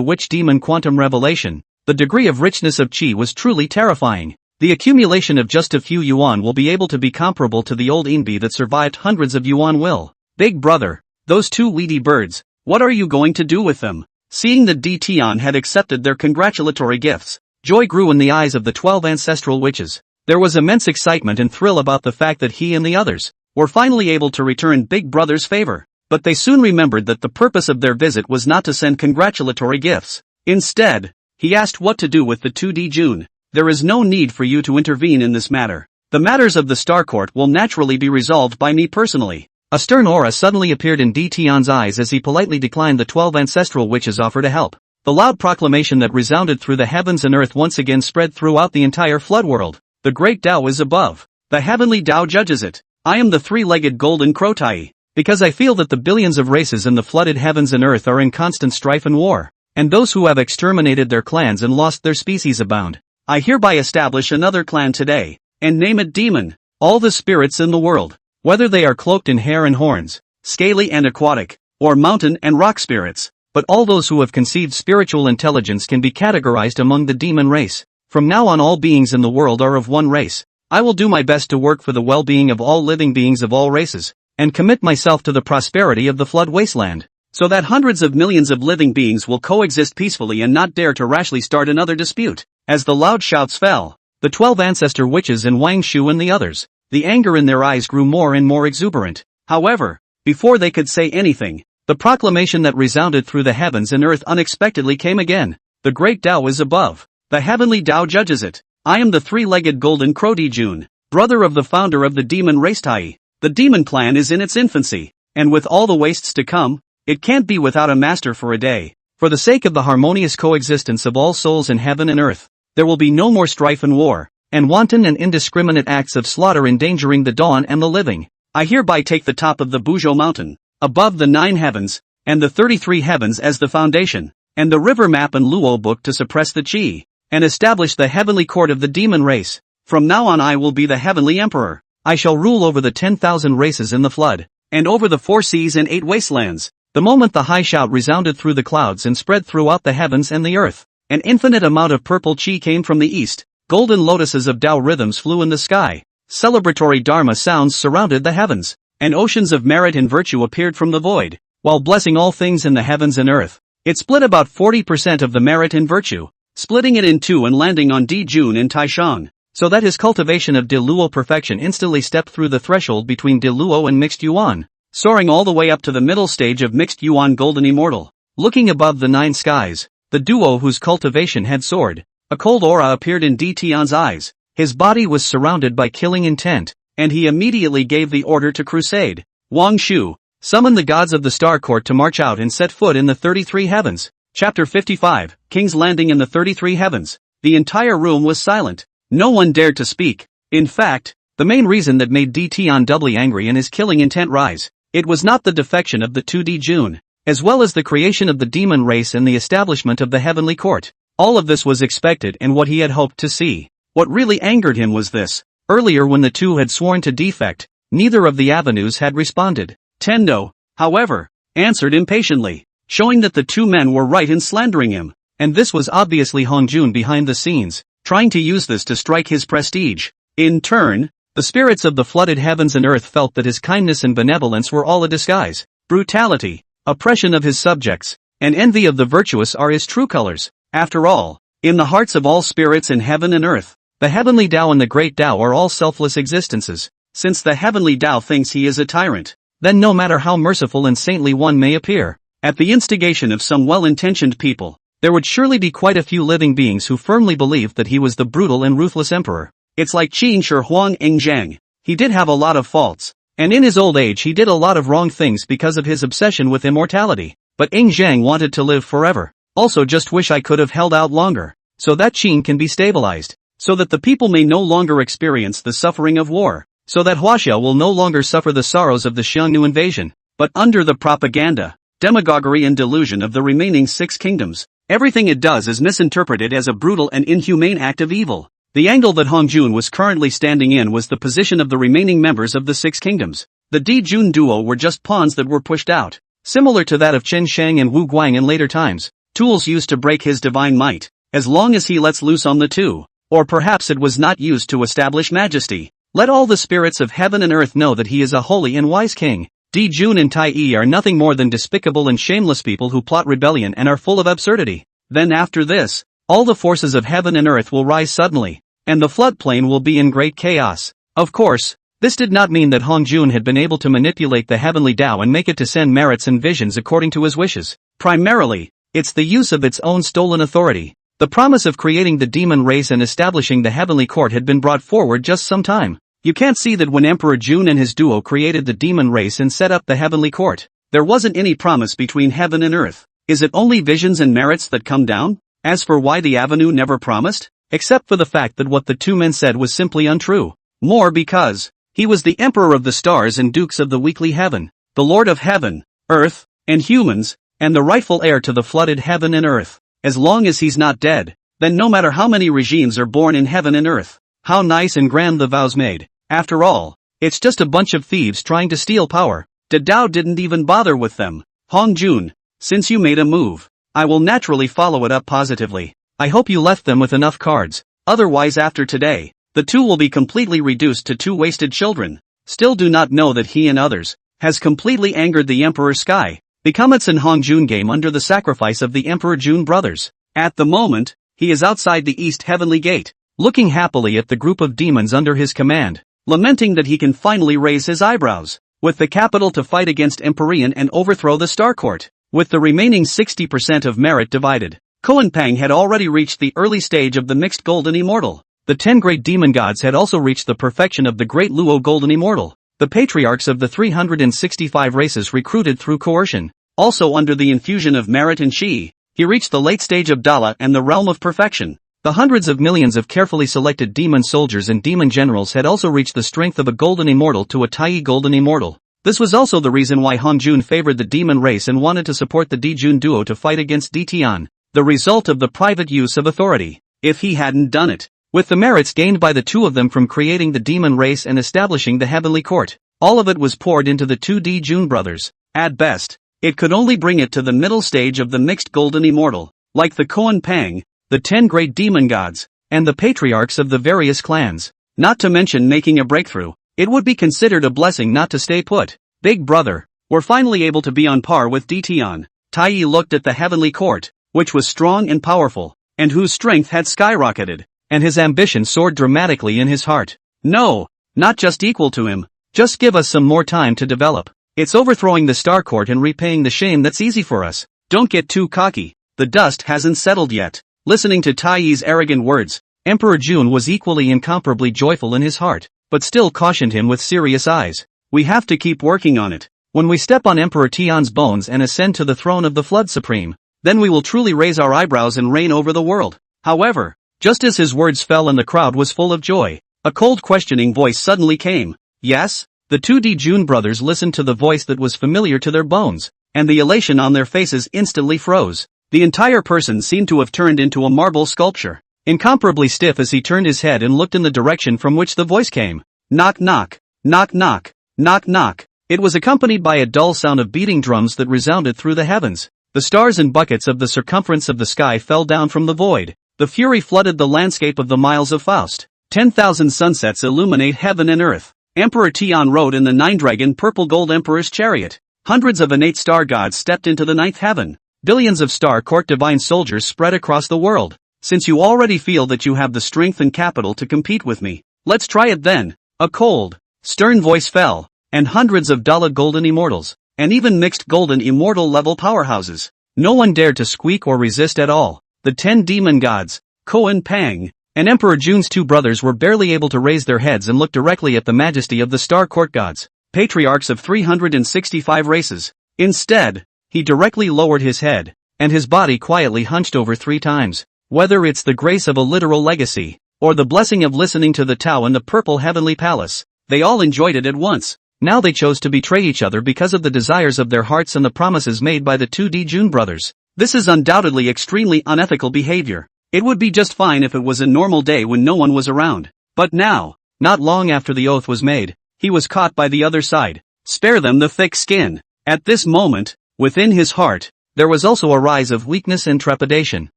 Witch Demon Quantum Revelation, the degree of richness of qi was truly terrifying. The accumulation of just a few yuan will be able to be comparable to the old Inbi that survived hundreds of yuan will. Big Brother, those two weedy birds, what are you going to do with them? Seeing that Di Tian had accepted their congratulatory gifts, joy grew in the eyes of the 12 ancestral witches. There was immense excitement and thrill about the fact that he and the others were finally able to return Big Brother's favor. But they soon remembered that the purpose of their visit was not to send congratulatory gifts. Instead, he asked what to do with the 2D June. There is no need for you to intervene in this matter. The matters of the Star Court will naturally be resolved by me personally. A stern aura suddenly appeared in Di Tian's eyes as he politely declined the 12 ancestral witches' offer to help. The loud proclamation that resounded through the heavens and earth once again spread throughout the entire flood world. The great Tao is above. The heavenly Tao judges it. I am the three-legged golden crow Tai. Because I feel that the billions of races in the flooded heavens and earth are in constant strife and war, and those who have exterminated their clans and lost their species abound. I hereby establish another clan today, and name it Demon. All the spirits in the world, whether they are cloaked in hair and horns, scaly and aquatic, or mountain and rock spirits, but all those who have conceived spiritual intelligence can be categorized among the demon race. From now on all beings in the world are of one race. I will do my best to work for the well-being of all living beings of all races, and commit myself to the prosperity of the flood wasteland, so that hundreds of millions of living beings will coexist peacefully and not dare to rashly start another dispute. As the loud shouts fell, the 12 ancestor witches and Wang Shu and the others, the anger in their eyes grew more and more exuberant. However, before they could say anything, the proclamation that resounded through the heavens and earth unexpectedly came again. The great Tao is above. The heavenly Tao judges it. I am the three-legged golden crow Dijun, brother of the founder of the demon race Tai. The demon clan is in its infancy, and with all the wastes to come, it can't be without a master for a day. For the sake of the harmonious coexistence of all souls in heaven and earth, there will be no more strife and war, and wanton and indiscriminate acts of slaughter endangering the dawn and the living. I hereby take the top of the Buzhou mountain, above the 9 heavens, and the 33 heavens as the foundation, and the river map and Luo book to suppress the Qi, and establish the heavenly court of the demon race. From now on I will be the heavenly emperor. I shall rule over the 10,000 races in the flood, and over the 4 seas and 8 wastelands. The moment the high shout resounded through the clouds and spread throughout the heavens and the earth, an infinite amount of purple Qi came from the east, golden lotuses of Tao rhythms flew in the sky, celebratory Dharma sounds surrounded the heavens, and oceans of merit and virtue appeared from the void, while blessing all things in the heavens and earth. It split about 40% of the merit and virtue, splitting it in two and landing on Dijun and Taishang, so that his cultivation of Diluo perfection instantly stepped through the threshold between Diluo and mixed yuan, soaring all the way up to the middle stage of mixed yuan golden immortal. Looking above the 9 skies, the duo whose cultivation had soared, a cold aura appeared in Di Tian's eyes. His body was surrounded by killing intent, and he immediately gave the order to crusade. Wang Shu, summon the gods of the Star Court to march out and set foot in the 33 heavens. Chapter 55, King's Landing in the 33 heavens. The entire room was silent. No one dared to speak. In fact, the main reason that made Di Tian doubly angry and his killing intent rise, it was not the defection of the 2D Jun, as well as the creation of the demon race and the establishment of the heavenly court. All of this was expected and what he had hoped to see. What really angered him was this. Earlier when the two had sworn to defect, neither of the avenues had responded. Tendo, however, answered impatiently, showing that the two men were right in slandering him, and this was obviously Hongjun behind the scenes, trying to use this to strike his prestige. In turn, the spirits of the flooded heavens and earth felt that his kindness and benevolence were all a disguise. Brutality, oppression of his subjects, and envy of the virtuous are his true colors. After all, in the hearts of all spirits in heaven and earth, the heavenly Tao and the great Tao are all selfless existences. Since the heavenly Tao thinks he is a tyrant, then no matter how merciful and saintly one may appear, at the instigation of some well-intentioned people, there would surely be quite a few living beings who firmly believed that he was the brutal and ruthless emperor. It's like Qin Shi Huang Engzhang. He did have a lot of faults, and in his old age he did a lot of wrong things because of his obsession with immortality. But Engzhang wanted to live forever. Also just wish I could have held out longer, so that Qin can be stabilized, so that the people may no longer experience the suffering of war, so that Huaxia will no longer suffer the sorrows of the Xiongnu invasion. But under the propaganda, demagoguery and delusion of the remaining 6 kingdoms, everything it does is misinterpreted as a brutal and inhumane act of evil. The angle that Hongjun was currently standing in was the position of the remaining members of the 6 kingdoms. The Di-Jun duo were just pawns that were pushed out, similar to that of Chen Shang and Wu Guang in later times, tools used to break his divine might, as long as he lets loose on the two. Or perhaps it was not used to establish majesty. Let all the spirits of heaven and earth know that he is a holy and wise king. Di-Jun and Tai-E are nothing more than despicable and shameless people who plot rebellion and are full of absurdity. Then after this, all the forces of heaven and earth will rise suddenly, and the floodplain will be in great chaos. Of course, this did not mean that Hongjun had been able to manipulate the heavenly Tao and make it to send merits and visions according to his wishes. Primarily, it's the use of its own stolen authority. The promise of creating the demon race and establishing the heavenly court had been brought forward just some time. You can't see that when Emperor Jun and his duo created the demon race and set up the heavenly court, there wasn't any promise between heaven and earth. Is it only visions and merits that come down? As for why the avenue never promised? Except for the fact that what the two men said was simply untrue. More because he was the emperor of the stars and dukes of the weekly heaven, the lord of heaven, earth, and humans, and the rightful heir to the flooded heaven and earth. As long as he's not dead, then no matter how many regimes are born in heaven and earth, how nice and grand the vows made. After all, it's just a bunch of thieves trying to steal power. Dao didn't even bother with them. Hong Jun, since you made a move, I will naturally follow it up positively. I hope you left them with enough cards, otherwise after today, the two will be completely reduced to two wasted children. Still do not know that he and others has completely angered the Emperor Sky. Become its an Hong Jun game under the sacrifice of the Emperor Jun brothers. At the moment, he is outside the East Heavenly Gate, looking happily at the group of demons under his command, lamenting that he can finally raise his eyebrows, with the capital to fight against Empyrean and overthrow the Star Court. With the remaining 60% of merit divided, Koan Pang had already reached the early stage of the mixed golden immortal. The 10 great demon gods had also reached the perfection of the great Luo golden immortal. The patriarchs of the 365 races recruited through coercion. Also under the infusion of merit and chi, he reached the late stage of Dala and the realm of perfection. The hundreds of millions of carefully selected demon soldiers and demon generals had also reached the strength of a golden immortal to a Tai golden immortal. This was also the reason why Hong Jun favored the demon race and wanted to support the Dijun duo to fight against Ditian, the result of the private use of authority. If he hadn't done it, with the merits gained by the two of them from creating the demon race and establishing the heavenly court, all of it was poured into the two Dijun brothers. At best, it could only bring it to the middle stage of the mixed golden immortal, like the Koan Pang, the 10 great demon gods, and the patriarchs of the various clans. Not to mention making a breakthrough, it would be considered a blessing not to stay put. Big brother, we're finally able to be on par with Ditian. Tai looked at the heavenly court, which was strong and powerful, and whose strength had skyrocketed, and his ambition soared dramatically in his heart. No, not just equal to him, just give us some more time to develop. It's overthrowing the Star Court and repaying the shame that's easy for us. Don't get too cocky, the dust hasn't settled yet. Listening to Tai's arrogant words, Emperor Jun was equally incomparably joyful in his heart, but still cautioned him with serious eyes. We have to keep working on it. When we step on Emperor Tian's bones and ascend to the throne of the Flood Supreme, then we will truly raise our eyebrows and reign over the world. However, just as his words fell and the crowd was full of joy, a cold questioning voice suddenly came. Yes? The two Dijun brothers listened to the voice that was familiar to their bones, and the elation on their faces instantly froze. The entire person seemed to have turned into a marble sculpture, incomparably stiff as he turned his head and looked in the direction from which the voice came. Knock knock, knock knock, knock knock. It was accompanied by a dull sound of beating drums that resounded through the heavens. The stars and buckets of the circumference of the sky fell down from the void. The fury flooded the landscape of the miles of Faust. 10,000 sunsets illuminate heaven and earth. Emperor Tian rode in the nine-dragon purple gold emperor's chariot. Hundreds of innate star gods stepped into the ninth heaven. Billions of Star Court divine soldiers spread across the world. Since you already feel that you have the strength and capital to compete with me, let's try it then. A cold, stern voice fell, and hundreds of Dala golden immortals, and even mixed golden immortal level powerhouses. No one dared to squeak or resist at all. The 10 demon gods, Koan Pang, and Emperor Jun's two brothers were barely able to raise their heads and look directly at the majesty of the Star Court gods, patriarchs of 365 races. Instead, he directly lowered his head, and his body quietly hunched over 3 times. Whether it's the grace of a literal legacy, or the blessing of listening to the Tao in the purple heavenly palace, they all enjoyed it at once. Now they chose to betray each other because of the desires of their hearts and the promises made by the two Dijun brothers. This is undoubtedly extremely unethical behavior. It would be just fine if it was a normal day when no one was around. But now, not long after the oath was made, he was caught by the other side. Spare them the thick skin. At this moment, within his heart, there was also a rise of weakness and trepidation.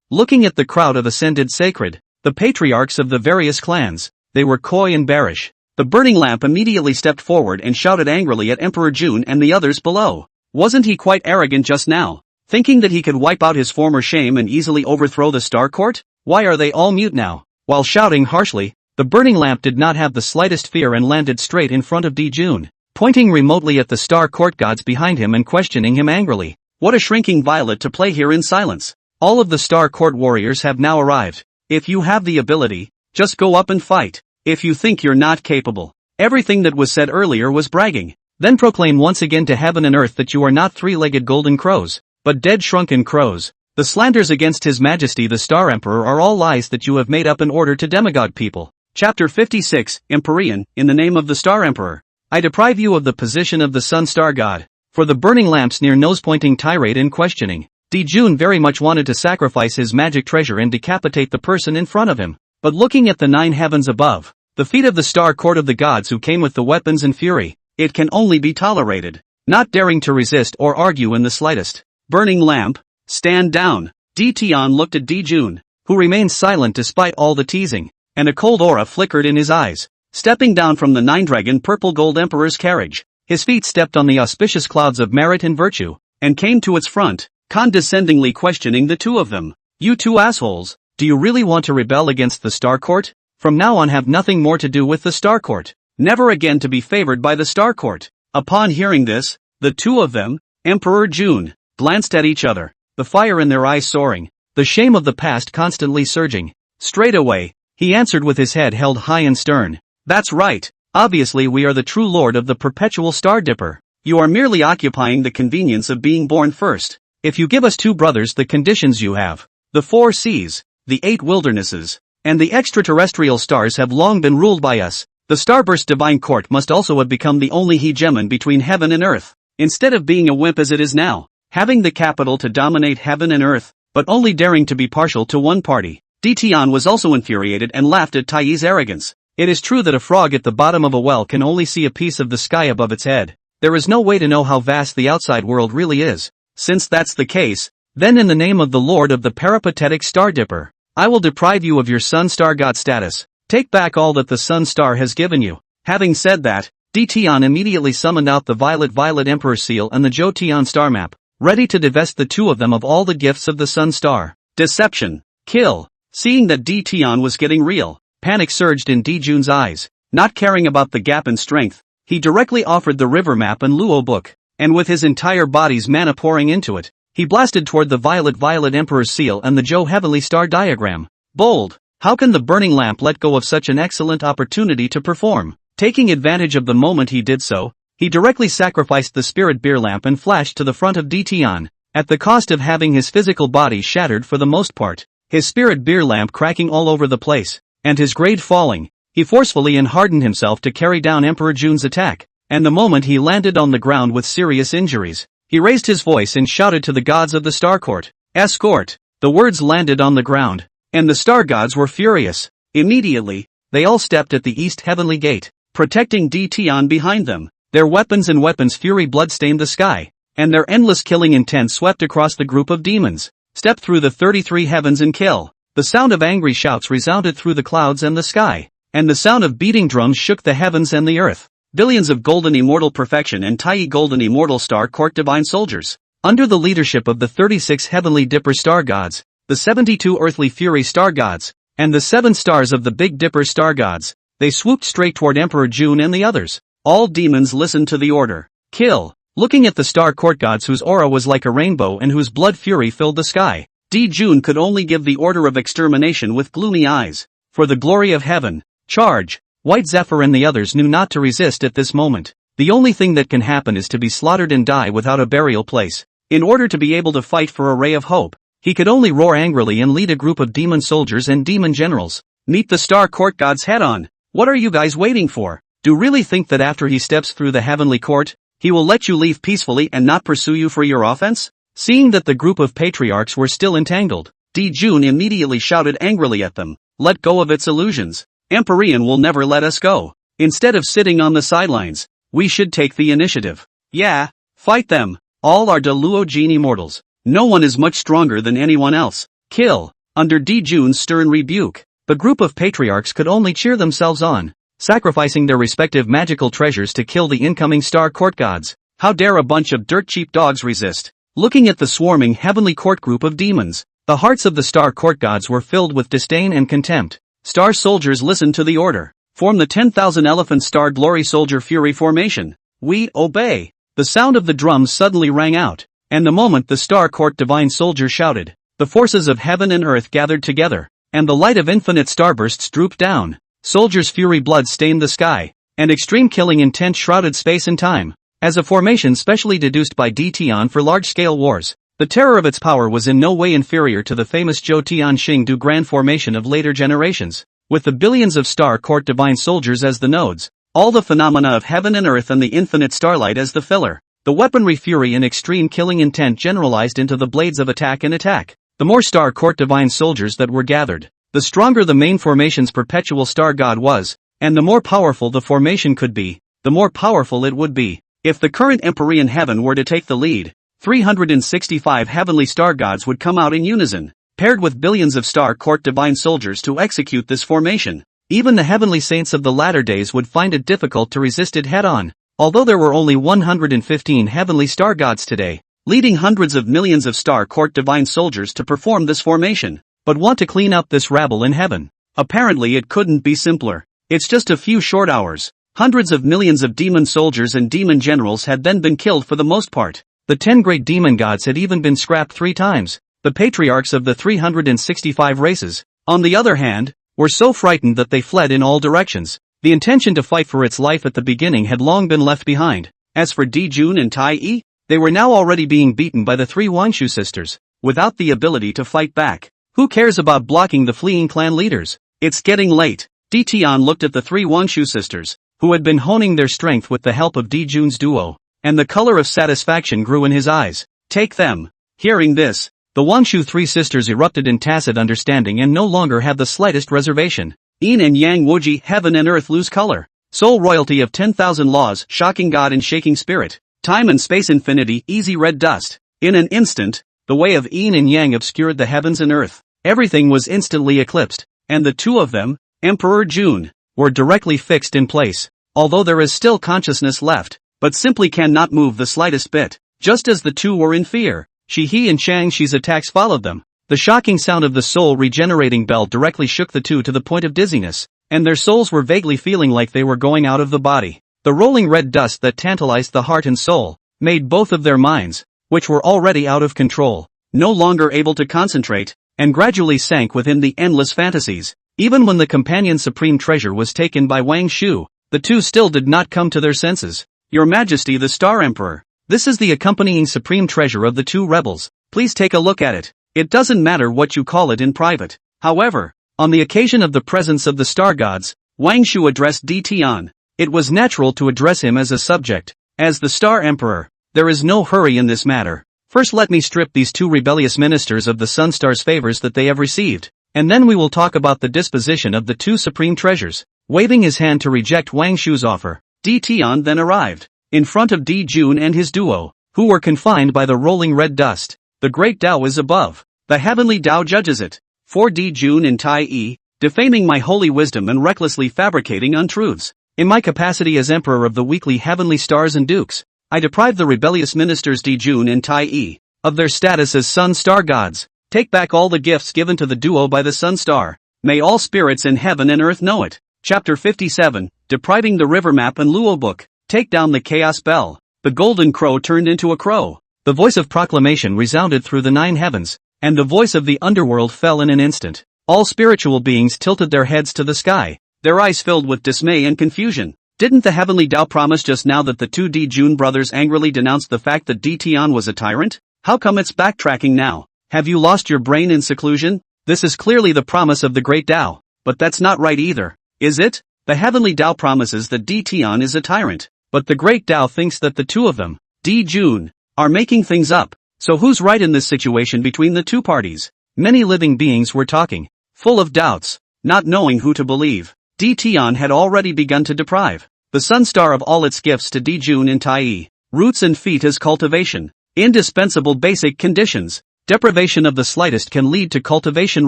Looking at the crowd of ascended sacred, the patriarchs of the various clans, they were coy and bearish. The burning lamp immediately stepped forward and shouted angrily at Emperor Jun and the others below. Wasn't he quite arrogant just now, thinking that he could wipe out his former shame and easily overthrow the Star Court? Why are they all mute now? While shouting harshly, the burning lamp did not have the slightest fear and landed straight in front of Dijun, pointing remotely at the Star Court gods behind him and questioning him angrily. What a shrinking violet to play here in silence. All of the Star Court warriors have now arrived. If you have the ability, just go up and fight. If you think you're not capable, everything that was said earlier was bragging. Then proclaim once again to heaven and earth that you are not 3-legged golden crows, but dead shrunken crows. The slanders against His Majesty the Star Emperor are all lies that you have made up in order to demagogue people. Chapter 56, Empyrean, in the name of the Star Emperor. I deprive you of the position of the Sun Star God. For the burning lamps near nose-pointing tirade and questioning. Jun very much wanted to sacrifice his magic treasure and decapitate the person in front of him. But looking at the 9 heavens above, the feet of the star court of the gods who came with the weapons and fury, it can only be tolerated. Not daring to resist or argue in the slightest. Burning lamp, stand down. Tian looked at Jun, who remained silent despite all the teasing, and a cold aura flickered in his eyes. Stepping down from the 9-dragon purple gold emperor's carriage, his feet stepped on the auspicious clouds of merit and virtue, and came to its front, condescendingly questioning the two of them. You two assholes, do you really want to rebel against the Star Court? From now on have nothing more to do with the Star Court. Never again to be favored by the Star Court. Upon hearing this, the two of them, Emperor Jun, glanced at each other, the fire in their eyes soaring, the shame of the past constantly surging. Straightaway, he answered with his head held high and stern. That's right, obviously we are the true lord of the perpetual Star Dipper. You are merely occupying the convenience of being born first. If you give us 2 brothers the conditions you have, the 4 seas, the 8 wildernesses, and the extraterrestrial stars have long been ruled by us. The Starburst Divine Court must also have become the only hegemon between heaven and earth, instead of being a wimp as it is now, having the capital to dominate heaven and earth, but only daring to be partial to one party. Tian was also infuriated and laughed at Tai's arrogance. It is true that a frog at the bottom of a well can only see a piece of the sky above its head. There is no way to know how vast the outside world really is. Since that's the case, then in the name of the Lord of the peripatetic Star Dipper, I will deprive you of your Sun Star God status. Take back all that the Sun Star has given you. Having said that, Tian immediately summoned out the Violet Emperor Seal and the Jotian Star Map, ready to divest the two of them of all the gifts of the Sun Star. Deception. Kill. Seeing that Tian was getting real, panic surged in Jun's eyes. Not caring about the gap in strength, he directly offered the river map and Luo book, and with his entire body's mana pouring into it, he blasted toward the Violet Emperor's Seal and the Jo Heavenly Star diagram. Bold. How can the burning lamp let go of such an excellent opportunity to perform? Taking advantage of the moment he did so, he directly sacrificed the spirit beer lamp and flashed to the front of Tian, at the cost of having his physical body shattered for the most part, his spirit beer lamp cracking all over the place, and his grade falling. He forcefully hardened himself to carry down Emperor Jun's attack, and the moment he landed on the ground with serious injuries, he raised his voice and shouted to the gods of the Star Court, "Escort!" The words landed on the ground, and the star gods were furious. Immediately, they all stepped at the East Heavenly Gate, protecting Tian behind them. Their weapons and weapons' fury blood-stained the sky, and their endless killing intent swept across the group of demons. Step through the 33 heavens and kill. The sound of angry shouts resounded through the clouds and the sky, and the sound of beating drums shook the heavens and the earth. Billions of golden immortal perfection and Tai golden immortal star court divine soldiers, under the leadership of the 36 heavenly Dipper star gods, the 72 earthly fury star gods, and the 7 stars of the Big Dipper star gods, they swooped straight toward Emperor Jun and the others. All demons listened to the order. Kill. Looking at the star court gods whose aura was like a rainbow and whose blood fury filled the sky, Jun could only give the order of extermination with gloomy eyes. For the glory of heaven, charge. White Zephyr and the others knew not to resist at this moment. The only thing that can happen is to be slaughtered and die without a burial place. In order to be able to fight for a ray of hope, he could only roar angrily and lead a group of demon soldiers and demon generals. Meet the star court gods head on. What are you guys waiting for? Do you really think that after he steps through the heavenly court, he will let you leave peacefully and not pursue you for your offense? Seeing that the group of patriarchs were still entangled, Jun immediately shouted angrily at them, "Let go of its illusions. Empyrean will never let us go. Instead of sitting on the sidelines, we should take the initiative. Yeah, fight them. All are Deluogene immortals. No one is much stronger than anyone else. Kill." Under Jun's stern rebuke, the group of patriarchs could only cheer themselves on, sacrificing their respective magical treasures to kill the incoming star court gods. How dare a bunch of dirt cheap dogs resist? Looking at the swarming heavenly court group of demons, the hearts of the star court gods were filled with disdain and contempt. Star soldiers listened to the order. Form the 10,000 elephant star glory soldier fury formation. We obey. The sound of the drums suddenly rang out, and the moment the star court divine soldier shouted, the forces of heaven and earth gathered together, and the light of infinite starbursts drooped down. Soldiers' fury blood stained the sky, and extreme killing intent shrouded space and time. As a formation specially deduced by Tian for large-scale wars, The terror of its power was in no way inferior to the famous Zhou Tianxing Du Grand Formation of later generations. With the billions of Star Court divine soldiers as the nodes, all the phenomena of heaven and earth and the infinite starlight as the filler, the weaponry fury and extreme killing intent generalized into the blades of attack and attack. The more Star Court divine soldiers that were gathered, the stronger the main formation's perpetual star god was, and the more powerful the formation could be, the more powerful it would be. If the current Empyrean heaven were to take the lead, 365 heavenly star gods would come out in unison, paired with billions of Star Court divine soldiers to execute this formation. Even the heavenly saints of the latter days would find it difficult to resist it head-on. Although there were only 115 heavenly star gods today, leading hundreds of millions of Star Court divine soldiers to perform this formation, but want to clean up this rabble in heaven. Apparently it couldn't be simpler. It's just a few short hours. Hundreds of millions of demon soldiers and demon generals had then been killed for the most part. The 10 great demon gods had even been scrapped 3 times. The patriarchs of the 365 races, on the other hand, were so frightened that they fled in all directions. The intention to fight for its life at the beginning had long been left behind. As for Dijun and Tai Yi, they were now already being beaten by the 3 Wangshu sisters, without the ability to fight back. Who cares about blocking the fleeing clan leaders? It's getting late. Di Tian looked at the 3 Wangshu sisters, who had been honing their strength with the help of Dijun's duo, and the color of satisfaction grew in his eyes. Take them. Hearing this, the Wangshu 3 sisters erupted in tacit understanding and no longer had the slightest reservation. Yin and Yang Wuji, heaven and earth lose color. Soul royalty of 10,000 laws, shocking God and shaking spirit. Time and space infinity, easy red dust. In an instant, the way of Yin and Yang obscured the heavens and earth. Everything was instantly eclipsed, and the two of them, Emperor Jun, were directly fixed in place. Although there is still consciousness left, but simply cannot move the slightest bit. Just as the two were in fear, Shi-He and Shang-Chi's attacks followed them. The shocking sound of the soul regenerating bell directly shook the two to the point of dizziness, and their souls were vaguely feeling like they were going out of the body. The rolling red dust that tantalized the heart and soul made both of their minds, which were already out of control, no longer able to concentrate, and gradually sank within the endless fantasies. Even when the companion supreme treasure was taken by Wang Shu, the two still did not come to their senses. Your Majesty the Star Emperor, this is the accompanying supreme treasure of the two rebels. Please take a look at it. It doesn't matter what you call it in private. However, on the occasion of the presence of the star gods, Wang Shu addressed Di Tian. It was natural to address him as a subject, as the Star Emperor. There is no hurry in this matter. First let me strip these 2 rebellious ministers of the Sun Star's favors that they have received, and then we will talk about the disposition of the 2 supreme treasures. Waving his hand to reject Wang Shu's offer, Di Tian then arrived, in front of Di Jun and his duo, who were confined by the rolling red dust. The great Tao is above. The heavenly Tao judges it. For Di Jun and Tai Yi, defaming my holy wisdom and recklessly fabricating untruths. In my capacity as Emperor of the weekly heavenly stars and dukes, I deprived the rebellious ministers Di Jun and Tai Yi of their status as Sun Star gods. Take back all the gifts given to the duo by the Sun Star. May all spirits in heaven and earth know it. Chapter 57, Depriving the River Map and Luo Book. Take down the Chaos Bell. The golden crow turned into a crow. The voice of proclamation resounded through the 9 heavens, and the voice of the underworld fell in an instant. All spiritual beings tilted their heads to the sky, their eyes filled with dismay and confusion. Didn't the heavenly Tao promise just now that the 2 Di Jun brothers angrily denounced the fact that Di Tian was a tyrant? How come it's backtracking now? Have you lost your brain in seclusion? This is clearly the promise of the great Tao, but that's not right either, is it? The heavenly Tao promises that Di Tian is a tyrant, but the great Tao thinks that the 2 of them, Di Jun, are making things up. So who's right in this situation between the 2 parties? Many living beings were talking, full of doubts, not knowing who to believe. Di Tian had already begun to deprive the Sun Star of all its gifts to Di Jun and Tai Yi. Roots and feet as cultivation. Indispensable basic conditions. Deprivation of the slightest can lead to cultivation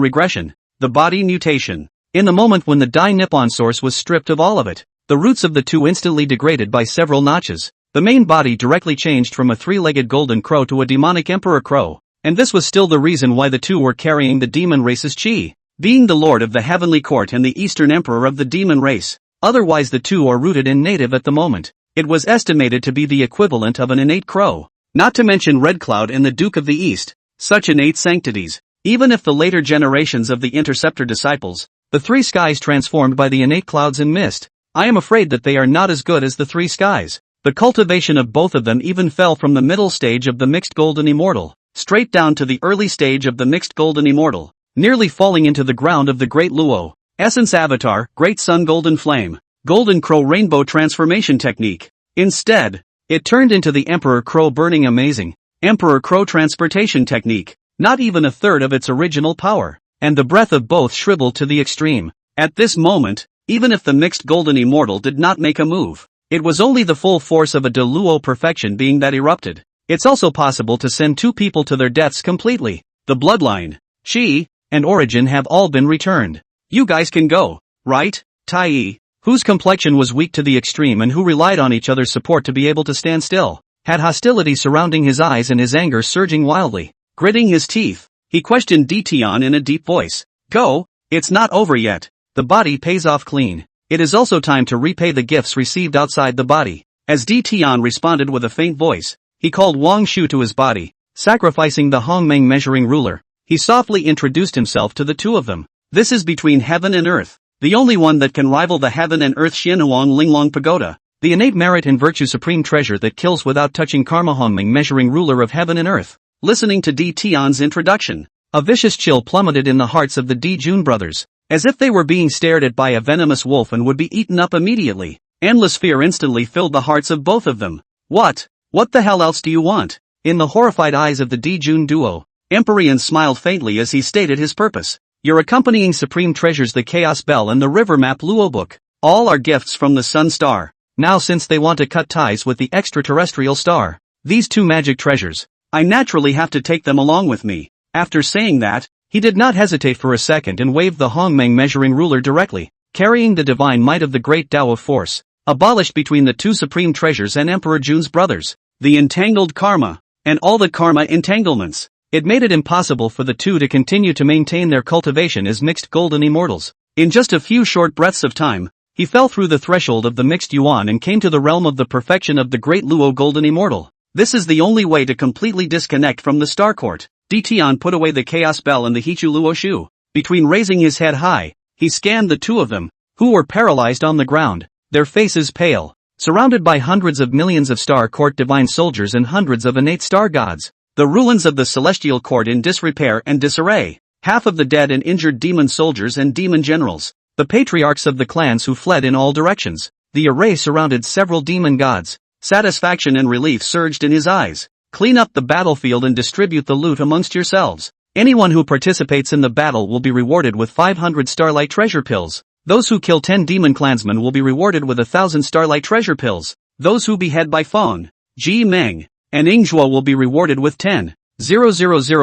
regression. The body mutation. In the moment when the Dai Nippon source was stripped of all of it, the roots of the 2 instantly degraded by several notches. The main body directly changed from a 3-legged golden crow to a demonic emperor crow, and this was still the reason why the 2 were carrying the demon race's chi, being the lord of the heavenly court and the eastern emperor of the demon race. Otherwise the 2 are rooted in native at the moment. It was estimated to be the equivalent of an innate crow, not to mention Red Cloud and the Duke of the East, such innate sanctities. Even if the later generations of the Interceptor disciples, the 3 skies transformed by the innate clouds and mist, I am afraid that they are not as good as the 3 skies. The cultivation of both of them even fell from the middle stage of the mixed golden immortal, straight down to the early stage of the mixed golden immortal, nearly falling into the ground of the Great Luo. Essence Avatar, Great Sun Golden Flame, Golden Crow Rainbow Transformation Technique. Instead, it turned into the Emperor Crow Burning Amazing, Emperor Crow Transportation Technique, not even a third of its original power, and the breath of both shriveled to the extreme. At this moment, even if the mixed golden immortal did not make a move, it was only the full force of a de Luo perfection being that erupted. It's also possible to send two people to their deaths completely. The bloodline, Qi, and origin have all been returned. You guys can go, right? Tai, whose complexion was weak to the extreme and who relied on each other's support to be able to stand still, had hostility surrounding his eyes and his anger surging wildly. Gritting his teeth, he questioned Ditian in a deep voice. Go, it's not over yet. The body pays off clean. It is also time to repay the gifts received outside the body. As Ditian responded with a faint voice, he called Wang Shu to his body, sacrificing the Hongmeng measuring ruler. He softly introduced himself to the two of them. This is between heaven and earth, the only one that can rival the heaven and earth Xianhuang Linglong Pagoda, the innate merit and virtue supreme treasure that kills without touching karma. Hongmeng measuring ruler of heaven and earth. Listening to Di Tian's introduction, a vicious chill plummeted in the hearts of the Di Jun brothers, as if they were being stared at by a venomous wolf and would be eaten up immediately. Endless fear instantly filled the hearts of both of them. What the hell else do you want? In the horrified eyes of the Di Jun duo, Empyrean smiled faintly as he stated his purpose. Your accompanying supreme treasures, the Chaos Bell and the River Map Luo book. All are gifts from the Sun Star. Now since they want to cut ties with the extraterrestrial star, these two magic treasures, I naturally have to take them along with me. After saying that, he did not hesitate for a second and waved the Hongmeng measuring ruler directly, carrying the divine might of the great Tao of force, abolished between the two supreme treasures and Emperor Jun's brothers, the entangled karma, and all the karma entanglements. It made it impossible for the two to continue to maintain their cultivation as mixed golden immortals. In just a few short breaths of time, he fell through the threshold of the mixed yuan and came to the realm of the perfection of the great Luo golden immortal. This is the only way to completely disconnect from the Star Court. Ditian put away the Chaos Bell and the Hichu Luo Shu. Between raising his head high, he scanned the two of them, who were paralyzed on the ground, their faces pale, surrounded by hundreds of millions of Star Court divine soldiers and hundreds of innate star gods. The ruins of the celestial court in disrepair and disarray, half of the dead and injured demon soldiers and demon generals, the patriarchs of the clans who fled in all directions. The array surrounded several demon gods. Satisfaction and relief surged in his eyes. Clean up the battlefield and distribute the loot amongst yourselves. Anyone who participates in the battle will be rewarded with 500 Starlight Treasure Pills. Those who kill 10 demon clansmen will be rewarded with 1,000 Starlight Treasure Pills. Those who behead by Feng, Ji Meng, and Ingzhuo will be rewarded with 10,000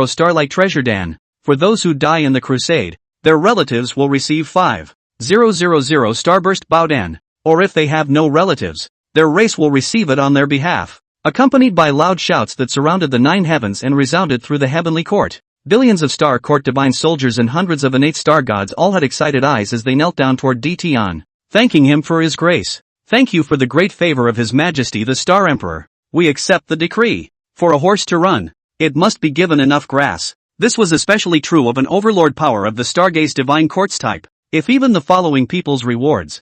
Starlight Treasure Dan. For those who die in the crusade, their relatives will receive 5,000 Starburst Baodan. Or if they have no relatives, their race will receive it on their behalf. Accompanied by loud shouts that surrounded the 9 heavens and resounded through the heavenly court, billions of Star Court divine soldiers and hundreds of innate star gods all had excited eyes as they knelt down toward Ditian, thanking him for his grace. Thank you for the great favor of His Majesty the Star Emperor. We accept the decree. For a horse to run, it must be given enough grass. This was especially true of an overlord power of the Stargaze divine courts type. If even the following people's rewards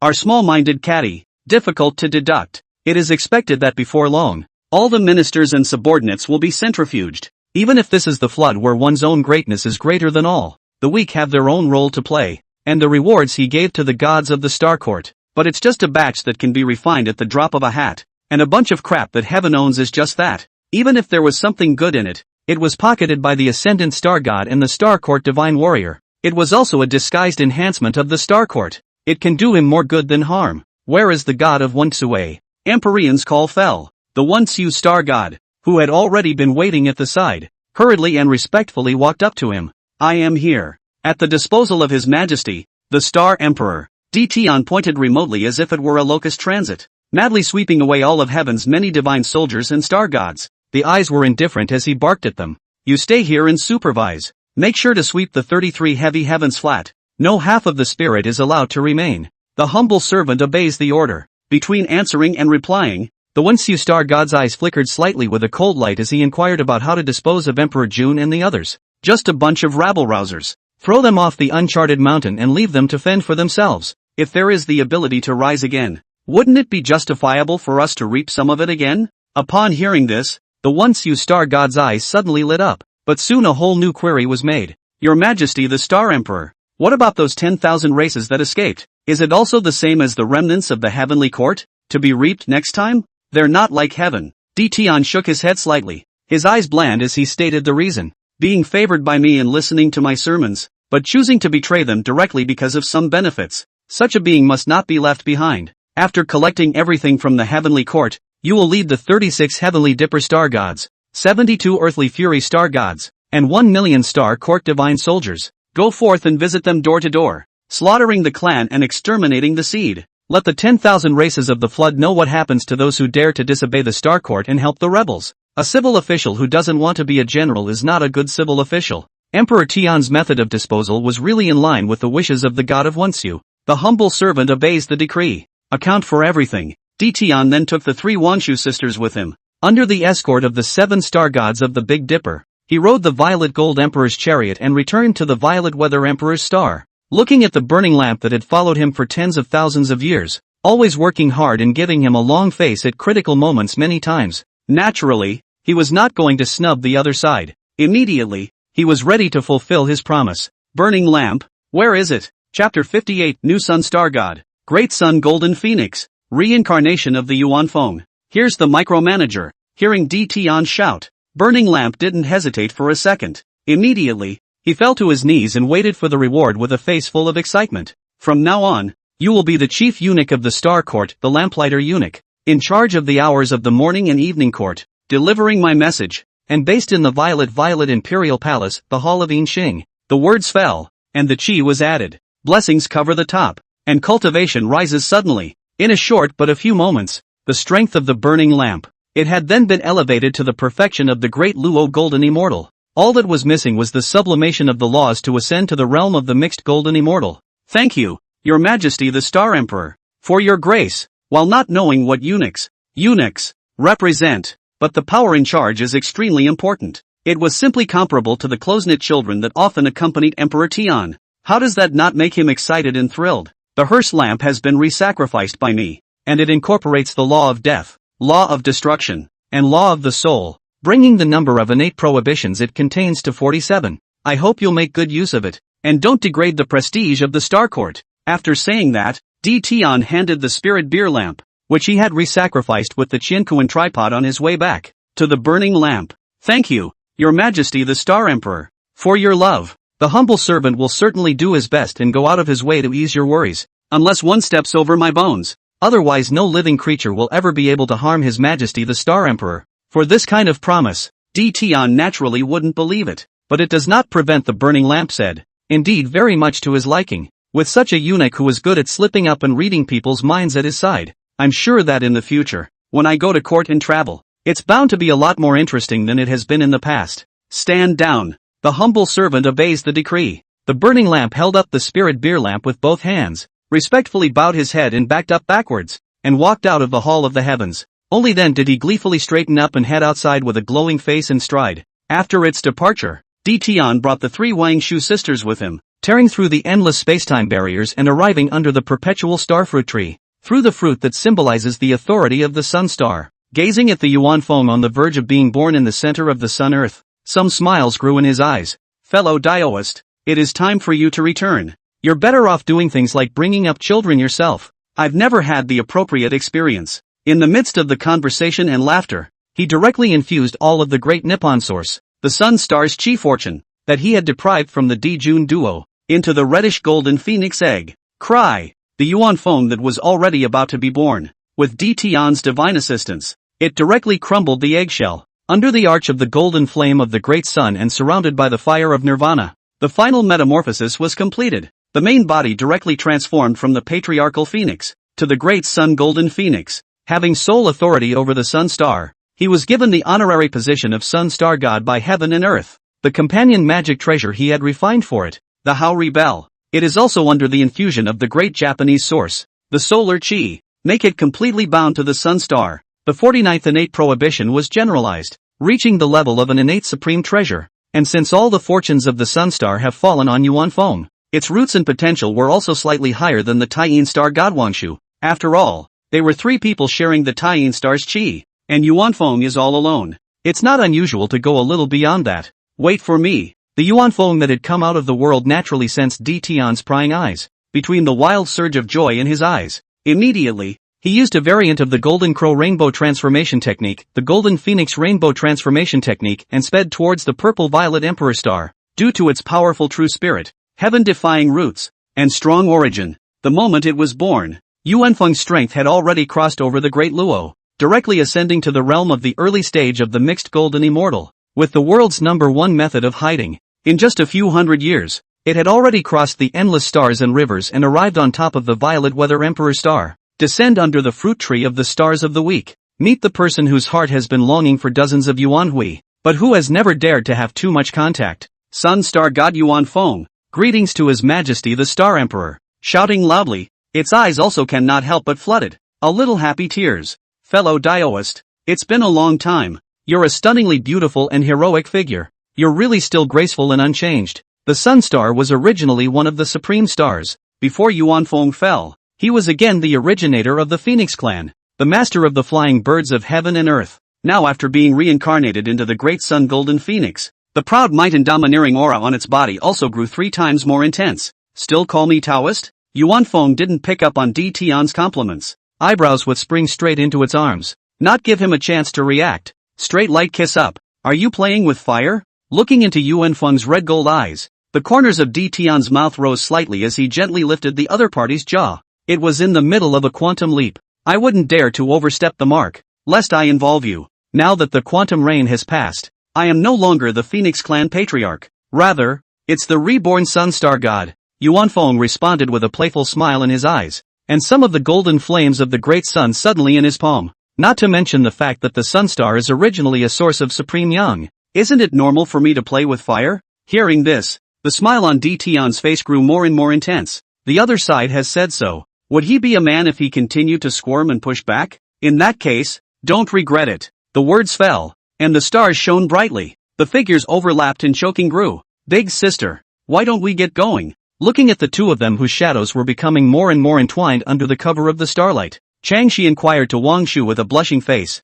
are small-minded, catty, difficult to deduct, it is expected that before long, all the ministers and subordinates will be centrifuged. Even if this is the flood where one's own greatness is greater than all, the weak have their own role to play, and the rewards he gave to the gods of the Star Court. But it's just a batch that can be refined at the drop of a hat. And a bunch of crap that heaven owns is just that. Even if there was something good in it, it was pocketed by the Ascendant Star God and the Star Court Divine Warrior. It was also a disguised enhancement of the Star Court. It can do him more good than harm. Where is the god of Wenxue? Empyrean's call fell. The Wenxue Star God, who had already been waiting at the side, hurriedly and respectfully walked up to him. I am here. At the disposal of His Majesty, the Star Emperor. Ditian pointed remotely as if it were a locust transit, madly sweeping away all of heaven's many divine soldiers and star gods. The eyes were indifferent as he barked at them. You stay here and supervise. Make sure to sweep the 33 heavy heavens flat. No half of the spirit is allowed to remain. The humble servant obeys the order. Between answering and replying, the Wenxue Star God's eyes flickered slightly with a cold light as he inquired about how to dispose of Emperor Jun and the others. Just a bunch of rabble-rousers. Throw them off the uncharted mountain and leave them to fend for themselves. If there is the ability to rise again, wouldn't it be justifiable for us to reap some of it again? Upon hearing this, The once-you star god's eyes suddenly lit up, but soon a whole new query was made. Your Majesty the Star Emperor, what about those 10,000 races that escaped? Is it also the same as the remnants of the heavenly court, to be reaped next time? They're not like heaven. Tian shook his head slightly, his eyes bland as he stated the reason. Being favored by me and listening to my sermons, but choosing to betray them directly because of some benefits. Such a being must not be left behind. After collecting everything from the heavenly court, you will lead the 36 heavenly dipper star gods, 72 earthly fury star gods, and 1,000,000 star court divine soldiers. Go forth and visit them door to door, slaughtering the clan and exterminating the seed. Let the 10,000 races of the flood know what happens to those who dare to disobey the star court and help the rebels. A civil official who doesn't want to be a general is not a good civil official. Emperor Tian's method of disposal was really in line with the wishes of the god of Onsu. The humble servant obeys the decree. Account for everything. Tian then took the 3 Wanshu sisters with him. Under the escort of the 7 star gods of the Big Dipper, he rode the violet gold emperor's chariot and returned to the violet weather emperor's star. Looking at the burning lamp that had followed him for tens of thousands of years, always working hard and giving him a long face at critical moments many times. Naturally, he was not going to snub the other side. Immediately, he was ready to fulfill his promise. Burning lamp, where is it? Chapter 58, New Sun Star God, Great Sun Golden Phoenix, Reincarnation of the Yuan Feng. Here's the micromanager. Hearing Tian shout, Burning Lamp didn't hesitate for a second. Immediately, he fell to his knees and waited for the reward with a face full of excitement. From now on, you will be the chief eunuch of the Star Court, the Lamplighter eunuch, in charge of the hours of the morning and evening court, delivering my message, and based in the Violet Imperial Palace, the Hall of Yinxing. The words fell, and the chi was added. Blessings cover the top, and cultivation rises suddenly. In a short but a few moments, the strength of the burning lamp, it had then been elevated to the perfection of the great Luo Golden Immortal. All that was missing was the sublimation of the laws to ascend to the realm of the mixed Golden Immortal. Thank you, Your Majesty the Star Emperor, for your grace. While not knowing what eunuchs represent, but the power in charge is extremely important. It was simply comparable to the close-knit children that often accompanied Emperor Tian. How does that not make him excited and thrilled? The hearse lamp has been re-sacrificed by me, and it incorporates the law of death, law of destruction, and law of the soul, bringing the number of innate prohibitions it contains to 47. I hope you'll make good use of it, and don't degrade the prestige of the Star Court. After saying that, Tian handed the spirit beer lamp, which he had re-sacrificed with the Qiankuan tripod on his way back, to the burning lamp. Thank you, Your Majesty the Star Emperor, for your love. The humble servant will certainly do his best and go out of his way to ease your worries, unless one steps over my bones. Otherwise no living creature will ever be able to harm His Majesty the Star Emperor. For this kind of promise, Tian naturally wouldn't believe it, but it does not prevent the burning lamp said, indeed very much to his liking. With such a eunuch who was good at slipping up and reading people's minds at his side, I'm sure that in the future, when I go to court and travel, it's bound to be a lot more interesting than it has been in the past. Stand down. The humble servant obeys the decree. The burning lamp held up the spirit beer lamp with both hands, respectfully bowed his head and backed up backwards, and walked out of the hall of the heavens. Only then did he gleefully straighten up and head outside with a glowing face and stride. After its departure, Tian brought the 3 Wangshu sisters with him, tearing through the endless spacetime barriers and arriving under the perpetual starfruit tree, through the fruit that symbolizes the authority of the sun star. Gazing at the Yuan Feng on the verge of being born in the center of the sun earth, some smiles grew in his eyes. Fellow Daoist, it is time for you to return. You're better off doing things like bringing up children yourself. I've never had the appropriate experience. In the midst of the conversation and laughter, he directly infused all of the great Nippon source, the sun star's chi fortune, that he had deprived from the Dijun duo, into the reddish golden phoenix egg. Cry! The Yuan Feng that was already about to be born. With Tian's divine assistance, it directly crumbled the eggshell, under the arch of the golden flame of the great sun and surrounded by the fire of nirvana. The final metamorphosis was completed. The main body directly transformed from the patriarchal phoenix, to the great sun golden phoenix. Having sole authority over the sun star, he was given the honorary position of sun star god by heaven and earth. The companion magic treasure he had refined for it, the Haori Bell. It is also under the infusion of the great Japanese source, the solar chi. Make it completely bound to the sun star. The 49th innate prohibition was generalized, reaching the level of an innate supreme treasure. And since all the fortunes of the sun star have fallen on Yuan Feng, its roots and potential were also slightly higher than the Taiyin star god Wangshu. After all, they were 3 people sharing the Taiyin star's chi, and Yuan Feng is all alone. It's not unusual to go a little beyond that. Wait for me. The Yuanfeng that had come out of the world naturally sensed Di Tian's prying eyes, between the wild surge of joy in his eyes. Immediately, he used a variant of the Golden Crow Rainbow Transformation Technique, the Golden Phoenix Rainbow Transformation Technique, and sped towards the purple-violet Emperor Star. Due to its powerful true spirit, heaven-defying roots, and strong origin, the moment it was born, Yuanfeng's strength had already crossed over the Great Luo, directly ascending to the realm of the early stage of the mixed golden immortal, with the world's #1 method of hiding. In just a few hundred years, it had already crossed the endless stars and rivers and arrived on top of the violet weather Emperor Star. Descend under the fruit tree of the stars of the week. Meet the person whose heart has been longing for dozens of Yuanhui, but who has never dared to have too much contact. Sun Star God Yuanfeng, greetings to His Majesty the Star Emperor, shouting loudly, its eyes also cannot help but flooded. A little happy tears. Fellow Daoist, it's been a long time. You're a stunningly beautiful and heroic figure. You're really still graceful and unchanged. The Sun Star was originally one of the supreme stars. Before Yuanfeng fell, he was again the originator of the Phoenix clan, the master of the flying birds of heaven and earth. Now after being reincarnated into the great sun Golden Phoenix, the proud might and domineering aura on its body also grew 3 times more intense. Still call me Taoist? Yuanfeng didn't pick up on Di Tian's compliments. Eyebrows would spring straight into its arms. Not give him a chance to react. Straight light kiss up. Are you playing with fire? Looking into Yuanfeng's red gold eyes, the corners of Di Tian's mouth rose slightly as he gently lifted the other party's jaw. It was in the middle of a quantum leap. I wouldn't dare to overstep the mark, lest I involve you. Now that the quantum reign has passed, I am no longer the Phoenix clan patriarch. Rather, it's the reborn Sun Star God. Yuanfeng responded with a playful smile in his eyes, and some of the golden flames of the great sun suddenly in his palm. Not to mention the fact that the Sun Star is originally a source of supreme yang. Isn't it normal for me to play with fire? Hearing this, the smile on Di Tian's face grew more and more intense. The other side has said so. Would he be a man if he continued to squirm and push back? In that case, don't regret it. The words fell, and the stars shone brightly. The figures overlapped and choking grew. Big sister, why don't we get going? Looking at the two of them whose shadows were becoming more and more entwined under the cover of the starlight, Chang Shi inquired to Wang Shu with a blushing face.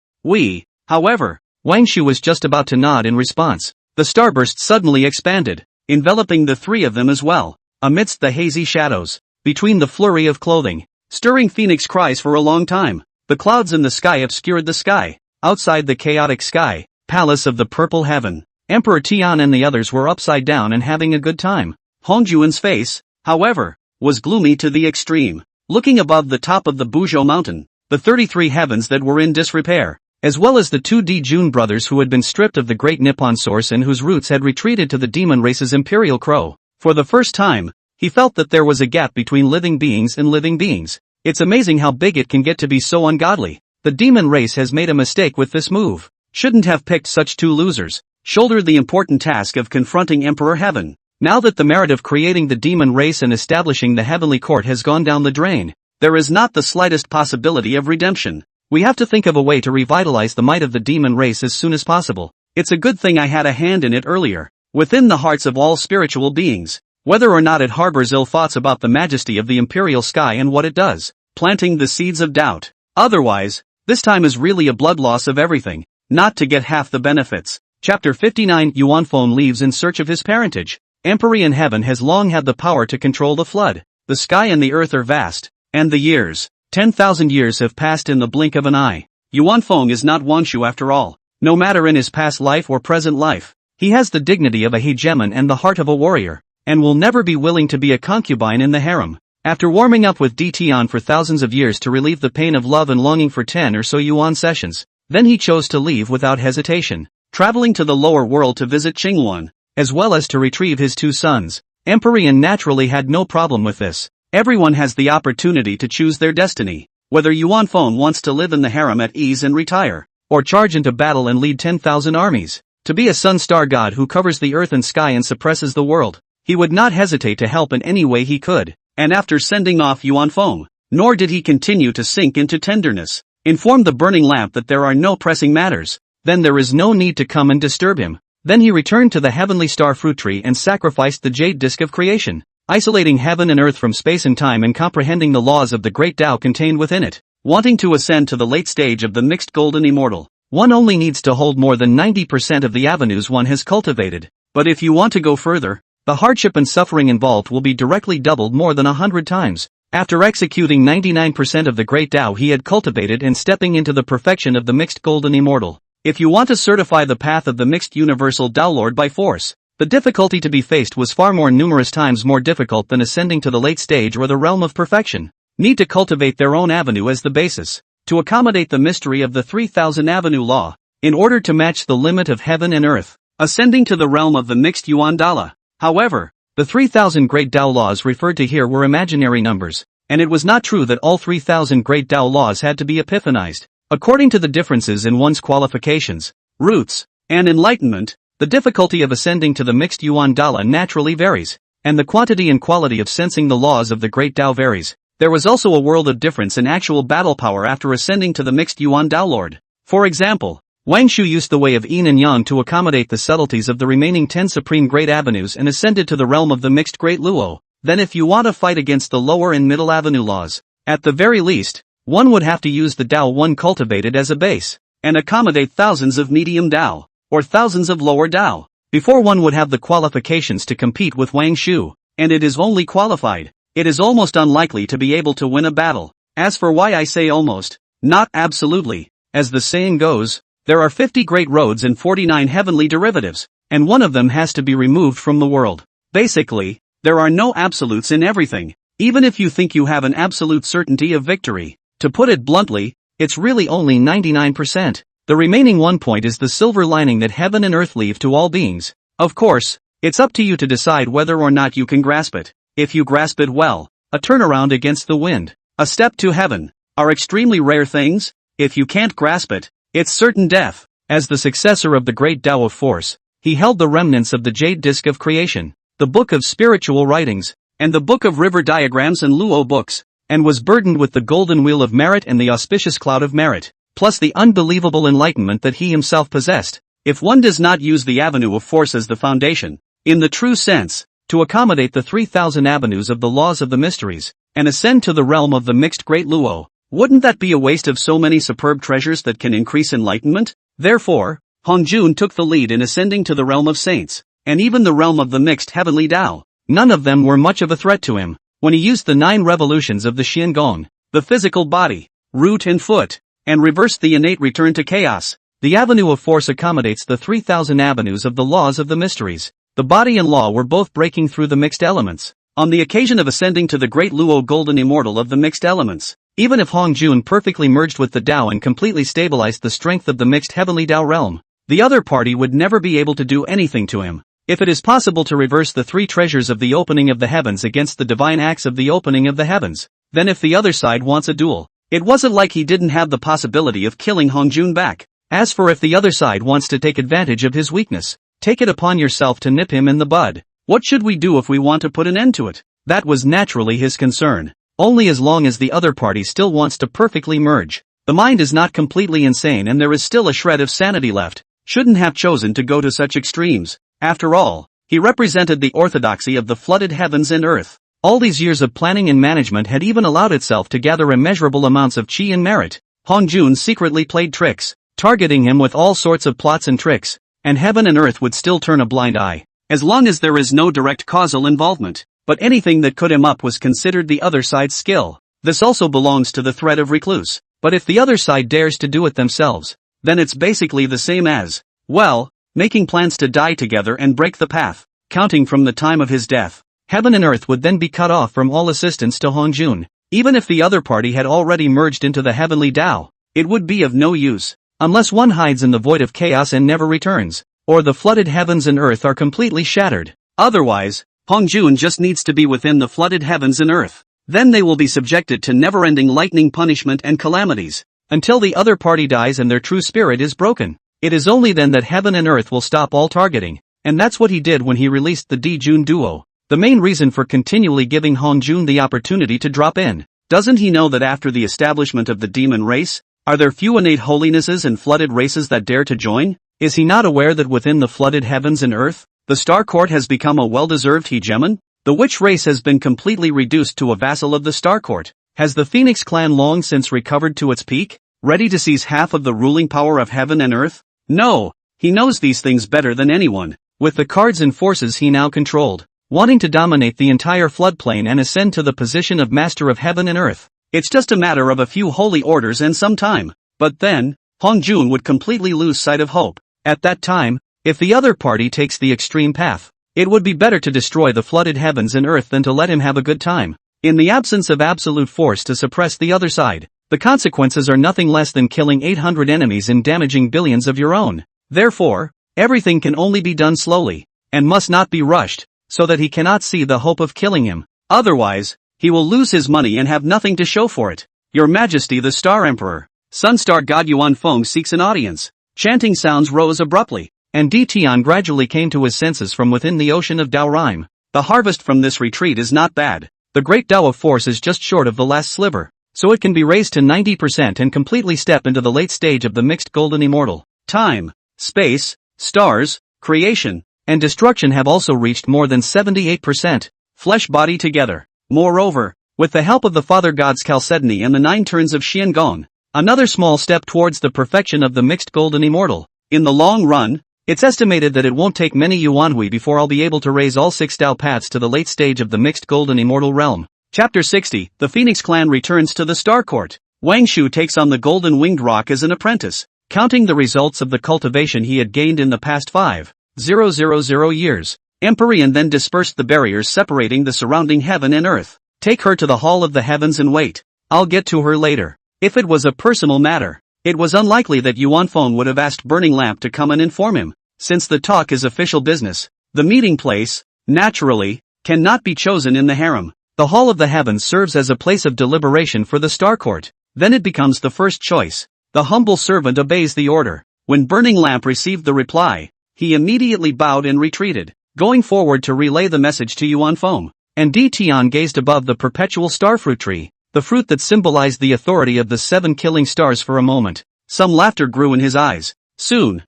However, Wang Shu was just about to nod in response. The starburst suddenly expanded, enveloping the 3 of them as well. Amidst the hazy shadows, between the flurry of clothing, stirring phoenix cries for a long time, the clouds in the sky obscured the sky. Outside the chaotic sky, palace of the purple heaven, Emperor Tian and the others were upside down and having a good time. Hongjuan's face, however, was gloomy to the extreme. Looking above the top of the Buzhou mountain, the 33 heavens that were in disrepair, as well as the 2 Dijun brothers who had been stripped of the great Nippon source and whose roots had retreated to the demon race's imperial crow. For the first time, he felt that there was a gap between living beings and living beings. It's amazing how big it can get to be so ungodly. The demon race has made a mistake with this move. Shouldn't have picked such 2 losers. Shouldered the important task of confronting Emperor Heaven. Now that the merit of creating the demon race and establishing the heavenly court has gone down the drain, there is not the slightest possibility of redemption. We have to think of a way to revitalize the might of the demon race as soon as possible. It's a good thing I had a hand in it earlier. Within the hearts of all spiritual beings, whether or not it harbors ill thoughts about the majesty of the imperial sky and what it does, planting the seeds of doubt. Otherwise, this time is really a blood loss of everything, not to get half the benefits. Chapter 59 Yuanfeng leaves in search of his parentage. Empyrean heaven has long had the power to control the flood. The sky and the earth are vast, and the years, 10,000 years have passed in the blink of an eye. Yuanfeng is not Wanshu after all. No matter in his past life or present life, he has the dignity of a hegemon and the heart of a warrior, and will never be willing to be a concubine in the harem. After warming up with Di Tian for thousands of years to relieve the pain of love and longing for 10 or so Yuan sessions, then he chose to leave without hesitation, traveling to the lower world to visit Qingluan, as well as to retrieve his 2 sons. Empyrean naturally had no problem with this. Everyone has the opportunity to choose their destiny, whether Yuanfeng wants to live in the harem at ease and retire, or charge into battle and lead 10,000 armies. To be a sun star god who covers the earth and sky and suppresses the world, he would not hesitate to help in any way he could. And after sending off Yuanfeng, nor did he continue to sink into tenderness, inform the burning lamp that there are no pressing matters, then there is no need to come and disturb him. Then he returned to the heavenly star fruit tree and sacrificed the jade disk of creation, isolating heaven and earth from space and time and comprehending the laws of the great Tao contained within it. Wanting to ascend to the late stage of the mixed golden immortal, one only needs to hold more than 90% of the avenues one has cultivated. But if you want to go further, the hardship and suffering involved will be directly doubled more than 100 times. After executing 99% of the great Tao he had cultivated and stepping into the perfection of the mixed golden immortal. If you want to certify the path of the mixed universal Tao Lord by force, the difficulty to be faced was far more numerous times more difficult than ascending to the late stage or the realm of perfection. Need to cultivate their own avenue as the basis, to accommodate the mystery of the 3000 avenue law, in order to match the limit of heaven and earth, ascending to the realm of the mixed Yuan Dala. However, the 3000 great Tao laws referred to here were imaginary numbers, and it was not true that all 3000 great Tao laws had to be epiphanized. According to the differences in one's qualifications, roots, and enlightenment, the difficulty of ascending to the mixed Yuan Dala naturally varies, and the quantity and quality of sensing the laws of the great Tao varies. There was also a world of difference in actual battle power after ascending to the mixed Yuan Dao Lord. For example, Wang Shu used the way of yin and yang to accommodate the subtleties of the remaining 10 supreme great avenues and ascended to the realm of the mixed great Luo. Then if you want to fight against the lower and middle avenue laws, at the very least, one would have to use the Tao one cultivated as a base, and accommodate thousands of medium Tao, or thousands of lower Tao, before one would have the qualifications to compete with Wang Shu, and it is only qualified. It is almost unlikely to be able to win a battle. As for why I say almost, not absolutely, as the saying goes, there are 50 great roads and 49 heavenly derivatives, and one of them has to be removed from the world. Basically, there are no absolutes in everything, even if you think you have an absolute certainty of victory. To put it bluntly, it's really only 99%. The remaining 1 point is the silver lining that heaven and earth leave to all beings. Of course, it's up to you to decide whether or not you can grasp it. If you grasp it well, a turnaround against the wind, a step to heaven, are extremely rare things. If you can't grasp it, it's certain death. As the successor of the great Tao of Force, he held the remnants of the Jade Disc of Creation, the Book of Spiritual Writings, and the Book of River Diagrams and Luo books, and was burdened with the Golden Wheel of Merit and the Auspicious Cloud of Merit, plus the unbelievable enlightenment that he himself possessed. If one does not use the avenue of force as the foundation, in the true sense, to accommodate the 3000 avenues of the laws of the mysteries, and ascend to the realm of the mixed great Luo, wouldn't that be a waste of so many superb treasures that can increase enlightenment? Therefore, Hongjun took the lead in ascending to the realm of saints, and even the realm of the mixed heavenly Tao. None of them were much of a threat to him. When he used the 9 revolutions of the Xiangong, the physical body, root and foot, and reversed the innate return to chaos, the avenue of force accommodates the 3000 avenues of the laws of the mysteries. The body and law were both breaking through the mixed elements, on the occasion of ascending to the great Luo golden immortal of the mixed elements. Even if Hongjun perfectly merged with the Tao and completely stabilized the strength of the mixed heavenly Tao realm, the other party would never be able to do anything to him. If it is possible to reverse the 3 treasures of the opening of the heavens against the divine acts of the opening of the heavens, then if the other side wants a duel, it wasn't like he didn't have the possibility of killing Hongjun back. As for if the other side wants to take advantage of his weakness, take it upon yourself to nip him in the bud. What should we do if we want to put an end to it? That was naturally his concern. Only as long as the other party still wants to perfectly merge. The mind is not completely insane and there is still a shred of sanity left. Shouldn't have chosen to go to such extremes. After all, he represented the orthodoxy of the flooded heavens and earth. All these years of planning and management had even allowed itself to gather immeasurable amounts of chi and merit. Hongjun secretly played tricks, targeting him with all sorts of plots and tricks, and heaven and earth would still turn a blind eye, as long as there is no direct causal involvement. But anything that could him up was considered the other side's skill. This also belongs to the threat of recluse. But if the other side dares to do it themselves, then it's basically the same as, well, making plans to die together and break the path, counting from the time of his death. Heaven and earth would then be cut off from all assistance to Hongjun. Even if the other party had already merged into the heavenly Tao, it would be of no use, unless one hides in the void of chaos and never returns, or the flooded heavens and earth are completely shattered. Otherwise, Hongjun just needs to be within the flooded heavens and earth. Then they will be subjected to never-ending lightning punishment and calamities, until the other party dies and their true spirit is broken. It is only then that heaven and earth will stop all targeting, and that's what he did when he released the Dijun duo. The main reason for continually giving Hongjun the opportunity to drop in. Doesn't he know that after the establishment of the demon race, are there few innate holinesses and flooded races that dare to join? Is he not aware that within the flooded heavens and earth, the Star Court has become a well-deserved hegemon? The witch race has been completely reduced to a vassal of the Star Court. Has the Phoenix clan long since recovered to its peak? ready to seize half of the ruling power of heaven and earth? No, he knows these things better than anyone. With the cards and forces he now controlled, wanting to dominate the entire floodplain and ascend to the position of master of heaven and earth, it's just a matter of a few holy orders and some time. But then, Hong Jun would completely lose sight of hope. At that time, if the other party takes the extreme path, it would be better to destroy the flooded heavens and earth than to let him have a good time. In the absence of absolute force to suppress the other side, the consequences are nothing less than killing 800 enemies and damaging billions of your own. Therefore, everything can only be done slowly, and must not be rushed, so that he cannot see the hope of killing him. Otherwise, he will lose his money and have nothing to show for it. Your Majesty the Star Emperor, Sun Star God Yuan Feng seeks an audience. Chanting sounds rose abruptly, and Di Tian gradually came to his senses from within the ocean of Dao Rhyme. The harvest from this retreat is not bad. The great Dao of force is just short of the last sliver, so it can be raised to 90% and completely step into the late stage of the mixed golden immortal. Time, space, stars, creation, and destruction have also reached more than 78%, flesh body together. Moreover, with the help of the Father God's Chalcedony and the 9 turns of Xian Gong, another small step towards the perfection of the mixed golden immortal. In the long run, it's estimated that it won't take many Yuanhui before I'll be able to raise all 6 Dao paths to the late stage of the mixed golden immortal realm. Chapter 60, The Phoenix Clan returns to the Star Court. Wang Shu takes on the Golden Winged Rock as an apprentice, counting the results of the cultivation he had gained in the past 5,000 years. Empyrean then dispersed the barriers separating the surrounding heaven and earth. Take her to the Hall of the Heavens and wait. I'll get to her later. If it was a personal matter, it was unlikely that Yuan Feng would have asked Burning Lamp to come and inform him. Since the talk is official business, the meeting place, naturally, cannot be chosen in the harem. The Hall of the Heavens serves as a place of deliberation for the Star Court. Then it becomes the first choice. The humble servant obeys the order. When Burning Lamp received the reply, he immediately bowed and retreated, going forward to relay the message to Yuan Feng. And Di Tian gazed above the perpetual starfruit tree, the fruit that symbolized the authority of the 7 killing stars, for a moment. Some laughter grew in his eyes. Soon,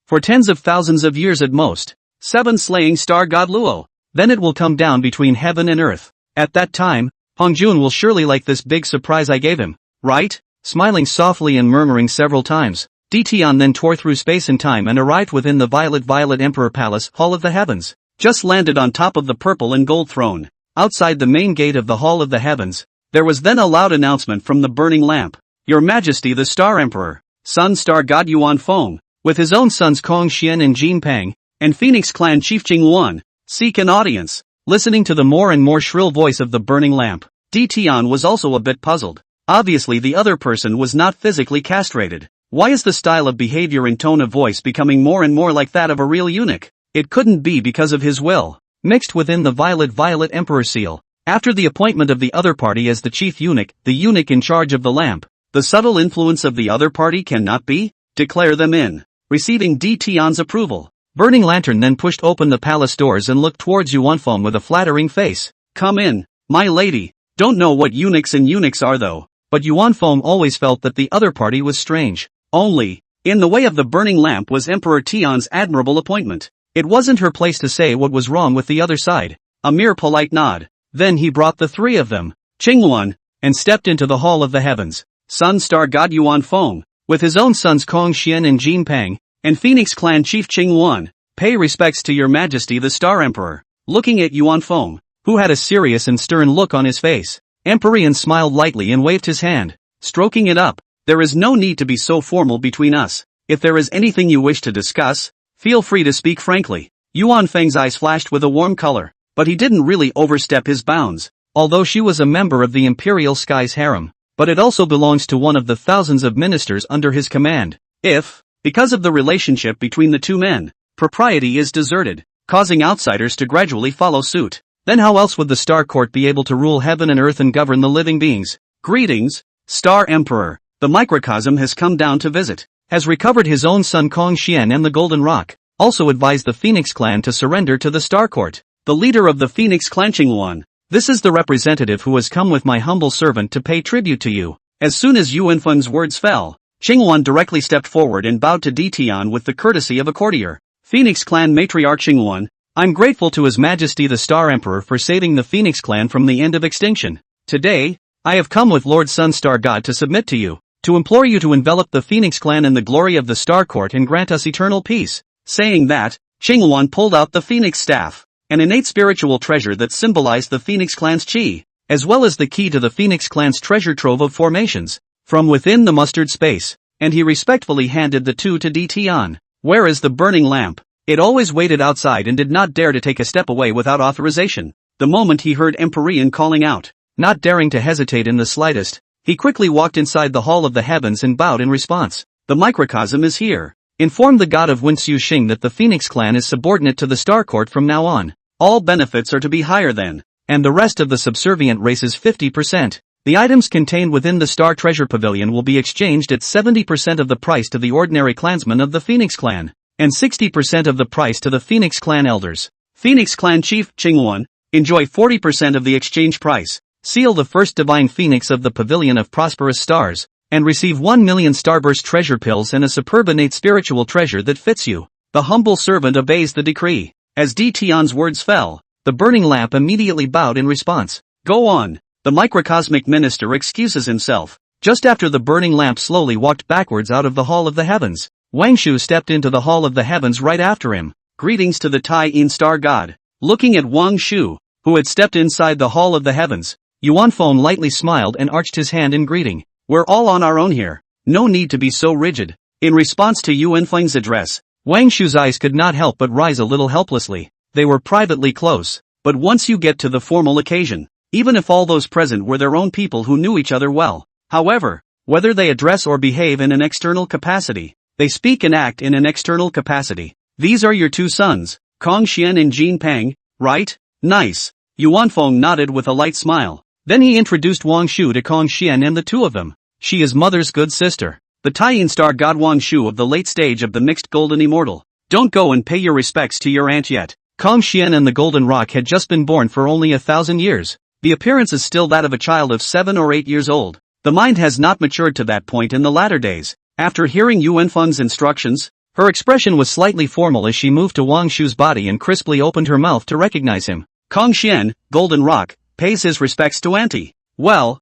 for tens of thousands of years at most, 7 slaying star god Luo. Then it will come down between heaven and earth. At that time, Hong Jun will surely like this big surprise I gave him, right? Smiling softly and murmuring several times, Di Tian then tore through space and time and arrived within the Violet Emperor Palace, Hall of the Heavens. Just landed on top of the purple and gold throne, outside the main gate of the Hall of the Heavens. There was then a loud announcement from the Burning Lamp. Your Majesty the Star Emperor, Sun Star God Yuan Feng, with his own sons Kong Xian and Jin Pang, and Phoenix Clan Chief Jing Wan, seek an audience. Listening to the more and more shrill voice of the Burning Lamp, Di Tian was also a bit puzzled. Obviously the other person was not physically castrated. Why is the style of behavior and tone of voice becoming more and more like that of a real eunuch? It couldn't be because of his will, mixed within the Violet Emperor seal. After the appointment of the other party as the chief eunuch, the eunuch in charge of the lamp, the subtle influence of the other party cannot be, declare them in. Receiving Di Tian's approval, Burning Lantern then pushed open the palace doors and looked towards Yuan Feng with a flattering face. Come in, my lady. Don't know what eunuchs and eunuchs are though, but Yuan Feng always felt that the other party was strange. Only, in the way of the Burning Lamp was Emperor Tian's admirable appointment. It wasn't her place to say what was wrong with the other side. A mere polite nod. Then he brought the 3 of them, Qingwan, and stepped into the Hall of the Heavens. Sun Star God Yuan Feng, with his own sons Kong Xian and Jin Pang, and Phoenix Clan Chief Qingwan, pay respects to your Majesty the Star Emperor. Looking at Yuan Feng, who had a serious and stern look on his face, Empyrean smiled lightly and waved his hand, stroking it up. There is no need to be so formal between us. If there is anything you wish to discuss, feel free to speak frankly. Yuan Feng's eyes flashed with a warm color, but he didn't really overstep his bounds. Although she was a member of the Imperial Skies harem, but it also belongs to one of the thousands of ministers under his command. If, because of the relationship between the 2 men, propriety is deserted, causing outsiders to gradually follow suit, then how else would the Star Court be able to rule heaven and earth and govern the living beings? Greetings, Star Emperor. The microcosm has come down to visit, has recovered his own son Kong Xian and the Golden Rock, also advised the Phoenix Clan to surrender to the Star Court. The leader of the Phoenix Clan Qingwan, this is the representative who has come with my humble servant to pay tribute to you. As soon as Yuan Feng's words fell, Qingwan directly stepped forward and bowed to Di Tian with the courtesy of a courtier. Phoenix Clan Matriarch Qingwan, I'm grateful to His Majesty the Star Emperor for saving the Phoenix Clan from the end of extinction. Today, I have come with Lord Sun Star God to submit to you. to implore you to envelop the Phoenix clan in the glory of the Star Court and grant us eternal peace. Saying that, Qinghuan pulled out the Phoenix staff, an innate spiritual treasure that symbolized the Phoenix clan's chi, as well as the key to the Phoenix clan's treasure trove of formations, from within the mustard space, and he respectfully handed the two to Tian. Whereas the burning lamp, it always waited outside and did not dare to take a step away without authorization. The moment he heard Empyrean calling out, not daring to hesitate in the slightest, he quickly walked inside the Hall of the Heavens and bowed in response. The microcosm is here. Inform the god of Wind Xu Xing that the Phoenix clan is subordinate to the Star Court from now on. All benefits are to be higher than, and the rest of the subservient races 50%. The items contained within the Star Treasure Pavilion will be exchanged at 70% of the price to the ordinary clansmen of the Phoenix clan, and 60% of the price to the Phoenix clan elders. Phoenix clan chief, Qinghuan, enjoy 40% of the exchange price. Seal the first divine phoenix of the Pavilion of Prosperous Stars, and receive 1 million Starburst treasure pills and a superb innate spiritual treasure that fits you. The humble servant obeys the decree. As Tian's words fell, the burning lamp immediately bowed in response. Go on. The microcosmic minister excuses himself. Just after the burning lamp slowly walked backwards out of the Hall of the Heavens, Wang Shu stepped into the Hall of the Heavens right after him. Greetings to the Tai-In Star God. Looking at Wang Shu, who had stepped inside the Hall of the Heavens, Yuanfeng lightly smiled and arched his hand in greeting. We're all on our own here. No need to be so rigid. In response to Yuanfeng's address, Wang Shu's eyes could not help but rise a little helplessly. They were privately close, but once you get to the formal occasion, even if all those present were their own people who knew each other well, however, whether they address or behave in an external capacity, they speak and act in an external capacity. These are your two sons, Kong Xian and Jin Peng, right? Nice. Yuanfeng nodded with a light smile. Then he introduced Wang Shu to Kong Xian and the two of them. She is mother's good sister. The Tai-In Star God Wang Shu of the late stage of the mixed golden immortal. Don't go and pay your respects to your aunt yet. Kong Xian and the Golden Rock had just been born for only 1,000 years. The appearance is still that of a child of 7 or 8 years old. The mind has not matured to that point in the latter days. After hearing Yuanfeng's instructions, her expression was slightly formal as she moved to Wang Shu's body and crisply opened her mouth to recognize him. Kong Xian, Golden Rock, pays his respects to auntie. Well,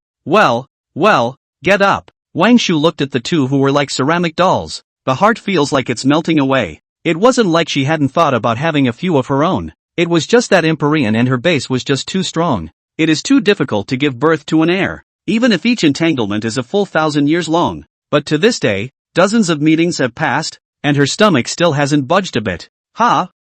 get up. Wang Shu looked at the two who were like ceramic dolls. The heart feels like it's melting away. It wasn't like she hadn't thought about having a few of her own. It was just that Empyrean and her base was just too strong. It is too difficult to give birth to an heir, even if each entanglement is a full 1,000 years long. But to this day, dozens of meetings have passed, and her stomach still hasn't budged a bit.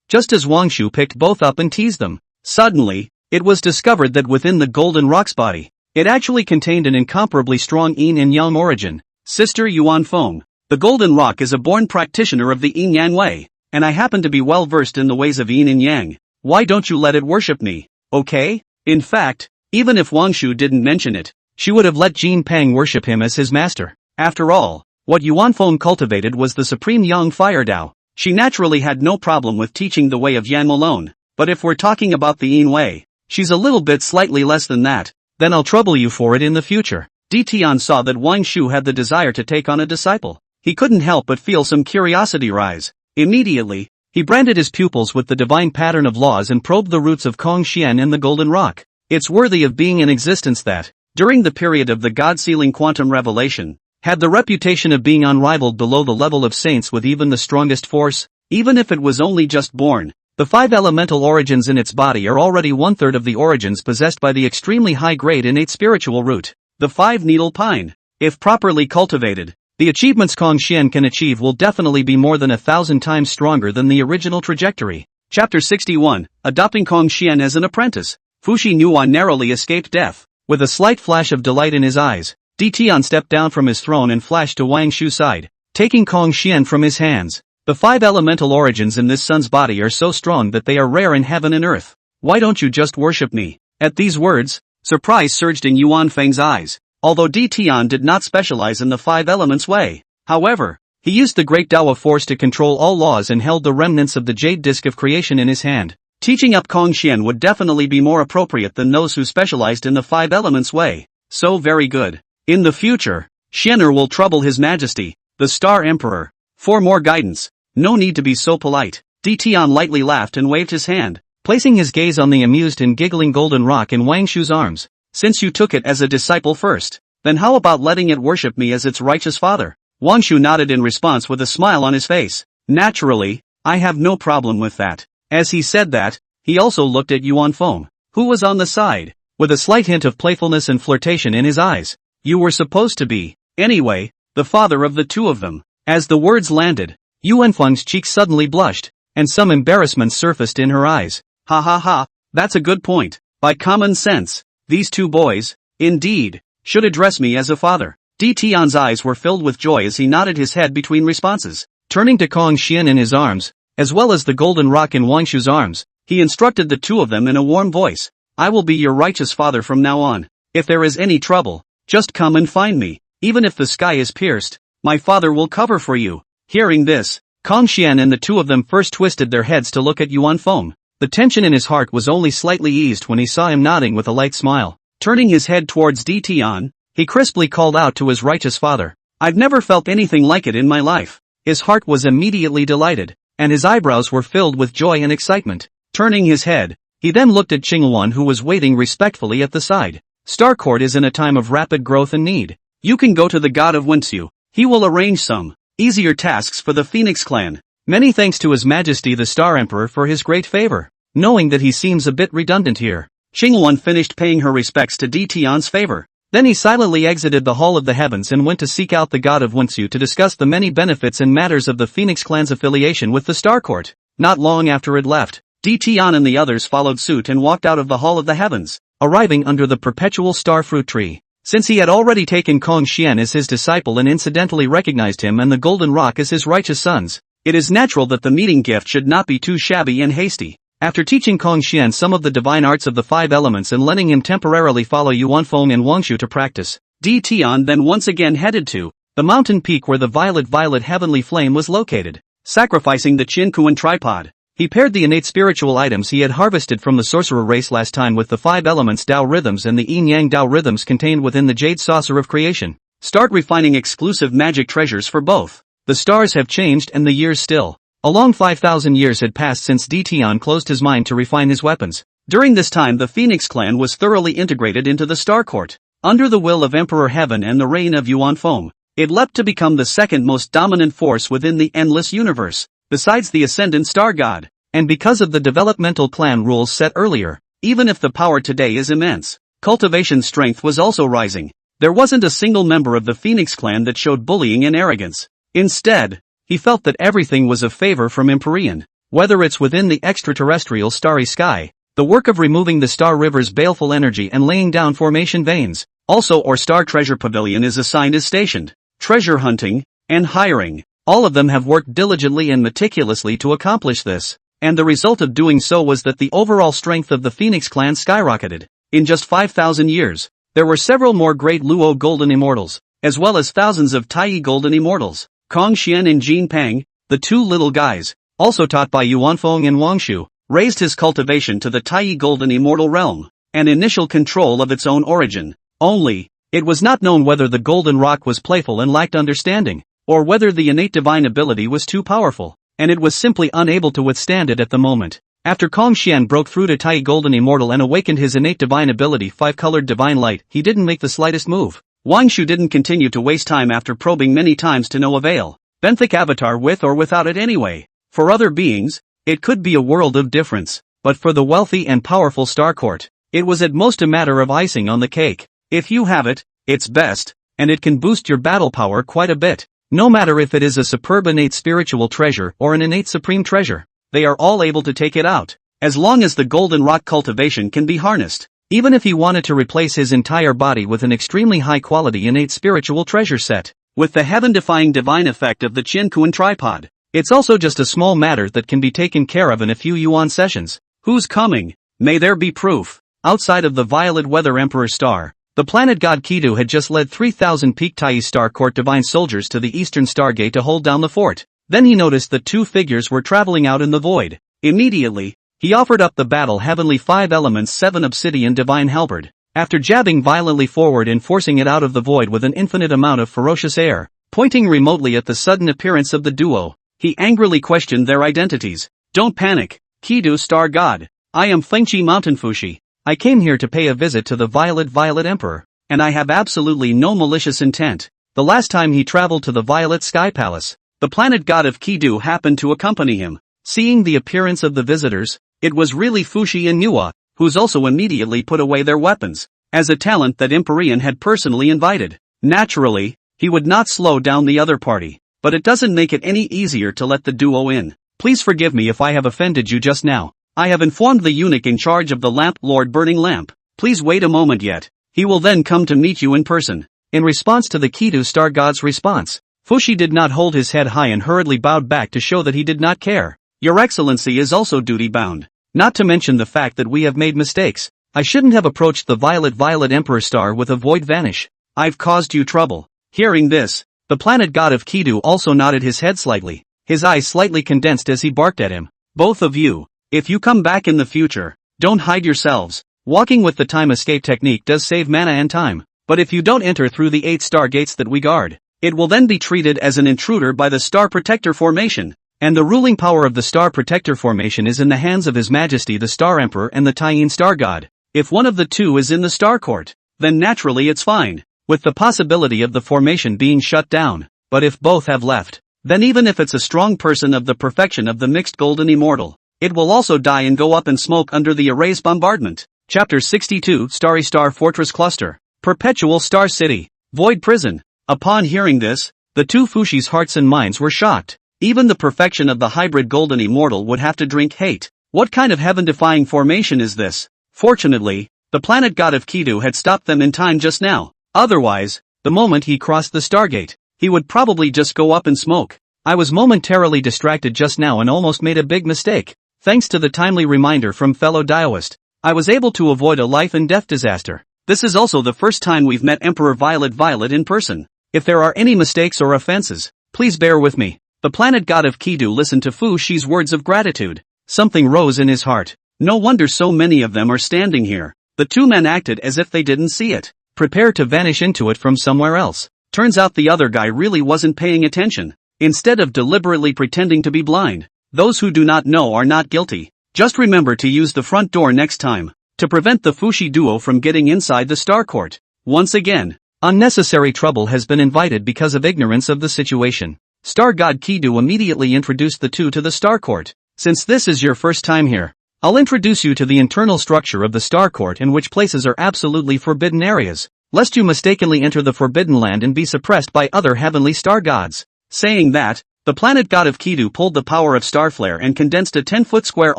Just as Wang Shu picked both up and teased them, suddenly, it was discovered that within the Golden Rock's body, it actually contained an incomparably strong yin and yang origin. Sister Yuanfeng, the Golden Rock is a born practitioner of the yin yang way, and I happen to be well versed in the ways of yin and yang. Why don't you let it worship me, okay? In fact, even if Wang Shu didn't mention it, she would have let Jin Peng worship him as his master. After all, what Yuanfeng cultivated was the supreme Yang Fire Dao. She naturally had no problem with teaching the way of Yan Malone, but if we're talking about the yin way, she's a little bit slightly less than that. Then I'll trouble you for it in the future. Tian saw that Wang Shu had the desire to take on a disciple. He couldn't help but feel some curiosity rise. Immediately, he branded his pupils with the divine pattern of laws and probed the roots of Kong Xian and the Golden Rock. It's worthy of being in existence that, during the period of the God-sealing quantum revelation, had the reputation of being unrivaled below the level of saints with even the strongest force, even if it was only just born. The 5 elemental origins in its body are already 1/3 of the origins possessed by the extremely high-grade innate spiritual root, the 5-needle pine. If properly cultivated, the achievements Kong Xian can achieve will definitely be more than 1,000 times stronger than the original trajectory. Chapter 61, Adopting Kong Xian as an Apprentice. Fushi Nuan narrowly escaped death. With a slight flash of delight in his eyes, Tian stepped down from his throne and flashed to Wang Shu's side, taking Kong Xian from his hands. The 5 elemental origins in this son's body are so strong that they are rare in heaven and earth. Why don't you just worship me? At these words, surprise surged in Yuanfeng's eyes. Although Tian did not specialize in the 5 elements way, however, he used the great Dao of force to control all laws and held the remnants of the jade disc of creation in his hand. Teaching up Kong Xian would definitely be more appropriate than those who specialized in the 5 elements way. So very good. In the future, Xianer will trouble His Majesty, the Star Emperor, for more guidance. No need to be so polite. Tian lightly laughed and waved his hand, placing his gaze on the amused and giggling Golden Rock in Wang Shu's arms. Since you took it as a disciple first, Then how about letting it worship me as its righteous father? Wangshu nodded in response with a smile on his face. Naturally, I have no problem with that. As he said that, he also looked at Yuan Feng, who was on the side, with a slight hint of playfulness and flirtation in his eyes. You were supposed to be, anyway, the father of the two of them. As the words landed, Yuan Feng's cheeks suddenly blushed, and some embarrassment surfaced in her eyes. Ha ha ha, that's a good point. By common sense, these two boys, indeed, should address me as a father. Di Tian's eyes were filled with joy as he nodded his head between responses. Turning to Kong Xian in his arms, as well as the golden rock in Wangshu's arms, he instructed the two of them in a warm voice. I will be your righteous father from now on. If there is any trouble, just come and find me. Even if the sky is pierced, my father will cover for you. Hearing this, Kong Xian and the two of them first twisted their heads to look at Yuan Feng. The tension in his heart was only slightly eased when he saw him nodding with a light smile. Turning his head towards Di Tian, he crisply called out to his righteous father. I've never felt anything like it in my life. His heart was immediately delighted, and his eyebrows were filled with joy and excitement. Turning his head, he then looked at Qingluan, who was waiting respectfully at the side. Star Court is in a time of rapid growth and need. You can go to the god of Wensu. He will arrange some easier tasks for the Phoenix clan. Many thanks to His Majesty the Star Emperor for his great favor. Knowing that he seems a bit redundant here, Qingluan finished paying her respects to Di Tian's favor. Then he silently exited the Hall of the Heavens and went to seek out the god of Wensu to discuss the many benefits and matters of the Phoenix clan's affiliation with the Star Court. Not long after it left, Di Tian and the others followed suit and walked out of the Hall of the Heavens, arriving under the perpetual star fruit tree. Since he had already taken Kong Xian as his disciple and incidentally recognized him and the Golden Rock as his righteous sons, it is natural that the meeting gift should not be too shabby and hasty. After teaching Kong Xian some of the divine arts of the five elements and letting him temporarily follow Yuan Feng and Wangshu to practice, Di Tian then once again headed to the mountain peak where the violet heavenly flame was located. Sacrificing the Qin Kuan tripod, he paired the innate spiritual items he had harvested from the sorcerer race last time with the five elements Tao rhythms and the yin-yang Tao rhythms contained within the jade saucer of creation. Start refining exclusive magic treasures for both. The stars have changed and the years still. A long 5,000 years had passed since Di Tian closed his mind to refine his weapons. During this time the Phoenix clan was thoroughly integrated into the Star Court. Under the will of Emperor Heaven and the reign of Yuan Feng, it leapt to become the second most dominant force within the endless universe, besides the ascendant star god. And because of the developmental clan rules set earlier, even if the power today is immense, cultivation strength was also rising. There wasn't a single member of the Phoenix clan that showed bullying and arrogance. Instead, he felt that everything was a favor from Empyrean. Whether it's within the extraterrestrial starry sky, the work of removing the star river's baleful energy and laying down formation veins, also or star treasure pavilion is assigned as stationed, treasure hunting, and hiring, all of them have worked diligently and meticulously to accomplish this, and the result of doing so was that the overall strength of the Phoenix clan skyrocketed. In just 5,000 years, there were several more great Luo Golden Immortals, as well as thousands of Taiyi Golden Immortals. Kong Xian and Jin Pang, the two little guys, also taught by Yuan Feng and Wangshu, raised his cultivation to the Taiyi Golden Immortal realm, and initial control of its own origin. Only, it was not known whether the Golden Rock was playful and lacked understanding, or whether the innate divine ability was too powerful, and it was simply unable to withstand it at the moment. After Kong Xian broke through to Taiyi Golden Immortal and awakened his innate divine ability five-colored divine light, he didn't make the slightest move. Wangshu didn't continue to waste time after probing many times to no avail. Benthic avatar with or without it anyway. For other beings, it could be a world of difference, but for the wealthy and powerful Star Court, it was at most a matter of icing on the cake. If you have it, it's best, and it can boost your battle power quite a bit. No matter if it is a superb innate spiritual treasure or an innate supreme treasure, they are all able to take it out, as long as the Golden Rock cultivation can be harnessed. Even if he wanted to replace his entire body with an extremely high-quality innate spiritual treasure set, with the heaven-defying divine effect of the Qin Kuan tripod, it's also just a small matter that can be taken care of in a few yuan sessions. Who's coming? May there be proof. Outside of the Violet Weather Emperor Star, the planet god Kidu had just led 3,000 Peak Taiyi Star Court divine soldiers to the eastern stargate to hold down the fort. Then he noticed that two figures were traveling out in the void. Immediately, he offered up the battle heavenly 5 elements 7 obsidian divine halberd. After jabbing violently forward and forcing it out of the void with an infinite amount of ferocious air, pointing remotely at the sudden appearance of the duo, he angrily questioned their identities. Don't panic, Kidu Star God. I am Fengqi Mountain Fushi. I came here to pay a visit to the Violet Emperor. and I have absolutely no malicious intent. The last time he traveled to the Violet Sky Palace, the planet god of Kidu happened to accompany him. Seeing the appearance of the visitors, it was really Fushi and Nuwa, who's also immediately put away their weapons, as a talent that Empyrean had personally invited. Naturally, he would not slow down the other party, but it doesn't make it any easier to let the duo in. Please forgive me if I have offended you just now. I have informed the eunuch in charge of the Lamp Lord Burning Lamp. Please wait a moment yet. He will then come to meet you in person. In response to the Kidu star god's response, Fushi did not hold his head high and hurriedly bowed back to show that he did not care. Your Excellency is also duty-bound. Not to mention the fact that we have made mistakes. I shouldn't have approached the Violet Emperor star with a void vanish. I've caused you trouble. Hearing this, the planet god of Kidu also nodded his head slightly. His eyes slightly condensed as he barked at him. Both of you, if you come back in the future, don't hide yourselves. Walking with the time escape technique does save mana and time, but if you don't enter through the 8 star gates that we guard, it will then be treated as an intruder by the Star Protector Formation, and the ruling power of the Star Protector Formation is in the hands of His Majesty the Star Emperor and the Taiyin Star God. If one of the two is in the Star Court, then naturally it's fine, with the possibility of the formation being shut down, but if both have left, then even if it's a strong person of the perfection of the mixed golden immortal, it will also die and go up in smoke under the array's bombardment. Chapter 62 Starry Star Fortress Cluster. Perpetual Star City. Void Prison. Upon hearing this, the two Fushi's hearts and minds were shocked. Even the perfection of the hybrid golden immortal would have to drink hate. What kind of heaven-defying formation is this? Fortunately, the planet god of Kidu had stopped them in time just now. Otherwise, the moment he crossed the Stargate, he would probably just go up in smoke. I was momentarily distracted just now and almost made a big mistake. Thanks to the timely reminder from fellow Daoist, I was able to avoid a life and death disaster. This is also the first time we've met Emperor Violet in person. If there are any mistakes or offenses, please bear with me. The planet god of Kidu listened to Fu Shi's words of gratitude. Something rose in his heart. No wonder so many of them are standing here. The two men acted as if they didn't see it, prepare to vanish into it from somewhere else. Turns out the other guy really wasn't paying attention. Instead of deliberately pretending to be blind, those who do not know are not guilty. Just remember to use the front door next time, to prevent the Fushi duo from getting inside the Star Court. Once again, unnecessary trouble has been invited because of ignorance of the situation. Star God Kidu immediately introduced the two to the Star Court. Since this is your first time here, I'll introduce you to the internal structure of the Star Court, in which places are absolutely forbidden areas, lest you mistakenly enter the Forbidden Land and be suppressed by other heavenly star gods. Saying that, the planet god of Kidu pulled the power of Starflare and condensed a 10-foot square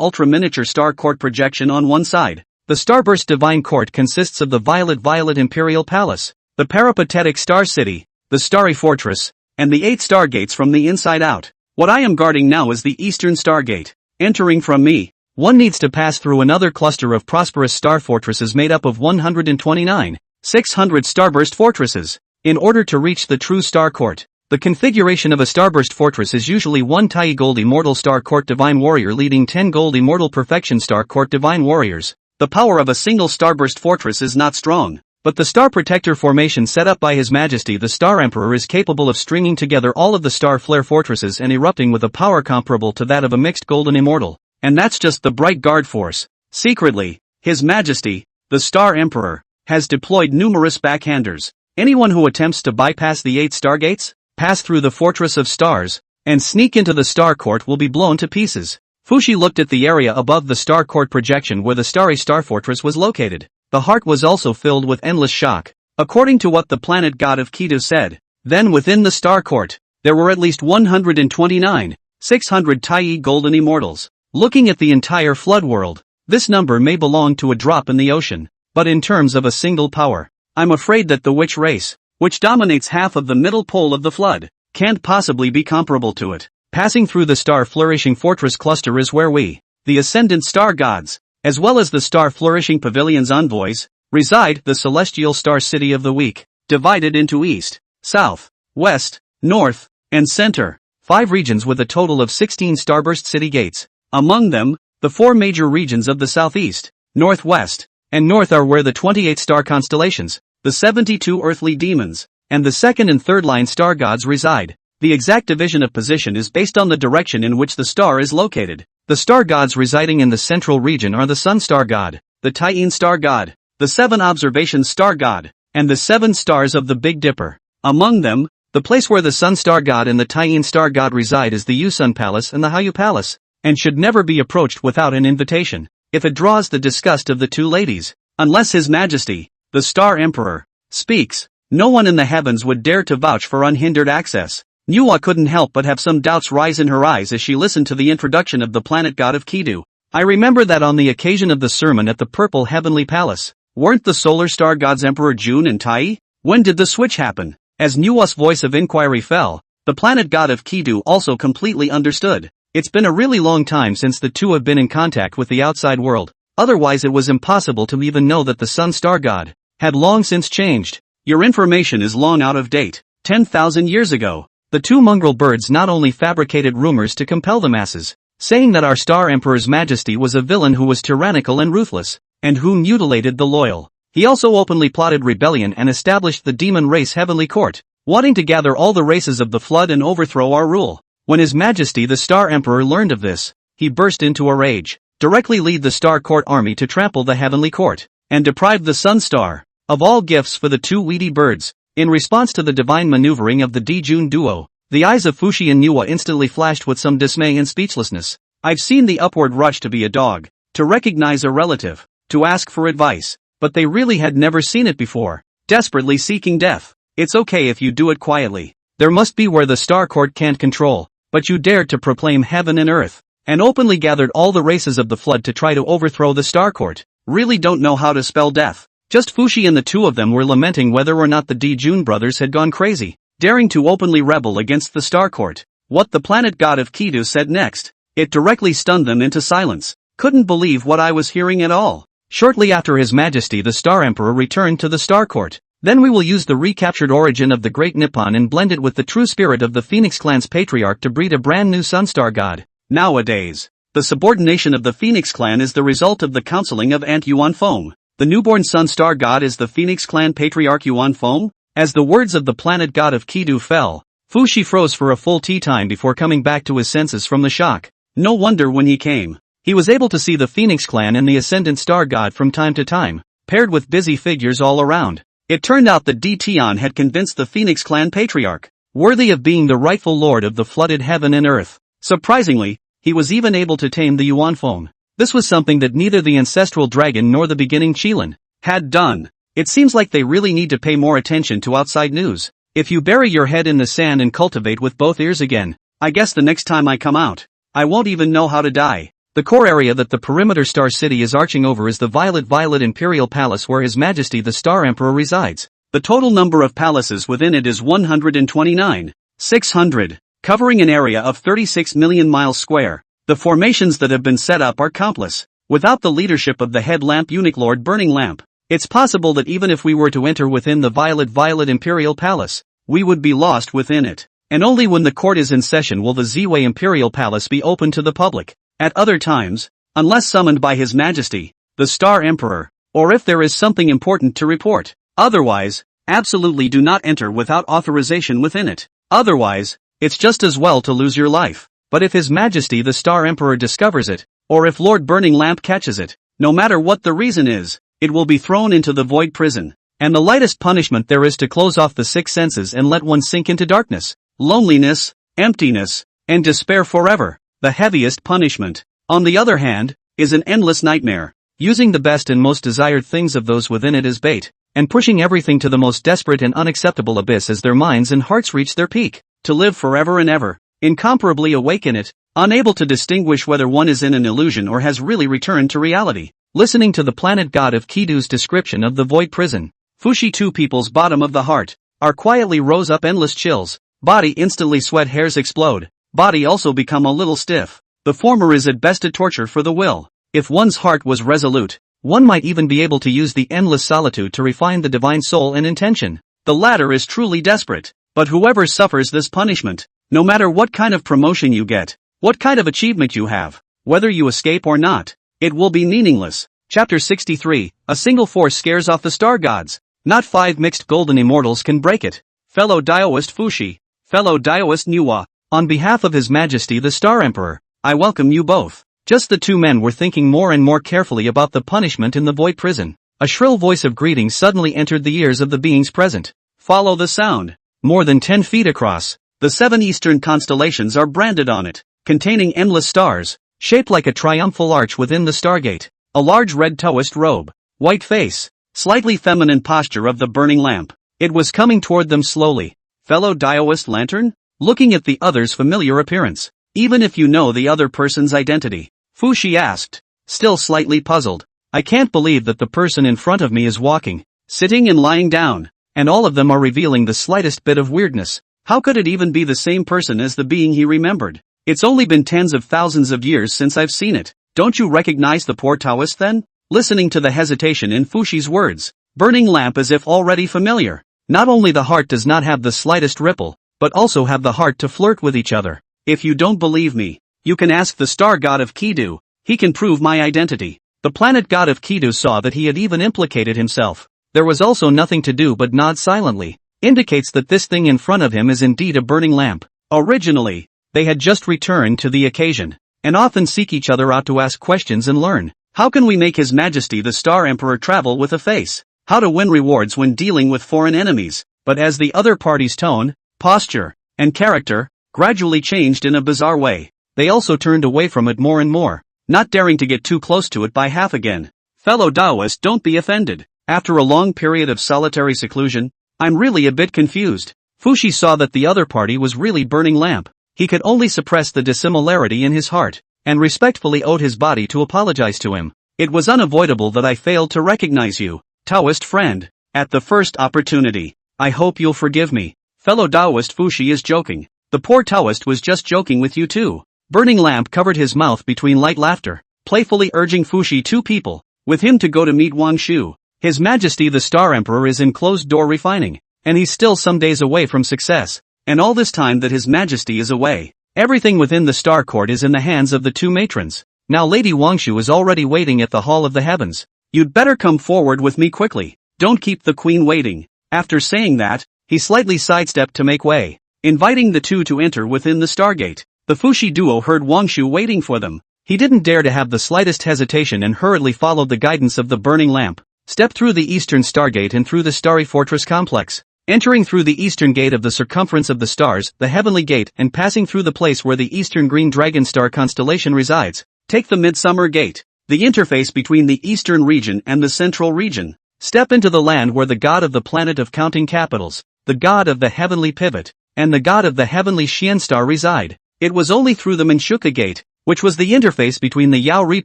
ultra-miniature Star Court projection on one side. The Starburst Divine Court consists of the Violet Imperial Palace, the Peripatetic Star City, the Starry Fortress, and the 8 Stargates from the inside out. What I am guarding now is the Eastern Stargate. Entering from me, one needs to pass through another cluster of prosperous star fortresses made up of 129, 600 Starburst fortresses, in order to reach the true Star Court. The configuration of a Starburst fortress is usually 1 Tai Gold Immortal Star Court Divine Warrior leading 10 Gold Immortal Perfection Star Court Divine Warriors. The power of a single Starburst fortress is not strong, but the Star Protector formation set up by His Majesty the Star Emperor is capable of stringing together all of the Star Flare fortresses and erupting with a power comparable to that of a mixed golden immortal. And that's just the Bright Guard force. Secretly, His Majesty, the Star Emperor, has deployed numerous backhanders. Anyone who attempts to bypass the 8 Stargates, pass through the Fortress of Stars, and sneak into the Star Court will be blown to pieces. Fushi looked at the area above the Star Court projection where the Starry Star Fortress was located. The heart was also filled with endless shock. According to what the planet god of Kidu said, then within the Star Court, there were at least 129, 600 Tai Golden Immortals. Looking at the entire flood world, this number may belong to a drop in the ocean, but in terms of a single power, I'm afraid that the witch race, which dominates half of the middle pole of the flood, can't possibly be comparable to it. Passing through the Star Flourishing Fortress cluster is where we, the Ascendant Star Gods, as well as the Star Flourishing Pavilion's envoys, reside, the Celestial Star City of the Week, divided into East, South, West, North, and Center, 5 regions with a total of 16 Starburst City Gates. Among them, the 4 major regions of the Southeast, Northwest, and North are where the 28 star constellations, the 72 earthly demons, and the 2nd and 3rd line star gods reside. The exact division of position is based on the direction in which the star is located. The star gods residing in the central region are the Sun Star God, the Taiyin Star God, the 7 Observations Star God, and the 7 stars of the Big Dipper. Among them, the place where the Sun Star God and the Taiyin Star God reside is the Yusun Palace and the Hayu Palace, and should never be approached without an invitation, if it draws the disgust of the 2 ladies. Unless His Majesty, the Star Emperor, speaks, no one in the heavens would dare to vouch for unhindered access. Nuwa couldn't help but have some doubts rise in her eyes as she listened to the introduction of the planet god of Kidu. I remember that on the occasion of the sermon at the Purple Heavenly Palace, weren't the solar star gods Emperor Jun and Tai? When did the switch happen? As Nuwa's voice of inquiry fell, the planet god of Kidu also completely understood. It's been a really long time since the 2 have been in contact with the outside world, otherwise it was impossible to even know that the Sun Star God had long since changed. Your information is long out of date. 10,000 years ago, the 2 mongrel birds not only fabricated rumors to compel the masses, saying that our Star Emperor's Majesty was a villain who was tyrannical and ruthless, and who mutilated the loyal. He also openly plotted rebellion and established the demon race Heavenly Court, wanting to gather all the races of the flood and overthrow our rule. When His Majesty the Star Emperor learned of this, he burst into a rage, directly lead the Star Court army to trample the Heavenly Court, and deprive the Sun Star of all gifts for the 2 weedy birds. In response to the divine maneuvering of the Dijun duo, the eyes of Fushi and Nuwa instantly flashed with some dismay and speechlessness. I've seen the upward rush to be a dog, to recognize a relative, to ask for advice, but they really had never seen it before, desperately seeking death. It's okay if you do it quietly. There must be where the Star Court can't control, but you dared to proclaim heaven and earth, and openly gathered all the races of the flood to try to overthrow the Star Court. Really don't know how to spell death. Just Fushi and the 2 of them were lamenting whether or not the Dijun brothers had gone crazy, daring to openly rebel against the Star Court. What the planet god of Kidu said next, it directly stunned them into silence. Couldn't believe what I was hearing at all. Shortly after His Majesty the Star Emperor returned to the Star Court, then we will use the recaptured origin of the Great Nippon and blend it with the true spirit of the Phoenix Clan's patriarch to breed a brand new Sunstar god. Nowadays, the subordination of the Phoenix Clan is the result of the counseling of Aunt Yuan Fong. The newborn Sun Star God is the Phoenix Clan patriarch Yuan Fong? As the words of the planet god of Kidu fell, Fushi froze for a full tea time before coming back to his senses from the shock. No wonder when he came, he was able to see the Phoenix Clan and the Ascendant Star God from time to time, paired with busy figures all around. It turned out that Tian had convinced the Phoenix Clan patriarch, worthy of being the rightful lord of the flooded heaven and earth. Surprisingly, he was even able to tame the Yuan Fong. This was something that neither the ancestral dragon nor the beginning Qilin had done. It seems like they really need to pay more attention to outside news. If you bury your head in the sand and cultivate with both ears again, I guess the next time I come out, I won't even know how to die. The core area that the perimeter Star City is arching over is the Violet Imperial Palace where His Majesty the Star Emperor resides. The total number of palaces within it is 129,600, covering an area of 36 million miles square. The formations that have been set up are countless. Without the leadership of the head lamp eunuch Lord Burning Lamp, it's possible that even if we were to enter within the Violet Imperial Palace, we would be lost within it. And only when the court is in session will the Ziwei Imperial Palace be open to the public. At other times, unless summoned by His Majesty, the Star Emperor, or if there is something important to report. Otherwise, absolutely do not enter without authorization within it. Otherwise, it's just as well to lose your life. But if His Majesty the Star Emperor discovers it, or if Lord Burning Lamp catches it, no matter what the reason is, it will be thrown into the void prison. And the lightest punishment there is to close off the 6 senses and let one sink into darkness, loneliness, emptiness, and despair forever. The heaviest punishment, on the other hand, is an endless nightmare, using the best and most desired things of those within it as bait, and pushing everything to the most desperate and unacceptable abyss as their minds and hearts reach their peak, to live forever and ever, incomparably awake in it, unable to distinguish whether one is in an illusion or has really returned to reality. Listening to the planet god of Kidu's description of the void prison, Fushi 2 people's bottom of the heart, are quietly rose up endless chills, body instantly sweat hairs explode, body also become a little stiff. The former is at best a torture for the will. If one's heart was resolute, one might even be able to use the endless solitude to refine the divine soul and intention. The latter is truly desperate, but whoever suffers this punishment, no matter what kind of promotion you get, what kind of achievement you have, whether you escape or not, it will be meaningless. Chapter 63, a single force scares off the star gods. Not 5 mixed golden immortals can break it. Fellow Daoist Fushi, fellow Daoist Nuwa, on behalf of His Majesty the Star Emperor, I welcome you both. Just the 2 men were thinking more and more carefully about the punishment in the void prison. A shrill voice of greeting suddenly entered the ears of the beings present. Follow the sound. More than 10 feet across, the 7 eastern constellations are branded on it, containing endless stars, shaped like a triumphal arch within the stargate. A large red Taoist robe, white face, slightly feminine posture of the burning lamp. It was coming toward them slowly. Fellow Taoist lantern? Looking at the other's familiar appearance. Even if you know the other person's identity. Fushi asked, still slightly puzzled. I can't believe that the person in front of me is walking, sitting and lying down, and all of them are revealing the slightest bit of weirdness. How could it even be the same person as the being he remembered? It's only been tens of thousands of years since I've seen it. Don't you recognize the poor Taoist then? Listening to the hesitation in Fushi's words, burning lamp as if already familiar. Not only the heart does not have the slightest ripple, but also have the heart to flirt with each other. If you don't believe me, you can ask the star god of Kidu. He can prove my identity. The planet god of Kidu saw that he had even implicated himself. There was also nothing to do but nod silently. Indicates that this thing in front of him is indeed a burning lamp. Originally, they had just returned to the occasion, and often seek each other out to ask questions and learn. How can we make His Majesty the Star Emperor travel with a face? How to win rewards when dealing with foreign enemies? But as the other party's tone, posture, and character gradually changed in a bizarre way, they also turned away from it more and more, not daring to get too close to it by half again. Fellow Taoists, don't be offended. After a long period of solitary seclusion, I'm really a bit confused. Fushi saw that the other party was really burning lamp. He could only suppress the dissimilarity in his heart, and respectfully owed his body to apologize to him. It was unavoidable that I failed to recognize you, Taoist friend, at the first opportunity. I hope you'll forgive me. Fellow Taoist, Fushi is joking. The poor Taoist was just joking with you too. Burning lamp covered his mouth between light laughter, playfully urging Fushi with him to go to meet Wang Shu. His Majesty the Star Emperor is in closed door refining, and he's still some days away from success. And all this time that His Majesty is away, everything within the Star Court is in the hands of the two matrons. Now Lady Wangshu is already waiting at the Hall of the Heavens. You'd better come forward with me quickly. Don't keep the Queen waiting. After saying that, he slightly sidestepped to make way, inviting the two to enter within the Stargate. The Fushi duo heard Wangshu waiting for them. He didn't dare to have the slightest hesitation and hurriedly followed the guidance of the burning lamp, stepped through the Eastern Stargate and through the Starry Fortress complex. Entering through the eastern gate of the circumference of the stars, the heavenly gate, and passing through the place where the eastern green dragon star constellation resides, take the midsummer gate, the interface between the eastern region and the central region. Step into the land where the god of the planet of counting capitals, the god of the heavenly pivot, and the god of the heavenly Xian star reside. It was only through the Menshuka gate, which was the interface between the Yaori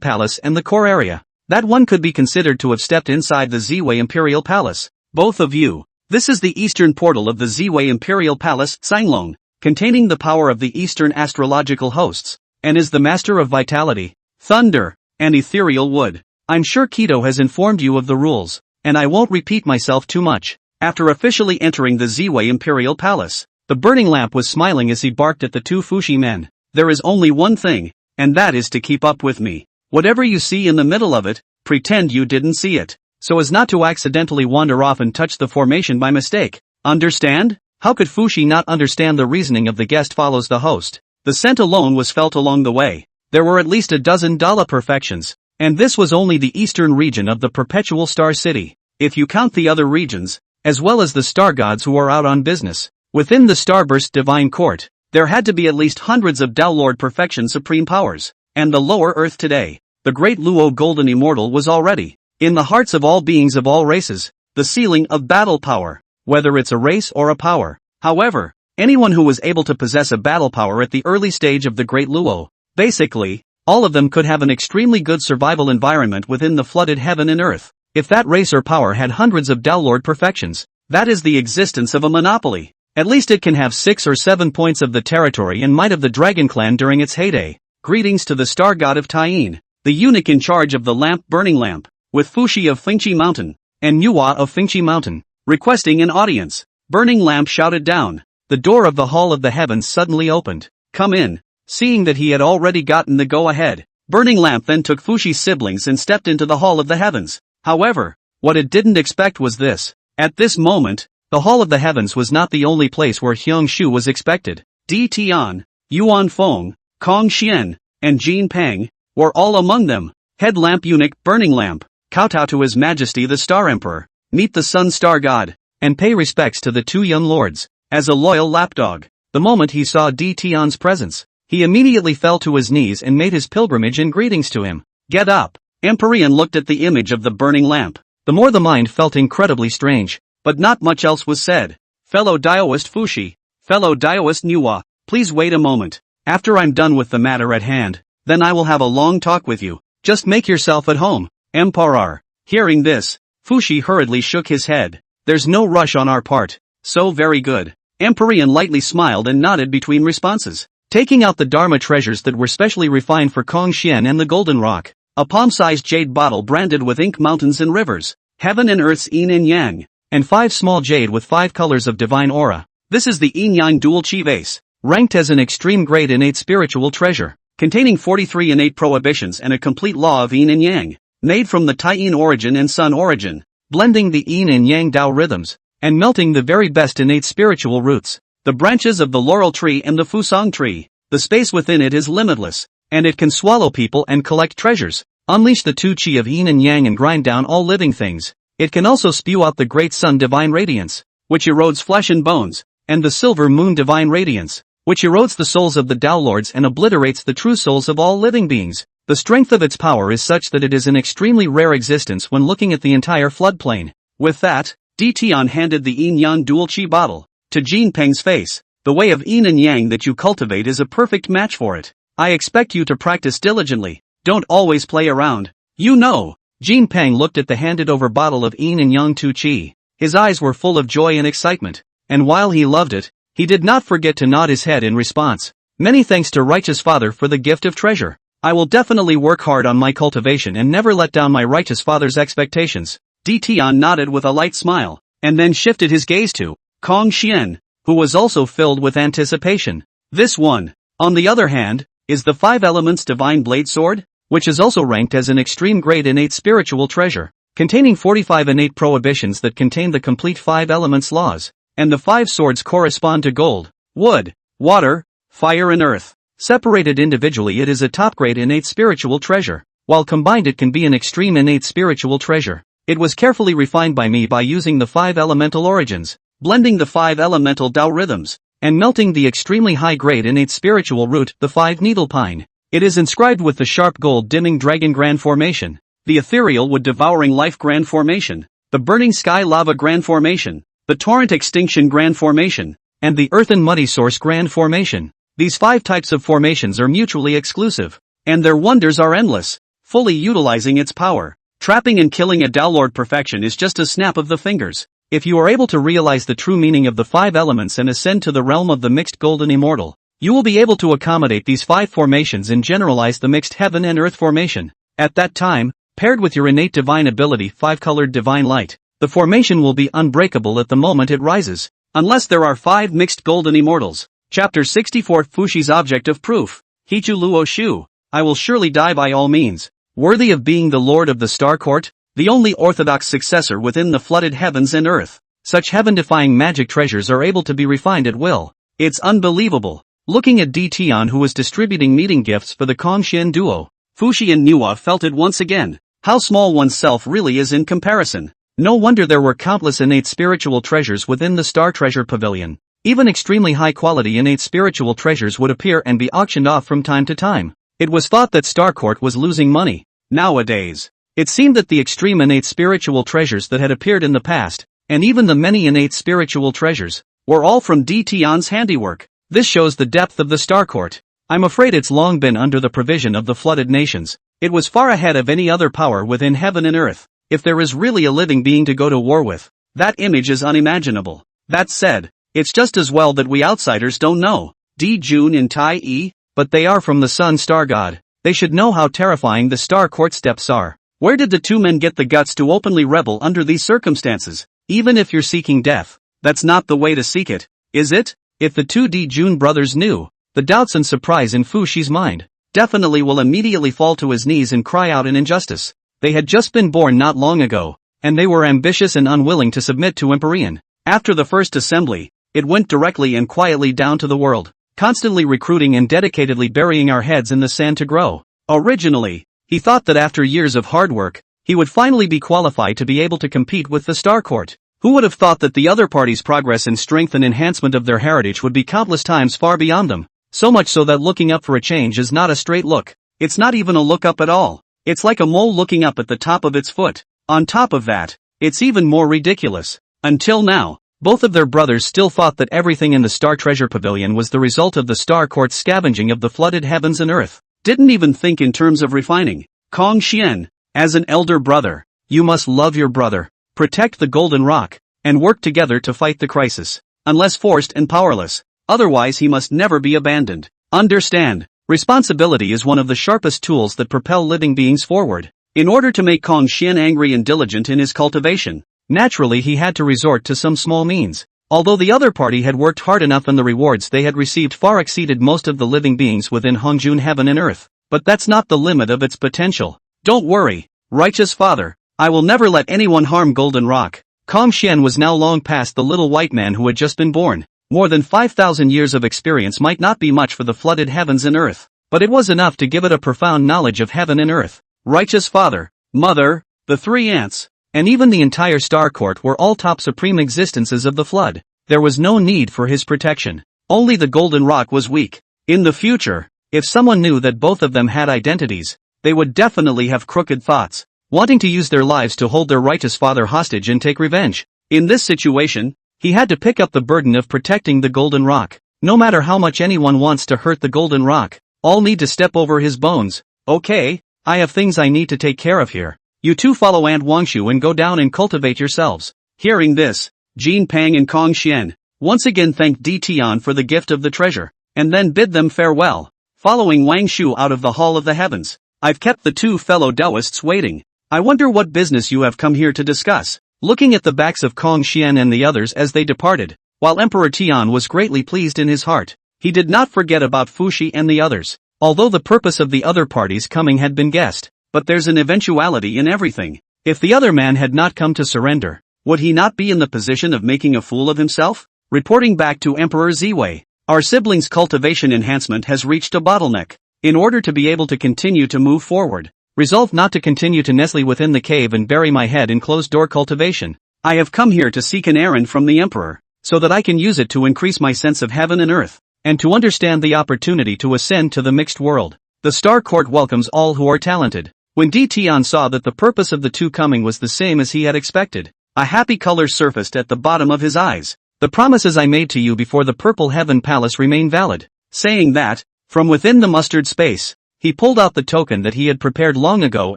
Palace and the core area, that one could be considered to have stepped inside the Ziwei Imperial Palace. Both of you. This is the eastern portal of the Ziwei Imperial Palace, Sanglong, containing the power of the eastern astrological hosts, and is the master of vitality, thunder, and ethereal wood. I'm sure Kido has informed you of the rules, and I won't repeat myself too much. After officially entering the Ziwei Imperial Palace, the burning lamp was smiling as he barked at the two Fushi men. There is only one thing, and that is to keep up with me. Whatever you see in the middle of it, pretend you didn't see it, so as not to accidentally wander off and touch the formation by mistake. Understand? How could Fushi not understand the reasoning of the guest follows the host? The scent alone was felt along the way. There were at least a dozen Dala perfections, and this was only the eastern region of the perpetual star city. If you count the other regions, as well as the star gods who are out on business, within the starburst divine court, there had to be at least hundreds of Tao Lord perfection supreme powers, and the lower earth today, the great Luo golden immortal was already in the hearts of all beings of all races, the ceiling of battle power, whether it's a race or a power. However, anyone who was able to possess a battle power at the early stage of the Great Luo, basically, all of them could have an extremely good survival environment within the flooded heaven and earth. If that race or power had hundreds of Tao Lord perfections, that is the existence of a monopoly. At least it can have 6 or 7 points of the territory and might of the Dragon Clan during its heyday. Greetings to the star god of Taiyin, the eunuch in charge of the lamp burning lamp, with Fushi of Fengqi Mountain, and Nuwa of Fengqi Mountain, requesting an audience. Burning lamp shouted down. The door of the Hall of the Heavens suddenly opened. Come in. Seeing that he had already gotten the go-ahead, Burning lamp then took Fushi's siblings and stepped into the Hall of the Heavens. However, what it didn't expect was this. At this moment, the Hall of the Heavens was not the only place where Hyung Shu was expected. Di Tian, Yuan Feng, Kong Xian, and Jin Peng were all among them. Head lamp eunuch Burning lamp, kowtow to His Majesty the Star Emperor, meet the Sun Star God, and pay respects to the two young lords. As a loyal lapdog, the moment he saw D. Tion's presence, he immediately fell to his knees and made his pilgrimage in greetings to him. Get up! Empyrean looked at the image of the burning lamp. The more the mind felt incredibly strange, but not much else was said. Fellow Daoist Fushi, fellow Daoist Nuwa, please wait a moment. After I'm done with the matter at hand, then I will have a long talk with you. Just make yourself at home. Emperor. Hearing this, Fushi hurriedly shook his head. There's no rush on our part. So very good. Empyrean lightly smiled and nodded between responses, taking out the Dharma treasures that were specially refined for Kong Xian and the Golden Rock, a palm-sized jade bottle branded with ink mountains and rivers, heaven and earth's yin and yang, and 5 small jade with 5 colors of divine aura. This is the yin-yang dual chi vase, ranked as an extreme grade innate spiritual treasure, containing 43 innate prohibitions and a complete law of yin and yang, made from the Tai-yin origin and sun origin, blending the yin and yang Tao rhythms, and melting the very best innate spiritual roots, the branches of the laurel tree and the fusang tree. The space within it is limitless, and it can swallow people and collect treasures, unleash the two chi of yin and yang and grind down all living things. It can also spew out the great sun divine radiance, which erodes flesh and bones, and the silver moon divine radiance, which erodes the souls of the Tao lords and obliterates the true souls of all living beings. The strength of its power is such that it is an extremely rare existence when looking at the entire floodplain. With that, D. Tion handed the yin-yang dual chi bottle to Jin Peng's face. The way of yin and yang that you cultivate is a perfect match for it. I expect you to practice diligently. Don't always play around. You know. Jin Peng looked at the handed-over bottle of yin and yang tu chi. His eyes were full of joy and excitement, and while he loved it, he did not forget to nod his head in response. Many thanks to righteous father for the gift of treasure. I will definitely work hard on my cultivation and never let down my righteous father's expectations. D. Tion nodded with a light smile, and then shifted his gaze to Kong Xian, who was also filled with anticipation. This one, on the other hand, is the 5 Elements Divine Blade Sword, which is also ranked as an extreme grade innate spiritual treasure, containing 45 innate prohibitions that contain the complete 5 elements laws, and the 5 swords correspond to gold, wood, water, fire and earth. Separated individually it is a top-grade innate spiritual treasure, while combined it can be an extreme innate spiritual treasure. It was carefully refined by me by using the 5 elemental origins, blending the 5 elemental Tao rhythms, and melting the extremely high-grade innate spiritual root, the 5 needle pine. It is inscribed with the sharp gold dimming dragon grand formation, the ethereal wood devouring life grand formation, the burning sky lava grand formation, the torrent extinction grand formation, and the earthen muddy source grand formation. These 5 types of formations are mutually exclusive, and their wonders are endless. Fully utilizing its power, trapping and killing a Tao Lord perfection is just a snap of the fingers. If you are able to realize the true meaning of the 5 elements and ascend to the realm of the mixed golden immortal, you will be able to accommodate these 5 formations and generalize the mixed heaven and earth formation. At that time, paired with your innate divine ability 5-colored divine light, the formation will be unbreakable at the moment it rises, unless there are 5 mixed golden immortals. Chapter 64 Fushi's Object of Proof. Hichu Luo Shu. I will surely die by all means, worthy of being the Lord of the Star Court, the only orthodox successor within the flooded heavens and earth. Such heaven-defying magic treasures are able to be refined at will. It's unbelievable. Looking at D. Tion, who was distributing meeting gifts for the Kong Xian duo, Fushi and Nuwa felt it once again, how small oneself really is in comparison. No wonder there were countless innate spiritual treasures within the Star Treasure Pavilion. Even extremely high-quality innate spiritual treasures would appear and be auctioned off from time to time. It was thought that Star Court was losing money. Nowadays, it seemed that the extreme innate spiritual treasures that had appeared in the past, and even the many innate spiritual treasures, were all from D. Tion's handiwork. This shows the depth of the Star Court. I'm afraid it's long been under the provision of the flooded nations. It was far ahead of any other power within heaven and earth. If there is really a living being to go to war with, that image is unimaginable. That said, it's just as well that we outsiders don't know D. Jun and Tai E, but they are from the Sun Star God. They should know how terrifying the Star Court steps are. Where did the 2 men get the guts to openly rebel under these circumstances? Even if you're seeking death, that's not the way to seek it, is it? If the 2 D. Jun brothers knew, the doubts and surprise in Fushi's mind definitely will immediately fall to his knees and cry out in injustice. They had just been born not long ago, and they were ambitious and unwilling to submit to Empyrean. After the first assembly, it went directly and quietly down to the world, constantly recruiting and dedicatedly burying our heads in the sand to grow. Originally, he thought that after years of hard work, he would finally be qualified to be able to compete with the Star Court. Who would have thought that the other party's progress in strength and enhancement of their heritage would be countless times far beyond them? So much so that looking up for a change is not a straight look. It's not even a look up at all. It's like a mole looking up at the top of its foot. On top of that, it's even more ridiculous. Until now, both of their brothers still thought that everything in the Star Treasure Pavilion was the result of the Star Court's scavenging of the flooded heavens and earth. Didn't even think in terms of refining. Kong Xian, as an elder brother, you must love your brother, protect the Golden Rock, and work together to fight the crisis. Unless forced and powerless, otherwise he must never be abandoned. Understand, responsibility is one of the sharpest tools that propel living beings forward. In order to make Kong Xian angry and diligent in his cultivation, naturally he had to resort to some small means. Although the other party had worked hard enough and the rewards they had received far exceeded most of the living beings within Hongjun heaven and earth. But that's not the limit of its potential. Don't worry, righteous father, I will never let anyone harm Golden Rock. Kong Xian was now long past the little white man who had just been born. More than 5,000 years of experience might not be much for the flooded heavens and earth, but it was enough to give it a profound knowledge of heaven and earth. Righteous father, mother, the three aunts, and even the entire Star Court were all top supreme existences of the flood. There was no need for his protection. Only the Golden Rock was weak. In the future, if someone knew that both of them had identities, they would definitely have crooked thoughts, wanting to use their lives to hold their righteous father hostage and take revenge. In this situation, he had to pick up the burden of protecting the Golden Rock. No matter how much anyone wants to hurt the Golden Rock, all need to step over his bones. Okay, I have things I need to take care of here. You two follow Aunt Wangshu and go down and cultivate yourselves. Hearing this, Jin Pang and Kong Xian once again thanked Di Tian for the gift of the treasure, and then bid them farewell, following Wang Shu out of the Hall of the Heavens. I've kept the two fellow Taoists waiting. I wonder what business you have come here to discuss. Looking at the backs of Kong Xian and the others as they departed, while Emperor Tian was greatly pleased in his heart, he did not forget about Fushi and the others. Although the purpose of the other party's coming had been guessed, but there's an eventuality in everything. If the other man had not come to surrender, would he not be in the position of making a fool of himself? Reporting back to Emperor Ziwei, our siblings' cultivation enhancement has reached a bottleneck. In order to be able to continue to move forward, resolve not to continue to nestle within the cave and bury my head in closed-door cultivation. I have come here to seek an errand from the Emperor, so that I can use it to increase my sense of heaven and earth, and to understand the opportunity to ascend to the mixed world. The Star Court welcomes all who are talented. When Di Tian saw that the purpose of the two coming was the same as he had expected, a happy color surfaced at the bottom of his eyes. The promises I made to you before the Purple Heaven Palace remain valid. Saying that, from within the mustard space, he pulled out the token that he had prepared long ago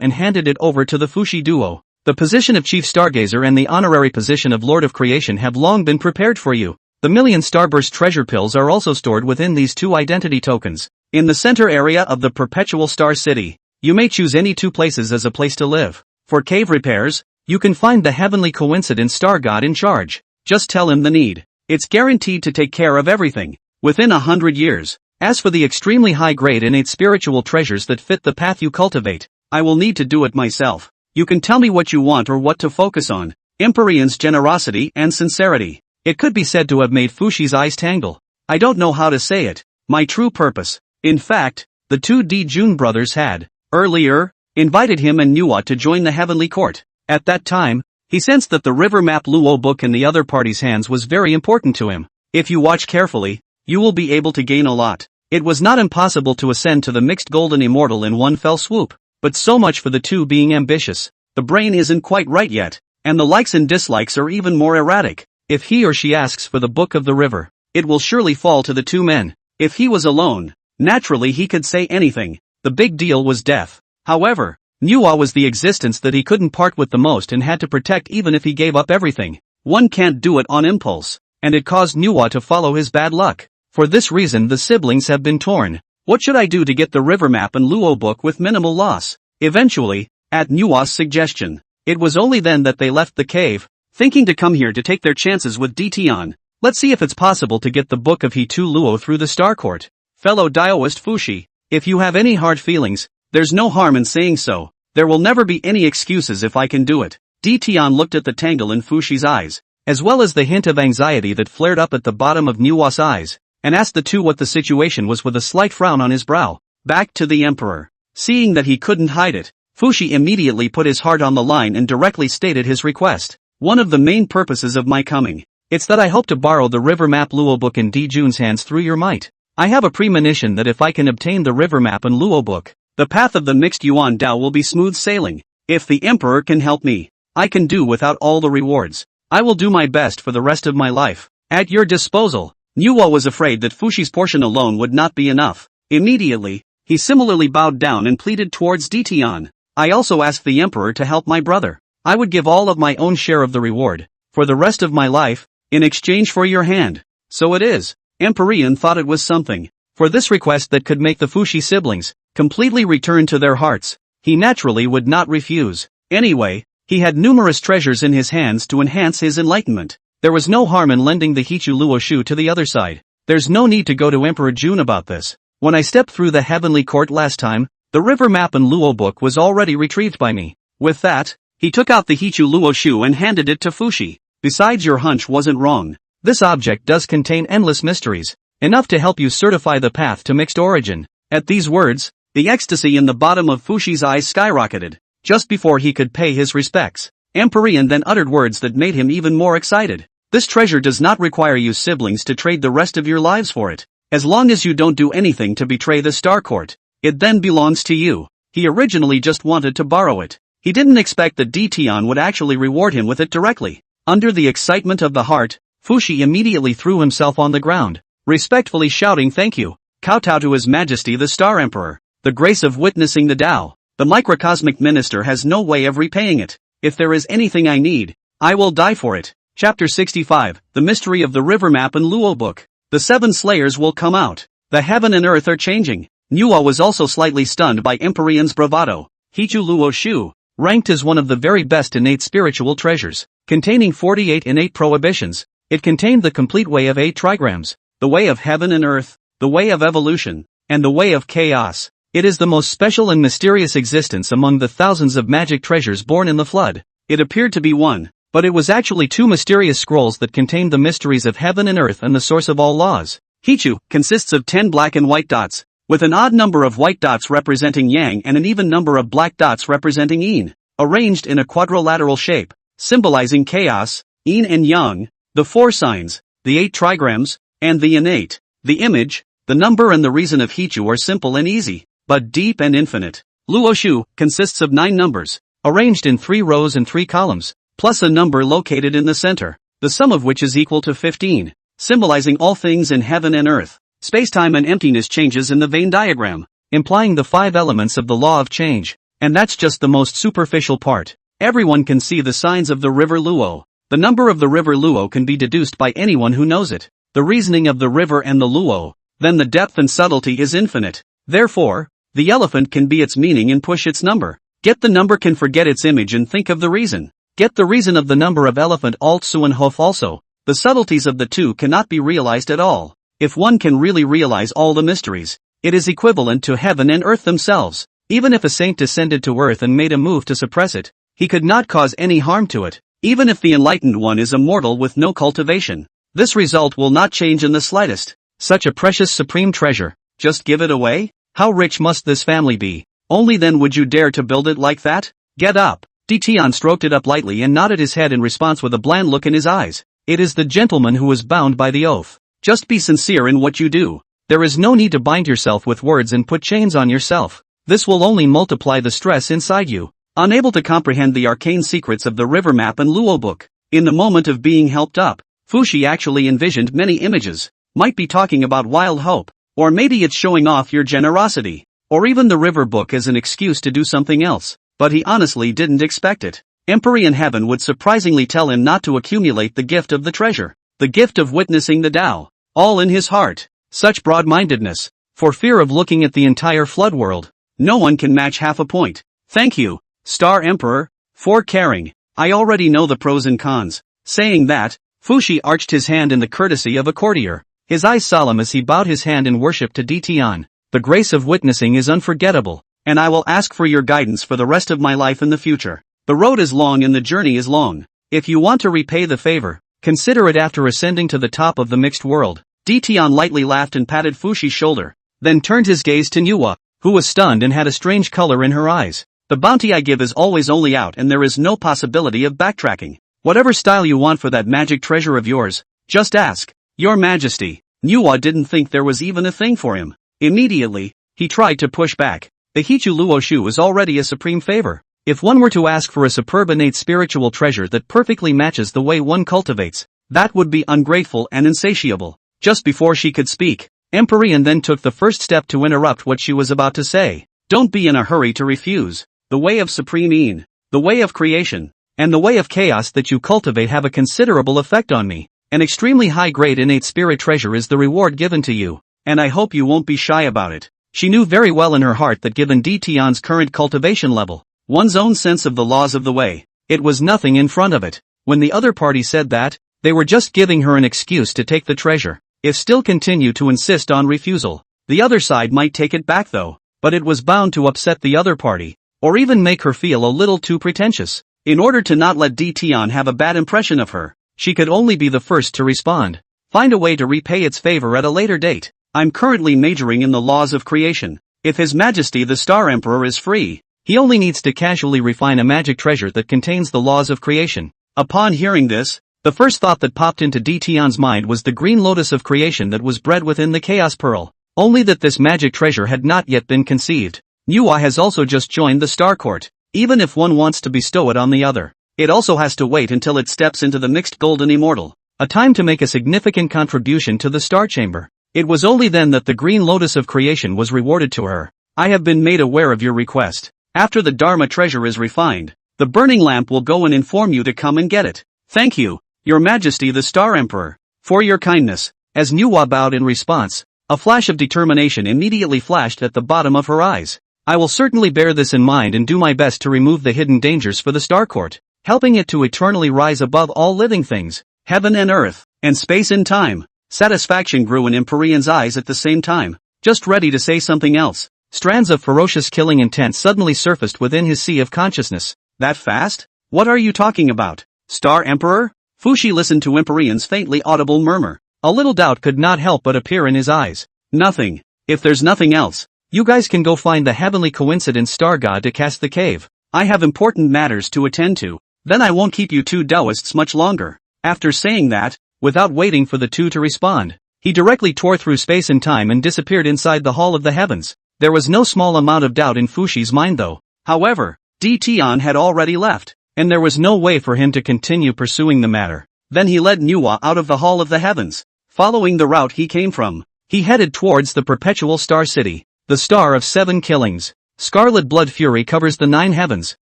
and handed it over to the Fushi duo. The position of Chief Stargazer and the honorary position of Lord of Creation have long been prepared for you. The million Starburst treasure pills are also stored within these two identity tokens. In the center area of the Perpetual Star City, you may choose any two places as a place to live. For cave repairs, you can find the heavenly coincident star god in charge. Just tell him the need. It's guaranteed to take care of everything, within 100 years. As for the extremely high-grade innate spiritual treasures that fit the path you cultivate, I will need to do it myself. You can tell me what you want or what to focus on. Empyrean's generosity and sincerity. It could be said to have made Fushi's eyes tangle. I don't know how to say it. My true purpose. In fact, the two Di Jun brothers had, earlier, invited him and Nuwa to join the heavenly court. At that time, he sensed that the river map Luo book in the other party's hands was very important to him. If you watch carefully, you will be able to gain a lot. It was not impossible to ascend to the mixed golden immortal in one fell swoop, but so much for the two being ambitious. The brain isn't quite right yet, and the likes and dislikes are even more erratic. If he or she asks for the book of the river, it will surely fall to the two men. If he was alone, naturally he could say anything. The big deal was death. However, Nuwa was the existence that he couldn't part with the most and had to protect even if he gave up everything. One can't do it on impulse, and it caused Nuwa to follow his bad luck. For this reason the siblings have been torn. What should I do to get the river map and Luo book with minimal loss? Eventually, at Nuwa's suggestion, it was only then that they left the cave, thinking to come here to take their chances with Di Tian. Let's see if it's possible to get the book of He-Tu Luo through the Star Court. Fellow Daoist Fushi, if you have any hard feelings, there's no harm in saying so. There will never be any excuses if I can do it. Di Tian looked at the tangle in Fushi's eyes, as well as the hint of anxiety that flared up at the bottom of Nuwa's eyes, and asked the two what the situation was with a slight frown on his brow. Back to the Emperor. Seeing that he couldn't hide it, Fushi immediately put his heart on the line and directly stated his request. One of the main purposes of my coming. It's that I hope to borrow the river map Luo book in Jun's hands through your might. I have a premonition that if I can obtain the river map and Luo book, the path of the mixed Yuan Dao will be smooth sailing. If the emperor can help me, I can do without all the rewards. I will do my best for the rest of my life. At your disposal. Nuo was afraid that Fushi's portion alone would not be enough. Immediately, he similarly bowed down and pleaded towards Ditian. I also asked the emperor to help my brother. I would give all of my own share of the reward, for the rest of my life, in exchange for your hand. So it is. Empyrean thought it was something. For this request that could make the Fushi siblings completely return to their hearts, he naturally would not refuse. Anyway, he had numerous treasures in his hands to enhance his enlightenment. There was no harm in lending the Hichu Luo Shu to the other side. There's no need to go to Emperor Jun about this. When I stepped through the heavenly court last time, the river map and Luo book was already retrieved by me. With that, he took out the Hichu Luo Shu and handed it to Fushi. Besides, your hunch wasn't wrong. This object does contain endless mysteries, enough to help you certify the path to mixed origin. At these words, the ecstasy in the bottom of Fushi's eyes skyrocketed. Just before he could pay his respects, Empyrean then uttered words that made him even more excited. This treasure does not require you siblings to trade the rest of your lives for it. As long as you don't do anything to betray the Star Court, it then belongs to you. He originally just wanted to borrow it. He didn't expect that Ditian would actually reward him with it directly. Under the excitement of the heart, Fushi immediately threw himself on the ground, respectfully shouting thank you, kowtow to His Majesty the Star Emperor. The grace of witnessing the Tao, the microcosmic minister has no way of repaying it. If there is anything I need, I will die for it. Chapter 65, The Mystery of the River Map and Luo Book. The 7 Slayers will come out. The heaven and earth are changing. Nuo was also slightly stunned by Empyrean's bravado. Hichu Luo Shu, ranked as one of the very best innate spiritual treasures, containing 48 innate prohibitions. It contained the complete way of 8 trigrams, the way of heaven and earth, the way of evolution, and the way of chaos. It is the most special and mysterious existence among the thousands of magic treasures born in the flood. It appeared to be one, but it was actually 2 mysterious scrolls that contained the mysteries of heaven and earth and the source of all laws. Hichu consists of 10 black and white dots, with an odd number of white dots representing yang and an even number of black dots representing yin, arranged in a quadrilateral shape, symbolizing chaos, yin and yang, the 4 signs, the 8 trigrams, and the innate. The image, the number and the reason of Hichu are simple and easy, but deep and infinite. Luo Shu consists of 9 numbers, arranged in 3 rows and 3 columns, plus a number located in the center, the sum of which is equal to 15, symbolizing all things in heaven and earth. Spacetime and emptiness changes in the Venn diagram, implying the 5 elements of the law of change, and that's just the most superficial part. Everyone can see the signs of the river Luo. The number of the river Luo can be deduced by anyone who knows it. The reasoning of the river and the Luo, then the depth and subtlety is infinite. Therefore, the elephant can be its meaning and push its number. Get the number can forget its image and think of the reason. Get the reason of the number of elephant alt su and hof also. The subtleties of the two cannot be realized at all. If one can really realize all the mysteries, it is equivalent to heaven and earth themselves. Even if a saint descended to earth and made a move to suppress it, he could not cause any harm to it. Even if the enlightened one is immortal with no cultivation, this result will not change in the slightest. Such a precious supreme treasure, just give it away? How rich must this family be? Only then would you dare to build it like that? Get up. Ditian stroked it up lightly and nodded his head in response with a bland look in his eyes. It is the gentleman who is bound by the oath. Just be sincere in what you do. There is no need to bind yourself with words and put chains on yourself. This will only multiply the stress inside you. Unable to comprehend the arcane secrets of the river map and Luo book, in the moment of being helped up, Fushi actually envisioned many images. Might be talking about wild hope, or maybe it's showing off your generosity, or even the river book as an excuse to do something else, but he honestly didn't expect it. Empyrean heaven would surprisingly tell him not to accumulate the gift of the treasure, the gift of witnessing the Tao, all in his heart. Such broad-mindedness, for fear of looking at the entire flood world. No one can match half a point. Thank you, Star Emperor, for caring. I already know the pros and cons. Saying that, Fushi arched his hand in the courtesy of a courtier, his eyes solemn as he bowed his hand in worship to Ditian. The grace of witnessing is unforgettable, and I will ask for your guidance for the rest of my life in the future. The road is long and the journey is long. If you want to repay the favor, consider it after ascending to the top of the mixed world. Ditian lightly laughed and patted Fushi's shoulder, then turned his gaze to Nuwa, who was stunned and had a strange color in her eyes. The bounty I give is always only out and there is no possibility of backtracking. Whatever style you want for that magic treasure of yours, just ask. Your Majesty. Nuwa didn't think there was even a thing for him. Immediately, he tried to push back. The Hichu Luoshu is already a supreme favor. If one were to ask for a superb innate spiritual treasure that perfectly matches the way one cultivates, that would be ungrateful and insatiable. Just before she could speak, Empyrean then took the first step to interrupt what she was about to say. Don't be in a hurry to refuse. The way of supreme Een, the way of creation, and the way of chaos that you cultivate have a considerable effect on me. An extremely high-grade innate spirit treasure is the reward given to you, and I hope you won't be shy about it. She knew very well in her heart that given Tian's current cultivation level, one's own sense of the laws of the way, it was nothing in front of it. When the other party said that, they were just giving her an excuse to take the treasure. If still continue to insist on refusal, the other side might take it back though, but it was bound to upset the other party, or even make her feel a little too pretentious. In order to not let Tian have a bad impression of her, she could only be the first to respond. Find a way to repay its favor at a later date. I'm currently majoring in the laws of creation. If His Majesty the Star Emperor is free, he only needs to casually refine a magic treasure that contains the laws of creation. Upon hearing this, the first thought that popped into Tian's mind was the green lotus of creation that was bred within the Chaos Pearl. Only that this magic treasure had not yet been conceived. Nuwa has also just joined the Star Court. Even if one wants to bestow it on the other, it also has to wait until it steps into the mixed golden immortal, a time to make a significant contribution to the Star Chamber. It was only then that the green lotus of creation was rewarded to her. I have been made aware of your request. After the Dharma treasure is refined, the burning lamp will go and inform you to come and get it. Thank you, Your Majesty the Star Emperor, for your kindness. As Nuwa bowed in response, a flash of determination immediately flashed at the bottom of her eyes. I will certainly bear this in mind and do my best to remove the hidden dangers for the Star Court, helping it to eternally rise above all living things, heaven and earth, and space and time. Satisfaction grew in Empyrean's eyes at the same time, just ready to say something else. Strands of ferocious killing intent suddenly surfaced within his sea of consciousness. That fast? What are you talking about? Star Emperor? Fushi listened to Empyrean's faintly audible murmur. A little doubt could not help but appear in his eyes. Nothing. If there's nothing else, you guys can go find the heavenly coincidence star god to cast the cave. I have important matters to attend to. Then I won't keep you two Taoists much longer. After saying that, without waiting for the two to respond, he directly tore through space and time and disappeared inside the Hall of the Heavens. There was no small amount of doubt in Fushi's mind though. However, Tian had already left, and there was no way for him to continue pursuing the matter. Then he led Nuwa out of the Hall of the Heavens. Following the route he came from, he headed towards the perpetual star city, the star of 7 killings. Scarlet blood fury covers the 9 heavens.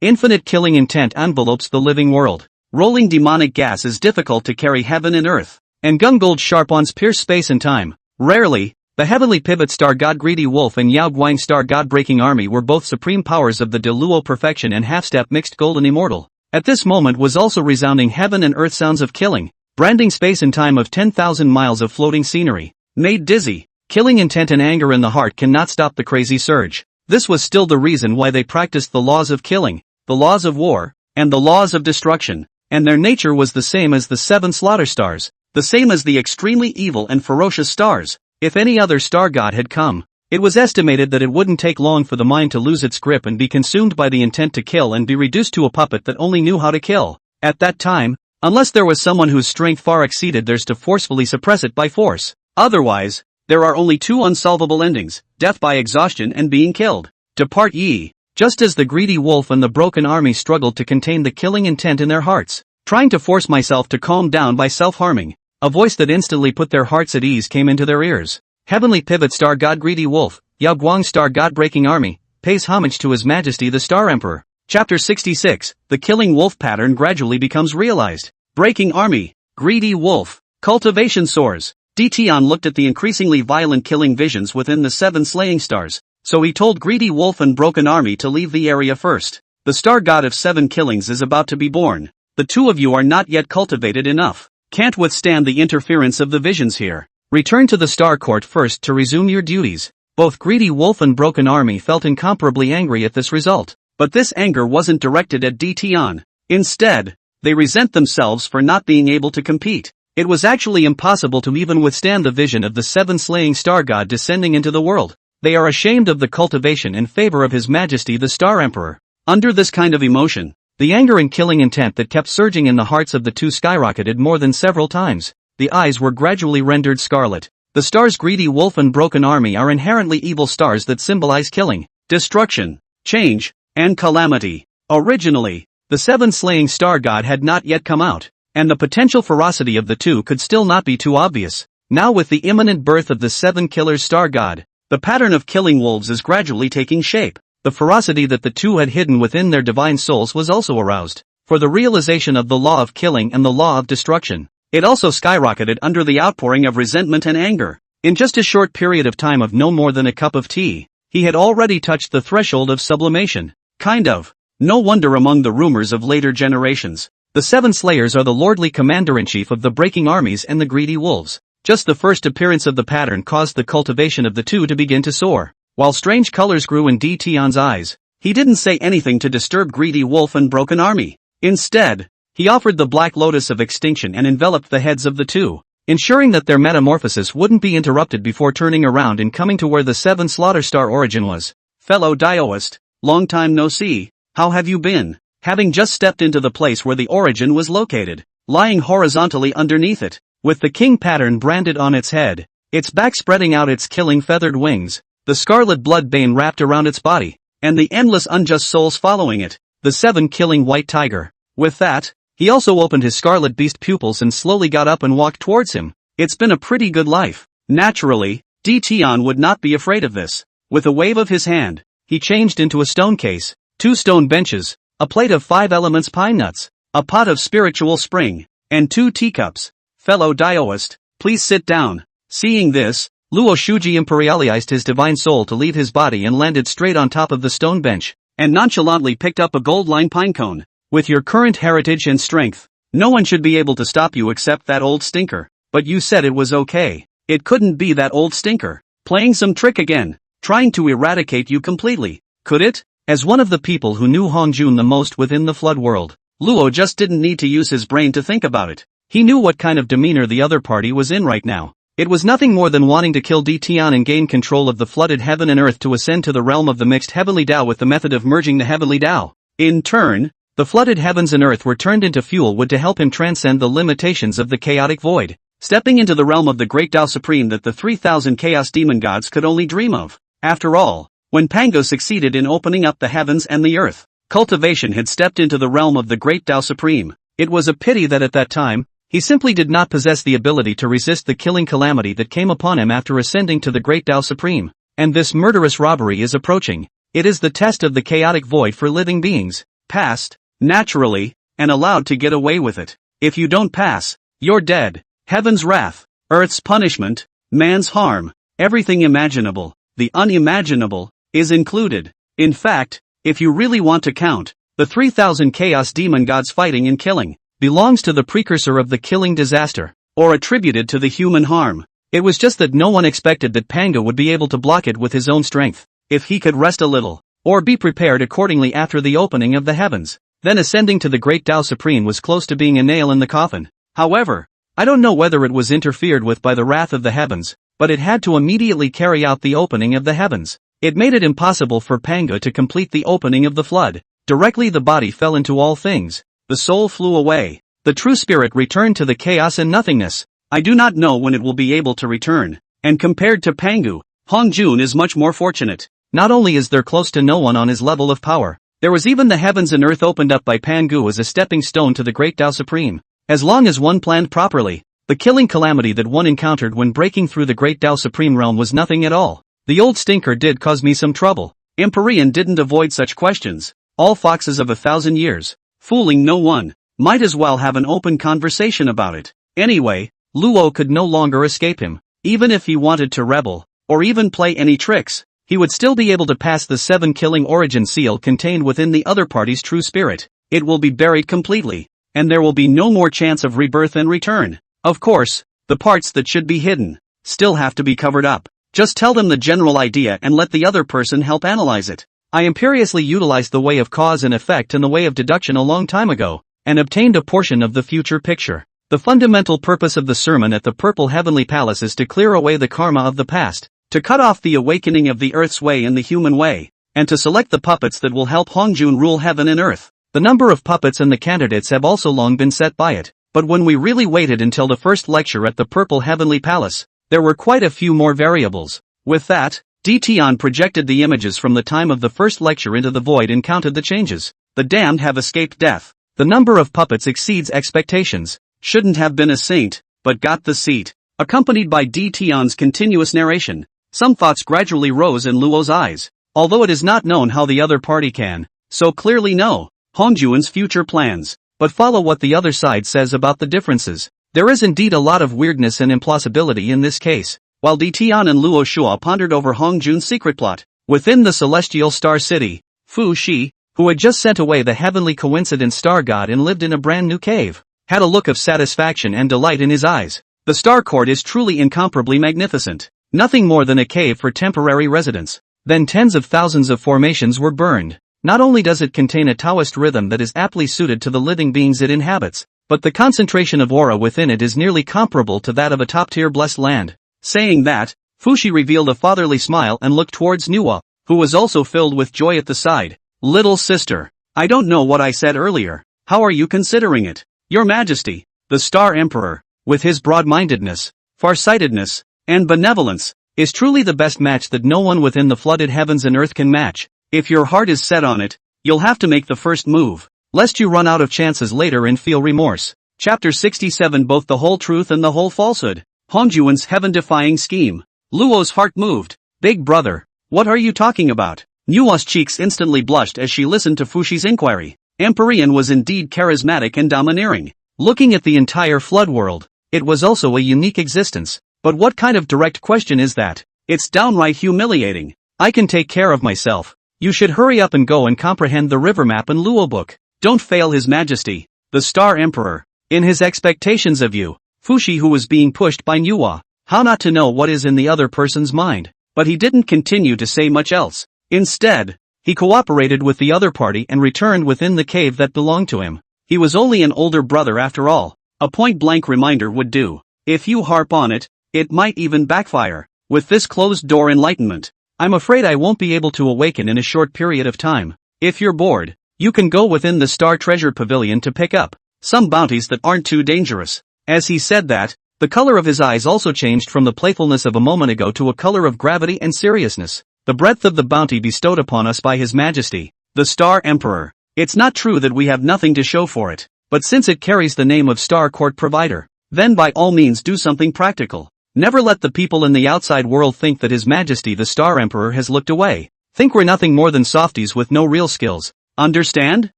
Infinite killing intent envelopes the living world. Rolling demonic gas is difficult to carry heaven and earth, and gungold sharp ones pierce space and time. Rarely, the heavenly pivot star god Greedy Wolf and Yao Guang star god Breaking Army were both supreme powers of the Deluo perfection and half-step mixed golden immortal. At this moment was also resounding heaven and earth sounds of killing, branding space and time of 10,000 miles of floating scenery. Made dizzy, killing intent and anger in the heart cannot stop the crazy surge. This was still the reason why they practiced the laws of killing, the laws of war, and the laws of destruction, and their nature was the same as the 7 slaughter stars, the same as the extremely evil and ferocious stars. If any other star god had come, it was estimated that it wouldn't take long for the mind to lose its grip and be consumed by the intent to kill and be reduced to a puppet that only knew how to kill. At that time, unless there was someone whose strength far exceeded theirs to forcefully suppress it by force. Otherwise, there are only 2 unsolvable endings, death by exhaustion and being killed. Depart ye. Just as the greedy wolf and the broken army struggled to contain the killing intent in their hearts, trying to force myself to calm down by self-harming, a voice that instantly put their hearts at ease came into their ears. Heavenly pivot star god Greedy Wolf, Yao Guang star god Breaking Army, pays homage to His Majesty the Star Emperor. Chapter 66, the killing wolf pattern gradually becomes realized. Breaking Army, Greedy Wolf, cultivation soars. Tian looked at the increasingly violent killing visions within the 7 slaying stars, so he told Greedy Wolf and Broken Army to leave the area first. The star god of 7 killings is about to be born. The 2 of you are not yet cultivated enough. Can't withstand the interference of the visions here. Return to the Star Court first to resume your duties. Both Greedy Wolf and Broken Army felt incomparably angry at this result. But this anger wasn't directed at Tian. Instead, they resent themselves for not being able to compete. It was actually impossible to even withstand the vision of the 7 slaying star god descending into the world. They are ashamed of the cultivation in favor of His Majesty the Star Emperor. Under this kind of emotion, the anger and killing intent that kept surging in the hearts of the two skyrocketed more than several times. The eyes were gradually rendered scarlet. The stars Greedy Wolf and Broken Army are inherently evil stars that symbolize killing, destruction, change, and calamity. Originally, the 7 slaying star god had not yet come out, and the potential ferocity of the two could still not be too obvious. Now with the imminent birth of the 7 killers star god, the pattern of killing wolves is gradually taking shape. The ferocity that the two had hidden within their divine souls was also aroused. For the realization of the law of killing and the law of destruction, it also skyrocketed under the outpouring of resentment and anger. In just a short period of time of no more than a cup of tea, he had already touched the threshold of sublimation. Kind of. No wonder among the rumors of later generations. The 7 slayers are the lordly commander-in-chief of the breaking armies and the greedy wolves. Just the first appearance of the pattern caused the cultivation of the two to begin to soar. While strange colors grew in Tion's eyes, he didn't say anything to disturb Greedy Wolf and Broken Army. Instead, he offered the Black Lotus of Extinction and enveloped the heads of the two, ensuring that their metamorphosis wouldn't be interrupted before turning around and coming to where the 7 Slaughter Star origin was. Fellow Dioist, long time no see, how have you been? Having just stepped into the place where the origin was located, lying horizontally underneath it, with the king pattern branded on its head, its back spreading out its killing feathered wings, the scarlet blood bane wrapped around its body, and the endless unjust souls following it, the 7 killing white tiger. With that, he also opened his scarlet beast pupils and slowly got up and walked towards him. It's been a pretty good life. Naturally, Tion would not be afraid of this. With a wave of his hand, he changed into a stone case, 2 stone benches, a plate of 5 elements pine nuts, a pot of spiritual spring, and 2 teacups. Fellow Dioist, please sit down. Seeing this, Luo Shuji imperialized his divine soul to leave his body and landed straight on top of the stone bench, and nonchalantly picked up a gold-lined pine cone. With your current heritage and strength, no one should be able to stop you except that old stinker. But you said it was okay. It couldn't be that old stinker, playing some trick again, trying to eradicate you completely, could it? As one of the people who knew Hongjun the most within the flood world, Luo just didn't need to use his brain to think about it. He knew what kind of demeanor the other party was in right now. It was nothing more than wanting to kill Tion and gain control of the flooded heaven and earth to ascend to the realm of the mixed heavenly Tao with the method of merging the heavenly Tao. In turn, the flooded heavens and earth were turned into fuel wood to help him transcend the limitations of the chaotic void, stepping into the realm of the great Tao Supreme that the 3,000 chaos demon gods could only dream of. After all, when Pango succeeded in opening up the heavens and the earth, cultivation had stepped into the realm of the great Tao Supreme. It was a pity that at that time, he simply did not possess the ability to resist the killing calamity that came upon him after ascending to the great Tao Supreme. And this murderous robbery is approaching. It is the test of the chaotic void for living beings, passed, naturally, and allowed to get away with it. If you don't pass, you're dead. Heaven's wrath, earth's punishment, man's harm, everything imaginable, the unimaginable, is included. In fact, if you really want to count, the 3,000 chaos demon gods fighting and killing, belongs to the precursor of the killing disaster, or attributed to the human harm. It was just that no one expected that Pango would be able to block it with his own strength. If he could rest a little, or be prepared accordingly after the opening of the heavens, then ascending to the great Tao Supreme was close to being a nail in the coffin. However, I don't know whether it was interfered with by the wrath of the heavens, but it had to immediately carry out the opening of the heavens. It made it impossible for Pango to complete the opening of the flood. Directly the body fell into all things. The soul flew away. The true spirit returned to the chaos and nothingness. I do not know when it will be able to return. And compared to Pangu, Hongjun is much more fortunate. Not only is there close to no one on his level of power, there was even the heavens and earth opened up by Pangu as a stepping stone to the great Tao Supreme. As long as one planned properly, the killing calamity that one encountered when breaking through the great Tao Supreme realm was nothing at all. The old stinker did cause me some trouble. Empyrean didn't avoid such questions. All foxes of 1,000 years, fooling no one, might as well have an open conversation about it. Anyway, Luo could no longer escape him. Even if he wanted to rebel, or even play any tricks, he would still be able to pass the 7 killing origin seal contained within the other party's true spirit. It will be buried completely, and there will be no more chance of rebirth and return. Of course, the parts that should be hidden, still have to be covered up. Just tell them the general idea and let the other person help analyze it. I imperiously utilized the way of cause and effect and the way of deduction a long time ago, and obtained a portion of the future picture. The fundamental purpose of the sermon at the Purple Heavenly Palace is to clear away the karma of the past, to cut off the awakening of the earth's way and the human way, and to select the puppets that will help Hongjun rule heaven and earth. The number of puppets and the candidates have also long been set by it, but when we really waited until the first lecture at the Purple Heavenly Palace, there were quite a few more variables. With that, Dtion projected the images from the time of the first lecture into the void and counted the changes. The damned have escaped death. The number of puppets exceeds expectations. Shouldn't have been a saint, but got the seat. Accompanied by Dtion's continuous narration, some thoughts gradually rose in Luo's eyes. Although it is not known how the other party can so clearly know Hongjun's future plans, but follow what the other side says about the differences. There is indeed a lot of weirdness and implausibility in this case. While Dtion and Luo Shua pondered over Hongjun's secret plot, within the celestial star city, Fu Shi, who had just sent away the heavenly coincidence star god and lived in a brand new cave, had a look of satisfaction and delight in his eyes. The star court is truly incomparably magnificent. Nothing more than a cave for temporary residence. Then tens of thousands of formations were burned. Not only does it contain a Taoist rhythm that is aptly suited to the living beings it inhabits, but the concentration of aura within it is nearly comparable to that of a top-tier blessed land. Saying that, Fushi revealed a fatherly smile and looked towards Nuwa, who was also filled with joy at the side. Little sister, I don't know what I said earlier. How are you considering it? Your Majesty, the Star Emperor, with his broad-mindedness, farsightedness, and benevolence, is truly the best match that no one within the flooded heavens and earth can match. If your heart is set on it, you'll have to make the first move, lest you run out of chances later and feel remorse. Chapter 67 Both the Whole Truth and the Whole Falsehood. Hongjun's heaven-defying scheme. Luo's heart moved. Big brother, what are you talking about? Nua's cheeks instantly blushed as she listened to Fushi's inquiry. Empyrean was indeed charismatic and domineering. Looking at the entire flood world, it was also a unique existence. But what kind of direct question is that? It's downright humiliating. I can take care of myself. You should hurry up and go and comprehend the river map and Luo book. Don't fail His Majesty, the Star Emperor, in his expectations of you. Fushi, who was being pushed by Nuwa, how not to know what is in the other person's mind. But he didn't continue to say much else. Instead, he cooperated with the other party and returned within the cave that belonged to him. He was only an older brother after all. A point-blank reminder would do. If you harp on it, it might even backfire. With this closed-door enlightenment, I'm afraid I won't be able to awaken in a short period of time. If you're bored, you can go within the Star Treasure Pavilion to pick up some bounties that aren't too dangerous. As he said that, the color of his eyes also changed from the playfulness of a moment ago to a color of gravity and seriousness. The breadth of the bounty bestowed upon us by His Majesty, the Star Emperor. It's not true that we have nothing to show for it, but since it carries the name of Star Court Provider, then by all means do something practical. Never let the people in the outside world think that His Majesty the Star Emperor has looked away. Think we're nothing more than softies with no real skills. Understand?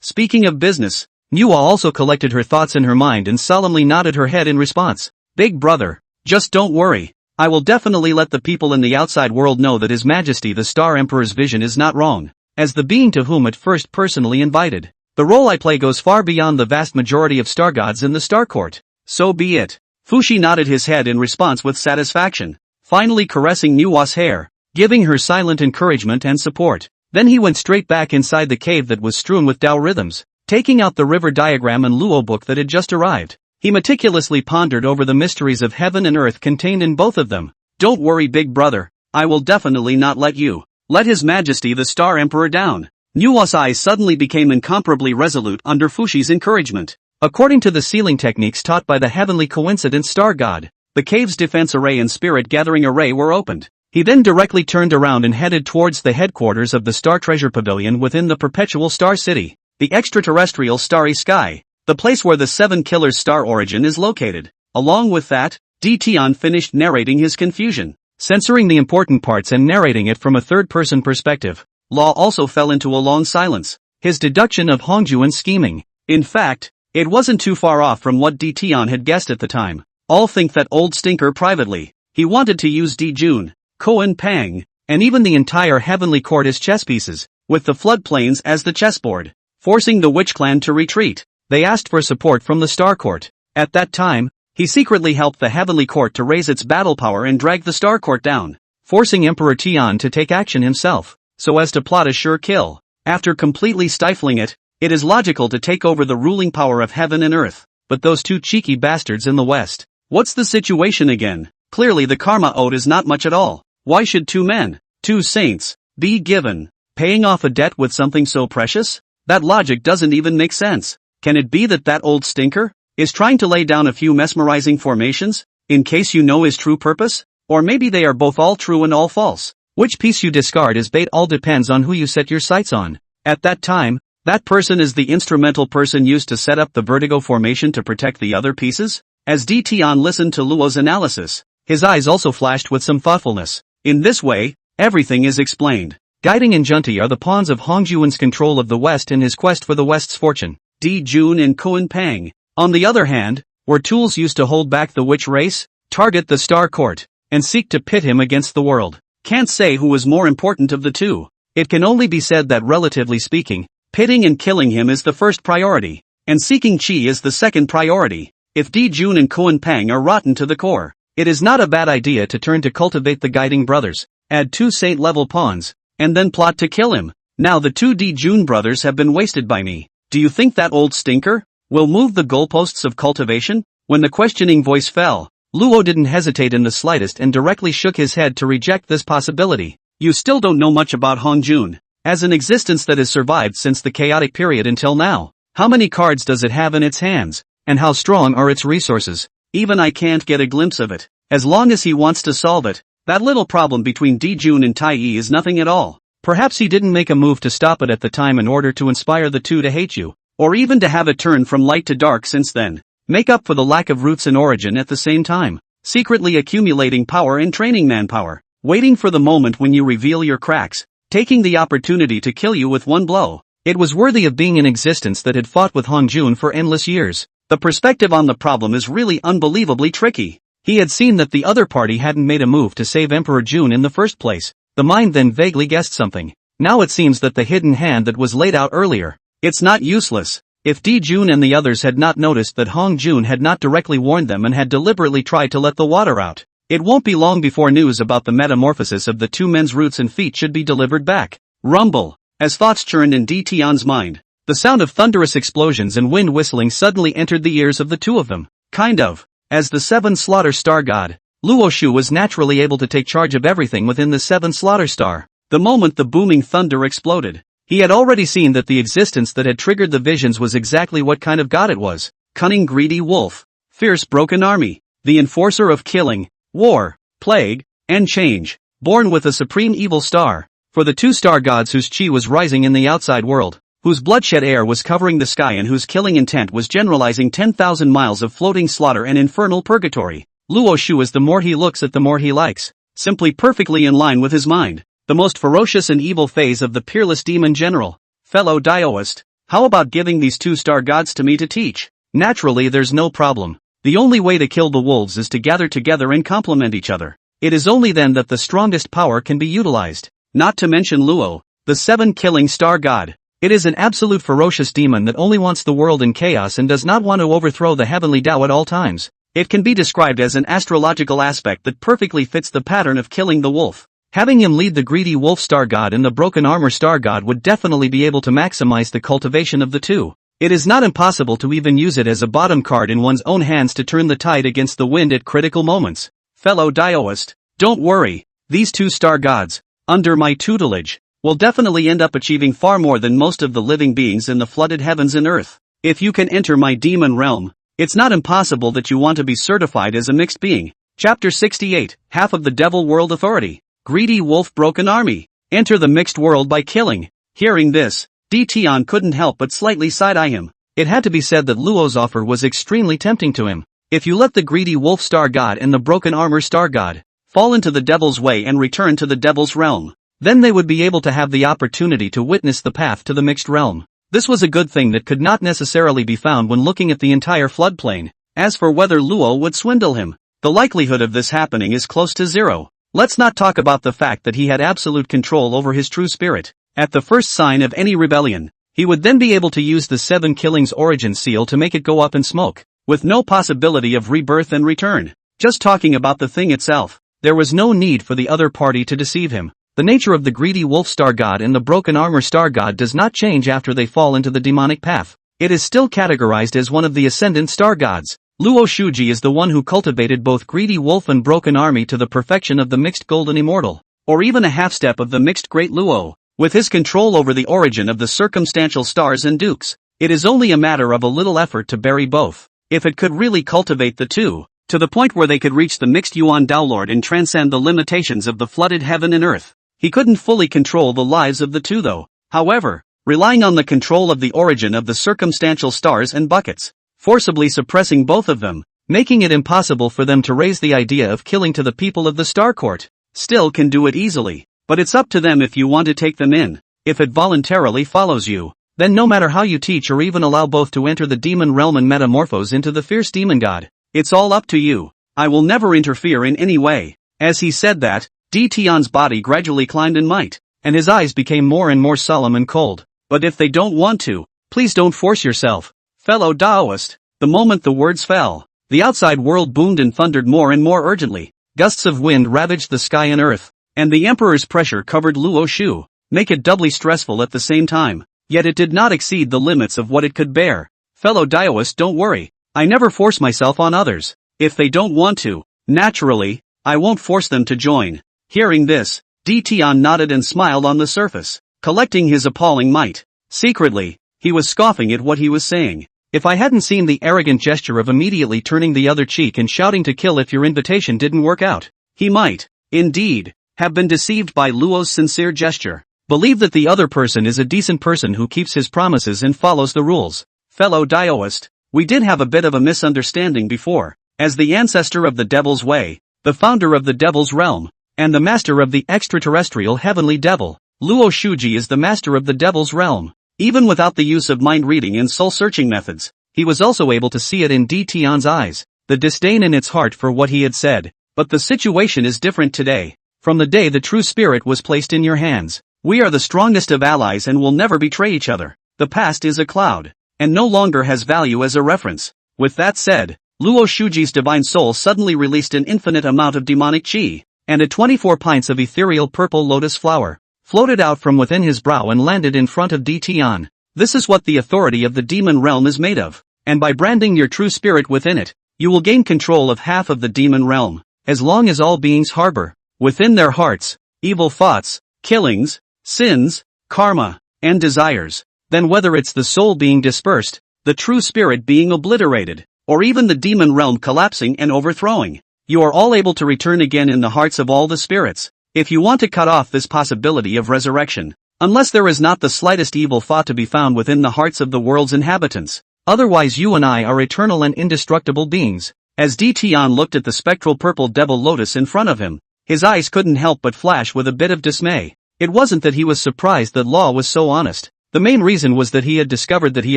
Speaking of business, Nuwa also collected her thoughts in her mind and solemnly nodded her head in response. Big brother, just don't worry. I will definitely let the people in the outside world know that His Majesty the Star Emperor's vision is not wrong. As the being to whom it first personally invited, the role I play goes far beyond the vast majority of star gods in the Star Court. So be it. Fushi nodded his head in response with satisfaction, finally caressing Nuwa's hair, giving her silent encouragement and support. Then he went straight back inside the cave that was strewn with Tao rhythms, taking out the river diagram and Luo book that had just arrived. He meticulously pondered over the mysteries of heaven and earth contained in both of them. Don't worry, big brother, I will definitely not let His Majesty the Star Emperor down. Nuwa's eyes suddenly became incomparably resolute under Fushi's encouragement. According to the sealing techniques taught by the heavenly coincidence star god, the cave's defense array and spirit gathering array were opened. He then directly turned around and headed towards the headquarters of the Star Treasure Pavilion within the Perpetual Star City, the extraterrestrial starry sky, the place where the Seven Killers star origin is located. Along with that, Dtion finished narrating his confusion, censoring the important parts and narrating it from a third-person perspective. Law also fell into a long silence, his deduction of Hongjun's scheming. In fact, it wasn't too far off from what Dtion had guessed at the time. All think that old stinker privately. He wanted to use Dijun, Koan Pang, and even the entire heavenly court as chess pieces, with the floodplains as the chessboard, forcing the Witch Clan to retreat. They asked for support from the Star Court. At that time, he secretly helped the heavenly court to raise its battle power and drag the Star Court down, forcing Emperor Tian to take action himself, so as to plot a sure kill. After completely stifling it, it is logical to take over the ruling power of heaven and earth. But those two cheeky bastards in the West. What's the situation again? Clearly the karma owed is not much at all. Why should two men, two saints, be given Paying off a debt with something so precious? That logic doesn't even make sense. Can it be that that old stinker is trying to lay down a few mesmerizing formations, in case you know his true purpose? Or maybe they are both all true and all false. Which piece you discard as bait all depends on who you set your sights on. At that time, that person is the instrumental person used to set up the vertigo formation to protect the other pieces? As Tian listened to Luo's analysis, his eyes also flashed with some thoughtfulness. In this way, everything is explained. Guiding and Junti are the pawns of Hongjuan's control of the West in his quest for the West's fortune. Jun and Kuan Pang, on the other hand, were tools used to hold back the witch race, target the Star Court, and seek to pit him against the world. Can't say who was more important of the two. It can only be said that relatively speaking, pitting and killing him is the first priority, and seeking Qi is the second priority. If Jun and Kuan Pang are rotten to the core, it is not a bad idea to turn to cultivate the guiding brothers, add 2 saint-level pawns, and then plot to kill him. Now the 2 Jun brothers have been wasted by me. Do you think that old stinker will move the goalposts of cultivation? When the questioning voice fell, Luo didn't hesitate in the slightest and directly shook his head to reject this possibility. You still don't know much about Hongjun, as an existence that has survived since the chaotic period until now. How many cards does it have in its hands, and how strong are its resources? Even I can't get a glimpse of it. As long as he wants to solve it, that little problem between Jun and Tai is nothing at all. Perhaps he didn't make a move to stop it at the time in order to inspire the two to hate you, or even to have it turn from light to dark since then. Make up for the lack of roots and origin at the same time, secretly accumulating power and training manpower, waiting for the moment when you reveal your cracks, taking the opportunity to kill you with one blow. It was worthy of being an existence that had fought with Hongjun for endless years. The perspective on the problem is really unbelievably tricky. He had seen that the other party hadn't made a move to save Emperor Jun in the first place. The mind then vaguely guessed something. Now it seems that the hidden hand that was laid out earlier, it's not useless. If Jun and the others had not noticed that Hongjun had not directly warned them and had deliberately tried to let the water out, it won't be long before news about the metamorphosis of the two men's roots and feet should be delivered back. Rumble. As thoughts churned in Tian's mind, the sound of thunderous explosions and wind whistling suddenly entered the ears of the two of them. Kind of. As the 7 Slaughter Star God, Luo Shu was naturally able to take charge of everything within the 7 Slaughter Star. The moment the booming thunder exploded, he had already seen that the existence that had triggered the visions was exactly what kind of god it was. Cunning greedy wolf, fierce broken army, the enforcer of killing, war, plague, and change, born with a supreme evil star. For the 2 star gods whose chi was rising in the outside world, whose bloodshed air was covering the sky and whose killing intent was generalizing 10,000 miles of floating slaughter and infernal purgatory, Luo Shu is the more he looks at the more he likes, simply perfectly in line with his mind. The most ferocious and evil phase of the peerless demon general. Fellow Daoist, how about giving these 2 star gods to me to teach? Naturally there's no problem. The only way to kill the wolves is to gather together and complement each other. It is only then that the strongest power can be utilized. Not to mention Luo, the 7 killing star god. It is an absolute ferocious demon that only wants the world in chaos and does not want to overthrow the heavenly Tao at all times. It can be described as an astrological aspect that perfectly fits the pattern of killing the wolf. Having him lead the greedy wolf star god and the broken armor star god would definitely be able to maximize the cultivation of the two. It is not impossible to even use it as a bottom card in one's own hands to turn the tide against the wind at critical moments. Fellow Daoist, don't worry, these 2 star gods, under my tutelage, will definitely end up achieving far more than most of the living beings in the flooded heavens and earth. If you can enter my demon realm, it's not impossible that you want to be certified as a mixed being. Chapter 68, Half of the Devil World Authority. Greedy wolf broken army. Enter the mixed world by killing. Hearing this, Tian couldn't help but slightly side-eye him. It had to be said that Luo's offer was extremely tempting to him. If you let the greedy wolf star god and the broken armor star god fall into the devil's way and return to the devil's realm, then they would be able to have the opportunity to witness the path to the mixed realm. This was a good thing that could not necessarily be found when looking at the entire floodplain. As for whether Luo would swindle him, the likelihood of this happening is close to 0. Let's not talk about the fact that he had absolute control over his true spirit. At the first sign of any rebellion, he would then be able to use the 7 Killings origin seal to make it go up in smoke, with no possibility of rebirth and return. Just talking about the thing itself, there was no need for the other party to deceive him. The nature of the greedy wolf star god and the broken armor star god does not change after they fall into the demonic path. It is still categorized as one of the ascendant star gods. Luo Shuji is the one who cultivated both greedy wolf and broken army to the perfection of the mixed golden immortal, or even a half step of the mixed great Luo. With his control over the origin of the circumstantial stars and dukes, it is only a matter of a little effort to bury both. If it could really cultivate the two, to the point where they could reach the mixed Yuan Downlord and transcend the limitations of the flooded heaven and earth. He couldn't fully control the lives of the two though, however, relying on the control of the origin of the circumstantial stars and buckets, forcibly suppressing both of them, making it impossible for them to raise the idea of killing to the people of the Star Court. Still can do it easily, but it's up to them if you want to take them in. If it voluntarily follows you, then no matter how you teach or even allow both to enter the demon realm and metamorphose into the fierce demon god, it's all up to you. I will never interfere in any way. As he said that, Tion's body gradually climbed in might, and his eyes became more and more solemn and cold. But if they don't want to, please don't force yourself, fellow Daoist. The moment the words fell, the outside world boomed and thundered more and more urgently. Gusts of wind ravaged the sky and earth, and the emperor's pressure covered Luo Shu, make it doubly stressful at the same time. Yet it did not exceed the limits of what it could bear. Fellow Daoist, don't worry. I never force myself on others. If they don't want to, naturally, I won't force them to join. Hearing this, Tion nodded and smiled on the surface, collecting his appalling might. Secretly, he was scoffing at what he was saying. If I hadn't seen the arrogant gesture of immediately turning the other cheek and shouting to kill if your invitation didn't work out, he might, indeed, have been deceived by Luo's sincere gesture. Believe that the other person is a decent person who keeps his promises and follows the rules. Fellow Daoist, we did have a bit of a misunderstanding before. As the ancestor of the Devil's Way, the founder of the Devil's Realm, and the master of the extraterrestrial heavenly devil, Luo Shuji is the master of the Devil's Realm. Even without the use of mind-reading and soul-searching methods, he was also able to see it in Tion's eyes, the disdain in its heart for what he had said. But the situation is different today. From the day the true spirit was placed in your hands, we are the strongest of allies and will never betray each other. The past is a cloud, and no longer has value as a reference. With that said, Luo Shuji's divine soul suddenly released an infinite amount of demonic chi, and 24 pints of ethereal purple lotus flower floated out from within his brow and landed in front of Tion. This is what the authority of the demon realm is made of, and by branding your true spirit within it, you will gain control of half of the demon realm. As long as all beings harbor, within their hearts, evil thoughts, killings, sins, karma, and desires, then whether it's the soul being dispersed, the true spirit being obliterated, or even the demon realm collapsing and overthrowing, you are all able to return again in the hearts of all the spirits. If you want to cut off this possibility of resurrection, unless there is not the slightest evil thought to be found within the hearts of the world's inhabitants, otherwise you and I are eternal and indestructible beings. As Tion looked at the spectral purple devil lotus in front of him, his eyes couldn't help but flash with a bit of dismay. It wasn't that he was surprised that Law was so honest. The main reason was that he had discovered that he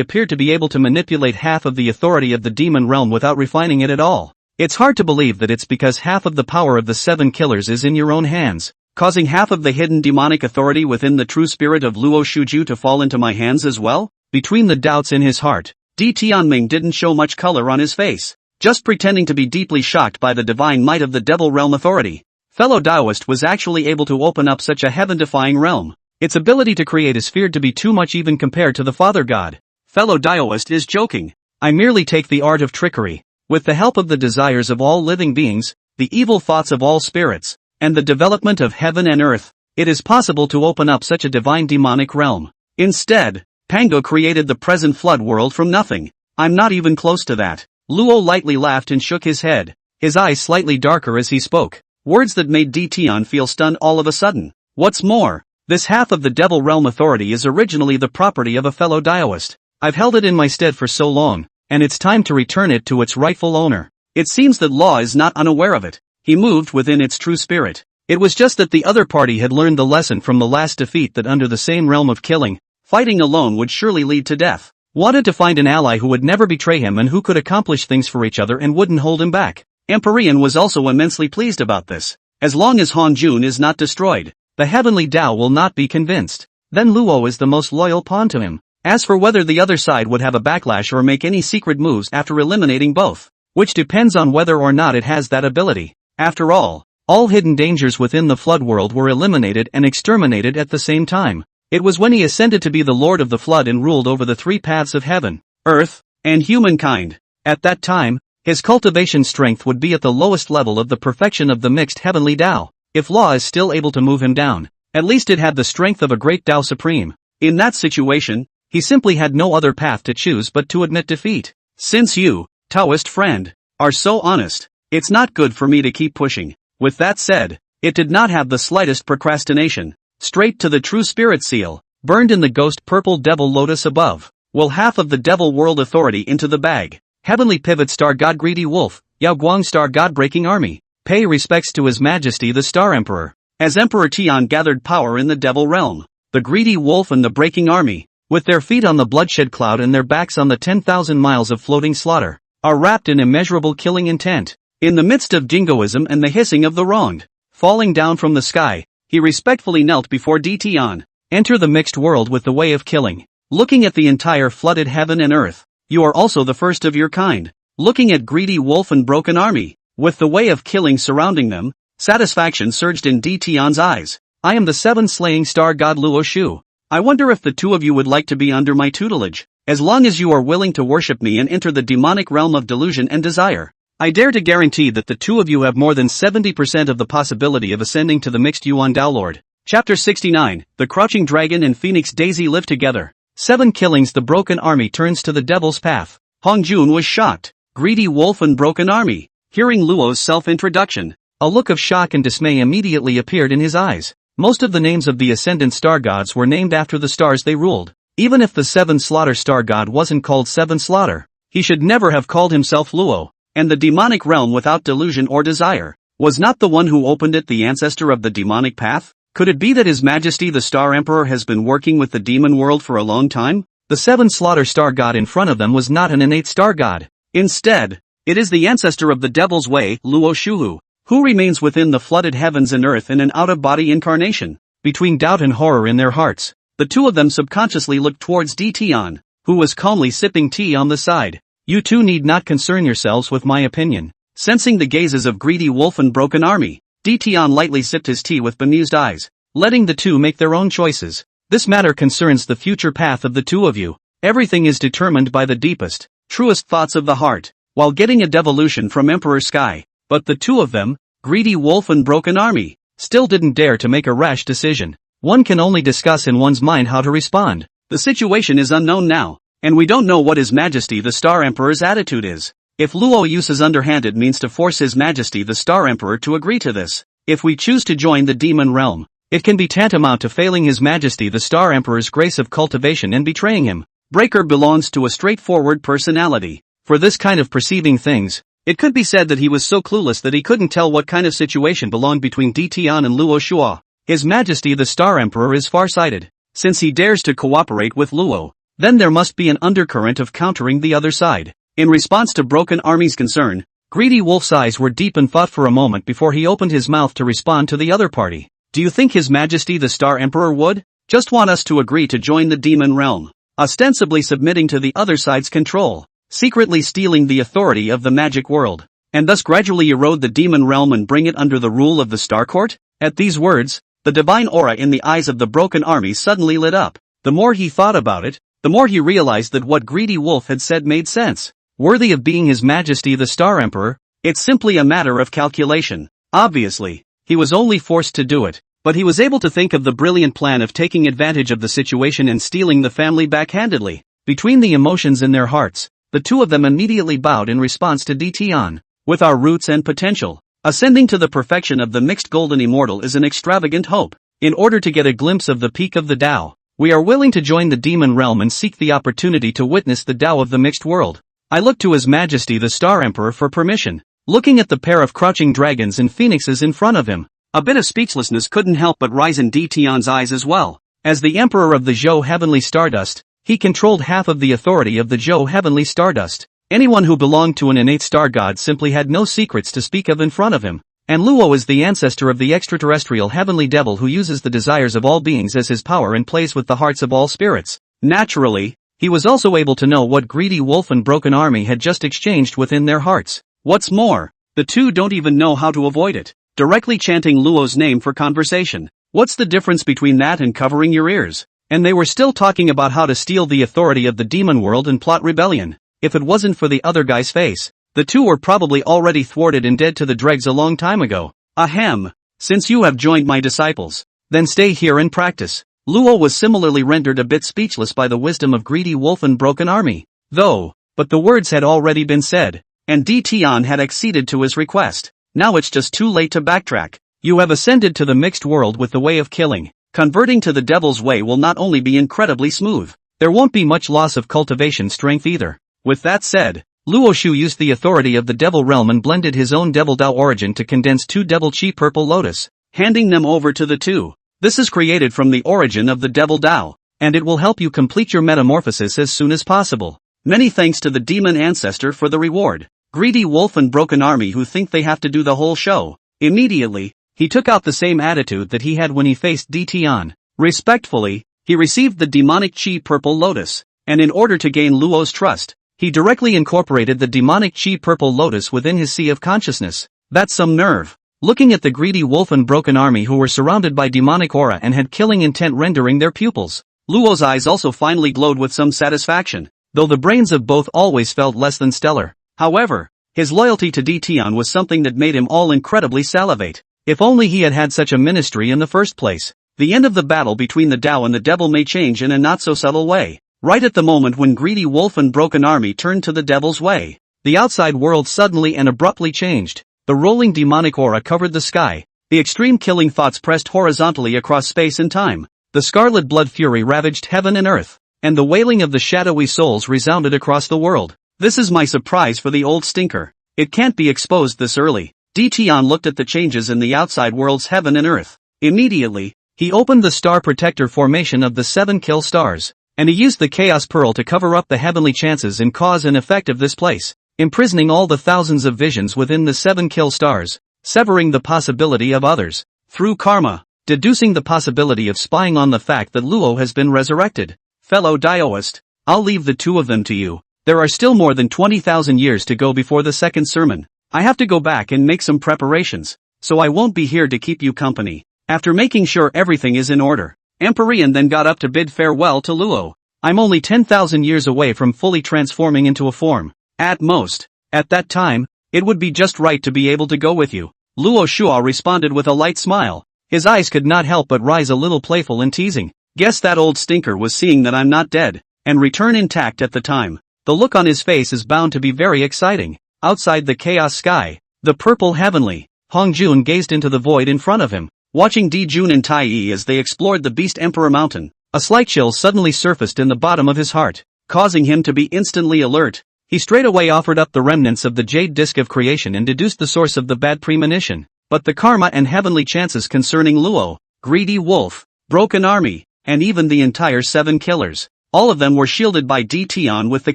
appeared to be able to manipulate half of the authority of the demon realm without refining it at all. It's hard to believe that it's because half of the power of the 7 killers is in your own hands, causing half of the hidden demonic authority within the true spirit of Luo Shuju to fall into my hands as well? Between the doubts in his heart, Tianming didn't show much color on his face, just pretending to be deeply shocked by the divine might of the devil realm authority. Fellow Taoist was actually able to open up such a heaven-defying realm. Its ability to create is feared to be too much even compared to the Father God. Fellow Taoist is joking. I merely take the art of trickery. With the help of the desires of all living beings, the evil thoughts of all spirits, and the development of heaven and earth, it is possible to open up such a divine demonic realm. Instead, Pango created the present flood world from nothing. I'm not even close to that. Luo lightly laughed and shook his head, his eyes slightly darker as he spoke, words that made Tian feel stunned all of a sudden. What's more, this half of the devil realm authority is originally the property of a fellow Taoist. I've held it in my stead for so long, and it's time to return it to its rightful owner. It seems that Law is not unaware of it. He moved within its true spirit. It was just that the other party had learned the lesson from the last defeat that under the same realm of killing, fighting alone would surely lead to death. Wanted to find an ally who would never betray him and who could accomplish things for each other and wouldn't hold him back. Empyrean was also immensely pleased about this. As long as Han Jun is not destroyed, the heavenly Tao will not be convinced. Then Luo is the most loyal pawn to him. As for whether the other side would have a backlash or make any secret moves after eliminating both, which depends on whether or not it has that ability. After all hidden dangers within the flood world were eliminated and exterminated at the same time. It was when he ascended to be the Lord of the Flood and ruled over the 3 paths of heaven, earth, and humankind. At that time, his cultivation strength would be at the lowest level of the perfection of the mixed heavenly Tao. If Law is still able to move him down, At least it had the strength of a great Tao Supreme. In that situation, he simply had no other path to choose but to admit defeat. Since you, Taoist friend, are so honest, it's not good for me to keep pushing. With that said, it did not have the slightest procrastination. Straight to the true spirit seal, burned in the ghost purple devil lotus above. Will half of the devil world authority into the bag. Heavenly pivot star god greedy wolf, Yao Guang star god breaking army. Pay respects to His Majesty the Star Emperor. As Emperor Tian gathered power in the devil realm, the greedy wolf and the breaking army, with their feet on the bloodshed cloud and their backs on the 10,000 miles of floating slaughter, are wrapped in immeasurable killing intent. In the midst of jingoism and the hissing of the wronged, falling down from the sky, he respectfully knelt before Tian. Enter the mixed world with the way of killing. Looking at the entire flooded heaven and earth, you are also the first of your kind. Looking at greedy wolf and broken army, with the way of killing surrounding them, satisfaction surged in Tian's eyes. I am the seven slaying star god Luo Shu. I wonder if the two of you would like to be under my tutelage, as long as you are willing to worship me and enter the demonic realm of delusion and desire. I dare to guarantee that the two of you have more than 70% of the possibility of ascending to the mixed Yuan Dao Lord. Chapter 69, The Crouching Dragon and Phoenix Daisy live together. 7 killings. The broken army turns to the devil's path. Hong Jun was shocked. Greedy wolf and broken army. Hearing Luo's self-introduction, a look of shock and dismay immediately appeared in his eyes. Most of the names of the ascendant star gods were named after the stars they ruled. Even if the 7 Slaughter star god wasn't called 7 Slaughter, he should never have called himself Luo. And the demonic realm without delusion or desire, was not the one who opened it the ancestor of the demonic path? Could it be that His Majesty the Star Emperor has been working with the demon world for a long time? The 7 Slaughter star god in front of them was not an innate star god. Instead, it is the ancestor of the devil's way, Luo Shuhu, who remains within the flooded heavens and earth in an out-of-body incarnation. Between doubt and horror in their hearts, the two of them subconsciously looked towards Tian, who was calmly sipping tea on the side. You two need not concern yourselves with my opinion. Sensing the gazes of greedy wolf and broken army, Tian lightly sipped his tea with bemused eyes, letting the two make their own choices. This matter concerns the future path of the two of you. Everything is determined by the deepest, truest thoughts of the heart, while getting a devolution from Emperor Sky. But the two of them, greedy wolf and broken army, still didn't dare to make a rash decision. One can only discuss in one's mind how to respond. The situation is unknown now, and we don't know what His Majesty the Star Emperor's attitude is. If Luo uses underhanded means to force His Majesty the Star Emperor to agree to this, if we choose to join the demon realm, it can be tantamount to failing His Majesty the Star Emperor's grace of cultivation and betraying him. Breaker belongs to a straightforward personality. For this kind of perceiving things, it could be said that he was so clueless that he couldn't tell what kind of situation belonged between Tian and Luo Shua. His Majesty the Star Emperor is far-sighted. Since he dares to cooperate with Luo, then there must be an undercurrent of countering the other side. In response to Broken Army's concern, Greedy Wolf's eyes were deep in thought for a moment before he opened his mouth to respond to the other party. Do you think His Majesty the Star Emperor would just want us to agree to join the demon realm, ostensibly submitting to the other side's control, secretly stealing the authority of the magic world, and thus gradually erode the demon realm and bring it under the rule of the Star Court? At these words, the divine aura in the eyes of the Broken Army suddenly lit up. The more he thought about it, the more he realized that what Greedy Wolf had said made sense. Worthy of being His Majesty the Star Emperor, it's simply a matter of calculation. Obviously, he was only forced to do it, but he was able to think of the brilliant plan of taking advantage of the situation and stealing the family backhandedly. Between the emotions in their hearts, the two of them immediately bowed in response to Tian. With our roots and potential, ascending to the perfection of the mixed golden immortal is an extravagant hope. In order to get a glimpse of the peak of the Tao, we are willing to join the demon realm and seek the opportunity to witness the Tao of the mixed world. I look to His Majesty the Star Emperor for permission. Looking at the pair of crouching dragons and phoenixes in front of him, a bit of speechlessness couldn't help but rise in Tian's eyes as well. As the Emperor of the Zhou Heavenly Stardust, he controlled half of the authority of the Zhou Heavenly Stardust. Anyone who belonged to an innate star god simply had no secrets to speak of in front of him. And Luo is the ancestor of the extraterrestrial heavenly devil who uses the desires of all beings as his power and plays with the hearts of all spirits. Naturally, he was also able to know what Greedy Wolf and Broken Army had just exchanged within their hearts. What's more, the two don't even know how to avoid it. Directly chanting Luo's name for conversation. What's the difference between that and covering your ears? And they were still talking about how to steal the authority of the demon world and plot rebellion. If it wasn't for the other guy's face, the two were probably already thwarted and dead to the dregs a long time ago. Ahem. Since you have joined my disciples, Then stay here and practice. Luo was similarly rendered a bit speechless by the wisdom of greedy wolf and broken army. But the words had already been said, and Di Tian had acceded to his request. Now it's just too late to backtrack. You have ascended to the mixed world with the way of killing. Converting to the devil's way will not only be incredibly smooth, there won't be much loss of cultivation strength either. With that said, Luo Shu used the authority of the devil realm and blended his own devil Dao origin to condense 2 devil chi purple lotus, handing them over to the 2. This is created from the origin of the devil Dao, and it will help you complete your metamorphosis as soon as possible. Many thanks to the demon ancestor for the reward. Greedy wolf and broken army who think they have to do the whole show. Immediately, he took out the same attitude that he had when he faced Di Tian. Respectfully, he received the demonic chi purple lotus, and in order to gain Luo's trust, he directly incorporated the demonic chi purple lotus within his sea of consciousness. That's some nerve. Looking at the greedy wolf and broken army who were surrounded by demonic aura and had killing intent rendering their pupils, Luo's eyes also finally glowed with some satisfaction, though the brains of both always felt less than stellar. However, his loyalty to Di Tian was something that made him all incredibly salivate. If only he had had such a ministry in the first place. The end of the battle between the Dao and the devil may change in a not-so-subtle way. Right at the moment when greedy wolf and broken army turned to the devil's way, the outside world suddenly and abruptly changed. The rolling demonic aura covered the sky. The extreme killing thoughts pressed horizontally across space and time. The scarlet blood fury ravaged heaven and earth, and the wailing of the shadowy souls resounded across the world. This is my surprise for the old stinker. It can't be exposed this early. Di Tian looked at the changes in the outside world's heaven and earth. Immediately, he opened the star protector formation of the 7 kill stars, and he used the chaos pearl to cover up the heavenly chances and cause and effect of this place, imprisoning all the thousands of visions within the 7 kill stars, severing the possibility of others, through karma, deducing the possibility of spying on the fact that Luo has been resurrected. Fellow Daoist, I'll leave the 2 of them to you. There are still more than 20,000 years to go before the second sermon. I have to go back and make some preparations, so I won't be here to keep you company. After making sure everything is in order, Empyrean then got up to bid farewell to Luo. I'm only 10,000 years away from fully transforming into a form. At most. At that time, it would be just right to be able to go with you. Luo Shuo responded with a light smile. His eyes could not help but rise a little playful and teasing. Guess that old stinker was seeing that I'm not dead, and return intact at the time. The look on his face is bound to be very exciting. Outside the chaos sky, the purple heavenly, Hong Jun gazed into the void in front of him, watching Di Jun and Tai Yi as they explored the Beast Emperor Mountain. A slight chill suddenly surfaced in the bottom of his heart, causing him to be instantly alert. He straightaway offered up the remnants of the Jade Disc of Creation and deduced the source of the bad premonition. But the karma and heavenly chances concerning Luo, Greedy Wolf, Broken Army, and even the entire 7 killers, all of them were shielded by Di Tian with the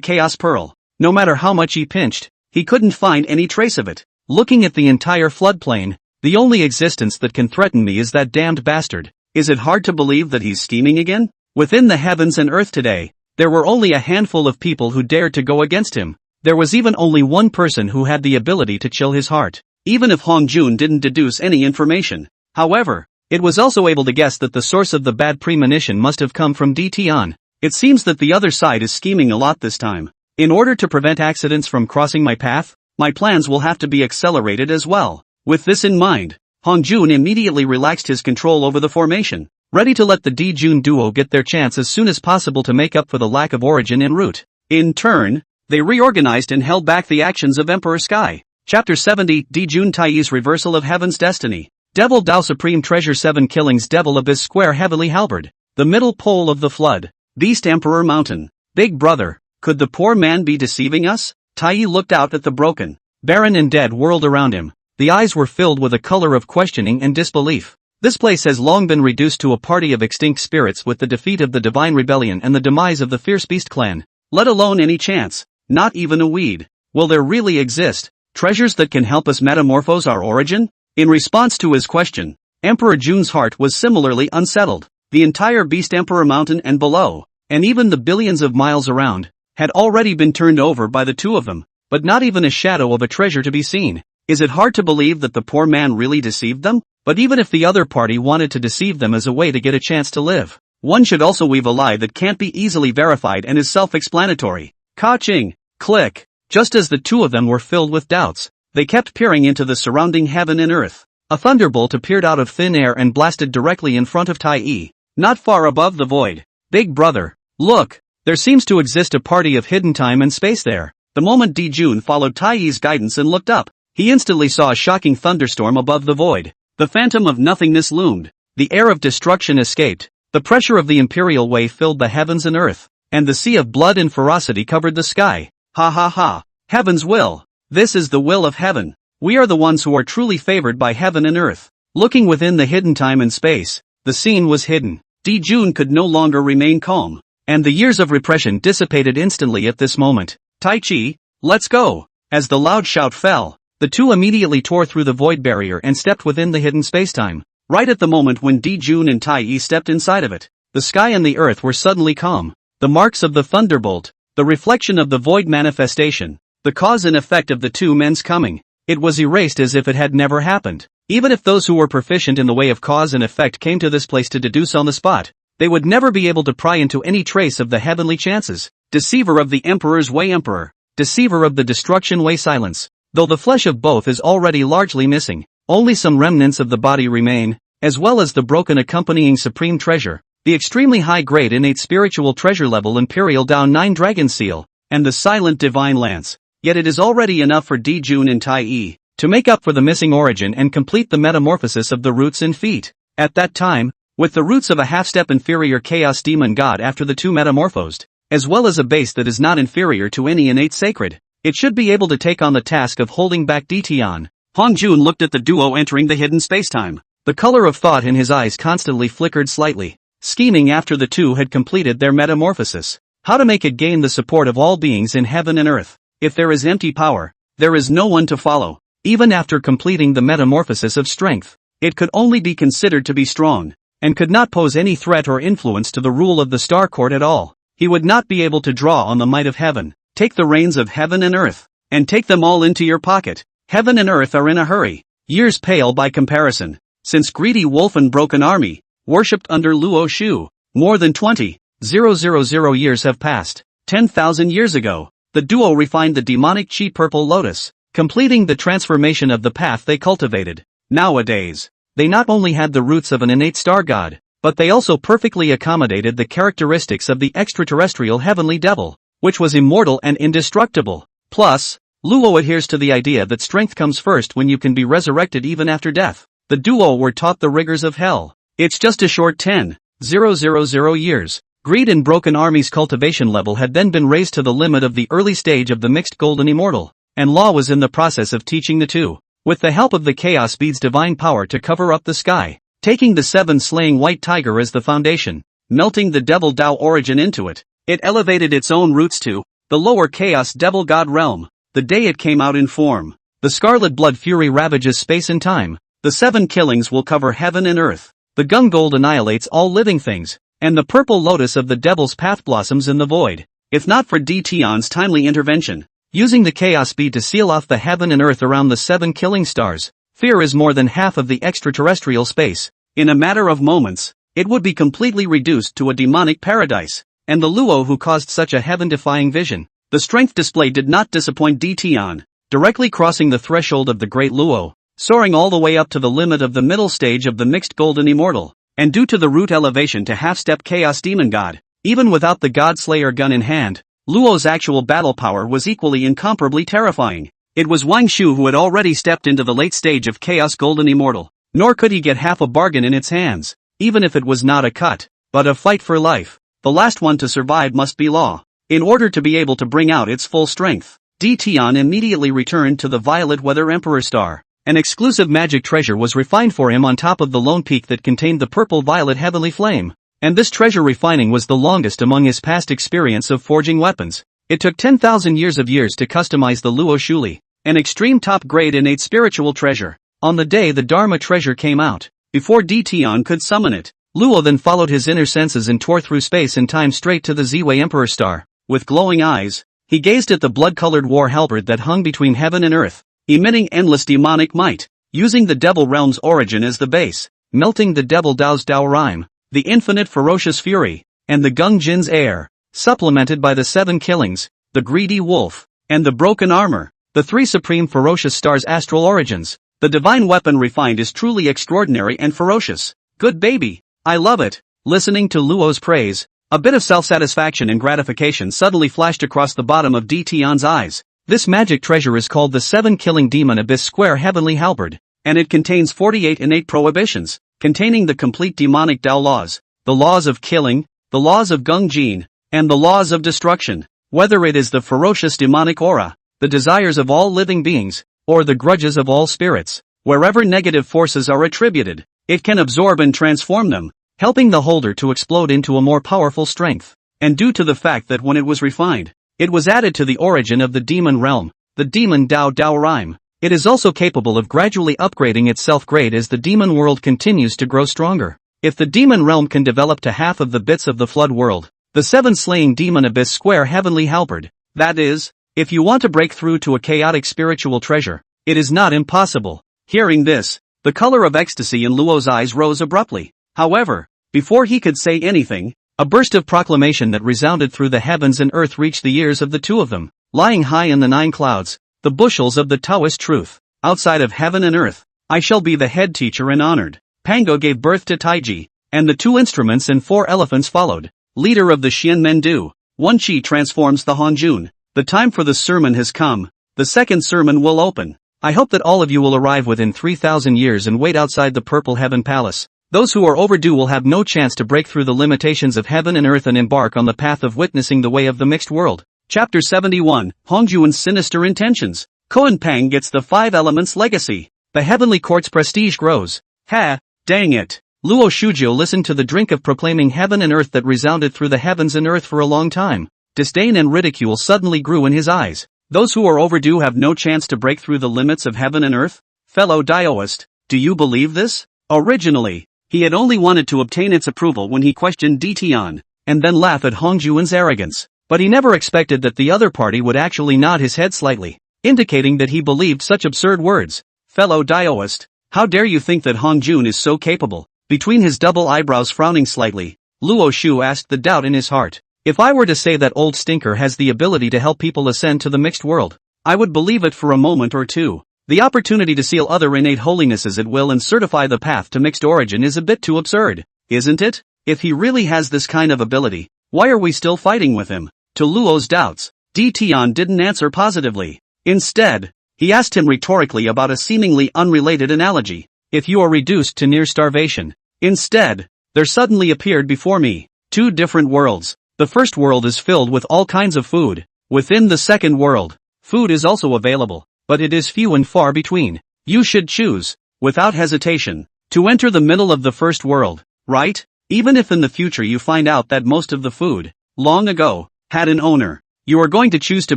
Chaos Pearl. No matter how much he pinched, he couldn't find any trace of it. Looking at the entire floodplain, the only existence that can threaten me is that damned bastard. Is it hard to believe that he's scheming again? Within the heavens and earth today, there were only a handful of people who dared to go against him. There was even only one person who had the ability to chill his heart, even if Hong Jun didn't deduce any information. However, it was also able to guess that the source of the bad premonition must have come from Di Tian. It seems that the other side is scheming a lot this time. In order to prevent accidents from crossing my path, my plans will have to be accelerated as well. With this in mind, Hong Jun immediately relaxed his control over the formation, ready to let the Di Jun duo get their chance as soon as possible to make up for the lack of origin en route. In turn, they reorganized and held back the actions of Emperor Sky. Chapter 70, Di Jun Taiyi's Reversal of Heaven's Destiny. Devil Dao Supreme Treasure 7 Killings Devil Abyss Square Heavily Halberd. The middle pole of the flood. Beast Emperor Mountain. Big brother. Could the poor man be deceiving us? Taiyi looked out at the broken, barren and dead world around him. The eyes were filled with a color of questioning and disbelief. This place has long been reduced to a party of extinct spirits with the defeat of the Divine Rebellion and the demise of the Fierce Beast clan. Let alone any chance, not even a weed. Will there really exist treasures that can help us metamorphose our origin? In response to his question, Emperor Jun's heart was similarly unsettled. The entire Beast Emperor Mountain and below, and even the billions of miles around, had already been turned over by the 2 of them, but not even a shadow of a treasure to be seen. Is it hard to believe that the poor man really deceived them? But even if the other party wanted to deceive them as a way to get a chance to live, one should also weave a lie that can't be easily verified and is self-explanatory. Ka-ching! Click! Just as the 2 of them were filled with doubts, they kept peering into the surrounding heaven and earth. A thunderbolt appeared out of thin air and blasted directly in front of Tai, not far above the void. Big brother, look! There seems to exist a party of hidden time and space there. The moment Dijun followed Tai's guidance and looked up, he instantly saw a shocking thunderstorm above the void. The phantom of nothingness loomed. The air of destruction escaped. The pressure of the imperial way filled the heavens and earth, and the sea of blood and ferocity covered the sky. Ha ha ha! Heaven's will! This is the will of heaven. We are the ones who are truly favored by heaven and earth. Looking within the hidden time and space, the scene was hidden. Dijun could no longer remain calm, and the years of repression dissipated instantly at this moment. Tai Chi, let's go! As the loud shout fell, the two immediately tore through the void barrier and stepped within the hidden spacetime. Right at the moment when Dijun and Tai stepped inside of it, the sky and the earth were suddenly calm. The marks of the thunderbolt, the reflection of the void manifestation, the cause and effect of the two men's coming, it was erased as if it had never happened. Even if those who were proficient in the way of cause and effect came to this place to deduce on the spot, they would never be able to pry into any trace of the heavenly chances. Deceiver of the Emperor's way Emperor, deceiver of the destruction way silence. Though the flesh of both is already largely missing, only some remnants of the body remain, as well as the broken accompanying supreme treasure, the extremely high-grade innate spiritual treasure level Imperial Down 9 Dragon Seal, and the silent divine lance. Yet it is already enough for Dijun and Tai to make up for the missing origin and complete the metamorphosis of the roots and feet. At that time, with the roots of a half-step inferior chaos demon god after the two metamorphosed, as well as a base that is not inferior to any innate sacred, it should be able to take on the task of holding back Ditian. Hong Jun looked at the duo entering the hidden spacetime. The color of thought in his eyes constantly flickered slightly, scheming after the two had completed their metamorphosis. How to make it gain the support of all beings in heaven and earth. If there is empty power, there is no one to follow. Even after completing the metamorphosis of strength, it could only be considered to be strong, and could not pose any threat or influence to the rule of the Star Court at all. He would not be able to draw on the might of heaven. Take the reins of heaven and earth, and take them all into your pocket. Heaven and earth are in a hurry. Years pale by comparison. Since greedy wolf and broken army, worshipped under Luo Shu, more than 20,000 years have passed. 10,000 years ago, the duo refined the demonic chi purple lotus, completing the transformation of the path they cultivated. Nowadays, they not only had the roots of an innate star god, but they also perfectly accommodated the characteristics of the extraterrestrial heavenly devil, which was immortal and indestructible. Plus, Luo adheres to the idea that strength comes first when you can be resurrected even after death. The duo were taught the rigors of hell. It's just a short 10,000 years. Greed and broken army's cultivation level had then been raised to the limit of the early stage of the mixed golden immortal, and Law was in the process of teaching the two, with the help of the chaos bead's divine power to cover up the sky, taking the 7 slaying white tiger as the foundation, melting the devil Tao origin into it. It elevated its own roots to the lower chaos devil god realm. The day it came out in form, the scarlet blood fury ravages space and time. The 7 killings will cover heaven and earth. The gun gold annihilates all living things, and the purple lotus of the devil's path blossoms in the void. If not for Ditian's timely intervention, using the chaos bead to seal off the heaven and earth around the 7 killing stars, fear is more than half of the extraterrestrial space. In a matter of moments, it would be completely reduced to a demonic paradise. And the Luo who caused such a heaven-defying vision. The strength display did not disappoint Ditian, directly crossing the threshold of the great Luo, soaring all the way up to the limit of the middle stage of the mixed golden immortal, and due to the root elevation to half-step chaos demon god, even without the god slayer gun in hand, Luo's actual battle power was equally incomparably terrifying. It was Wang Shu who had already stepped into the late stage of chaos golden immortal, nor could he get half a bargain in its hands, even if it was not a cut, but a fight for life. The last one to survive must be Law. In order to be able to bring out its full strength, Ditian immediately returned to the Violet Weather Emperor Star. An exclusive magic treasure was refined for him on top of the lone peak that contained the purple-violet heavenly flame, and this treasure refining was the longest among his past experience of forging weapons. It took 10,000 years to customize the Luo Shuli, an extreme top-grade innate spiritual treasure. On the day the Dharma treasure came out, before Ditian could summon it, Luo then followed his inner senses and tore through space and time straight to the Ziwei Emperor Star. With glowing eyes, he gazed at the blood-colored war halberd that hung between heaven and earth, emitting endless demonic might, using the devil realm's origin as the base, melting the devil Dao's Dao rhyme, the infinite ferocious fury, and the Gung Jin's air, supplemented by the 7 killings, the greedy wolf, and the broken armor, the 3 supreme ferocious stars' astral origins. The divine weapon refined is truly extraordinary and ferocious. Good baby. I love it. Listening to Luo's praise, a bit of self-satisfaction and gratification suddenly flashed across the bottom of Tian's eyes. This magic treasure is called the 7-Killing Demon Abyss Square Heavenly Halberd, and it contains 48 innate prohibitions, containing the complete demonic Tao laws, the laws of killing, the laws of Gung Jin, and the laws of destruction. Whether it is the ferocious demonic aura, the desires of all living beings, or the grudges of all spirits, wherever negative forces are attributed, it can absorb and transform them, helping the holder to explode into a more powerful strength. And due to the fact that when it was refined, it was added to the origin of the demon realm, the demon Dao Dao rhyme. It is also capable of gradually upgrading its self-grade as the demon world continues to grow stronger. If the demon realm can develop to half of the bits of the flood world, the 7 Demon Abyss Square Heavenly Halberd, that is, if you want to break through to a chaotic spiritual treasure, it is not impossible. Hearing this, the color of ecstasy in Luo's eyes rose abruptly. However, before he could say anything, a burst of proclamation that resounded through the heavens and earth reached the ears of the two of them. Lying high in the 9 clouds, the bushels of the Taoist truth, outside of heaven and earth, I shall be the head teacher and honored. Pango gave birth to Taiji, and the 2 instruments and 4 elephants followed. Leader of the Xian Mendu, 1 Qi transforms the Hanjun. The time for the sermon has come. The second sermon will open. I hope that all of you will arrive within 3,000 years and wait outside the Purple Heaven Palace. Those who are overdue will have no chance to break through the limitations of heaven and earth and embark on the path of witnessing the way of the mixed world. Chapter 71, Hongjuan's Sinister Intentions. Koan Pang gets the 5 Elements Legacy. The Heavenly Court's prestige grows. Ha, dang it. Luo Shuzhou listened to the drink of proclaiming heaven and earth that resounded through the heavens and earth for a long time. Disdain and ridicule suddenly grew in his eyes. Those who are overdue have no chance to break through the limits of heaven and earth? Fellow Daoist, do you believe this? Originally, he had only wanted to obtain its approval when he questioned Tian, and then laugh at Hongjuan's arrogance. But he never expected that the other party would actually nod his head slightly, indicating that he believed such absurd words. Fellow Daoist, how dare you think that Hongjun is so capable? Between his double eyebrows frowning slightly, Luo Shu asked the doubt in his heart. If I were to say that old stinker has the ability to help people ascend to the mixed world, I would believe it for a moment or two. The opportunity to seal other innate holinesses at will and certify the path to mixed origin is a bit too absurd, isn't it? If he really has this kind of ability, why are we still fighting with him? To Luo's doubts, Tian didn't answer positively. Instead, he asked him rhetorically about a seemingly unrelated analogy. If you are reduced to near starvation. Instead, there suddenly appeared before me 2 different worlds. The first world is filled with all kinds of food. Within the second world, food is also available, but it is few and far between. You should choose, without hesitation, to enter the middle of the first world, right? Even if in the future you find out that most of the food, long ago, had an owner, you are going to choose to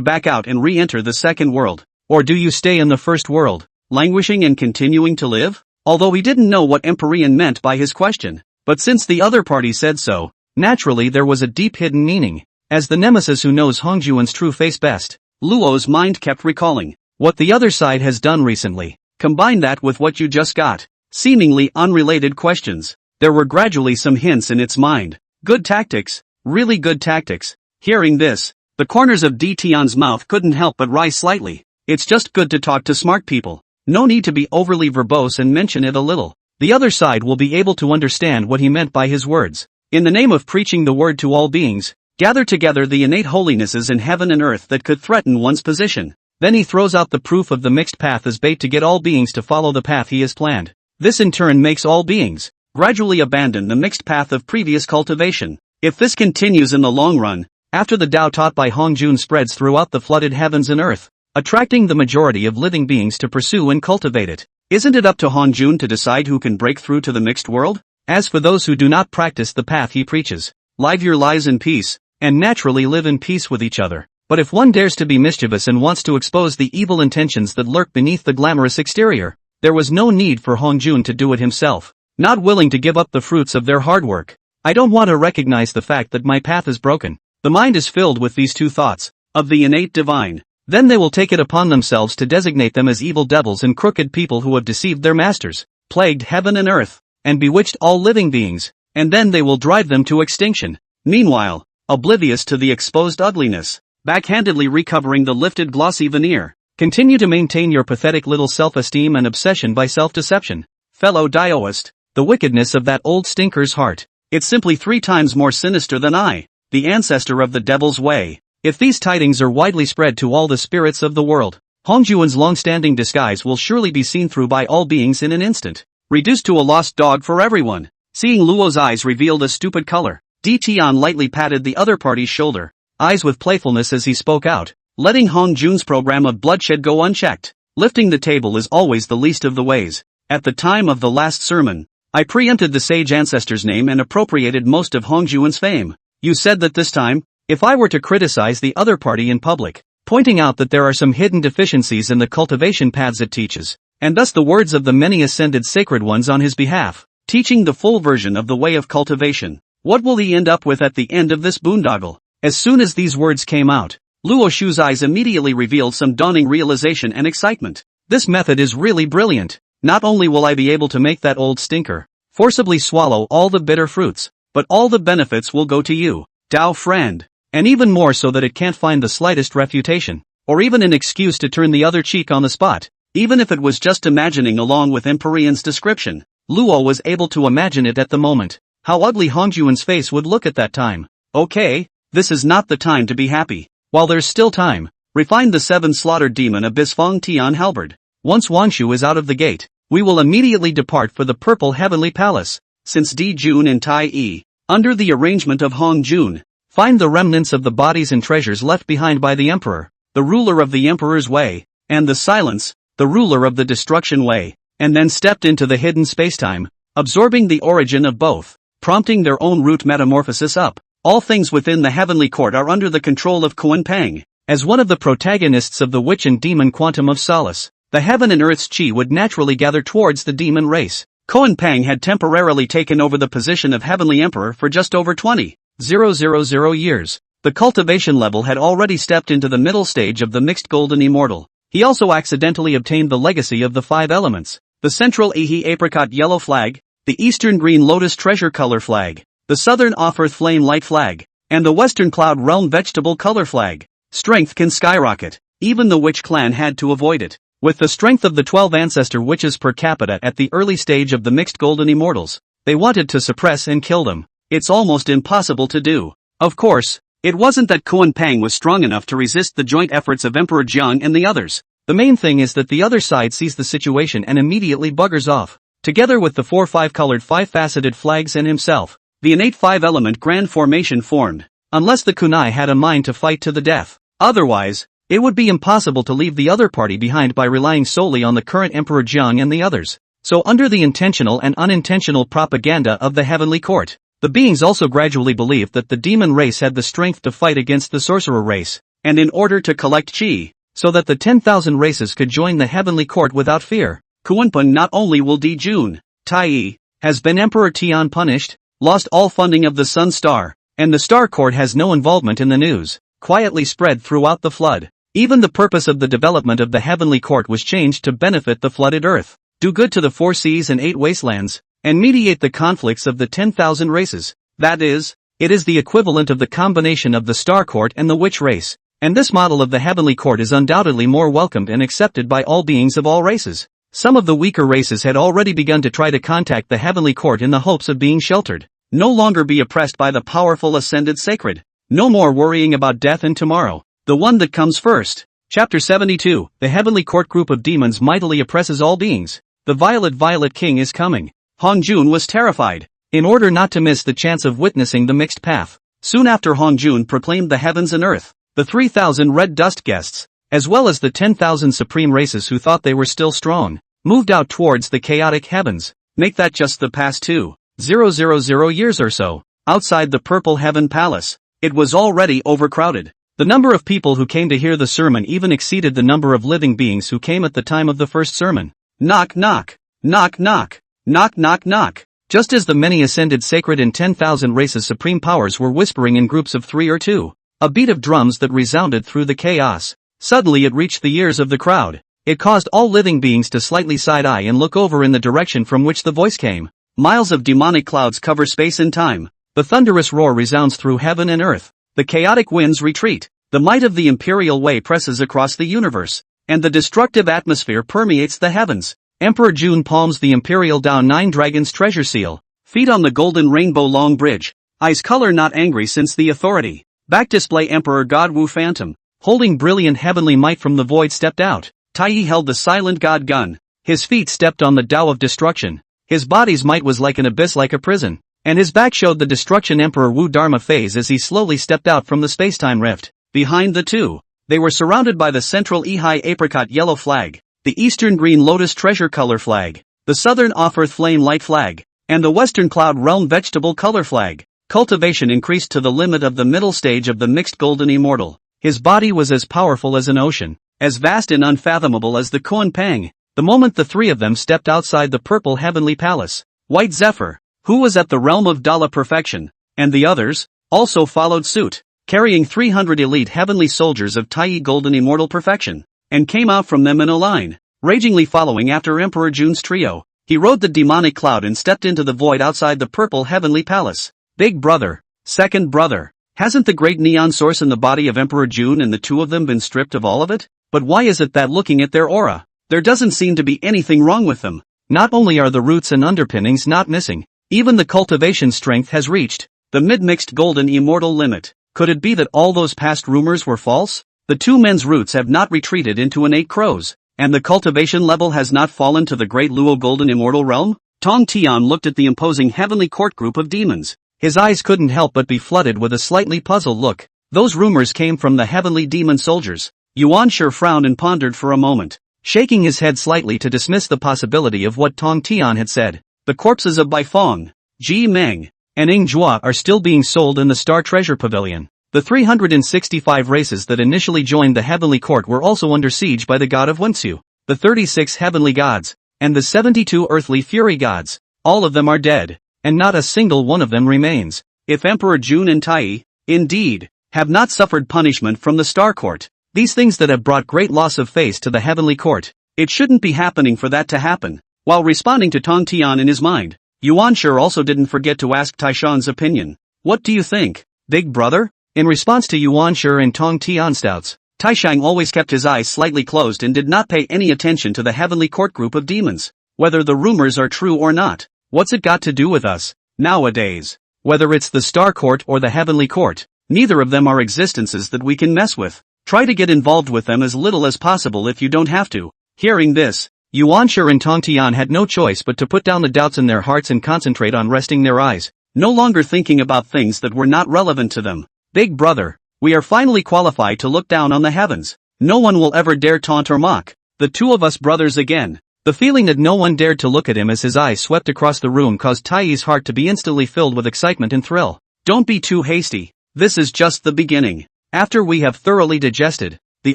back out and re-enter the second world. Or do you stay in the first world, languishing and continuing to live? Although he didn't know what Empyrean meant by his question, but since the other party said so, naturally there was a deep hidden meaning. As the nemesis who knows Hongjuan's true face best, Luo's mind kept recalling what the other side has done recently. Combine that with what you just got, seemingly unrelated questions. There were gradually some hints in its mind. Good tactics, really good tactics. Hearing this, the corners of Tian's mouth couldn't help but rise slightly. It's just good to talk to smart people. No need to be overly verbose and mention it a little. The other side will be able to understand what he meant by his words. In the name of preaching the word to all beings, gather together the innate holinesses in heaven and earth that could threaten one's position. Then he throws out the proof of the mixed path as bait to get all beings to follow the path he has planned. This in turn makes all beings gradually abandon the mixed path of previous cultivation. If this continues in the long run, after the Tao taught by Hongjun spreads throughout the flooded heavens and earth, attracting the majority of living beings to pursue and cultivate it, isn't it up to Hongjun to decide who can break through to the mixed world? As for those who do not practice the path he preaches, live your lives in peace, and naturally live in peace with each other. But if one dares to be mischievous and wants to expose the evil intentions that lurk beneath the glamorous exterior, there was no need for Hongjun to do it himself, not willing to give up the fruits of their hard work. I don't want to recognize the fact that my path is broken. The mind is filled with these 2 thoughts, of the innate divine. Then they will take it upon themselves to designate them as evil devils and crooked people who have deceived their masters, plagued heaven and earth, and bewitched all living beings, and then they will drive them to extinction. Meanwhile, oblivious to the exposed ugliness, backhandedly recovering the lifted glossy veneer, Continue to maintain your pathetic little self-esteem and obsession by self-deception. Fellow Daoist, the wickedness of that old stinker's heart. It's simply 3 times more sinister than I, the ancestor of the devil's way. If these tidings are widely spread to all the spirits of the world, Hongjuan's long-standing disguise will surely be seen through by all beings in an instant. Reduced to a lost dog for everyone. Seeing Luo's eyes revealed a stupid color, Di Tian lightly patted the other party's shoulder, eyes with playfulness as he spoke out, letting Hongjuan's program of bloodshed go unchecked. Lifting the table is always the least of the ways. At the time of the last sermon, I preempted the sage ancestor's name and appropriated most of Hongjuan's fame. You said that this time, if I were to criticize the other party in public, pointing out that there are some hidden deficiencies in the cultivation paths it teaches, and thus the words of the many ascended sacred ones on his behalf, teaching the full version of the way of cultivation, what will he end up with at the end of this boondoggle? As soon as these words came out, Luo Shu's eyes immediately revealed some dawning realization and excitement. This method is really brilliant. Not only will I be able to make that old stinker forcibly swallow all the bitter fruits, but all the benefits will go to you, Dao friend. And even more so that it can't find the slightest refutation, or even an excuse to turn the other cheek on the spot, even if it was just imagining along with Empyrean's description. Luo was able to imagine it at the moment, how ugly Hongjuan's face would look at that time. Okay, this is not the time to be happy. While there's still time, refine the 7 slaughtered demon of Bisfeng Tian halberd. Once Wangshu is out of the gate, we will immediately depart for the Purple Heavenly Palace. Since Di Jun and Tai Yi, under the arrangement of Hong Jun, find the remnants of the bodies and treasures left behind by the Emperor, the ruler of the Emperor's way, and the Silence, the ruler of the Destruction way, and then stepped into the hidden spacetime, absorbing the origin of both, prompting their own root metamorphosis up. All things within the heavenly court are under the control of Kuan Pang. As one of the protagonists of the witch and demon Quantum of Solace, the heaven and earth's chi would naturally gather towards the demon race. Kuan Pang had temporarily taken over the position of Heavenly Emperor for just over 20,000 years. The cultivation level had already stepped into the middle stage of the mixed golden immortal. He also accidentally obtained the legacy of the 5 elements, the central Ehe apricot yellow flag, the eastern green lotus treasure color flag, the southern off-earth flame light flag, and the western cloud realm vegetable color flag. Strength can skyrocket. Even the witch clan had to avoid it. With the strength of the 12 ancestor witches per capita at the early stage of the mixed golden immortals, they wanted to suppress and kill them. It's almost impossible to do. Of course, it wasn't that Kuan Pang was strong enough to resist the joint efforts of Emperor Jiang and the others. The main thing is that the other side sees the situation and immediately buggers off. Together with the 4 5-colored 5-faceted flags and himself, the innate 5-element grand formation formed, unless the kunai had a mind to fight to the death. Otherwise, it would be impossible to leave the other party behind by relying solely on the current Emperor Jiang and the others. So under the intentional and unintentional propaganda of the heavenly court, the beings also gradually believed that the demon race had the strength to fight against the sorcerer race, and in order to collect chi, so that the 10,000 races could join the heavenly court without fear. Kuanpun not only will Di Jun, Tai Yi, has been Emperor Tian punished, lost all funding of the Sun Star, and the Star Court has no involvement in the news, quietly spread throughout the flood. Even the purpose of the development of the heavenly court was changed to benefit the flooded earth, do good to the 4 seas and 8 wastelands, and mediate the conflicts of the 10,000 races. That is, it is the equivalent of the combination of the Star Court and the Witch race, and this model of the heavenly court is undoubtedly more welcomed and accepted by all beings of all races. Some of the weaker races had already begun to try to contact the heavenly court in the hopes of being sheltered, no longer be oppressed by the powerful ascended sacred, no more worrying about death and tomorrow. The one that comes first. Chapter 72. The heavenly court group of demons mightily oppresses all beings. The Violet King is coming. Hong Jun was terrified. In order not to miss the chance of witnessing the mixed path, soon after Hong Jun proclaimed the heavens and earth, the 3,000 red dust guests, as well as the 10,000 supreme races who thought they were still strong, moved out towards the chaotic heavens. Make that just the past 2,000 years or so. Outside the Purple Heaven Palace, it was already overcrowded. The number of people who came to hear the sermon even exceeded the number of living beings who came at the time of the first sermon. Knock knock, knock knock, knock knock knock. Just as the many ascended sacred and 10,000 races supreme powers were whispering in groups of 3 or 2, a beat of drums that resounded through the chaos. Suddenly it reached the ears of the crowd. It caused all living beings to slightly side-eye and look over in the direction from which the voice came. Miles of demonic clouds cover space and time. The thunderous roar resounds through heaven and earth. The chaotic winds retreat. The might of the imperial way presses across the universe. and the destructive atmosphere permeates the heavens. Emperor June palms the imperial Dao Nine Dragon's treasure seal, feet on the golden rainbow long bridge, eyes color not angry since the authority. Back display Emperor God Wu Phantom, holding brilliant heavenly might from the void stepped out. Taiyi held the silent god gun, his feet stepped on the Tao of destruction, his body's might was like an abyss like a prison, and his back showed the destruction Emperor Wu Dharma phase as he slowly stepped out from the spacetime rift. Behind the two, they were surrounded by the central Ehai apricot yellow flag, the eastern green lotus treasure color flag, the southern off-earth flame light flag, and the western cloud realm vegetable color flag. Cultivation increased to the limit of the middle stage of the mixed golden immortal. His body was as powerful as an ocean, as vast and unfathomable as the Koan Pang. The moment the three of them stepped outside the purple heavenly palace, White Zephyr, who was at the realm of Dala perfection, and the others, also followed suit, carrying 300 elite heavenly soldiers of Taiyi golden immortal perfection, and came out from them in a line, ragingly following after Emperor June's trio. He rode the demonic cloud and stepped into the void outside the purple heavenly palace. Big brother, second brother, hasn't the great neon source in the body of Emperor June and the two of them been stripped of all of it? But why is it that looking at their aura, there doesn't seem to be anything wrong with them? Not only are the roots and underpinnings not missing, even the cultivation strength has reached the mid-mixed golden immortal limit. Could it be that all those past rumors were false? The two men's roots have not retreated into an 8 crows, and the cultivation level has not fallen to the great Luo golden immortal realm? Tong Tian looked at the imposing heavenly court group of demons. His eyes couldn't help but be flooded with a slightly puzzled look. Those rumors came from the heavenly demon soldiers. Yuan Shi frowned and pondered for a moment, shaking his head slightly to dismiss the possibility of what Tong Tian had said. The corpses of Bai Feng, Ji Meng, and Ing Jua are still being sold in the Star Treasure Pavilion. The 365 races that initially joined the heavenly court were also under siege by the god of Wenxiu, the 36 heavenly gods, and the 72 earthly fury gods. All of them are dead, and not a single one of them remains. If Emperor June and Taiyi, indeed, have not suffered punishment from the Star Court, these things that have brought great loss of face to the heavenly court, it shouldn't be happening for that to happen. While responding to Tong Tian in his mind, Yuan Shi also didn't forget to ask Taishan's opinion. What do you think, big brother? In response to Yuan Shi and Tong Tian's doubts, Taishang always kept his eyes slightly closed and did not pay any attention to the heavenly court group of demons. Whether the rumors are true or not, what's it got to do with us, nowadays? Whether it's the Star Court or the heavenly court, neither of them are existences that we can mess with. Try to get involved with them as little as possible if you don't have to. Hearing this, Yuan Shi and Tong Tian had no choice but to put down the doubts in their hearts and concentrate on resting their eyes, no longer thinking about things that were not relevant to them. Big brother, we are finally qualified to look down on the heavens. No one will ever dare taunt or mock the two of us brothers again. The feeling that no one dared to look at him as his eyes swept across the room caused Taiyi's heart to be instantly filled with excitement and thrill. Don't be too hasty. This is just the beginning. After we have thoroughly digested the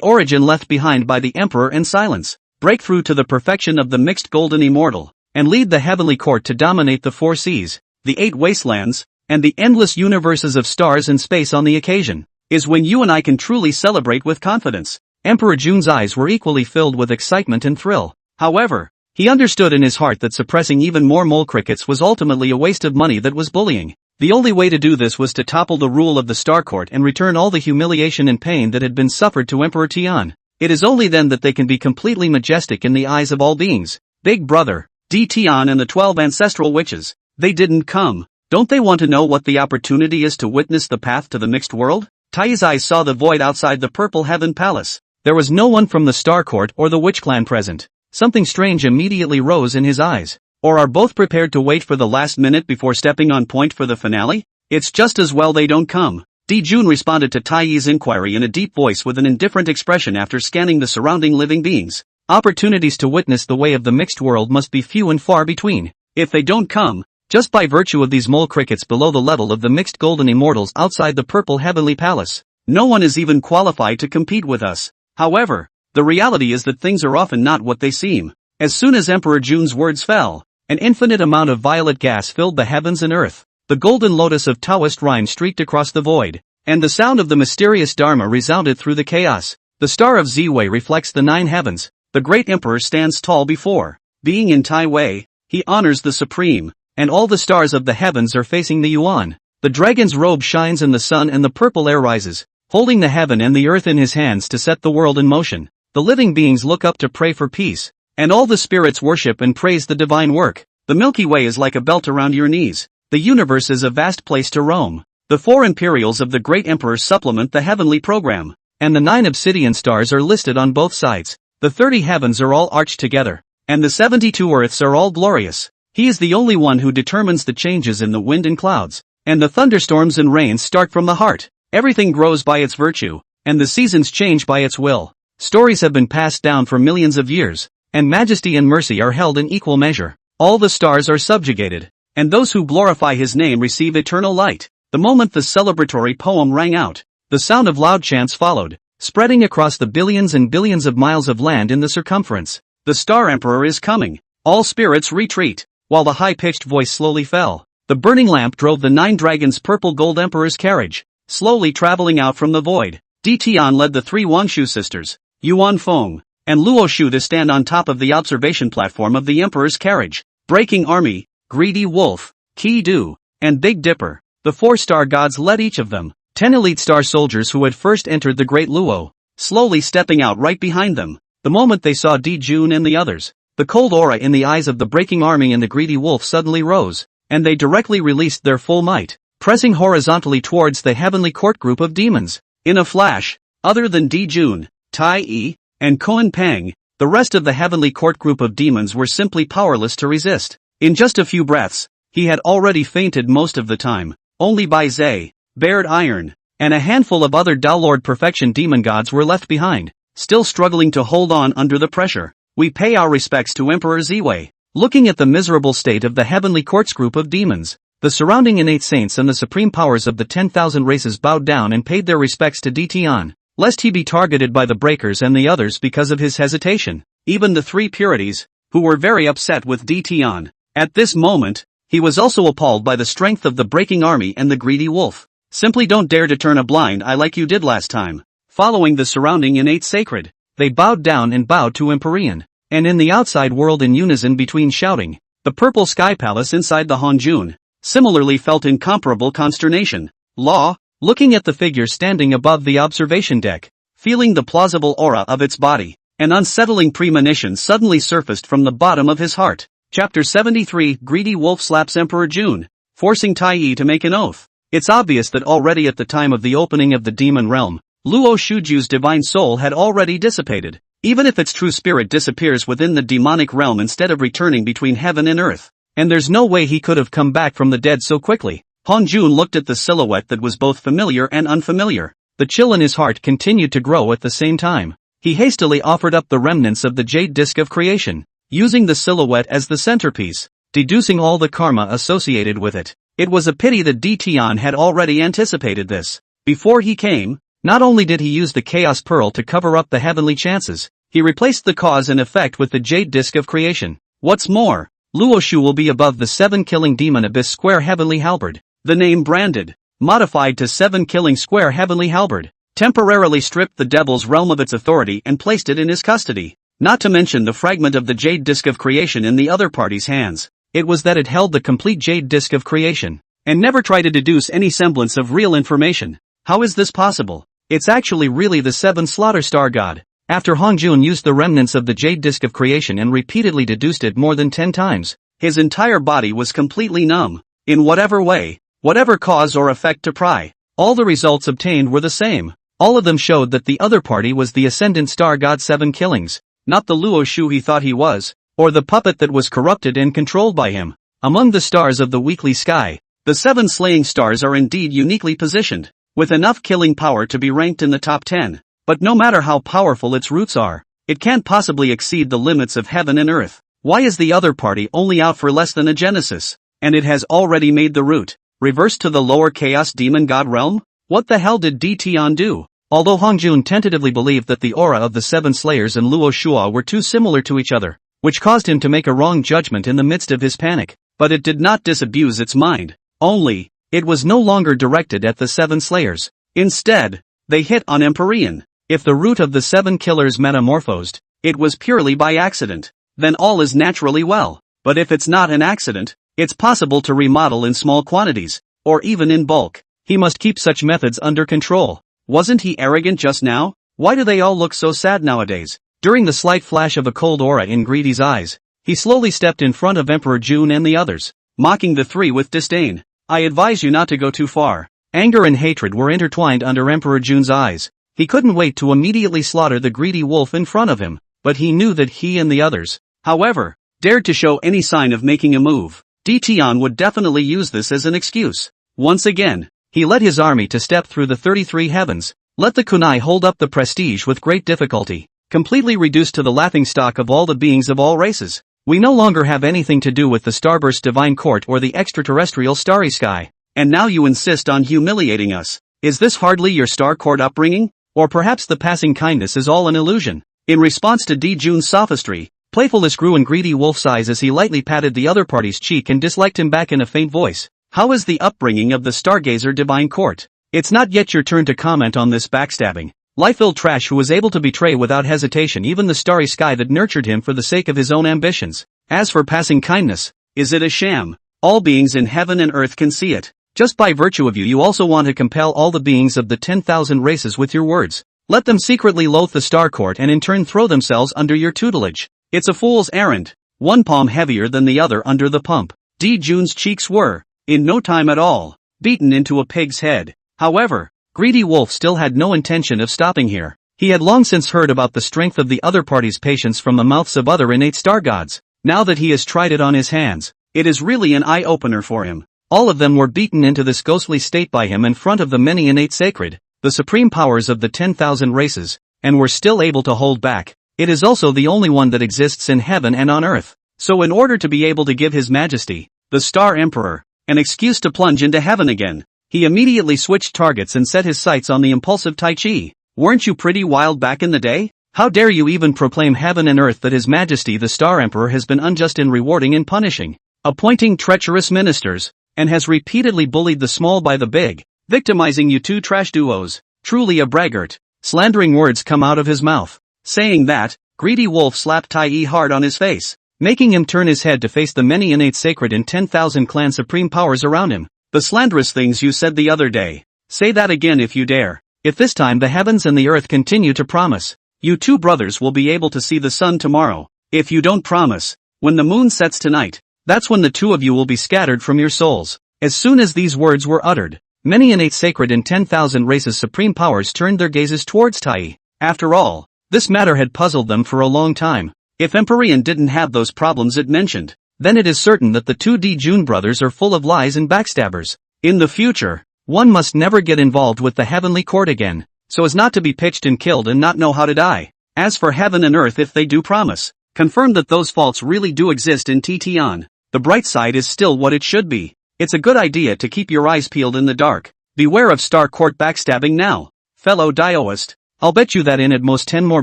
origin left behind by the Emperor and silence, break through to the perfection of the mixed golden immortal, and lead the heavenly court to dominate the 4 seas, the 8 wastelands, and the endless universes of stars and space on the occasion, is when you and I can truly celebrate with confidence. Emperor June's eyes were equally filled with excitement and thrill. However, he understood in his heart that suppressing even more mole crickets was ultimately a waste of money that was bullying. The only way to do this was to topple the rule of the Star Court and return all the humiliation and pain that had been suffered to Emperor Tian. It is only then that they can be completely majestic in the eyes of all beings. Big brother, D. Tian and the 12 ancestral witches, they didn't come. Don't they want to know what the opportunity is to witness the path to the mixed world? Taiyi's eyes saw the void outside the Purple Heaven Palace. There was no one from the Star Court or the Witch Clan present. Something strange immediately rose in his eyes. Or are both prepared to wait for the last minute before stepping on point for the finale? It's just as well they don't come. Di Jun responded to Taiyi's inquiry in a deep voice with an indifferent expression after scanning the surrounding living beings. Opportunities to witness the way of the mixed world must be few and far between. If they don't come, just by virtue of these mole crickets below the level of the mixed golden immortals outside the Purple Heavenly Palace, no one is even qualified to compete with us. However, the reality is that things are often not what they seem. As soon as Emperor June's words fell, an infinite amount of violet gas filled the heavens and earth. The golden lotus of Taoist rhyme streaked across the void, and the sound of the mysterious Dharma resounded through the chaos. The star of Ziwei reflects the 9 heavens. The great emperor stands tall before. Being in Tai Wei, he honors the supreme, and all the stars of the heavens are facing the Yuan. The dragon's robe shines in the sun and the purple air rises, holding the heaven and the earth in his hands to set the world in motion. the living beings look up to pray for peace, and all the spirits worship and praise the divine work. The Milky Way is like a belt around your knees. The universe is a vast place to roam. The 4 imperials of the great emperor supplement the heavenly program, and the 9 obsidian stars are listed on both sides. The 30 heavens are all arched together, and the 72 earths are all glorious. He is the only one who determines the changes in the wind and clouds, and the thunderstorms and rains start from the heart. Everything grows by its virtue, and the seasons change by its will. Stories have been passed down for millions of years, and majesty and mercy are held in equal measure. All the stars are subjugated, and those who glorify his name receive eternal light. The moment the celebratory poem rang out, the sound of loud chants followed, spreading across the billions and billions of miles of land in the circumference. The Star Emperor is coming. All spirits retreat. While the high-pitched voice slowly fell, the burning lamp drove the 9 dragons' purple gold emperor's carriage, slowly traveling out from the void. Di Tian led the 3 Wangshu sisters, Yuan Feng, and Luo Shu to stand on top of the observation platform of the emperor's carriage. Breaking Army, Greedy Wolf, Ki Du, and Big Dipper, the 4 star gods led each of them. 10 elite star soldiers who had first entered the Great Luo, slowly stepping out right behind them. The moment they saw Di Jun and the others, the cold aura in the eyes of the Breaking Army and the Greedy Wolf suddenly rose, and they directly released their full might, pressing horizontally towards the heavenly court group of demons. In a flash, other than Di Jun, Tai Yi, and Koan Peng, the rest of the heavenly court group of demons were simply powerless to resist. In just a few breaths, he had already fainted most of the time. Only Bai Zai, Baird Iron, and a handful of other Downlord Perfection demon gods were left behind, still struggling to hold on under the pressure. We pay our respects to Emperor Ziwei. Looking at the miserable state of the heavenly courts group of demons, the surrounding innate saints and the supreme powers of the 10,000 races bowed down and paid their respects to Di Tian, lest he be targeted by the breakers and the others because of his hesitation. Even the 3 purities, who were very upset with Di Tian. At this moment, he was also appalled by the strength of the Breaking Army and the Greedy Wolf. Simply don't dare to turn a blind eye like you did last time. Following the surrounding innate sacred, they bowed down and bowed to Empyrean, and in the outside world in unison between shouting. The purple sky palace inside the Hanjun similarly felt incomparable consternation. Law, looking at the figure standing above the observation deck, feeling the plausible aura of its body, an unsettling premonition suddenly surfaced from the bottom of his heart. Chapter 73 Greedy Wolf slaps Emperor Jun, forcing Tai Yi to make an oath. It's obvious that already at the time of the opening of the demon realm, Luo Shuju's divine soul had already dissipated. Even if its true spirit disappears within the demonic realm instead of returning between heaven and earth, and there's no way he could have come back from the dead so quickly. Han Jun looked at the silhouette that was both familiar and unfamiliar. The chill in his heart continued to grow at the same time. He hastily offered up the remnants of the jade disc of creation, using the silhouette as the centerpiece, deducing all the karma associated with it. It was a pity that Di Tian had already anticipated this. Before he came, not only did he use the Chaos Pearl to cover up the heavenly chances, he replaced the cause and effect with the jade disc of creation. What's more, Luo Shu will be above the 7 killing demon abyss square heavenly halberd. The name branded, modified to 7 killing square heavenly halberd, temporarily stripped the devil's realm of its authority and placed it in his custody. Not to mention the fragment of the jade disc of creation in the other party's hands. It was that it held the complete jade disc of creation, and never tried to deduce any semblance of real information. How is this possible? It's actually really the 7 slaughter star god. After Hongjun used the remnants of the jade disc of creation and repeatedly deduced it more than 10 times, his entire body was completely numb. In whatever way, whatever cause or effect to pry, all the results obtained were the same. All of them showed that the other party was the ascendant star god 7 killings, not the Luo Shu he thought he was, or the puppet that was corrupted and controlled by him. Among the stars of the weekly sky, the 7 slaying stars are indeed uniquely positioned, with enough killing power to be ranked in the top 10. But no matter how powerful its roots are, it can't possibly exceed the limits of heaven and earth. Why is the other party only out for less than a genesis, and it has already made the route reversed to the lower chaos demon god realm? What the hell did Di Tian do? Although Hongjun tentatively believed that the aura of the 7 slayers and Luo Shua were too similar to each other, which caused him to make a wrong judgment in the midst of his panic, but it did not disabuse its mind. Only, it was no longer directed at the 7 slayers. Instead, they hit on Empyrean. If the root of the 7 killers metamorphosed, it was purely by accident, then all is naturally well. But if it's not an accident, it's possible to remodel in small quantities, or even in bulk. He must keep such methods under control. Wasn't he arrogant just now? Why do they all look so sad nowadays? During the slight flash of a cold aura in Greedy's eyes, he slowly stepped in front of Emperor June and the others, mocking the three with disdain. I advise you not to go too far. Anger and hatred were intertwined under Emperor June's eyes. He couldn't wait to immediately slaughter the greedy wolf in front of him, but he knew that he and the others, however, dared to show any sign of making a move. Tian would definitely use this as an excuse. Once again, he led his army to step through the 33 heavens, let the kunai hold up the prestige with great difficulty, completely reduced to the laughingstock of all the beings of all races. We no longer have anything to do with the Starburst Divine Court or the extraterrestrial Starry Sky. And now you insist on humiliating us. Is this hardly your Star Court upbringing? Or perhaps the passing kindness is all an illusion? In response to June's sophistry, playfulness grew in Greedy Wolf's eyes as he lightly patted the other party's cheek and disliked him back in a faint voice. How is the upbringing of the Stargazer Divine Court? It's not yet your turn to comment on this backstabbing. Life-filled trash who was able to betray without hesitation even the starry sky that nurtured him for the sake of his own ambitions. As for passing kindness, is it a sham? All beings in heaven and earth can see it. Just by virtue of you also want to compel all the beings of the 10,000 races with your words. Let them secretly loathe the Star Court and in turn throw themselves under your tutelage. It's a fool's errand. One palm heavier than the other under the pump. June's cheeks were, in no time at all, beaten into a pig's head. However, Greedy Wolf still had no intention of stopping here. He had long since heard about the strength of the other party's patience from the mouths of other innate star gods. Now that he has tried it on his hands, it is really an eye-opener for him. All of them were beaten into this ghostly state by him in front of the many innate sacred, the supreme powers of the 10,000 races, and were still able to hold back. It is also the only one that exists in heaven and on earth. So in order to be able to give His Majesty, the Star Emperor, an excuse to plunge into heaven again, he immediately switched targets and set his sights on the impulsive Tai Chi. Weren't you pretty wild back in the day? How dare you even proclaim heaven and earth that His Majesty the Star Emperor has been unjust in rewarding and punishing, appointing treacherous ministers, and has repeatedly bullied the small by the big, victimizing you two trash duos. Truly a braggart. Slandering words come out of his mouth. Saying that, Greedy Wolf slapped Tai hard on his face, making him turn his head to face the many innate sacred and 10,000 clan supreme powers around him. The slanderous things you said the other day. Say that again if you dare. If this time the heavens and the earth continue to promise, you two brothers will be able to see the sun tomorrow. If you don't promise, when the moon sets tonight, that's when the two of you will be scattered from your souls. As soon as these words were uttered, many innate sacred and 10,000 races supreme powers turned their gazes towards Tai. After all, this matter had puzzled them for a long time. If Empyrean didn't have those problems it mentioned, then it is certain that the two June brothers are full of lies and backstabbers. In the future, one must never get involved with the heavenly court again, so as not to be pitched and killed and not know how to die. As for heaven and earth, if they do promise, confirm that those faults really do exist in Tian. The bright side is still what it should be. It's a good idea to keep your eyes peeled in the dark. Beware of Star Court backstabbing now, fellow Daoist. I'll bet you that in at most 10 more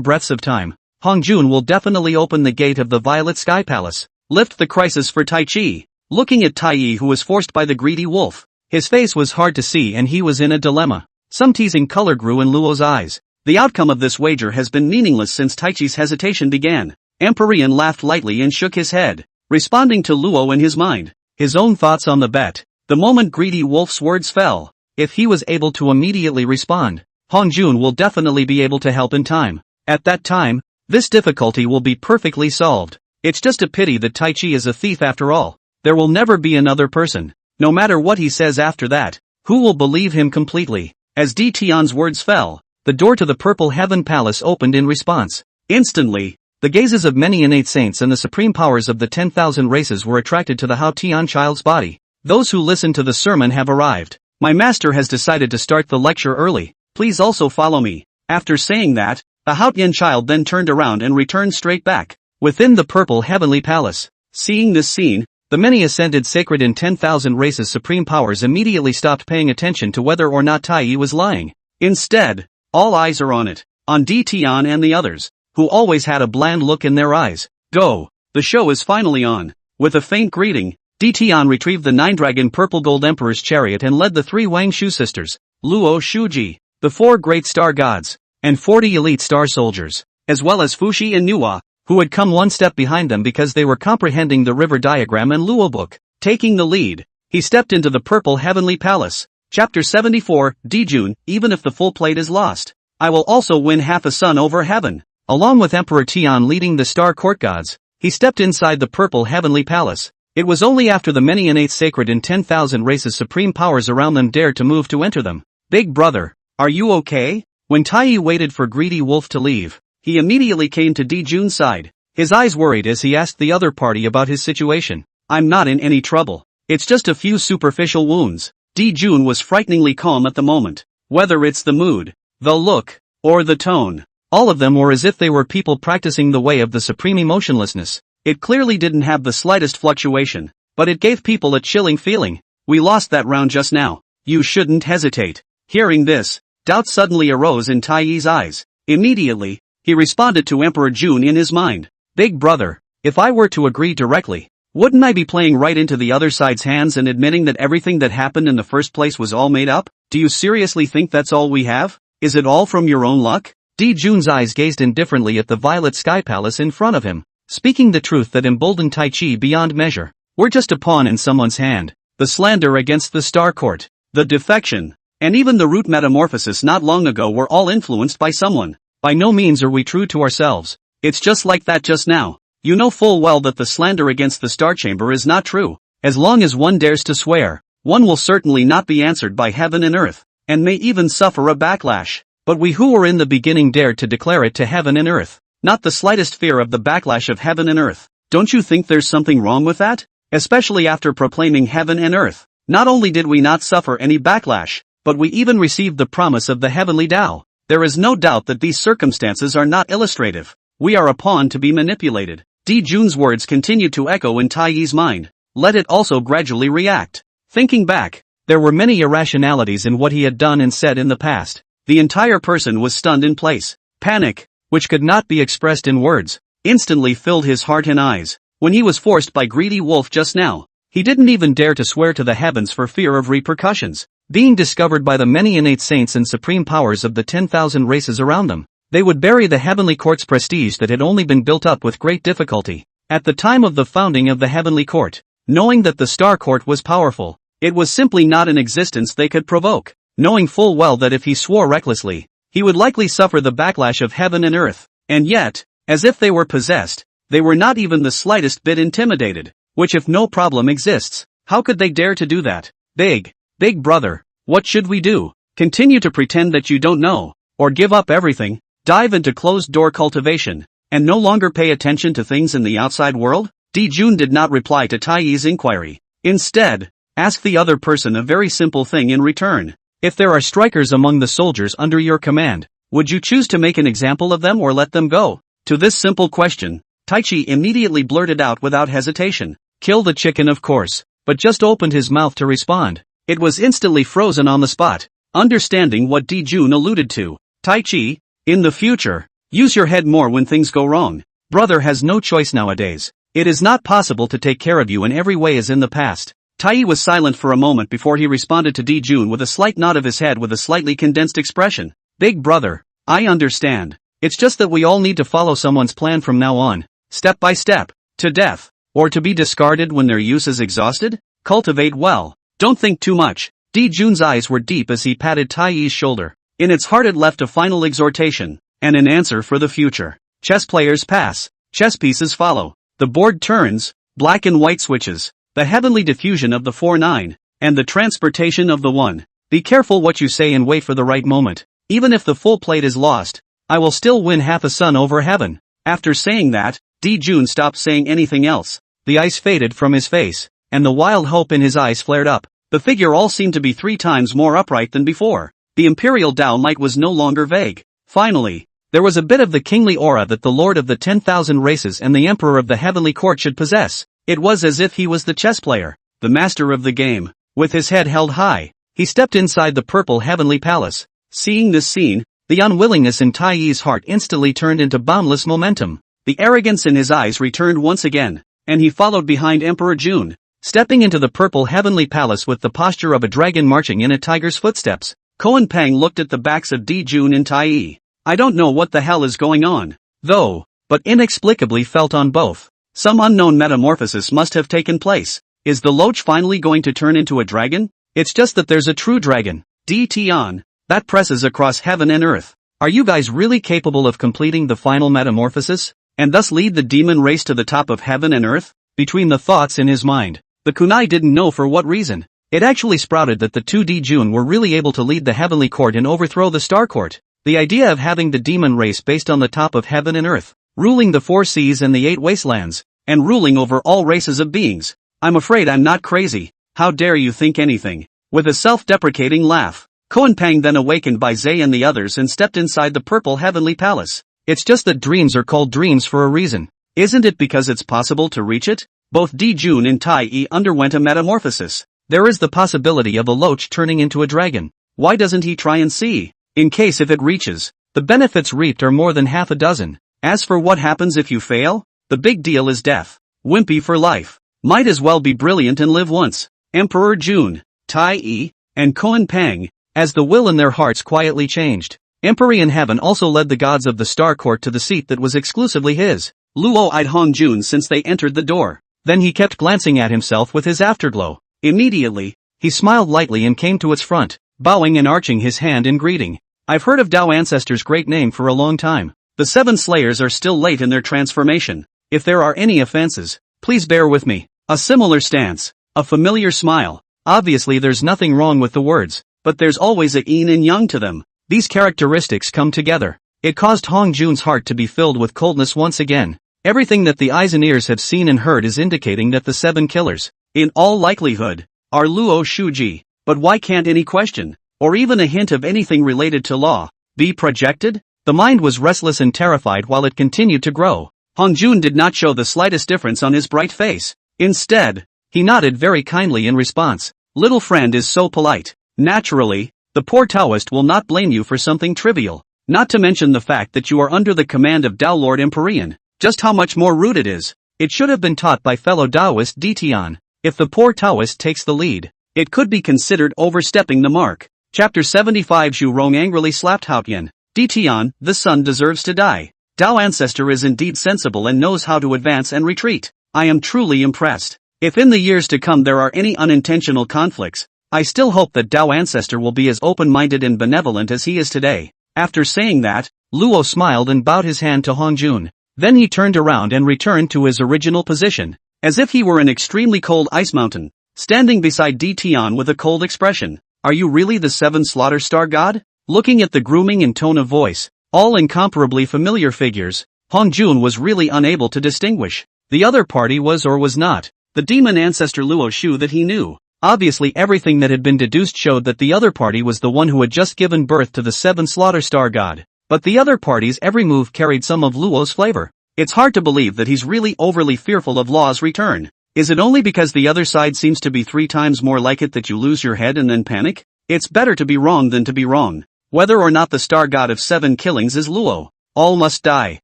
breaths of time, Hongjun will definitely open the gate of the Violet Sky Palace. Lift the crisis for Tai Chi. Looking at Tai, who was forced by the Greedy Wolf, his face was hard to see and he was in a dilemma. Some teasing color grew in Luo's eyes. The outcome of this wager has been meaningless since Taichi's hesitation began. Empyrean laughed lightly and shook his head, responding to Luo in his mind. His own thoughts on the bet. The moment Greedy Wolf's words fell, if he was able to immediately respond, Hongjun will definitely be able to help in time. At that time, this difficulty will be perfectly solved. It's just a pity that Tai Chi is a thief after all. There will never be another person, no matter what he says after that, who will believe him completely. As Tian's words fell, the door to the Purple Heaven Palace opened in response. Instantly, the gazes of many innate saints and the supreme powers of the 10,000 races were attracted to the Hao Tian child's body. Those who listened to the sermon have arrived. My master has decided to start the lecture early. Please also follow me. After saying that, the Hao Tian child then turned around and returned straight back. Within the Purple Heavenly Palace. Seeing this scene, the many ascended sacred and 10,000 races supreme powers immediately stopped paying attention to whether or not Tai was lying. Instead, all eyes are on it, on Tian and the others, who always had a bland look in their eyes. Go! The show is finally on. With a faint greeting, Tian retrieved the 9-dragon purple gold emperor's chariot and led the 3 Wang Shu sisters, Luo Shuji, the 4 great star gods, and 40 elite star soldiers, as well as Fushi and Nuwa, who had come one step behind them because they were comprehending the river diagram and Luo book. Taking the lead, he stepped into the Purple Heavenly Palace. Chapter 74, Dijun, even if the full plate is lost. I will also win half a sun over heaven. Along with Emperor Tian leading the star court gods, he stepped inside the purple heavenly palace. It was only after the many innate sacred in 10,000 races supreme powers around them dared to move to enter them. Big brother, are you okay? When Taiyi waited for Greedy Wolf to leave, he immediately came to Dijun's side, his eyes worried as he asked the other party about his situation. I'm not in any trouble. It's just a few superficial wounds. Dijun was frighteningly calm at the moment. Whether it's the mood, the look, or the tone, all of them were as if they were people practicing the way of the supreme emotionlessness. It clearly didn't have the slightest fluctuation, but it gave people a chilling feeling. We lost that round just now. You shouldn't hesitate. Hearing this, doubt suddenly arose in Taiyi's eyes. Immediately, he responded to Emperor Jun in his mind. Big brother, if I were to agree directly, wouldn't I be playing right into the other side's hands and admitting that everything that happened in the first place was all made up? Do you seriously think that's all we have? Is it all from your own luck? Dijun's eyes gazed indifferently at the violet sky palace in front of him, speaking the truth that emboldened Taichi beyond measure. We're just a pawn in someone's hand. The slander against the Star Court, the defection, and even the root metamorphosis not long ago were all influenced by someone. By no means are we true to ourselves. It's just like that just now. You know full well that the slander against the Star Chamber is not true. As long as one dares to swear, one will certainly not be answered by heaven and earth, and may even suffer a backlash. But we who were in the beginning dared to declare it to heaven and earth. Not the slightest fear of the backlash of heaven and earth. Don't you think there's something wrong with that? Especially after proclaiming heaven and earth. Not only did we not suffer any backlash, but we even received the promise of the heavenly Tao. There is no doubt that these circumstances are not illustrative. We are a pawn to be manipulated. Dijun's words continued to echo in Taiyi's mind. Let it also gradually react. Thinking back, there were many irrationalities in what he had done and said in the past. The entire person was stunned in place. Panic, which could not be expressed in words, instantly filled his heart and eyes. When he was forced by Greedy Wolf just now, he didn't even dare to swear to the heavens for fear of repercussions. Being discovered by the many innate saints and supreme powers of the 10,000 races around them, they would bury the heavenly court's prestige that had only been built up with great difficulty. At the time of the founding of the heavenly court, knowing that the Star Court was powerful, it was simply not an existence they could provoke. Knowing full well that if he swore recklessly, he would likely suffer the backlash of heaven and earth. And yet, as if they were possessed, they were not even the slightest bit intimidated. Which if no problem exists, how could they dare to do that? Big brother, what should we do? Continue to pretend that you don't know, or give up everything, dive into closed-door cultivation, and no longer pay attention to things in the outside world? Dijun did not reply to Taiyi's inquiry. Instead, ask the other person a very simple thing in return. If there are strikers among the soldiers under your command, would you choose to make an example of them or let them go? To this simple question, Taichi immediately blurted out without hesitation. Kill the chicken of course, but just opened his mouth to respond. It was instantly frozen on the spot. Understanding what Dijun alluded to, Taichi, in the future, use your head more when things go wrong. Brother has no choice nowadays. It is not possible to take care of you in every way as in the past. Taiyi was silent for a moment before he responded to Dijun with a slight nod of his head with a slightly condensed expression. Big brother, I understand. It's just that we all need to follow someone's plan from now on, step by step, to death, or to be discarded when their use is exhausted? Cultivate well. Don't think too much. Dijun's eyes were deep as he patted Taiyi's shoulder. In its heart it left a final exhortation, and an answer for the future. Chess players pass. Chess pieces follow. The board turns, black and white switches. The heavenly diffusion of the 4-9, and the transportation of the 1. Be careful what you say and wait for the right moment. Even if the full plate is lost, I will still win half a sun over heaven. After saying that, Dijun stopped saying anything else. The ice faded from his face, and the wild hope in his eyes flared up. The figure all seemed to be 3 times more upright than before. The imperial Tao light was no longer vague. Finally, there was a bit of the kingly aura that the lord of the 10,000 races and the emperor of the heavenly court should possess. It was as if he was the chess player, the master of the game. With his head held high, he stepped inside the purple heavenly palace. Seeing this scene, the unwillingness in Taiyi's heart instantly turned into boundless momentum. The arrogance in his eyes returned once again, and he followed behind Emperor Jun, stepping into the purple heavenly palace with the posture of a dragon marching in a tiger's footsteps. Koan Pang looked at the backs of Dijun and Taiyi. I don't know what the hell is going on, though, but inexplicably felt on both. Some unknown metamorphosis must have taken place. Is the loach finally going to turn into a dragon? It's just that there's a true dragon, D. Tian, that presses across heaven and earth. Are you guys really capable of completing the final metamorphosis, and thus lead the demon race to the top of heaven and earth? Between the thoughts in his mind, the kunai didn't know for what reason. It actually sprouted that the 2D Jun were really able to lead the heavenly court and overthrow the star court. The idea of having the demon race based on the top of heaven and earth, ruling the 4 seas and the 8 wastelands, and ruling over all races of beings. I'm afraid I'm not crazy. How dare you think anything? With a self-deprecating laugh, Koan Pang then awakened by Zay and the others and stepped inside the purple heavenly palace. It's just that dreams are called dreams for a reason. Isn't it because it's possible to reach it? Both Di Jun and Tai Yi underwent a metamorphosis. There is the possibility of a loach turning into a dragon. Why doesn't he try and see? In case if it reaches, the benefits reaped are more than half a dozen. As for what happens if you fail, the big deal is death. Wimpy for life. Might as well be brilliant and live once. Emperor Jun, Tai Yi, and Koan Pang, as the will in their hearts quietly changed. Empyrean Heaven also led the gods of the Star Court to the seat that was exclusively his. Luo eyed Hong Jun since they entered the door. Then he kept glancing at himself with his afterglow. Immediately, he smiled lightly and came to its front, bowing and arching his hand in greeting. I've heard of Dao Ancestor's great name for a long time. The 7 Slayers are still late in their transformation. If there are any offenses, please bear with me. A similar stance, a familiar smile. Obviously there's nothing wrong with the words, but there's always a yin and yang to them. These characteristics come together. It caused Hong Jun's heart to be filled with coldness once again. Everything that the eyes and ears have seen and heard is indicating that the 7 killers, in all likelihood, are Luo Shuji. But why can't any question, or even a hint of anything related to law, be projected? The mind was restless and terrified while it continued to grow. Hong Jun did not show the slightest difference on his bright face. Instead, he nodded very kindly in response. Little friend is so polite. Naturally, the poor Taoist will not blame you for something trivial. Not to mention the fact that you are under the command of Tao Lord Empyrean. Just how much more rude it is. It should have been taught by fellow Taoist Ditian. If the poor Taoist takes the lead, it could be considered overstepping the mark. Chapter 75 Zhu Rong angrily slapped Haotian. Ditian, the son deserves to die. Tao Ancestor is indeed sensible and knows how to advance and retreat. I am truly impressed. If in the years to come there are any unintentional conflicts, I still hope that Tao Ancestor will be as open-minded and benevolent as he is today. After saying that, Luo smiled and bowed his hand to Hong Jun. Then he turned around and returned to his original position, as if he were an extremely cold ice mountain, standing beside Di Tian with a cold expression. Are you really the 7 Slaughter Star God? Looking at the grooming and tone of voice, all incomparably familiar figures, Hong Jun was really unable to distinguish. The other party was or was not the demon ancestor Luo Shu that he knew. Obviously everything that had been deduced showed that the other party was the one who had just given birth to the 7 Slaughter Star God. But the other party's every move carried some of Luo's flavor. It's hard to believe that he's really overly fearful of Law's return. Is it only because the other side seems to be 3 times more like it that you lose your head and then panic? It's better to be wrong than to be wrong. Whether or not the star god of 7 killings is Luo, all must die.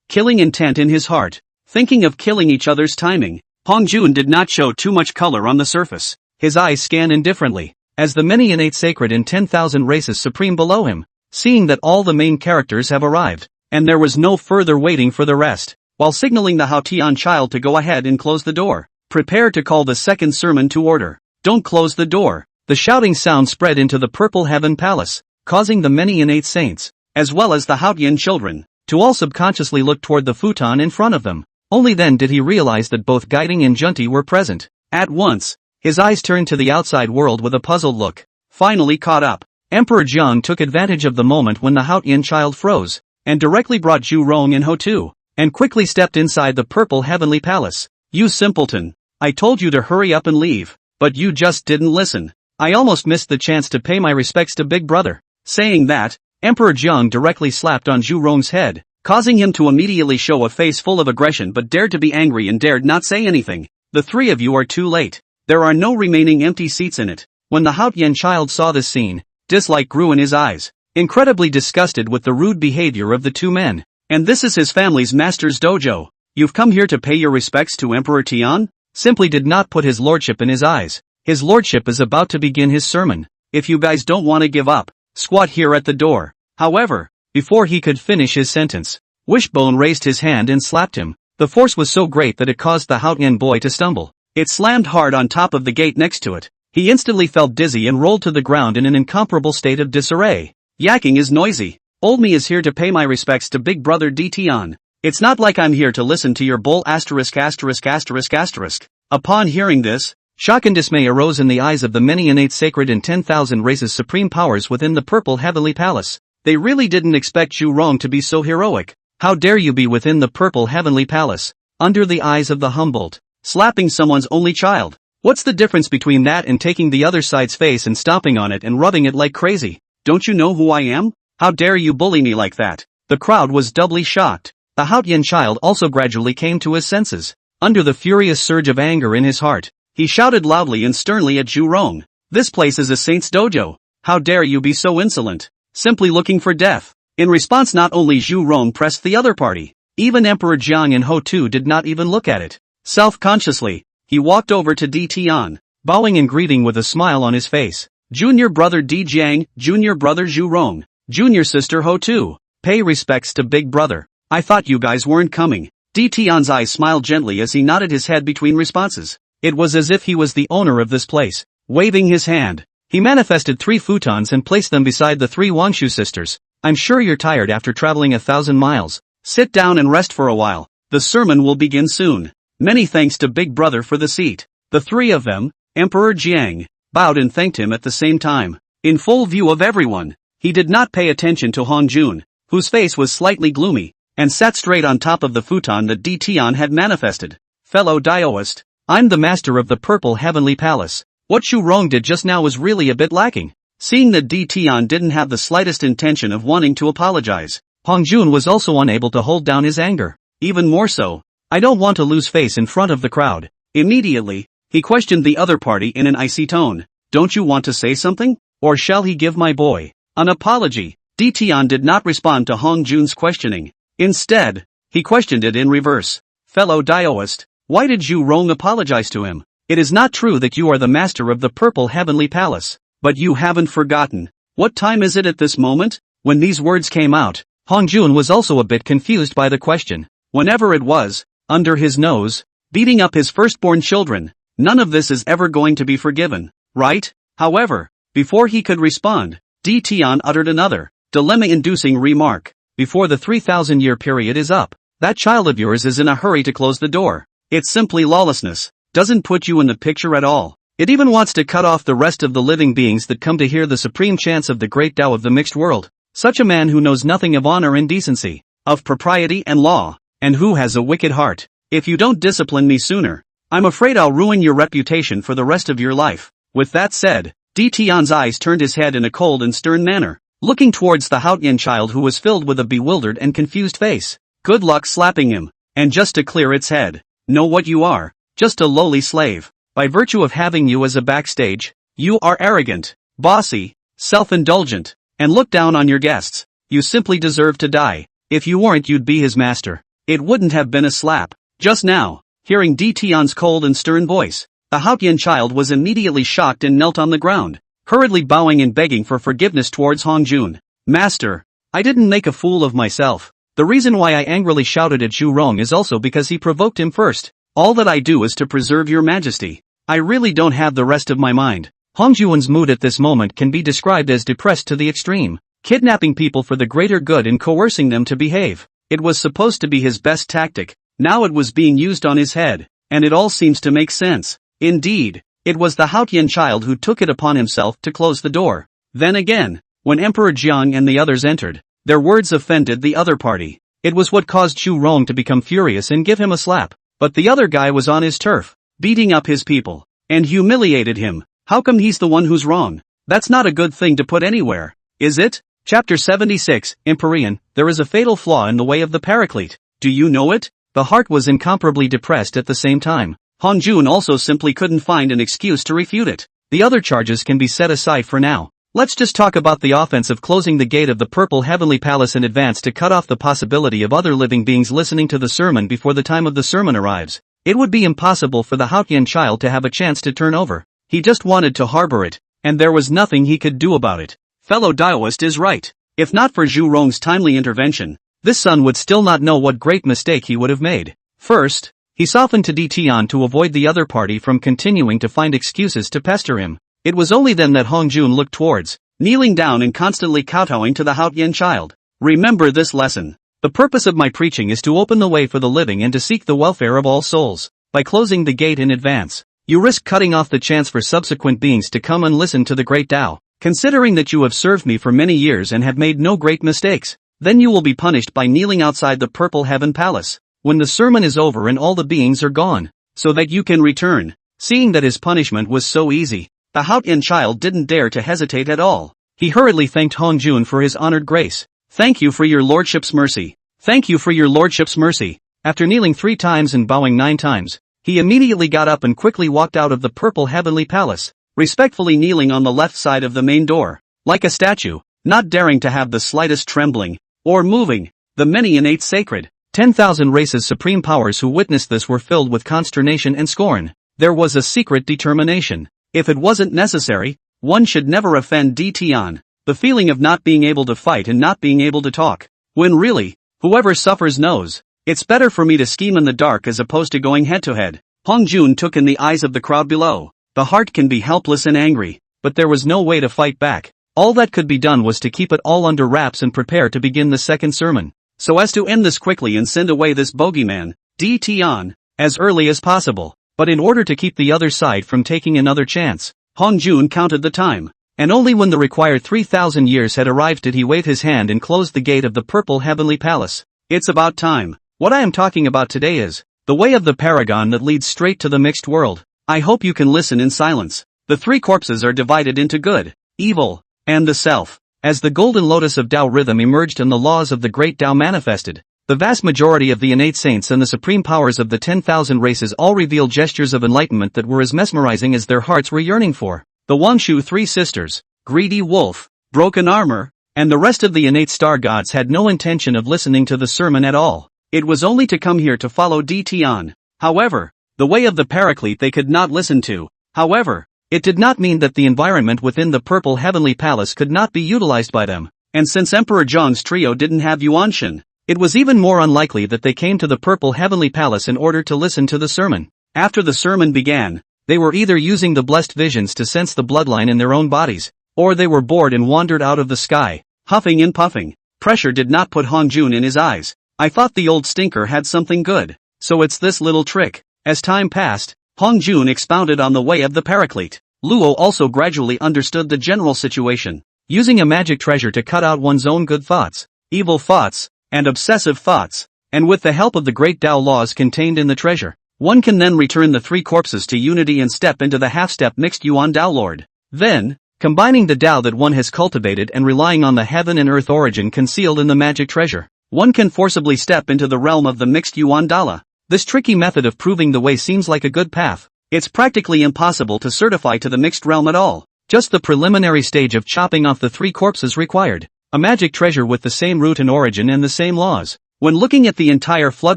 Killing intent in his heart, thinking of killing each other's timing. Hong Jun did not show too much color on the surface. His eyes scan indifferently, as the many innate sacred in 10,000 races supreme below him, seeing that all the main characters have arrived, and there was no further waiting for the rest, while signaling the Haotian child to go ahead and close the door. Prepare to call the second sermon to order. Don't close the door. The shouting sound spread into the purple heaven palace, causing the many innate saints, as well as the Haotian children, to all subconsciously look toward the futon in front of them. Only then did he realize that both Guiding and Junti were present. At once, his eyes turned to the outside world with a puzzled look. Finally caught up, Emperor Jiang took advantage of the moment when the Haotian child froze, and directly brought Zhu Rong and Ho Tu, and quickly stepped inside the purple heavenly palace. You simpleton. I told you to hurry up and leave, but you just didn't listen. I almost missed the chance to pay my respects to Big Brother. Saying that, Emperor Jiang directly slapped on Zhu Rong's head, causing him to immediately show a face full of aggression but dared to be angry and dared not say anything. The 3 of you are too late. There are no remaining empty seats in it. When the Haotian child saw this scene, dislike grew in his eyes, incredibly disgusted with the rude behavior of the 2 men. And this is his family's master's dojo. You've come here to pay your respects to Emperor Tian? Simply did not put his lordship in his eyes. His lordship is about to begin his sermon. If you guys don't want to give up, squat here at the door. However, before he could finish his sentence, Wishbone raised his hand and slapped him. The force was so great that it caused the Haotian boy to stumble. It slammed hard on top of the gate next to it. He instantly felt dizzy and rolled to the ground in an incomparable state of disarray. Yakking is noisy. Old me is here to pay my respects to big brother Dtion. It's not like I'm here to listen to your bull asterisk asterisk asterisk asterisk. Upon hearing this, shock and dismay arose in the eyes of the many innate sacred and 10,000 races supreme powers within the purple heavenly palace. They really didn't expect Zhu Rong to be so heroic. How dare you be within the purple heavenly palace, under the eyes of the humbled, slapping someone's only child. What's the difference between that and taking the other side's face and stomping on it and rubbing it like crazy? Don't you know who I am? How dare you bully me like that? The crowd was doubly shocked. The Haotian child also gradually came to his senses. Under the furious surge of anger in his heart, he shouted loudly and sternly at Zhu Rong. This place is a saint's dojo. How dare you be so insolent? Simply looking for death. In response, not only Zhu Rong pressed the other party, even Emperor Jiang and Ho Tu did not even look at it. Self-consciously, he walked over to Di Tian, bowing and greeting with a smile on his face. Junior brother Di Jiang, junior brother Zhu Rong, junior sister Ho Tu, pay respects to big brother. I thought you guys weren't coming. Di Tian's eyes smiled gently as he nodded his head between responses. It was as if he was the owner of this place. Waving his hand, he manifested 3 futons and placed them beside the 3 Wangshu sisters. I'm sure you're tired after traveling 1,000 miles. Sit down and rest for a while. The sermon will begin soon. Many thanks to big brother for the seat. The 3 of them, Emperor Jiang, bowed and thanked him at the same time. In full view of everyone, he did not pay attention to Hong Jun, whose face was slightly gloomy, and sat straight on top of the futon that Di Tian had manifested. Fellow Daoist, I'm the master of the purple heavenly palace. What Zhu Rong did just now was really a bit lacking. Seeing that Di Tian didn't have the slightest intention of wanting to apologize, Hong Jun was also unable to hold down his anger. Even more so, I don't want to lose face in front of the crowd. Immediately, he questioned the other party in an icy tone. Don't you want to say something? Or shall he give my boy an apology? Di Tian did not respond to Hong Jun's questioning. Instead, he questioned it in reverse. Fellow Daoist, why did Zhu Rong apologize to him? It is not true that you are the master of the purple heavenly palace, but you haven't forgotten. What time is it at this moment? When these words came out, Hong Jun was also a bit confused by the question. Whenever it was, under his nose, beating up his firstborn children, none of this is ever going to be forgiven, right? However, before he could respond, Di Tian uttered another, dilemma-inducing remark. Before the 3,000-year period is up, that child of yours is in a hurry to close the door. It's simply lawlessness. Doesn't put you in the picture at all. It even wants to cut off the rest of the living beings that come to hear the supreme chants of the great Tao of the mixed world. Such a man who knows nothing of honor and decency, of propriety and law, and who has a wicked heart. If you don't discipline me sooner, I'm afraid I'll ruin your reputation for the rest of your life. With that said, Di Tian's eyes turned his head in a cold and stern manner, looking towards the Haotian child who was filled with a bewildered and confused face. Good luck slapping him. And just to clear its head, know what you are, just a lowly slave. By virtue of having you as a backstage, you are arrogant, bossy, self-indulgent, and look down on your guests. You simply deserve to die. If you weren't, you'd be his master. It wouldn't have been a slap. Just now, hearing Di Tian's cold and stern voice, the Haotian child was immediately shocked and knelt on the ground, hurriedly bowing and begging for forgiveness towards Hong Jun. Master, I didn't make a fool of myself. The reason why I angrily shouted at Zhu Rong is also because he provoked him first. All that I do is to preserve your majesty. I really don't have the rest of my mind. Hong Jun's mood at this moment can be described as depressed to the extreme, kidnapping people for the greater good and coercing them to behave. It was supposed to be his best tactic, now it was being used on his head, and it all seems to make sense. Indeed, it was the Haotian child who took it upon himself to close the door. Then again, when Emperor Jiang and the others entered, their words offended the other party. It was what caused Zhu Rong to become furious and give him a slap. But the other guy was on his turf, beating up his people, and humiliated him. How come he's the one who's wrong? That's not a good thing to put anywhere, is it? Chapter 76, Empyrean, there is a fatal flaw in the way of the Paraclete. Do you know it? The heart was incomparably depressed at the same time. Hong Jun also simply couldn't find an excuse to refute it. The other charges can be set aside for now. Let's just talk about the offense of closing the gate of the Purple Heavenly Palace in advance to cut off the possibility of other living beings listening to the sermon before the time of the sermon arrives. It would be impossible for the Haotian child to have a chance to turn over. He just wanted to harbor it, and there was nothing he could do about it. Fellow Daoist is right. If not for Zhu Rong's timely intervention, this son would still not know what great mistake he would have made. First, he softened to Di Tian to avoid the other party from continuing to find excuses to pester him. It was only then that Hong Jun looked towards, kneeling down and constantly kowtowing to the Haotian child. Remember this lesson. The purpose of my preaching is to open the way for the living and to seek the welfare of all souls. By closing the gate in advance, you risk cutting off the chance for subsequent beings to come and listen to the great Tao. Considering that you have served me for many years and have made no great mistakes, then you will be punished by kneeling outside the Purple Heaven Palace, when the sermon is over and all the beings are gone, so that you can return. Seeing that his punishment was so easy, the Haotian child didn't dare to hesitate at all. He hurriedly thanked Hongjun for his honored grace. Thank you for your lordship's mercy. Thank you for your lordship's mercy. After kneeling 3 times and bowing 9 times, he immediately got up and quickly walked out of the Purple Heavenly Palace, respectfully kneeling on the left side of the main door, like a statue, not daring to have the slightest trembling, or moving. The many innate sacred 10,000 races supreme powers who witnessed this were filled with consternation and scorn. There was a secret determination. If it wasn't necessary, one should never offend Tian. The feeling of not being able to fight and not being able to talk. When really, whoever suffers knows. It's better for me to scheme in the dark as opposed to going head to head. Hongjun took in the eyes of the crowd below. The heart can be helpless and angry, but there was no way to fight back. All that could be done was to keep it all under wraps and prepare to begin the second sermon, so as to end this quickly and send away this bogeyman, Tian, as early as possible. But in order to keep the other side from taking another chance, Hongjun counted the time, and only when the required 3,000 years had arrived did he wave his hand and close the gate of the Purple Heavenly Palace. It's about time. What I am talking about today is the way of the paragon that leads straight to the mixed world. I hope you can listen in silence. The 3 corpses are divided into good, evil, and the self. As the golden lotus of Tao rhythm emerged and the laws of the great Tao manifested, the vast majority of the innate saints and the supreme powers of the 10,000 races all revealed gestures of enlightenment that were as mesmerizing as their hearts were yearning for. The Wangshu 3 sisters, Greedy Wolf, Broken Armor, and the rest of the innate star gods had no intention of listening to the sermon at all. It was only to come here to follow Tian. However, the way of the Paraclete they could not listen to. However, it did not mean that the environment within the Purple Heavenly Palace could not be utilized by them. And since Emperor Zhong's trio didn't have Yuanshan, it was even more unlikely that they came to the Purple Heavenly Palace in order to listen to the sermon. After the sermon began, they were either using the blessed visions to sense the bloodline in their own bodies, or they were bored and wandered out of the sky, huffing and puffing. Pressure did not put Hongjun in his eyes. I thought the old stinker had something good, so it's this little trick. As time passed, Hongjun expounded on the way of the Paraclete. Luo also gradually understood the general situation. Using a magic treasure to cut out one's own good thoughts, evil thoughts, and obsessive thoughts, and with the help of the great Tao laws contained in the treasure, one can then return the 3 corpses to unity and step into the half-step mixed Yuan Tao Lord. Then, combining the Tao that one has cultivated and relying on the heaven and earth origin concealed in the magic treasure, one can forcibly step into the realm of the mixed Yuan Dala. This tricky method of proving the way seems like a good path. It's practically impossible to certify to the mixed realm at all. Just the preliminary stage of chopping off the 3 corpses required. A magic treasure with the same root and origin and the same laws. When looking at the entire flood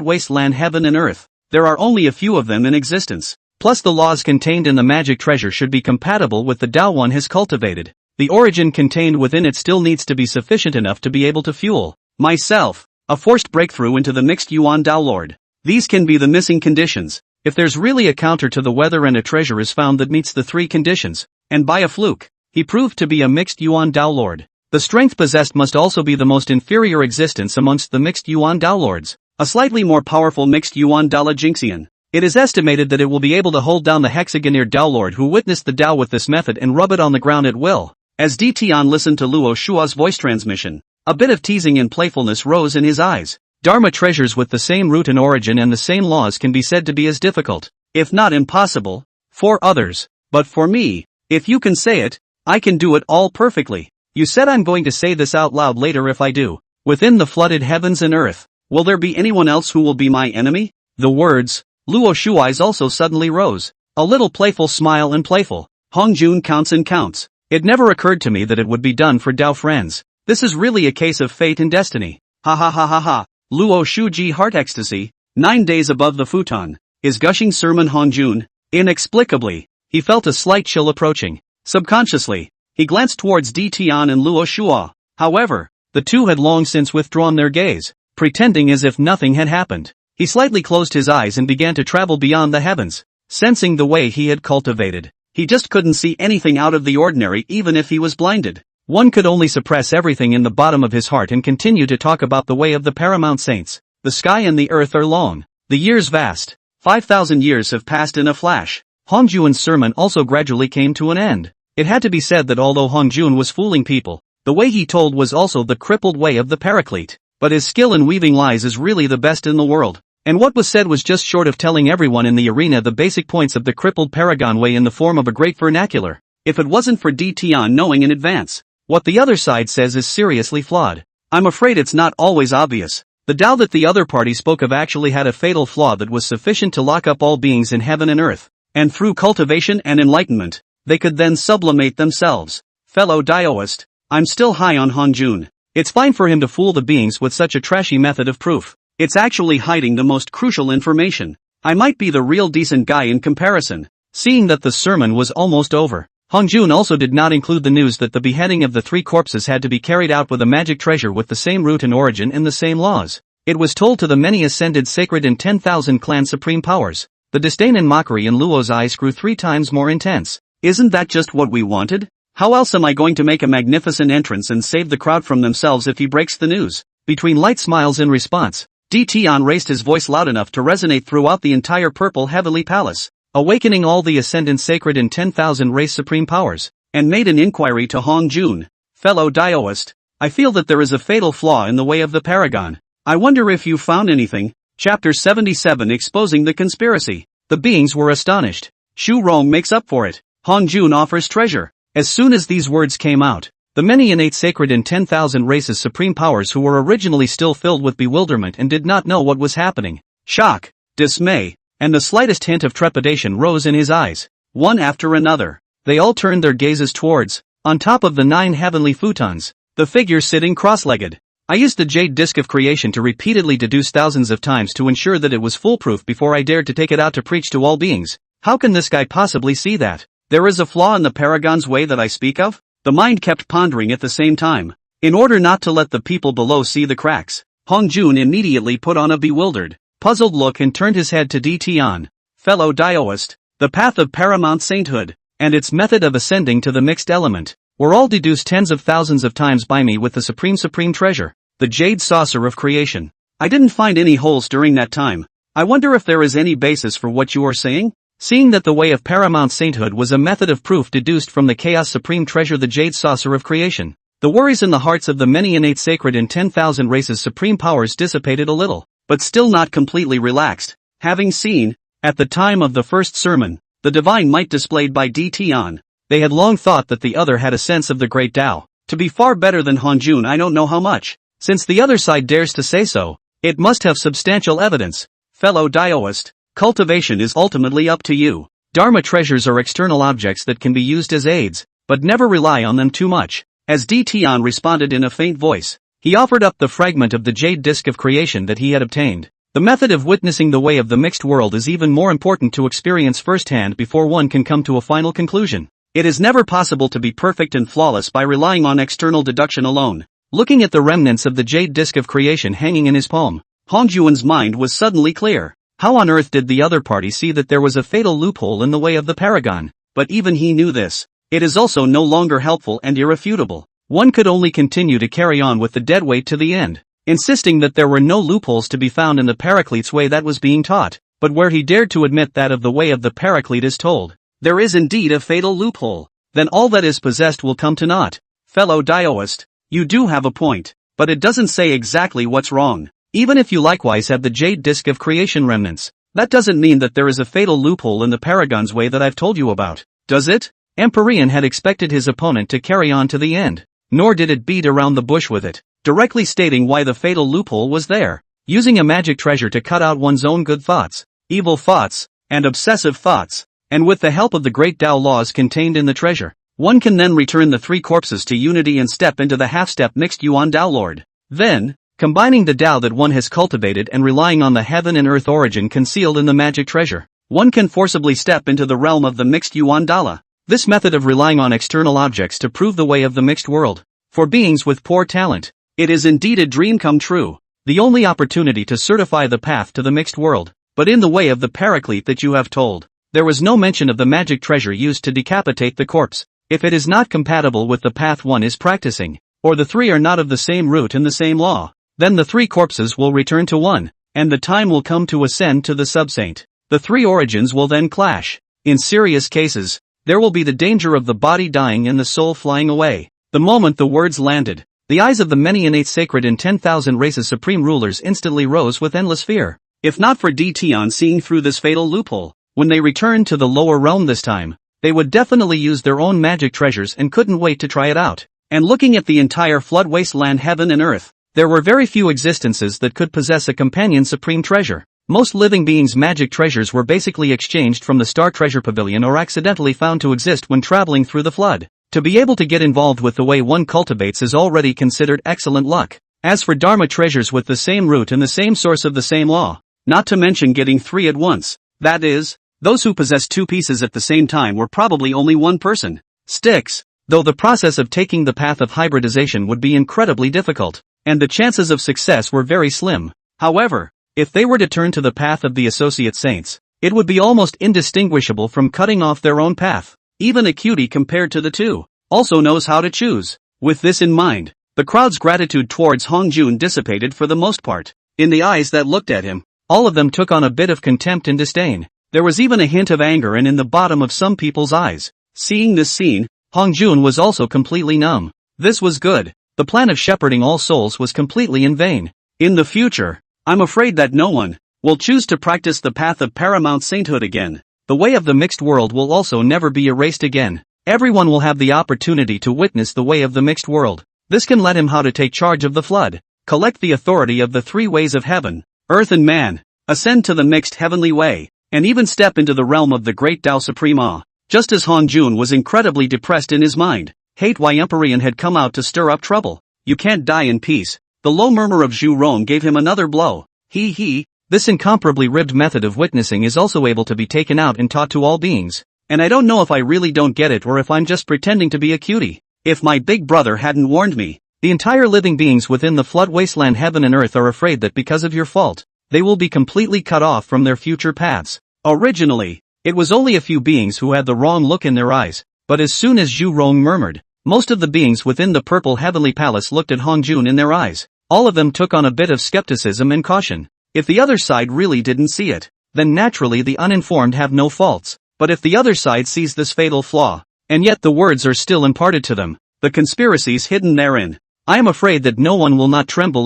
wasteland heaven and earth, there are only a few of them in existence. Plus the laws contained in the magic treasure should be compatible with the Tao one has cultivated. The origin contained within it still needs to be sufficient enough to be able to fuel myself, a forced breakthrough into the mixed Yuan Tao Lord. These can be the missing conditions. If there's really a counter to the weather and a treasure is found that meets the 3 conditions, and by a fluke, he proved to be a mixed Yuan Tao Lord. The strength possessed must also be the most inferior existence amongst the mixed Yuan Tao Lords, a slightly more powerful mixed Yuan Dala Jinxian. It is estimated that it will be able to hold down the hexagoneer Tao Lord who witnessed the Tao with this method and rub it on the ground at will. As Tian listened to Luo Shua's voice transmission, a bit of teasing and playfulness rose in his eyes. Dharma treasures with the same root and origin and the same laws can be said to be as difficult, if not impossible, for others. But for me, if you can say it, I can do it all perfectly. You said I'm going to say this out loud later if I do. Within the flooded heavens and earth, will there be anyone else who will be my enemy? The words, Luo Shu's eyes also suddenly rose. A little playful smile and playful. Hongjun counts and counts. It never occurred to me that it would be done for Tao friends. This is really a case of fate and destiny. Ha ha ha ha ha. Luo Shuji heart ecstasy, 9 days above the futon, is gushing sermon Hongjun. Inexplicably, he felt a slight chill approaching. Subconsciously, he glanced towards Tian and Luo Shua. However, the two had long since withdrawn their gaze, pretending as if nothing had happened. He slightly closed his eyes and began to travel beyond the heavens, sensing the way he had cultivated. He just couldn't see anything out of the ordinary even if he was blinded. One could only suppress everything in the bottom of his heart and continue to talk about the way of the paramount saints. The sky and the earth are long, the years vast. 5,000 years have passed in a flash. Hongjun's sermon also gradually came to an end. It had to be said that although Hongjun was fooling people, the way he told was also the crippled way of the paraclete. But his skill in weaving lies is really the best in the world. And what was said was just short of telling everyone in the arena the basic points of the crippled paragon way in the form of a great vernacular. If it wasn't for Tian knowing in advance what the other side says is seriously flawed. I'm afraid it's not always obvious. The Tao that the other party spoke of actually had a fatal flaw that was sufficient to lock up all beings in heaven and earth. And through cultivation and enlightenment, they could then sublimate themselves. Fellow Daoist, I'm still high on Hongjun. It's fine for him to fool the beings with such a trashy method of proof. It's actually hiding the most crucial information. I might be the real decent guy in comparison. Seeing that the sermon was almost over, Hongjun also did not include the news that the beheading of the 3 corpses had to be carried out with a magic treasure with the same root and origin and the same laws. It was told to the many ascended sacred and 10,000 clan supreme powers. The disdain and mockery in Luo's eyes grew 3 times more intense. Isn't that just what we wanted? How else am I going to make a magnificent entrance and save the crowd from themselves if he breaks the news? Between light smiles in response, Tian raised his voice loud enough to resonate throughout the entire purple heavenly palace, awakening all the ascendant sacred and 10,000 race supreme powers, and made an inquiry to Hongjun. Fellow Daoist, I feel that there is a fatal flaw in the way of the paragon. I wonder if you found anything. Chapter 77 Exposing the Conspiracy. The beings were astonished. Shu Rong makes up for it. Hongjun offers treasure. As soon as these words came out, the many innate sacred and 10,000 races supreme powers who were originally still filled with bewilderment and did not know what was happening, shock, dismay, and the slightest hint of trepidation rose in his eyes. One after another, they all turned their gazes towards, on top of the 9 heavenly futons, the figure sitting cross-legged. I used the jade disc of creation to repeatedly deduce thousands of times to ensure that it was foolproof before I dared to take it out to preach to all beings. How can this guy possibly see that there is a flaw in the paragon's way that I speak of? The mind kept pondering at the same time. In order not to let the people below see the cracks, Hongjun immediately put on a bewildered, puzzled look and turned his head to Tian. Fellow Daoist, the path of paramount sainthood, and its method of ascending to the mixed element, were all deduced tens of thousands of times by me with the supreme treasure, the jade saucer of creation. I didn't find any holes during that time. I wonder if there is any basis for what you are saying? Seeing that the way of paramount sainthood was a method of proof deduced from the chaos supreme treasure, the jade saucer of creation, the worries in the hearts of the many innate sacred and 10,000 races supreme powers dissipated a little, but still not completely relaxed. Having seen, at the time of the first sermon, the divine might displayed by Tian, they had long thought that the other had a sense of the great Tao. To be far better than Hongjun, I don't know how much. Since the other side dares to say so, it must have substantial evidence. Fellow Daoist, cultivation is ultimately up to you. Dharma treasures are external objects that can be used as aids, but never rely on them too much. As Tian responded in a faint voice, he offered up the fragment of the jade disc of creation that he had obtained. The method of witnessing the way of the mixed world is even more important to experience firsthand before one can come to a final conclusion. It is never possible to be perfect and flawless by relying on external deduction alone. Looking at the remnants of the jade disc of creation hanging in his palm, Hongjun's mind was suddenly clear. How on earth did the other party see that there was a fatal loophole in the way of the paragon? But even he knew this. It is also no longer helpful and irrefutable. One could only continue to carry on with the dead weight to the end, insisting that there were no loopholes to be found in the Paraclete's way that was being taught, but where he dared to admit that of the way of the Paraclete is told, there is indeed a fatal loophole, then all that is possessed will come to naught. Fellow Daoist, you do have a point, but it doesn't say exactly what's wrong. Even if you likewise have the jade disc of creation remnants, that doesn't mean that there is a fatal loophole in the Paragon's way that I've told you about, does it? Empyrean had expected his opponent to carry on to the end, nor did it beat around the bush with it, directly stating why the fatal loophole was there. Using a magic treasure to cut out one's own good thoughts, evil thoughts, and obsessive thoughts, and with the help of the great Tao laws contained in the treasure, one can then return the 3 corpses to unity and step into the half-step mixed Yuan Tao Lord. Then, combining the Tao that one has cultivated and relying on the heaven and earth origin concealed in the magic treasure, one can forcibly step into the realm of the mixed Yuan Dala. This method of relying on external objects to prove the way of the mixed world, for beings with poor talent, it is indeed a dream come true, the only opportunity to certify the path to the mixed world. But in the way of the Paraclete that you have told, there was no mention of the magic treasure used to decapitate the corpse. If it is not compatible with the path one is practicing, or the three are not of the same root and the same law, then the three corpses will return to one, and the time will come to ascend to the subsaint. The three origins will then clash. In serious cases, there will be the danger of the body dying and the soul flying away. The moment the words landed, the eyes of the many innate sacred and 10,000 races supreme rulers instantly rose with endless fear. If not for DTN seeing through this fatal loophole, when they returned to the lower realm this time, they would definitely use their own magic treasures and couldn't wait to try it out. And looking at the entire flood wasteland heaven and earth, there were very few existences that could possess a companion supreme treasure. Most living beings' magic treasures were basically exchanged from the Star Treasure Pavilion or accidentally found to exist when traveling through the flood. To be able to get involved with the way one cultivates is already considered excellent luck. As for Dharma treasures with the same root and the same source of the same law, not to mention getting three at once, that is, those who possess two pieces at the same time were probably only one person. Sticks, though the process of taking the path of hybridization would be incredibly difficult, and the chances of success were very slim. However, if they were to turn to the path of the associate saints, it would be almost indistinguishable from cutting off their own path. Even a cutie compared to the two also knows how to choose. With this in mind, the crowd's gratitude towards Hongjun dissipated for the most part. In the eyes that looked at him, all of them took on a bit of contempt and disdain. There was even a hint of anger in the bottom of some people's eyes. Seeing this scene, Hongjun was also completely numb. This was good. The plan of shepherding all souls was completely in vain. In the future, I'm afraid that no one will choose to practice the path of paramount sainthood again. The way of the mixed world will also never be erased again. Everyone will have the opportunity to witness the way of the mixed world. This can let him how to take charge of the flood, collect the authority of the three ways of heaven, earth and man, ascend to the mixed heavenly way, and even step into the realm of the great Tao Supreme Awe. Just as Hongjun was incredibly depressed in his mind, Hate Why Empyrean had come out to stir up trouble. You can't die in peace. The low murmur of Zhu Rong gave him another blow. This incomparably ribbed method of witnessing is also able to be taken out and taught to all beings. And I don't know if I really don't get it or if I'm just pretending to be a cutie. If my big brother hadn't warned me. The entire living beings within the flood wasteland heaven and earth are afraid that because of your fault, they will be completely cut off from their future paths. Originally, it was only a few beings who had the wrong look in their eyes, but as soon as Zhu Rong murmured, most of the beings within the purple heavenly palace looked at Hongjun in their eyes. All of them took on a bit of skepticism and caution. If the other side really didn't see it, then naturally the uninformed have no faults. But if the other side sees this fatal flaw, and yet the words are still imparted to them, the conspiracies hidden therein, I am afraid that no one will not tremble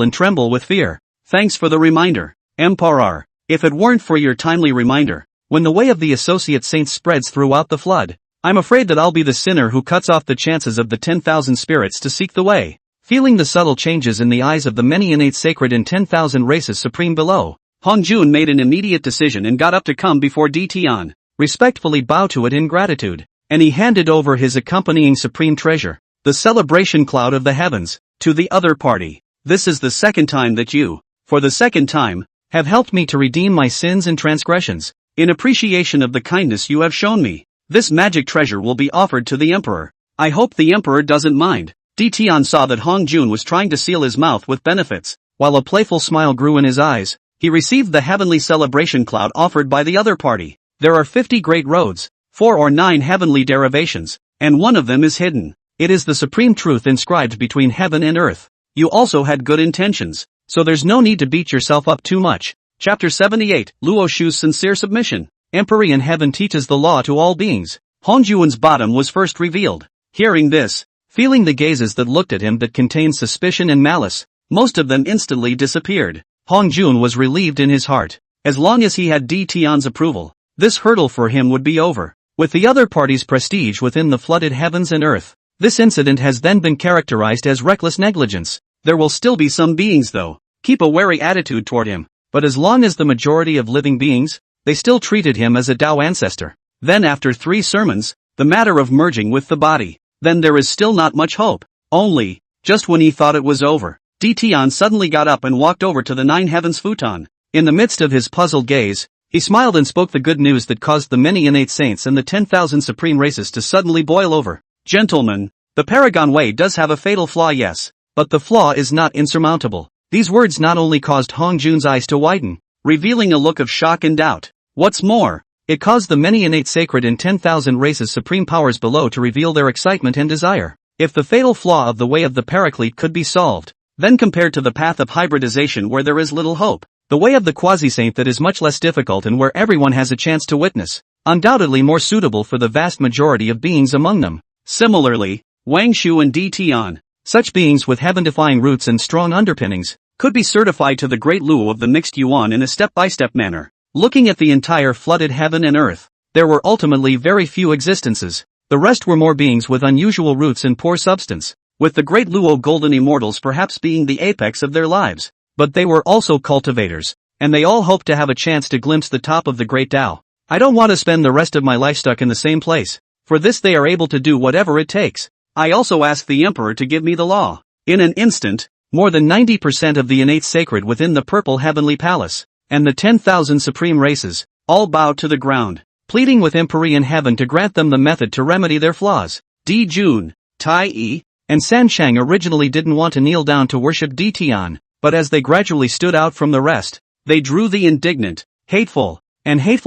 with fear. Thanks for the reminder, Emperor. If it weren't for your timely reminder, when the way of the associate saints spreads throughout the flood, I'm afraid that I'll be the sinner who cuts off the chances of the 10,000 spirits to seek the way. Feeling the subtle changes in the eyes of the many innate sacred and 10,000 races supreme below, Hongjun made an immediate decision and got up to come before DTN, respectfully bow to it in gratitude, and he handed over his accompanying supreme treasure, the celebration cloud of the heavens, to the other party. This is the second time that you, for the second time, have helped me to redeem my sins and transgressions. In appreciation of the kindness you have shown me, this magic treasure will be offered to the Emperor. I hope the Emperor doesn't mind. DTN saw that Hongjun was trying to seal his mouth with benefits. While a playful smile grew in his eyes, he received the heavenly celebration cloud offered by the other party. There are 50 great roads, 4 or 9 heavenly derivations, and one of them is hidden. It is the supreme truth inscribed between heaven and earth. You also had good intentions, so there's no need to beat yourself up too much. Chapter 78, Luo Shu's sincere submission. Empyrean heaven teaches the law to all beings. Hongjun's bottom was first revealed. Hearing this, feeling the gazes that looked at him that contained suspicion and malice, most of them instantly disappeared. Hongjun was relieved in his heart. As long as he had DTN's approval, this hurdle for him would be over. With the other party's prestige within the flooded heavens and earth, this incident has then been characterized as reckless negligence. There will still be some beings though, keep a wary attitude toward him, but as long as the majority of living beings, they still treated him as a Tao ancestor. Then after 3 sermons, the matter of merging with the body, then there is still not much hope. Only, just when he thought it was over, DTN suddenly got up and walked over to the 9 heavens futon. In the midst of his puzzled gaze, he smiled and spoke the good news that caused the many innate saints and the 10,000 supreme races to suddenly boil over. Gentlemen, the Paragon Way does have a fatal flaw, yes, but the flaw is not insurmountable. These words not only caused Hongjun's eyes to widen, revealing a look of shock and doubt. What's more, It caused the many innate sacred and 10,000 races supreme powers below to reveal their excitement and desire. If the fatal flaw of the way of the paraclete could be solved, then compared to the path of hybridization where there is little hope, the way of the quasi-saint that is much less difficult and where everyone has a chance to witness, undoubtedly more suitable for the vast majority of beings among them. Similarly, Wang Shu and Di Tian, such beings with heaven-defying roots and strong underpinnings, could be certified to the great Luo of the mixed yuan in a step-by-step manner. Looking at the entire flooded heaven and earth, there were ultimately very few existences. The rest were more beings with unusual roots and poor substance, with the great Luo golden immortals perhaps being the apex of their lives. But they were also cultivators, and they all hoped to have a chance to glimpse the top of the great Tao. I don't want to spend the rest of my life stuck in the same place. For this they are able to do whatever it takes. I also asked the emperor to give me the law. In an instant, more than 90% of the innate sacred within the purple heavenly palace, and the 10,000 supreme races, all bowed to the ground, pleading with Empyrean heaven to grant them the method to remedy their flaws. Di Jun, Tai Yi, and San Shang originally didn't want to kneel down to worship Di Tian, but as they gradually stood out from the rest, they drew the indignant, hateful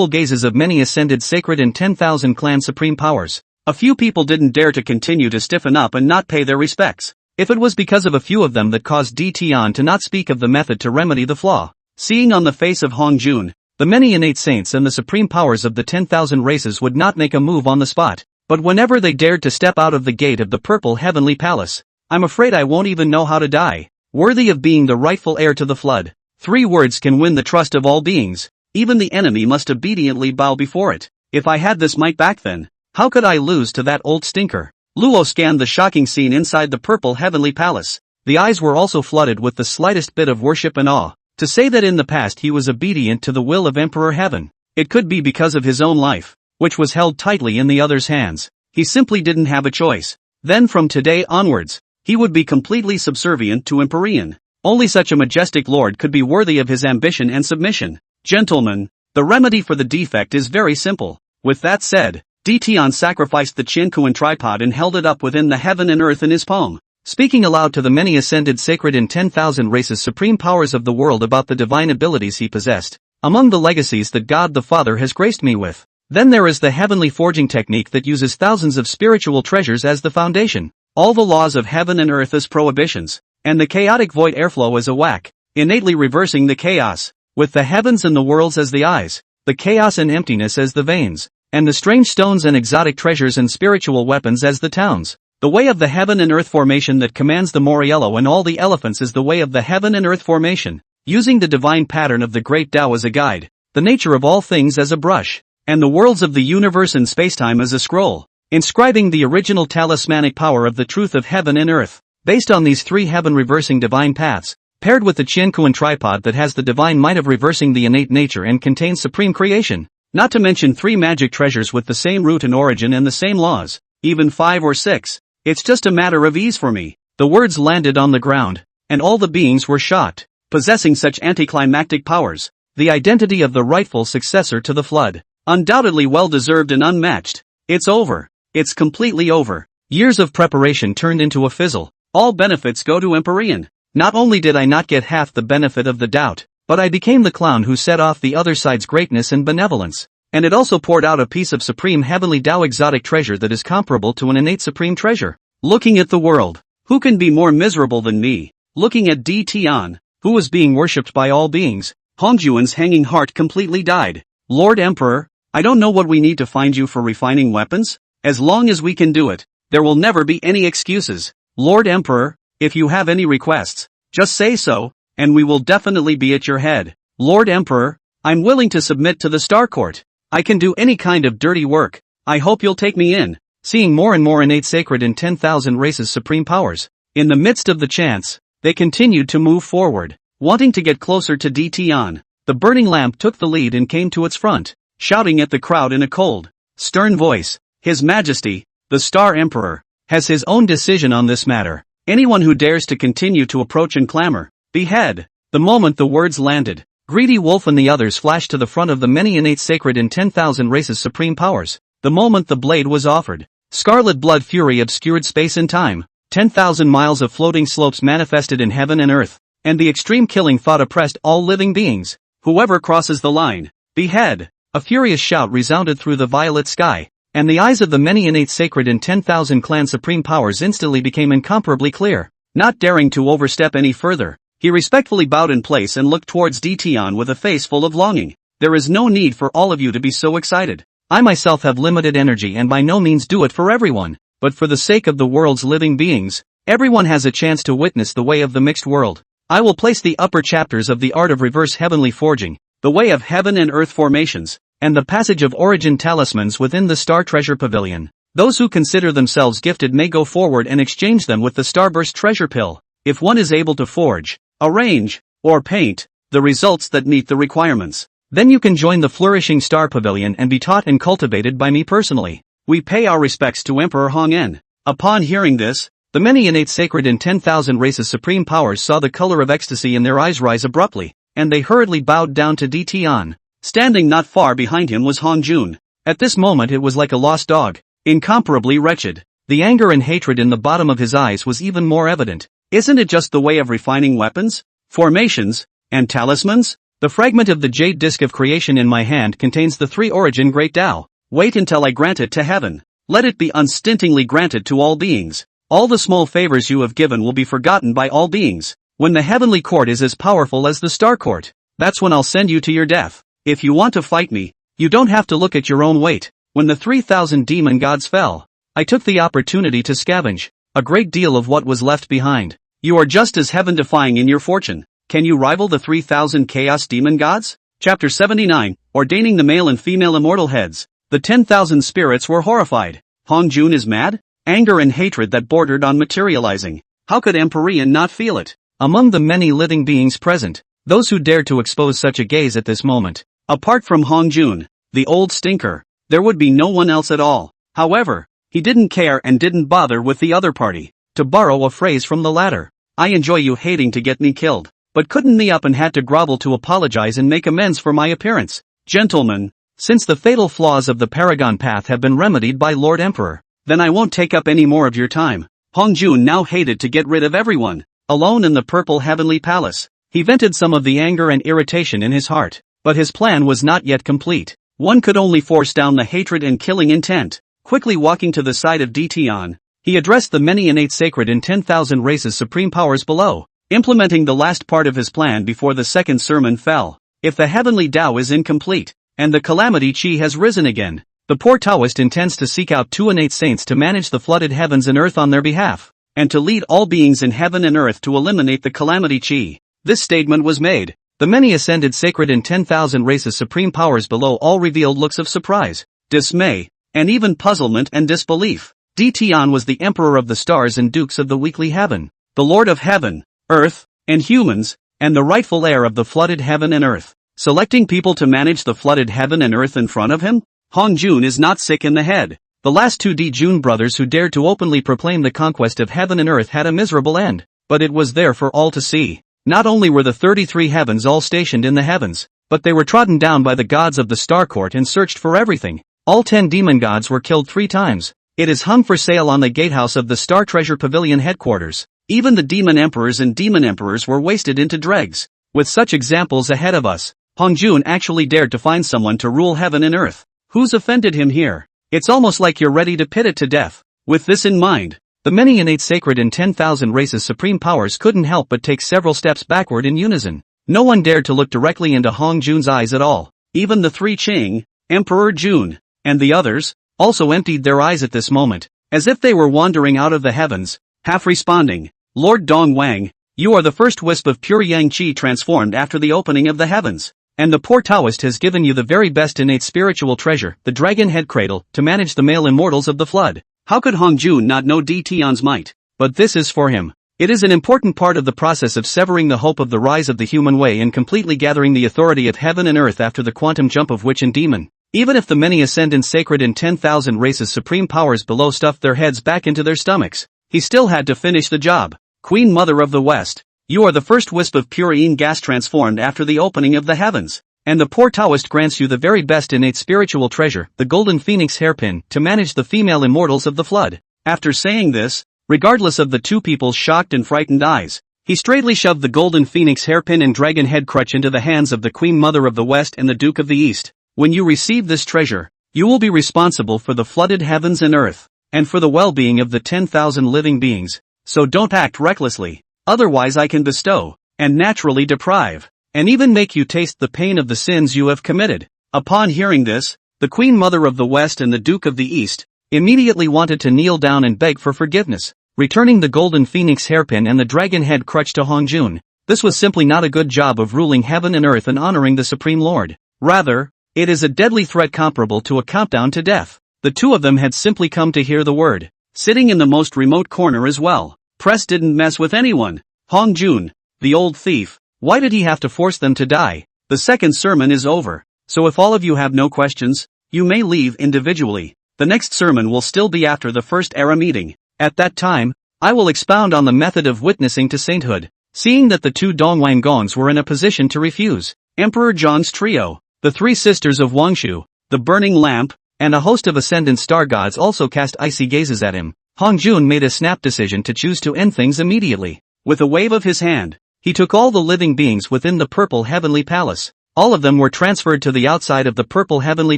gazes of many ascended sacred and 10,000 clan supreme powers. A few people didn't dare to continue to stiffen up and not pay their respects. If it was because of a few of them that caused Di Tian to not speak of the method to remedy the flaw, seeing on the face of Hong Jun, the many innate saints and the supreme powers of the 10,000 races would not make a move on the spot, but whenever they dared to step out of the gate of the purple heavenly palace, I'm afraid I won't even know how to die. Worthy of being the rightful heir to the flood. 3 words can win the trust of all beings. Even the enemy must obediently bow before it. If I had this might back then, how could I lose to that old stinker? Luo scanned the shocking scene inside the purple heavenly palace. The eyes were also flooded with the slightest bit of worship and awe. To say that in the past he was obedient to the will of Emperor Heaven, it could be because of his own life, which was held tightly in the other's hands. He simply didn't have a choice. Then from today onwards, he would be completely subservient to Empyrean. Only such a majestic lord could be worthy of his ambition and submission. Gentlemen, the remedy for the defect is very simple. With that said, Di Tian sacrificed the Qiankuan tripod and held it up within the heaven and earth in his palm, speaking aloud to the many ascended sacred and 10,000 races supreme powers of the world about the divine abilities he possessed. Among the legacies that God the Father has graced me with, then there is the heavenly forging technique that uses thousands of spiritual treasures as the foundation, all the laws of heaven and earth as prohibitions, and the chaotic void airflow as a whack, innately reversing the chaos, with the heavens and the worlds as the eyes, the chaos and emptiness as the veins, and the strange stones and exotic treasures and spiritual weapons as the towns. The way of the heaven and earth formation that commands the Moriello and all the elephants is the way of the heaven and earth formation, using the divine pattern of the great Tao as a guide, the nature of all things as a brush, and the worlds of the universe and spacetime as a scroll, inscribing the original talismanic power of the truth of heaven and earth, based on these 3 heaven-reversing divine paths, paired with the Qiankuan tripod that has the divine might of reversing the innate nature and contains supreme creation, not to mention 3 magic treasures with the same root and origin and the same laws, even 5 or 6. It's just a matter of ease for me. The words landed on the ground, and all the beings were shocked. Possessing such anticlimactic powers, the identity of the rightful successor to the flood, undoubtedly well-deserved and unmatched. It's over. It's completely over. Years of preparation turned into a fizzle. All benefits go to Empyrean. Not only did I not get half the benefit of the doubt, but I became the clown who set off the other side's greatness and benevolence. And it also poured out a piece of supreme heavenly Tao exotic treasure that is comparable to an innate supreme treasure. Looking at the world, who can be more miserable than me? Looking at Di Tian, who was being worshipped by all beings, Hongjuan's hanging heart completely died. Lord Emperor, I don't know what we need to find you for refining weapons. As long as we can do it, there will never be any excuses. Lord Emperor, if you have any requests, just say so, and we will definitely be at your head. Lord Emperor, I'm willing to submit to the Star Court. I can do any kind of dirty work. I hope you'll take me in. Seeing more and more innate sacred and 10,000 races supreme powers, in the midst of the chants, they continued to move forward, wanting to get closer to Di Tian. The burning lamp took the lead and came to its front, shouting at the crowd in a cold, stern voice, His Majesty, the Star Emperor, has his own decision on this matter. Anyone who dares to continue to approach and clamor, behead. The moment the words landed, Greedy Wolf and the others flashed to the front of the many innate sacred and 10,000 races supreme powers. The moment the blade was offered, scarlet blood fury obscured space and time. 10,000 miles of floating slopes manifested in heaven and earth, and the extreme killing thought oppressed all living beings. Whoever crosses the line, behead. A furious shout resounded through the violet sky, and the eyes of the many innate sacred and 10,000 clan supreme powers instantly became incomparably clear. Not daring to overstep any further, he respectfully bowed in place and looked towards Dtion with a face full of longing. There is no need for all of you to be so excited. I myself have limited energy and by no means do it for everyone, but for the sake of the world's living beings, everyone has a chance to witness the way of the mixed world. I will place the upper chapters of the art of reverse heavenly forging, the way of heaven and earth formations, and the passage of origin talismans within the Star Treasure Pavilion. Those who consider themselves gifted may go forward and exchange them with the Starburst Treasure Pill. If one is able to forge, arrange, or paint the results that meet the requirements, then you can join the flourishing Star Pavilion and be taught and cultivated by me personally. We pay our respects to Emperor Hong En. Upon hearing this, the many innate sacred and 10,000 races supreme powers saw the color of ecstasy in their eyes rise abruptly, and they hurriedly bowed down to Dtion. Standing not far behind him was Hong Jun. At this moment it was like a lost dog, incomparably wretched. The anger and hatred in the bottom of his eyes was even more evident. Isn't it just the way of refining weapons, formations, and talismans? The fragment of the jade disc of creation in my hand contains the three origin great Tao. Wait until I grant it to heaven. Let it be unstintingly granted to all beings. All the small favors you have given will be forgotten by all beings. When the heavenly court is as powerful as the star court, that's when I'll send you to your death. If you want to fight me, you don't have to look at your own weight. When the 3,000 demon gods fell, I took the opportunity to scavenge a great deal of what was left behind. You are just as heaven-defying in your fortune. Can you rival the 3,000 chaos demon gods? Chapter 79, Ordaining the Male and Female Immortal Heads. The 10,000 spirits were horrified. Hong Jun is mad? Anger and hatred that bordered on materializing. How could Empyrean not feel it? Among the many living beings present, those who dared to expose such a gaze at this moment, apart from Hong Jun, the old stinker, there would be no one else at all. However, he didn't care and didn't bother with the other party. To borrow a phrase from the latter, I enjoy you hating to get me killed, but couldn't me up and had to grovel to apologize and make amends for my appearance. Gentlemen, since the fatal flaws of the Paragon Path have been remedied by Lord Emperor, then I won't take up any more of your time. Hong Jun now hated to get rid of everyone. Alone in the purple heavenly palace, he vented some of the anger and irritation in his heart, but his plan was not yet complete. One could only force down the hatred and killing intent. Quickly walking to the side of Dtion, he addressed the many innate sacred and 10,000 races supreme powers below, implementing the last part of his plan before the second sermon fell. If the heavenly Tao is incomplete, and the calamity Qi has risen again, the poor Taoist intends to seek out two innate saints to manage the flooded heavens and earth on their behalf, and to lead all beings in heaven and earth to eliminate the calamity Qi. This statement was made. The many ascended sacred and 10,000 races supreme powers below all revealed looks of surprise, dismay, and even puzzlement and disbelief. Dtion was the emperor of the stars and dukes of the weekly heaven, the lord of heaven, earth, and humans, and the rightful heir of the flooded heaven and earth. Selecting people to manage the flooded heaven and earth in front of him? Hong Jun is not sick in the head. The last two Jun brothers who dared to openly proclaim the conquest of heaven and earth had a miserable end, but it was there for all to see. Not only were the 33 heavens all stationed in the heavens, but they were trodden down by the gods of the Star Court and searched for everything. All 10 demon gods were killed 3 times. It is hung for sale on the gatehouse of the Star Treasure Pavilion headquarters. Even the demon emperors and demon emperors were wasted into dregs. With such examples ahead of us, Hong Jun actually dared to find someone to rule heaven and earth. Who's offended him here? It's almost like you're ready to pit it to death. With this in mind, the many innate sacred and 10,000 races supreme powers couldn't help but take several steps backward in unison. No one dared to look directly into Hong Jun's eyes at all. Even the 3 Qing, Emperor Jun, and the others, also emptied their eyes at this moment, as if they were wandering out of the heavens, half responding. Lord Dong Wang, you are the first wisp of pure Yang Qi transformed after the opening of the heavens. And the poor Taoist has given you the very best innate spiritual treasure, the dragon head cradle, to manage the male immortals of the flood. How could Hong Jun not know Dtion's might? But this is for him. It is an important part of the process of severing the hope of the rise of the human way and completely gathering the authority of heaven and earth after the quantum jump of witch and demon. Even if the many ascendant sacred and 10,000 races supreme powers below stuffed their heads back into their stomachs, he still had to finish the job. Queen Mother of the West, you are the first wisp of pure Yin gas transformed after the opening of the heavens. And the poor Taoist grants you the very best innate spiritual treasure, the golden phoenix hairpin, to manage the female immortals of the flood. After saying this, regardless of the two people's shocked and frightened eyes, he straightly shoved the golden phoenix hairpin and dragon head crutch into the hands of the Queen Mother of the West and the Duke of the East. when you receive this treasure, you will be responsible for the flooded heavens and earth, and for the well-being of the 10,000 living beings, so don't act recklessly, otherwise I can bestow, and naturally deprive, and even make you taste the pain of the sins you have committed. Upon hearing this, the Queen Mother of the West and the Duke of the East immediately wanted to kneel down and beg for forgiveness, returning the golden phoenix hairpin and the dragon head crutch to Hongjun. This was simply not a good job of ruling heaven and earth and honoring the Supreme Lord. Rather, it is a deadly threat comparable to a countdown to death. The two of them had simply come to hear the word. Sitting in the most remote corner as well. Press didn't mess with anyone. Hongjun, the old thief, why did he have to force them to die? The second sermon is over, so if all of you have no questions, you may leave individually. The next sermon will still be after the first era meeting. At that time, I will expound on the method of witnessing to sainthood. Seeing that the two Dongwang were in a position to refuse, Emperor Zhang's trio, the three sisters of Wangshu, the burning lamp, and a host of ascendant star gods also cast icy gazes at him. Hongjun made a snap decision to choose to end things immediately. With a wave of his hand, he took all the living beings within the Purple Heavenly Palace. All of them were transferred to the outside of the Purple Heavenly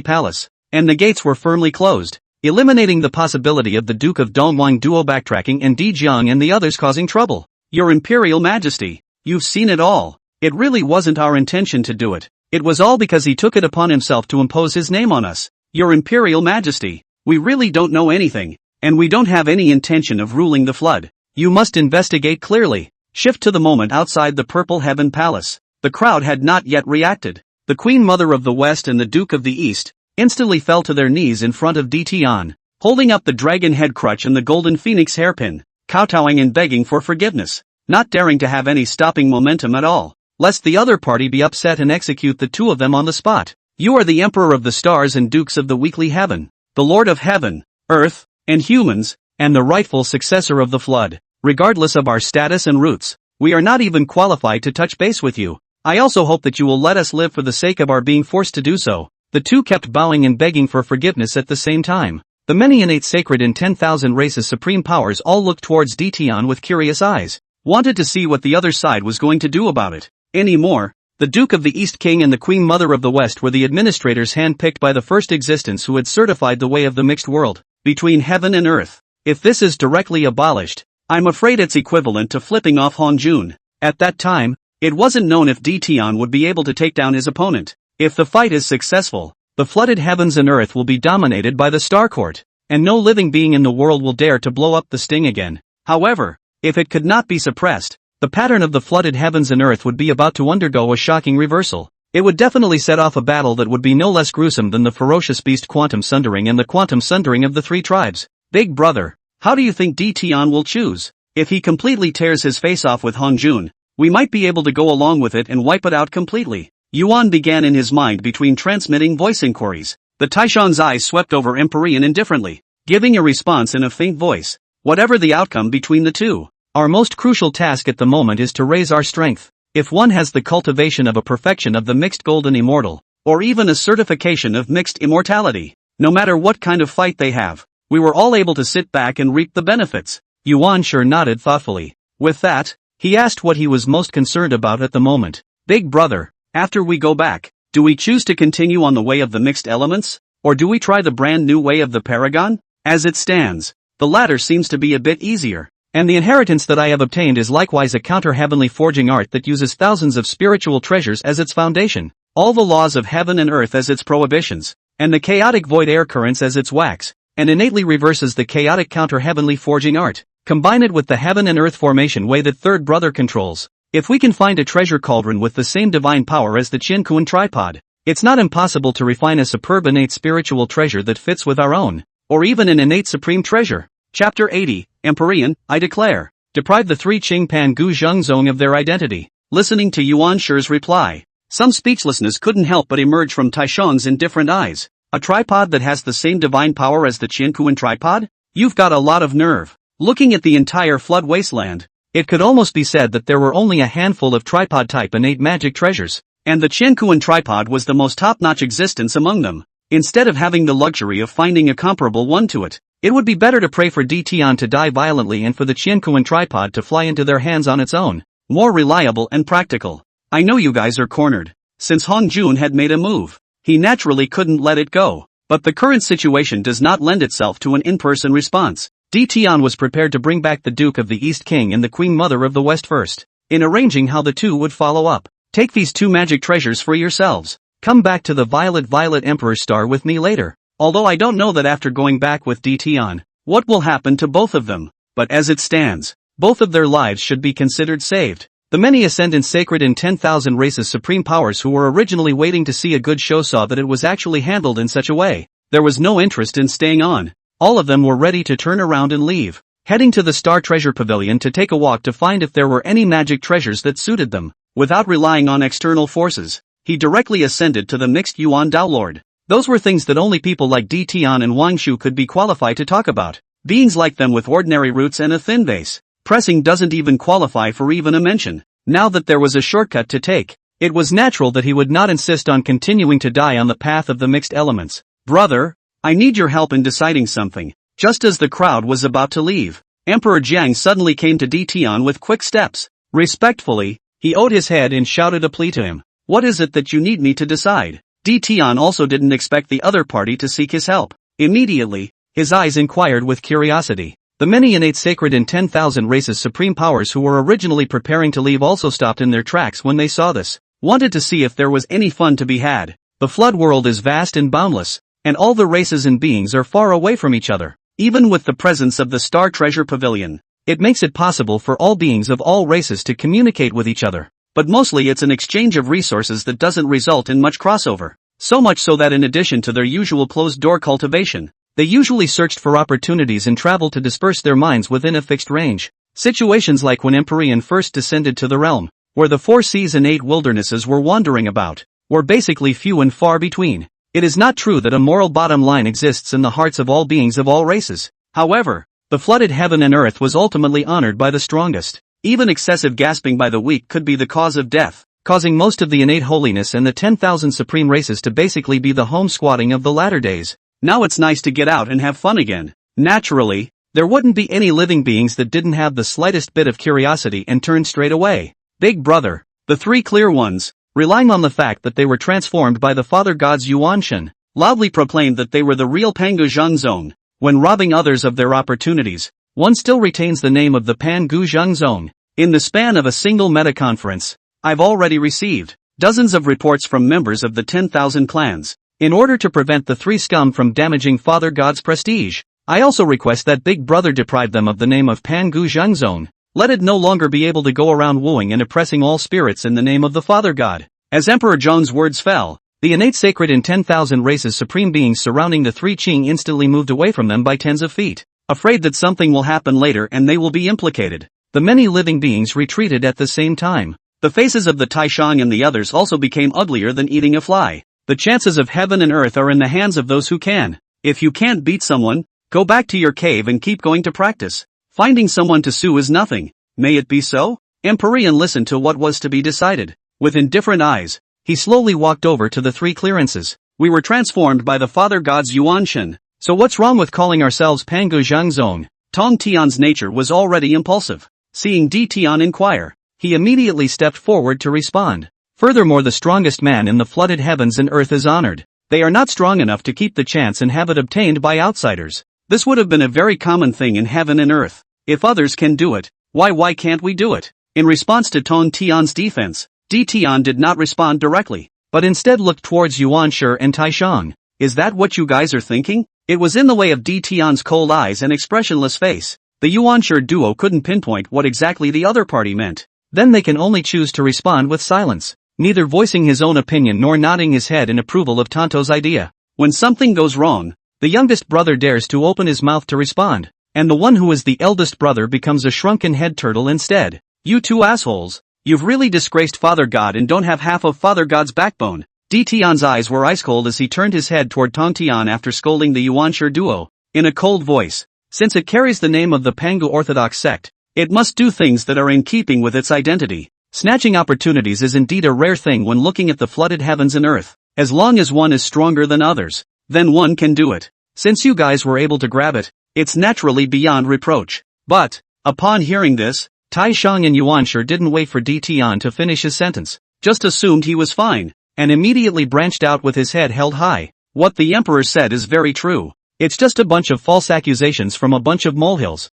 Palace, and the gates were firmly closed, eliminating the possibility of the Duke of Dongwang duo backtracking and Di Jiang and the others causing trouble. Your Imperial Majesty, you've seen it all. It really wasn't our intention to do it. It was all because he took it upon himself to impose his name on us. Your Imperial Majesty, we really don't know anything, and we don't have any intention of ruling the flood. You must investigate clearly. Shift to the moment outside the Purple Heaven Palace. The crowd had not yet reacted. The Queen Mother of the West and the Duke of the East instantly fell to their knees in front of Di Tian, holding up the dragon head crutch and the golden phoenix hairpin, kowtowing and begging for forgiveness, not daring to have any stopping momentum at all, lest the other party be upset and execute the two of them on the spot. You are the Emperor of the Stars and Dukes of the Weekly Heaven, the Lord of Heaven, Earth, and humans, and the rightful successor of the flood. Regardless of our status and roots, we are not even qualified to touch base with you. I also hope that you will let us live for the sake of our being forced to do so. The two kept bowing and begging for forgiveness at the same time. The many innate sacred in 10,000 races supreme powers all looked towards Di Tian with curious eyes, wanted to see what the other side was going to do about it. Anymore, the Duke of the East King and the Queen Mother of the West were the administrators handpicked by the first existence who had certified the way of the mixed world, between heaven and earth. If this is directly abolished, I'm afraid it's equivalent to flipping off Hongjun. At that time, it wasn't known if Di Tian would be able to take down his opponent. If the fight is successful, the flooded heavens and earth will be dominated by the Star Court, and no living being in the world will dare to blow up the sting again. However, if it could not be suppressed, the pattern of the flooded heavens and earth would be about to undergo a shocking reversal. It would definitely set off a battle that would be no less gruesome than the ferocious beast Quantum Sundering and the Quantum Sundering of the three tribes. Big brother, how do you think Di Tian will choose? If he completely tears his face off with Hongjun, we might be able to go along with it and wipe it out completely. Yuan began in his mind between transmitting voice inquiries. The Taishan's eyes swept over Empyrean indifferently, giving a response in a faint voice. Whatever the outcome between the two, our most crucial task at the moment is to raise our strength. If one has the cultivation of a perfection of the mixed golden immortal, or even a certification of mixed immortality, no matter what kind of fight they have, we were all able to sit back and reap the benefits. Yuan sure nodded thoughtfully. With that, he asked what he was most concerned about at the moment. Big brother, after we go back, do we choose to continue on the way of the mixed elements, or do we try the brand new way of the Paragon? As it stands, the latter seems to be a bit easier, and the inheritance that I have obtained is likewise a counter-heavenly forging art that uses thousands of spiritual treasures as its foundation, all the laws of heaven and earth as its prohibitions, and the chaotic void air currents as its wax, and innately reverses the chaotic counter-heavenly forging art. Combine it with the heaven and earth formation way that third brother controls. If we can find a treasure cauldron with the same divine power as the Qiankuan tripod, it's not impossible to refine a superb innate spiritual treasure that fits with our own, or even an innate supreme treasure. Chapter 80, Empyrean, I declare, deprive the three Qingpan Gu Zhengzong of their identity. Listening to Yuan Shi's reply, some speechlessness couldn't help but emerge from Taishan's indifferent eyes. A tripod that has the same divine power as the Qiankuan tripod? You've got a lot of nerve. Looking at the entire flood wasteland, it could almost be said that there were only a handful of tripod-type innate magic treasures, and the Qiankuan tripod was the most top-notch existence among them. Instead of having the luxury of finding a comparable one to it, it would be better to pray for Di Tian to die violently and for the Qiankuan tripod to fly into their hands on its own. More reliable and practical. I know you guys are cornered. Since Hongjun had made a move, He naturally couldn't let it go. But the current situation does not lend itself to an in-person response. Tian was prepared to bring back the Duke of the East King and the Queen Mother of the West first, in arranging how the two would follow up. Take these two magic treasures for yourselves. Come back to the Violet Emperor Star with me later. Although I don't know that after going back with Tian, what will happen to both of them. But as it stands, both of their lives should be considered saved. The many ascendant sacred in 10,000 races supreme powers who were originally waiting to see a good show saw that it was actually handled in such a way. There was no interest in staying on. All of them were ready to turn around and leave, heading to the Star Treasure Pavilion to take a walk to find if there were any magic treasures that suited them. Without relying on external forces, he directly ascended to the mixed Yuan Dao Lord. Those were things that only people like Tian and Wang Shu could be qualified to talk about. Beings like them with ordinary roots and a thin base. Pressing doesn't even qualify for even a mention. Now that there was a shortcut to take, it was natural that he would not insist on continuing to die on the path of the mixed elements. Brother, I need your help in deciding something. Just as the crowd was about to leave, Emperor Jiang suddenly came to Tian with quick steps. Respectfully, he owed his head and shouted a plea to him. What is it that you need me to decide? Tian also didn't expect the other party to seek his help. Immediately, his eyes inquired with curiosity. The many innate sacred in 10,000 races supreme powers who were originally preparing to leave also stopped in their tracks when they saw this, wanted to see if there was any fun to be had. The flood world is vast and boundless, and all the races and beings are far away from each other. Even with the presence of the Star Treasure Pavilion, it makes it possible for all beings of all races to communicate with each other. But mostly it's an exchange of resources that doesn't result in much crossover. So much so that in addition to their usual closed-door cultivation, they usually searched for opportunities and traveled to disperse their minds within a fixed range. Situations like when Empyrean first descended to the realm, where the 4 seas and 8 wildernesses were wandering about, were basically few and far between. It is not true that a moral bottom line exists in the hearts of all beings of all races. However, the flooded heaven and earth was ultimately honored by the strongest. Even excessive gasping by the weak could be the cause of death, causing most of the innate holiness and the 10,000 supreme races to basically be the home squatting of the latter days. Now it's nice to get out and have fun again. Naturally, there wouldn't be any living beings that didn't have the slightest bit of curiosity and turned straight away. Big Brother, the 3 clear ones, relying on the fact that they were transformed by the father gods Yuan Shen, loudly proclaimed that they were the real Pangu Zheng Zone. When robbing others of their opportunities, one still retains the name of the Pangu Zheng Zone. In the span of a single meta-conference, I've already received dozens of reports from members of the 10,000 clans. In order to prevent the 3 scum from damaging Father God's prestige, I also request that Big Brother deprive them of the name of Pangu Zheng Zone. Let it no longer be able to go around wooing and oppressing all spirits in the name of the Father God. As Emperor Zhong's words fell, the innate sacred in 10,000 races supreme beings surrounding the 3 Qing instantly moved away from them by tens of feet, afraid that something will happen later and they will be implicated. The many living beings retreated at the same time. The faces of the Taishang and the others also became uglier than eating a fly. The chances of heaven and earth are in the hands of those who can. If you can't beat someone, go back to your cave and keep going to practice. Finding someone to sue is nothing. May it be so? Empyrean listened to what was to be decided. With indifferent eyes, he slowly walked over to the 3 clearances. We were transformed by the father gods Yuan Shen, so what's wrong with calling ourselves Pangu Zheng Zone? Tong Tian's nature was already impulsive. Seeing Tian inquire, he immediately stepped forward to respond. Furthermore, the strongest man in the flooded heavens and earth is honored. They are not strong enough to keep the chance and have it obtained by outsiders. This would have been a very common thing in heaven and earth. If others can do it, why can't we do it? In response to Tong Tian's defense, Tian did not respond directly, but instead looked towards Yuan Shi and Taishang. Is that what you guys are thinking? It was in the way of Tian's cold eyes and expressionless face. The Yuan Shi duo couldn't pinpoint what exactly the other party meant. Then they can only choose to respond with silence, neither voicing his own opinion nor nodding his head in approval of Tanto's idea. When something goes wrong, the youngest brother dares to open his mouth to respond, and the one who is the eldest brother becomes a shrunken head turtle instead. You 2 assholes, you've really disgraced Father God and don't have half of Father God's backbone. Tian's eyes were ice cold as he turned his head toward Tong Tian after scolding the Yuan Shi duo, in a cold voice. Since it carries the name of the Pangu Orthodox sect, it must do things that are in keeping with its identity. Snatching opportunities is indeed a rare thing when looking at the flooded heavens and earth. As long as one is stronger than others, then one can do it. Since you guys were able to grab it, it's naturally beyond reproach. But, upon hearing this, Tai Shang and Yuan Shi didn't wait for Tian to finish his sentence, just assumed he was fine. and immediately branched out with his head held high. What the emperor said is very true. It's just a bunch of false accusations from a bunch of molehills.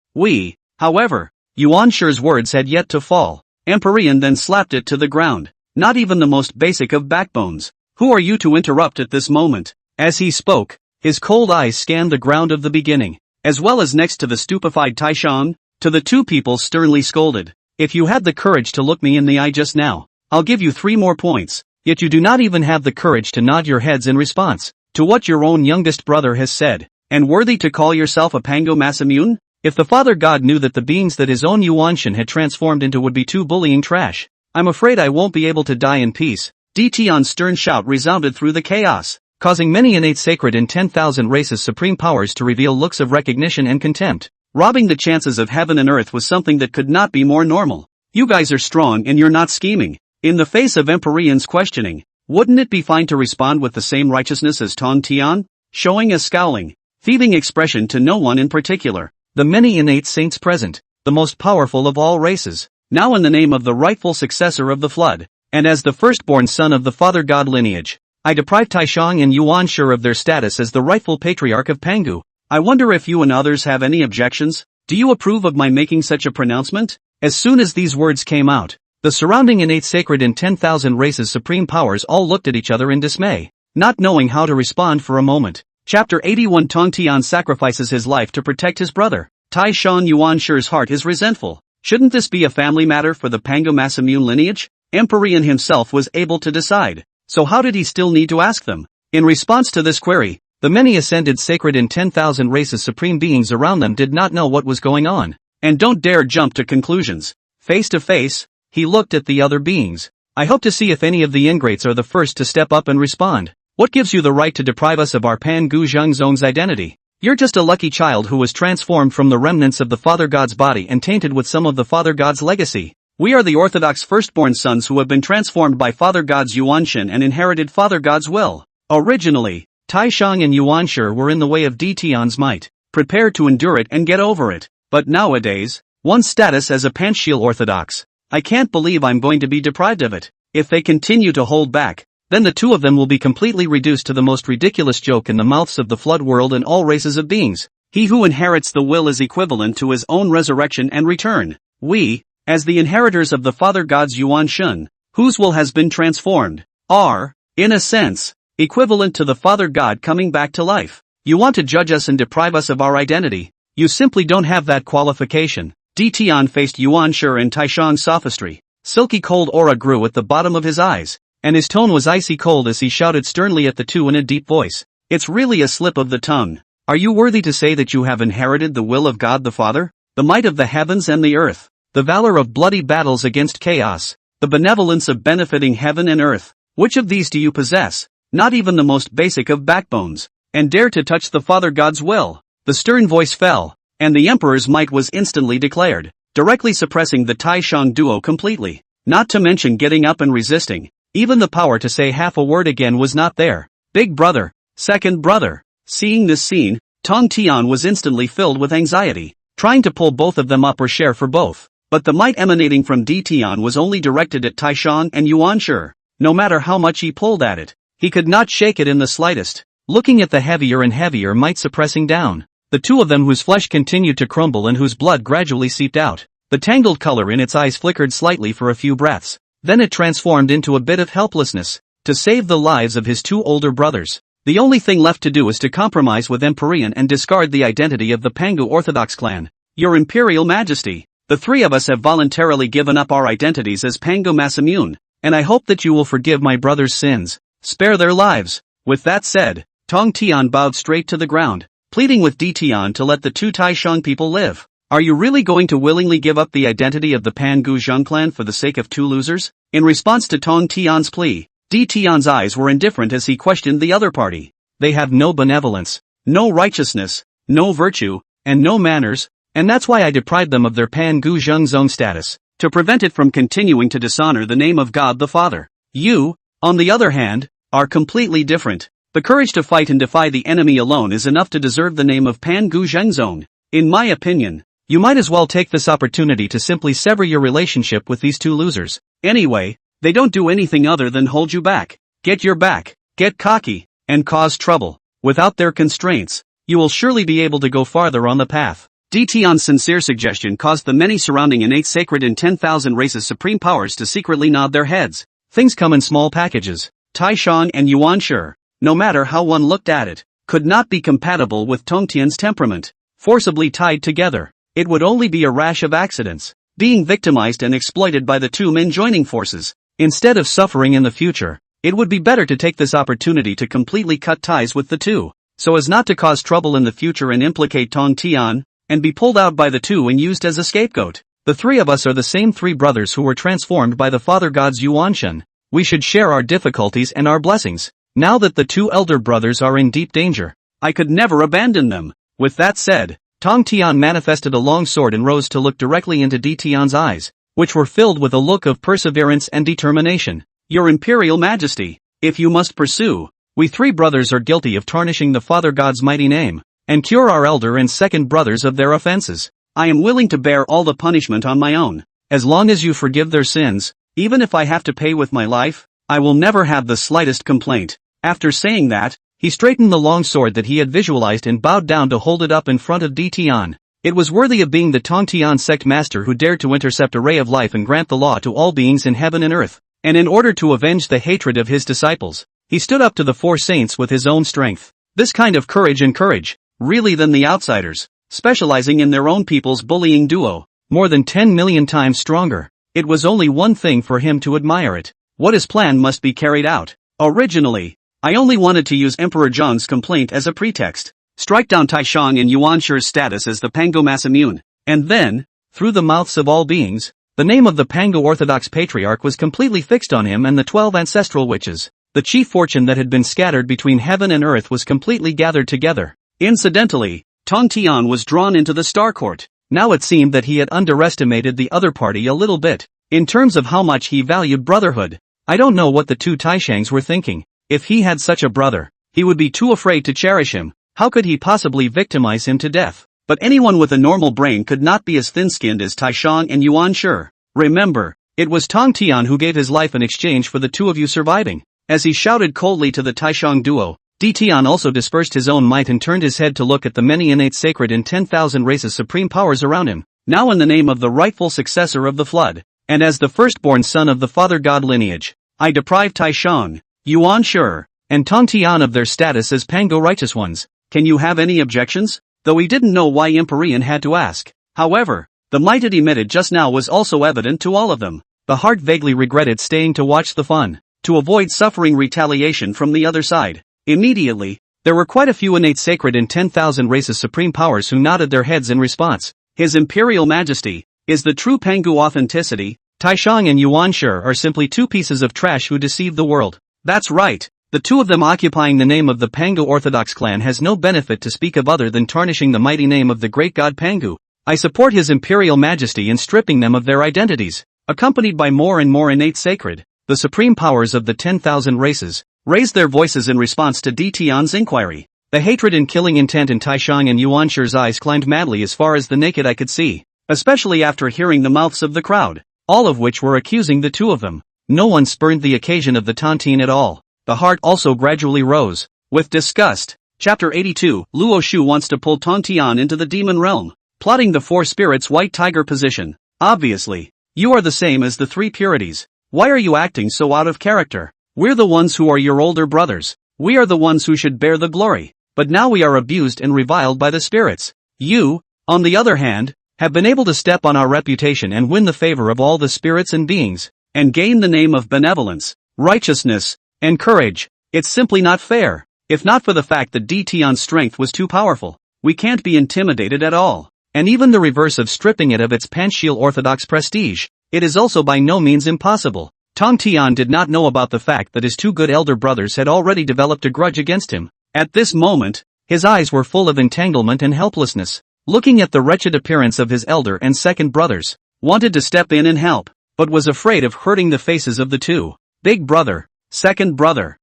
However, Yuan Shi's words had yet to fall. Empyrean then slapped it to the ground. Not even the most basic of backbones. Who are you to interrupt at this moment? As he spoke, his cold eyes scanned the ground of the beginning, as well as next to the stupefied Taishang. To the two people sternly scolded. If you had the courage to look me in the eye just now, I'll give you 3 more points. Yet you do not even have the courage to nod your heads in response to what your own youngest brother has said, and worthy to call yourself a Pango Masamune? If the Father God knew that the beings that his own Yuanshan had transformed into would be too bullying trash, I'm afraid I won't be able to die in peace. Tian's stern shout resounded through the chaos, causing many innate sacred in 10,000 races supreme powers to reveal looks of recognition and contempt. Robbing the chances of heaven and earth was something that could not be more normal. You guys are strong and you're not scheming. In the face of Empyrean's questioning, wouldn't it be fine to respond with the same righteousness as Tong Tian? Showing a scowling, thieving expression to no one in particular. The many innate saints present, the most powerful of all races, now in the name of the rightful successor of the flood, and as the firstborn son of the Father God lineage, I deprive Taishang and Yuan Shi of their status as the rightful patriarch of Pangu. I wonder if you and others have any objections? Do you approve of my making such a pronouncement? As soon as these words came out, the surrounding innate sacred in 10,000 races supreme powers all looked at each other in dismay, not knowing how to respond for a moment. Chapter 81 Tong Tian sacrifices his life to protect his brother. Taishan Yuan Shi's heart is resentful. Shouldn't this be a family matter for the Pango Masamune lineage? Empyrean himself was able to decide. So how did he still need to ask them? In response to this query, the many ascended sacred in 10,000 races supreme beings around them did not know what was going on. And don't dare jump to conclusions. Face to face, he looked at the other beings. I hope to see if any of the ingrates are the first to step up and respond. What gives you the right to deprive us of our Pan Gu Zheng Zong's identity? You're just a lucky child who was transformed from the remnants of the Father God's body and tainted with some of the Father God's legacy. We are the orthodox firstborn sons who have been transformed by Father God's Yuanshan and inherited Father God's will. Originally, Taishang and Yuan Shi were in the way of Tian's might, prepared to endure it and get over it. But nowadays, one's status as a Panxial orthodox, I can't believe I'm going to be deprived of it. If they continue to hold back, then the two of them will be completely reduced to the most ridiculous joke in the mouths of the flood world and all races of beings. He who inherits the will is equivalent to his own resurrection and return. We, as the inheritors of the Father God's Yuan Shun, whose will has been transformed, are, in a sense, equivalent to the Father God coming back to life. You want to judge us and deprive us of our identity? You simply don't have that qualification. Tian faced Yuan Shi and Taishang's sophistry. Silky cold aura grew at the bottom of his eyes, and his tone was icy cold as he shouted sternly at the two in a deep voice. It's really a slip of the tongue. Are you worthy to say that you have inherited the will of God the Father, the might of the heavens and the earth, the valor of bloody battles against chaos, the benevolence of benefiting heaven and earth? Which of these do you possess? Not even the most basic of backbones, and dare to touch the Father God's will? The stern voice fell, and the Emperor's might was instantly declared, directly suppressing the Taishang duo completely, not to mention getting up and resisting. Even the power to say half a word again was not there. Big brother, second brother. Seeing this scene, Tong Tian was instantly filled with anxiety, trying to pull both of them up or share for both. But the might emanating from Tian was only directed at Taishang and Yuan Shi. No matter how much he pulled at it, he could not shake it in the slightest. Looking at the heavier and heavier might suppressing down, the two of them whose flesh continued to crumble and whose blood gradually seeped out. The tangled color in its eyes flickered slightly for a few breaths. Then it transformed into a bit of helplessness. To save the lives of his two older brothers, the only thing left to do is to compromise with Empyrean and discard the identity of the Pangu Orthodox clan. Your Imperial Majesty, the three of us have voluntarily given up our identities as Pangu Masamune, and I hope that you will forgive my brother's sins, spare their lives. With that said, Tong Tian bowed straight to the ground, pleading with Tian to let the two Taishang people live. Are you really going to willingly give up the identity of the Pangu Zheng clan for the sake of two losers? In response to Tong Tian's plea, Tian's eyes were indifferent as he questioned the other party. They have no benevolence, no righteousness, no virtue, and no manners, and that's why I deprived them of their Pangu Zheng Zong status, to prevent it from continuing to dishonor the name of God the Father. You, on the other hand, are completely different. The courage to fight and defy the enemy alone is enough to deserve the name of Pangu Zheng Zong. In my opinion, you might as well take this opportunity to simply sever your relationship with these two losers. Anyway, they don't do anything other than hold you back. get your back, get cocky, and cause trouble. Without their constraints, you will surely be able to go farther on the path. Tian's sincere suggestion caused the many surrounding innate sacred and 10,000 races supreme powers to secretly nod their heads. Things come in small packages. Taishang and Yuanshi, no matter how one looked at it, could not be compatible with Tian's temperament. Forcibly tied together, it would only be a rash of accidents, being victimized and exploited by the two men joining forces. Instead of suffering in the future, it would be better to take this opportunity to completely cut ties with the two, so as not to cause trouble in the future and implicate Tian, and be pulled out by the two and used as a scapegoat. The three of us are the same three brothers who were transformed by the father gods Yuanshan. We should share our difficulties and our blessings. Now that the two elder brothers are in deep danger, I could never abandon them. With that said, Tian manifested a long sword and rose to look directly into Tian's eyes, which were filled with a look of perseverance and determination. Your Imperial Majesty, if you must pursue, we three brothers are guilty of tarnishing the Father God's mighty name, and cure our elder and second brothers of their offenses. I am willing to bear all the punishment on my own. As long as you forgive their sins, even if I have to pay with my life, I will never have the slightest complaint. After saying that, he straightened the long sword that he had visualized and bowed down to hold it up in front of Tian. It was worthy of being the Tian sect master who dared to intercept a ray of life and grant the law to all beings in heaven and earth. And in order to avenge the hatred of his disciples, he stood up to the four saints with his own strength. This kind of courage, really than the outsiders, specializing in their own people's bullying duo, more than 10 million times stronger. It was only one thing for him to admire it. What his plan must be carried out. Originally, I only wanted to use Emperor Zheng's complaint as a pretext, strike down Taishang and Yuanshi's status as the Pango Masamune, and then, through the mouths of all beings, the name of the Pango Orthodox Patriarch was completely fixed on him and the 12 ancestral witches. The chief fortune that had been scattered between heaven and earth was completely gathered together. Incidentally, Tian was drawn into the Star Court. Now it seemed that he had underestimated the other party a little bit, in terms of how much he valued brotherhood. I don't know what the two Taishangs were thinking. If he had such a brother, he would be too afraid to cherish him. How could he possibly victimize him to death? But anyone with a normal brain could not be as thin-skinned as Taishang and Yuanshi. Remember, it was Tian who gave his life in exchange for the two of you surviving. As he shouted coldly to the Taishang duo, Tian also dispersed his own might and turned his head to look at the many innate sacred and 10,000 races supreme powers around him. Now in the name of the rightful successor of the flood, and as the firstborn son of the father god lineage, I deprive Taishang, Yuanshi, and Tian of their status as Pango righteous ones. Can you have any objections? Though he didn't know why Empyrean had to ask. However, the might it emitted just now was also evident to all of them. The heart vaguely regretted staying to watch the fun, to avoid suffering retaliation from the other side. Immediately, there were quite a few innate sacred and 10,000 races supreme powers who nodded their heads in response. His Imperial Majesty is the true Pangu authenticity. Taishang and Yuanshi are simply two pieces of trash who deceive the world. That's right, the two of them occupying the name of the Pangu Orthodox clan has no benefit to speak of other than tarnishing the mighty name of the great god Pangu. I support His Imperial Majesty in stripping them of their identities. Accompanied by more and more innate sacred, the supreme powers of the 10,000 races raised their voices in response to Tian's inquiry. The hatred and killing intent in Taishang and Yuanshi's eyes climbed madly as far as the naked eye could see, especially after hearing the mouths of the crowd, all of which were accusing the two of them. No one spurned the occasion of the taunting at all. The heart also gradually rose, with disgust. Chapter 82, Luo Shu wants to pull Tian into the demon realm, plotting the four spirits' white tiger position. Obviously, you are the same as the three purities. Why are you acting so out of character? We're the ones who are your older brothers. We are the ones who should bear the glory. But now we are abused and reviled by the spirits. You, on the other hand, have been able to step on our reputation and win the favor of all the spirits and beings, and gain the name of benevolence, righteousness, and courage. It's simply not fair. If not for the fact that Tian's strength was too powerful, we can't be intimidated at all. And even the reverse of stripping it of its Panchial Orthodox prestige, it is also by no means impossible. Tian did not know about the fact that his two good elder brothers had already developed a grudge against him. At this moment, his eyes were full of entanglement and helplessness, looking at the wretched appearance of his elder and second brothers, wanted to step in and help, but was afraid of hurting the faces of the two. Big brother, second brother,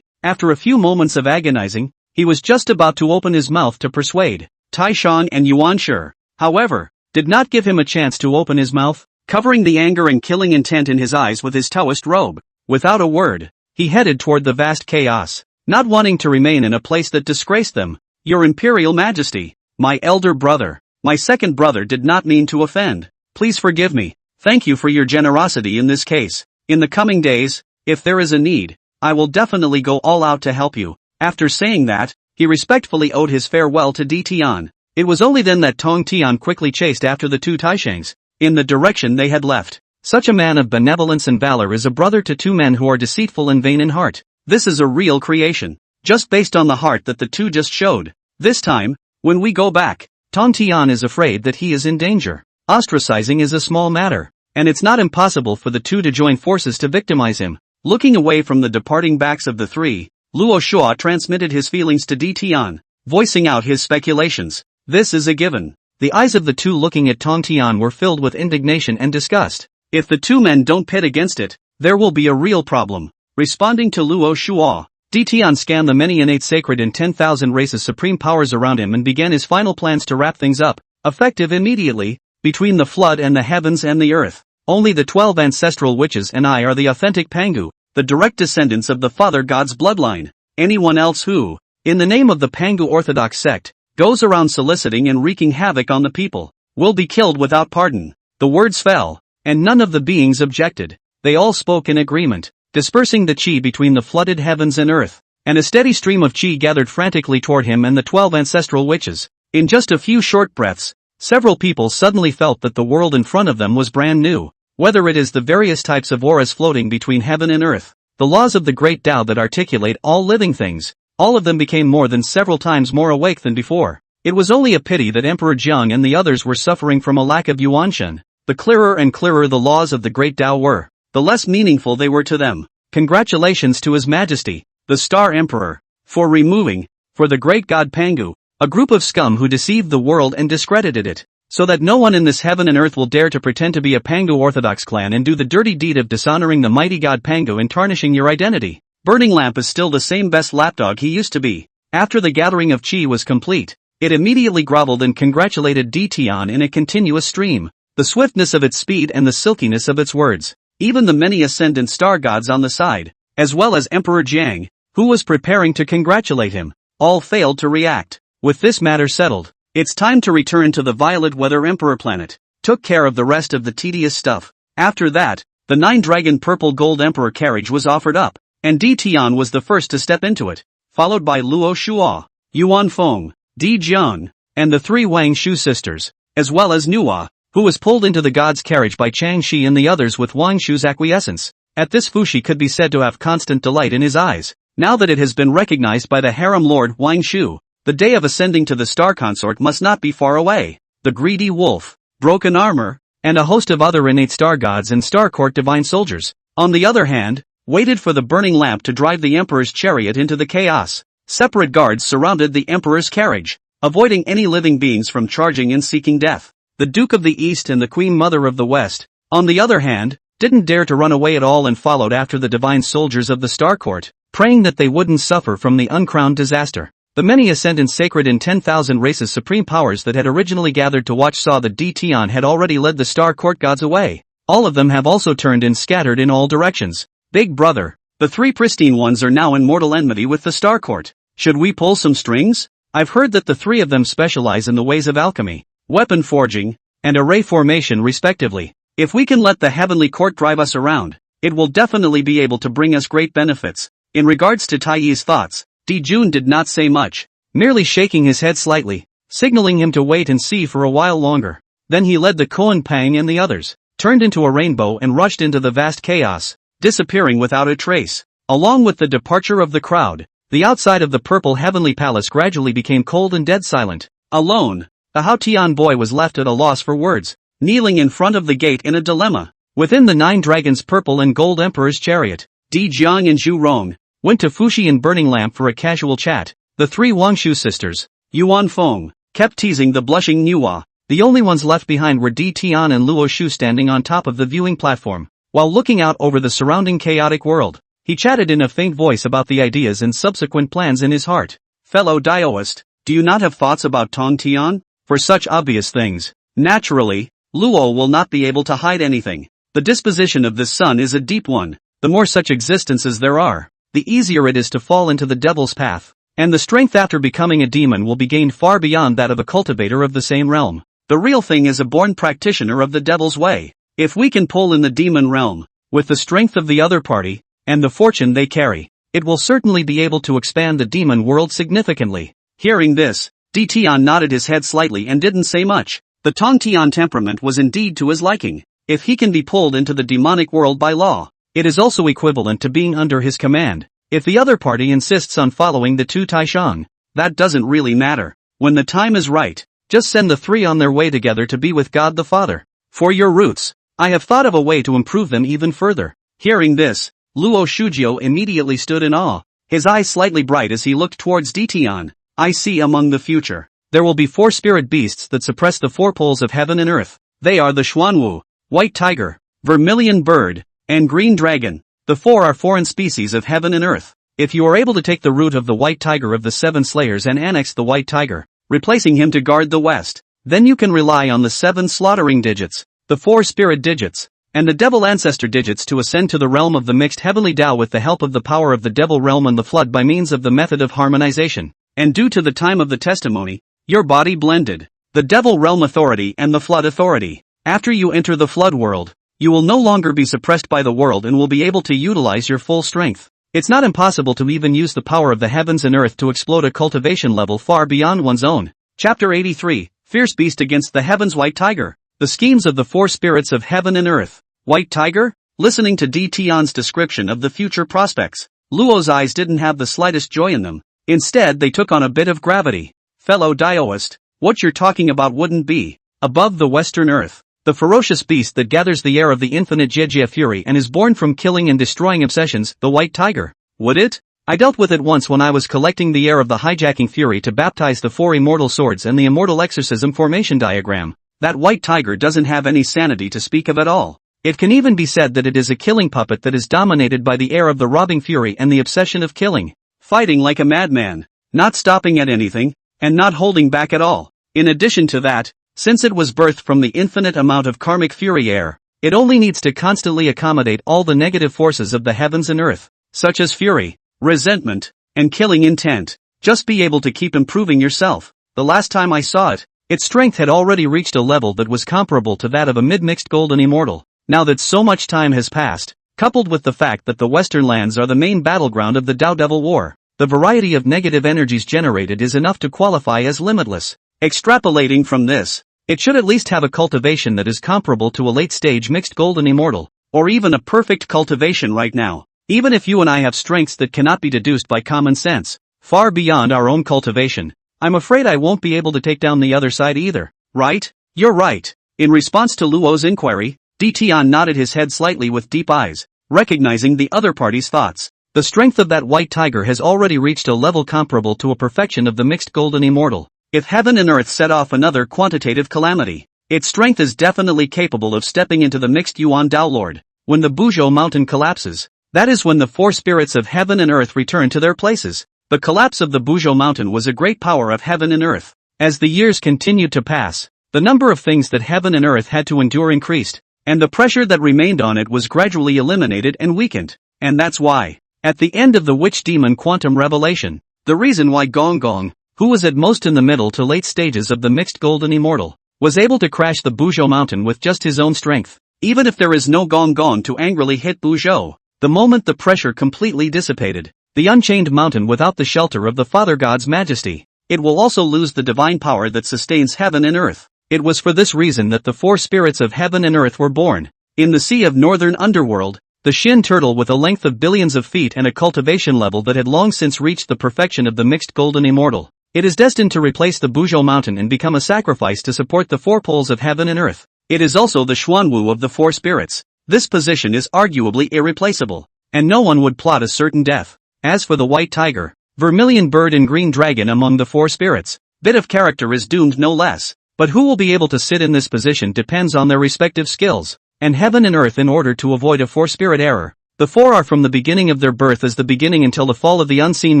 after a few moments of agonizing, he was just about to open his mouth to persuade Taishang and Yuanshi, however, did not give him a chance to open his mouth, covering the anger and killing intent in his eyes with his Taoist robe. Without a word, he headed toward the vast chaos, not wanting to remain in a place that disgraced them. Your Imperial Majesty, my elder brother, my second brother did not mean to offend. Please forgive me. Thank you for your generosity in this case. In the coming days, if there is a need, I will definitely go all out to help you. After saying that, he respectfully owed his farewell to Di Tian. It was only then that Tong Tian quickly chased after the two Taishangs, in the direction they had left. Such a man of benevolence and valor is a brother to two men who are deceitful and vain in heart. This is a real creation, just based on the heart that the two just showed. This time, when we go back, Tong Tian is afraid that he is in danger. Ostracizing is a small matter, and it's not impossible for the two to join forces to victimize him. Looking away from the departing backs of the three, Luo Shuo transmitted his feelings to Di Tian, voicing out his speculations. This is a given. The eyes of the two looking at Tong Tian were filled with indignation and disgust. If the two men don't pit against it, there will be a real problem. Responding to Luo Shuo, Di Tian scanned the many innate sacred and 10,000 races supreme powers around him and began his final plans to wrap things up, effective immediately, between the flood and the heavens and the earth. Only the 12 ancestral witches and I are the authentic Pangu, the direct descendants of the Father God's bloodline. Anyone else who, in the name of the Pangu Orthodox sect, goes around soliciting and wreaking havoc on the people, will be killed without pardon. The words fell, and none of the beings objected. They all spoke in agreement, dispersing the chi between the flooded heavens and earth, and a steady stream of chi gathered frantically toward him and the 12 ancestral witches. In just a few short breaths, several people suddenly felt that the world in front of them was brand new. Whether it is the various types of auras floating between heaven and earth, the laws of the great Tao that articulate all living things, all of them became more than several times more awake than before. It was only a pity that Emperor Jiang and the others were suffering from a lack of yuanshen. The clearer and clearer the laws of the great Tao were, the less meaningful they were to them. Congratulations to His Majesty, the Star Emperor, for removing, for the great god Pangu, a group of scum who deceived the world and discredited it, so that no one in this heaven and earth will dare to pretend to be a Pangu Orthodox clan and do the dirty deed of dishonoring the mighty god Pangu and tarnishing your identity. Burning Lamp is still the same best lapdog he used to be. After the gathering of chi was complete, it immediately groveled and congratulated Di Tian in a continuous stream. The swiftness of its speed and the silkiness of its words. Even the many ascendant star gods on the side, as well as Emperor Jiang, who was preparing to congratulate him, all failed to react. With this matter settled, it's time to return to the Violet Weather Emperor planet. Took care of the rest of the tedious stuff. After that, the 9-dragon purple gold Emperor carriage was offered up, and Di Tian was the first to step into it, followed by Luo Shuo, Yuan Feng, Di Jian, and the 3 Wang Shu sisters, as well as Nuwa, who was pulled into the god's carriage by Chang Shi and the others with Wang Shu's acquiescence. At this Fushi could be said to have constant delight in his eyes, now that it has been recognized by the harem lord Wang Shu. The day of ascending to the star consort must not be far away. The greedy wolf, broken armor, and a host of other innate star gods and star court divine soldiers, on the other hand, waited for the burning lamp to drive the emperor's chariot into the chaos. Separate guards surrounded the emperor's carriage, avoiding any living beings from charging and seeking death. The Duke of the East and the Queen Mother of the West, on the other hand, didn't dare to run away at all and followed after the divine soldiers of the Star Court, praying that they wouldn't suffer from the uncrowned disaster. The many ascendant sacred and 10,000 races supreme powers that had originally gathered to watch saw that Di Tian had already led the Star Court gods away. All of them have also turned and scattered in all directions. Big brother, the 3 pristine ones are now in mortal enmity with the Star Court. Should we pull some strings? I've heard that the 3 of them specialize in the ways of alchemy, weapon forging, and array formation respectively. If we can let the heavenly court drive us around, it will definitely be able to bring us great benefits. In regards to Tai Yi's thoughts, Di Jun did not say much, merely shaking his head slightly, signaling him to wait and see for a while longer. Then he led the Koan Pang and the others, turned into a rainbow and rushed into the vast chaos, disappearing without a trace. Along with the departure of the crowd, the outside of the purple heavenly palace gradually became cold and dead silent. Alone, the Hao Tian boy was left at a loss for words, kneeling in front of the gate in a dilemma. Within the 9 dragons purple and gold emperor's chariot, Di Jiang and Zhu Rong went to Fushi and Burning Lamp for a casual chat. The 3 Wangshu sisters, Yuan Feng, kept teasing the blushing Nuwa. The only ones left behind were Di Tian and Luo Shu standing on top of the viewing platform, while looking out over the surrounding chaotic world. He chatted in a faint voice about the ideas and subsequent plans in his heart. Fellow Daoist, do you not have thoughts about Tong Tian? For such obvious things, naturally, Luo will not be able to hide anything. The disposition of this son is a deep one. the more such existences there are, the easier it is to fall into the devil's path. And the strength after becoming a demon will be gained far beyond that of a cultivator of the same realm. The real thing is a born practitioner of the devil's way. If we can pull in the demon realm, with the strength of the other party, and the fortune they carry, it will certainly be able to expand the demon world significantly. Hearing this, Tian nodded his head slightly and didn't say much. The Tian temperament was indeed to his liking. If he can be pulled into the demonic world by law, it is also equivalent to being under his command. If the other party insists on following the two Taishang, that doesn't really matter. When the time is right, just send the three on their way together to be with God the Father. For your roots, I have thought of a way to improve them even further. Hearing this, Luo Shujio immediately stood in awe, his eyes slightly bright as he looked towards Tian. I see among the future, there will be 4 spirit beasts that suppress the 4 poles of heaven and earth. They are the Xuanwu, white tiger, vermilion bird, and green dragon. The 4 are foreign species of heaven and earth. If you are able to take the root of the white tiger of the 7 slayers and annex the white tiger, replacing him to guard the west, then you can rely on the 7 slaughtering digits, the 4 spirit digits, and the devil ancestor digits to ascend to the realm of the mixed heavenly Tao with the help of the power of the devil realm and the flood by means of the method of harmonization. And due to the time of the testimony, your body blended, the devil realm authority and the flood authority. After you enter the flood world, you will no longer be suppressed by the world and will be able to utilize your full strength. It's not impossible to even use the power of the heavens and earth to explode a cultivation level far beyond one's own. Chapter 83, Fierce Beast Against the Heavens. White Tiger. The schemes of the 4 spirits of heaven and earth. White Tiger? Listening to Tian's description of the future prospects, Luo's eyes didn't have the slightest joy in them. Instead they took on a bit of gravity. Fellow Daoist, what you're talking about wouldn't be above the western earth. The ferocious beast that gathers the air of the infinite Jejia fury and is born from killing and destroying obsessions, the white tiger. Would it? I dealt with it once when I was collecting the air of the hijacking fury to baptize the 4 immortal swords and the immortal exorcism formation diagram. That white tiger doesn't have any sanity to speak of at all. It can even be said that it is a killing puppet that is dominated by the air of the robbing fury and the obsession of killing. Fighting like a madman, not stopping at anything, and not holding back at all. In addition to that, since it was birthed from the infinite amount of karmic fury air, it only needs to constantly accommodate all the negative forces of the heavens and earth, such as fury, resentment, and killing intent. Just be able to keep improving yourself. The last time I saw it, its strength had already reached a level that was comparable to that of a mid-mixed golden immortal. Now that so much time has passed, coupled with the fact that the western lands are the main battleground of the Tao Devil War, the variety of negative energies generated is enough to qualify as limitless. Extrapolating from this, it should at least have a cultivation that is comparable to a late-stage mixed golden immortal, or even a perfect cultivation right now. Even if you and I have strengths that cannot be deduced by common sense, far beyond our own cultivation, I'm afraid I won't be able to take down the other side either. Right? You're right. In response to Luo's inquiry, Tian nodded his head slightly with deep eyes, recognizing the other party's thoughts. The strength of that white tiger has already reached a level comparable to a perfection of the mixed golden immortal. If heaven and earth set off another quantitative calamity, its strength is definitely capable of stepping into the mixed Yuan Dao Lord. When the Buzhou mountain collapses, that is when the 4 spirits of heaven and earth return to their places. The collapse of the Buzhou mountain was a great power of heaven and earth. As the years continued to pass, the number of things that heaven and earth had to endure increased, and the pressure that remained on it was gradually eliminated and weakened. And that's why, at the end of the witch demon quantum revelation, the reason why Gong Gong, who was at most in the middle to late stages of the mixed golden immortal, was able to crash the Buzhou mountain with just his own strength. Even if there is no Gong Gong to angrily hit Buzhou, the moment the pressure completely dissipated, the unchained mountain without the shelter of the Father God's majesty, it will also lose the divine power that sustains heaven and earth. It was for this reason that the 4 spirits of heaven and earth were born. In the sea of northern underworld, the Shin turtle with a length of billions of feet and a cultivation level that had long since reached the perfection of the mixed golden immortal. It is destined to replace the Buzhou mountain and become a sacrifice to support the 4 poles of heaven and earth. It is also the Xuanwu of the 4 spirits. This position is arguably irreplaceable, and no one would plot a certain death. As for the white tiger, vermilion bird and green dragon among the 4 spirits, bit of character is doomed no less. But who will be able to sit in this position depends on their respective skills, and heaven and earth in order to avoid a 4-spirit error. The 4 are from the beginning of their birth as the beginning until the fall of the unseen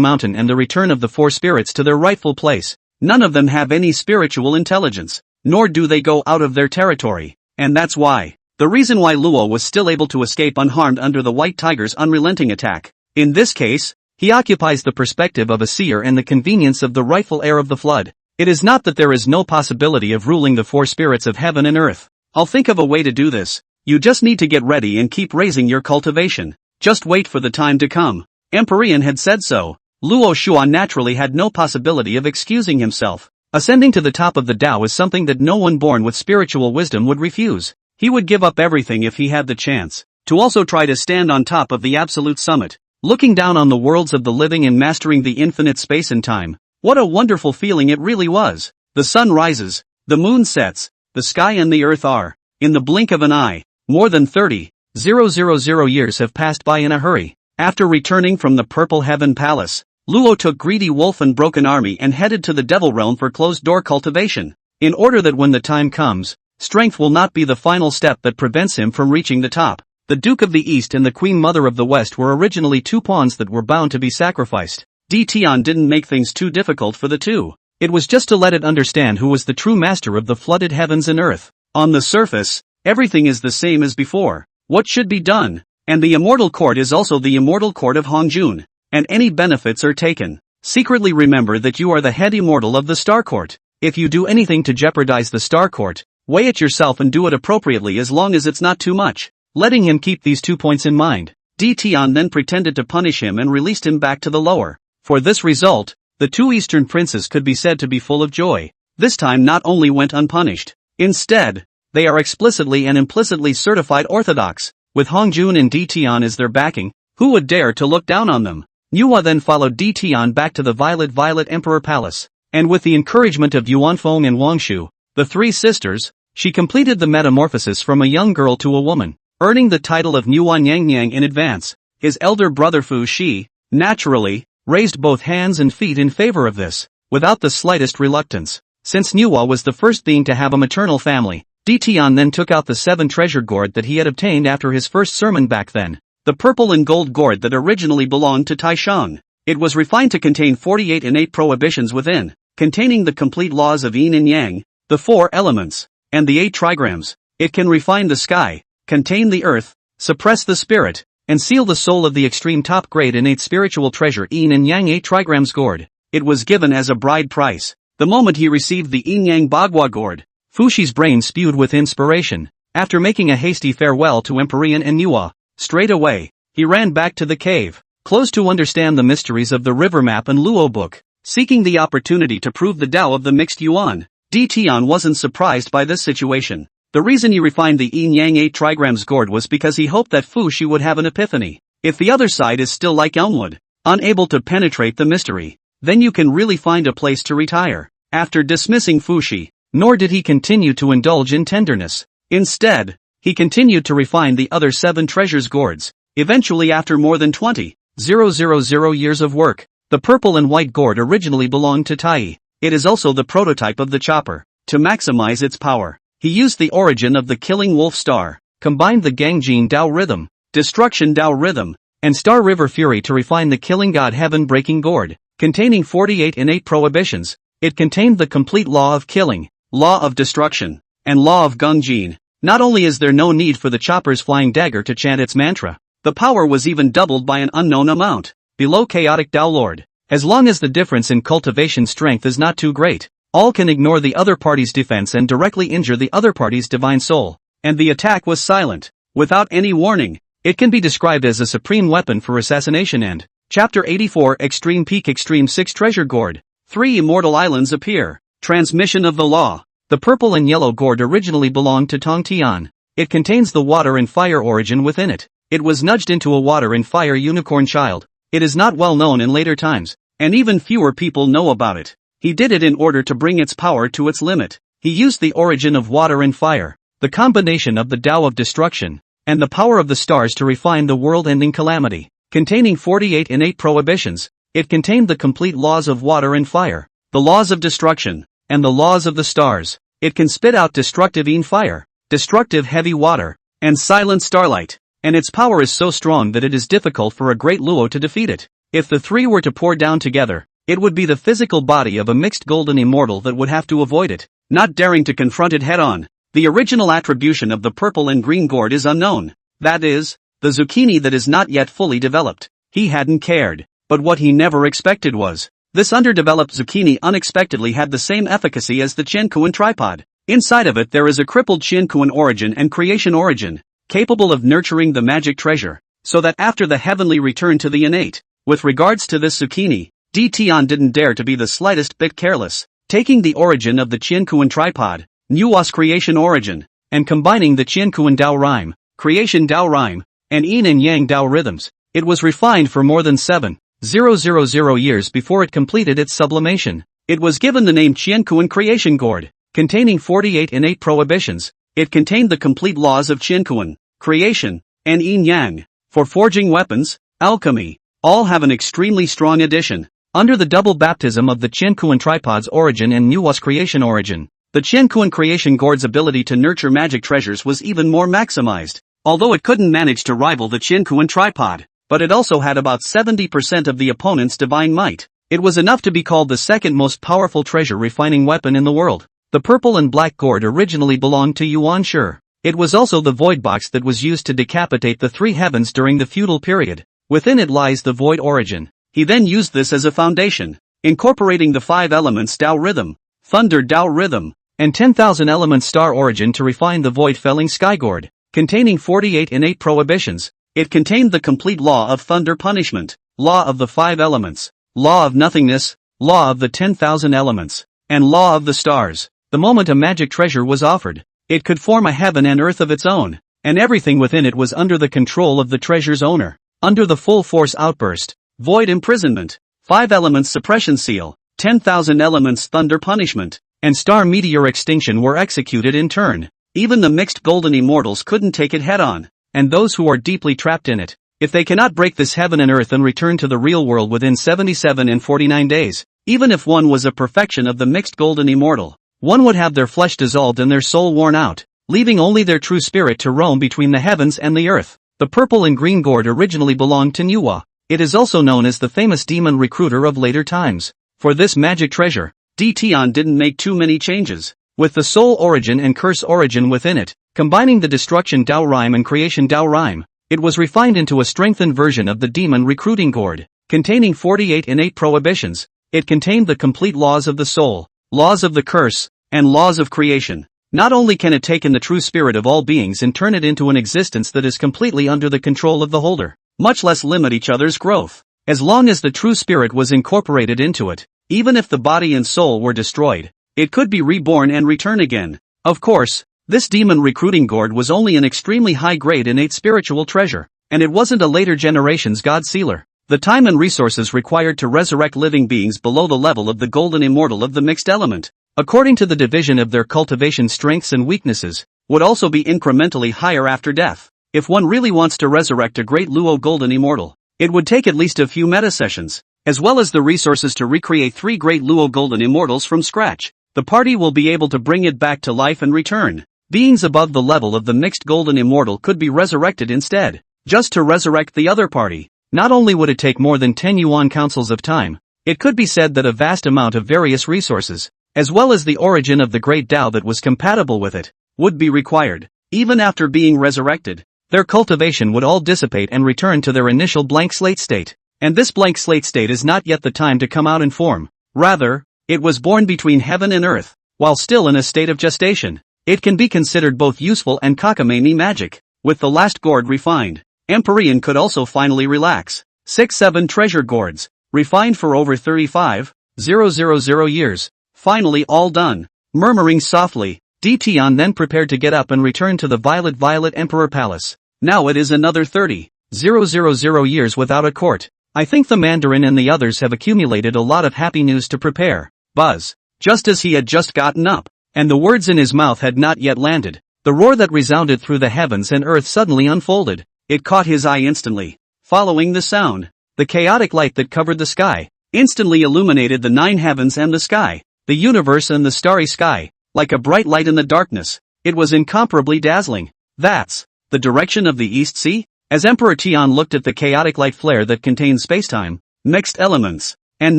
mountain and the return of the 4 spirits to their rightful place. None of them have any spiritual intelligence, nor do they go out of their territory, and that's why. The reason why Luo was still able to escape unharmed under the White Tiger's unrelenting attack. In this case, he occupies the perspective of a seer and the convenience of the rightful heir of the flood. It is not that there is no possibility of ruling the four spirits of heaven and earth. I'll think of a way to do this. You just need to get ready and keep raising your cultivation. Just wait for the time to come. Empyrean had said so. Luo Xuan naturally had no possibility of excusing himself. Ascending to the top of the Tao is something that no one born with spiritual wisdom would refuse. He would give up everything if he had the chance to also try to stand on top of the absolute summit, looking down on the worlds of the living and mastering the infinite space and time. What a wonderful feeling it really was. The sun rises, the moon sets, the sky and the earth are, in the blink of an eye, more than 30,000 years have passed by in a hurry. After returning from the Purple Heaven Palace, Luo took Greedy Wolf and Broken Army and headed to the Devil Realm for closed-door cultivation, in order that when the time comes, strength will not be the final step that prevents him from reaching the top. The Duke of the East and the Queen Mother of the West were originally two pawns that were bound to be sacrificed. Tian didn't make things too difficult for the two. It was just to let it understand who was the true master of the flooded heavens and earth. On the surface, everything is the same as before. What should be done? And the Immortal Court is also the Immortal Court of Hongjun. And any benefits are taken. Secretly remember that you are the head immortal of the Star Court. If you do anything to jeopardize the Star Court, weigh it yourself and do it appropriately as long as it's not too much. Letting him keep these 2 points in mind, Tian then pretended to punish him and released him back to the lower. For this result, the two eastern princes could be said to be full of joy. This time not only went unpunished. Instead, they are explicitly and implicitly certified orthodox. With Hongjun and Tian as their backing, who would dare to look down on them? Manhwa then followed Tian back to the Violet Emperor Palace, and with the encouragement of Yuanfeng and Wangshu, the three sisters, she completed the metamorphosis from a young girl to a woman, earning the title of Nuan Yangyang in advance. His elder brother Fu Shi, naturally, raised both hands and feet in favor of this, without the slightest reluctance. Since Manhwa was the first being to have a maternal family, Tian then took out the 7 treasure gourd that he had obtained after his first sermon back then. The purple and gold gourd that originally belonged to Taishang. It was refined to contain 48 innate prohibitions within, containing the complete laws of yin and yang, the 4 elements, and the 8 trigrams. It can refine the sky, contain the earth, suppress the spirit, and seal the soul of the extreme top grade innate spiritual treasure yin and yang 8 trigrams gourd. It was given as a bride price. The moment he received the yin yang bagua gourd, Fushi's brain spewed with inspiration. After making a hasty farewell to Empyrean and Manhwa, straight away, he ran back to the cave, closed to understand the mysteries of the river map and Luo book, seeking the opportunity to prove the Tao of the mixed yuan. Tian wasn't surprised by this situation. The reason he refined the yin yang 8 trigrams gourd was because he hoped that Fu Shi would have an epiphany. If the other side is still like Elmwood, unable to penetrate the mystery, then you can really find a place to retire. After dismissing Fu Shi, nor did he continue to indulge in tenderness. Instead, he continued to refine the other 7 treasures gourds. Eventually, after more than 20,000 years of work, the purple and white gourd originally belonged to Tai. It is also the prototype of the chopper. To maximize its power, he used the origin of the Killing Wolf Star, combined the Gangjin Tao Rhythm, Destruction Tao Rhythm, and Star River Fury to refine the Killing God Heaven Breaking Gourd, containing 48 innate prohibitions. It contained the complete law of killing, law of destruction, and law of Gangjin. Not only is there no need for the chopper's flying dagger to chant its mantra, the power was even doubled by an unknown amount. Below Chaotic Tao Lord, as long as the difference in cultivation strength is not too great, all can ignore the other party's defense and directly injure the other party's divine soul. And the attack was silent, without any warning. It can be described as a supreme weapon for assassination. And Chapter 84 Extreme Peak Extreme 6 Treasure Gourd. 3 Immortal Islands appear. Transmission of the Law. The purple and yellow gourd originally belonged to Tongtian. It contains the water and fire origin within it. It was nudged into a water and fire unicorn child. It is not well known in later times, and even fewer people know about it. He did it in order to bring its power to its limit. He used the origin of water and fire, the combination of the Tao of destruction, and the power of the stars to refine the world-ending calamity. Containing 48 innate prohibitions, it contained the complete laws of water and fire, the laws of destruction, and the laws of the stars. It can spit out destructive yin fire, destructive heavy water, and silent starlight. And its power is so strong that it is difficult for a great Luo to defeat it. If the 3 were to pour down together, it would be the physical body of a mixed golden immortal that would have to avoid it, not daring to confront it head-on. The original attribution of the purple and green gourd is unknown. That is, the zucchini that is not yet fully developed. He hadn't cared. But what he never expected was, this underdeveloped zucchini unexpectedly had the same efficacy as the Qianquan tripod. Inside of it there is a crippled Qianquan origin and creation origin, capable of nurturing the magic treasure, so that after the heavenly return to the innate. With regards to this zucchini, Tian didn't dare to be the slightest bit careless, taking the origin of the Qianquan tripod, Nuwa's creation origin, and combining the Qianquan Dao rhyme, creation Dao rhyme, and yin and yang Dao rhythms. It was refined for more than 7,000 years before it completed its sublimation. It was given the name Qianquan creation gourd, containing 48 innate prohibitions. It contained the complete laws of Qianquan, creation, and yin yang. For forging weapons, alchemy, all have an extremely strong addition. Under the double baptism of the Qianquan tripod's origin and Nuwa's creation origin, the Qianquan creation gourd's ability to nurture magic treasures was even more maximized. Although it couldn't manage to rival the Qianquan tripod, but it also had about 70% of the opponent's divine might. It was enough to be called the second most powerful treasure refining weapon in the world. The purple and black gourd originally belonged to Yuan Shi. It was also the void box that was used to decapitate the three heavens during the feudal period. Within it lies the void origin. He then used this as a foundation, incorporating the 5 elements Dao rhythm, thunder Dao rhythm, and 10,000 elements star origin to refine the void felling sky gourd, containing 48 innate prohibitions. It contained the complete law of thunder punishment, law of the 5 elements, law of nothingness, law of the 10,000 elements, and law of the stars. The moment a magic treasure was offered, it could form a heaven and earth of its own, and everything within it was under the control of the treasure's owner. Under the full force outburst, void imprisonment, 5 elements suppression seal, 10,000 elements thunder punishment, and star meteor extinction were executed in turn. Even the mixed golden immortals couldn't take it head-on, and those who are deeply trapped in it, if they cannot break this heaven and earth and return to the real world within 77 and 49 days, even if one was a perfection of the mixed golden immortal, one would have their flesh dissolved and their soul worn out, leaving only their true spirit to roam between the heavens and the earth. The purple and green gourd originally belonged to Nuwa. It is also known as the famous demon recruiter of later times. For this magic treasure, Tian didn't make too many changes. With the soul origin and curse origin within it, combining the destruction Dao rhyme and creation Dao rhyme, it was refined into a strengthened version of the demon recruiting gourd, containing 48 innate prohibitions. It contained the complete laws of the soul, laws of the curse, and laws of creation. Not only can it take in the true spirit of all beings and turn it into an existence that is completely under the control of the holder, much less limit each other's growth. As long as the true spirit was incorporated into it, even if the body and soul were destroyed, it could be reborn and return again. Of course, this demon recruiting gourd was only an extremely high-grade innate spiritual treasure, and it wasn't a later generation's god sealer. The time and resources required to resurrect living beings below the level of the golden immortal of the mixed element, according to the division of their cultivation strengths and weaknesses, would also be incrementally higher after death. If one really wants to resurrect a great Luo golden immortal, it would take at least a few meta sessions, as well as the resources to recreate 3 great Luo golden immortals from scratch. The party will be able to bring it back to life and return. Beings above the level of the mixed golden immortal could be resurrected instead. Just to resurrect the other party, not only would it take more than 10 Yuan councils of time, it could be said that a vast amount of various resources, as well as the origin of the great Tao that was compatible with it, would be required. Even after being resurrected, their cultivation would all dissipate and return to their initial blank slate state. And this blank slate state is not yet the time to come out in form. Rather, it was born between heaven and earth, while still in a state of gestation. It can be considered both useful and kakamei magic. With the last gourd refined, Empyrean could also finally relax. 6-7 treasure gourds, refined for over 35,000 years, finally all done. Murmuring softly, Tian then prepared to get up and return to the Violet Emperor Palace. Now it is another 30,000 years without a court. I think the Mandarin and the others have accumulated a lot of happy news to prepare. Buzz. Just as he had just gotten up, and the words in his mouth had not yet landed, the roar that resounded through the heavens and earth suddenly unfolded. It caught his eye instantly. Following the sound, the chaotic light that covered the sky instantly illuminated the 9 heavens and the sky, the universe and the starry sky, like a bright light in the darkness. It was incomparably dazzling. That's the direction of the East Sea? As Emperor Tian looked at the chaotic light flare that contained spacetime, mixed elements, and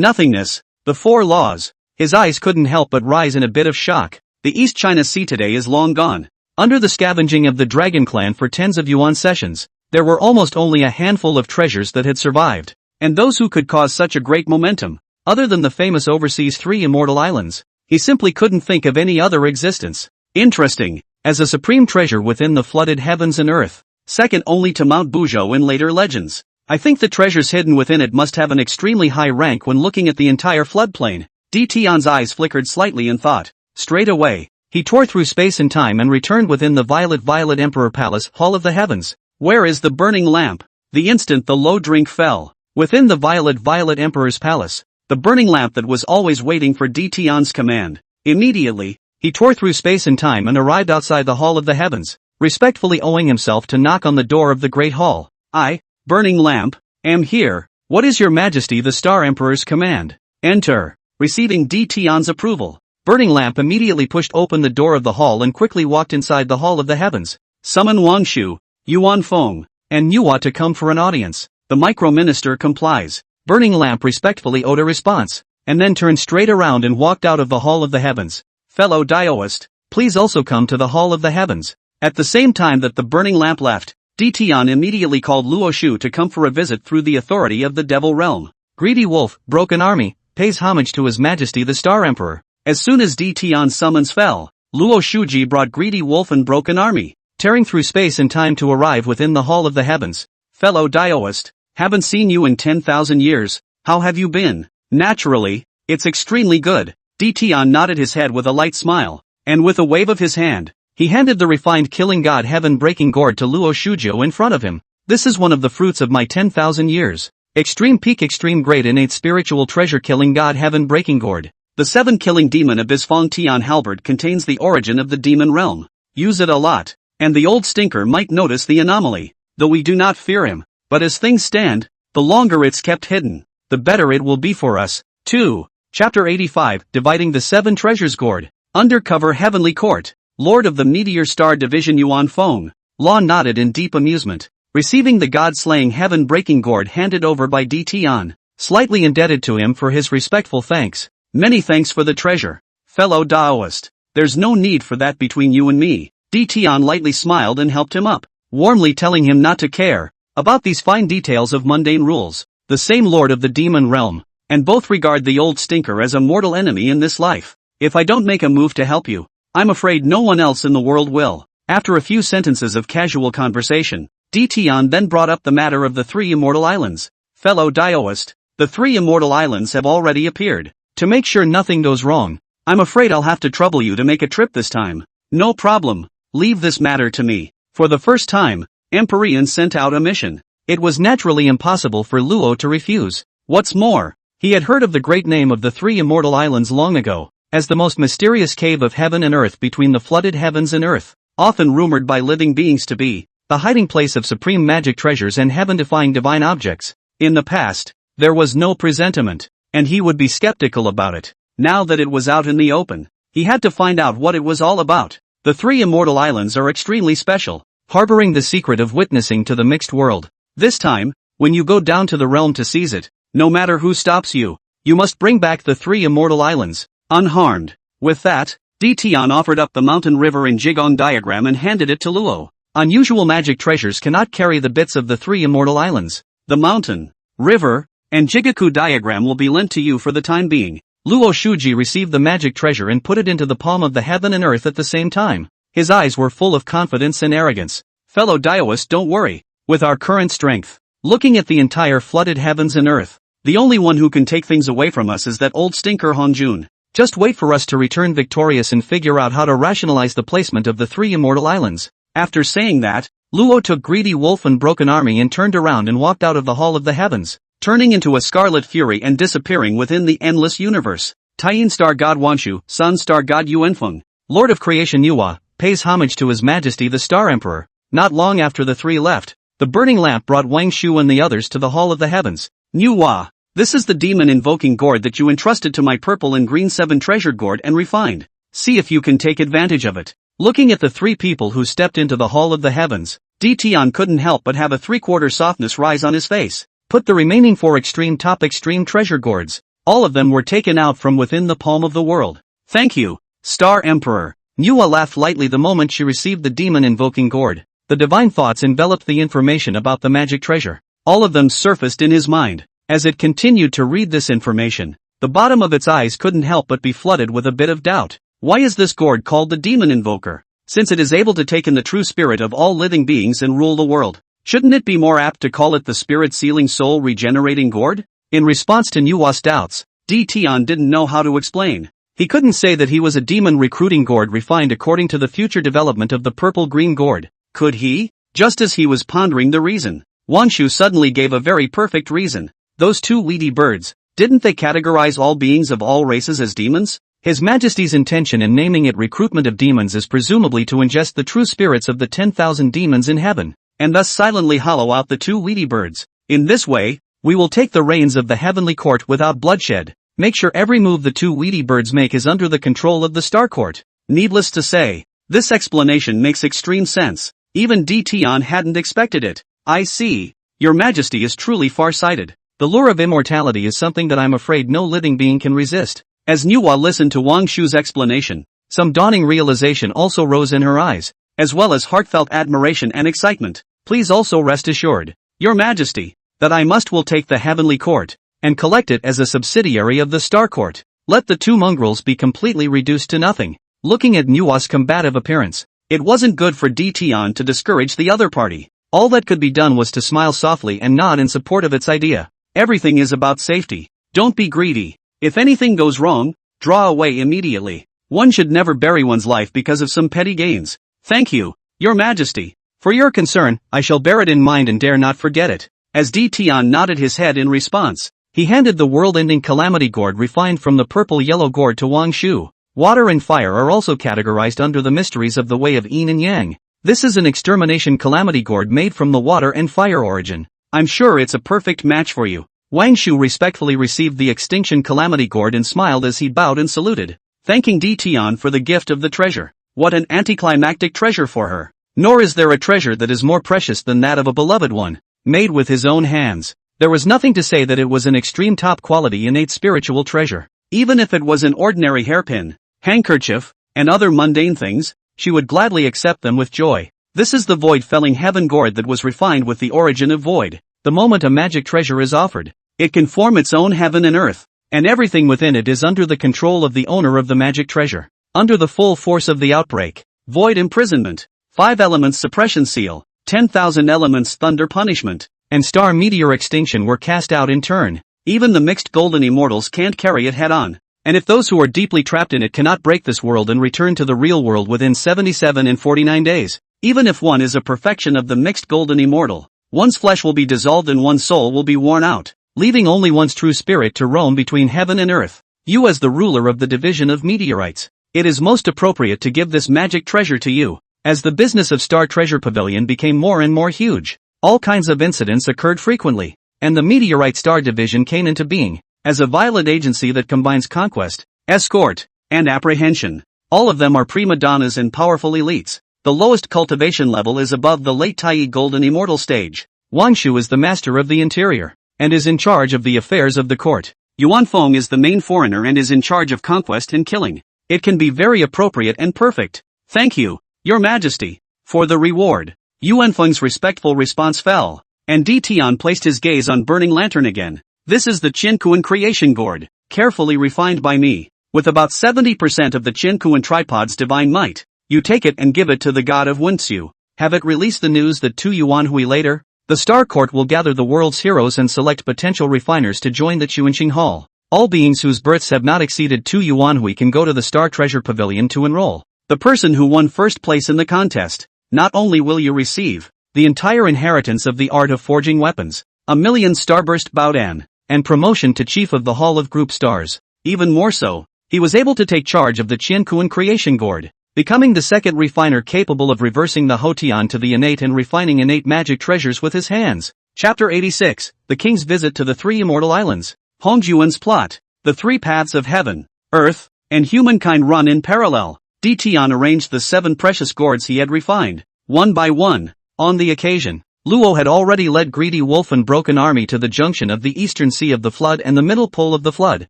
nothingness, the 4 laws, his eyes couldn't help but rise in a bit of shock. The East China Sea today is long gone. Under the scavenging of the Dragon Clan for tens of yuan sessions, there were almost only a handful of treasures that had survived. And those who could cause such a great momentum, other than the famous overseas 3 immortal islands, he simply couldn't think of any other existence. Interesting, as a supreme treasure within the flooded heavens and earth, second only to Mount Buzhou in later legends. I think the treasures hidden within it must have an extremely high rank when looking at the entire floodplain. D. Tian's eyes flickered slightly in thought. Straight away, he tore through space and time and returned within the Violet Emperor Palace Hall of the Heavens. Where is the burning lamp? The instant the low drink fell, within the Violet Emperor's palace, the burning lamp that was always waiting for D. Tian's command. Immediately, he tore through space and time and arrived outside the Hall of the Heavens, respectfully owing himself to knock on the door of the Great Hall. I, Burning Lamp, am here. What is your Majesty the Star Emperor's command? Enter. Receiving D. Tian's approval, Burning Lamp immediately pushed open the door of the hall and quickly walked inside the Hall of the Heavens. Summon Wang Shu, Yuan Feng, and Nuwa to come for an audience. The micro-minister complies. Burning Lamp respectfully owed a response, and then turned straight around and walked out of the Hall of the Heavens. Fellow Daoist, please also come to the Hall of the Heavens. At the same time that the Burning Lamp left, D. Tian immediately called Luo Shu to come for a visit through the authority of the Devil Realm. Greedy Wolf, Broken Army, pays homage to His Majesty the Star Emperor. As soon as D. Tian's summons fell, Luo Shuji brought Greedy Wolf and Broken Army, tearing through space and time to arrive within the Hall of the Heavens. Fellow Daoist, haven't seen you in 10,000 years, how have you been? Naturally, it's extremely good. D. Tian nodded his head with a light smile, and with a wave of his hand, he handed the refined killing god heaven-breaking gourd to Luo Shujiu in front of him. This is one of the fruits of my 10,000 years. Extreme peak extreme great innate spiritual treasure killing god heaven-breaking gourd. The 7 killing demon abyss Fong Tian halberd contains the origin of the demon realm. Use it a lot, and the old stinker might notice the anomaly, though we do not fear him. But as things stand, the longer it's kept hidden, the better it will be for us. 2. Chapter 85, Dividing the 7 Treasures Gourd. Undercover Heavenly Court. Lord of the Meteor Star Division Yuan Feng. Law nodded in deep amusement, receiving the god-slaying heaven-breaking gourd handed over by D. Tian, slightly indebted to him for his respectful thanks. Many thanks for the treasure. Fellow Daoist, there's no need for that between you and me. D. Tian lightly smiled and helped him up, warmly telling him not to care about these fine details of mundane rules. The same lord of the demon realm, and both regard the old stinker as a mortal enemy in this life. If I don't make a move to help you, I'm afraid no one else in the world will. After a few sentences of casual conversation, D. Tian then brought up the matter of the 3 immortal islands. Fellow Daoist, the 3 immortal islands have already appeared. To make sure nothing goes wrong, I'm afraid I'll have to trouble you to make a trip this time. No problem, leave this matter to me. For the first time, Empyrean sent out a mission. It was naturally impossible for Luo to refuse. What's more, he had heard of the great name of the 3 immortal islands long ago, as the most mysterious cave of heaven and earth between the flooded heavens and earth, often rumored by living beings to be the hiding place of supreme magic treasures and heaven-defying divine objects. In the past, there was no presentiment, and he would be skeptical about it. Now that it was out in the open, he had to find out what it was all about. The 3 immortal islands are extremely special, harboring the secret of witnessing to the mixed world. This time, when you go down to the realm to seize it, no matter who stops you, you must bring back the 3 immortal islands, unharmed. With that, D. Tian offered up the mountain river in Jigong diagram and handed it to Luo. Unusual magic treasures cannot carry the bits of the 3 immortal islands. The mountain, river, and Jigaku diagram will be lent to you for the time being. Luo Shuji received the magic treasure and put it into the palm of the heaven and earth at the same time. His eyes were full of confidence and arrogance. Fellow Daoist, don't worry. With our current strength, looking at the entire flooded heavens and earth, the only one who can take things away from us is that old stinker Hongjun. Just wait for us to return victorious and figure out how to rationalize the placement of the 3 immortal islands. After saying that, Luo took Greedy Wolf and Broken Army and turned around and walked out of the Hall of the Heavens, turning into a scarlet fury and disappearing within the endless universe. Taiyin Star God Wanshu, Sun Star God Yuanfeng, Lord of Creation Yuwa, pays homage to His Majesty the Star Emperor. Not long after the 3 left, the burning lamp brought Wang Shu and the others to the Hall of the Heavens. Nuwa, this is the demon-invoking gourd that you entrusted to my purple and green 7 treasure gourd and refined. See if you can take advantage of it. Looking at the 3 people who stepped into the Hall of the Heavens, D. Tian couldn't help but have a 3/4 softness rise on his face. Put the remaining 4 extreme treasure gourds. All of them were taken out from within the palm of the world. Thank you. Star Emperor. Manhwa laughed lightly the moment she received the demon-invoking gourd. The divine thoughts enveloped the information about the magic treasure. All of them surfaced in his mind. As it continued to read this information, the bottom of its eyes couldn't help but be flooded with a bit of doubt. Why is this gourd called the Demon Invoker? Since it is able to take in the true spirit of all living beings and rule the world, shouldn't it be more apt to call it the spirit-sealing soul regenerating gourd? In response to Manhwa's doubts, Tian didn't know how to explain. He couldn't say that he was a demon recruiting gourd refined according to the future development of the purple-green gourd. Could he? Just as he was pondering the reason, Wanshu suddenly gave a very perfect reason. Those two weedy birds, didn't they categorize all beings of all races as demons? His Majesty's intention in naming it recruitment of demons is presumably to ingest the true spirits of the 10,000 demons in heaven, and thus silently hollow out the two weedy birds. In this way, we will take the reins of the heavenly court without bloodshed. Make sure every move the two weedy birds make is under the control of the Star Court. Needless to say, this explanation makes extreme sense. Even Tian hadn't expected it. I see. Your Majesty is truly far-sighted. The lure of immortality is something that I'm afraid no living being can resist. As Manhwa listened to Wangshu's explanation, some dawning realization also rose in her eyes, as well as heartfelt admiration and excitement. Please also rest assured, Your Majesty, that I will take the heavenly court and collect it as a subsidiary of the Star Court. Let the two mongrels be completely reduced to nothing. Looking at Manhwa's combative appearance, it wasn't good for Tian to discourage the other party. All that could be done was to smile softly and nod in support of its idea. Everything is about safety. Don't be greedy. If anything goes wrong, draw away immediately. One should never bury one's life because of some petty gains. Thank you, Your Majesty. For your concern, I shall bear it in mind and dare not forget it. As Tian nodded his head in response, he handed the world-ending calamity gourd refined from the purple-yellow gourd to Wangshu. Water and fire are also categorized under the mysteries of the way of yin and yang. This is an extermination calamity gourd made from the water and fire origin. I'm sure it's a perfect match for you. Wangshu respectfully received the extinction calamity gourd and smiled as he bowed and saluted, thanking Tian for the gift of the treasure. What an anticlimactic treasure for her. Nor is there a treasure that is more precious than that of a beloved one, made with his own hands. There was nothing to say that it was an extreme top-quality innate spiritual treasure. Even if it was an ordinary hairpin, handkerchief, and other mundane things, she would gladly accept them with joy. This is the void-felling heaven gourd that was refined with the origin of void. The moment a magic treasure is offered, it can form its own heaven and earth, and everything within it is under the control of the owner of the magic treasure. Under the full force of the outbreak, void imprisonment, 5 elements suppression seal, 10,000 elements thunder punishment, and star meteor extinction were cast out in turn. Even the mixed golden immortals can't carry it head-on. And if those who are deeply trapped in it cannot break this world and return to the real world within 77 and 49 days, even if one is a perfection of the mixed golden immortal, one's flesh will be dissolved and one's soul will be worn out, leaving only one's true spirit to roam between heaven and earth. You as the ruler of the division of meteorites, it is most appropriate to give this magic treasure to you. As the business of Star Treasure Pavilion became more and more huge, all kinds of incidents occurred frequently, and the Meteorite Star Division came into being, as a violent agency that combines conquest, escort, and apprehension. All of them are prima donnas and powerful elites. The lowest cultivation level is above the late Tai Golden Immortal stage. Wangshu is the master of the interior, and is in charge of the affairs of the court. Yuanfeng is the main foreigner and is in charge of conquest and killing. It can be very appropriate and perfect. Thank you, Your Majesty, for the reward. Yuanfeng's respectful response fell, and Tian placed his gaze on Burning Lantern again. This is the Qinkuan creation gourd, carefully refined by me, with about 70% of the Qinkuan tripod's divine might. You take it and give it to the god of Wenxiu. Have it release the news that 2 Yuanhui later, the Star Court will gather the world's heroes and select potential refiners to join the Chuanqing Hall. All beings whose births have not exceeded 2 Yuanhui can go to the Star Treasure Pavilion to enroll. The person who won first place in the contest, not only will you receive the entire inheritance of the art of forging weapons, 1,000,000 starburst baodan, and promotion to chief of the Hall of Group Stars. Even more so, he was able to take charge of the Qinkuan creation gourd, becoming the second refiner capable of reversing the Hotian to the innate and refining innate magic treasures with his hands. Chapter 86, The King's Visit to the 3 Immortal Islands. Hongjuan's plot. The 3 paths of heaven, earth, and humankind run in parallel. Tian arranged the 7 precious gourds he had refined, one by one. On the occasion, Luo had already led Greedy Wolf and Broken Army to the junction of the eastern sea of the flood and the middle pole of the flood.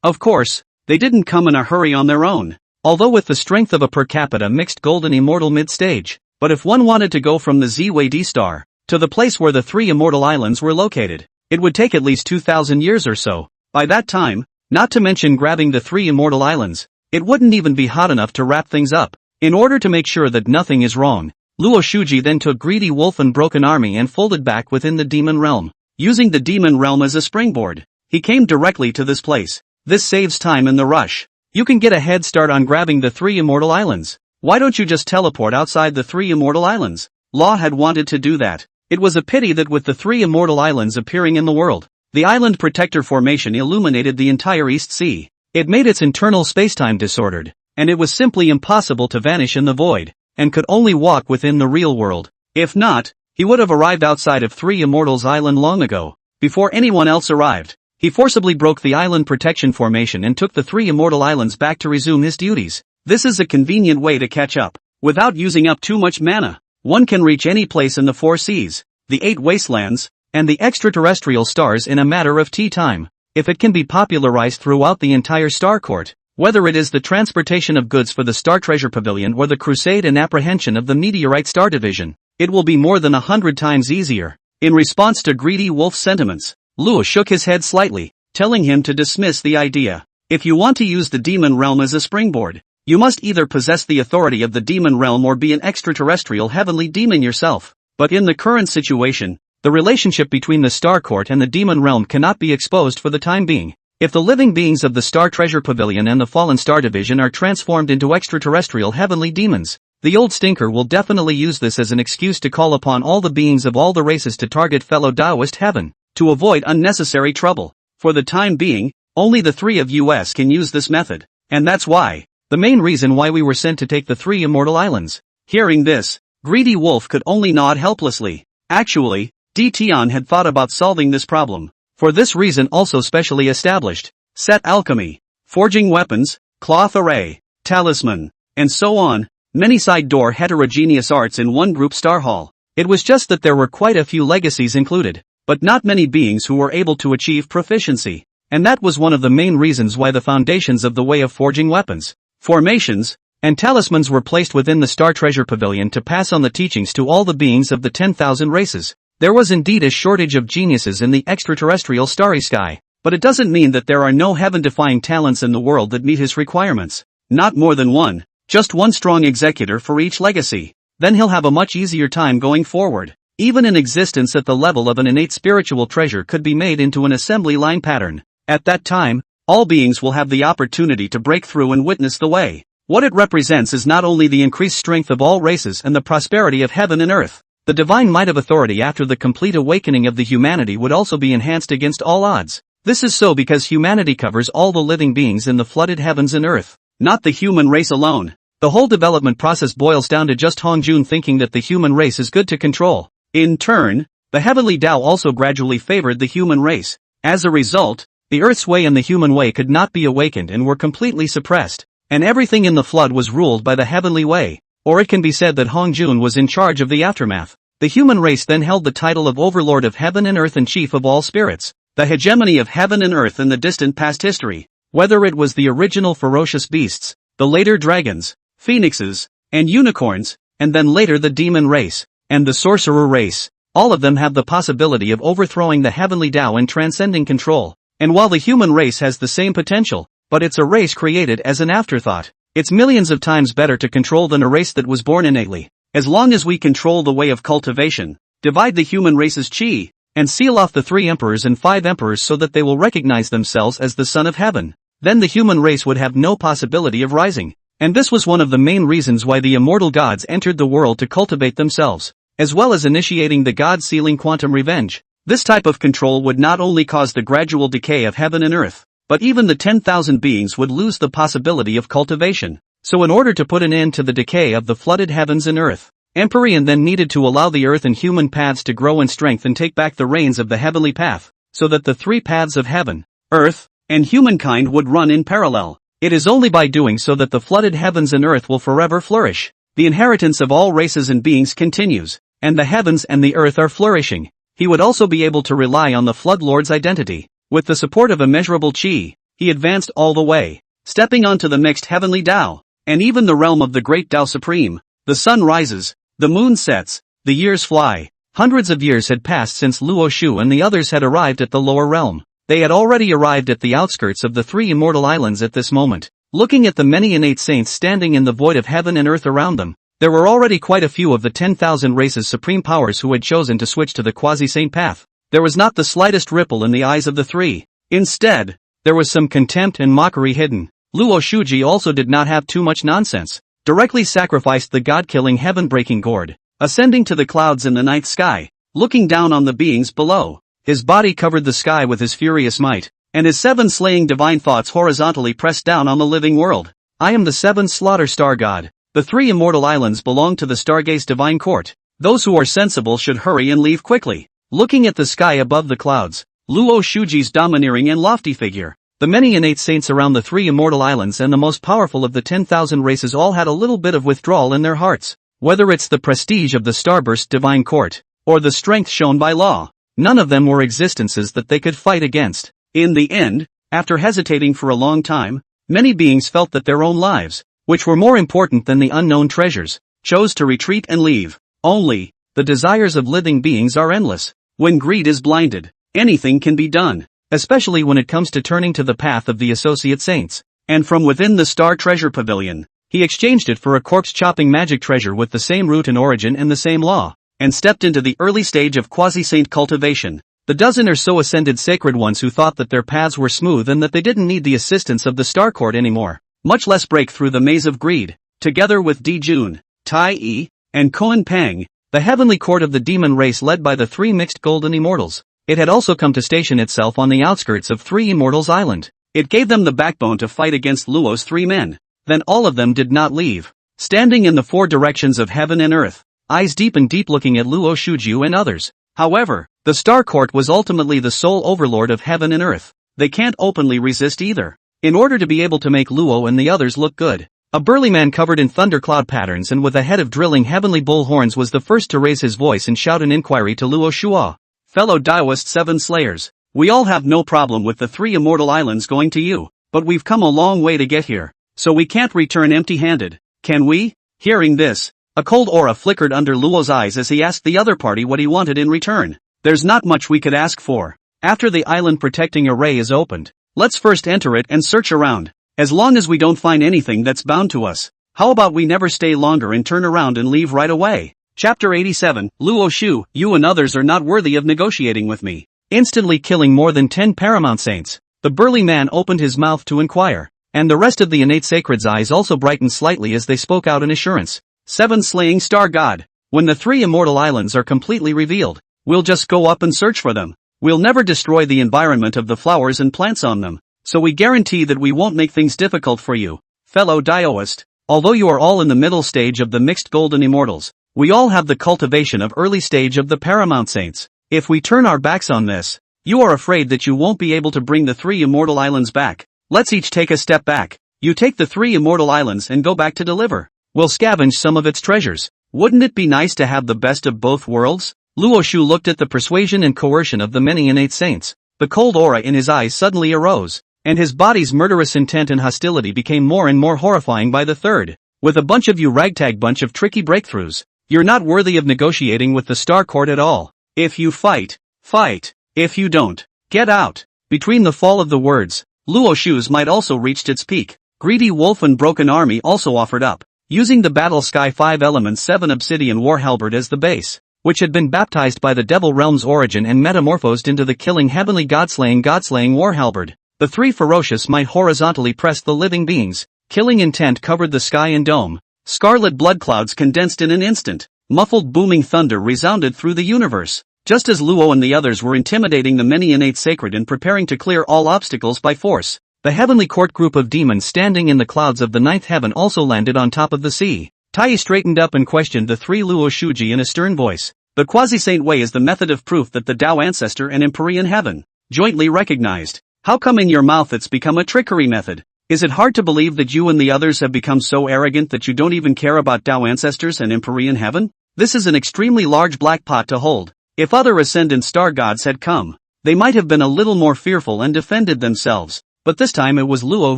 Of course, they didn't come in a hurry on their own. although with the strength of a per capita mixed golden immortal mid-stage. But if one wanted to go from the Ziwei D-star to the place where the 3 immortal islands were located, it would take at least 2,000 years or so. By that time, not to mention grabbing the 3 immortal islands, it wouldn't even be hot enough to wrap things up. In order to make sure that nothing is wrong, Luo Shuji then took Greedy Wolf and Broken Army and folded back within the demon realm. Using the demon realm as a springboard, he came directly to this place. This saves time in the rush. You can get a head start on grabbing the 3 immortal islands. Why don't you just teleport outside the 3 immortal islands? Law had wanted to do that. It was a pity that with the 3 immortal islands appearing in the world, the Island Protector Formation illuminated the entire East Sea. It made its internal spacetime disordered, and it was simply impossible to vanish in the void, and could only walk within the real world. If not, he would have arrived outside of 3 Immortals Island long ago, before anyone else arrived. He forcibly broke the Island Protection Formation and took the 3 Immortal Islands back to resume his duties. This is a convenient way to catch up, without using up too much mana. One can reach any place in the 4 seas, the 8 wastelands, and the extraterrestrial stars in a matter of time. If it can be popularized throughout the entire Star Court, whether it is the transportation of goods for the Star Treasure Pavilion or the crusade and apprehension of the Meteorite Star Division, it will be more than 100 times easier. In response to Greedy Wolf's sentiments, Luo shook his head slightly, telling him to dismiss the idea. If you want to use the demon realm as a springboard, you must either possess the authority of the demon realm or be an extraterrestrial heavenly demon yourself. But in the current situation, the relationship between the Star Court and the demon realm cannot be exposed for the time being. If the living beings of the Star Treasure Pavilion and the Fallen Star Division are transformed into extraterrestrial heavenly demons, the old stinker will definitely use this as an excuse to call upon all the beings of all the races to target fellow Taoist heaven, to avoid unnecessary trouble. For the time being, only the 3 of us can use this method, and that's why, the main reason why we were sent to take the 3 immortal islands. Hearing this, Greedy Wolf could only nod helplessly. Actually, Tian had thought about solving this problem. For this reason also specially established, set alchemy, forging weapons, cloth array, talisman, and so on, many side door heterogeneous arts in one group Star Hall. It was just that there were quite a few legacies included, but not many beings who were able to achieve proficiency. And that was one of the main reasons why the foundations of the way of forging weapons, formations, and talismans were placed within the Star Treasure Pavilion to pass on the teachings to all the beings of the 10,000 races. There was indeed a shortage of geniuses in the extraterrestrial starry sky, but it doesn't mean that there are no heaven-defying talents in the world that meet his requirements. Not more than one, just one strong executor for each legacy. Then he'll have a much easier time going forward. Even an existence at the level of an innate spiritual treasure could be made into an assembly line pattern. At that time, all beings will have the opportunity to break through and witness the way. What it represents is not only the increased strength of all races and the prosperity of heaven and earth. The divine might of authority after the complete awakening of the humanity would also be enhanced against all odds. This is so because humanity covers all the living beings in the flooded heavens and earth, not the human race alone. The whole development process boils down to just Hongjun thinking that the human race is good to control. In turn, the heavenly Tao also gradually favored the human race. As a result, the earth's way and the human way could not be awakened and were completely suppressed, and everything in the flood was ruled by the heavenly way. Or it can be said that Hongjun was in charge of the aftermath. The human race then held the title of Overlord of Heaven and Earth and Chief of all spirits. The hegemony of heaven and earth in the distant past history, whether it was the original ferocious beasts, the later dragons, phoenixes, and unicorns, and then later the demon race, and the sorcerer race, all of them have the possibility of overthrowing the heavenly Tao and transcending control. And while the human race has the same potential, but it's a race created as an afterthought. It's millions of times better to control than a race that was born innately. As long as we control the way of cultivation, divide the human race's chi, and seal off the 3 emperors and 5 emperors so that they will recognize themselves as the son of heaven, then the human race would have no possibility of rising. And this was one of the main reasons why the immortal gods entered the world to cultivate themselves, as well as initiating the god-sealing quantum revenge. This type of control would not only cause the gradual decay of heaven and earth, but even the 10,000 beings would lose the possibility of cultivation. So in order to put an end to the decay of the flooded heavens and earth, Empyrean then needed to allow the earth and human paths to grow in strength and take back the reins of the heavenly path, so that the 3 paths of heaven, earth, and humankind would run in parallel. It is only by doing so that the flooded heavens and earth will forever flourish. The inheritance of all races and beings continues, and the heavens and the earth are flourishing. He would also be able to rely on the Flood Lord's identity. With the support of immeasurable chi, he advanced all the way, stepping onto the mixed heavenly Tao. and even the realm of the great Tao Supreme. The sun rises, the moon sets, the years fly. Hundreds of years had passed since Luo Shu and the others had arrived at the lower realm. They had already arrived at the outskirts of the three immortal islands at this moment. Looking at the many innate saints standing in the void of heaven and earth around them, there were already quite a few of the 10,000 races supreme powers who had chosen to switch to the quasi-saint path. There was not the slightest ripple in the eyes of the three. Instead, there was some contempt and mockery hidden. Luo Shuji also did not have too much nonsense. Directly sacrificed the god-killing heaven-breaking gourd, ascending to the clouds in the night sky, looking down on the beings below. His body covered the sky with his furious might, and his 7 slaying divine thoughts horizontally pressed down on the living world. I am the 7th slaughter star god. The 3 immortal islands belong to the Stargaze divine court. Those who are sensible should hurry and leave quickly. Looking at the sky above the clouds, Luo Shuji's domineering and lofty figure, the many innate saints around the 3 immortal islands and the most powerful of the 10,000 races all had a little bit of withdrawal in their hearts. Whether it's the prestige of the Starburst divine court, or the strength shown by law, none of them were existences that they could fight against. In the end, after hesitating for a long time, many beings felt that their own lives, which were more important than the unknown treasures, chose to retreat and leave. Only, the desires of living beings are endless. When greed is blinded, anything can be done, especially when it comes to turning to the path of the associate saints. And from within the Star Treasure Pavilion, he exchanged it for a corpse-chopping magic treasure with the same root and origin and the same law, and stepped into the early stage of quasi-saint cultivation. The dozen or so ascended sacred ones who thought that their paths were smooth and that they didn't need the assistance of the Star Court anymore, much less break through the maze of greed, together with Di Jun, Tai Yi, and Koan Peng, the heavenly court of the demon race led by the 3 mixed golden immortals. It had also come to station itself on the outskirts of 3 Immortals Island. It gave them the backbone to fight against Luo's 3 men. Then all of them did not leave. Standing in the 4 directions of heaven and earth, eyes deep and deep looking at Luo Shuju and others. However, the Star Court was ultimately the sole overlord of heaven and earth. They can't openly resist either. In order to be able to make Luo and the others look good, a burly man covered in thundercloud patterns and with a head of drilling heavenly bull horns was the first to raise his voice and shout an inquiry to Luo Shua. Fellow Daoist 7 Slayers, we all have no problem with the 3 immortal islands going to you, but we've come a long way to get here, so we can't return empty-handed, can we? Hearing this, a cold aura flickered under Luo's eyes as he asked the other party what he wanted in return. There's not much we could ask for. After the island protecting array is opened, let's first enter it and search around. As long as we don't find anything that's bound to us, how about we never stay longer and turn around and leave right away? Chapter 87, Luo Shu, you and others are not worthy of negotiating with me. Instantly killing more than 10 paramount saints, the burly man opened his mouth to inquire, and the rest of the innate sacred's eyes also brightened slightly as they spoke out in assurance. 7 Slaying Star God, when the 3 immortal islands are completely revealed, we'll just go up and search for them. We'll never destroy the environment of the flowers and plants on them, so we guarantee that we won't make things difficult for you, fellow Daoist. Although you are all in the middle stage of the mixed golden immortals, we all have the cultivation of early stage of the paramount saints. If we turn our backs on this, you are afraid that you won't be able to bring the 3 immortal islands back. Let's each take a step back. You take the 3 immortal islands and go back to deliver. We'll scavenge some of its treasures. Wouldn't it be nice to have the best of both worlds? Luo Shu looked at the persuasion and coercion of the many innate saints. The cold aura in his eyes suddenly arose, and his body's murderous intent and hostility became more and more horrifying by the third. With a bunch of you ragtag bunch of tricky breakthroughs, you're not worthy of negotiating with the Star Court at all. If you fight, fight. If you don't, get out. Between the fall of the words, Luo Shu's might also reached its peak. Greedy Wolf and Broken Army also offered up, using the Battle Sky 5 Elements 7 Obsidian War Halberd as the base, which had been baptized by the Devil Realm's origin and metamorphosed into the killing heavenly godslaying war halberd. The 3 ferocious might horizontally pressed the living beings. Killing intent covered the sky and dome. Scarlet blood clouds condensed in an instant. Muffled booming thunder resounded through the universe. Just as Luo and the others were intimidating the many innate sacred and preparing to clear all obstacles by force, the heavenly court group of demons standing in the clouds of the 9th heaven also landed on top of the sea. Tai straightened up and questioned the 3 Luo Shuji in a stern voice. The quasi-saint way is the method of proof that the Tao ancestor and Empyrean heaven jointly recognized. How come in your mouth it's become a trickery method? Is it hard to believe that you and the others have become so arrogant that you don't even care about Tao ancestors and Empyrean heaven? This is an extremely large black pot to hold. If other ascendant star gods had come, they might have been a little more fearful and defended themselves, but this time it was Luo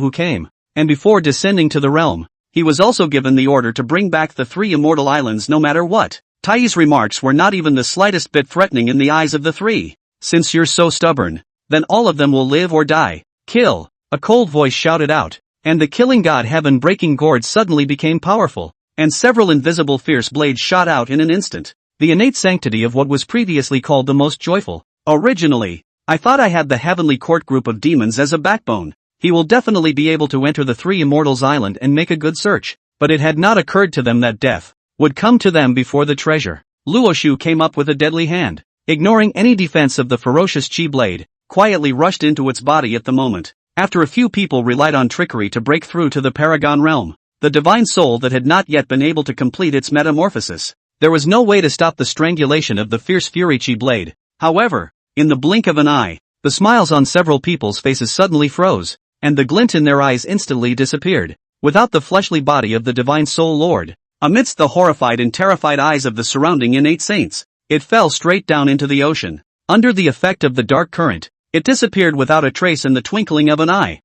who came, and before descending to the realm, he was also given the order to bring back the 3 immortal islands no matter what. Tai's remarks were not even the slightest bit threatening in the eyes of the 3. Since you're so stubborn, then all of them will live or die. Kill, a cold voice shouted out, and the killing god heaven-breaking gourd suddenly became powerful, and several invisible fierce blades shot out in an instant. The innate sanctity of what was previously called the most joyful. Originally, I thought I had the heavenly court group of demons as a backbone. He will definitely be able to enter the 3 immortals island and make a good search, but it had not occurred to them that death would come to them before the treasure. Luoshu came up with a deadly hand, ignoring any defense of the ferocious chi blade, quietly rushed into its body at the moment. After a few people relied on trickery to break through to the Paragon realm, the divine soul that had not yet been able to complete its metamorphosis, there was no way to stop the strangulation of the fierce fury chi blade. However, in the blink of an eye, the smiles on several people's faces suddenly froze, and the glint in their eyes instantly disappeared. Without the fleshly body of the divine soul lord, amidst the horrified and terrified eyes of the surrounding innate saints, it fell straight down into the ocean. Under the effect of the dark current, it disappeared without a trace in the twinkling of an eye.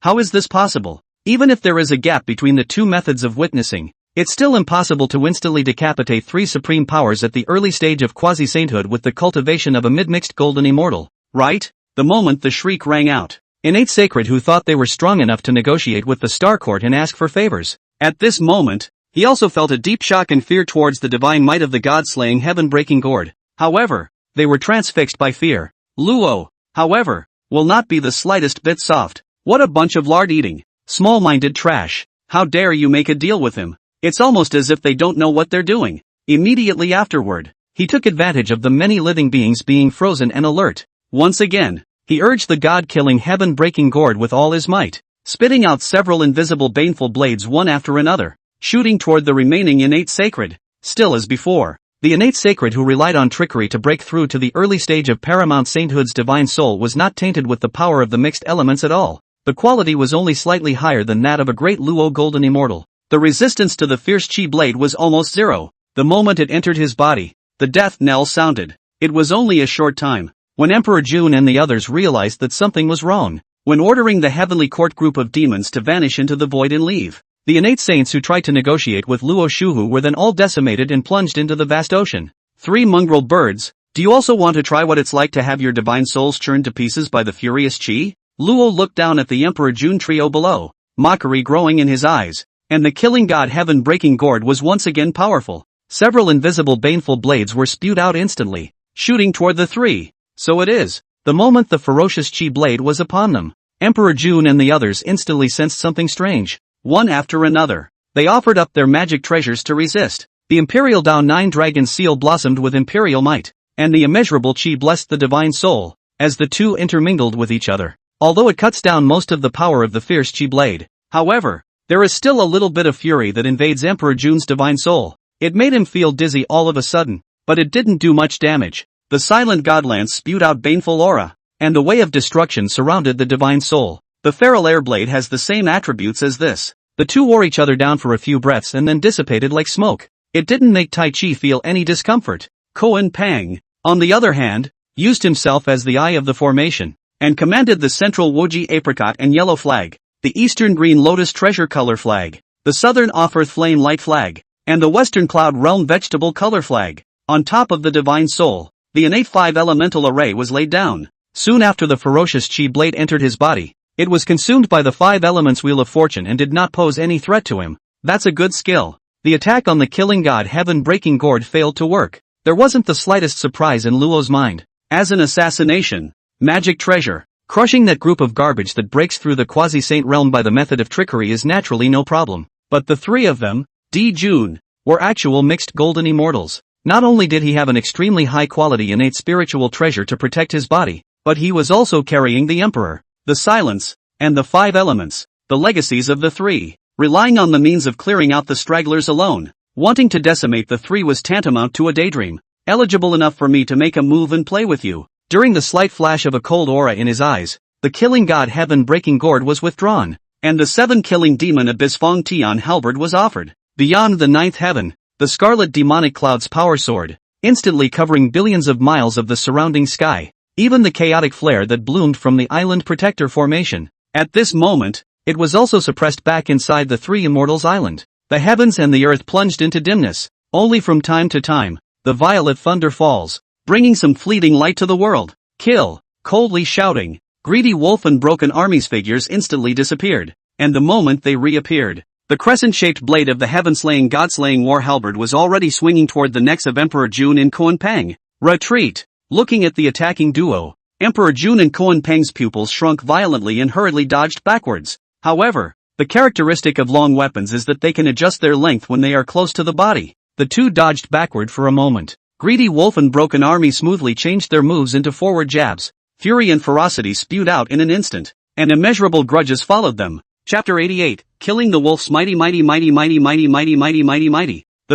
How is this possible? Even if there is a gap between the 2 methods of witnessing, it's still impossible to instantly decapitate 3 supreme powers at the early stage of quasi-sainthood with the cultivation of a mid-mixed golden immortal, right? The moment the shriek rang out, innate sacred who thought they were strong enough to negotiate with the Star Court and ask for favors. At this moment, he also felt a deep shock and fear towards the divine might of the god-slaying heaven-breaking gourd. However, they were transfixed by fear. Luo, however, will not be the slightest bit soft. What a bunch of lard-eating, small-minded trash. How dare you make a deal with him? It's almost as if they don't know what they're doing. Immediately afterward, he took advantage of the many living beings being frozen and alert. Once again, he urged the god-killing heaven-breaking gourd with all his might, spitting out several invisible baneful blades one after another, shooting toward the remaining innate sacred. Still as before, the innate sacred who relied on trickery to break through to the early stage of paramount sainthood's divine soul was not tainted with the power of the mixed elements at all. The quality was only slightly higher than that of a great Luo golden immortal. The resistance to the fierce chi blade was almost zero. The moment it entered his body, the death knell sounded. It was only a short time when Emperor June and the others realized that something was wrong. When ordering the heavenly court group of demons to vanish into the void and leave, the innate saints who tried to negotiate with Luo Shuhu were then all decimated and plunged into the vast ocean. 3 mongrel birds, do you also want to try what it's like to have your divine souls churned to pieces by the furious chi? Luo looked down at the Emperor June trio below, mockery growing in his eyes, and the killing god heaven-breaking gourd was once again powerful. Several invisible baneful blades were spewed out instantly, shooting toward the 3. So it is, the moment the ferocious chi blade was upon them, Emperor June and the others instantly sensed something strange. One after another, they offered up their magic treasures to resist. The Imperial Dao 9 Dragon Seal blossomed with imperial might, and the immeasurable chi blessed the divine soul, as the 2 intermingled with each other. Although it cuts down most of the power of the fierce chi blade, however, there is still a little bit of fury that invades Emperor June's divine soul. It made him feel dizzy all of a sudden, but it didn't do much damage. The silent godlance spewed out baneful aura, and the way of destruction surrounded the divine soul. The feral air blade has the same attributes as this. The 2 wore each other down for a few breaths and then dissipated like smoke. It didn't make Tai Chi feel any discomfort. Koan Pang, on the other hand, used himself as the eye of the formation, and commanded the central Woji apricot and yellow flag, the eastern green lotus treasure color flag, the southern off-earth flame light flag, and the western cloud realm vegetable color flag. On top of the divine soul, the innate 5 elemental array was laid down. Soon after the ferocious chi blade entered his body, it was consumed by the 5 elements wheel of fortune and did not pose any threat to him. That's a good skill. The attack on the killing god heaven-breaking gourd failed to work. There wasn't the slightest surprise in Luo's mind. As an assassination, magic treasure, crushing that group of garbage that breaks through the quasi-saint realm by the method of trickery is naturally no problem. But the 3 of them, Di Jun, were actual mixed golden immortals. Not only did he have an extremely high-quality innate spiritual treasure to protect his body, but he was also carrying the Emperor, the silence, and the 5 elements, the legacies of the 3. Relying on the means of clearing out the stragglers alone, wanting to decimate the 3 was tantamount to a daydream. Eligible enough for me to make a move and play with you. During the slight flash of a cold aura in his eyes, the killing god heaven-breaking gourd was withdrawn, and the 7-killing demon abyss Fong Tian halberd was offered. Beyond the 9th heaven, the scarlet demonic cloud's power sword, instantly covering billions of miles of the surrounding sky, even the chaotic flare that bloomed from the island protector formation. At this moment, It was also suppressed back inside the three immortals' island. The heavens and the earth plunged into dimness. Only from time to time, the violet thunder falls, bringing some fleeting light to the world. Kill! Coldly shouting, greedy wolf and broken armies figures instantly disappeared. And the moment they reappeared, the crescent-shaped blade of the heaven-slaying god-slaying war halberd was already swinging toward the necks of Emperor Jun and Koan Peng. Retreat! Looking at the attacking duo, Emperor Jun and Koan Peng's pupils shrunk violently and hurriedly dodged backwards. However, the characteristic of long weapons is that they can adjust their length when they are close to the body. The two dodged backward for a moment. Greedy wolf and broken army smoothly changed their moves into forward jabs. Fury and ferocity spewed out in an instant, and immeasurable grudges followed them. Chapter 88, Killing the Wolf's Mighty. The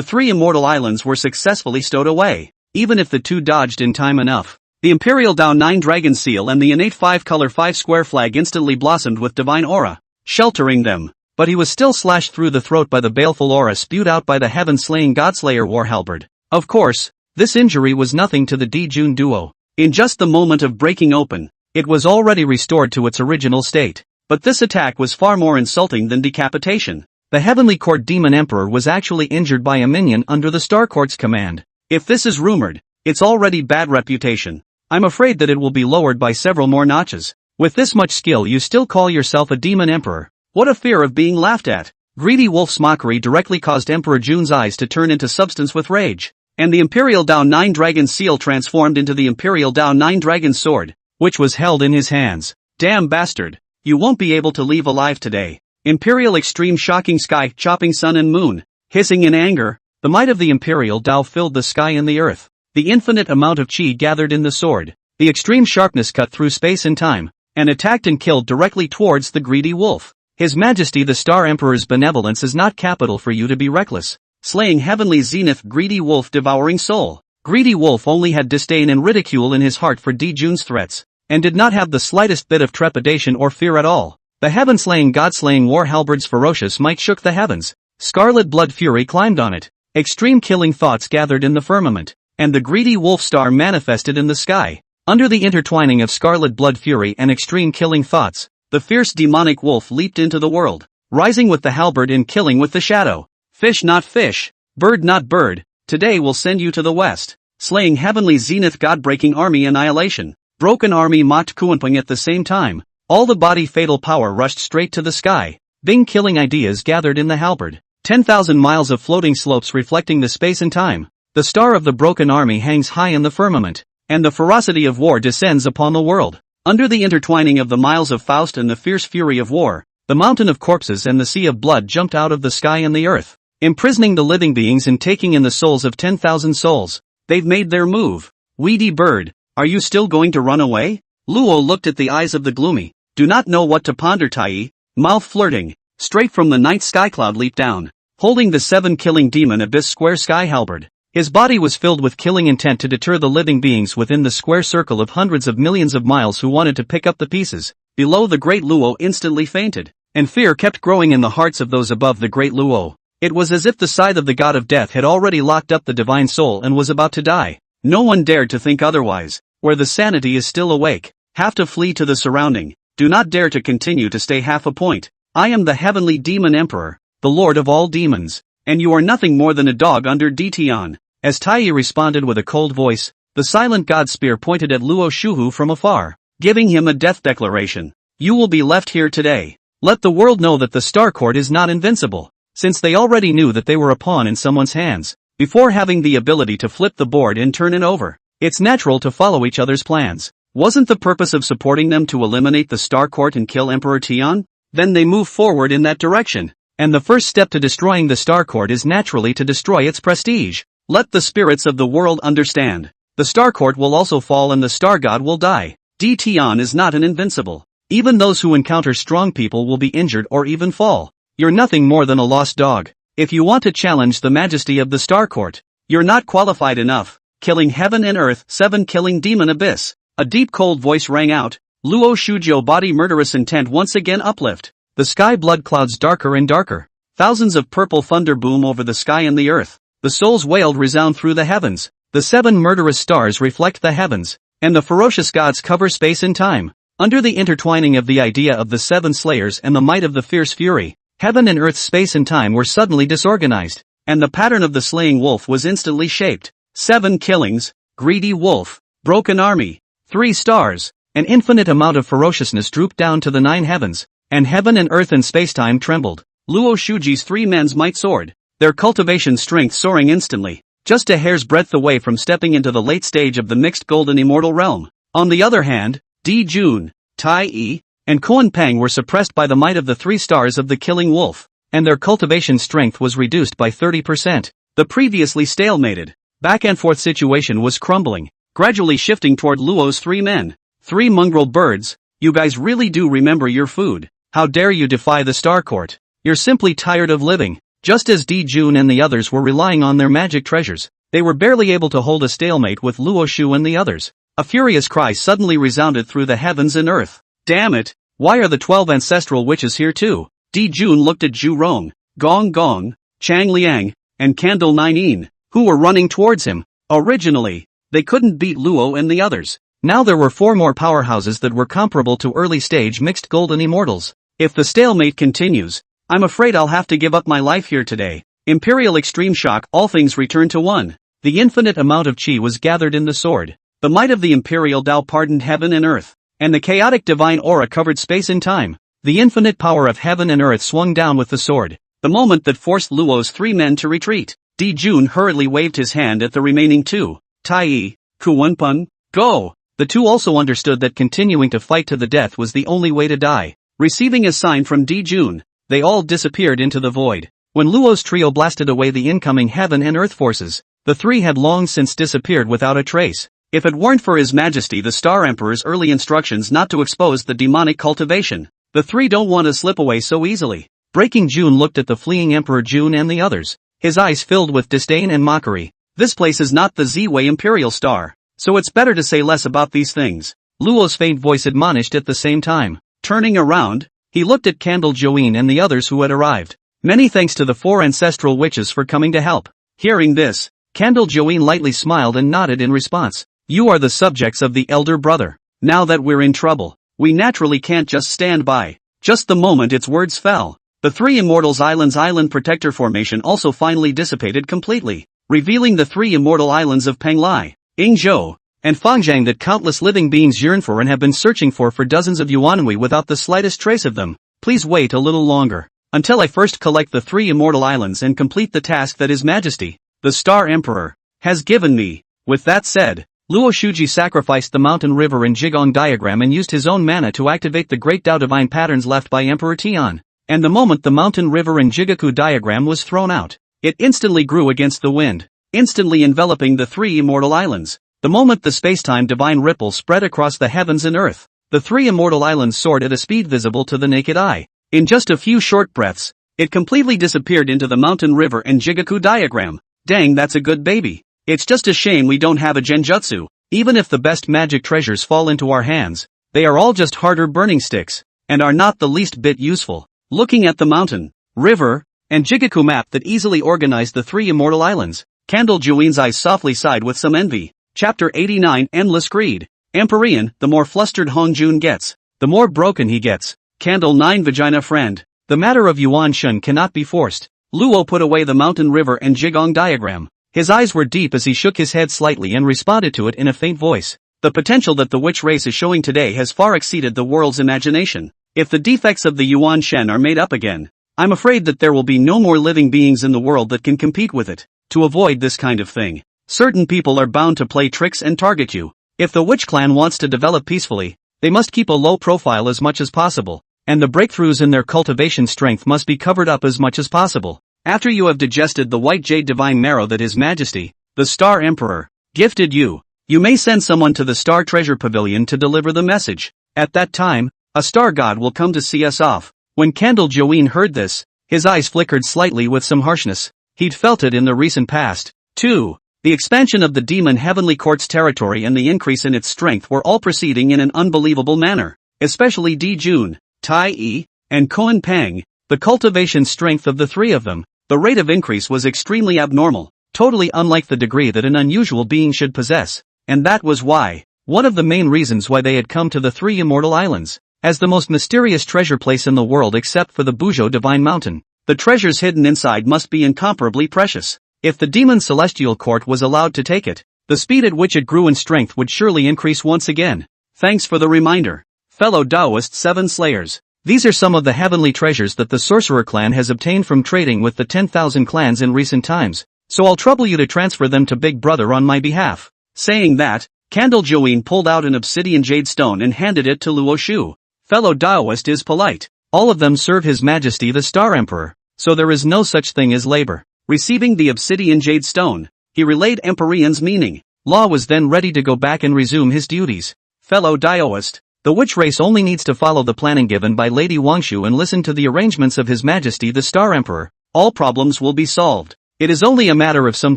three immortal islands were successfully stowed away, even if the two dodged in time enough. The Imperial Dao 9 Dragon Seal and the innate 5-color 5-square flag instantly blossomed with divine aura, sheltering them. But he was still slashed through the throat by the baleful aura spewed out by the heaven-slaying godslayer war halberd. Of course, this injury was nothing to the Di-Jun duo. In just the moment of breaking open, it was already restored to its original state. But this attack was far more insulting than decapitation. The Heavenly Court Demon Emperor was actually injured by a minion under the Star Court's command. If this is rumored, it's already bad reputation. I'm afraid that it will be lowered by several more notches. With this much skill you still call yourself a Demon Emperor. What a fear of being laughed at. Greedy Wolf's mockery directly caused Emperor Jun's eyes to turn into substance with rage. And the Imperial Dao 9 Dragon Seal transformed into the Imperial Dao 9 Dragon Sword, which was held in his hands. Damn bastard. You won't be able to leave alive today. Imperial Extreme Shocking Sky, Chopping Sun and Moon. Hissing in anger, the might of the Imperial Dao filled the sky and the earth. The infinite amount of chi gathered in the sword. The extreme sharpness cut through space and time, and attacked and killed directly towards the greedy wolf. His Majesty the Star Emperor's benevolence is not capital for you to be reckless. Slaying heavenly zenith greedy wolf devouring soul. Greedy wolf only had disdain and ridicule in his heart for Di-Jun's threats, and did not have the slightest bit of trepidation or fear at all. The heaven-slaying god-slaying war halberd's ferocious might shook the heavens. Scarlet blood fury climbed on it. Extreme killing thoughts gathered in the firmament, and the greedy wolf star manifested in the sky. Under the intertwining of scarlet blood fury and extreme killing thoughts, the fierce demonic wolf leaped into the world, rising with the halberd and killing with the shadow. Fish not fish, bird not bird, today we'll send you to the west. Slaying heavenly zenith god-breaking army annihilation. Broken army mocked Kuanping at the same time. All the body fatal power rushed straight to the sky. Bing killing ideas gathered in the halberd. 10,000 miles of floating slopes reflecting the space and time. The star of the broken army hangs high in the firmament, and the ferocity of war descends upon the world. Under the intertwining of the miles of Faust and the fierce fury of war, the mountain of corpses and the sea of blood jumped out of the sky and the earth, imprisoning the living beings and taking in the souls of 10,000 souls. They've made their move. Weedy bird, are you still going to run away? Luo looked at the eyes of the gloomy. Do not know what to ponder Tai, mouth flirting. Straight from the night sky cloud leaped down, holding the 7 killing demon abyss square sky halberd. His body was filled with killing intent to deter the living beings within the square circle of hundreds of millions of miles who wanted to pick up the pieces. Below the great Luo instantly fainted, and fear kept growing in the hearts of those above the great Luo. It was as if the scythe of the god of death had already locked up the divine soul and was about to die. No one dared to think otherwise. Where the sanity is still awake, have to flee to the surrounding. Do not dare to continue to stay half a point. I am the heavenly demon emperor, the lord of all demons, and you are nothing more than a dog under Ditian. As Tai responded with a cold voice, the silent god spear pointed at Luo Shuhu from afar, giving him a death declaration. You will be left here today. Let the world know that the Star Court is not invincible, since they already knew that they were a pawn in someone's hands. Before having the ability to flip the board and turn it over, it's natural to follow each other's plans. Wasn't the purpose of supporting them to eliminate the Star Court and kill Emperor Tian? Then they move forward in that direction, and the first step to destroying the Star Court is naturally to destroy its prestige. Let the spirits of the world understand. The Star Court will also fall and the Star God will die. Tian is not an invincible. Even those who encounter strong people will be injured or even fall. You're nothing more than a lost dog. If you want to challenge the majesty of the Star Court, you're not qualified enough. Killing heaven and earth, 7 killing demon abyss. A deep cold voice rang out. Luo Shujo body murderous intent once again uplift. The sky blood clouds darker and darker. Thousands of purple thunder boom over the sky and the earth. The souls wailed resound through the heavens. The 7 murderous stars reflect the heavens, and the ferocious gods cover space and time. Under the intertwining of the idea of the seven slayers and the might of the fierce fury, heaven and earth's space and time were suddenly disorganized, and the pattern of the slaying wolf was instantly shaped. 7 killings, greedy wolf, broken army, 3 stars, an infinite amount of ferociousness drooped down to the 9 heavens, and heaven and earth and spacetime trembled. Luo Shuji's 3 men's might soared, their cultivation strength soaring instantly, just a hair's breadth away from stepping into the late stage of the mixed golden immortal realm. On the other hand, Di Jun, Tai Yi, and Koan Peng were suppressed by the might of the 3 stars of the killing wolf, and their cultivation strength was reduced by 30%. The previously stalemated, back-and-forth situation was crumbling, gradually shifting toward Luo's 3 men. 3 mongrel birds, you guys really do remember your food. How dare you defy the Star Court? You're simply tired of living. Just as Di Jun and the others were relying on their magic treasures, they were barely able to hold a stalemate with Luo Shu and the others. A furious cry suddenly resounded through the heavens and earth. Damn it! Why are the 12 ancestral witches here too? Di Jun looked at Zhu Rong, Gong Gong, Chang Liang, and Candle 9, who were running towards him. Originally, they couldn't beat Luo and the others. Now there were 4 more powerhouses that were comparable to early-stage mixed golden immortals. If the stalemate continues, I'm afraid I'll have to give up my life here today. Imperial extreme shock, all things return to one. The infinite amount of chi was gathered in the sword. The might of the Imperial Tao pardoned heaven and earth, and the chaotic divine aura covered space and time. The infinite power of heaven and earth swung down with the sword, the moment that forced Luo's 3 men to retreat. Di Jun hurriedly waved his hand at the remaining 2. Tai Yi, Kuwenpeng, go! The 2 also understood that continuing to fight to the death was the only way to die. Receiving a sign from Di Jun, they all disappeared into the void. When Luo's trio blasted away the incoming heaven and earth forces, the 3 had long since disappeared without a trace. If it weren't for His Majesty the Star Emperor's early instructions not to expose the demonic cultivation, the 3 don't want to slip away so easily. Breaking Jun looked at the fleeing Emperor Jun and the others, his eyes filled with disdain and mockery. This place is not the Ziwei Imperial Star, so it's better to say less about these things. Luo's faint voice admonished at the same time. Turning around, he looked at Candle Join and the others who had arrived. Many thanks to the 4 ancestral witches for coming to help. Hearing this, Candle Join lightly smiled and nodded in response. You are the subjects of the elder brother. Now that we're in trouble, we naturally can't just stand by. Just the moment its words fell, the 3 Immortals Islands Island Protector Formation also finally dissipated completely, revealing the 3 immortal islands of Penglai, Yingzhou, and Fangjiang that countless living beings yearn for and have been searching for dozens of yuanhui without the slightest trace of them. Please wait a little longer, until I first collect the 3 immortal islands and complete the task that His Majesty, the Star Emperor, has given me. With that said, Luo Shuji sacrificed the mountain river and Jigong diagram and used his own mana to activate the great Tao divine patterns left by Emperor Tian. And the moment the mountain river and Jigaku diagram was thrown out, it instantly grew against the wind, instantly enveloping the 3 immortal islands. The moment the spacetime divine ripple spread across the heavens and earth, the 3 immortal islands soared at a speed visible to the naked eye. In just a few short breaths, it completely disappeared into the mountain river and Jigaku diagram. Dang, that's a good baby. It's just a shame we don't have a genjutsu. Even if the best magic treasures fall into our hands, they are all just harder burning sticks, and are not the least bit useful. Looking at the mountain, river, and Jigaku map that easily organized the 3 immortal islands, Candle Juin's eyes softly sighed with some envy. Chapter 89 Endless Greed. Empyrean, the more flustered Hong Jun gets, the more broken he gets. Candle 9 Vagina Friend. The matter of Yuan Shun cannot be forced. Luo put away the mountain river and Jigong diagram. His eyes were deep as he shook his head slightly and responded to it in a faint voice. The potential that the witch race is showing today has far exceeded the world's imagination. If the defects of the Yuan Shen are made up again, I'm afraid that there will be no more living beings in the world that can compete with it. To avoid this kind of thing, certain people are bound to play tricks and target you. If the witch clan wants to develop peacefully, they must keep a low profile as much as possible, and the breakthroughs in their cultivation strength must be covered up as much as possible. After you have digested the white jade divine marrow that His Majesty, the Star Emperor, gifted you, you may send someone to the Star Treasure Pavilion to deliver the message. At that time, a star god will come to see us off. When Candle Join heard this, his eyes flickered slightly with some harshness. He'd felt it in the recent past, too. The expansion of the demon heavenly court's territory and the increase in its strength were all proceeding in an unbelievable manner, especially Di Jun, Tai Yi, and Koan Peng. The cultivation strength of the 3 of them, the rate of increase was extremely abnormal, totally unlike the degree that an unusual being should possess, and that was why, one of the main reasons why they had come to the three immortal islands, as the most mysterious treasure place in the world except for the Buzhou Divine Mountain. The treasures hidden inside must be incomparably precious. If the demon celestial court was allowed to take it, the speed at which it grew in strength would surely increase once again. Thanks for the reminder, fellow Taoist Seven Slayers. These are some of the heavenly treasures that the Sorcerer clan has obtained from trading with the 10,000 clans in recent times, so I'll trouble you to transfer them to Big Brother on my behalf. Saying that, Candle Joeen pulled out an obsidian jade stone and handed it to Luo Shu. Fellow Taoist is polite. All of them serve His Majesty the Star Emperor, so there is no such thing as labor. Receiving the obsidian jade stone, he relayed Empyrean's meaning. Law was then ready to go back and resume his duties. Fellow Taoist, the witch race only needs to follow the planning given by Lady Wangshu and listen to the arrangements of His Majesty the Star Emperor. All problems will be solved. It is only a matter of some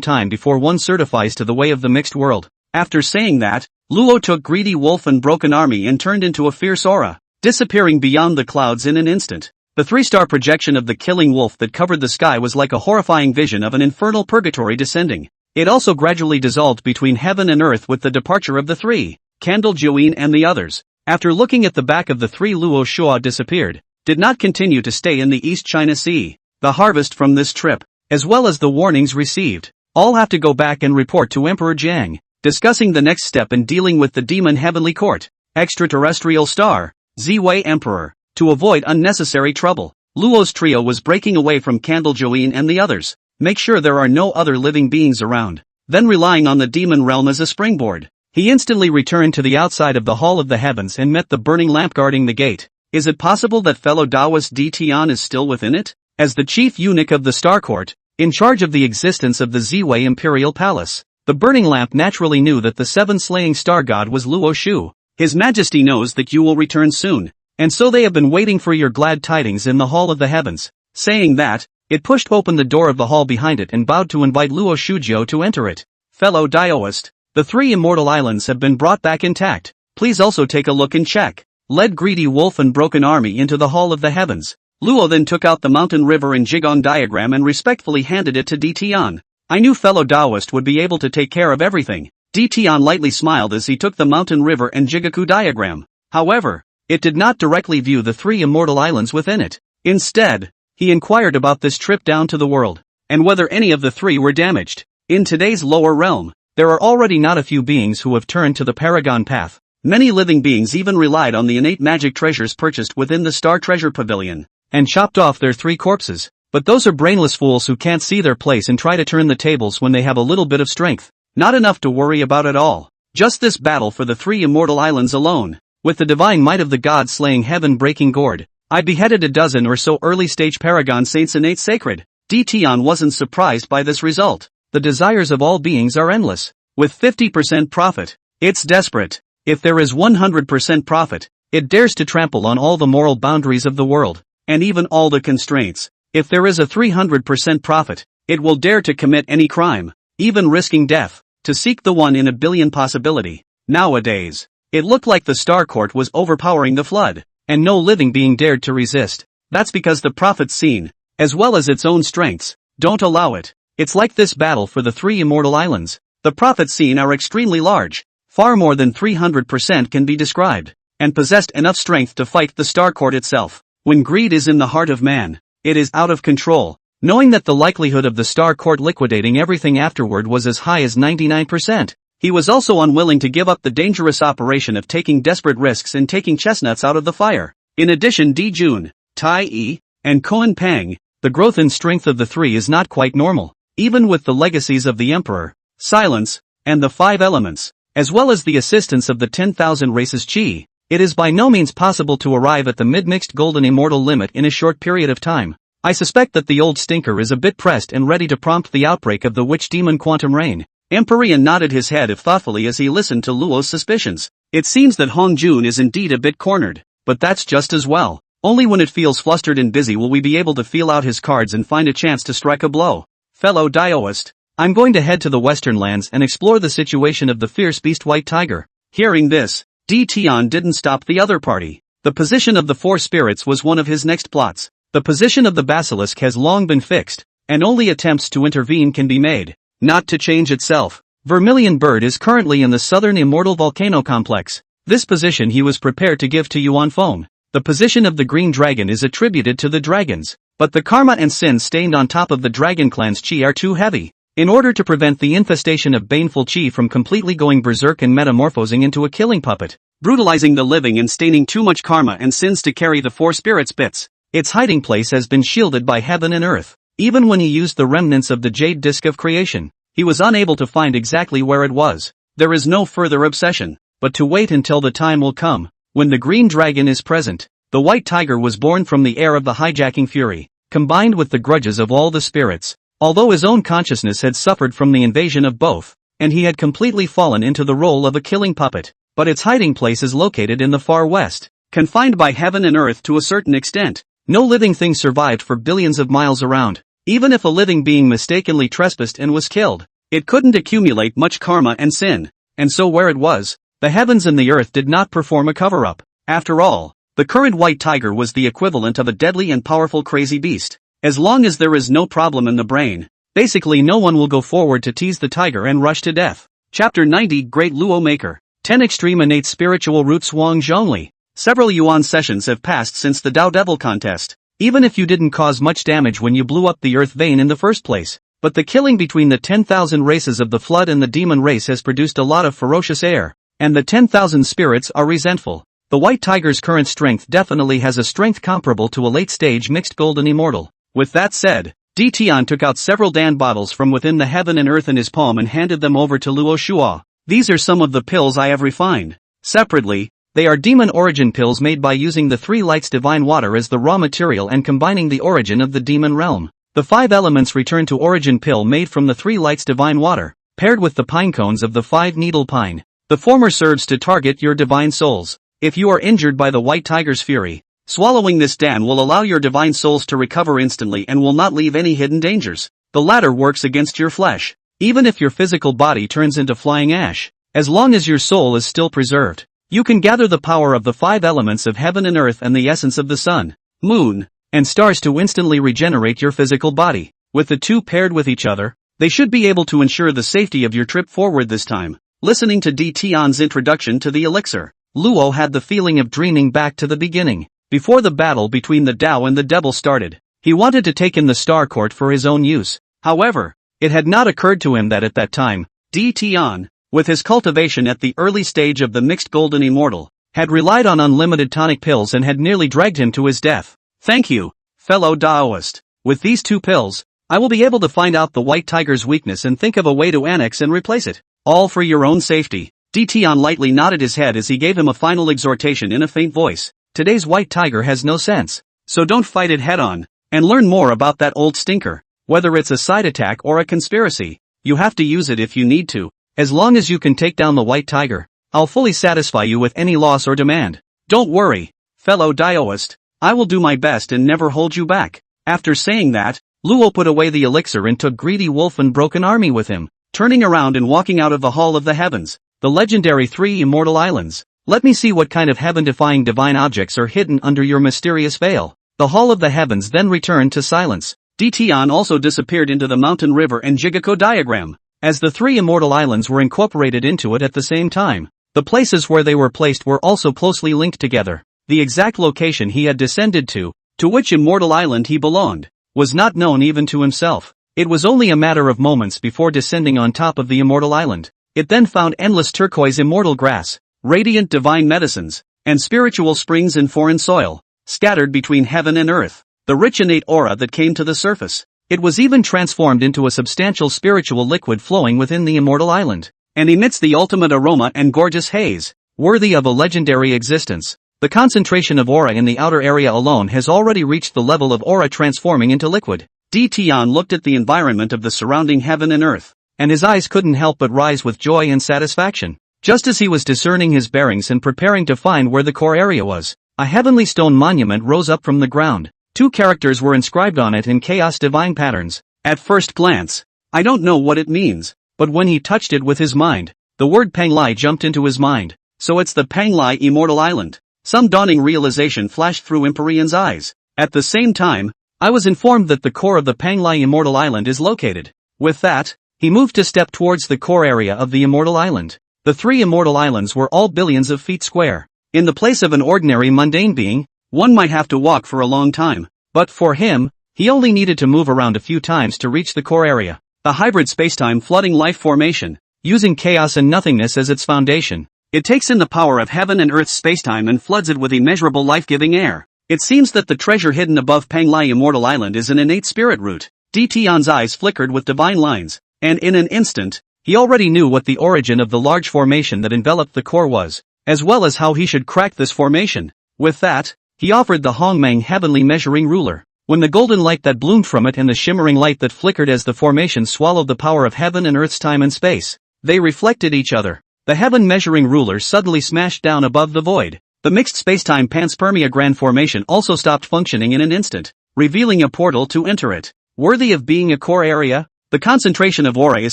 time before one certifies to the way of the mixed world. After saying that, Luo took Greedy Wolf and Broken Army and turned into a fierce aura, disappearing beyond the clouds in an instant. The three-star projection of the killing wolf that covered the sky was like a horrifying vision of an infernal purgatory descending. It also gradually dissolved between heaven and earth with the departure of the three, Candle Joeen and the others. After looking at the back of the three, Luo Shua disappeared, did not continue to stay in the East China Sea. The harvest from this trip, as well as the warnings received, all have to go back and report to Emperor Jiang, discussing the next step in dealing with the demon heavenly court. Extraterrestrial star, Ziwei Emperor. To avoid unnecessary trouble, Luo's trio was breaking away from Candle Joeen and the others. Make sure there are no other living beings around. Then relying on the demon realm as a springboard, he instantly returned to the outside of the Hall of the Heavens and met the burning lamp guarding the gate. Is it possible that fellow Taoist D. Tian is still within it? As the chief eunuch of the Star Court, in charge of the existence of the Ziwei Imperial Palace, the burning lamp naturally knew that the seven-slaying star god was Luo Shu. His Majesty knows that you will return soon, and so they have been waiting for your glad tidings in the Hall of the Heavens. Saying that, it pushed open the door of the hall behind it and bowed to invite Luo Shujio to enter it. Fellow Taoist, the three immortal islands have been brought back intact. Please also take a look and check. Led Greedy Wolf and Broken Army into the Hall of the Heavens. Luo then took out the mountain river and Jigong diagram and respectfully handed it to D. Tian. I knew fellow Taoist would be able to take care of everything. D. Tian lightly smiled as he took the mountain river and Jigaku diagram. However, it did not directly view the three immortal islands within it. Instead, he inquired about this trip down to the world, and whether any of the three were damaged. In today's lower realm, there are already not a few beings who have turned to the Paragon path. Many living beings even relied on the innate magic treasures purchased within the Star Treasure Pavilion, and chopped off their three corpses. But those are brainless fools who can't see their place and try to turn the tables when they have a little bit of strength. Not enough to worry about at all. Just this battle for the three immortal islands alone. With the divine might of the gods slaying heaven-breaking gourd, I beheaded a dozen or so early-stage Paragon saints innate sacred. D. Tian wasn't surprised by this result. The desires of all beings are endless. With 50% profit, it's desperate. If there is 100% profit, it dares to trample on all the moral boundaries of the world, and even all the constraints. If there is a 300% profit, it will dare to commit any crime, even risking death, to seek the 1 in a billion possibility. Nowadays, it looked like the Star Court was overpowering the flood, and no living being dared to resist. That's because the profit's seen, as well as its own strengths, don't allow it. It's like this battle for the three immortal islands. The profits seen are extremely large, far more than 300% can be described, and possessed enough strength to fight the Star Court itself. When greed is in the heart of man, it is out of control. Knowing that the likelihood of the Star Court liquidating everything afterward was as high as 99%, he was also unwilling to give up the dangerous operation of taking desperate risks and taking chestnuts out of the fire. In addition, Di Jun, Tai Yi, and Koan Pang, the growth and strength of the three is not quite normal, even with the legacies of the Emperor, Silence, and the 5 elements, as well as the assistance of the 10,000 races Qi. It is by no means possible to arrive at the mid-mixed golden immortal limit in a short period of time. I suspect that the old stinker is a bit pressed and ready to prompt the outbreak of the witch demon quantum rain. Empyrean nodded his head thoughtfully as he listened to Luo's suspicions. It seems that Hong Jun is indeed a bit cornered, but that's just as well. Only when it feels flustered and busy will we be able to feel out his cards and find a chance to strike a blow. Fellow Taoist, I'm going to head to the western lands and explore the situation of the fierce beast white tiger. Hearing this, Di Tian didn't stop the other party. The position of the 4 spirits was one of his next plots. The position of the basilisk has long been fixed, and only attempts to intervene can be made. Not to change itself. Vermilion Bird is currently in the southern Immortal Volcano Complex. This position he was prepared to give to Yuan Feng. The position of the Green Dragon is attributed to the dragons, but the karma and sin stained on top of the Dragon Clan's chi are too heavy. In order to prevent the infestation of baneful chi from completely going berserk and metamorphosing into a killing puppet, brutalizing the living and staining too much karma and sins to carry the four spirits bits, its hiding place has been shielded by heaven and earth. Even when he used the remnants of the Jade Disc of Creation, he was unable to find exactly where it was. There is no further obsession, but to wait until the time will come, when the Green Dragon is present. The White Tiger was born from the air of the hijacking fury, combined with the grudges of all the spirits. Although his own consciousness had suffered from the invasion of both, and he had completely fallen into the role of a killing puppet, but its hiding place is located in the far west, confined by heaven and earth to a certain extent. No living thing survived for billions of miles around. Even if a living being mistakenly trespassed and was killed, it couldn't accumulate much karma and sin, and so where it was, the heavens and the earth did not perform a cover-up. After all, the current White Tiger was the equivalent of a deadly and powerful crazy beast. As long as there is no problem in the brain, basically no one will go forward to tease the tiger and rush to death. Chapter 90 Great Luo Maker 10 Extreme Innate Spiritual Roots Wang Zhongli. Several Yuan sessions have passed since the Dao Devil contest. Even if you didn't cause much damage when you blew up the earth vein in the first place, but the killing between the 10,000 races of the flood and the demon race has produced a lot of ferocious air, and the 10,000 spirits are resentful. The White Tiger's current strength definitely has a strength comparable to a late-stage mixed golden immortal. With that said, Di Tian took out several Dan bottles from within the heaven and earth in his palm and handed them over to Luo Shua. These are some of the pills I have refined. Separately, they are demon origin pills made by using the three lights divine water as the raw material and combining the origin of the demon realm. The 5 elements return to origin pill made from the 3 lights divine water, paired with the pine cones of the 5 needle pine. The former serves to target your divine souls. If you are injured by the White Tiger's fury, swallowing this Dan will allow your divine souls to recover instantly and will not leave any hidden dangers. The latter works against your flesh. Even if your physical body turns into flying ash, as long as your soul is still preserved, you can gather the power of the 5 elements of heaven and earth and the essence of the sun, moon, and stars to instantly regenerate your physical body. With the two paired with each other, they should be able to ensure the safety of your trip forward this time. Listening to Di Tian's introduction to the elixir, Luo had the feeling of dreaming back to the beginning. Before the battle between the Dao and the Devil started, he wanted to take in the Star Court for his own use. However, it had not occurred to him that at that time, Di Tian, with his cultivation at the early stage of the mixed golden immortal, had relied on unlimited tonic pills and had nearly dragged him to his death. Thank you, fellow Daoist. With these 2 pills, I will be able to find out the White Tiger's weakness and think of a way to annex and replace it. All for your own safety. Di Tian lightly nodded his head as he gave him a final exhortation in a faint voice. Today's White Tiger has no sense, so don't fight it head-on, and learn more about that old stinker. Whether it's a side attack or a conspiracy, you have to use it if you need to. As long as you can take down the White Tiger, I'll fully satisfy you with any loss or demand. Don't worry, fellow Daoist, I will do my best and never hold you back. After saying that, Luo put away the elixir and took Greedy Wolf and Broken Army with him, turning around and walking out of the Hall of the Heavens, the legendary 3 immortal islands. Let me see what kind of heaven-defying divine objects are hidden under your mysterious veil. The Hall of the Heavens then returned to silence. Di Tian also disappeared into the mountain river and Jigako diagram. As the 3 immortal islands were incorporated into it at the same time, the places where they were placed were also closely linked together. The exact location he had descended to which immortal island he belonged, was not known even to himself. It was only a matter of moments before descending on top of the immortal island. It then found endless turquoise immortal grass, radiant divine medicines, and spiritual springs in foreign soil, scattered between heaven and earth. The rich innate aura that came to the surface. It was even transformed into a substantial spiritual liquid flowing within the immortal island, and emits the ultimate aroma and gorgeous haze, worthy of a legendary existence. The concentration of aura in the outer area alone has already reached the level of aura transforming into liquid. Di Tian looked at the environment of the surrounding heaven and earth, and his eyes couldn't help but rise with joy and satisfaction. Just as he was discerning his bearings and preparing to find where the core area was, a heavenly stone monument rose up from the ground. 2 characters were inscribed on it in chaos divine patterns. At first glance, I don't know what it means, but when he touched it with his mind, the word Panglai jumped into his mind. So it's the Panglai Immortal Island. Some dawning realization flashed through Empyrean's eyes. At the same time, I was informed that the core of the Panglai Immortal Island is located. With that, he moved to step towards the core area of the Immortal Island. The 3 Immortal Islands were all billions of feet square. In the place of an ordinary mundane being, one might have to walk for a long time. But for him, he only needed to move around a few times to reach the core area. A hybrid spacetime flooding life formation, using chaos and nothingness as its foundation. It takes in the power of heaven and earth's spacetime and floods it with immeasurable life-giving air. It seems that the treasure hidden above Panglai Immortal Island is an innate spirit root. Tian's eyes flickered with divine lines, and in an instant, he already knew what the origin of the large formation that enveloped the core was, as well as how he should crack this formation. With that, he offered the Hongmeng heavenly measuring ruler. When the golden light that bloomed from it and the shimmering light that flickered as the formation swallowed the power of heaven and earth's time and space, they reflected each other. The heaven measuring ruler suddenly smashed down above the void. The mixed spacetime panspermia grand formation also stopped functioning in an instant, revealing a portal to enter it. Worthy of being a core area, the concentration of aura is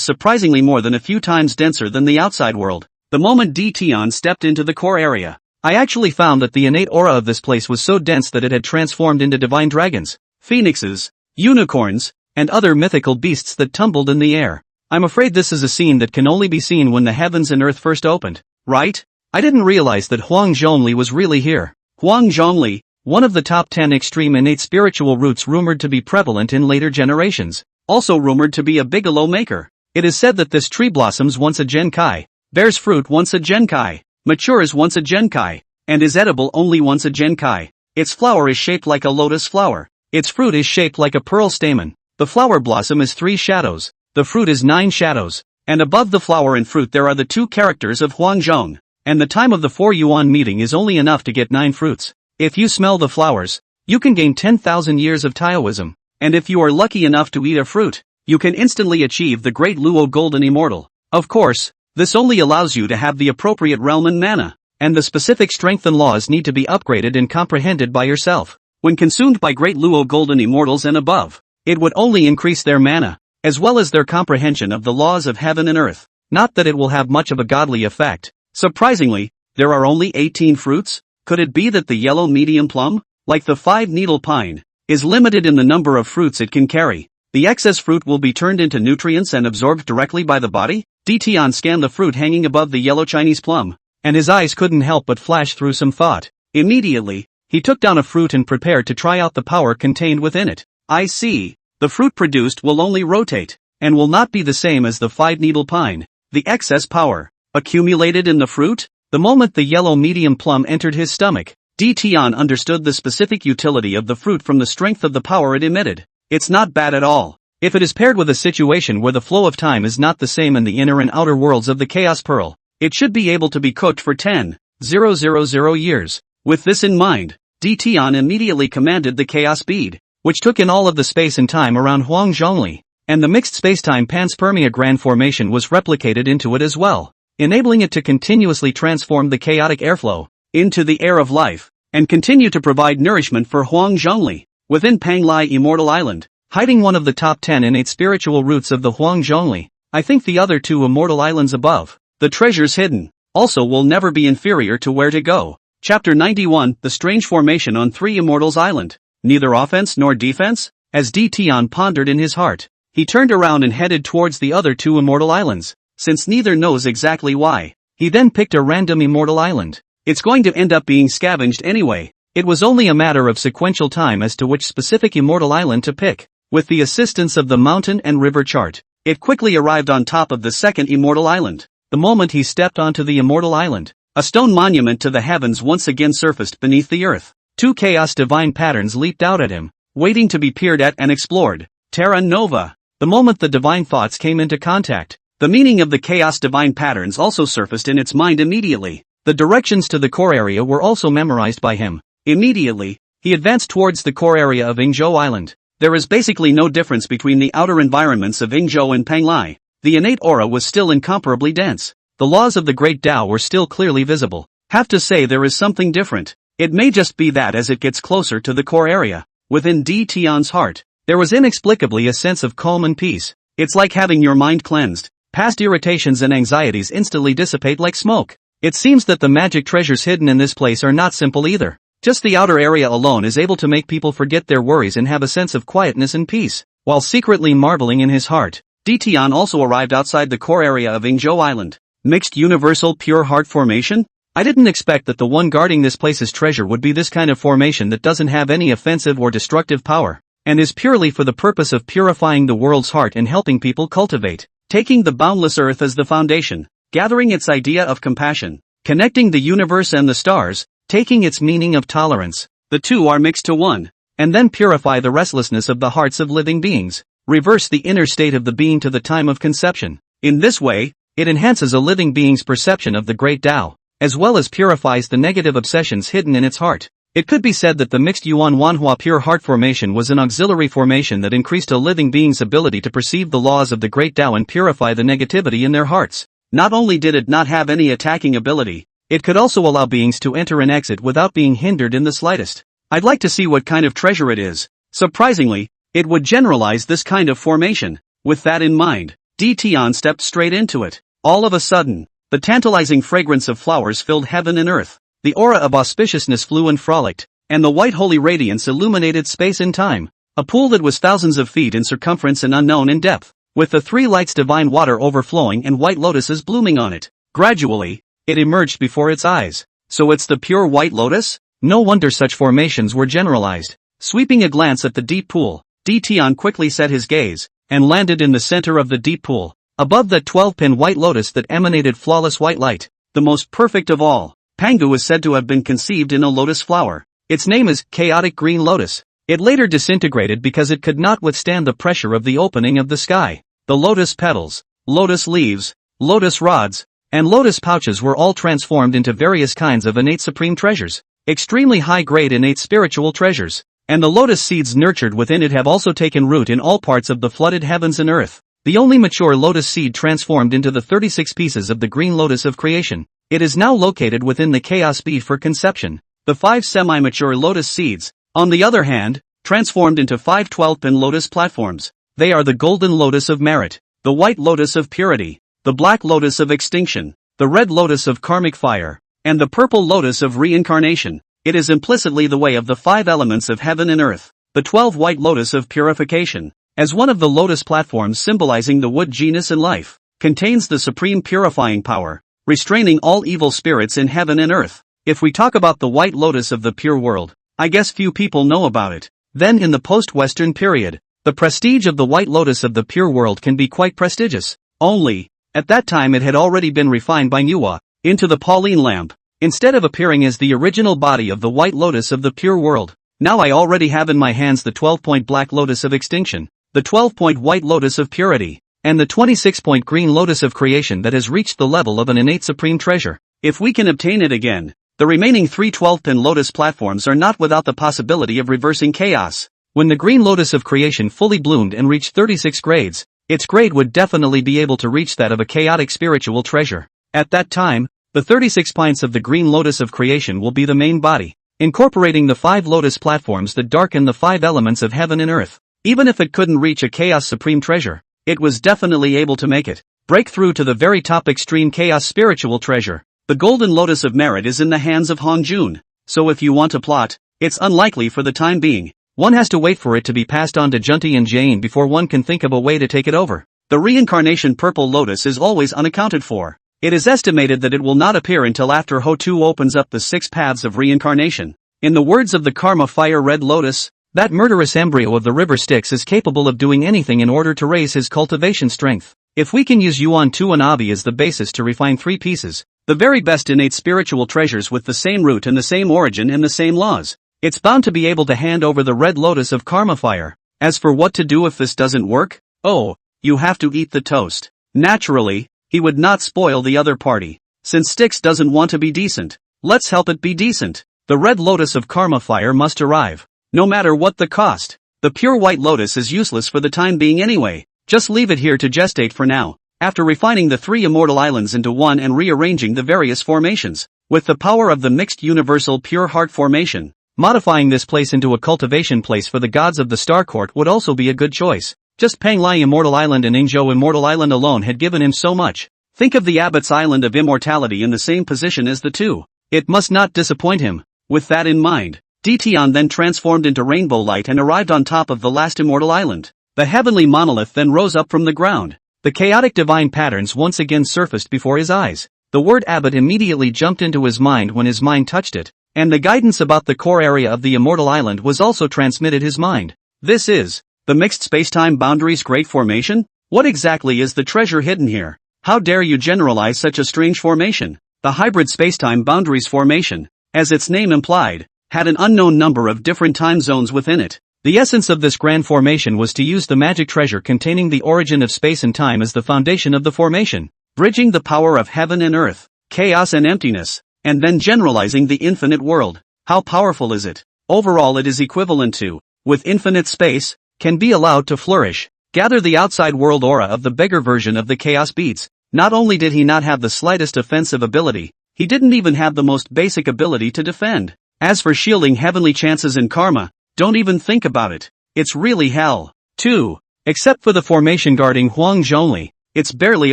surprisingly more than a few times denser than the outside world. The moment Tian stepped into the core area, I actually found that the innate aura of this place was so dense that it had transformed into divine dragons, phoenixes, unicorns, and other mythical beasts that tumbled in the air. I'm afraid this is a scene that can only be seen when the heavens and earth first opened, right? I didn't realize that Huang Zhongli was really here. Huang Zhongli, one of the top 10 extreme innate spiritual roots rumored to be prevalent in later generations, also rumored to be a Bigelow maker. It is said that this tree blossoms once a Genkai, bears fruit once a Genkai, matures once a Genkai, and is edible only once a Genkai. Its flower is shaped like a lotus flower. Its fruit is shaped like a pearl stamen. The flower blossom is 3 shadows. The fruit is 9 shadows. And above the flower and fruit there are the 2 characters of Huangzhong. And the time of the 4 yuan meeting is only enough to get 9 fruits. If you smell the flowers, you can gain 10,000 years of Taoism. And if you are lucky enough to eat a fruit, you can instantly achieve the great Luo Golden Immortal. Of course, this only allows you to have the appropriate realm and mana, and the specific strength and laws need to be upgraded and comprehended by yourself. When consumed by great Luo Golden Immortals and above, it would only increase their mana, as well as their comprehension of the laws of heaven and earth. Not that it will have much of a godly effect. Surprisingly, there are only 18 fruits. Could it be that the yellow medium plum, like the 5-needle pine, is limited in the number of fruits it can carry? The excess fruit will be turned into nutrients and absorbed directly by the body? Tian scanned the fruit hanging above the yellow Chinese plum, and his eyes couldn't help but flash through some thought. Immediately, he took down a fruit and prepared to try out the power contained within it. I see. The fruit produced will only rotate, and will not be the same as the 5-needle pine. The excess power, accumulated in the fruit? The moment the yellow medium plum entered his stomach, Tian understood the specific utility of the fruit from the strength of the power it emitted. It's not bad at all. If it is paired with a situation where the flow of time is not the same in the inner and outer worlds of the Chaos Pearl, it should be able to be cooked for 10,000 years. With this in mind, Tian immediately commanded the Chaos Bead, which took in all of the space and time around Huang Zhongli, and the mixed spacetime panspermia grand formation was replicated into it as well, enabling it to continuously transform the chaotic airflow into the air of life, and continue to provide nourishment for Huang Zhongli. Within Panglai Immortal Island, hiding one of the top 10 innate spiritual roots of the Huang Zhongli, I think the other 2 immortal islands above, the treasures hidden, also will never be inferior to where to go. Chapter 91, The Strange Formation on 3 Immortals Island. Neither offense nor defense? As Tian pondered in his heart, he turned around and headed towards the other 2 immortal islands, since neither knows exactly why. He then picked a random immortal island. It's going to end up being scavenged anyway. It was only a matter of sequential time as to which specific immortal island to pick. With the assistance of the mountain and river chart, it quickly arrived on top of the second immortal island. The moment he stepped onto the immortal island, a stone monument to the heavens once again surfaced beneath the earth. 2 chaos divine patterns leaped out at him, waiting to be peered at and explored. Terra Nova. The moment the divine thoughts came into contact, the meaning of the chaos divine patterns also surfaced in its mind immediately. The directions to the core area were also memorized by him. Immediately, he advanced towards the core area of Yingzhou Island. There is basically no difference between the outer environments of Yingzhou and Panglai. The innate aura was still incomparably dense. The laws of the Great Tao were still clearly visible. Have to say there is something different. It may just be that as it gets closer to the core area, within Tian's heart, there was inexplicably a sense of calm and peace. It's like having your mind cleansed. Past irritations and anxieties instantly dissipate like smoke. It seems that the magic treasures hidden in this place are not simple either. Just the outer area alone is able to make people forget their worries and have a sense of quietness and peace. While secretly marveling in his heart, Tian also arrived outside the core area of Ingzhou Island. Mixed universal pure heart formation? I didn't expect that the one guarding this place's treasure would be this kind of formation that doesn't have any offensive or destructive power, and is purely for the purpose of purifying the world's heart and helping people cultivate, taking the boundless earth as the foundation, gathering its idea of compassion, connecting the universe and the stars, taking its meaning of tolerance. The two are mixed to one, and then purify the restlessness of the hearts of living beings, reverse the inner state of the being to the time of conception. In this way, it enhances a living being's perception of the great Tao, as well as purifies the negative obsessions hidden in its heart. It could be said that the mixed Yuan Wanhua pure heart formation was an auxiliary formation that increased a living being's ability to perceive the laws of the great Tao and purify the negativity in their hearts. Not only did it not have any attacking ability, it could also allow beings to enter and exit without being hindered in the slightest. I'd like to see what kind of treasure it is. Surprisingly, it would generalize this kind of formation. With that in mind, Tian stepped straight into it. All of a sudden, the tantalizing fragrance of flowers filled heaven and earth. The aura of auspiciousness flew and frolicked, and the white holy radiance illuminated space and time. A pool that was thousands of feet in circumference and unknown in depth, with the three lights divine water overflowing and white lotuses blooming on it. Gradually, it emerged before its eyes. So it's the pure white lotus? No wonder such formations were generalized. Sweeping a glance at the deep pool, Tian quickly set his gaze, and landed in the center of the deep pool, above that 12-pin white lotus that emanated flawless white light, the most perfect of all. Pangu is said to have been conceived in a lotus flower. Its name is chaotic green lotus. It later disintegrated because it could not withstand the pressure of the opening of the sky. The lotus petals, lotus leaves, lotus rods, and lotus pouches were all transformed into various kinds of innate supreme treasures, extremely high-grade innate spiritual treasures. And the lotus seeds nurtured within it have also taken root in all parts of the flooded heavens and earth. The only mature lotus seed transformed into the 36 pieces of the green lotus of creation. It is now located within the chaos bead for conception. The 5 semi-mature lotus seeds, on the other hand, transformed into 5 12-pin lotus platforms. They are the golden lotus of merit, the white lotus of purity, the black lotus of extinction, the red lotus of karmic fire, and the purple lotus of reincarnation. It is implicitly the way of the 5 elements of heaven and earth, the 12 white lotus of purification, as one of the lotus platforms symbolizing the wood genus and life, contains the supreme purifying power, restraining all evil spirits in heaven and earth. If we talk about the white lotus of the pure world, I guess few people know about it. Then in the post-Western period, the prestige of the white lotus of the pure world can be quite prestigious. Only, at that time it had already been refined by Manhwa, into the Pauline lamp. Instead of appearing as the original body of the white lotus of the pure world, now I already have in my hands the 12-point black lotus of extinction, the 12-point white lotus of purity, and the 26-point green lotus of creation that has reached the level of an innate supreme treasure. If we can obtain it again, the remaining 3 12-pin lotus platforms are not without the possibility of reversing chaos. When the green lotus of creation fully bloomed and reached 36 grades, its grade would definitely be able to reach that of a chaotic spiritual treasure. At that time, the 36 pints of the green lotus of creation will be the main body, incorporating the 5 lotus platforms that darken the 5 elements of heaven and earth. Even if it couldn't reach a chaos supreme treasure, it was definitely able to make it break through to the very top extreme chaos spiritual treasure. The golden lotus of merit is in the hands of Hongjun, so if you want to plot, it's unlikely for the time being. One has to wait for it to be passed on to Junti and Jane before one can think of a way to take it over. The reincarnation purple lotus is always unaccounted for. It is estimated that it will not appear until after Ho-Tu opens up the 6 paths of reincarnation. In the words of the karma fire red lotus, that murderous embryo of the river Styx is capable of doing anything in order to raise his cultivation strength. If we can use Yuan Tu and Abi as the basis to refine 3 pieces, the very best innate spiritual treasures with the same root and the same origin and the same laws, it's bound to be able to hand over the red lotus of karma fire. As for what to do if this doesn't work, oh, you have to eat the toast. Naturally, he would not spoil the other party. Since Styx doesn't want to be decent, let's help it be decent. The red lotus of karma fire must arrive. No matter what the cost. The pure white lotus is useless for the time being anyway. Just leave it here to gestate for now. After refining the 3 immortal islands into one and rearranging the various formations, with the power of the mixed universal pure heart formation, modifying this place into a cultivation place for the gods of the Star Court would also be a good choice. Just Panglai Immortal Island and Ingzhou Immortal Island alone had given him so much. Think of the Abbot's Island of Immortality in the same position as the 2. It must not disappoint him. With that in mind, Tian then transformed into rainbow light and arrived on top of the last immortal island. The heavenly monolith then rose up from the ground. The chaotic divine patterns once again surfaced before his eyes. The word Abbot immediately jumped into his mind when his mind touched it, and the guidance about the core area of the Immortal Island was also transmitted his mind. This is the mixed spacetime boundaries great formation? What exactly is the treasure hidden here? How dare you generalize such a strange formation? The hybrid spacetime boundaries formation, as its name implied, had an unknown number of different time zones within it. The essence of this grand formation was to use the magic treasure containing the origin of space and time as the foundation of the formation, bridging the power of heaven and earth, chaos and emptiness, and then generalizing the infinite world. How powerful is it? Overall it is equivalent to, with infinite space, can be allowed to flourish. Gather the outside world aura of the beggar version of the chaos beats. Not only did he not have the slightest offensive ability, he didn't even have the most basic ability to defend. As for shielding heavenly chances in karma, don't even think about it. It's really hell. 2. Except for the formation guarding Huang Zhonli, it's barely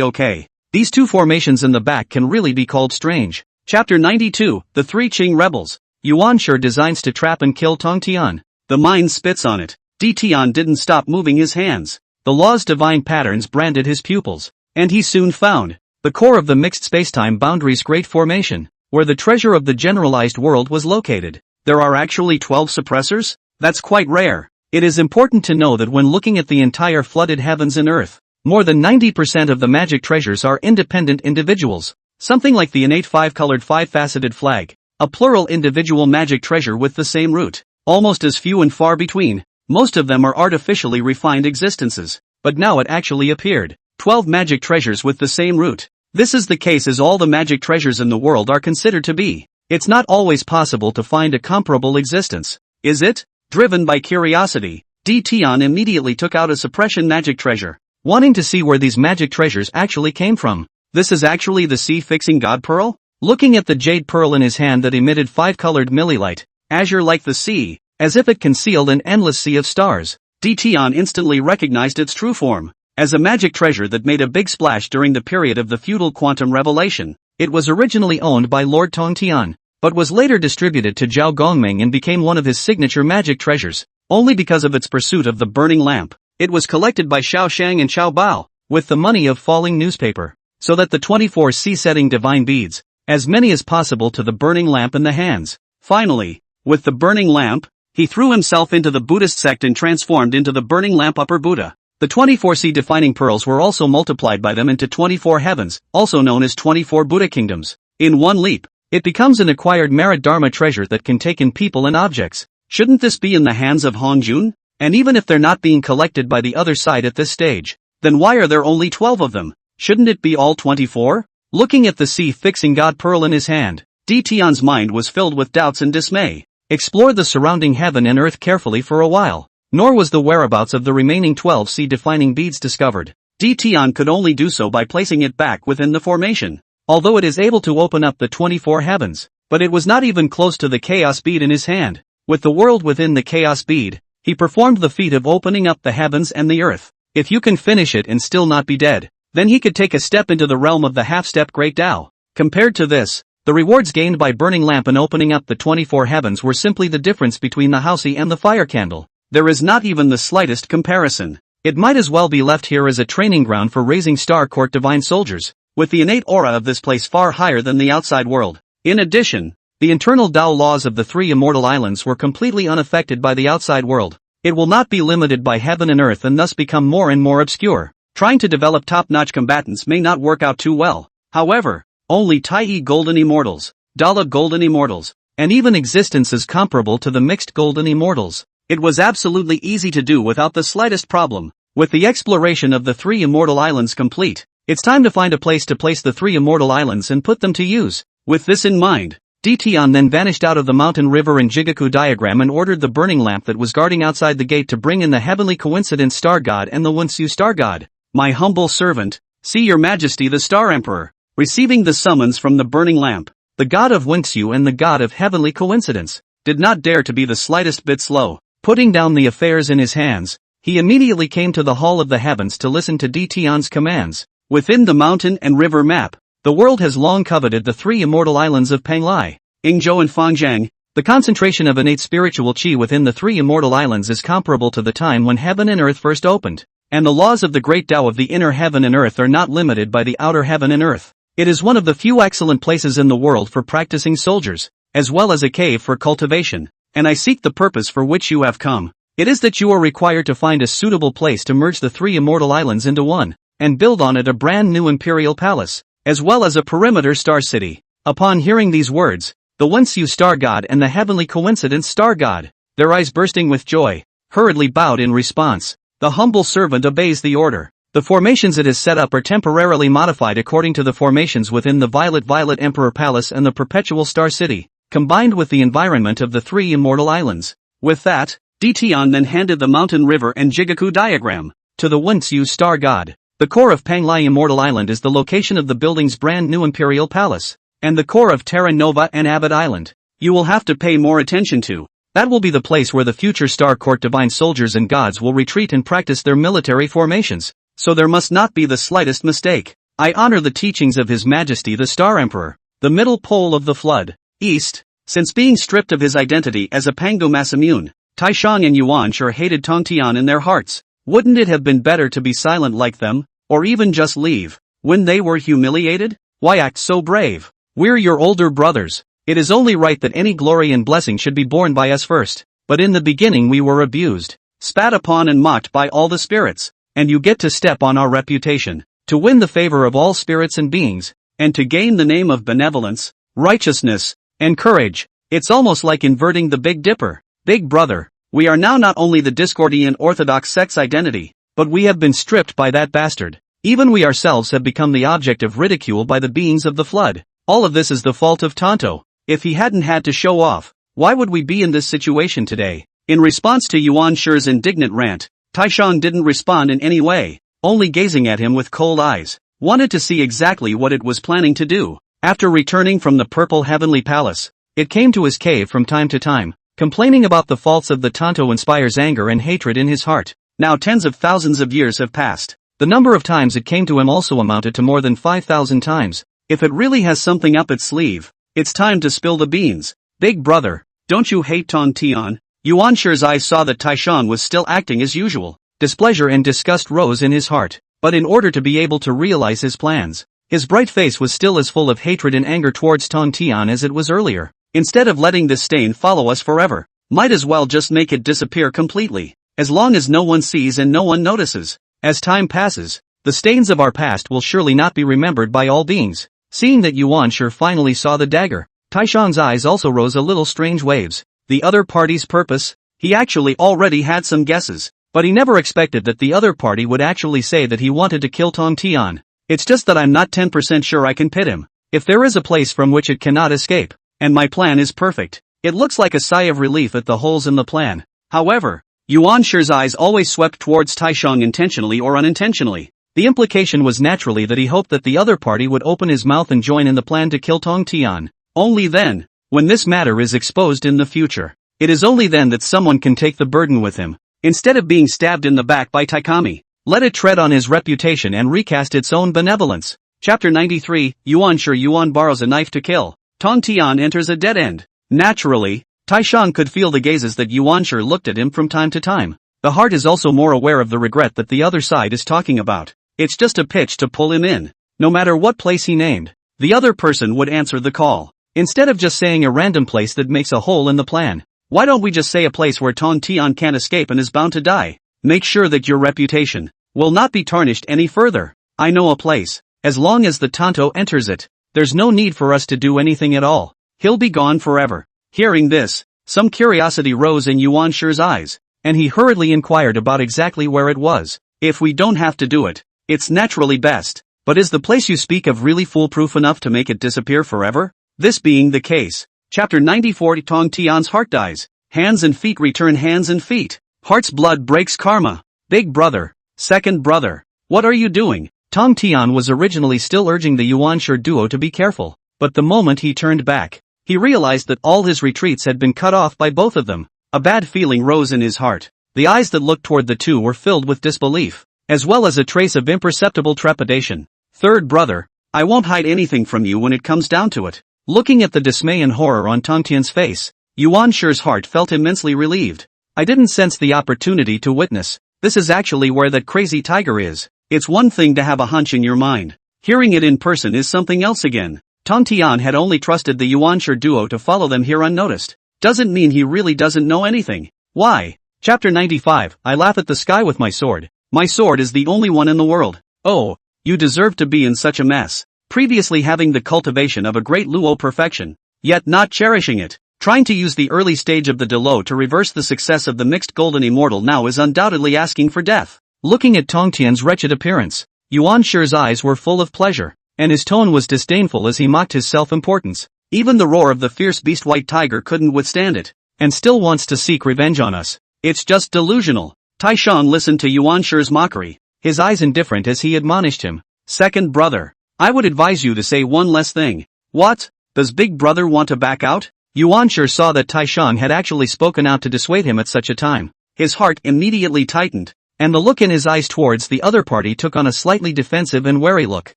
okay. These two formations in the back can really be called strange. Chapter 92, The Three Qing Rebels. Yuan Shi designs to trap and kill Tong Tian. The mind spits on it. Di Tian didn't stop moving his hands. The law's divine patterns branded his pupils. And he soon found the core of the mixed spacetime boundaries great formation, where the treasure of the generalized world was located. There are actually 12 suppressors? That's quite rare. It is important to know that when looking at the entire flooded heavens and earth, more than 90% of the magic treasures are independent individuals, something like the innate five-colored five-faceted flag, a plural individual magic treasure with the same root, almost as few and far between. Most of them are artificially refined existences, but now it actually appeared. 12 magic treasures with the same root. This is the case as all the magic treasures in the world are considered to be. It's not always possible to find a comparable existence, is it? Driven by curiosity, Di Tian immediately took out a suppression magic treasure, wanting to see where these magic treasures actually came from. This is actually the sea-fixing god pearl? Looking at the jade pearl in his hand that emitted five-colored millilight, azure like the sea, as if it concealed an endless sea of stars, Di Tian instantly recognized its true form. As a magic treasure that made a big splash during the period of the feudal quantum revelation, it was originally owned by Lord Tong Tian, but was later distributed to Zhao Gongming and became one of his signature magic treasures, only because of its pursuit of the burning lamp. It was collected by Xiao Shang and Xiao Bao, with the money of falling newspaper, so that the 24 sea-setting divine beads, as many as possible to the burning lamp in the hands. Finally, with the burning lamp, he threw himself into the Buddhist sect and transformed into the burning lamp upper Buddha. The 24 sea-defining pearls were also multiplied by them into 24 heavens, also known as 24 Buddha kingdoms. In one leap, it becomes an acquired merit dharma treasure that can take in people and objects. Shouldn't this be in the hands of Hongjun? And even if they're not being collected by the other side at this stage, then why are there only 12 of them? Shouldn't it be all 24? Looking at the sea-fixing god pearl in his hand, Di Tian's mind was filled with doubts and dismay. Explore the surrounding heaven and earth carefully for a while. Nor was the whereabouts of the remaining 12 sea-defining beads discovered. Di Tian could only do so by placing it back within the formation, although it is able to open up the 24 heavens, but it was not even close to the chaos bead in his hand. With the world within the chaos bead, he performed the feat of opening up the heavens and the earth. If you can finish it and still not be dead, then he could take a step into the realm of the half-step Great Tao. Compared to this, the rewards gained by burning lamp and opening up the 24 heavens were simply the difference between the housey and the fire candle. There is not even the slightest comparison. It might as well be left here as a training ground for raising Star Court divine soldiers, with the innate aura of this place far higher than the outside world. In addition, the internal Tao laws of the three immortal islands were completely unaffected by the outside world. It will not be limited by heaven and earth and thus become more and more obscure. Trying to develop top-notch combatants may not work out too well. However, only Tai Golden Immortals, Dala Golden Immortals, and even existences comparable to the mixed Golden Immortals. It was absolutely easy to do without the slightest problem. With the exploration of the three immortal islands complete, it's time to find a place to place the three immortal islands and put them to use. With this in mind, Di Tian then vanished out of the mountain river and Jigaku diagram and ordered the burning lamp that was guarding outside the gate to bring in the heavenly coincidence star god and the Wensu star god. My humble servant, see your majesty the star emperor. Receiving the summons from the burning lamp, the god of Wensu and the god of heavenly coincidence, did not dare to be the slightest bit slow. Putting down the affairs in his hands, he immediately came to the Hall of the Heavens to listen to Di Tian's commands. Within the mountain and river map, the world has long coveted the three immortal islands of Panglai, Yingzhou and Fangjiang. The The concentration of innate spiritual chi within the three immortal islands is comparable to the time when heaven and earth first opened. And the laws of the great Tao of the inner heaven and earth are not limited by the outer heaven and earth. It is one of the few excellent places in the world for practicing soldiers, as well as a cave for cultivation. And I seek the purpose for which you have come. It is that you are required to find a suitable place to merge the three immortal islands into one, and build on it a brand new imperial palace, as well as a perimeter star city. Upon hearing these words, the Wensu star god and the heavenly coincidence star god, their eyes bursting with joy, hurriedly bowed in response. The humble servant obeys the order. The formations it has set up are temporarily modified according to the formations within the Violet Emperor Palace and the Perpetual Star City, combined with the environment of the three immortal islands. With that, Ditian then handed the mountain river and Jigaku diagram to the Wensu star god. The core of Panglai Immortal Island is the location of the building's brand new imperial palace, and the core of Terra Nova and Abbot Island. You will have to pay more attention to. That will be the place where the future Star Court divine soldiers and gods will retreat and practice their military formations, so there must not be the slightest mistake. I honor the teachings of His Majesty the Star Emperor, the middle pole of the flood, east. Since being stripped of his identity as a Pangu Masamune, Taishang and Yuan sure hated Tongtian in their hearts. Wouldn't it have been better to be silent like them, or even just leave, when they were humiliated? Why act so brave? We're your older brothers. It is only right that any glory and blessing should be borne by us first. But in the beginning we were abused, spat upon and mocked by all the spirits, and you get to step on our reputation, to win the favor of all spirits and beings, and to gain the name of benevolence, righteousness, and courage. It's almost like inverting the Big Dipper. Big brother, we are now not only the Discordian Orthodox sex identity, but we have been stripped by that bastard. Even we ourselves have become the object of ridicule by the beings of the flood. All of this is the fault of Tonto. If he hadn't had to show off, why would we be in this situation today? In response to Yuan Shi's indignant rant, Taishang didn't respond in any way, only gazing at him with cold eyes. Wanted to see exactly what it was planning to do. After returning from the Purple Heavenly Palace, it came to his cave from time to time, complaining about the faults of the Tonto inspires anger and hatred in his heart. Now tens of thousands of years have passed. The number of times it came to him also amounted to more than 5,000 times. If it really has something up its sleeve, it's time to spill the beans. Big brother, don't you hate Tongtian? Yuan Shi's eyes saw that Taishang was still acting as usual. Displeasure and disgust rose in his heart, but in order to be able to realize his plans, his bright face was still as full of hatred and anger towards Tongtian as it was earlier. Instead of letting this stain follow us forever, might as well just make it disappear completely, as long as no one sees and no one notices. As time passes, the stains of our past will surely not be remembered by all beings. Seeing that Yuan Shi finally saw the dagger, Taishang's eyes also rose a little strange waves. The other party's purpose? He actually already had some guesses, but he never expected that the other party would actually say that he wanted to kill Tongtian. It's just that I'm not 10% sure I can pit him. If there is a place from which it cannot escape, and my plan is perfect. It looks like a sigh of relief at the holes in the plan. However, Yuan Shi's eyes always swept towards Taishang intentionally or unintentionally. The implication was naturally that he hoped that the other party would open his mouth and join in the plan to kill Tongtian. Only then, when this matter is exposed in the future, it is only then that someone can take the burden with him. Instead of being stabbed in the back by Taikami, let it tread on his reputation and recast its own benevolence. Chapter 93, Yuan borrows a knife to kill. Tongtian enters a dead end. Naturally, Taishang could feel the gazes that Yuan Shi looked at him from time to time. The heart is also more aware of the regret that the other side is talking about. It's just a pitch to pull him in. No matter what place he named, the other person would answer the call. Instead of just saying a random place that makes a hole in the plan, why don't we just say a place where Tongtian can't escape and is bound to die? Make sure that your reputation will not be tarnished any further. I know a place. As long as the Tonto enters it, there's no need for us to do anything at all. He'll be gone forever. Hearing this, some curiosity rose in Yuan Shi's eyes, and he hurriedly inquired about exactly where it was. If we don't have to do it, it's naturally best. But is the place you speak of really foolproof enough to make it disappear forever? This being the case. Chapter 94, Tongtian's heart dies. Hands and feet return hands and feet. Heart's blood breaks karma. Big brother, second brother, what are you doing? Tongtian was originally still urging the Yuan Shi duo to be careful, but the moment he turned back, he realized that all his retreats had been cut off by both of them. A bad feeling rose in his heart. The eyes that looked toward the two were filled with disbelief, as well as a trace of imperceptible trepidation. Third brother, I won't hide anything from you when it comes down to it. Looking at the dismay and horror on Tongtian's face, Yuan Shi's heart felt immensely relieved. I didn't sense the opportunity to witness. This is actually where that crazy tiger is. It's one thing to have a hunch in your mind. Hearing it in person is something else again. Tong Tian had only trusted the Yuan Shi duo to follow them here unnoticed. Doesn't mean he really doesn't know anything. Why? Chapter 95, I laugh at the sky with my sword. My sword is the only one in the world. Oh, you deserve to be in such a mess. Previously having the cultivation of a great Luo perfection, yet not cherishing it. Trying to use the early stage of the Delo to reverse the success of the mixed golden immortal now is undoubtedly asking for death. Looking at Tong Tian's wretched appearance, Yuan Shi's eyes were full of pleasure, and his tone was disdainful as he mocked his self-importance. Even the roar of the fierce beast white tiger couldn't withstand it, and still wants to seek revenge on us. It's just delusional. Taishan listened to Yuan Shi's mockery, his eyes indifferent as he admonished him. Second brother, I would advise you to say one less thing. What? Does big brother want to back out? Yuan Shi saw that Taishan had actually spoken out to dissuade him at such a time. His heart immediately tightened, and the look in his eyes towards the other party took on a slightly defensive and wary look.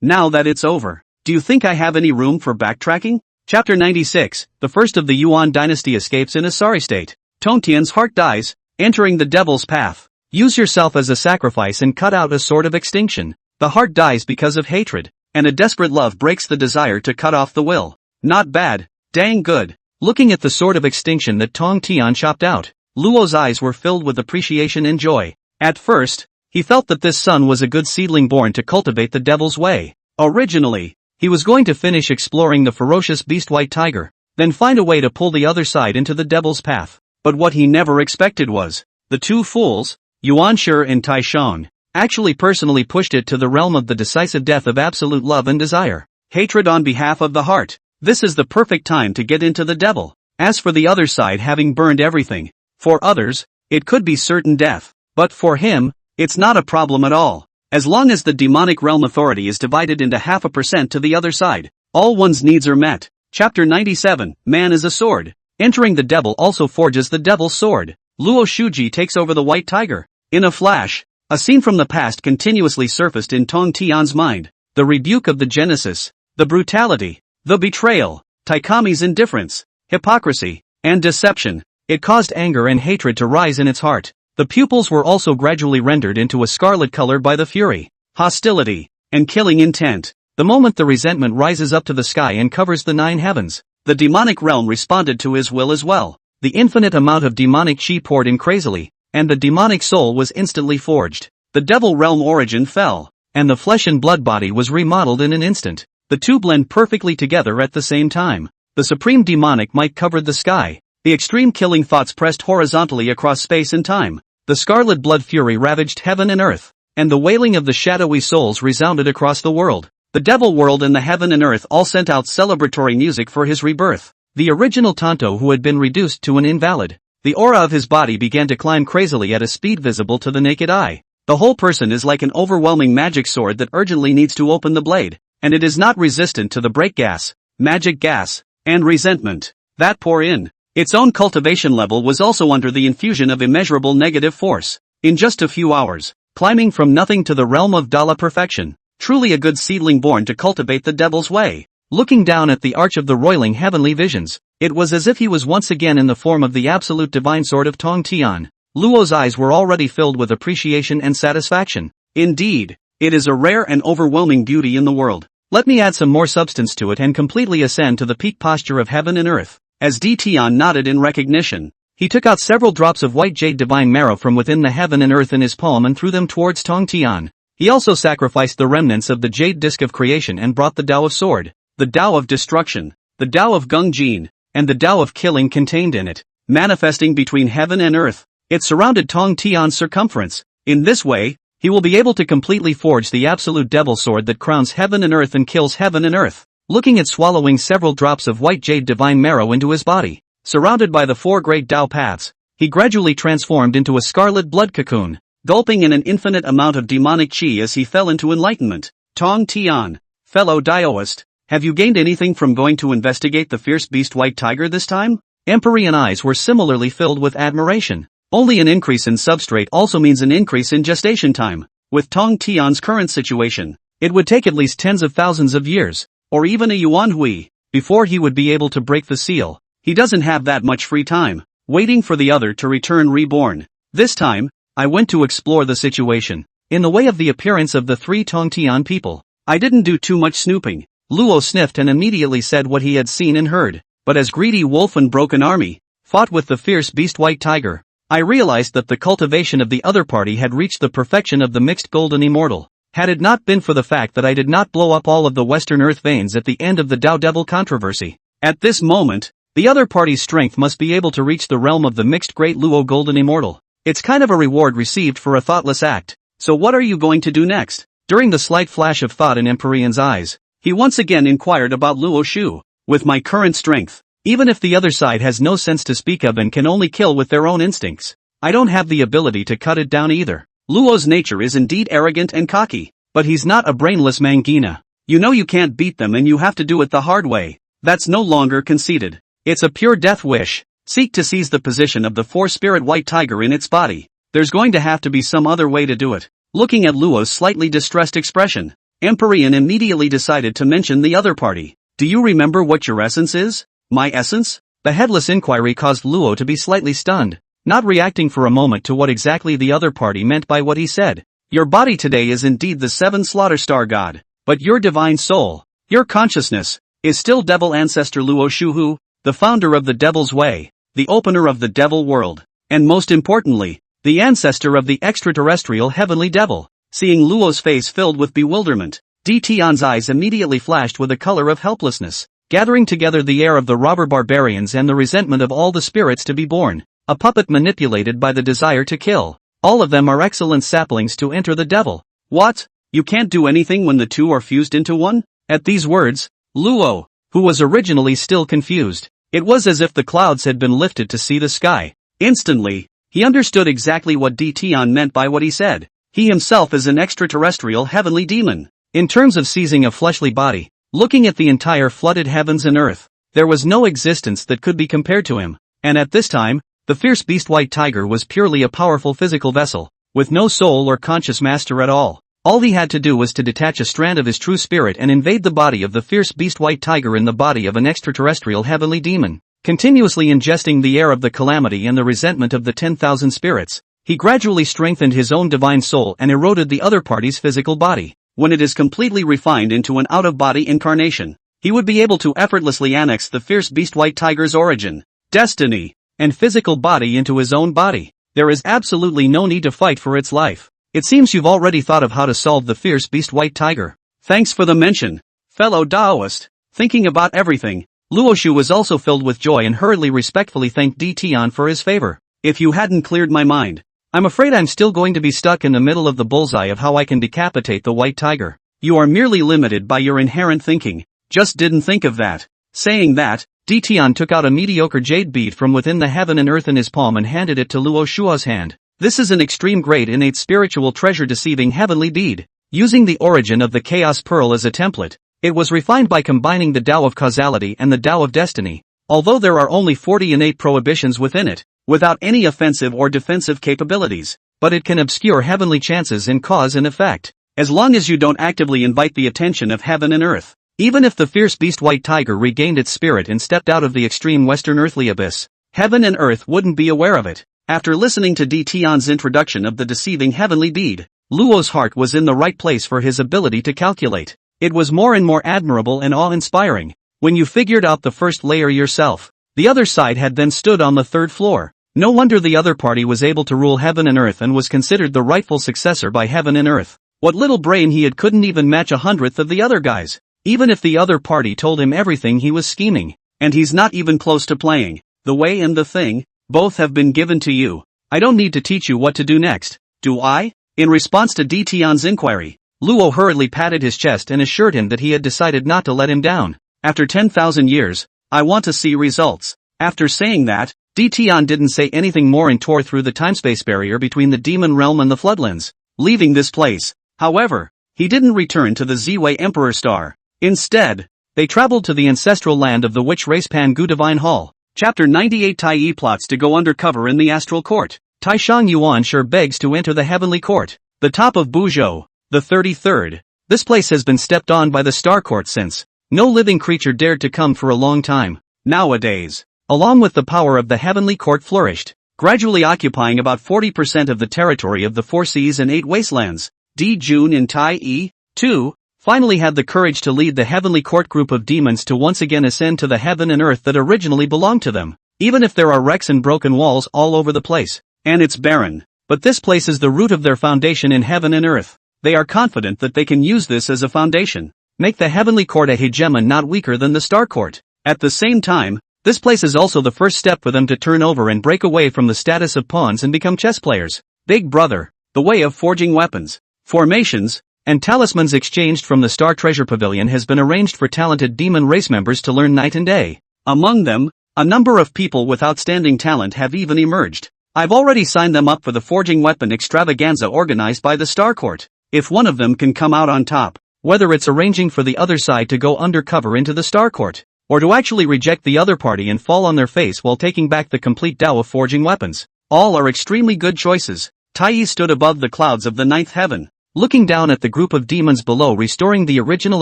Now that it's over, do you think I have any room for backtracking? Chapter 96, the first of the Yuan dynasty escapes in a sorry state. Tong Tian's heart dies, entering the devil's path. Use yourself as a sacrifice and cut out a sword of extinction. The heart dies because of hatred, and a desperate love breaks the desire to cut off the will. Not bad, dang good. Looking at the sword of extinction that Tong Tian chopped out, Luo's eyes were filled with appreciation and joy. At first, he felt that this son was a good seedling born to cultivate the devil's way. Originally, he was going to finish exploring the ferocious beast white tiger, then find a way to pull the other side into the devil's path. But what he never expected was, the two fools, Yuan Shi and Taishan, actually personally pushed it to the realm of the decisive death of absolute love and desire. Hatred on behalf of the heart. This is the perfect time to get into the devil. As for the other side having burned everything, for others, it could be certain death. But for him, it's not a problem at all. As long as the demonic realm authority is divided into 0.5% to the other side, all one's needs are met. Chapter 97, Man is a sword. Entering the devil also forges the devil's sword. Luo Shuji takes over the white tiger. In a flash, a scene from the past continuously surfaced in Tong Tian's mind. The rebuke of the Genesis, the brutality, the betrayal, Taikami's indifference, hypocrisy, and deception. It caused anger and hatred to rise in its heart. The pupils were also gradually rendered into a scarlet color by the fury, hostility, and killing intent. The moment the resentment rises up to the sky and covers the 9 heavens, the demonic realm responded to his will as well. The infinite amount of demonic chi poured in crazily, and the demonic soul was instantly forged. The devil realm origin fell, and the flesh and blood body was remodeled in an instant. The two blend perfectly together at the same time. The supreme demonic might covered the sky. The extreme killing thoughts pressed horizontally across space and time. The scarlet blood fury ravaged heaven and earth, and the wailing of the shadowy souls resounded across the world. The devil world and the heaven and earth all sent out celebratory music for his rebirth. The original Tonto who had been reduced to an invalid. The aura of his body began to climb crazily at a speed visible to the naked eye. The whole person is like an overwhelming magic sword that urgently needs to open the blade. And it is not resistant to the break gas, magic gas, and resentment that pour in. Its own cultivation level was also under the infusion of immeasurable negative force. In just a few hours, climbing from nothing to the realm of Dala perfection, truly a good seedling born to cultivate the devil's way. Looking down at the arch of the roiling heavenly visions, it was as if he was once again in the form of the absolute divine sword of Tong Tian. Luo's eyes were already filled with appreciation and satisfaction. Indeed, it is a rare and overwhelming beauty in the world. Let me add some more substance to it and completely ascend to the peak posture of heaven and earth. As D. Tian nodded in recognition, he took out several drops of white jade divine marrow from within the heaven and earth in his palm and threw them towards Tong Tian. He also sacrificed the remnants of the jade disc of creation and brought the Tao of sword, the Tao of destruction, the Tao of Gung Jin, and the Tao of killing contained in it, manifesting between heaven and earth. It surrounded Tong Tian's circumference. In this way, he will be able to completely forge the absolute devil sword that crowns heaven and earth and kills heaven and earth. Looking at swallowing several drops of white jade divine marrow into his body, surrounded by the 4 great Tao paths, he gradually transformed into a scarlet blood cocoon, gulping in an infinite amount of demonic chi as he fell into enlightenment. Tong Tian, fellow Daoist, have you gained anything from going to investigate the fierce beast white tiger this time? Empyrean eyes were similarly filled with admiration. Only an increase in substrate also means an increase in gestation time. With Tong Tian's current situation, it would take at least tens of thousands of years, or even a yuan hui, before he would be able to break the seal. he doesn't have that much free time, waiting for the other to return reborn. This time, I went to explore the situation. In the way of the appearance of the three Tongtian people, I didn't do too much snooping. Luo sniffed and immediately said what he had seen and heard. But as greedy wolf and broken army fought with the fierce beast white tiger, I realized that the cultivation of the other party had reached the perfection of the mixed golden immortal. Had it not been for the fact that I did not blow up all of the Western Earth veins at the end of the Tao Devil controversy, at this moment, the other party's strength must be able to reach the realm of the mixed great Luo golden immortal. It's kind of a reward received for a thoughtless act. So what are you going to do next? During the slight flash of thought in Empyrean's eyes, he once again inquired about Luo Shu. With my current strength, even if the other side has no sense to speak of and can only kill with their own instincts, I don't have the ability to cut it down either. Luo's nature is indeed arrogant and cocky, but he's not a brainless mangina. You know you can't beat them and you have to do it the hard way. That's no longer conceded. It's a pure death wish. Seek to seize the position of the four-spirit white tiger in its body. There's going to have to be some other way to do it. Looking at Luo's slightly distressed expression, Empyrean immediately decided to mention the other party. Do you remember what your essence is? My essence? The headless inquiry caused Luo to be slightly stunned, not reacting for a moment to what exactly the other party meant by what he said. Your body today is indeed the seven slaughter star god, but your divine soul, your consciousness, is still devil ancestor Luo Shuhu, the founder of the devil's way, the opener of the devil world, and most importantly, the ancestor of the extraterrestrial heavenly devil. Seeing Luo's face filled with bewilderment, Tian's eyes immediately flashed with a color of helplessness, gathering together the air of the robber barbarians and the resentment of all the spirits to be born, a puppet manipulated by the desire to kill. All of them are excellent saplings to enter the devil. What? You can't do anything when the two are fused into one? At these words, Luo, who was originally still confused, it was as if the clouds had been lifted to see the sky. Instantly, he understood exactly what Tian meant by what he said. He himself is an extraterrestrial heavenly demon. In terms of seizing a fleshly body, looking at the entire flooded heavens and earth, there was no existence that could be compared to him. And at this time, the fierce beast white tiger was purely a powerful physical vessel, with no soul or conscious master at all. All he had to do was to detach a strand of his true spirit and invade the body of the fierce beast white tiger in the body of an extraterrestrial heavenly demon. Continuously ingesting the air of the calamity and the resentment of the 10,000 spirits, he gradually strengthened his own divine soul and eroded the other party's physical body. When it is completely refined into an out-of-body incarnation, he would be able to effortlessly annex the fierce beast white tiger's origin, destiny, and physical body into his own body. There is absolutely no need to fight for its life. It seems you've already thought of how to solve the fierce beast white tiger. Thanks for the mention, fellow Taoist. Thinking about everything, Luoshu was also filled with joy and hurriedly respectfully thanked Tian for his favor. If you hadn't cleared my mind, I'm afraid I'm still going to be stuck in the middle of the bullseye of how I can decapitate the white tiger. You are merely limited by your inherent thinking. Just didn't think of that. Saying that, Tian took out a mediocre jade bead from within the heaven and earth in his palm and handed it to Luo Shua's hand. This is an extreme grade innate spiritual treasure deceiving heavenly bead. Using the origin of the chaos pearl as a template, it was refined by combining the Tao of causality and the Tao of destiny. Although there are only 40 innate prohibitions within it, without any offensive or defensive capabilities, but it can obscure heavenly chances in cause and effect, as long as you don't actively invite the attention of heaven and earth. Even if the fierce beast white tiger regained its spirit and stepped out of the extreme western earthly abyss, heaven and earth wouldn't be aware of it. After listening to Tian's introduction of the deceiving heavenly bead, Luo's heart was in the right place for his ability to calculate. It was more and more admirable and awe-inspiring. When you figured out the first layer yourself, the other side had then stood on the third floor. No wonder the other party was able to rule heaven and earth and was considered the rightful successor by heaven and earth. What little brain he had couldn't even match 1/100th of the other guys. Even if the other party told him everything he was scheming, and he's not even close to playing. The way and the thing, both have been given to you. I don't need to teach you what to do next, do I? In response to Tian's inquiry, Luo hurriedly patted his chest and assured him that he had decided not to let him down. After 10,000 years, I want to see results. After saying that, Tian didn't say anything more and tore through the time-space barrier between the demon realm and the floodlands, leaving this place. However, he didn't return to the Ziwei Emperor Star. Instead, they traveled to the ancestral land of the witch race Pangu Divine Hall. Chapter 98 Tai Yi plots to go undercover in the astral court. Tai Shang Yuan sure begs to enter the heavenly court. The top of Buzhou, the 33rd. This place has been stepped on by the Star Court since no living creature dared to come for a long time. Nowadays, along with the power of the heavenly court flourished, gradually occupying about 40% of the territory of the 4 seas and 8 wastelands. Jun and Tai, too, finally had the courage to lead the heavenly court group of demons to once again ascend to the heaven and earth that originally belonged to them, even if there are wrecks and broken walls all over the place, and it's barren. But this place is the root of their foundation in heaven and earth. They are confident that they can use this as a foundation, make the heavenly court a hegemon not weaker than the star court. At the same time, this place is also the first step for them to turn over and break away from the status of pawns and become chess players. Big Brother, the way of forging weapons, formations, and talismans exchanged from the Star Treasure Pavilion has been arranged for talented demon race members to learn night and day. Among them, a number of people with outstanding talent have even emerged. I've already signed them up for the forging weapon extravaganza organized by the Star Court. If one of them can come out on top, whether it's arranging for the other side to go undercover into the Star Court, or to actually reject the other party and fall on their face while taking back the complete Tao of forging weapons, all are extremely good choices. Tai stood above the clouds of the 9th heaven, looking down at the group of demons below, restoring the original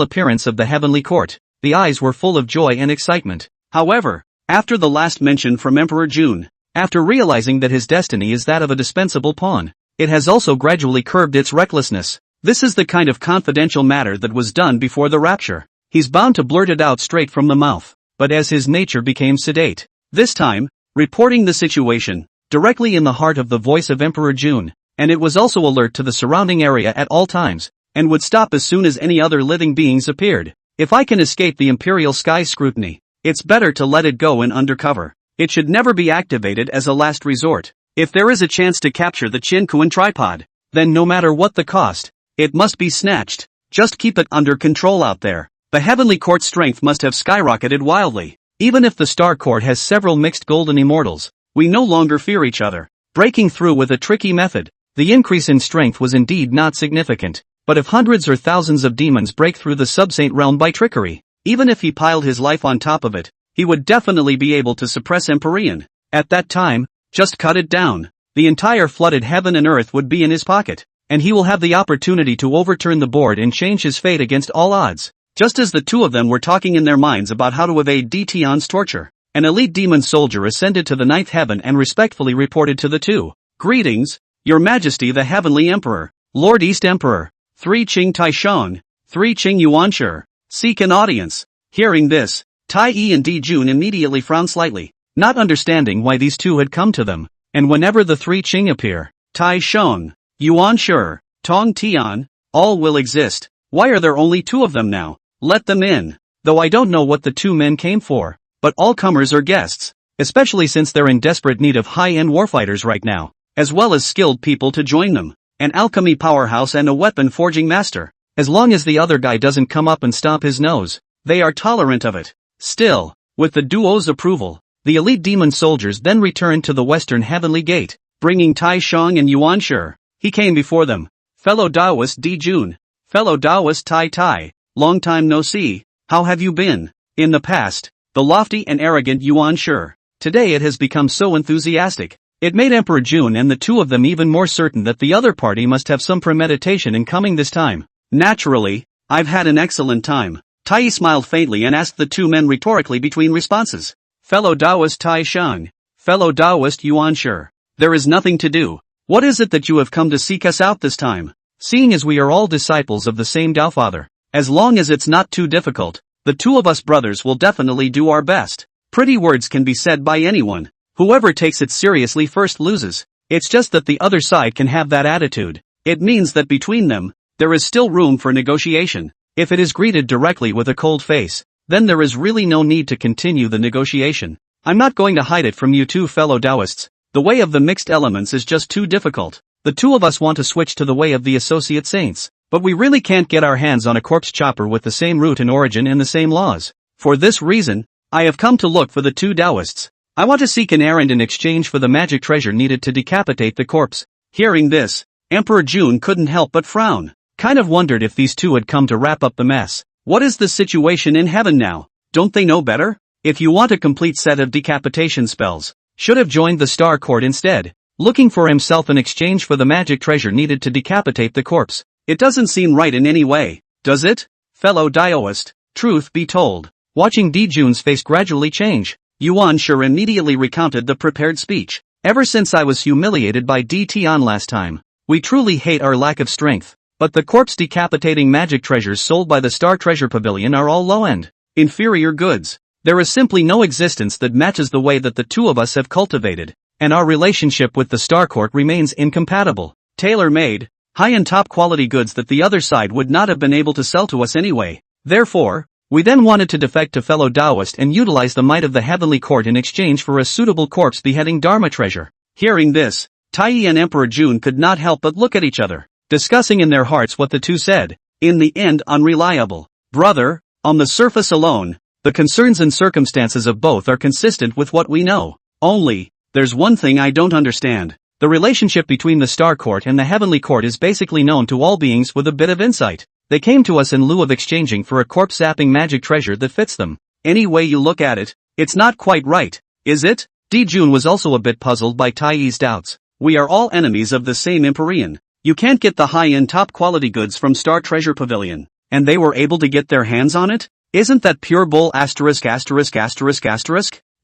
appearance of the heavenly court. The eyes were full of joy and excitement. However, after the last mention from Emperor Jun, after realizing that his destiny is that of a dispensable pawn, it has also gradually curbed its recklessness. This is the kind of confidential matter that was done before the rapture. He's bound to blurt it out straight from the mouth, but as his nature became sedate, this time, reporting the situation, directly in the heart of the voice of Emperor Jun, and it was also alert to the surrounding area at all times, and would stop as soon as any other living beings appeared. If I can escape the Imperial Sky's scrutiny, it's better to let it go in undercover. It should never be activated as a last resort. If there is a chance to capture the Qin tripod, then no matter what the cost, it must be snatched. Just keep it under control out there. The heavenly court's strength must have skyrocketed wildly. Even if the Star Court has several mixed golden immortals, we no longer fear each other. Breaking through with a tricky method, the increase in strength was indeed not significant. But if hundreds or thousands of demons break through the sub-saint realm by trickery, even if he piled his life on top of it, he would definitely be able to suppress Empyrean. At that time, just cut it down. The entire flooded heaven and earth would be in his pocket, and he will have the opportunity to overturn the board and change his fate against all odds. Just as the two of them were talking in their minds about how to evade Tion's torture, an elite demon soldier ascended to the 9th heaven and respectfully reported to the two. Greetings, Your Majesty the Heavenly Emperor, Lord East Emperor, 3 Qing Taisheng, 3 Qing Yuanshi, seek an audience. Hearing this, Tai and Jun immediately frowned slightly, not understanding why these two had come to them. And whenever the 3 Qing appear, Taisheng, Yuanshi, Tong Tian, all will exist. Why are there only 2 of them now? Let them in. Though I don't know what the 2 men came for, but all comers are guests, especially since they're in desperate need of high-end warfighters right now, as well as skilled people to join them, an alchemy powerhouse and a weapon forging master. As long as the other guy doesn't come up and stomp his nose, they are tolerant of it. Still, with the duo's approval, the elite demon soldiers then returned to the western heavenly gate, bringing Taisheng and Yuanshi. He came before them. Fellow Taoist Jun, fellow Taoist Tai, long time no see, how have you been? In the past, the lofty and arrogant Yuanshi. Today it has become so enthusiastic. It made Emperor Jun and the two of them even more certain that the other party must have some premeditation in coming this time. Naturally, I've had an excellent time. Tai smiled faintly and asked the 2 men rhetorically between responses. Fellow Taoist Taisheng, fellow Taoist Yuanshi, there is nothing to do. What is it that you have come to seek us out this time? Seeing as we are all disciples of the same Tao Father, as long as it's not too difficult, the 2 of us brothers will definitely do our best. Pretty words can be said by anyone. Whoever takes it seriously first loses. It's just that the other side can have that attitude. It means that between them, there is still room for negotiation. If it is greeted directly with a cold face, then there is really no need to continue the negotiation. I'm not going to hide it from you 2 fellow Taoists. The way of the mixed elements is just too difficult. The 2 of us want to switch to the way of the associate saints, but we really can't get our hands on a corpse chopper with the same root and origin and the same laws. For this reason, I have come to look for the 2 Taoists. I want to seek an errand in exchange for the magic treasure needed to decapitate the corpse. Hearing this, Emperor Jun couldn't help but frown. Kind of wondered if these 2 had come to wrap up the mess. What is the situation in heaven now? Don't they know better? If you want a complete set of decapitation spells, should have joined the Star Court instead, looking for himself in exchange for the magic treasure needed to decapitate the corpse. It doesn't seem right in any way, does it? Fellow Taoist, truth be told, watching Jun's face gradually change, Yuan Shi immediately recounted the prepared speech. Ever since I was humiliated by Tian last time, we truly hate our lack of strength. But the corpse decapitating magic treasures sold by the Star Treasure Pavilion are all low-end, inferior goods. There is simply no existence that matches the way that the two of us have cultivated, and our relationship with the Star Court remains incompatible. Tailor-made, high-end top-quality goods that the other side would not have been able to sell to us anyway. Therefore, we then wanted to defect to fellow Taoist and utilize the might of the Heavenly Court in exchange for a suitable corpse beheading Dharma treasure. Hearing this, Tai and Emperor Jun could not help but look at each other, discussing in their hearts what the two said. In the end, unreliable. Brother, on the surface alone, the concerns and circumstances of both are consistent with what we know. Only, there's one thing I don't understand. The relationship between the Star Court and the Heavenly Court is basically known to all beings with a bit of insight. They came to us in lieu of exchanging for a corpse-zapping magic treasure that fits them. Any way you look at it, it's not quite right, is it? Jun was also a bit puzzled by Tai's doubts. We are all enemies of the same Empyrean. You can't get the high-end top-quality goods from Star Treasure Pavilion, and they were able to get their hands on it? Isn't that pure bull asterisk?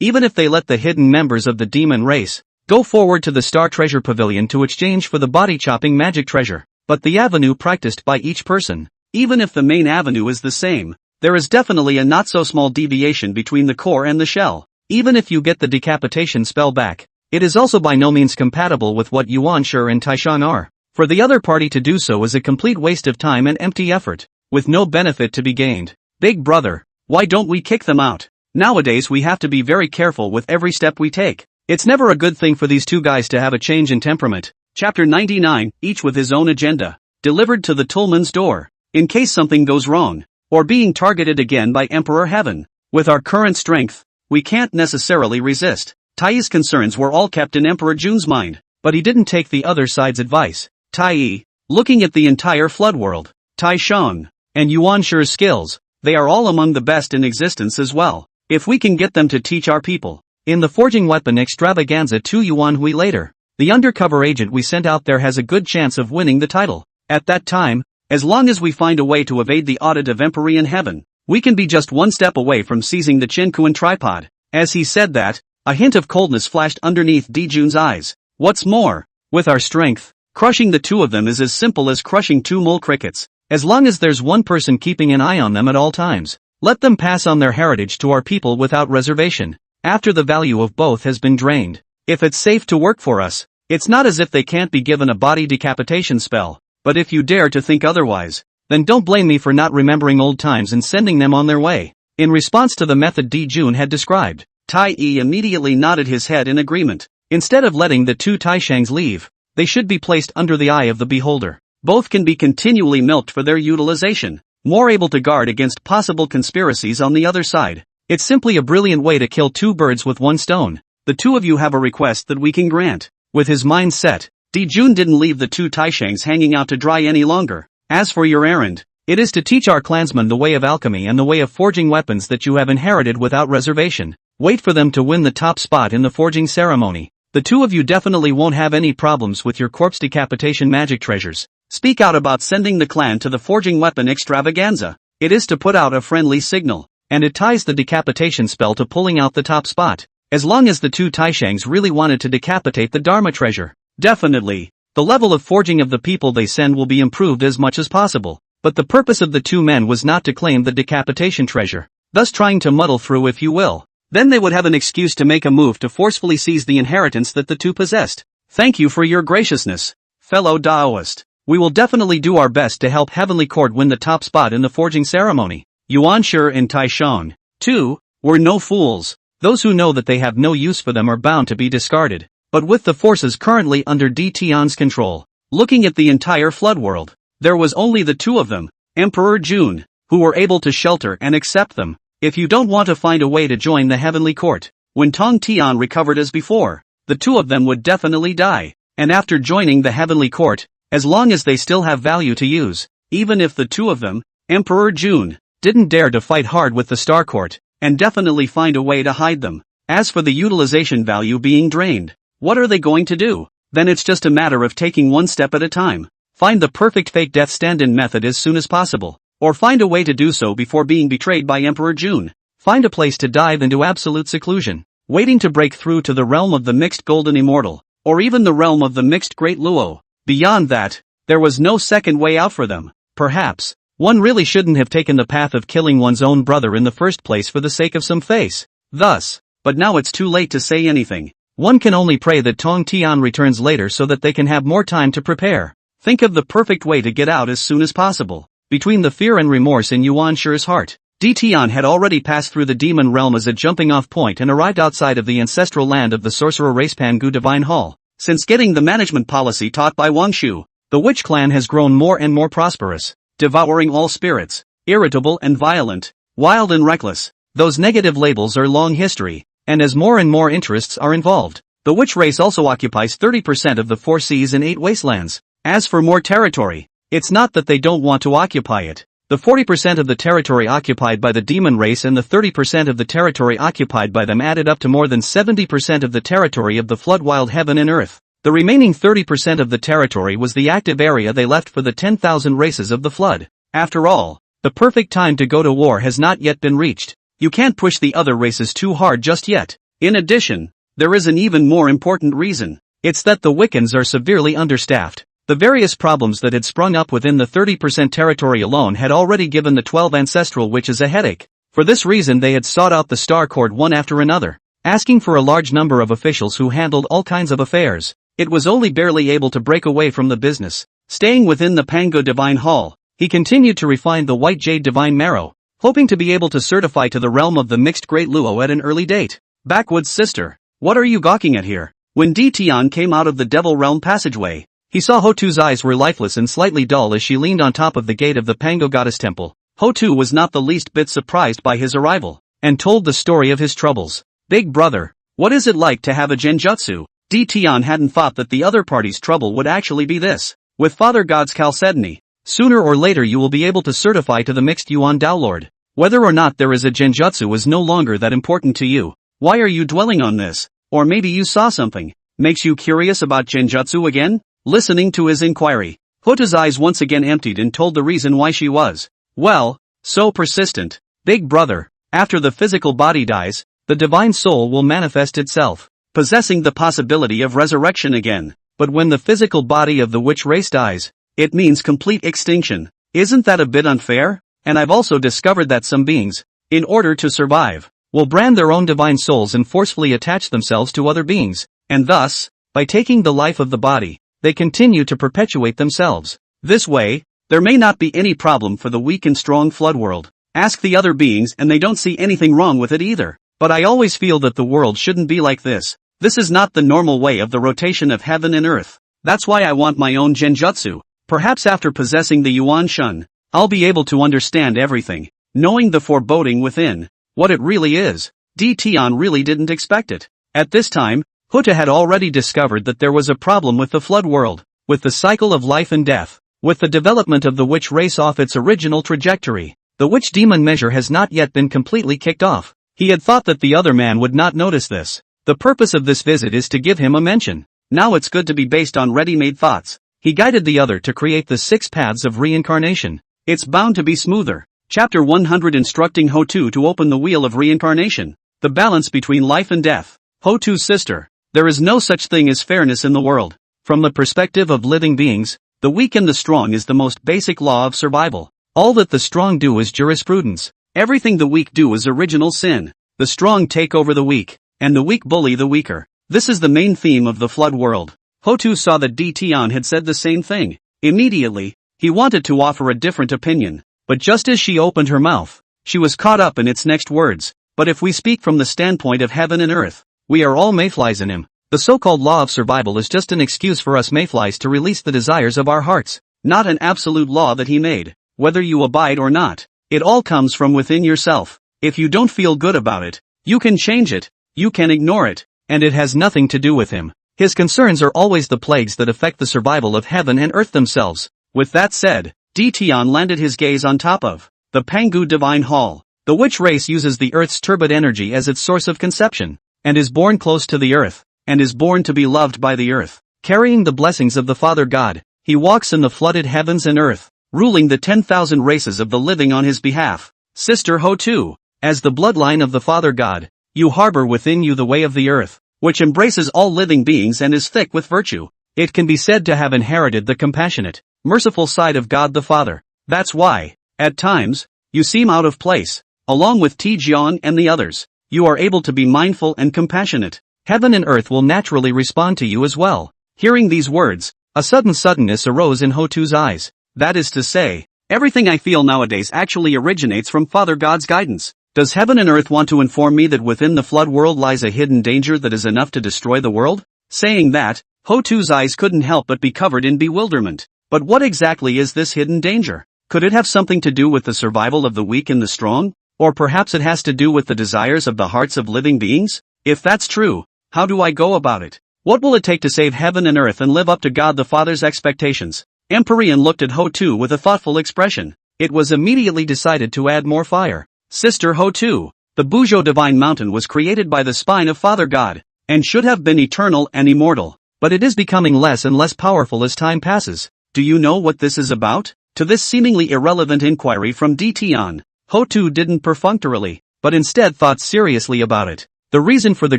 Even if they let the hidden members of the demon race go forward to the Star Treasure Pavilion to exchange for the body-chopping magic treasure, but the avenue practiced by each person, even if the main avenue is the same, there is definitely a not-so-small deviation between the core and the shell. Even if you get the decapitation spell back, it is also by no means compatible with what Yuan Shi and Taishan are. For the other party to do so is a complete waste of time and empty effort, with no benefit to be gained. Big brother, why don't we kick them out? Nowadays we have to be very careful with every step we take. It's never a good thing for these two guys to have a change in temperament. Chapter 99, each with his own agenda. Delivered to the Tullman's door. In case something goes wrong, or being targeted again by Emperor Heaven. With our current strength, we can't necessarily resist. Tai's concerns were all kept in Emperor Jun's mind, but he didn't take the other side's advice. Tai, looking at the entire flood world, Taishan, and Yuan Shi's skills, they are all among the best in existence as well. If we can get them to teach our people, in the forging weapon extravaganza to Yuan Hui later, the undercover agent we sent out there has a good chance of winning the title. At that time, as long as we find a way to evade the audit of Empyrean Heaven, we can be just one step away from seizing the Chinkuan tripod. As he said that, a hint of coldness flashed underneath Jun's eyes. What's more, with our strength, crushing the two of them is as simple as crushing two mole crickets. As long as there's one person keeping an eye on them at all times, let them pass on their heritage to our people without reservation. After the value of both has been drained, if it's safe to work for us, it's not as if they can't be given a body decapitation spell. But if you dare to think otherwise, then don't blame me for not remembering old times and sending them on their way. In response to the method Jun had described, Tai immediately nodded his head in agreement. Instead of letting the two Taishangs leave, they should be placed under the eye of the beholder. Both can be continually milked for their utilization, more able to guard against possible conspiracies on the other side. It's simply a brilliant way to kill two birds with one stone. The two of you have a request that we can grant. With his mind set, Jun didn't leave the two Taishangs hanging out to dry any longer. As for your errand, it is to teach our clansmen the way of alchemy and the way of forging weapons that you have inherited without reservation. Wait for them to win the top spot in the forging ceremony. The two of you definitely won't have any problems with your corpse decapitation magic treasures. Speak out about sending the clan to the forging weapon extravaganza. It is to put out a friendly signal, and it ties the decapitation spell to pulling out the top spot. As long as the two Taishangs really wanted to decapitate the Dharma treasure, definitely, the level of forging of the people they send will be improved as much as possible. But the purpose of the two men was not to claim the decapitation treasure, thus trying to muddle through if you will. Then they would have an excuse to make a move to forcefully seize the inheritance that the two possessed. Thank you for your graciousness, fellow Taoist. We will definitely do our best to help Heavenly Court win the top spot in the forging ceremony. Yuan Shi and Taishan, too, were no fools. Those who know that they have no use for them are bound to be discarded. But with the forces currently under Tian's control, looking at the entire flood world, there was only the two of them, Emperor Jun, who were able to shelter and accept them. If you don't want to find a way to join the Heavenly Court, when Tong Tian recovered as before, the two of them would definitely die. And after joining the Heavenly Court, as long as they still have value to use, even if the two of them, Emperor Jun, didn't dare to fight hard with the Star Court, and definitely find a way to hide them. As for the utilization value being drained, what are they going to do? Then it's just a matter of taking one step at a time. Find the perfect fake death stand-in method as soon as possible, or find a way to do so before being betrayed by Emperor Jun. find a place to dive into absolute seclusion, waiting to break through to the realm of the mixed golden immortal, or even the realm of the mixed great Luo. Beyond that, there was no second way out for them. Perhaps, one really shouldn't have taken the path of killing one's own brother in the first place for the sake of some face. Thus, but now it's too late to say anything. One can only pray that Tong Tian returns later so that they can have more time to prepare. Think of the perfect way to get out as soon as possible. Between the fear and remorse in Yuan Shi's heart, Di Tian had already passed through the demon realm as a jumping-off point and arrived outside of the ancestral land of the sorcerer race Pangu Divine Hall. Since getting the management policy taught by Wang Shu, the witch clan has grown more and more prosperous, devouring all spirits, irritable and violent, wild and reckless. Those negative labels are long history, and as more and more interests are involved, the witch race also occupies 30% of the 4 seas and 8 wastelands. As for more territory, it's not that they don't want to occupy it. The 40% of the territory occupied by the demon race and the 30% of the territory occupied by them added up to more than 70% of the territory of the Floodwild Heaven and Earth. The remaining 30% of the territory was the active area they left for the 10,000 races of the Flood. After all, the perfect time to go to war has not yet been reached. You can't push the other races too hard just yet. In addition, there is an even more important reason. It's that the Wiccans are severely understaffed. The various problems that had sprung up within the 30% territory alone had already given the 12 ancestral witches a headache. For this reason they had sought out the Star Court one after another, asking for a large number of officials who handled all kinds of affairs. It was only barely able to break away from the business. Staying within the Pango Divine Hall, he continued to refine the White Jade Divine Marrow, hoping to be able to certify to the realm of the mixed Great Luo at an early date. Backwoods sister, what are you gawking at here? When Di Tian came out of the Devil Realm passageway, he saw Hotu's eyes were lifeless and slightly dull as she leaned on top of the gate of the Pango Goddess Temple. Hotu was not the least bit surprised by his arrival, and told the story of his troubles. Big brother, what is it like to have a genjutsu? Di Tian hadn't thought that the other party's trouble would actually be this. With Father God's chalcedony, sooner or later you will be able to certify to the mixed Yuan Dao Lord. Whether or not there is a genjutsu is no longer that important to you. Why are you dwelling on this? Or maybe you saw something. Makes you curious about genjutsu again? Listening to his inquiry, Hota's eyes once again emptied and told the reason why she was, well, so persistent. Big brother, after the physical body dies, the divine soul will manifest itself, possessing the possibility of resurrection again. But when the physical body of the witch race dies, it means complete extinction. Isn't that a bit unfair? And I've also discovered that some beings, in order to survive, will brand their own divine souls and forcefully attach themselves to other beings, and thus, by taking the life of the body, they continue to perpetuate themselves. This way, there may not be any problem for the weak and strong flood world. Ask the other beings and they don't see anything wrong with it either. But I always feel that the world shouldn't be like this. This is not the normal way of the rotation of heaven and earth. That's why I want my own genjutsu. Perhaps after possessing the Yuan Shun, I'll be able to understand everything, knowing the foreboding within, what it really is. Di Tian really didn't expect it. At this time, Hota had already discovered that there was a problem with the flood world, with the cycle of life and death, with the development of the witch race off its original trajectory. The witch demon measure has not yet been completely kicked off. He had thought that the other man would not notice this. The purpose of this visit is to give him a mention. Now it's good to be based on ready-made thoughts. He guided the other to create the 6 paths of reincarnation. It's bound to be smoother. Chapter 100 Instructing Hotu to open the wheel of reincarnation. The balance between life and death. Hotu's sister. There is no such thing as fairness in the world. From the perspective of living beings, the weak and the strong is the most basic law of survival. All that the strong do is jurisprudence. Everything the weak do is original sin. The strong take over the weak, and the weak bully the weaker. This is the main theme of the flood world. Hotu saw that Di Tian had said the same thing. Immediately, he wanted to offer a different opinion, but just as she opened her mouth, she was caught up in its next words. But if we speak from the standpoint of heaven and earth, we are all mayflies in him. The so-called law of survival is just an excuse for us mayflies to release the desires of our hearts, not an absolute law that he made, whether you abide or not. It all comes from within yourself. If you don't feel good about it, you can change it, you can ignore it, and it has nothing to do with him. His concerns are always the plagues that affect the survival of heaven and earth themselves. With that said, Di Tian landed his gaze on top of the Pangu Divine Hall. The witch race uses the earth's turbid energy as its source of conception, and is born close to the earth, and is born to be loved by the earth. Carrying the blessings of the Father God, he walks in the flooded heavens and earth, ruling the 10,000 races of the living on his behalf. Sister Hotu, As the bloodline of the Father God, you harbor within you the way of the earth, which embraces all living beings and is thick with virtue. It can be said to have inherited the compassionate, merciful side of God the Father. That's why, at times, you seem out of place. Along with Tijian and the others, you are able to be mindful and compassionate. Heaven and earth will naturally respond to you as well. Hearing these words, a sudden suddenness arose in Hotu's eyes. That is to say, everything I feel nowadays actually originates from Father God's guidance. Does heaven and earth want to inform me that within the flood world lies a hidden danger that is enough to destroy the world? Saying that, Hotu's eyes couldn't help but be covered in bewilderment. But what exactly is this hidden danger? Could it have something to do with the survival of the weak and the strong? Or perhaps it has to do with the desires of the hearts of living beings? If that's true, how do I go about it? What will it take to save heaven and earth and live up to God the Father's expectations? Empyrean looked at Hotu with a thoughtful expression. It was immediately decided to add more fire. Sister Hotu, the Bujo Divine Mountain was created by the spine of Father God, and should have been eternal and immortal. But it is becoming less and less powerful as time passes. Do you know what this is about? To this seemingly irrelevant inquiry from Dtian, Hotu didn't perfunctorily, but instead thought seriously about it. The reason for the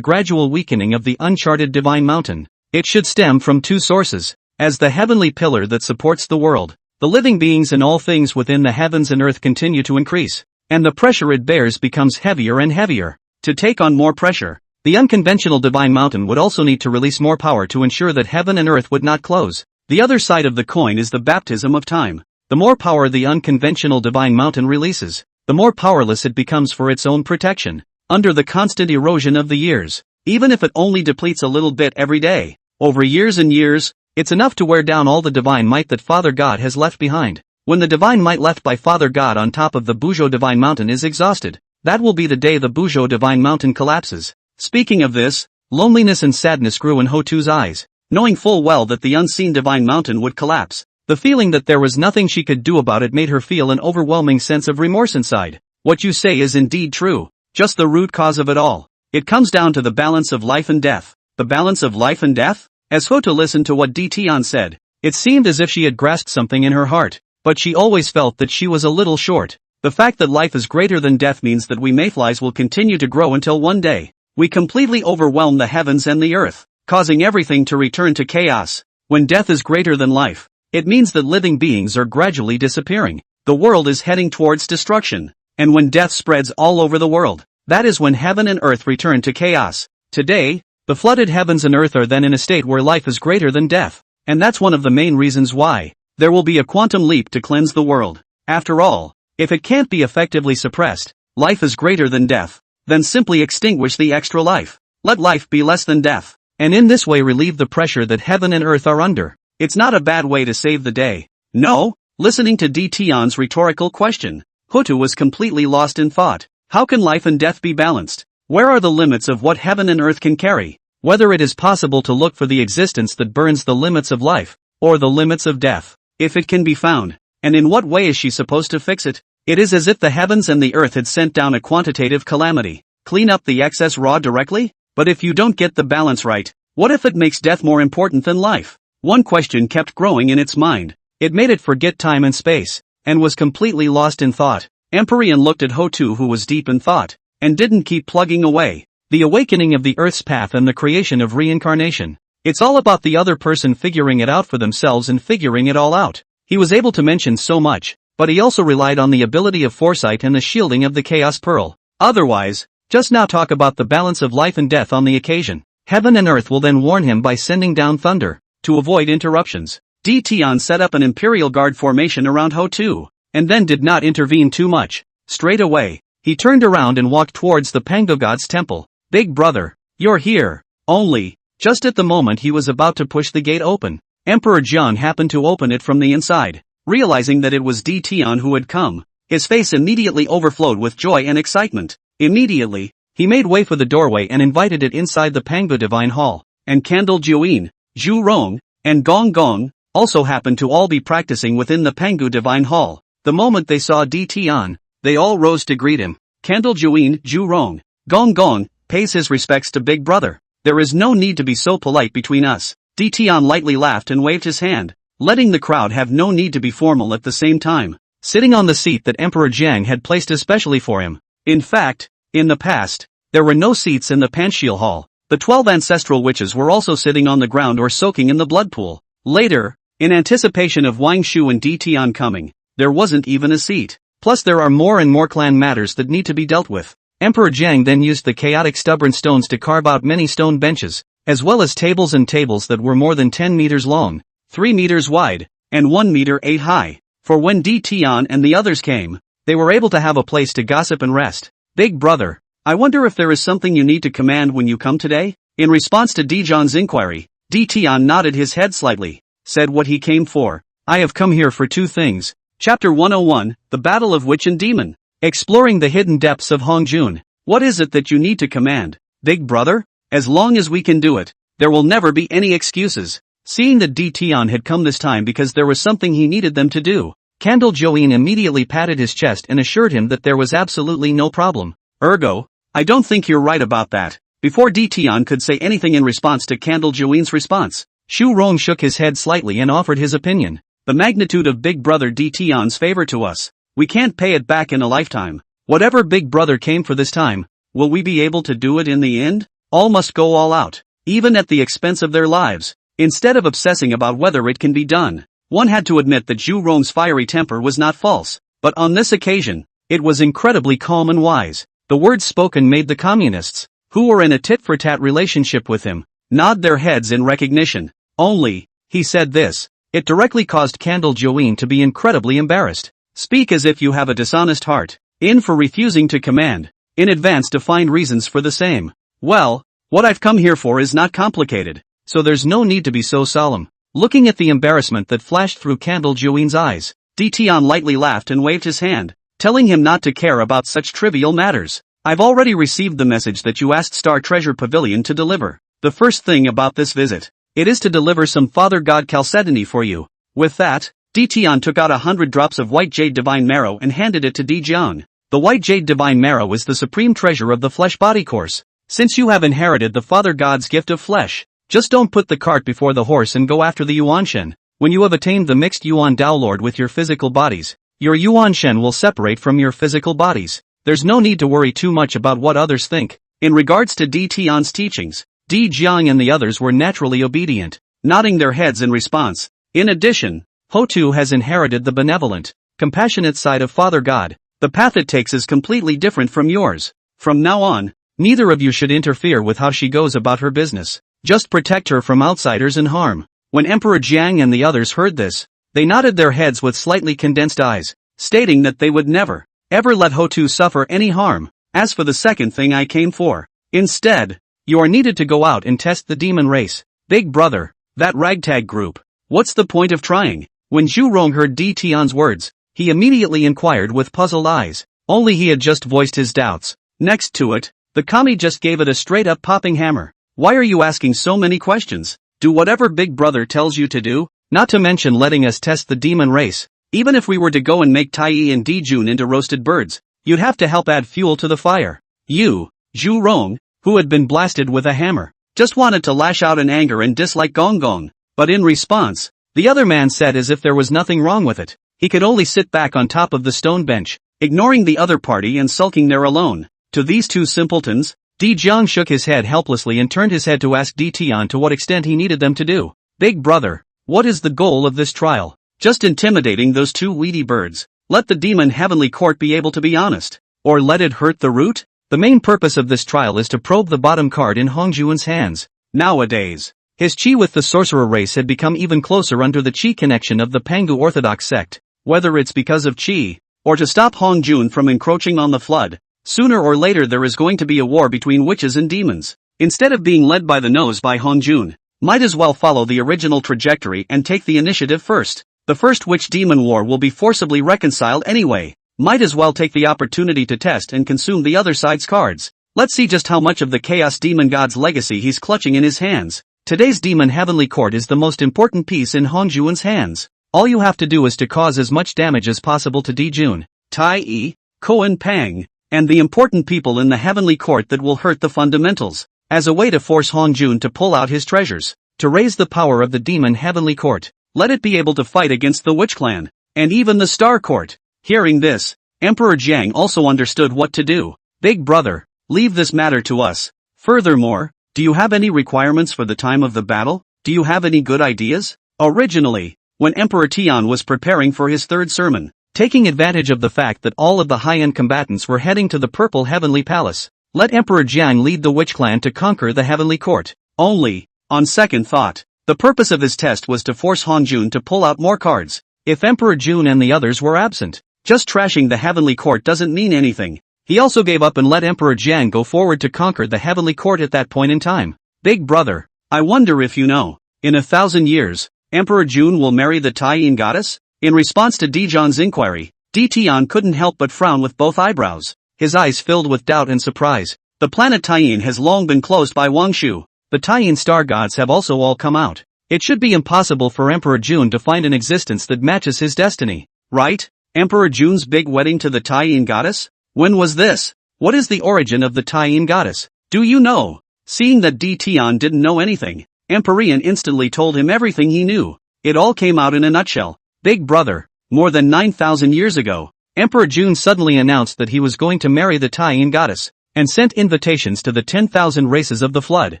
gradual weakening of the uncharted Divine Mountain, it should stem from two sources. As the heavenly pillar that supports the world, the living beings and all things within the heavens and earth continue to increase, and the pressure it bears becomes heavier and heavier. To take on more pressure, the unconventional Divine Mountain would also need to release more power to ensure that heaven and earth would not close. The other side of the coin is the baptism of time. The more power the unconventional Divine Mountain releases, the more powerless it becomes for its own protection, under the constant erosion of the years. Even if it only depletes a little bit every day, over years and years, it's enough to wear down all the divine might that Father God has left behind. When the divine might left by Father God on top of the Bujo Divine Mountain is exhausted, that will be the day the Bujo Divine Mountain collapses. Speaking of this, loneliness and sadness grew in Hotu's eyes, knowing full well that the unseen Divine Mountain would collapse. The feeling that there was nothing she could do about it made her feel an overwhelming sense of remorse inside. What you say is indeed true, just the root cause of it all. It comes down to the balance of life and death. The balance of life and death? As Hotu listened to what Dtian said, it seemed as if she had grasped something in her heart, but she always felt that she was a little short. The fact that life is greater than death means that we mayflies will continue to grow until one day we completely overwhelm the heavens and the earth, causing everything to return to chaos. When death is greater than life, it means that living beings are gradually disappearing. The world is heading towards destruction. And when death spreads all over the world, that is when heaven and earth return to chaos. Today, the flooded heavens and earth are then in a state where life is greater than death. And that's one of the main reasons why there will be a quantum leap to cleanse the world. After all, if it can't be effectively suppressed, life is greater than death, then simply extinguish the extra life. Let life be less than death, and in this way relieve the pressure that heaven and earth are under. It's not a bad way to save the day. No? Listening to Dtian's rhetorical question, Hotu was completely lost in thought. How can life and death be balanced? Where are the limits of what heaven and earth can carry? Whether it is possible to look for the existence that burns the limits of life, or the limits of death, if it can be found, and in what way is she supposed to fix it? It is as if the heavens and the earth had sent down a quantitative calamity. Clean up the excess raw directly? But if you don't get the balance right, what if it makes death more important than life? One question kept growing in its mind. It made it forget time and space, and was completely lost in thought. Empyrean looked at Hotu, who was deep in thought, and didn't keep plugging away. The awakening of the earth's path and the creation of reincarnation. It's all about the other person figuring it out for themselves and figuring it all out. He was able to mention so much, but he also relied on the ability of foresight and the shielding of the Chaos Pearl. Otherwise, just now talk about the balance of life and death on the occasion. Heaven and earth will then warn him by sending down thunder, to avoid interruptions. Dtian set up an Imperial Guard formation around Hotu, and then did not intervene too much. Straight away, he turned around and walked towards the Pango God's temple. Big brother, you're here. Only, just at the moment he was about to push the gate open, Emperor Jiang happened to open it from the inside. Realizing that it was Dtian who had come, his face immediately overflowed with joy and excitement. Immediately, he made way for the doorway and invited it inside the Pango Divine Hall. And Candle Juin, Zhu Rong, and Gong Gong also happened to all be practicing within the Pangu Divine Hall. The moment they saw Dtian, they all rose to greet him. Candle Juin, Zhu Rong, Gong Gong, pays his respects to Big Brother. There is no need to be so polite between us. Dtian lightly laughed and waved his hand, letting the crowd have no need to be formal at the same time. Sitting on the seat that Emperor Jiang had placed especially for him, In fact, in the past, there were no seats in the Pantial Hall. The 12 ancestral witches were also sitting on the ground or soaking in the blood pool. Later, in anticipation of Wang Shu and Di Tian coming, there wasn't even a seat. Plus there are more and more clan matters that need to be dealt with. Emperor Jiang then used the chaotic stubborn stones to carve out many stone benches, as well as tables and tables that were more than 10 meters long, 3 meters wide, and 1 meter 8 high. For when Di Tian and the others came, they were able to have a place to gossip and rest. Big brother, I wonder if there is something you need to command when you come today? In response to Di Zhang's inquiry, Di Tian nodded his head slightly, said what he came for. I have come here for 2 things. Chapter 101, The Battle of Witch and Demon. Exploring the hidden depths of Hongjun. What is it that you need to command, big brother? As long as we can do it, there will never be any excuses. Seeing that Di Tian had come this time because there was something he needed them to do, Candle Join immediately patted his chest and assured him that there was absolutely no problem. Ergo, I don't think you're right about that. Before Di Tian could say anything in response to Candle Join's response, Xu Rong shook his head slightly and offered his opinion. The magnitude of Big Brother Di Tian's favor to us, we can't pay it back in a lifetime. Whatever Big Brother came for this time, will we be able to do it in the end? All must go all out, even at the expense of their lives. Instead of obsessing about whether it can be done, one had to admit that Xu Rong's fiery temper was not false, but on this occasion, it was incredibly calm and wise. The words spoken made the communists, who were in a tit-for-tat relationship with him, nod their heads in recognition. Only, he said this, it directly caused Candle Join to be incredibly embarrassed. Speak as if you have a dishonest heart, in for refusing to command, in advance to find reasons for the same. Well, what I've come here for is not complicated, so there's no need to be so solemn. Looking at the embarrassment that flashed through Candle Join's eyes, Di Tian lightly laughed and waved his hand, telling him not to care about such trivial matters. I've already received the message that you asked Star Treasure Pavilion to deliver. The first thing about this visit, it is to deliver some Father God Chalcedony for you. With that, Di Tian took out 100 drops of white jade divine marrow and handed it to Di Jiang. The white jade divine marrow is the supreme treasure of the flesh body course. Since you have inherited the Father God's gift of flesh, just don't put the cart before the horse and go after the Yuanshen. When you have attained the mixed Yuan Dao Lord with your physical bodies, your Yuanshen will separate from your physical bodies. There's no need to worry too much about what others think. In regards to Di Tian's teachings, Di Jiang and the others were naturally obedient, nodding their heads in response. In addition, Hotu has inherited the benevolent, compassionate side of Father God. The path it takes is completely different from yours. From now on, neither of you should interfere with how she goes about her business. Just protect her from outsiders and harm. When Emperor Jiang and the others heard this, they nodded their heads with slightly condensed eyes, stating that they would never, ever let Hotu suffer any harm. As for the second thing I came for, instead, you are needed to go out and test the demon race. Big brother, that ragtag group. What's the point of trying? When Xu Rong heard Di Tian's words, he immediately inquired with puzzled eyes. Only he had just voiced his doubts. Next to it, the kami just gave it a straight-up popping hammer. Why are you asking so many questions? Do whatever Big Brother tells you to do, not to mention letting us test the demon race. Even if we were to go and make Tai and Dijun into roasted birds, you'd have to help add fuel to the fire. You, Xu Rong, who had been blasted with a hammer, just wanted to lash out in anger and dislike Gong Gong. But in response, the other man said as if there was nothing wrong with it. He could only sit back on top of the stone bench, ignoring the other party and sulking there alone. To these two simpletons, Di Jiang shook his head helplessly and turned his head to ask Di Tian to what extent he needed them to do. Big brother, what is the goal of this trial? Just intimidating those two weedy birds. Let the demon heavenly court be able to be honest. Or let it hurt the root? The main purpose of this trial is to probe the bottom card in Hongjuan's hands. Nowadays, his chi with the sorcerer race had become even closer under the chi connection of the Pangu Orthodox sect. Whether it's because of chi, or to stop Hongjun from encroaching on the flood, sooner or later there is going to be a war between witches and demons. Instead of being led by the nose by Hongjun, might as well follow the original trajectory and take the initiative first. The first witch-demon war will be forcibly reconciled anyway. Might as well take the opportunity to test and consume the other side's cards. Let's see just how much of the Chaos Demon God's legacy he's clutching in his hands. Today's Demon Heavenly Court is the most important piece in Hongjuan's hands. All you have to do is to cause as much damage as possible to Dijun, Tai Yi, Koan Pang, and the important people in the Heavenly Court that will hurt the fundamentals, as a way to force Hongjun to pull out his treasures, to raise the power of the Demon Heavenly Court. Let it be able to fight against the Witch Clan, and even the Star Court. Hearing this, Emperor Jiang also understood what to do. Big brother, leave this matter to us. Furthermore, do you have any requirements for the time of the battle? Do you have any good ideas? Originally, when Emperor Tian was preparing for his third sermon, taking advantage of the fact that all of the high-end combatants were heading to the Purple Heavenly Palace, let Emperor Jiang lead the Witch Clan to conquer the Heavenly Court. Only, on second thought, the purpose of his test was to force Han Jun to pull out more cards. If Emperor Jun and the others were absent, just trashing the Heavenly Court doesn't mean anything. He also gave up and let Emperor Jiang go forward to conquer the Heavenly Court at that point in time. Big brother, I wonder if you know, in 1,000 years, Emperor Jun will marry the Tai-Yin goddess? In response to Dijon's inquiry, Di Tian couldn't help but frown with both eyebrows. His eyes filled with doubt and surprise. The planet Tai-Yin has long been closed by Wang Shu. The Tai-Yin star gods have also all come out. It should be impossible for Emperor Jun to find an existence that matches his destiny, right? Emperor Jun's big wedding to the Tai-Yin goddess? When was this? What is the origin of the Tai-Yin goddess? Do you know? Seeing that Di Tian didn't know anything, Emperor Ian instantly told him everything he knew. It all came out in a nutshell. Big brother, more than 9,000 years ago, Emperor Jun suddenly announced that he was going to marry the Tai-Yin goddess, and sent invitations to the 10,000 races of the flood,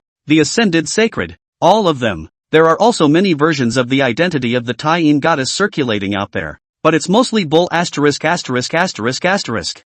the ascended sacred, all of them. There are also many versions of the identity of the Tai-Yin goddess circulating out there, but it's mostly bull ********.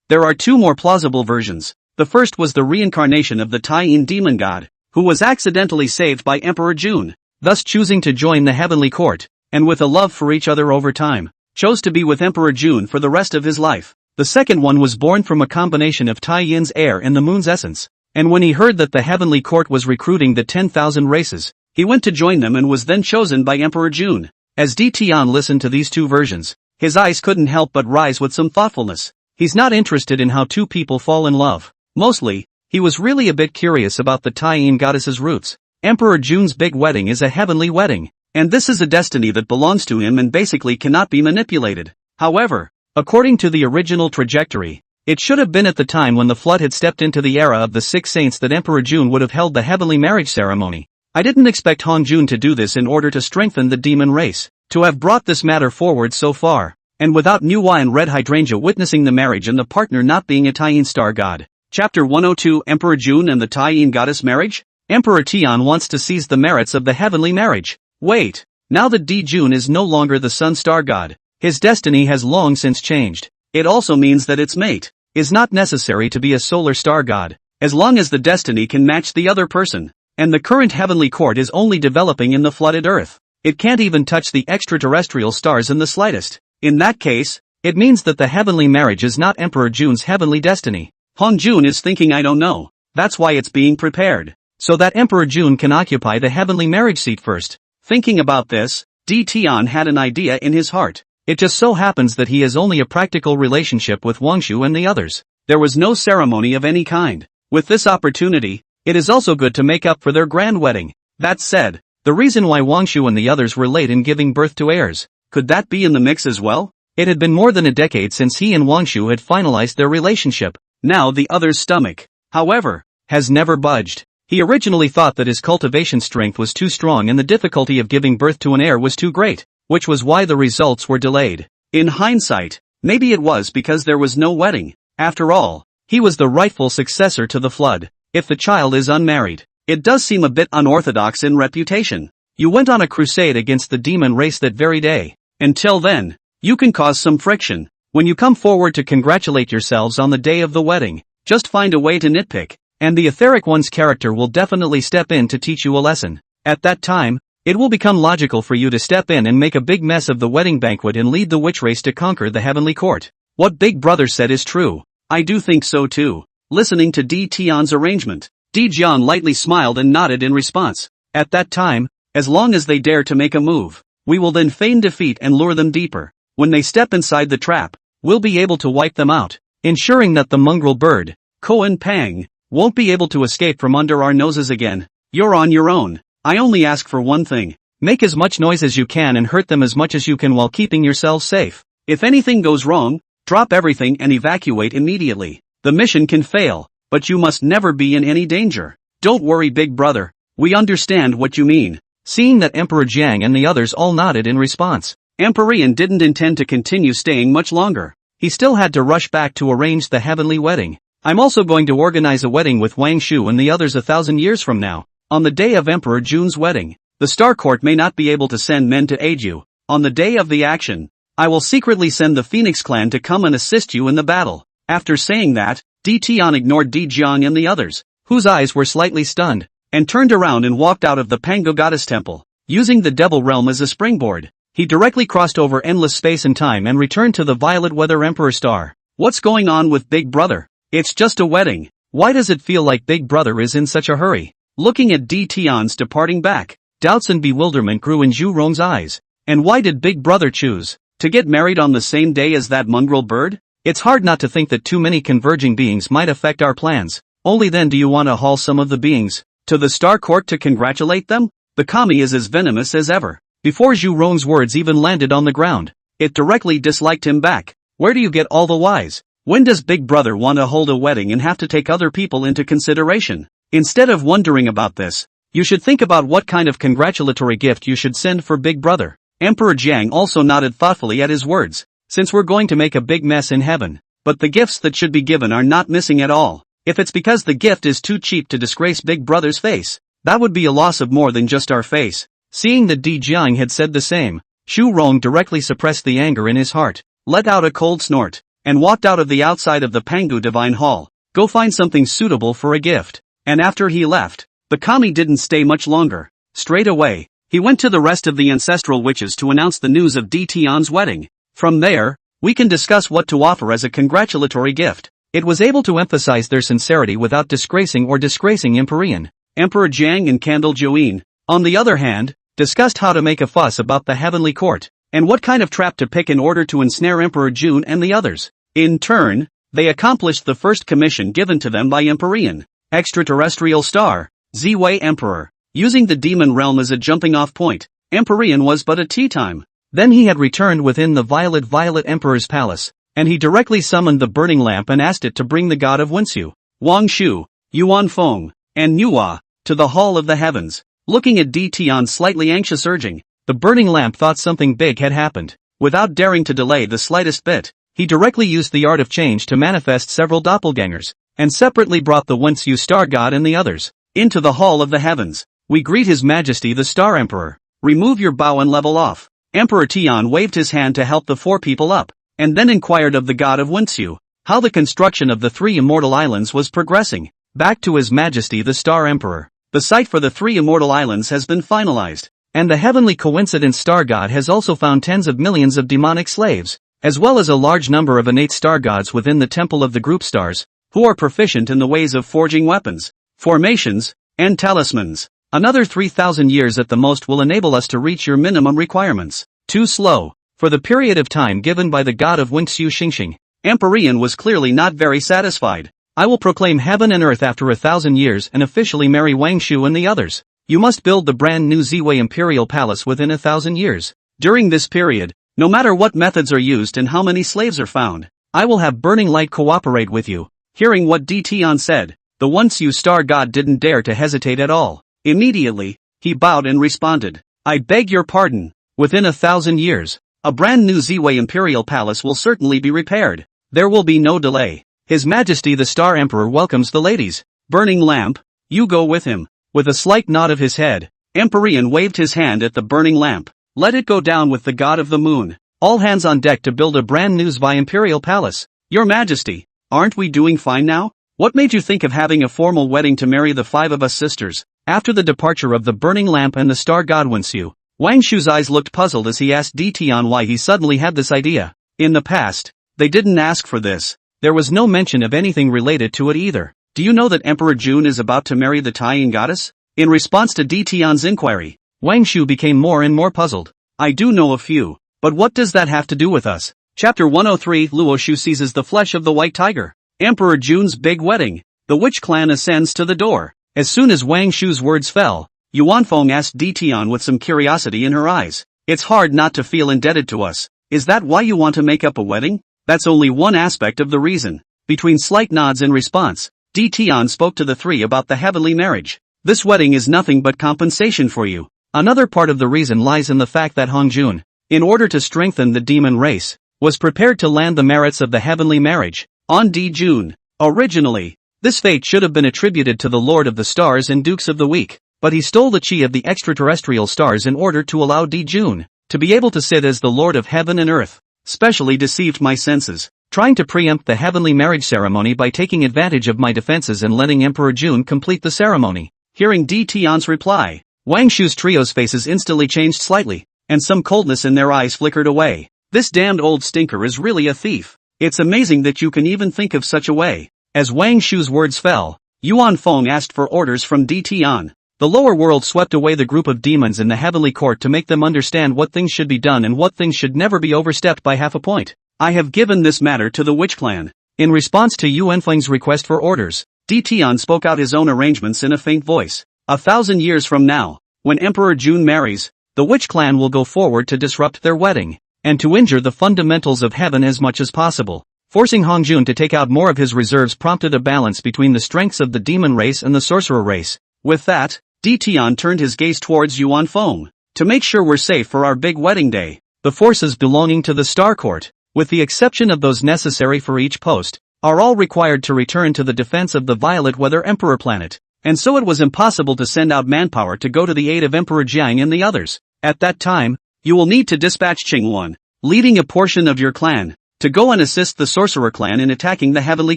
There are two more plausible versions. The first was the reincarnation of the Tai-Yin demon god, who was accidentally saved by Emperor Jun, thus choosing to join the heavenly court, and with a love for each other over time, chose to be with Emperor Jun for the rest of his life. The second one was born from a combination of Tai-Yin's air and the moon's essence, and when he heard that the heavenly court was recruiting the 10,000 races, he went to join them and was then chosen by Emperor Jun. As Di Tian listened to these two versions, his eyes couldn't help but rise with some thoughtfulness. He's not interested in how two people fall in love. Mostly, he was really a bit curious about the Tai-Yin goddess's roots. Emperor Jun's big wedding is a heavenly wedding, and this is a destiny that belongs to him and basically cannot be manipulated. However, according to the original trajectory, it should have been at the time when the flood had stepped into the era of the six saints that Emperor Jun would have held the heavenly marriage ceremony. I didn't expect Han Jun to do this in order to strengthen the demon race, to have brought this matter forward so far, and without Nuwa and Red Hydrangea witnessing the marriage and the partner not being a Tai-Yin star god. Chapter 102 Emperor Jun and the Tai-Yin goddess marriage? Emperor Tian wants to seize the merits of the heavenly marriage. Wait, now that Di Jun is no longer the sun star god, his destiny has long since changed. It also means that its mate is not necessary to be a solar star god, as long as the destiny can match the other person. And the current heavenly court is only developing in the flooded earth. It can't even touch the extraterrestrial stars in the slightest. In that case, it means that the heavenly marriage is not Emperor Jun's heavenly destiny. Han Jun is thinking I don't know. That's why it's being prepared, so that Emperor Jun can occupy the heavenly marriage seat first. Thinking about this, Di Tian had an idea in his heart. It just so happens that he has only a practical relationship with Wang Shu and the others. There was no ceremony of any kind. With this opportunity, it is also good to make up for their grand wedding. That said, the reason why Wang Shu and the others were late in giving birth to heirs, could that be in the mix as well? It had been more than a decade since he and Wang Shu had finalized their relationship. Now the other's stomach, however, has never budged. He originally thought that his cultivation strength was too strong and the difficulty of giving birth to an heir was too great, which was why the results were delayed. In hindsight, maybe it was because there was no wedding. After all, he was the rightful successor to the flood. If the child is unmarried, it does seem a bit unorthodox in reputation. You went on a crusade against the demon race that very day. Until then, you can cause some friction. When you come forward to congratulate yourselves on the day of the wedding, just find a way to nitpick, and the etheric one's character will definitely step in to teach you a lesson. At that time, it will become logical for you to step in and make a big mess of the wedding banquet and lead the witch race to conquer the heavenly court. What Big Brother said is true. I do think so too. Listening to Di Tian's arrangement, Di Jian lightly smiled and nodded in response. At that time, as long as they dare to make a move, we will then feign defeat and lure them deeper. When they step inside the trap, we'll be able to wipe them out, ensuring that the mongrel bird, Koan Pang, won't be able to escape from under our noses again. You're on your own. I only ask for one thing. Make as much noise as you can and hurt them as much as you can while keeping yourselves safe. If anything goes wrong, drop everything and evacuate immediately. The mission can fail, but you must never be in any danger. Don't worry, Big Brother. We understand what you mean. Seeing that Emperor Jiang and the others all nodded in response, Emperor Ian didn't intend to continue staying much longer. he still had to rush back to arrange the heavenly wedding. I'm also going to organize a wedding with Wang Shu and the others 1,000 years from now. On the day of Emperor Jun's wedding, the Star Court may not be able to send men to aid you. On the day of the action, I will secretly send the Phoenix clan to come and assist you in the battle. After saying that, Di Tian ignored Di Jiang and the others, whose eyes were slightly stunned, and turned around and walked out of the Pango Goddess Temple. Using the Devil Realm as a springboard, he directly crossed over endless space and time and returned to the Violet Weather Emperor Star. What's going on with Big Brother? It's just a wedding. Why does it feel like Big Brother is in such a hurry? Looking at Di Tian's departing back, doubts and bewilderment grew in Zhu Rong's eyes. And why did Big Brother choose to get married on the same day as that mongrel bird? It's hard not to think that too many converging beings might affect our plans. Only then do you want to haul some of the beings to the Star Court to congratulate them? The kami is as venomous as ever. Before Zhu Rong's words even landed on the ground, it directly disliked him back. Where do you get all the whys? When does Big Brother want to hold a wedding and have to take other people into consideration? Instead of wondering about this, you should think about what kind of congratulatory gift you should send for Big Brother. Emperor Jiang also nodded thoughtfully at his words. Since we're going to make a big mess in heaven, but the gifts that should be given are not missing at all. If it's because the gift is too cheap to disgrace Big Brother's face, that would be a loss of more than just our face. Seeing that Di Jiang had said the same, Zhu Rong directly suppressed the anger in his heart, let out a cold snort, and walked out of the outside of the Pangu Divine Hall. Go find something suitable for a gift. And after he left, the kami didn't stay much longer. Straight away, he went to the rest of the ancestral witches to announce the news of Di Tian's wedding. From there, we can discuss what to offer as a congratulatory gift. It was able to emphasize their sincerity without disgracing Empyrean. Emperor Jiang and Candle Join, on the other hand, discussed how to make a fuss about the heavenly court, and what kind of trap to pick in order to ensnare Emperor Jun and the others. In turn, they accomplished the first commission given to them by Empyrean, extraterrestrial star, Ziwei Emperor. Using the demon realm as a jumping-off point, Empyrean was but a tea time. Then he had returned within the Violet Emperor's palace, and he directly summoned the burning lamp and asked it to bring the god of Wensu, Wang Shu, Yuan Feng, and Nuwa, to the Hall of the Heavens. Looking at Di Tian's slightly anxious urging, the burning lamp thought something big had happened. Without daring to delay the slightest bit, he directly used the art of change to manifest several doppelgangers, and separately brought the Wensu star god and the others into the Hall of the Heavens. We greet His Majesty the Star Emperor. Remove your bow and level off. Emperor Tian waved his hand to help the four people up, and then inquired of the god of Wensu how the construction of the three immortal islands was progressing. Back to His Majesty the Star Emperor. The site for the three immortal islands has been finalized, and the heavenly coincidence star god has also found tens of millions of demonic slaves, as well as a large number of innate star gods within the temple of the group stars, who are proficient in the ways of forging weapons, formations, and talismans. Another 3,000 years at the most will enable us to reach your minimum requirements. Too slow. For the period of time given by the god of Wensu Xingxing, Empyrean was clearly not very satisfied. I will proclaim heaven and earth after 1,000 years and officially marry Wang Shu and the others. You must build the brand new Ziwei Imperial Palace within 1,000 years. During this period, no matter what methods are used and how many slaves are found, I will have Burning Light cooperate with you. Hearing what Di Tian said, the Wensu star god didn't dare to hesitate at all. Immediately, he bowed and responded, I beg your pardon. Within 1,000 years, a brand new Ziwei Imperial Palace will certainly be repaired. There will be no delay. His Majesty the Star Emperor welcomes the ladies. Burning lamp, you go with him. With a slight nod of his head, Empyrean waved his hand at the burning lamp. Let it go down with the god of the moon. All hands on deck to build a brand new Ziwei Imperial Palace. Your Majesty, aren't we doing fine now? What made you think of having a formal wedding to marry the five of us sisters? After the departure of the burning lamp and the star god Wensu, Wang Shu's eyes looked puzzled as he asked Di Tian why he suddenly had this idea. In the past, they didn't ask for this. There was no mention of anything related to it either. Do you know that Emperor Jun is about to marry the Taiyin goddess? In response to Di Tian's inquiry, Wang Shu became more and more puzzled. I do know a few, but what does that have to do with us? Chapter 103 Luo Shu seizes the flesh of the white tiger. Emperor Jun's big wedding. The witch clan ascends to the door. As soon as Wang Shu's words fell, Yuan Feng asked Di Tian with some curiosity in her eyes. It's hard not to feel indebted to us. Is that why you want to make up a wedding? That's only one aspect of the reason. Between slight nods in response, Di Tian spoke to the three about the heavenly marriage. This wedding is nothing but compensation for you. Another part of the reason lies in the fact that Hong Jun, in order to strengthen the demon race, was prepared to land the merits of the heavenly marriage on D. June. Originally, this fate should have been attributed to the Lord of the Stars and Dukes of the Week, but he stole the chi of the extraterrestrial stars in order to allow D. June to be able to sit as the Lord of Heaven and Earth. Specially deceived my senses, trying to preempt the heavenly marriage ceremony by taking advantage of my defenses and letting Emperor June complete the ceremony. Hearing D. Tian's reply, Wang Shu's trio's faces instantly changed slightly, and some coldness in their eyes flickered away. This damned old stinker is really a thief. It's amazing that you can even think of such a way. As Wang Shu's words fell, Yuan Feng asked for orders from D. Tian. The lower world swept away the group of demons in the heavenly court to make them understand what things should be done and what things should never be overstepped by half a point. I have given this matter to the Witch Clan. In response to Yuan Feng's request for orders, D. Tian spoke out his own arrangements in a faint voice. 1,000 years from now, when Emperor June marries, the Witch Clan will go forward to disrupt their wedding, and to injure the fundamentals of heaven as much as possible. Forcing Hong Jun to take out more of his reserves prompted a balance between the strengths of the demon race and the sorcerer race. With that, D. Tian turned his gaze towards Yuan Feng. To make sure we're safe for our big wedding day, the forces belonging to the Star Court, with the exception of those necessary for each post, are all required to return to the defense of the Violet Weather Emperor planet. And so it was impossible to send out manpower to go to the aid of Emperor Jiang and the others. At that time, you will need to dispatch Qingwan, leading a portion of your clan, to go and assist the Sorcerer clan in attacking the Heavenly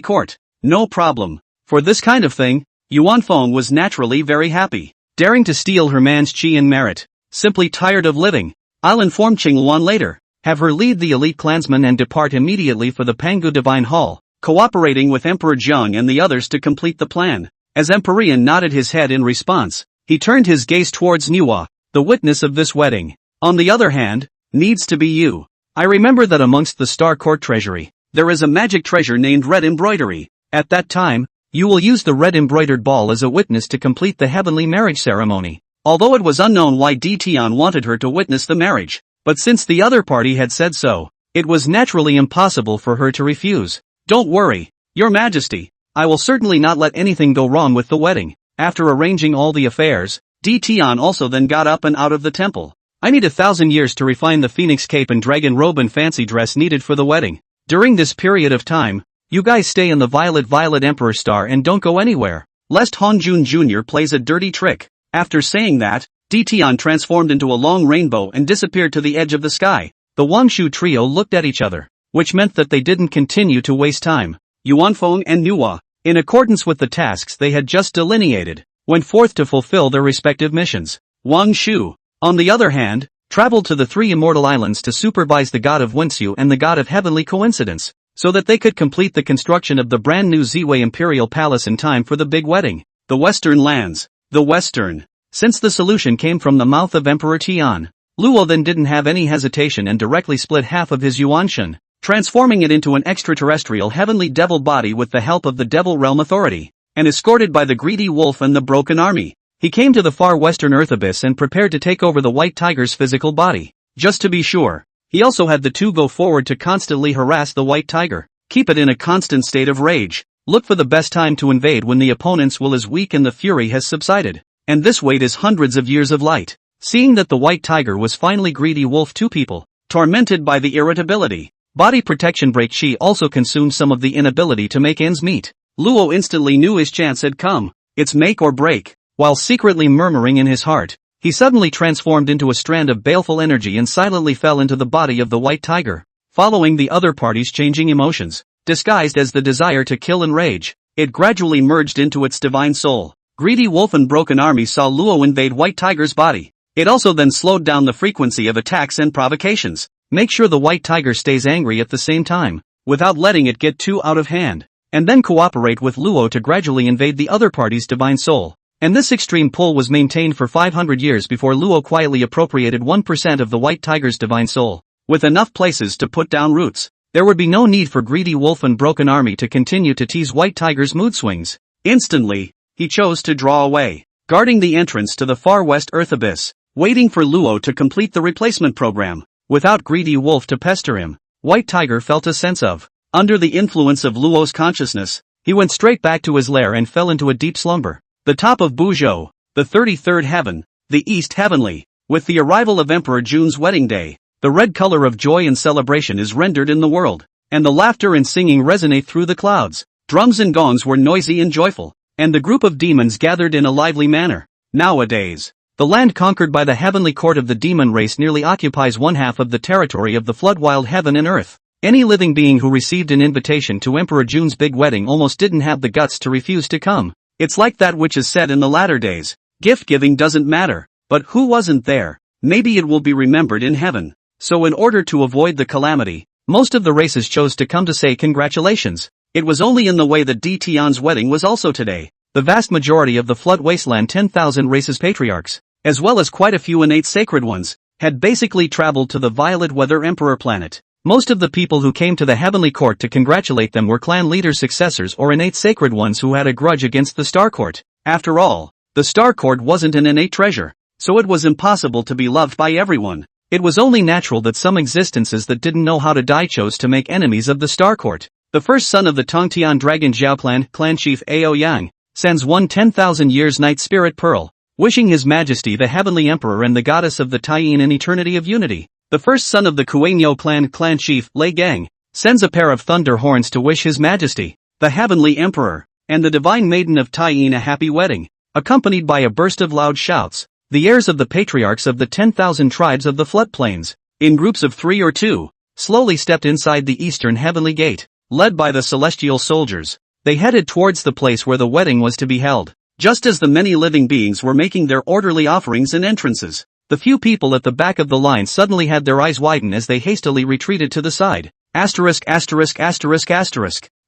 Court. No problem. For this kind of thing, Yuan Feng was naturally very happy. Daring to steal her man's chi and merit. Simply tired of living. I'll inform Qingwan later. Have her lead the elite clansmen and depart immediately for the Pangu Divine Hall, cooperating with Emperor Jiang and the others to complete the plan. As Emperor nodded his head in response, he turned his gaze towards Niwa, the witness of this wedding. On the other hand, needs to be you. I remember that amongst the Star Court treasury, there is a magic treasure named Red Embroidery. At that time, you will use the red embroidered ball as a witness to complete the heavenly marriage ceremony. Although it was unknown why D. Tian wanted her to witness the marriage, but since the other party had said so, it was naturally impossible for her to refuse. Don't worry, Your Majesty, I will certainly not let anything go wrong with the wedding. After arranging all the affairs, D. Tian also then got up and out of the temple. I need 1,000 years to refine the phoenix cape and dragon robe and fancy dress needed for the wedding. During this period of time, you guys stay in the Violet Emperor Star and don't go anywhere, lest Han Jun Jr. plays a dirty trick. After saying that, D. Tian transformed into a long rainbow and disappeared to the edge of the sky. The Wang Shu trio looked at each other, which meant that they didn't continue to waste time. Yuan Feng and Nuwa, in accordance with the tasks they had just delineated, went forth to fulfill their respective missions. Wang Shu, on the other hand, traveled to the 3 immortal islands to supervise the god of Wenxiu and the god of heavenly coincidence, so that they could complete the construction of the brand new Ziwei Imperial Palace in time for the big wedding. The Western lands. The Western. Since the solution came from the mouth of Emperor Tian, Luo then didn't have any hesitation and directly split half of his Yuanshan, transforming it into an extraterrestrial heavenly devil body with the help of the Devil Realm Authority, and escorted by the Greedy Wolf and the Broken Army. He came to the far western Earth Abyss and prepared to take over the White Tiger's physical body. Just to be sure, he also had the two go forward to constantly harass the White Tiger, keep it in a constant state of rage, look for the best time to invade when the opponents will is weak and the fury has subsided, and this wait is hundreds of years of light. Seeing that the White Tiger was finally Greedy Wolf 2 people, tormented by the irritability, body protection break chi also consumed some of the inability to make ends meet. Luo instantly knew his chance had come, it's make or break. While secretly murmuring in his heart, he suddenly transformed into a strand of baleful energy and silently fell into the body of the White Tiger, following the other party's changing emotions. Disguised as the desire to kill and rage, it gradually merged into its divine soul. Greedy Wolf and Broken Army saw Luo invade White Tiger's body. It also then slowed down the frequency of attacks and provocations. Make sure the White Tiger stays angry at the same time, without letting it get too out of hand, and then cooperate with Luo to gradually invade the other party's divine soul. And this extreme pull was maintained for 500 years before Luo quietly appropriated 1% of the White Tiger's divine soul. With enough places to put down roots, there would be no need for Greedy Wolf and Broken Army to continue to tease White Tiger's mood swings. Instantly, he chose to draw away, guarding the entrance to the far west Earth Abyss, waiting for Luo to complete the replacement program. Without Greedy Wolf to pester him, White Tiger felt a sense of, under the influence of Luo's consciousness, he went straight back to his lair and fell into a deep slumber. The top of Buzhou, the 33rd heaven, the East Heavenly. With the arrival of Emperor June's wedding day, The red color of joy and celebration is rendered in the world, and the laughter and singing resonate through the clouds. Drums and gongs were noisy and joyful, and the group of demons gathered in a lively manner. Nowadays, the land conquered by the heavenly court of the demon race nearly occupies one half of the territory of the flood-wild heaven and earth. Any living being who received an invitation to Emperor June's big wedding almost didn't have the guts to refuse to come. It's like that which is said in the latter days. Gift-giving doesn't matter, but who wasn't there? Maybe it will be remembered in heaven. So in order to avoid the calamity, most of the races chose to come to say congratulations. It was only in the way that D. Tion's wedding was also today. The vast majority of the flood wasteland 10,000 races patriarchs, as well as quite a few innate sacred ones, had basically traveled to the violet weather emperor planet. Most of the people who came to the heavenly court to congratulate them were clan leaders' successors or innate sacred ones who had a grudge against the Star Court. After all, the Star Court wasn't an innate treasure, so it was impossible to be loved by everyone. It was only natural that some existences that didn't know how to die chose to make enemies of the Star Court. The first son of the Tongtian Dragon Zhao clan chief Ao Yang, sends one 10,000 years night spirit pearl, wishing His Majesty the Heavenly Emperor and the Goddess of the Taiyin an eternity of unity. The first son of the Kuainyo clan chief Lei Gang, sends a pair of thunder horns to wish His Majesty, the Heavenly Emperor, and the Divine Maiden of Taiyin a happy wedding, accompanied by a burst of loud shouts. The heirs of the patriarchs of the 10,000 tribes of the floodplains, in groups of 3 or 2, slowly stepped inside the eastern heavenly gate. Led by the celestial soldiers, they headed towards the place where the wedding was to be held. Just as the many living beings were making their orderly offerings and entrances, the few people at the back of the line suddenly had their eyes widen as they hastily retreated to the side. Asterisk.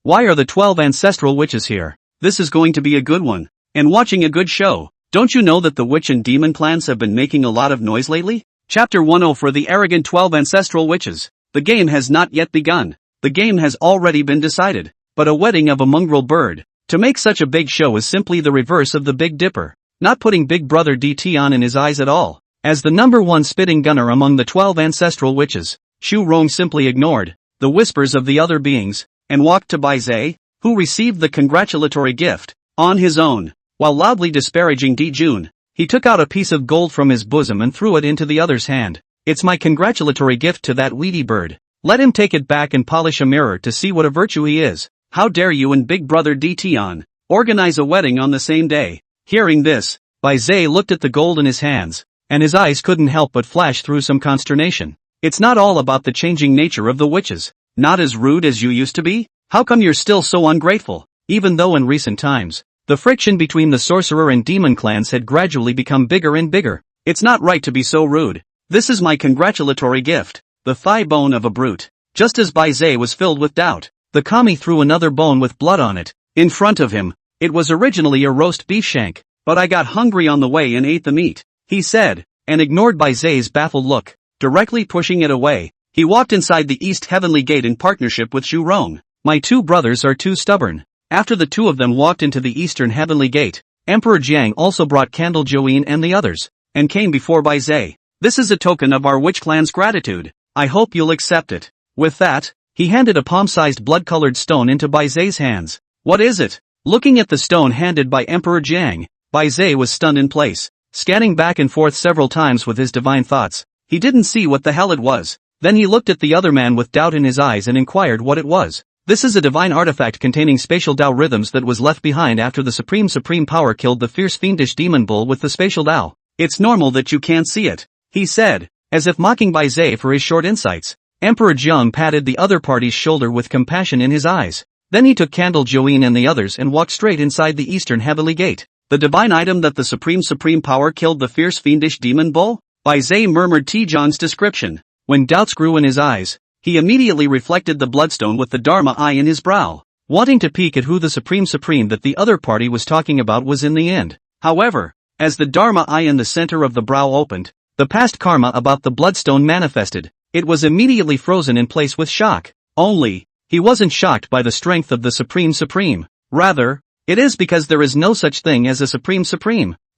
Why are the 12 ancestral witches here? This is going to be a good one. And watching a good show. Don't you know that the witch and demon clans have been making a lot of noise lately? Chapter 10 for the arrogant 12 ancestral witches. The game has not yet begun. The game has already been decided. But a wedding of a mongrel bird, to make such a big show is simply the reverse of the Big Dipper. Not putting Big Brother D. Tion in his eyes at all. As the number one spitting gunner among the 12 ancestral witches, Xu Rong simply ignored the whispers of the other beings, and walked to Bai Zhe, who received the congratulatory gift, on his own. While loudly disparaging Di Jun, he took out a piece of gold from his bosom and threw it into the other's hand. It's my congratulatory gift to that weedy bird. Let him take it back and polish a mirror to see what a virtue he is. How dare you and Big Brother D. Tion organize a wedding on the same day? Hearing this, Bai Zhe looked at the gold in his hands, and his eyes couldn't help but flash through some consternation. It's not all about the changing nature of the witches. Not as rude as you used to be? How come you're still so ungrateful? Even though in recent times, the friction between the sorcerer and demon clans had gradually become bigger and bigger. It's not right to be so rude. This is my congratulatory gift, the thigh bone of a brute. Just as Bai Zhe was filled with doubt, the kami threw another bone with blood on it, in front of him. It was originally a roast beef shank, but I got hungry on the way and ate the meat, he said, and ignored Bai Zhe's baffled look, directly pushing it away. He walked inside the East Heavenly Gate in partnership with Xu Rong. My two brothers are too stubborn. After the two of them walked into the Eastern Heavenly Gate, Emperor Jiang also brought Candle Join and the others, and came before Bai Zhe. This is a token of our witch clan's gratitude. I hope you'll accept it. With that, he handed a palm-sized blood-colored stone into Bai Zhe's hands. What is it? Looking at the stone handed by Emperor Jiang, Bai Zhe was stunned in place, scanning back and forth several times with his divine thoughts. He didn't see what the hell it was. Then he looked at the other man with doubt in his eyes and inquired what it was. This is a divine artifact containing spatial Tao rhythms that was left behind after the supreme power killed the fierce fiendish demon bull with the spatial Tao. It's normal that you can't see it, he said, as if mocking Bai Zhe for his short insights. Emperor Jiang patted the other party's shoulder with compassion in his eyes. Then he took Candle Join and the others and walked straight inside the Eastern Heavenly Gate. The divine item that the supreme power killed the fierce fiendish demon bull? Bai Zhe murmured Tijan's description. When doubts grew in his eyes, he immediately reflected the bloodstone with the Dharma eye in his brow, wanting to peek at who the supreme that the other party was talking about was in the end. However, as the Dharma eye in the center of the brow opened, the past karma about the bloodstone manifested. It was immediately frozen in place with shock. Only, he wasn't shocked by the strength of the supreme. Rather, it is because there is no such thing as a supreme.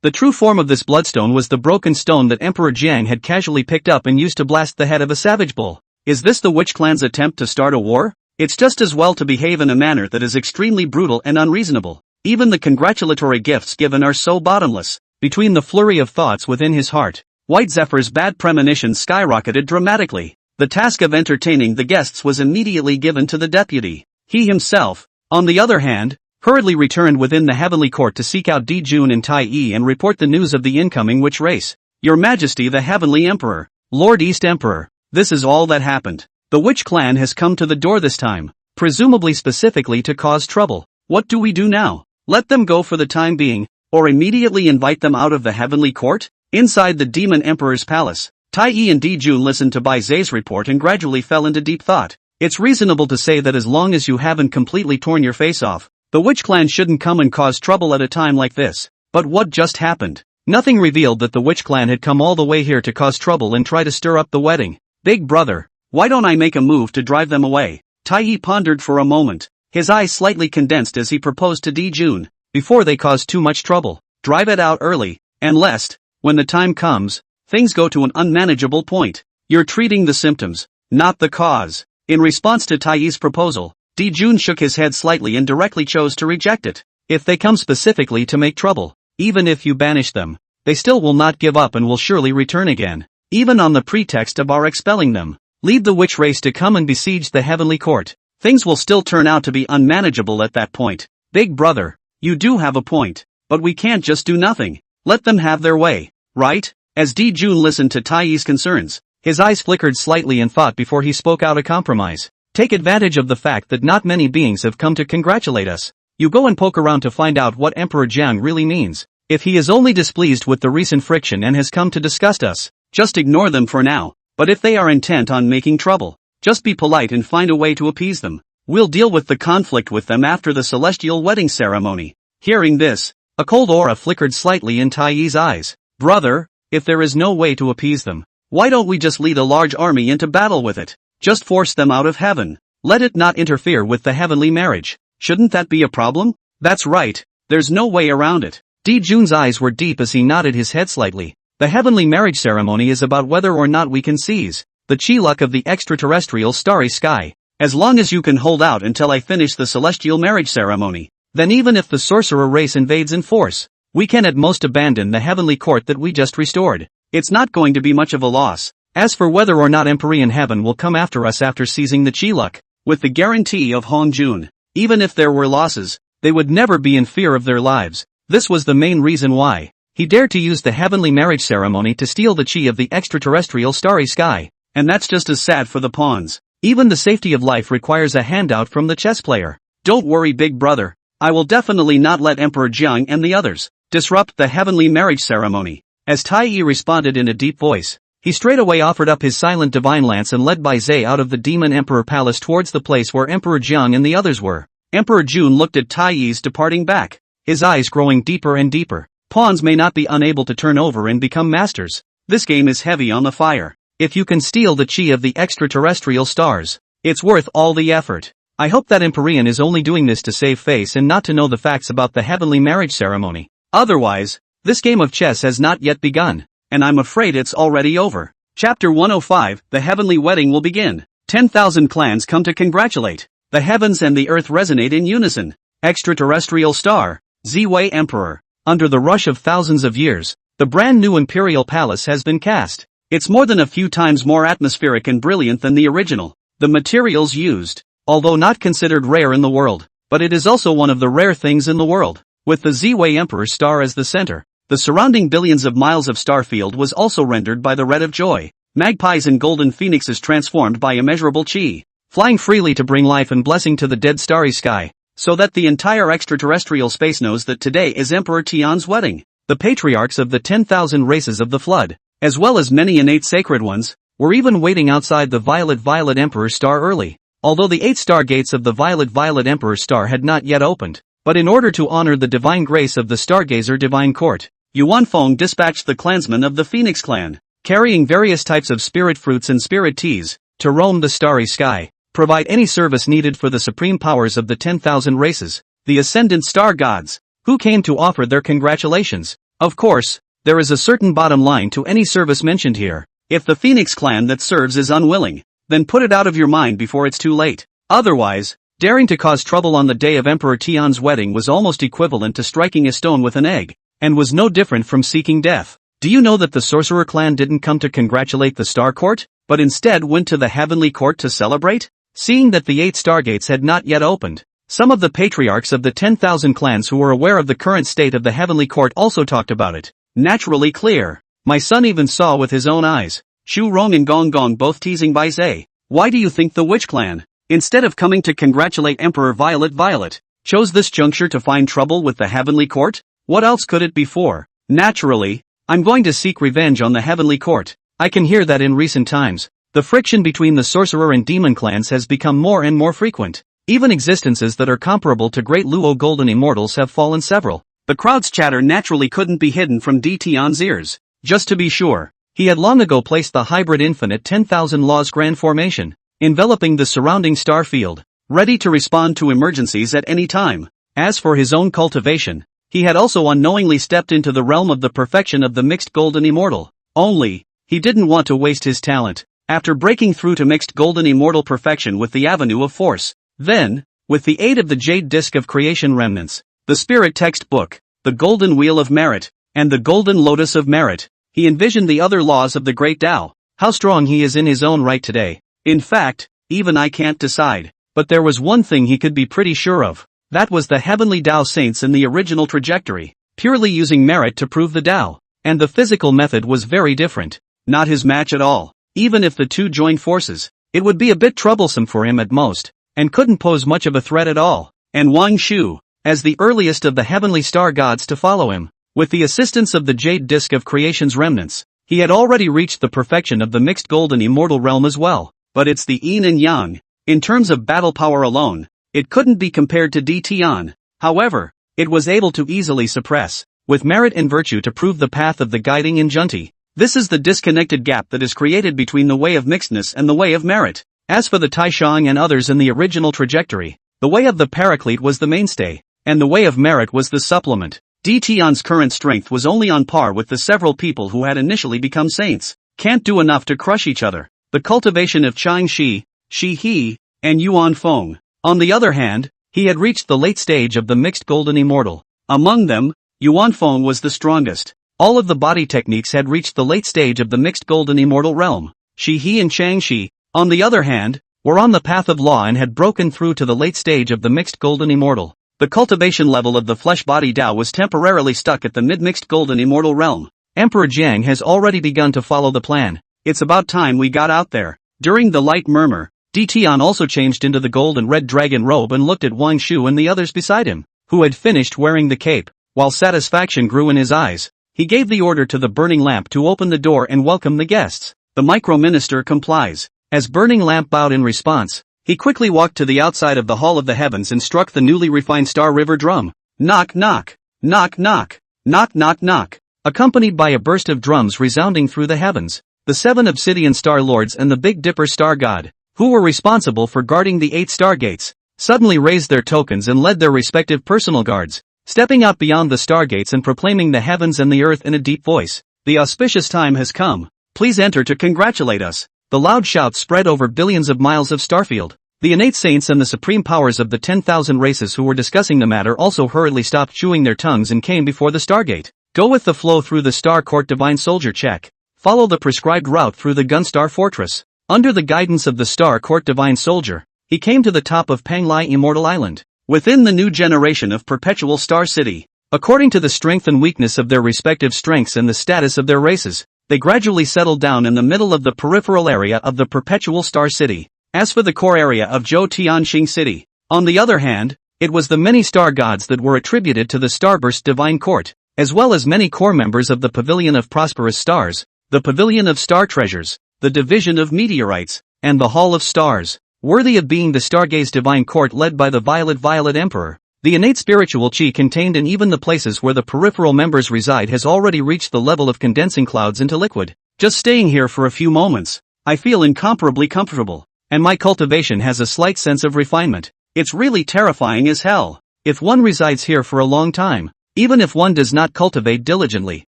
The true form of this bloodstone was the broken stone that Emperor Jiang had casually picked up and used to blast the head of a savage bull. Is this the witch clan's attempt to start a war? It's just as well to behave in a manner that is extremely brutal and unreasonable. Even the congratulatory gifts given are so bottomless. Between the flurry of thoughts within his heart, White Zephyr's bad premonitions skyrocketed dramatically. The task of entertaining the guests was immediately given to the deputy. He himself, on the other hand, hurriedly returned within the heavenly court to seek out Dijun and Tai-yi and report the news of the incoming witch race. Your Majesty the Heavenly Emperor, Lord East Emperor, this is all that happened. The witch clan has come to the door this time, presumably specifically to cause trouble. What do we do now? Let them go for the time being, or immediately invite them out of the heavenly court? Inside the demon emperor's palace, Tai-yi and Dijun listened to Bai Zai's report and gradually fell into deep thought. It's reasonable to say that as long as you haven't completely torn your face off, the witch clan shouldn't come and cause trouble at a time like this. But what just happened? Nothing revealed that the witch clan had come all the way here to cause trouble and try to stir up the wedding. Big brother, why don't I make a move to drive them away? Tai-yi pondered for a moment, his eyes slightly condensed as he proposed to Dijun. Before they cause too much trouble, drive it out early, and lest, when the time comes, things go to an unmanageable point. You're treating the symptoms, not the cause. In response to Tai-yi's proposal, Dijun shook his head slightly and directly chose to reject it. If they come specifically to make trouble, even if you banish them, they still will not give up and will surely return again, even on the pretext of our expelling them. Leave the witch race to come and besiege the heavenly court. Things will still turn out to be unmanageable at that point. Big brother, you do have a point, but we can't just do nothing. Let them have their way, right? As Dijun listened to Tai-yi's concerns, his eyes flickered slightly in thought before he spoke out a compromise. Take advantage of the fact that not many beings have come to congratulate us. You go and poke around to find out what Emperor Jiang really means. If he is only displeased with the recent friction and has come to disgust us, just ignore them for now. But if they are intent on making trouble, just be polite and find a way to appease them. We'll deal with the conflict with them after the celestial wedding ceremony. Hearing this, a cold aura flickered slightly in Tai-yi's eyes. Brother, if there is no way to appease them, why don't we just lead a large army into battle with it? Just force them out of heaven. Let it not interfere with the heavenly marriage. Shouldn't that be a problem? That's right, there's no way around it. Dijun's eyes were deep as he nodded his head slightly. The heavenly marriage ceremony is about whether or not we can seize the chi-luck of the extraterrestrial starry sky. As long as you can hold out until I finish the celestial marriage ceremony, then even if the sorcerer race invades in force, we can at most abandon the heavenly court that we just restored. It's not going to be much of a loss. As for whether or not Empyrean Heaven will come after us after seizing the chi-luck, with the guarantee of Hongjun, even if there were losses, they would never be in fear of their lives. This was the main reason why he dared to use the heavenly marriage ceremony to steal the chi of the extraterrestrial starry sky. And that's just as sad for the pawns. Even the safety of life requires a handout from the chess player. Don't worry, big brother. I will definitely not let Emperor Jiang and the others disrupt the heavenly marriage ceremony. As Tai-yi responded in a deep voice, he straightaway offered up his silent divine lance and led Bai Zai out of the demon emperor palace towards the place where Emperor Jiang and the others were. Emperor Jun looked at Tai-yi's departing back, his eyes growing deeper and deeper. Pawns may not be unable to turn over and become masters. This game is heavy on the fire. If you can steal the chi of the extraterrestrial stars, it's worth all the effort. I hope that Empyrean is only doing this to save face and not to know the facts about the heavenly marriage ceremony. Otherwise, this game of chess has not yet begun, and I'm afraid it's already over. Chapter 105, The Heavenly Wedding will begin. 10,000 clans come to congratulate. The heavens and the earth resonate in unison. Extraterrestrial star, Ziwei Emperor. Under the rush of thousands of years, the brand new imperial palace has been cast. It's more than a few times more atmospheric and brilliant than the original. The materials used, although not considered rare in the world, but it is also one of the rare things in the world. With the Ziwei Emperor star as the center, the surrounding billions of miles of star field was also rendered by the red of joy. Magpies and golden phoenixes transformed by immeasurable chi, flying freely to bring life and blessing to the dead starry sky, so that the entire extraterrestrial space knows that today is Emperor Tian's wedding. The patriarchs of the 10,000 races of the flood, as well as many innate sacred ones, were even waiting outside the Violet Emperor star early, although the 8 stargates of the Violet Emperor star had not yet opened. But in order to honor the divine grace of the Stargazer Divine Court, Yuan Feng dispatched the clansmen of the Phoenix clan, carrying various types of spirit fruits and spirit teas, to roam the starry sky, provide any service needed for the supreme powers of the 10,000 races, the ascendant star gods, who came to offer their congratulations. Of course, there is a certain bottom line to any service mentioned here. If the Phoenix clan that serves is unwilling, then put it out of your mind before it's too late. Otherwise, daring to cause trouble on the day of Emperor Tian's wedding was almost equivalent to striking a stone with an egg, and was no different from seeking death. Do you know that the sorcerer clan didn't come to congratulate the Star Court, but instead went to the Heavenly Court to celebrate? Seeing that the 8 stargates had not yet opened, some of the patriarchs of the 10,000 clans who were aware of the current state of the Heavenly Court also talked about it. Naturally clear. My son even saw with his own eyes. Shu Rong and Gong Gong both teasing Bai Zhe. Why do you think the Witch Clan, instead of coming to congratulate Emperor Violet, chose this juncture to find trouble with the Heavenly Court? What else could it be for? Naturally, I'm going to seek revenge on the Heavenly Court. I can hear that in recent times, the friction between the sorcerer and demon clans has become more and more frequent. Even existences that are comparable to Great Luo Golden Immortals have fallen several. The crowd's chatter naturally couldn't be hidden from Di Tian's ears. Just to be sure, he had long ago placed the hybrid infinite 10,000 laws grand formation, enveloping the surrounding star field, ready to respond to emergencies at any time. As for his own cultivation, he had also unknowingly stepped into the realm of the perfection of the mixed golden immortal. Only, he didn't want to waste his talent. After breaking through to mixed golden immortal perfection with the avenue of force, then, with the aid of the jade disc of creation remnants, the spirit textbook, the golden wheel of merit, and the golden lotus of merit, he envisioned the other laws of the great Tao. How strong he is in his own right today. In fact, even I can't decide. But there was one thing he could be pretty sure of. That was the heavenly Tao saints in the original trajectory, purely using merit to prove the Tao. And the physical method was very different. Not his match at all. Even if the two joined forces, it would be a bit troublesome for him at most, and couldn't pose much of a threat at all. And Wang Shu, as the earliest of the heavenly star gods to follow him, with the assistance of the jade disc of creation's remnants, he had already reached the perfection of the mixed golden immortal realm as well. But it's the yin and yang. In terms of battle power alone, it couldn't be compared to Di Tian. However, it was able to easily suppress, with merit and virtue to prove the path of the guiding Injunti. This is the disconnected gap that is created between the way of mixedness and the way of merit. As for the Taishang and others in the original trajectory, the way of the Paraclete was the mainstay, and the way of merit was the supplement. Di Tian's current strength was only on par with the several people who had initially become saints. Can't do enough to crush each other. The cultivation of Chang Shi, Shi He, and Yuan Feng. On the other hand, he had reached the late stage of the mixed golden immortal. Among them, Yuan Feng was the strongest. All of the body techniques had reached the late stage of the mixed golden immortal realm. Shi He and Chang Shi, on the other hand, were on the path of law and had broken through to the late stage of the mixed golden immortal. The cultivation level of the flesh body Tao was temporarily stuck at the mid-mixed golden immortal realm. Emperor Jiang has already begun to follow the plan. It's about time we got out there. During the light murmur, Di Tian also changed into the gold and red dragon robe and looked at Wang Shu and the others beside him, who had finished wearing the cape. While satisfaction grew in his eyes, he gave the order to the burning lamp to open the door and welcome the guests. The micro-minister complies. As burning lamp bowed in response, he quickly walked to the outside of the Hall of the Heavens and struck the newly refined Star River drum. Knock knock. Knock knock. Knock knock knock. Accompanied by a burst of drums resounding through the heavens, the 7 obsidian star lords and the Big Dipper star god, who were responsible for guarding the 8 stargates, suddenly raised their tokens and led their respective personal guards, stepping out beyond the stargates and proclaiming the heavens and the earth in a deep voice. The auspicious time has come. Please enter to congratulate us. The loud shouts spread over billions of miles of starfield. The innate saints and the supreme powers of the 10,000 races who were discussing the matter also hurriedly stopped chewing their tongues and came before the stargate. Go with the flow through the Star Court Divine Soldier check. Follow the prescribed route through the Gunstar Fortress. Under the guidance of the Star Court Divine Soldier, he came to the top of Panglai Immortal Island, within the new generation of Perpetual Star City. According to the strength and weakness of their respective strengths and the status of their races, they gradually settled down in the middle of the peripheral area of the Perpetual Star City. As for the core area of Zhou Tianxing City, on the other hand, it was the many star gods that were attributed to the Starburst Divine Court, as well as many core members of the Pavilion of Prosperous Stars, the Pavilion of Star Treasures, the Division of Meteorites, and the Hall of Stars, worthy of being the Stargaze Divine Court led by the Violet Emperor. The innate spiritual chi contained in even the places where the peripheral members reside has already reached the level of condensing clouds into liquid. Just staying here for a few moments, I feel incomparably comfortable, and my cultivation has a slight sense of refinement. It's really terrifying as hell. If one resides here for a long time, even if one does not cultivate diligently,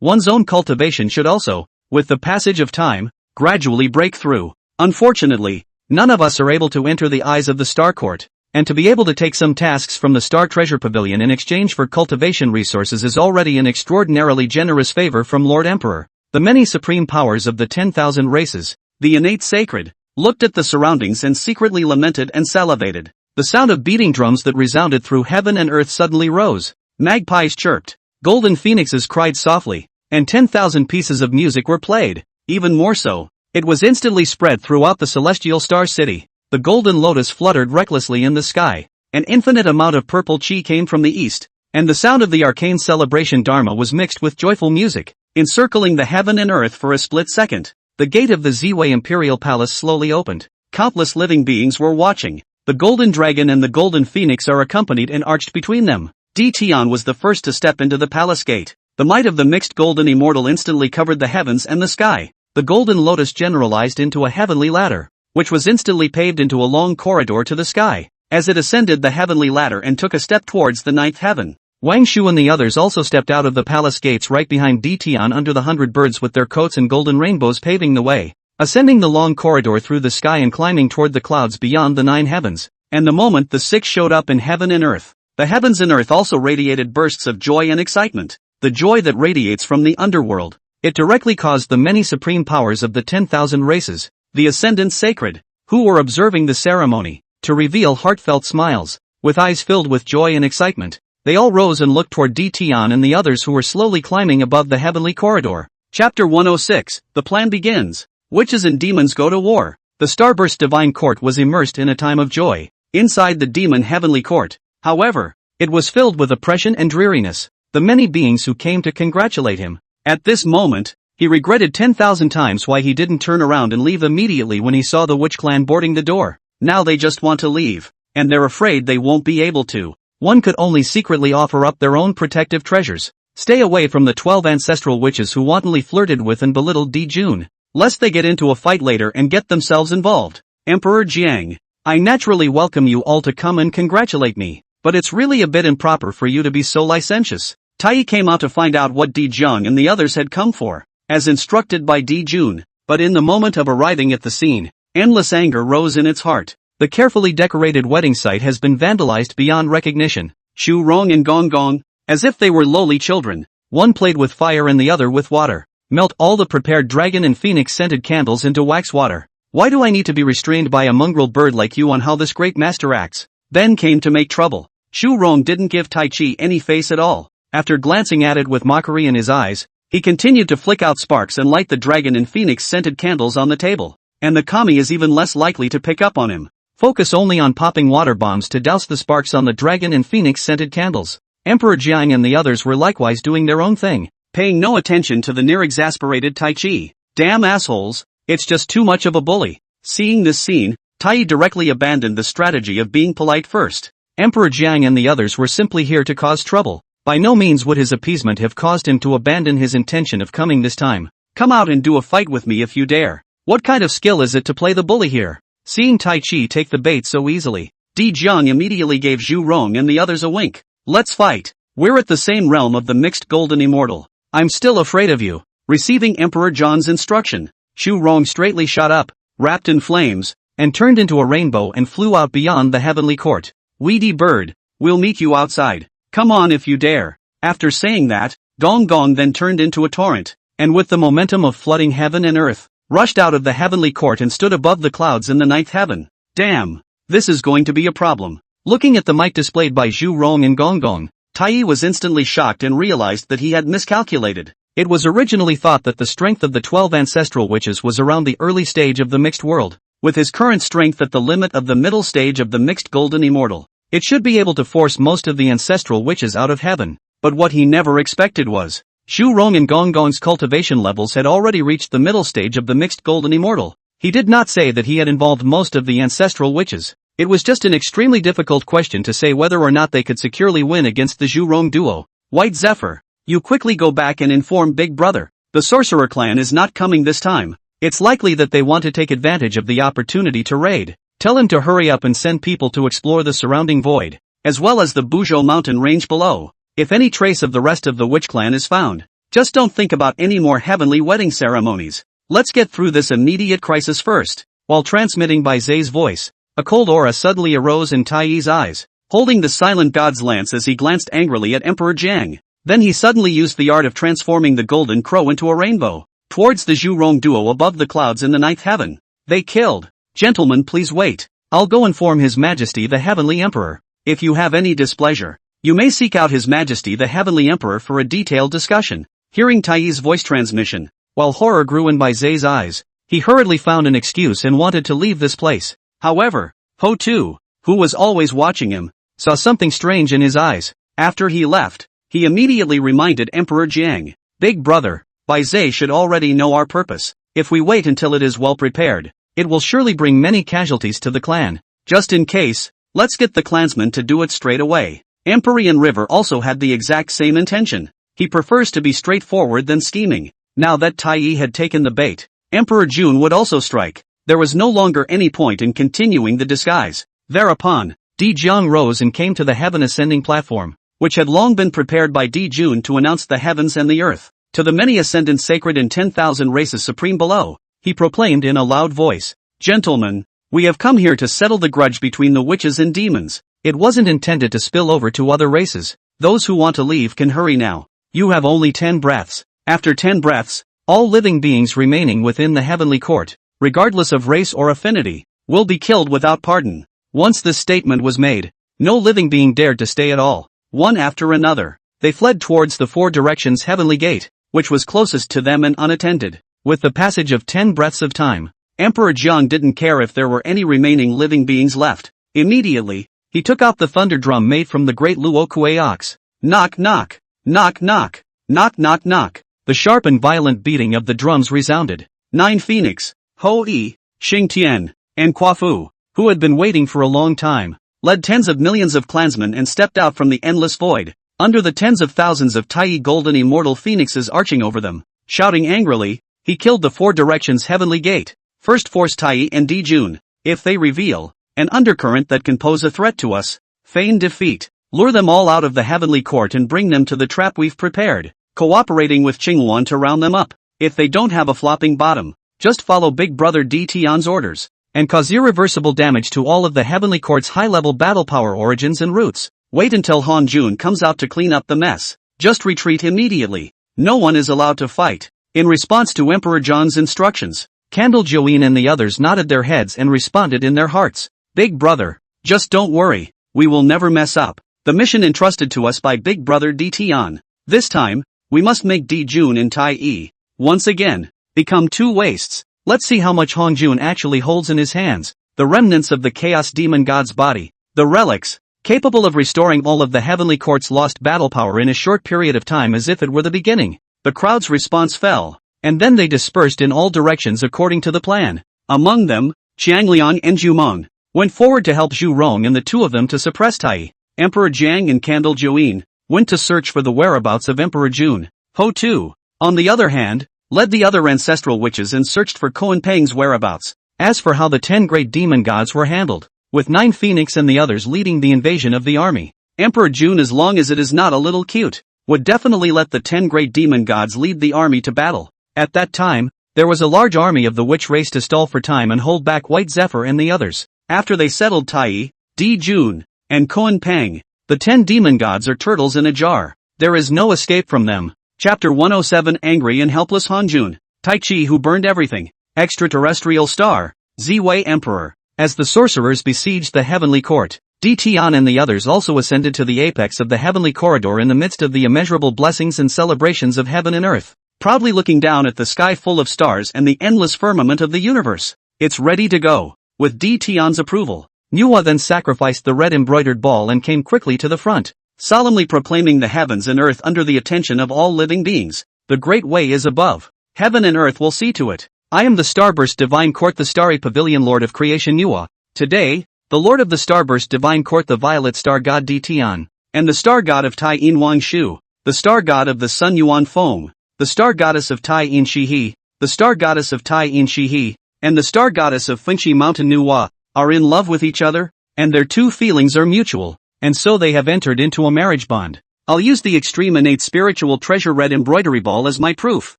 one's own cultivation should also, with the passage of time, gradually break through. Unfortunately, none of us are able to enter the eyes of the Star Court. and to be able to take some tasks from the Star Treasure Pavilion in exchange for cultivation resources is already an extraordinarily generous favor from Lord Emperor. The many supreme powers of the 10,000 races, the innate sacred, looked at the surroundings and secretly lamented and salivated. The sound of beating drums that resounded through heaven and earth suddenly rose. Magpies chirped, golden phoenixes cried softly, and 10,000 pieces of music were played. Even more so, it was instantly spread throughout the celestial star city. The golden lotus fluttered recklessly in the sky. An infinite amount of purple chi came from the east, and the sound of the arcane celebration dharma was mixed with joyful music, encircling the heaven and earth for a split second. The gate of the Ziwei imperial palace slowly opened. Countless living beings were watching. The golden dragon and the golden phoenix are accompanied and arched between them. Di Tian was the first to step into the palace gate. The might of the mixed golden immortal instantly covered the heavens and the sky. The golden lotus generalized into a heavenly ladder, which was instantly paved into a long corridor to the sky. As it ascended the heavenly ladder and took a step towards the ninth heaven, Wang Shu and the others also stepped out of the palace gates right behind Di Tian under the 100 birds with their coats and golden rainbows paving the way, ascending the long corridor through the sky and climbing toward the clouds beyond the 9 heavens. And the moment the 6 showed up in heaven and earth, the heavens and earth also radiated bursts of joy and excitement. The joy that radiates from the underworld. It directly caused the many supreme powers of the 10,000 races, the ascendant sacred, who were observing the ceremony, to reveal heartfelt smiles. With eyes filled with joy and excitement, they all rose and looked toward Di Tian and the others who were slowly climbing above the heavenly corridor. Chapter 106, The Plan Begins. Witches and demons go to war. The Starburst Divine Court was immersed in a time of joy. Inside the demon heavenly court, however, it was filled with oppression and dreariness. The many beings who came to congratulate him. At this moment, he regretted 10,000 times why he didn't turn around and leave immediately when he saw the witch clan boarding the door. Now they just want to leave, and they're afraid they won't be able to. One could only secretly offer up their own protective treasures. Stay away from the 12 ancestral witches who wantonly flirted with and belittled Di Jun, lest they get into a fight later and get themselves involved. Emperor Jiang, I naturally welcome you all to come and congratulate me, but it's really a bit improper for you to be so licentious. Tai came out to find out what Di Jun and the others had come for, as instructed by Di Jun, but in the moment of arriving at the scene, endless anger rose in its heart. The carefully decorated wedding site has been vandalized beyond recognition. Shu Rong and Gong Gong, as if they were lowly children, one played with fire and the other with water. Melt all the prepared dragon and phoenix scented candles into wax water. Why do I need to be restrained by a mongrel bird like you on how this great master acts? Then came to make trouble. Shu Rong didn't give Tai Chi any face at all. After glancing at it with mockery in his eyes, he continued to flick out sparks and light the dragon and phoenix scented candles on the table. And the kami is even less likely to pick up on him. Focus only on popping water bombs to douse the sparks on the dragon and phoenix scented candles. Emperor Jiang and the others were likewise doing their own thing, paying no attention to the near-exasperated Tai Chi. Damn assholes, it's just too much of a bully. Seeing this scene, Tai directly abandoned the strategy of being polite first. Emperor Jiang and the others were simply here to cause trouble. By no means would his appeasement have caused him to abandon his intention of coming this time. Come out and do a fight with me if you dare. What kind of skill is it to play the bully here? Seeing Tai Chi take the bait so easily, Di Jiang immediately gave Zhu Rong and the others a wink. Let's fight. We're at the same realm of the mixed golden immortal. I'm still afraid of you. Receiving Emperor John's instruction, Zhu Rong straightly shot up, wrapped in flames, and turned into a rainbow and flew out beyond the heavenly court. Weedy bird, we'll meet you outside. Come on if you dare. After saying that, Gong Gong then turned into a torrent, and with the momentum of flooding heaven and earth, rushed out of the heavenly court and stood above the clouds in the ninth heaven. Damn, this is going to be a problem. Looking at the might displayed by Zhu Rong and Gong Gong, Tai was instantly shocked and realized that he had miscalculated. It was originally thought that the strength of the 12 ancestral witches was around the early stage of the mixed world. With his current strength at the limit of the middle stage of the mixed golden immortal, it should be able to force most of the ancestral witches out of heaven. But what he never expected was, Zhu Rong and Gong Gong's cultivation levels had already reached the middle stage of the mixed golden immortal. He did not say that he had involved most of the ancestral witches. It was just an extremely difficult question to say whether or not they could securely win against the Zhu Rong duo. White Zephyr, you quickly go back and inform Big Brother. The Sorcerer clan is not coming this time. It's likely that they want to take advantage of the opportunity to raid. Tell him to hurry up and send people to explore the surrounding void, as well as the Buzhou mountain range below. If any trace of the rest of the witch clan is found, just don't think about any more heavenly wedding ceremonies. Let's get through this immediate crisis first. While transmitting by Zay's voice, A cold aura suddenly arose in Taiyi's eyes, holding the silent god's lance as he glanced angrily at Emperor Jiang. Then he suddenly used the art of transforming the golden crow into a rainbow, towards the Zhu Rong duo above the clouds in the ninth heaven. They killed. Gentlemen, please wait. I'll go inform His Majesty the Heavenly Emperor. If you have any displeasure, you may seek out His Majesty the Heavenly Emperor for a detailed discussion. Hearing Taiyi's voice transmission, while horror grew in Bai Zai's eyes, he hurriedly found an excuse and wanted to leave this place. However, Ho Tu, who was always watching him, saw something strange in his eyes. After he left, he immediately reminded Emperor Jiang, "Big brother, Bai Zai should already know our purpose. If we wait until it is well prepared, it will surely bring many casualties to the clan. Just in case, let's get the clansmen to do it straight away." Empyrean River also had the exact same intention. He prefers to be straightforward than scheming. Now that Taiyi had taken the bait, Emperor Jun would also strike. There was no longer any point in continuing the disguise. Thereupon, Di Jiang rose and came to the heaven ascending platform, which had long been prepared by Di Jun to announce the heavens and the earth. To the many ascendants sacred in 10,000 races supreme below, he proclaimed in a loud voice, "Gentlemen, we have come here to settle the grudge between the witches and demons. It wasn't intended to spill over to other races. Those who want to leave can hurry now. You have only 10 breaths. After 10 breaths, all living beings remaining within the heavenly court, regardless of race or affinity, will be killed without pardon." Once this statement was made, no living being dared to stay at all. One after another, they fled towards the 4 directions heavenly gate, which was closest to them and unattended. With the passage of 10 breaths of time, Emperor Jiang didn't care if there were any remaining living beings left. Immediately, he took out the thunder drum made from the great Luo Kuei ox. Knock knock, knock knock, knock knock knock. The sharp and violent beating of the drums resounded. 9 Phoenix, Ho Yi, Xing Tian, and Kuafu, who had been waiting for a long time, led tens of millions of clansmen and stepped out from the endless void, under the tens of thousands of Taiyi golden immortal phoenixes arching over them. Shouting angrily, he killed the 4 directions heavenly gate. First force Taiyi and Di Jun. If they reveal an undercurrent that can pose a threat to us, feign defeat. Lure them all out of the heavenly court and bring them to the trap we've prepared, cooperating with Qinghuan to round them up. If they don't have a flopping bottom, just follow Big Brother Di Tian's orders, and cause irreversible damage to all of the heavenly court's high-level battle power origins and roots. Wait until Han Jun comes out to clean up the mess. Just retreat immediately. No one is allowed to fight. In response to Emperor John's instructions, Candle Join and the others nodded their heads and responded in their hearts. Big brother, just don't worry, we will never mess up the mission entrusted to us by Big Brother Di Tian. This time, we must make Di Jun and Taiyi, once again, become 2 wastes. Let's see how much Hong Jun actually holds in his hands. The remnants of the Chaos Demon God's body, the relics, capable of restoring all of the heavenly court's lost battle power in a short period of time as if it were the beginning. The crowd's response fell, and then they dispersed in all directions according to the plan. Among them, Qiangliang and Jumong went forward to help Zhu Rong and the 2 of them to suppress Taiyi. Emperor Jiang and Candle Join went to search for the whereabouts of Emperor Jun. Ho Tu, on the other hand, led the other ancestral witches and searched for Koan Peng's whereabouts. As for how the 10 great demon gods were handled, with 9 Phoenix and the others leading the invasion of the army, Emperor Jun, as long as it is not a little cute, would definitely let the 10 great demon gods lead the army to battle. At that time, there was a large army of the witch race to stall for time and hold back White Zephyr and the others. After they settled Taiyi, Di Jun, and Koan Peng, the 10 demon gods are turtles in a jar. There is no escape from them. Chapter 107. Angry and helpless Han Jun, Tai Chi who burned everything, extraterrestrial star, Ziwei Emperor. As the sorcerers besieged the heavenly court, Di Tian and the others also ascended to the apex of the heavenly corridor in the midst of the immeasurable blessings and celebrations of heaven and earth, proudly looking down at the sky full of stars and the endless firmament of the universe. It's ready to go. With Di Tian's approval, Manhwa then sacrificed the red embroidered ball and came quickly to the front, solemnly proclaiming the heavens and earth under the attention of all living beings. The great way is above. Heaven and earth will see to it. I am the Starburst Divine Court, the Starry Pavilion Lord of Creation Manhwa. Today, the Lord of the Starburst Divine Court, the Violet Star God Di Tian, and the Star God of Tai In Wang Shu, the Star God of the Sun Yuan Feng, the Star Goddess of Tai In Shi He, the Star Goddess of Tai In Shi He, and the Star Goddess of Fengshi Mountain Nuwa, are in love with each other, and their 2 feelings are mutual, and so they have entered into a marriage bond. I'll use the extreme innate spiritual treasure red embroidery ball as my proof.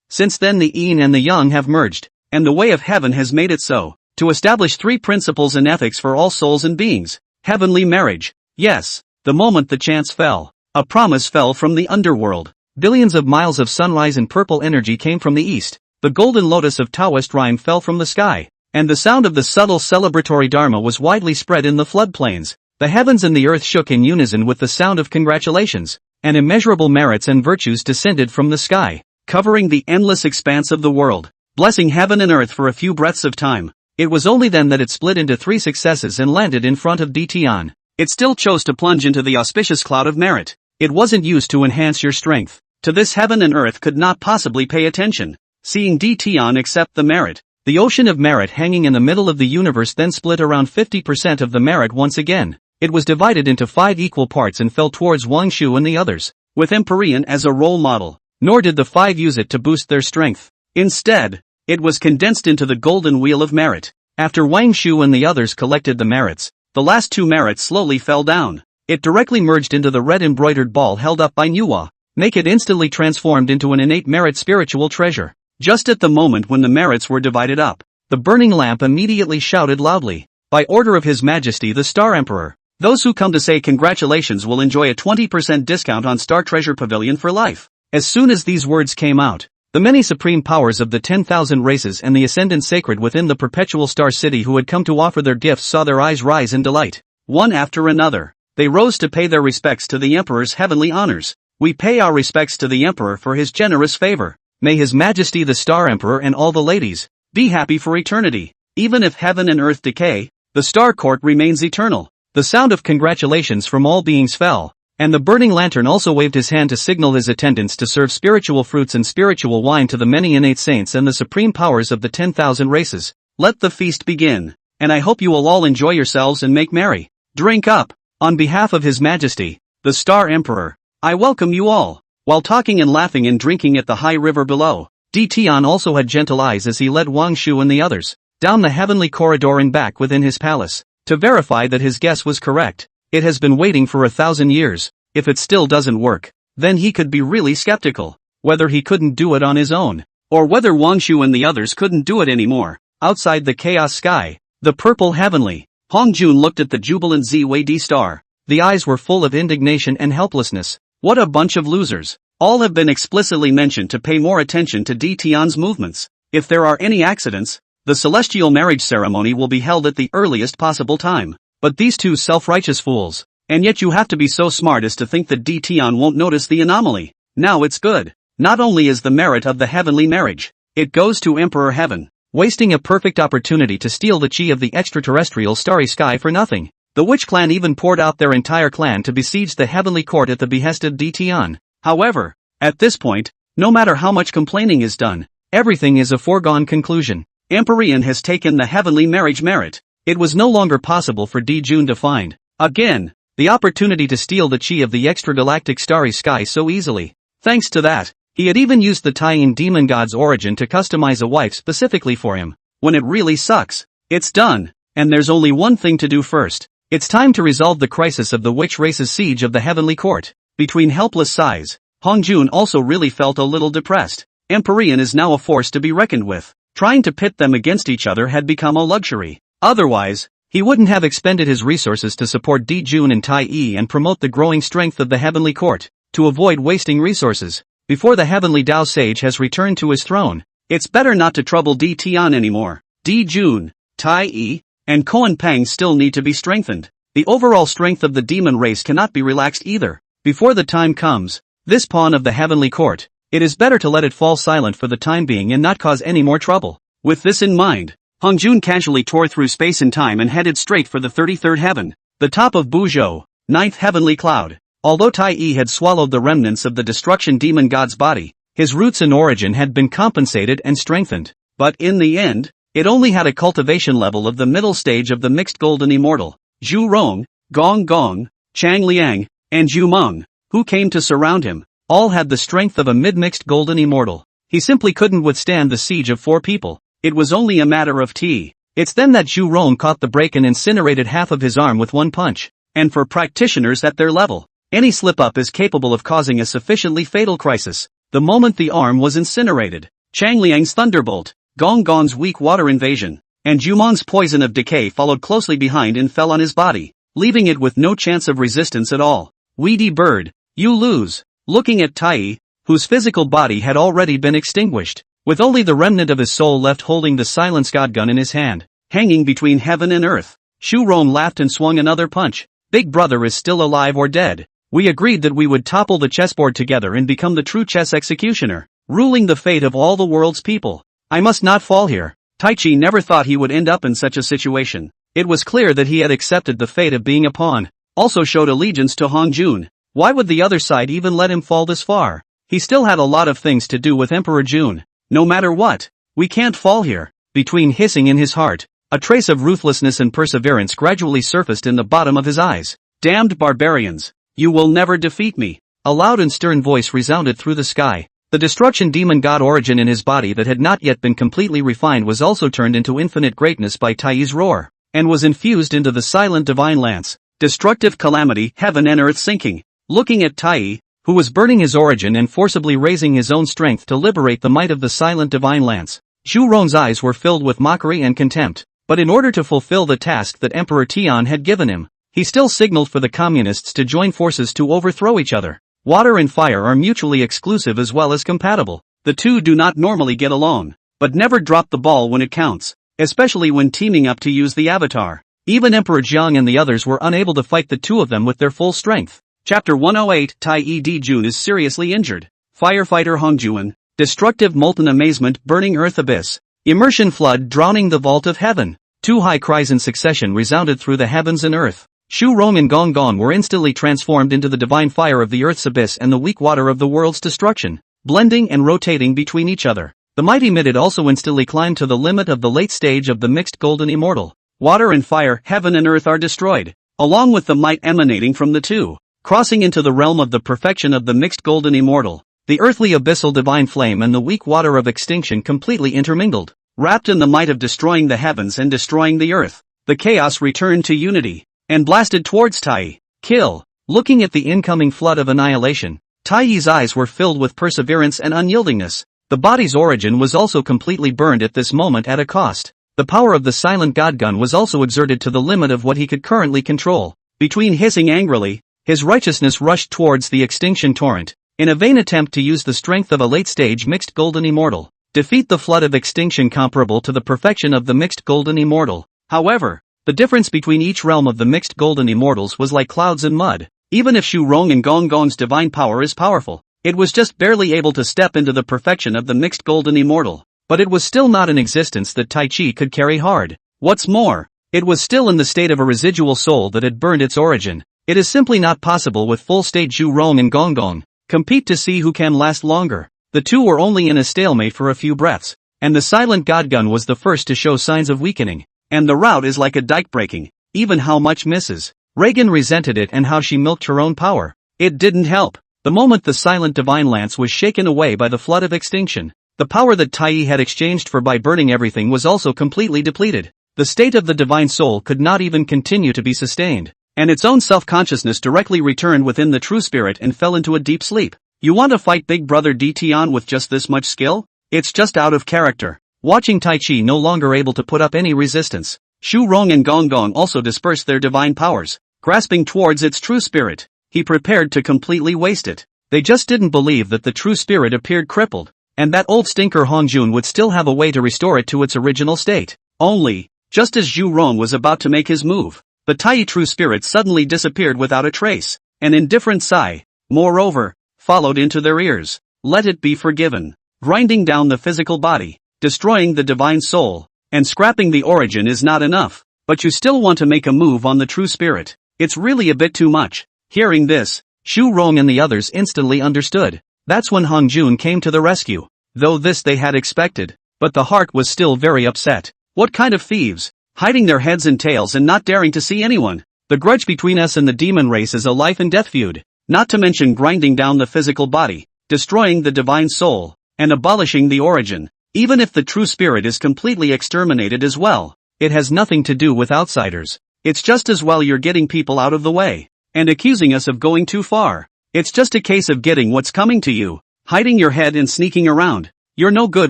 Since then the yin and the yang have merged, and the way of heaven has made it so. to establish 3 principles and ethics for all souls and beings. Heavenly marriage. Yes. The moment the chance fell, a promise fell from the underworld. Billions of miles of sunrise and purple energy came from the east. The golden lotus of Taoist rhyme fell from the sky, and the sound of the subtle celebratory dharma was widely spread in the floodplains. The heavens and the earth shook in unison with the sound of congratulations, and immeasurable merits and virtues descended from the sky, covering the endless expanse of the world, blessing heaven and earth for a few breaths of time. It was only then that it split into 3 successes and landed in front of Ditian. It still chose to plunge into the auspicious cloud of merit. It wasn't used to enhance your strength. To this heaven and earth could not possibly pay attention. Seeing Ditian accept the merit, the ocean of merit hanging in the middle of the universe then split around 50% of the merit once again. It was divided into 5 equal parts and fell towards Wang Shu and the others, with Empyrean as a role model. Nor did the 5 use it to boost their strength. Instead, it was condensed into the golden wheel of merit. After Wang Shu and the others collected the merits, the last 2 merits slowly fell down. It directly merged into the red embroidered ball held up by Manhwa. Make it instantly transformed into an innate merit spiritual treasure. Just at the moment when the merits were divided up, the burning lamp immediately shouted loudly, "By order of His Majesty the Star Emperor, those who come to say congratulations will enjoy a 20% discount on Star Treasure Pavilion for life." As soon as these words came out, the many supreme powers of the 10,000 races and the ascendant sacred within the perpetual star city who had come to offer their gifts saw their eyes rise in delight. One after another, they rose to pay their respects to the Emperor's heavenly honors. "We pay our respects to the Emperor for his generous favor. May His Majesty the Star Emperor and all the ladies be happy for eternity. Even if heaven and earth decay, the Star Court remains eternal." The sound of congratulations from all beings fell, and the burning lantern also waved his hand to signal his attendance to serve spiritual fruits and spiritual wine to the many innate saints and the supreme powers of the 10,000 races. "Let the feast begin, and I hope you will all enjoy yourselves and make merry. Drink up. On behalf of His Majesty, the Star Emperor, I welcome you all." While talking and laughing and drinking at the high river below, Ditian also had gentle eyes as he led Wang Shu and the others down the heavenly corridor and back within his palace, to verify that his guess was correct. It has been waiting for 1,000 years. If it still doesn't work, then he could be really skeptical, whether he couldn't do it on his own, or whether Wang Shu and the others couldn't do it anymore. Outside the chaos sky, the purple heavenly, Hongjun looked at the jubilant Ziwei D-star. The eyes were full of indignation and helplessness. What a bunch of losers. All have been explicitly mentioned to pay more attention to Ditian's movements. If there are any accidents, the celestial marriage ceremony will be held at the earliest possible time. But these 2 self-righteous fools, and yet you have to be so smart as to think that Ditian won't notice the anomaly. Now it's good. Not only is the merit of the heavenly marriage, it goes to Emperor Heaven, wasting a perfect opportunity to steal the chi of the extraterrestrial starry sky for nothing. The Witch clan even poured out their entire clan to besiege the heavenly court at the behest of Ditian. However, at this point, no matter how much complaining is done, everything is a foregone conclusion. Empyrean has taken the heavenly marriage merit. It was no longer possible for Dijun to find, again, the opportunity to steal the chi of the extragalactic starry sky so easily. Thanks to that, he had even used the tying demon god's origin to customize a wife specifically for him. When it really sucks, it's done, and there's only one thing to do first. It's time to resolve the crisis of the witch race's siege of the heavenly court. Between helpless sighs, Hongjun also really felt a little depressed. Empyrean is now a force to be reckoned with. Trying to pit them against each other had become a luxury. Otherwise, he wouldn't have expended his resources to support Dijun and Tai Yi and promote the growing strength of the heavenly court, to avoid wasting resources. Before the heavenly Tao sage has returned to his throne, it's better not to trouble Ditian anymore. Dijun, Tai Yi, and Koan Peng still need to be strengthened. The overall strength of the demon race cannot be relaxed either. Before the time comes, this pawn of the heavenly court, it is better to let it fall silent for the time being and not cause any more trouble. With this in mind, Hongjun casually tore through space and time and headed straight for the 33rd heaven, the top of Buzhou, 9th heavenly cloud. Although Tai Yi had swallowed the remnants of the destruction demon god's body, his roots and origin had been compensated and strengthened. But in the end, it only had a cultivation level of the middle stage of the mixed golden immortal. Zhu Rong, Gong Gong, Chang Liang, and Zhu Meng, who came to surround him, all had the strength of a mid-mixed golden immortal. He simply couldn't withstand the siege of 4 people. It was only a matter of tea. It's then that Zhu Rong caught the break and incinerated half of his arm with one punch. And for practitioners at their level, any slip-up is capable of causing a sufficiently fatal crisis. The moment the arm was incinerated, Chang Liang's thunderbolt, Gong Gong's weak water invasion, and Jumon's poison of decay followed closely behind and fell on his body, leaving it with no chance of resistance at all. Weedy bird, you lose. Looking at Tai, whose physical body had already been extinguished, with only the remnant of his soul left holding the silence god gun in his hand, hanging between heaven and earth, Shu Rong laughed and swung another punch. Big brother is still alive or dead. We agreed that we would topple the chessboard together and become the true chess executioner, ruling the fate of all the world's people. I must not fall here. Taichi never thought he would end up in such a situation. It was clear that he had accepted the fate of being a pawn, also showed allegiance to Hong Jun. Why would the other side even let him fall this far? He still had a lot of things to do with Emperor Jun. No matter what, we can't fall here. Between hissing in his heart, a trace of ruthlessness and perseverance gradually surfaced in the bottom of his eyes. Damned barbarians! You will never defeat me. A loud and stern voice resounded through the sky. The destruction demon god origin in his body that had not yet been completely refined was also turned into infinite greatness by Tai's roar, and was infused into the silent divine lance. Destructive calamity, heaven and earth sinking. Looking at Tai, who was burning his origin and forcibly raising his own strength to liberate the might of the silent divine lance, Zhu Rong's eyes were filled with mockery and contempt. But in order to fulfill the task that Emperor Tian had given him, he still signaled for the communists to join forces to overthrow each other. Water and fire are mutually exclusive as well as compatible. The two do not normally get along, but never drop the ball when it counts, especially when teaming up to use the avatar. Even Emperor Jiang and the others were unable to fight the two of them with their full strength. Chapter 108 Tai Ed Jun is seriously injured. Firefighter Hongjuan. Destructive molten amazement burning earth abyss. Immersion flood drowning the vault of heaven. Two high cries in succession resounded through the heavens and earth. Shu Rong and Gong Gong were instantly transformed into the divine fire of the earth's abyss and the weak water of the world's destruction, blending and rotating between each other. The mighty Midid also instantly climbed to the limit of the late stage of the mixed golden immortal. Water and fire, heaven and earth are destroyed, along with the might emanating from the two, crossing into the realm of the perfection of the mixed golden immortal. The earthly abyssal divine flame and the weak water of extinction completely intermingled, wrapped in the might of destroying the heavens and destroying the earth. The chaos returned to unity, and blasted towards Tai. Kill. Looking at the incoming flood of annihilation, Tai's eyes were filled with perseverance and unyieldingness. The body's origin was also completely burned at this moment at a cost. The power of the silent god gun was also exerted to the limit of what he could currently control. Between hissing angrily, his righteousness rushed towards the extinction torrent, in a vain attempt to use the strength of a late-stage mixed golden immortal, defeat the flood of extinction comparable to the perfection of the mixed golden immortal. However, the difference between each realm of the mixed golden immortals was like clouds and mud. Even if Shu Rong and Gong Gong's divine power is powerful, it was just barely able to step into the perfection of the mixed golden immortal. But it was still not an existence that Tai Chi could carry hard. What's more, it was still in the state of a residual soul that had burned its origin. It is simply not possible with full-state Shu Rong and Gong Gong. Compete to see who can last longer. The two were only in a stalemate for a few breaths, and the silent god gun was the first to show signs of weakening. And the rout is like a dike breaking, even how much misses. Reagan resented it and how she milked her own power. It didn't help. The moment the silent divine lance was shaken away by the flood of extinction, the power that Tai had exchanged for by burning everything was also completely depleted. The state of the divine soul could not even continue to be sustained, and its own self-consciousness directly returned within the true spirit and fell into a deep sleep. You want to fight Big Brother D Tian with just this much skill? It's just out of character. Watching Tai Chi no longer able to put up any resistance, Shu Rong and Gong Gong also dispersed their divine powers, grasping towards its true spirit. He prepared to completely waste it. They just didn't believe that the true spirit appeared crippled, and that old stinker Hong Jun would still have a way to restore it to its original state. Only, just as Zhu Rong was about to make his move, the Tai true spirit suddenly disappeared without a trace. An indifferent sigh, moreover, followed into their ears. Let it be forgiven. Grinding down the physical body, destroying the divine soul, and scrapping the origin is not enough, but you still want to make a move on the true spirit. It's really a bit too much. Hearing this, Shu Rong and the others instantly understood. That's when Hong Jun came to the rescue. Though this they had expected, but the heart was still very upset. What kind of thieves? Hiding their heads and tails and not daring to see anyone. The grudge between us and the demon race is a life and death feud, not to mention grinding down the physical body, destroying the divine soul, and abolishing the origin. Even if the true spirit is completely exterminated as well, it has nothing to do with outsiders. It's just as well you're getting people out of the way, and accusing us of going too far. It's just a case of getting what's coming to you, hiding your head and sneaking around. You're no good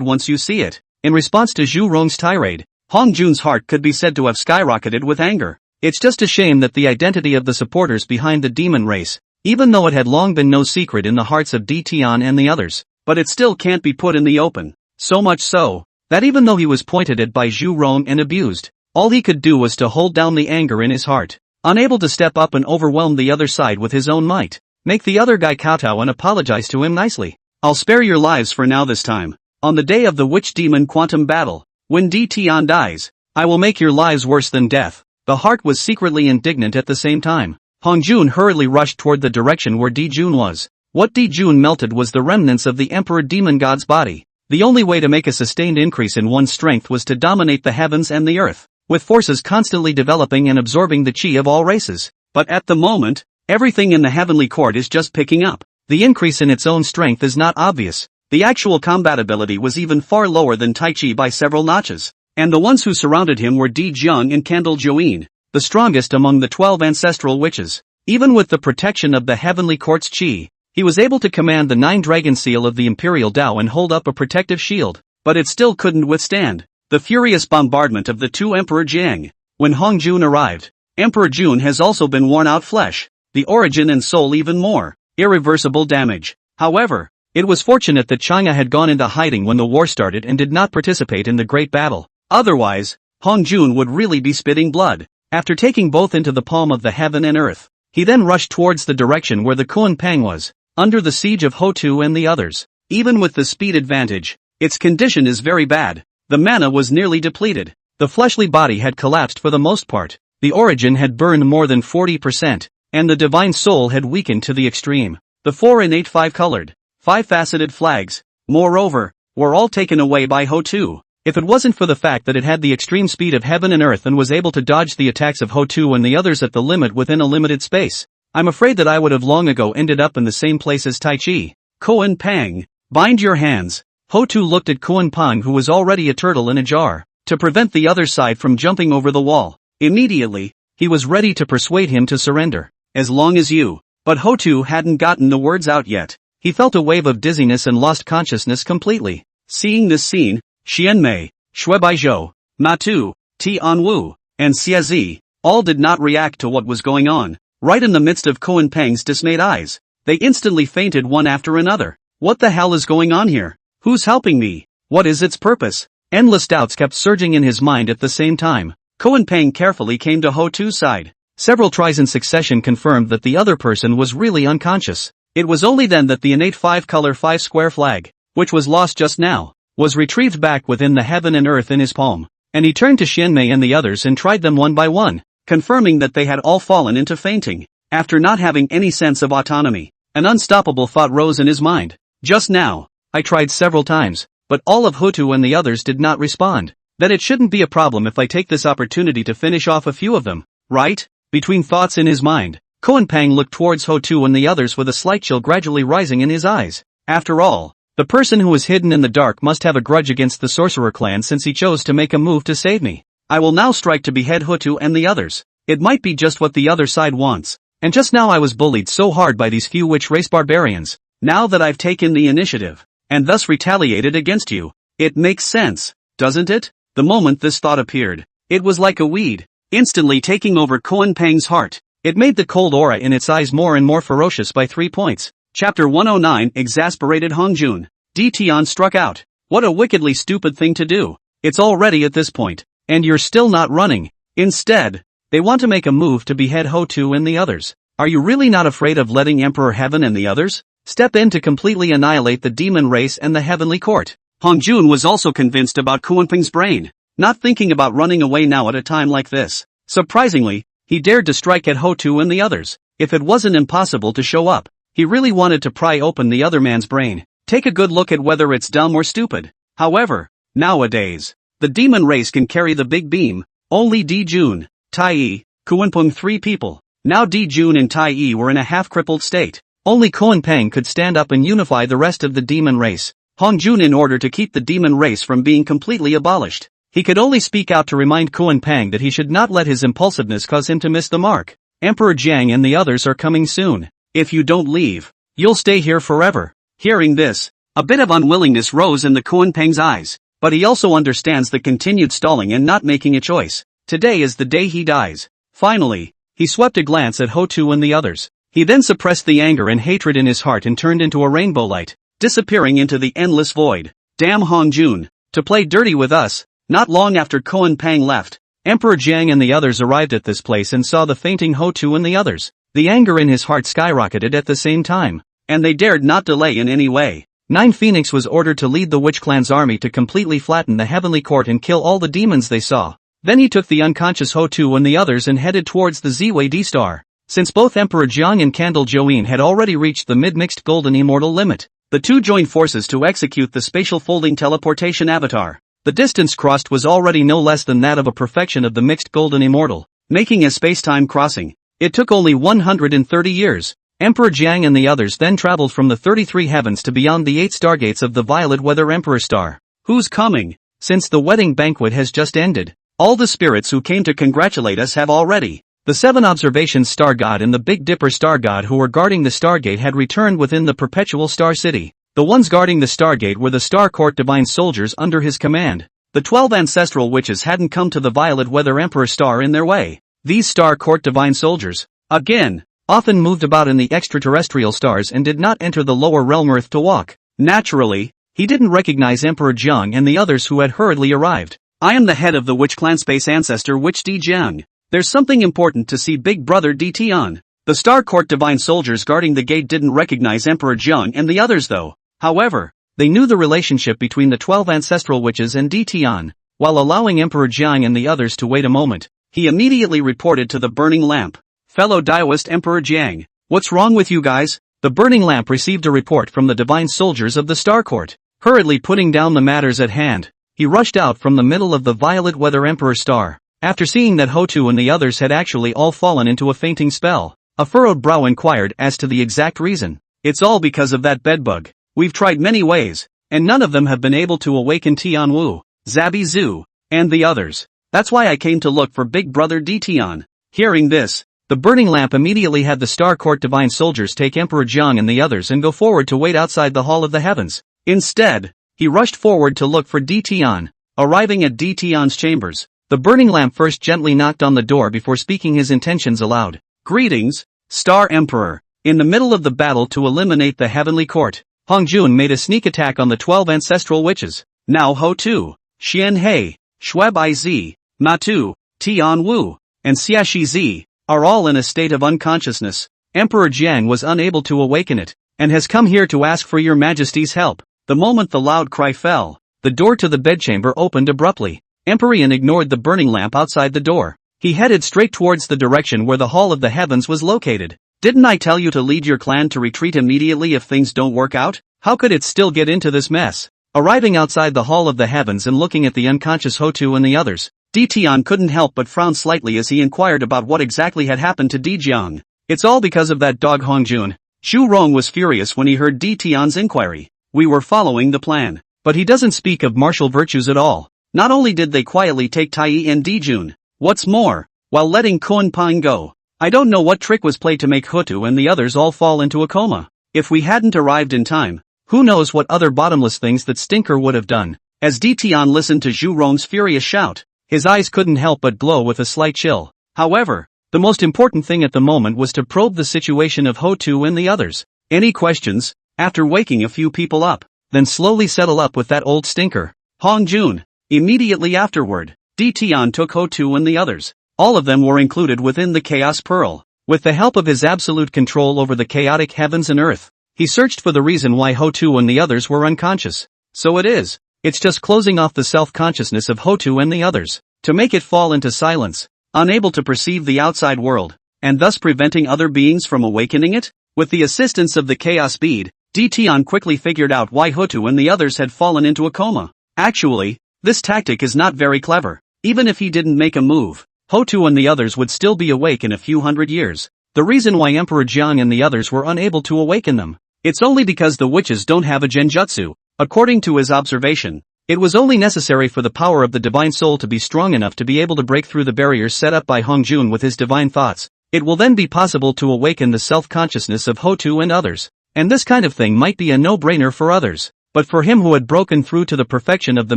once you see it. In response to Zhu Rong's tirade, Hong Jun's heart could be said to have skyrocketed with anger. It's just a shame that the identity of the supporters behind the demon race, even though it had long been no secret in the hearts of Di Tian and the others, but it still can't be put in the open. So much so, that even though he was pointed at by Zhu Rong and abused, all he could do was to hold down the anger in his heart, unable to step up and overwhelm the other side with his own might. Make the other guy kowtow and apologize to him nicely. I'll spare your lives for now this time. On the day of the Witch Demon Quantum Battle, when Di Tian dies, I will make your lives worse than death. The heart was secretly indignant at the same time. Hong Jun hurriedly rushed toward the direction where Di Jun was. What Di Jun melted was the remnants of the Emperor Demon God's body. The only way to make a sustained increase in one's strength was to dominate the heavens and the earth, with forces constantly developing and absorbing the chi of all races. But at the moment, everything in the heavenly court is just picking up. The increase in its own strength is not obvious. The actual combat ability was even far lower than Tai Chi by several notches. And the ones who surrounded him were Di Jiang and Candle Join, the strongest among the 12 ancestral witches. Even with the protection of the heavenly court's chi, he was able to command the 9 dragon seal of the Imperial Tao and hold up a protective shield, but it still couldn't withstand the furious bombardment of the 2 Emperor Jiang. When Hong Jun arrived, Emperor Jun has also been worn out flesh, the origin and soul even more, irreversible damage. However, it was fortunate that Chang'e had gone into hiding when the war started and did not participate in the great battle. Otherwise, Hong Jun would really be spitting blood. After taking both into the palm of the heaven and earth, he then rushed towards the direction where the Kuan Pang was, under the siege of Hotu and the others. Even with the speed advantage, its condition is very bad. The mana was nearly depleted. The fleshly body had collapsed for the most part. The origin had burned more than 40%, and the divine soul had weakened to the extreme. The 4 innate 5-colored, 5-faceted flags, moreover, were all taken away by Hotu. If it wasn't for the fact that it had the extreme speed of heaven and earth and was able to dodge the attacks of Hotu and the others at the limit within a limited space, I'm afraid that I would have long ago ended up in the same place as Tai Chi. Kuan Pang, bind your hands. Hotu looked at Kuan Pang, who was already a turtle in a jar, to prevent the other side from jumping over the wall. Immediately, he was ready to persuade him to surrender. As long as you. But Hotu hadn't gotten the words out yet. He felt a wave of dizziness and lost consciousness completely. Seeing this scene, Xianmei, Shuebaizhou, Matu, Tianwu, and Xiazi, all did not react to what was going on. Right in the midst of Kuan Pang's dismayed eyes, they instantly fainted one after another. What the hell is going on here? Who's helping me? What is its purpose? Endless doubts kept surging in his mind at the same time. Kuan Pang carefully came to Hotu's side. Several tries in succession confirmed that the other person was really unconscious. It was only then that the innate 5-color 5-square flag, which was lost just now, was retrieved back within the heaven and earth in his palm, and he turned to Xianmei and the others and tried them one by one, confirming that they had all fallen into fainting. After not having any sense of autonomy, an unstoppable thought rose in his mind. Just now, I tried several times, but all of Hotu and the others did not respond. Then it shouldn't be a problem if I take this opportunity to finish off a few of them, right? Between thoughts in his mind, Kuan Pang looked towards Hotu and the others with a slight chill gradually rising in his eyes. After all, the person who was hidden in the dark must have a grudge against the sorcerer clan since he chose to make a move to save me. I will now strike to behead Hotu and the others. It might be just what the other side wants. And just now I was bullied so hard by these few witch race barbarians. Now that I've taken the initiative, and thus retaliated against you, it makes sense, doesn't it? The moment this thought appeared, it was like a weed, instantly taking over Kuan Pang's heart. It made the cold aura in its eyes more and more ferocious by 3 points. Chapter 109 Exasperated Hong Jun. Di Tian struck out. What a wickedly stupid thing to do. It's already at this point, and you're still not running. Instead, they want to make a move to behead Hotu and the others. Are you really not afraid of letting Emperor Heaven and the others step in to completely annihilate the demon race and the heavenly court? Hong Jun was also convinced about Kuan Ping's brain, not thinking about running away now at a time like this. Surprisingly, he dared to strike at Hotu and the others. If it wasn't impossible to show up, he really wanted to pry open the other man's brain. Take a good look at whether it's dumb or stupid. However, nowadays, the demon race can carry the big beam. Only Di Jun, Tai Yi, Kuan Peng 3 people. Now Di Jun and Tai Yi were in a half-crippled state. Only Kuan Peng could stand up and unify the rest of the demon race. Hong Jun, in order to keep the demon race from being completely abolished, he could only speak out to remind Kuan Peng that he should not let his impulsiveness cause him to miss the mark. Emperor Jiang and the others are coming soon. If you don't leave, you'll stay here forever. Hearing this, a bit of unwillingness rose in the Kuan Peng's eyes. But he also understands the continued stalling and not making a choice. Today is the day he dies. Finally, he swept a glance at Hotu and the others. He then suppressed the anger and hatred in his heart and turned into a rainbow light, disappearing into the endless void. Damn Hongjun, to play dirty with us. Not long after Koan Pang left, Emperor Jiang and the others arrived at this place and saw the fainting Hotu and the others. The anger in his heart skyrocketed at the same time, and they dared not delay in any way. Nine Phoenix was ordered to lead the Witch Clan's army to completely flatten the heavenly court and kill all the demons they saw. Then he took the unconscious Hotu and the others and headed towards the Ziwei D-Star. Since both Emperor Jiang and Candle Join had already reached the mid-mixed golden immortal limit, the two joined forces to execute the spatial folding teleportation avatar. The distance crossed was already no less than that of a perfection of the mixed golden immortal, making a space-time crossing. It took only 130 years. Emperor Jiang and the others then traveled from the 33 heavens to beyond the 8 stargates of the Violet Weather Emperor Star. Who's coming? Since the wedding banquet has just ended, all the spirits who came to congratulate us have already. The 7 observations star god and the Big Dipper star god who were guarding the Stargate had returned within the perpetual star city. The ones guarding the Stargate were the Star Court divine soldiers under his command. The 12 ancestral witches hadn't come to the Violet Weather Emperor Star in their way. These Star Court divine soldiers, again, often moved about in the extraterrestrial stars and did not enter the lower realm Earth to walk. Naturally, he didn't recognize Emperor Jiang and the others who had hurriedly arrived. I am the head of the Witch Clan Space Ancestor Witch Di Jiang. There's something important to see Big Brother Di Tian. The Star Court divine soldiers guarding the gate didn't recognize Emperor Jiang and the others though. However, they knew the relationship between the 12 ancestral witches and Di Tian. While allowing Emperor Jiang and the others to wait a moment, he immediately reported to the burning lamp. Fellow Daoist Emperor Jiang, what's wrong with you guys? The burning lamp received a report from the divine soldiers of the Star Court. Hurriedly putting down the matters at hand, he rushed out from the middle of the Violet Weather Emperor Star. After seeing that Hotu and the others had actually all fallen into a fainting spell, a furrowed brow inquired as to the exact reason. It's all because of that bedbug. We've tried many ways, and none of them have been able to awaken Tian Wu, Zabi Zhu, and the others. That's why I came to look for Big Brother Di Tian. Hearing this, the burning lamp immediately had the Star Court divine soldiers take Emperor Jiang and the others and go forward to wait outside the Hall of the Heavens. Instead, he rushed forward to look for Di Tian. Arriving at Di Tian's chambers, the burning lamp first gently knocked on the door before speaking his intentions aloud. Greetings, Star Emperor. In the middle of the battle to eliminate the Heavenly Court, Hongjun made a sneak attack on the 12 ancestral witches. Now Hotu, Xian He, Shueb Iz, Matu, Tian Wu, and Xiaxi Zi are all in a state of unconsciousness. Emperor Jiang was unable to awaken it, and has come here to ask for your majesty's help. The moment the loud cry fell, the door to the bedchamber opened abruptly. Emperor Yan ignored the burning lamp outside the door. He headed straight towards the direction where the Hall of the Heavens was located. Didn't I tell you to lead your clan to retreat immediately if things don't work out? How could it still get into this mess? Arriving outside the Hall of the Heavens and looking at the unconscious Hotu and the others, Di Tian couldn't help but frown slightly as he inquired about what exactly had happened to Di Jiang. It's all because of that dog Hongjun. Xu Rong was furious when he heard Di Tian's inquiry. We were following the plan. But he doesn't speak of martial virtues at all. Not only did they quietly take Tai and Dijun, what's more, while letting Kun Pang go, I don't know what trick was played to make Hotu and the others all fall into a coma. If we hadn't arrived in time, who knows what other bottomless things that stinker would have done. As Di Tian listened to Xu Rong's furious shout, his eyes couldn't help but glow with a slight chill. However, the most important thing at the moment was to probe the situation of Hotu and the others. Any questions? After waking a few people up, then slowly settle up with that old stinker. Hongjun. Immediately afterward, Di Tian took Hotu and the others. All of them were included within the Chaos Pearl. With the help of his absolute control over the chaotic heavens and earth, he searched for the reason why Hotu and the others were unconscious. So it's just closing off the self-consciousness of Hotu and the others, to make it fall into silence, unable to perceive the outside world, and thus preventing other beings from awakening it. With the assistance of the Chaos Bead, Di Tian quickly figured out why Hotu and the others had fallen into a coma. Actually, this tactic is not very clever. Even if he didn't make a move, Hotu and the others would still be awake in a few hundred years. The reason why Emperor Jiang and the others were unable to awaken them, it's only because the witches don't have a genjutsu. According to his observation, it was only necessary for the power of the divine soul to be strong enough to be able to break through the barriers set up by Hongjun with his divine thoughts. It will then be possible to awaken the self-consciousness of Hotu and others. And this kind of thing might be a no-brainer for others. but for him who had broken through to the perfection of the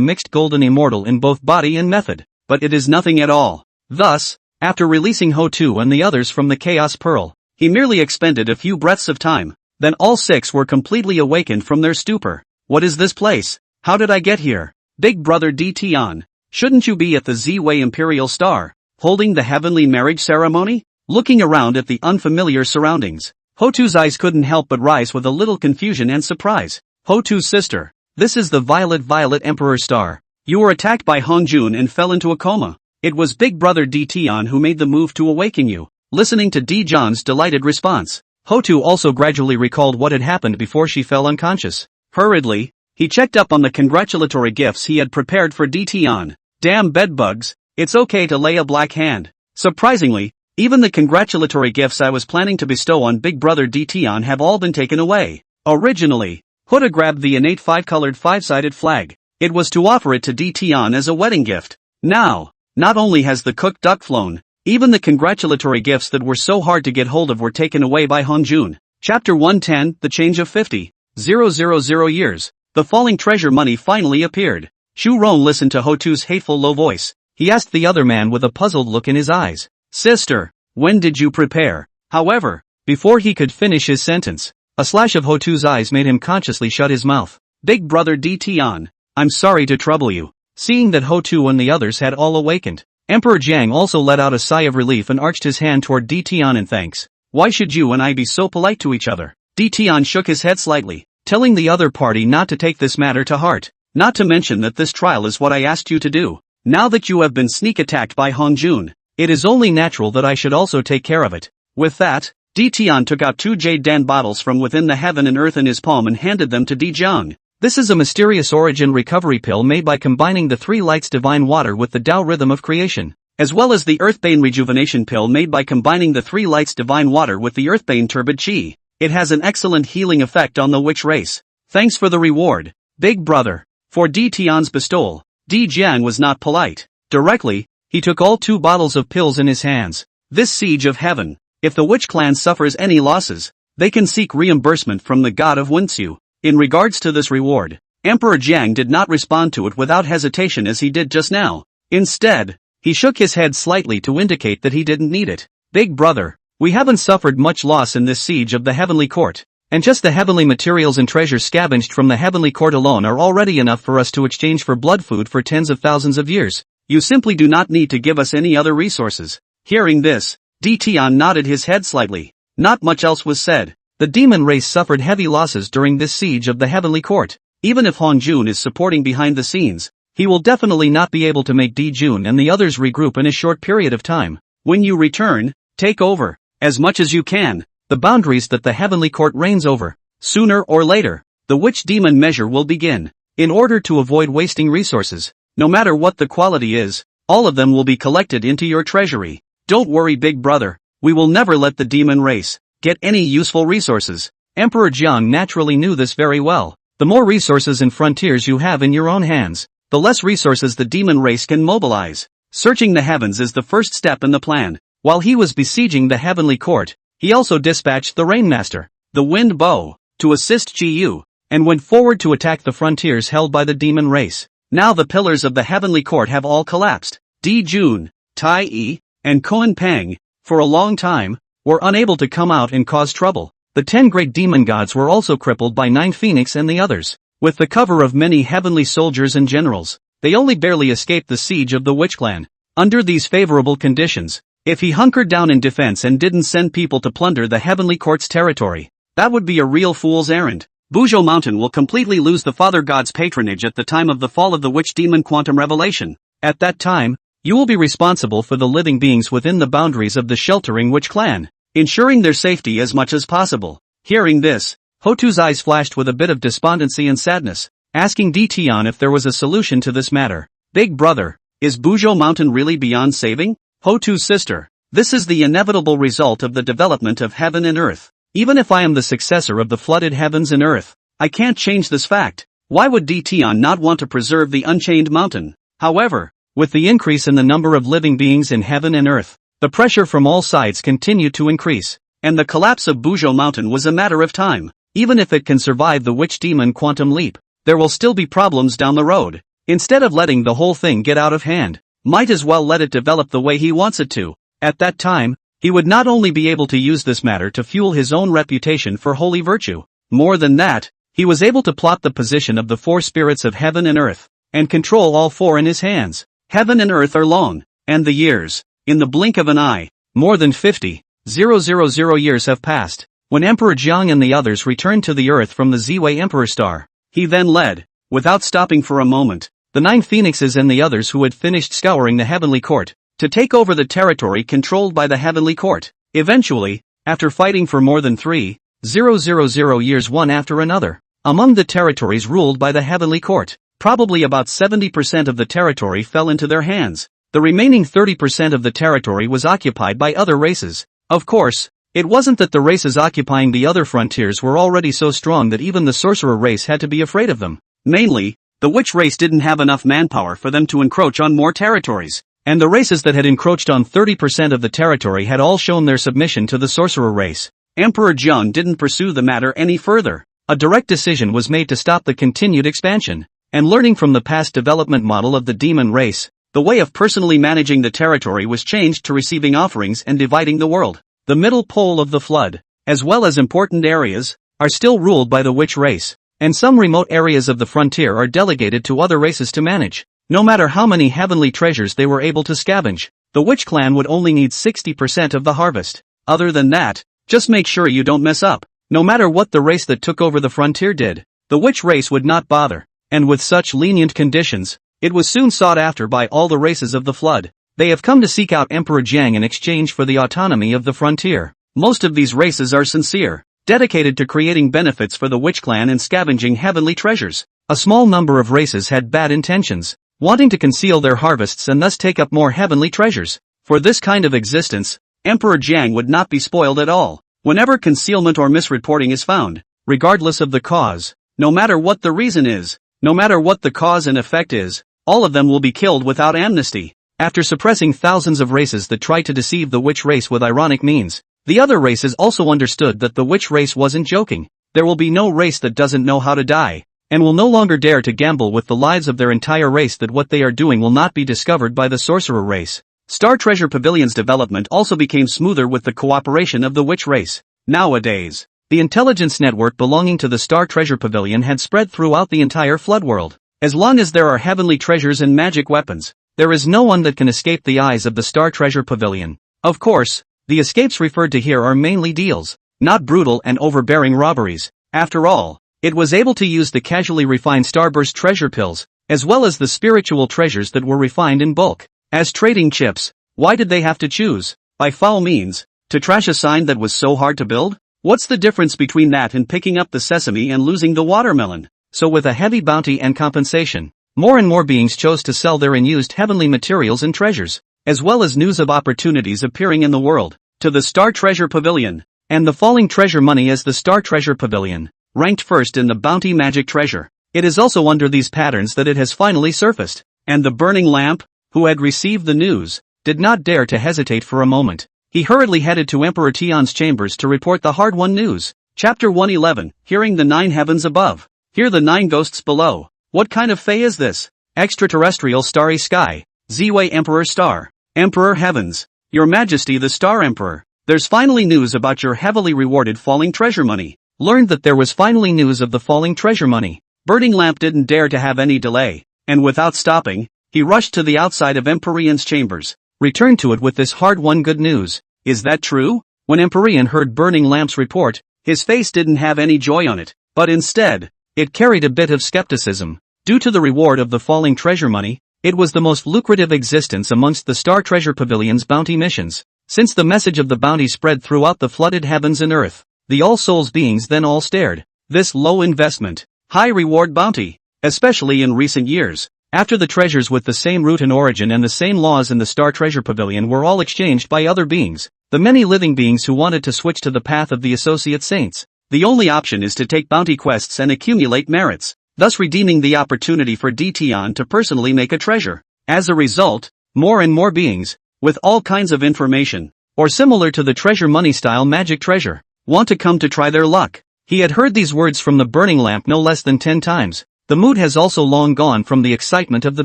mixed golden immortal in both body and method. But it is nothing at all. Thus, after releasing Ho2 and the others from the Chaos Pearl, he merely expended a few breaths of time. Then all 6 were completely awakened from their stupor. What is this place? How did I get here? Big brother D-Tian, shouldn't you be at the Ziwei Imperial Star, holding the heavenly marriage ceremony? Looking around at the unfamiliar surroundings, Ho2's eyes couldn't help but rise with a little confusion and surprise. Ho2's sister, this is the Violet Emperor Star. You were attacked by Hongjun and fell into a coma. It was big brother D-Tian who made the move to awaken you. Listening to D-Jan's delighted response, Ho2 also gradually recalled what had happened before she fell unconscious. Hurriedly, he checked up on the congratulatory gifts he had prepared for D-Tian. Damn bedbugs, it's okay to lay a black hand. Surprisingly, even the congratulatory gifts I was planning to bestow on big brother D-Tian have all been taken away. Originally, Huda grabbed the innate 5-colored 5-sided flag. It was to offer it to D-Tian as a wedding gift. Now, not only has the cooked duck flown, even the congratulatory gifts that were so hard to get hold of were taken away by Hongjun. Chapter 110, The Change of 50,000 years. The falling treasure money finally appeared. Shu Ron listened to Ho2's hateful low voice. He asked the other man with a puzzled look in his eyes. Sister, when did you prepare? However, before he could finish his sentence, a slash of Ho2's eyes made him consciously shut his mouth. Big brother D-Tian, I'm sorry to trouble you. Seeing that Ho2 and the others had all awakened, Emperor Jiang also let out a sigh of relief and arched his hand toward D-Tian in thanks. Why should you and I be so polite to each other? D-Tian shook his head slightly, telling the other party not to take this matter to heart. Not to mention that this trial is what I asked you to do. Now that you have been sneak attacked by Hongjun, it is only natural that I should also take care of it. With that, D-Tian took out 2 jade dan bottles from within the heaven and earth in his palm and handed them to D-Jiang. This is a mysterious origin recovery pill made by combining the 3 lights divine water with the Tao rhythm of creation, as well as the Earthbane rejuvenation pill made by combining the 3 lights divine water with the Earthbane turbid chi. It has an excellent healing effect on the witch race. Thanks for the reward, big brother. For D-Tian's bestowal, D-Jiang was not polite. Directly, he took all 2 bottles of pills in his hands. This siege of heaven. If the witch clan suffers any losses, they can seek reimbursement from the god of Wenxiu. In regards to this reward, Emperor Jiang did not respond to it without hesitation as he did just now. Instead, he shook his head slightly to indicate that he didn't need it. Big brother, we haven't suffered much loss in this siege of the heavenly court, and just the heavenly materials and treasures scavenged from the heavenly court alone are already enough for us to exchange for blood food for tens of thousands of years. You simply do not need to give us any other resources. Hearing this, D-Tian nodded his head slightly. Not much else was said. The demon race suffered heavy losses during this siege of the heavenly court. Even if Hongjun is supporting behind the scenes, he will definitely not be able to make D-Jun and the others regroup in a short period of time. When you return, take over, as much as you can, the boundaries that the heavenly court reigns over. Sooner or later, the witch demon measure will begin. In order to avoid wasting resources, no matter what the quality is, all of them will be collected into your treasury. Don't worry big brother, we will never let the demon race get any useful resources. Emperor Jiang naturally knew this very well. The more resources and frontiers you have in your own hands, the less resources the demon race can mobilize. Searching the heavens is the first step in the plan. While he was besieging the heavenly court, he also dispatched the Rainmaster, the Wind Bow, to assist Ji Yu, and went forward to attack the frontiers held by the demon race. Now the pillars of the heavenly court have all collapsed. Di Jun, Tai Yi, and Koan Pang, for a long time, were unable to come out and cause trouble. The 10 great demon gods were also crippled by 9 Phoenix and the others. With the cover of many heavenly soldiers and generals, they only barely escaped the siege of the Witch Clan. Under these favorable conditions, if he hunkered down in defense and didn't send people to plunder the heavenly court's territory, that would be a real fool's errand. Buzhou Mountain will completely lose the Father God's patronage at the time of the fall of the Witch Demon Quantum Revelation. At that time, you will be responsible for the living beings within the boundaries of the sheltering Witch Clan, ensuring their safety as much as possible. Hearing this, Ho2's eyes flashed with a bit of despondency and sadness, asking D-Tian if there was a solution to this matter. Big brother, is Buzhou Mountain really beyond saving? Ho2's sister, this is the inevitable result of the development of heaven and earth. Even if I am the successor of the flooded heavens and earth, I can't change this fact. Why would D-Tian not want to preserve the unchained mountain? However, with the increase in the number of living beings in heaven and earth, the pressure from all sides continued to increase, and the collapse of Buzhou Mountain was a matter of time. Even if it can survive the Witch Demon Quantum Leap, there will still be problems down the road. Instead of letting the whole thing get out of hand, might as well let it develop the way he wants it to. At that time, he would not only be able to use this matter to fuel his own reputation for holy virtue. More than that, he was able to plot the position of the four spirits of heaven and earth, and control all four in his hands. Heaven and earth are long, and the years, in the blink of an eye, more than 50,000 years have passed. When Emperor Jiang and the others returned to the earth from the Ziwei Emperor Star, he then led, without stopping for a moment, the 9 phoenixes and the others who had finished scouring the heavenly court, to take over the territory controlled by the heavenly court. Eventually, after fighting for more than 3,000 years one after another, among the territories ruled by the heavenly court, probably about 70% of the territory fell into their hands. The remaining 30% of the territory was occupied by other races. Of course, it wasn't that the races occupying the other frontiers were already so strong that even the sorcerer race had to be afraid of them. Mainly, the witch race didn't have enough manpower for them to encroach on more territories, and the races that had encroached on 30% of the territory had all shown their submission to the sorcerer race. Emperor Jiang didn't pursue the matter any further. A direct decision was made to stop the continued expansion, and learning from the past development model of the demon race, the way of personally managing the territory was changed to receiving offerings and dividing the world. The middle pole of the flood, as well as important areas, are still ruled by the witch race, and some remote areas of the frontier are delegated to other races to manage. No matter how many heavenly treasures they were able to scavenge, the witch clan would only need 60% of the harvest. Other than that, just make sure you don't mess up. No matter what the race that took over the frontier did, the witch race would not bother, and with such lenient conditions, it was soon sought after by all the races of the flood. They have come to seek out Emperor Jiang in exchange for the autonomy of the frontier. Most of these races are sincere, dedicated to creating benefits for the witch clan and scavenging heavenly treasures. A small number of races had bad intentions, wanting to conceal their harvests and thus take up more heavenly treasures. For this kind of existence, Emperor Jiang would not be spoiled at all. Whenever concealment or misreporting is found, regardless of the cause, no matter what the reason is, no matter what the cause and effect is, all of them will be killed without amnesty. After suppressing thousands of races that tried to deceive the witch race with ironic means, the other races also understood that the witch race wasn't joking. There will be no race that doesn't know how to die, and will no longer dare to gamble with the lives of their entire race that what they are doing will not be discovered by the sorcerer race. Star Treasure Pavilion's development also became smoother with the cooperation of the witch race. Nowadays, the intelligence network belonging to the Star Treasure Pavilion had spread throughout the entire flood world. As long as there are heavenly treasures and magic weapons, there is no one that can escape the eyes of the Star Treasure Pavilion. Of course, the escapes referred to here are mainly deals, not brutal and overbearing robberies. After all, it was able to use the casually refined Starburst treasure pills, as well as the spiritual treasures that were refined in bulk, as trading chips. Why did they have to choose, by foul means, to trash a sign that was so hard to build? What's the difference between that and picking up the sesame and losing the watermelon? So with a heavy bounty and compensation, more and more beings chose to sell their unused heavenly materials and treasures, as well as news of opportunities appearing in the world, to the Star Treasure Pavilion, and the falling treasure money as the Star Treasure Pavilion, ranked first in the bounty magic treasure. It is also under these patterns that it has finally surfaced, and the burning lamp, who had received the news, did not dare to hesitate for a moment. He hurriedly headed to Emperor Tian's chambers to report the hard-won news. Chapter 111, Hearing the 9 Heavens Above. Hear the 9 ghosts below. What kind of fae is this? Extraterrestrial starry sky. Ziwei Emperor Star. Emperor Heavens. Your Majesty the Star Emperor. There's finally news about your heavily rewarded falling treasure money. Learned that there was finally news of the falling treasure money. Burning Lamp didn't dare to have any delay, and without stopping, he rushed to the outside of Empyrean's chambers. Returned to it with this hard-won good news. Is that true? When Empyrean heard Burning Lamp's report, his face didn't have any joy on it, but instead, it carried a bit of skepticism. Due to the reward of the falling treasure money, it was the most lucrative existence amongst the Star Treasure Pavilion's bounty missions. Since the message of the bounty spread throughout the flooded heavens and earth, the All Souls beings then all stared. This low investment, high reward bounty, especially in recent years, after the treasures with the same root and origin and the same laws in the Star Treasure Pavilion were all exchanged by other beings, the many living beings who wanted to switch to the path of the Associate Saints. The only option is to take bounty quests and accumulate merits, thus redeeming the opportunity for DTN to personally make a treasure. As a result, more and more beings, with all kinds of information, or similar to the treasure money style magic treasure, want to come to try their luck. He had heard these words from the Burning Lamp no less than 10 times. The mood has also long gone from the excitement of the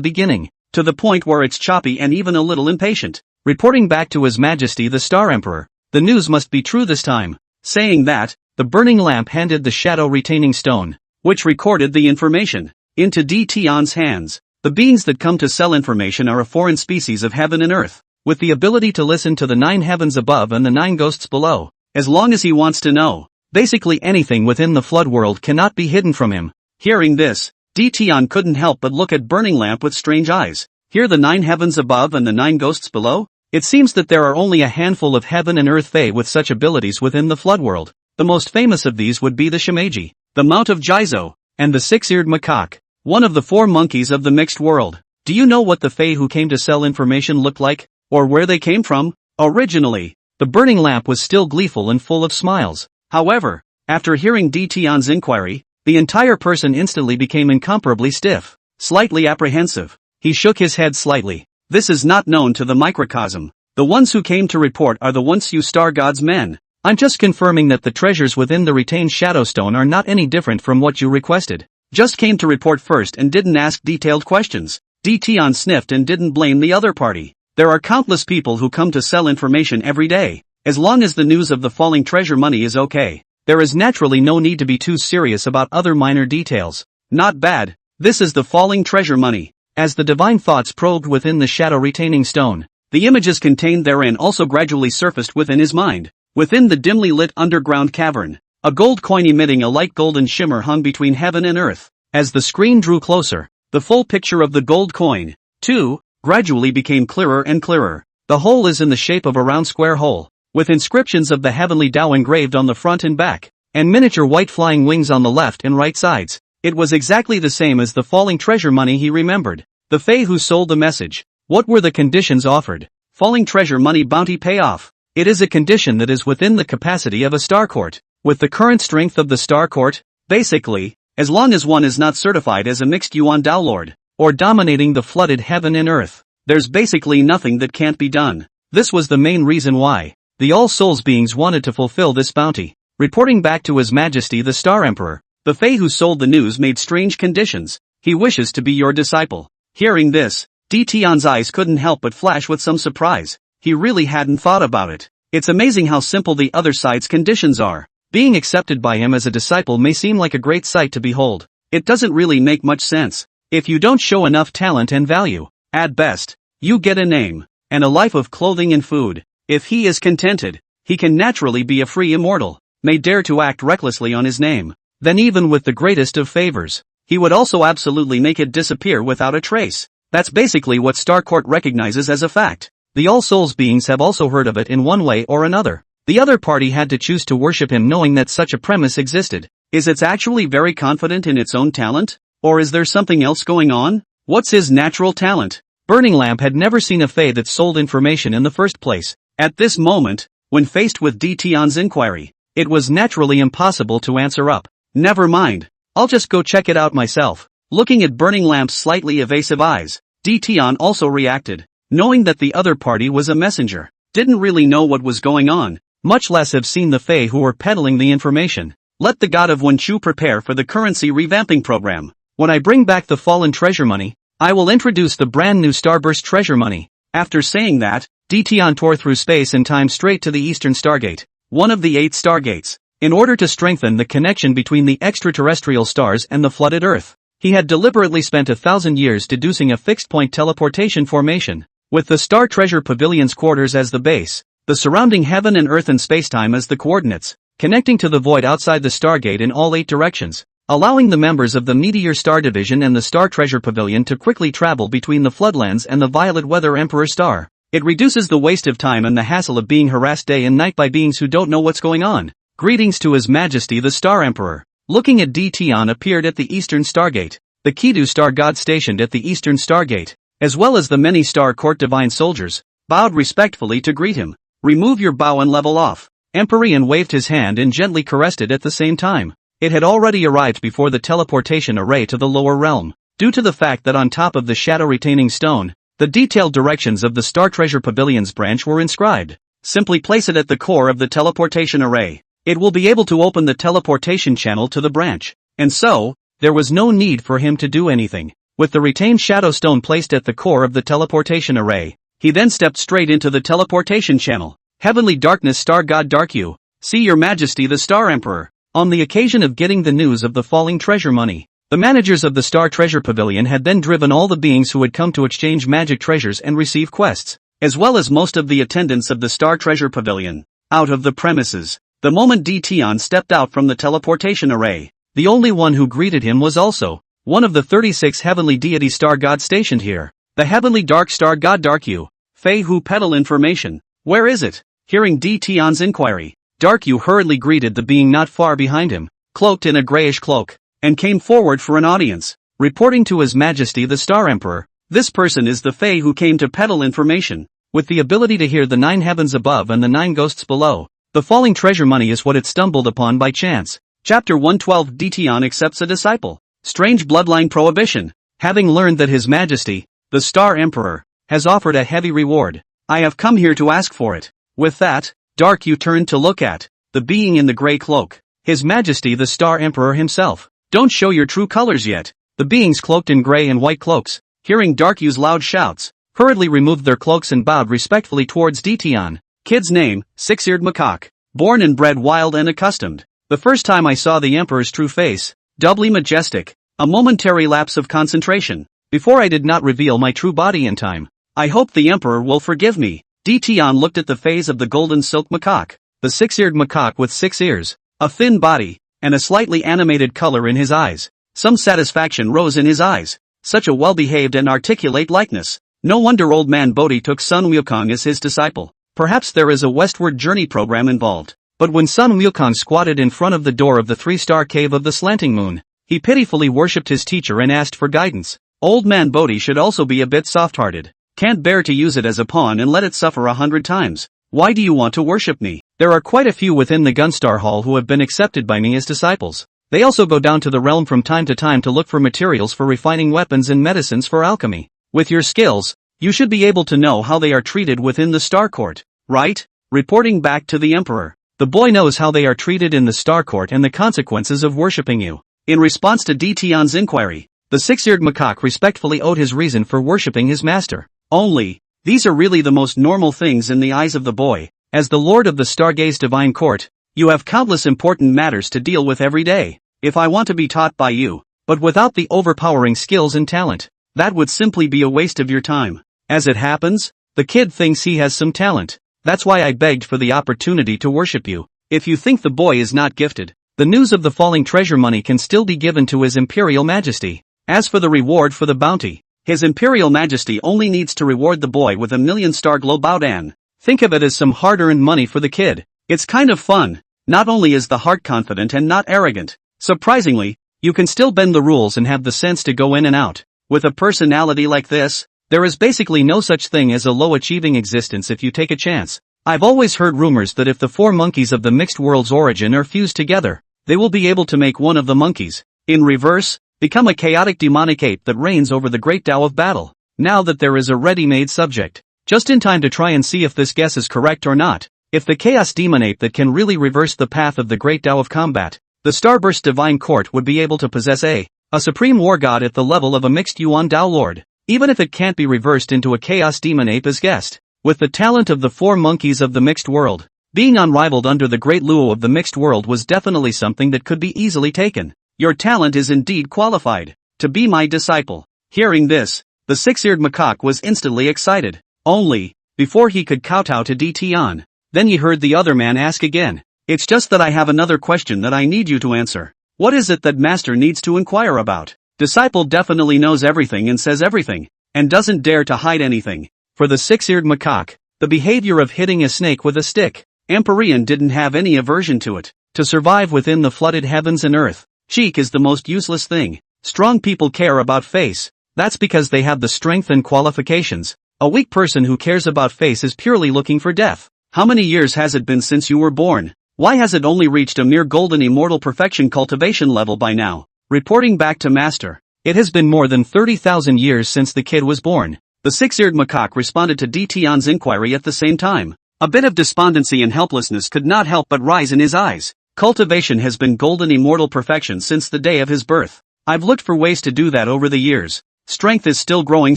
beginning, to the point where it's choppy and even a little impatient. Reporting back to His Majesty the Star Emperor, the news must be true this time. Saying that, the burning lamp handed the shadow retaining stone, which recorded the information, into D. Tian's hands. The beings that come to sell information are a foreign species of heaven and earth, with the ability to listen to the 9 heavens above and the 9 ghosts below, as long as he wants to know. Basically anything within the flood world cannot be hidden from him. Hearing this, D. Tian couldn't help but look at Burning Lamp with strange eyes. Here the 9 heavens above and the 9 ghosts below? It seems that there are only a handful of heaven and earth fae with such abilities within the flood world. The most famous of these would be the Shimeji, the Mount of Jizo, and the 6-eared macaque, one of the 4 monkeys of the mixed world. Do you know what the fae who came to sell information looked like, or where they came from? Originally, the Burning Lamp was still gleeful and full of smiles. However, after hearing D. Tian's inquiry, the entire person instantly became incomparably stiff, slightly apprehensive. He shook his head slightly. This is not known to the microcosm. The ones who came to report are the once you star god's men. I'm just confirming that the treasures within the retained Shadowstone are not any different from what you requested. Just came to report first and didn't ask detailed questions. D. Tian sniffed and didn't blame the other party. There are countless people who come to sell information every day. As long as the news of the falling treasure money is okay, there is naturally no need to be too serious about other minor details. Not bad. This is the falling treasure money. As the divine thoughts probed within the shadow retaining stone, the images contained therein also gradually surfaced within his mind. Within the dimly lit underground cavern, a gold coin emitting a light golden shimmer hung between heaven and earth. As the screen drew closer, the full picture of the gold coin, too, gradually became clearer and clearer. The whole is in the shape of a round square hole, with inscriptions of the heavenly Tao engraved on the front and back, and miniature white flying wings on the left and right sides. It was exactly the same as the falling treasure money he remembered. The fae who sold the message. What were the conditions offered? Falling treasure money bounty payoff. It is a condition that is within the capacity of a star court. With the current strength of the star court, basically, as long as one is not certified as a mixed Yuan Dao Lord, or dominating the flooded heaven and earth, there's basically nothing that can't be done. This was the main reason why the All Souls beings wanted to fulfill this bounty. Reporting back to His Majesty the Star Emperor, the fae who sold the news made strange conditions. He wishes to be your disciple. Hearing this, D. Tian's eyes couldn't help but flash with some surprise. He really hadn't thought about it. It's amazing how simple the other side's conditions are. Being accepted by him as a disciple may seem like a great sight to behold. It doesn't really make much sense. If you don't show enough talent and value, at best, you get a name, and a life of clothing and food. If he is contented, he can naturally be a free immortal, may dare to act recklessly on his name. Then even with the greatest of favors, he would also absolutely make it disappear without a trace. That's basically what Star Court recognizes as a fact. The All Souls beings have also heard of it in one way or another. The other party had to choose to worship him knowing that such a premise existed. Is it actually very confident in its own talent? Or is there something else going on? What's his natural talent? Burning Lamp had never seen a fae that sold information in the first place. At this moment, when faced with D. Tian's inquiry, it was naturally impossible to answer up. Never mind. I'll just go check it out myself. Looking at Burning Lamp's slightly evasive eyes, D. Tian also reacted, knowing that the other party was a messenger. Didn't really know what was going on, much less have seen the fae who were peddling the information. Let the god of Wenchu prepare for the currency revamping program. When I bring back the fallen treasure money, I will introduce the brand new Starburst treasure money. After saying that, D. Tian tore through space and time straight to the Eastern Stargate, one of the 8 stargates. In order to strengthen the connection between the extraterrestrial stars and the flooded Earth, he had deliberately spent 1,000 years deducing a fixed-point teleportation formation, with the Star Treasure Pavilion's quarters as the base, the surrounding heaven and earth and spacetime as the coordinates, connecting to the void outside the Stargate in all 8 directions, allowing the members of the Meteor Star Division and the Star Treasure Pavilion to quickly travel between the Floodlands and the Violet Weather Emperor Star. It reduces the waste of time and the hassle of being harassed day and night by beings who don't know what's going on. Greetings to His Majesty the Star Emperor. Looking at D. Tian appeared at the Eastern Stargate, the Kidu Star God stationed at the Eastern Stargate, as well as the many Star Court Divine Soldiers, bowed respectfully to greet him. Remove your bow and level off. Empyrean waved his hand and gently caressed it at the same time. It had already arrived before the teleportation array to the lower realm, due to the fact that on top of the shadow retaining stone, the detailed directions of the Star Treasure Pavilion's branch were inscribed. Simply place it at the core of the teleportation array. It will be able to open the teleportation channel to the branch. And so, there was no need for him to do anything. With the retained shadow stone placed at the core of the teleportation array, he then stepped straight into the teleportation channel. Heavenly Darkness Star God Darkyu, see your majesty the Star Emperor. On the occasion of getting the news of the falling treasure money, the managers of the Star Treasure Pavilion had then driven all the beings who had come to exchange magic treasures and receive quests, as well as most of the attendants of the Star Treasure Pavilion, out of the premises. The moment Tion stepped out from the teleportation array, the only one who greeted him was also one of the 36 heavenly deity star gods stationed here, the heavenly dark star god Darkyu. Fei who peddle information, where is it? Hearing Tion's inquiry, Darkyu hurriedly greeted the being not far behind him, cloaked in a grayish cloak, and came forward for an audience, reporting to His Majesty the Star Emperor. This person is the Fei who came to peddle information, with the ability to hear the 9 heavens above and the 9 ghosts below. The falling treasure money is what it stumbled upon by chance. Chapter 112 Tion accepts a disciple. Strange bloodline prohibition. Having learned that His Majesty, the Star Emperor, has offered a heavy reward, I have come here to ask for it. With that, Darkyu turned to look at the being in the gray cloak. His Majesty the Star Emperor himself. Don't show your true colors yet. The beings cloaked in gray and white cloaks, hearing Darkyu's loud shouts, hurriedly removed their cloaks and bowed respectfully towards Tion. Kid's name, Six-Eared Macaque. Born and bred wild and accustomed. The first time I saw the Emperor's true face, doubly majestic, a momentary lapse of concentration, before I did not reveal my true body in time. I hope the Emperor will forgive me. Tion looked at the face of the golden silk macaque, the six-eared macaque with 6 ears, a thin body, and a slightly animated color in his eyes. Some satisfaction rose in his eyes. Such a well-behaved and articulate likeness. No wonder old man Bodhi took Sun Wukong as his disciple. Perhaps there is a westward journey program involved. But when Sun Wukong squatted in front of the door of the 3-star cave of the slanting moon, he pitifully worshipped his teacher and asked for guidance. Old man Bodhi should also be a bit soft-hearted. Can't bear to use it as a pawn and let it suffer 100 times. Why do you want to worship me? There are quite a few within the Gunstar Hall who have been accepted by me as disciples. They also go down to the realm from time to time to look for materials for refining weapons and medicines for alchemy. With your skills, you should be able to know how they are treated within the Star Court, right? Reporting back to the Emperor. The boy knows how they are treated in the Star Court and the consequences of worshipping you. In response to Tion's inquiry, the 6-eared macaque respectfully owed his reason for worshipping his master. Only, these are really the most normal things in the eyes of the boy. As the Lord of the Stargaze Divine Court, you have countless important matters to deal with every day. If I want to be taught by you, but without the overpowering skills and talent, that would simply be a waste of your time. As it happens, the kid thinks he has some talent. That's why I begged for the opportunity to worship you. If you think the boy is not gifted, the news of the falling treasure money can still be given to His Imperial Majesty. As for the reward for the bounty, His Imperial Majesty only needs to reward the boy with 1,000,000 star globe Baodan. Think of it as some hard-earned money for the kid. It's kind of fun. Not only is the heart confident and not arrogant, surprisingly, you can still bend the rules and have the sense to go in and out. With a personality like this, there is basically no such thing as a low-achieving existence if you take a chance. I've always heard rumors that if the 4 monkeys of the mixed world's origin are fused together, they will be able to make one of the monkeys, in reverse, become a chaotic demonic ape that reigns over the great Tao of battle. Now that there is a ready-made subject, just in time to try and see if this guess is correct or not. If the chaos demon ape that can really reverse the path of the great Tao of combat, the Starburst Divine Court would be able to possess a supreme war god at the level of a mixed Yuan Tao Lord, even if it can't be reversed into a chaos demon ape as guessed. With the talent of the 4 monkeys of the mixed world, being unrivaled under the great Luo of the mixed world was definitely something that could be easily taken. Your talent is indeed qualified to be my disciple. Hearing this, the 6-eared macaque was instantly excited. Only, before he could kowtow to Tion, then he heard the other man ask again. It's just that I have another question that I need you to answer. What is it that Master needs to inquire about? Disciple definitely knows everything and says everything, and doesn't dare to hide anything. For the 6-eared macaque, the behavior of hitting a snake with a stick, Empyrean didn't have any aversion to it. To survive within the flooded heavens and earth, cheek is the most useless thing. Strong people care about face. That's because they have the strength and qualifications. A weak person who cares about face is purely looking for death. How many years has it been since you were born? Why has it only reached a mere golden immortal perfection cultivation level by now? Reporting back to Master. It has been more than 30,000 years since the kid was born. The 6-eared macaque responded to Tion's inquiry at the same time. A bit of despondency and helplessness could not help but rise in his eyes. Cultivation has been golden immortal perfection since the day of his birth. I've looked for ways to do that over the years. Strength is still growing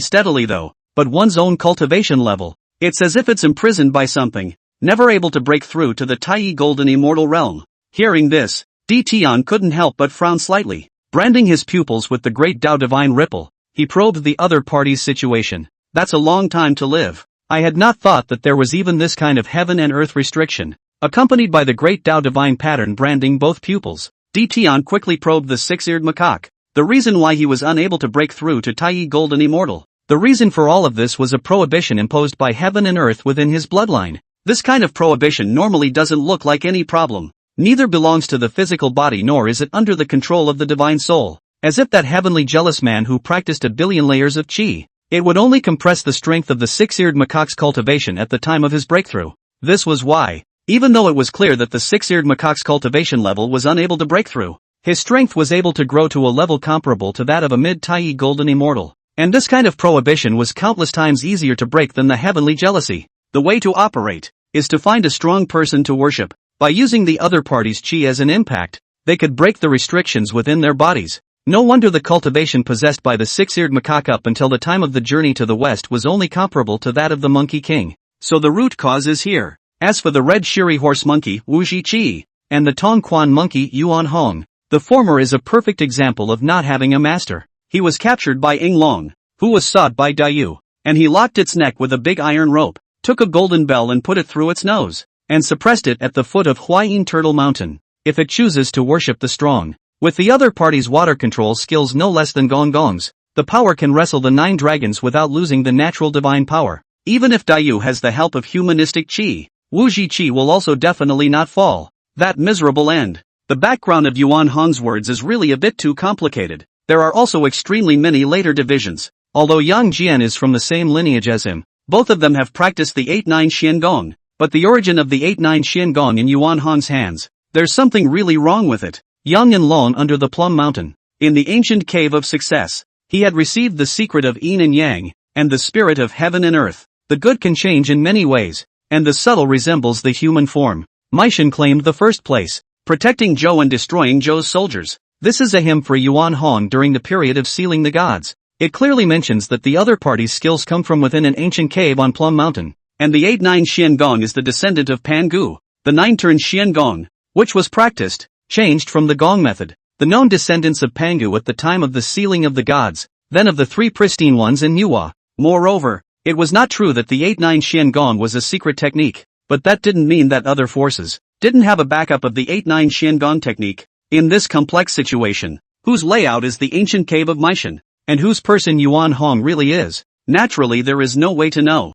steadily though, but one's own cultivation level. It's as if it's imprisoned by something, never able to break through to the Tai Golden Immortal realm. Hearing this, Tian couldn't help but frown slightly. Branding his pupils with the great Tao Divine Ripple, he probed the other party's situation. That's a long time to live. I had not thought that there was even this kind of heaven and earth restriction. Accompanied by the great Tao Divine pattern branding both pupils, Tian quickly probed the six-eared macaque. The reason why he was unable to break through to Tai Golden Immortal. The reason for all of this was a prohibition imposed by heaven and earth within his bloodline. This kind of prohibition normally doesn't look like any problem. Neither belongs to the physical body nor is it under the control of the divine soul. As if that heavenly jealous man who practiced a billion layers of chi. It would only compress the strength of the six-eared macaque's cultivation at the time of his breakthrough. This was why, even though it was clear that the six-eared macaque's cultivation level was unable to break through, his strength was able to grow to a level comparable to that of a mid-Tai Golden Immortal. And this kind of prohibition was countless times easier to break than the heavenly jealousy. The way to operate is to find a strong person to worship. By using the other party's chi as an impact, they could break the restrictions within their bodies. No wonder the cultivation possessed by the six-eared macaque up until the time of the journey to the west was only comparable to that of the Monkey King. So the root cause is here. As for the red Shiri horse monkey, Wu Chi, and the Tong Quan monkey, Yuan Hong, the former is a perfect example of not having a master. He was captured by Ying Long, who was sought by Dayu, and he locked its neck with a big iron rope, took a golden bell and put it through its nose, and suppressed it at the foot of Huayin Turtle Mountain. If it chooses to worship the strong, with the other party's water control skills no less than Gong Gong's, the power can wrestle the 9 dragons without losing the natural divine power. Even if Dayu has the help of humanistic chi, Wu Chi will also definitely not fall. That miserable end. The background of Yuan Hong's words is really a bit too complicated. There are also extremely many later divisions. Although Yang Jian is from the same lineage as him, both of them have practiced the 8-9 Xian Gong. But the origin of the 8-9 Xian Gong in Yuan Hong's hands, there's something really wrong with it. Young and long under the Plum Mountain, in the ancient cave of success, he had received the secret of yin and yang, and the spirit of heaven and earth. The good can change in many ways, and the subtle resembles the human form. Meishan claimed the first place, protecting Zhou and destroying Zhou's soldiers. This is a hymn for Yuan Hong during the period of sealing the gods. It clearly mentions that the other party's skills come from within an ancient cave on Plum Mountain, and the 8-9 Xian Gong is the descendant of Pan Gu, the 9-turn Xian Gong, which was practiced, changed from the Gong method, the known descendants of Pangu at the time of the sealing of the gods, then of the 3 pristine ones in Nuwa. Moreover, it was not true that the 8-9 Xian Gong was a secret technique, but that didn't mean that other forces didn't have a backup of the 8-9 Xian Gong technique. In this complex situation, whose layout is the ancient cave of Meishan, and whose person Yuan Hong really is, naturally there is no way to know.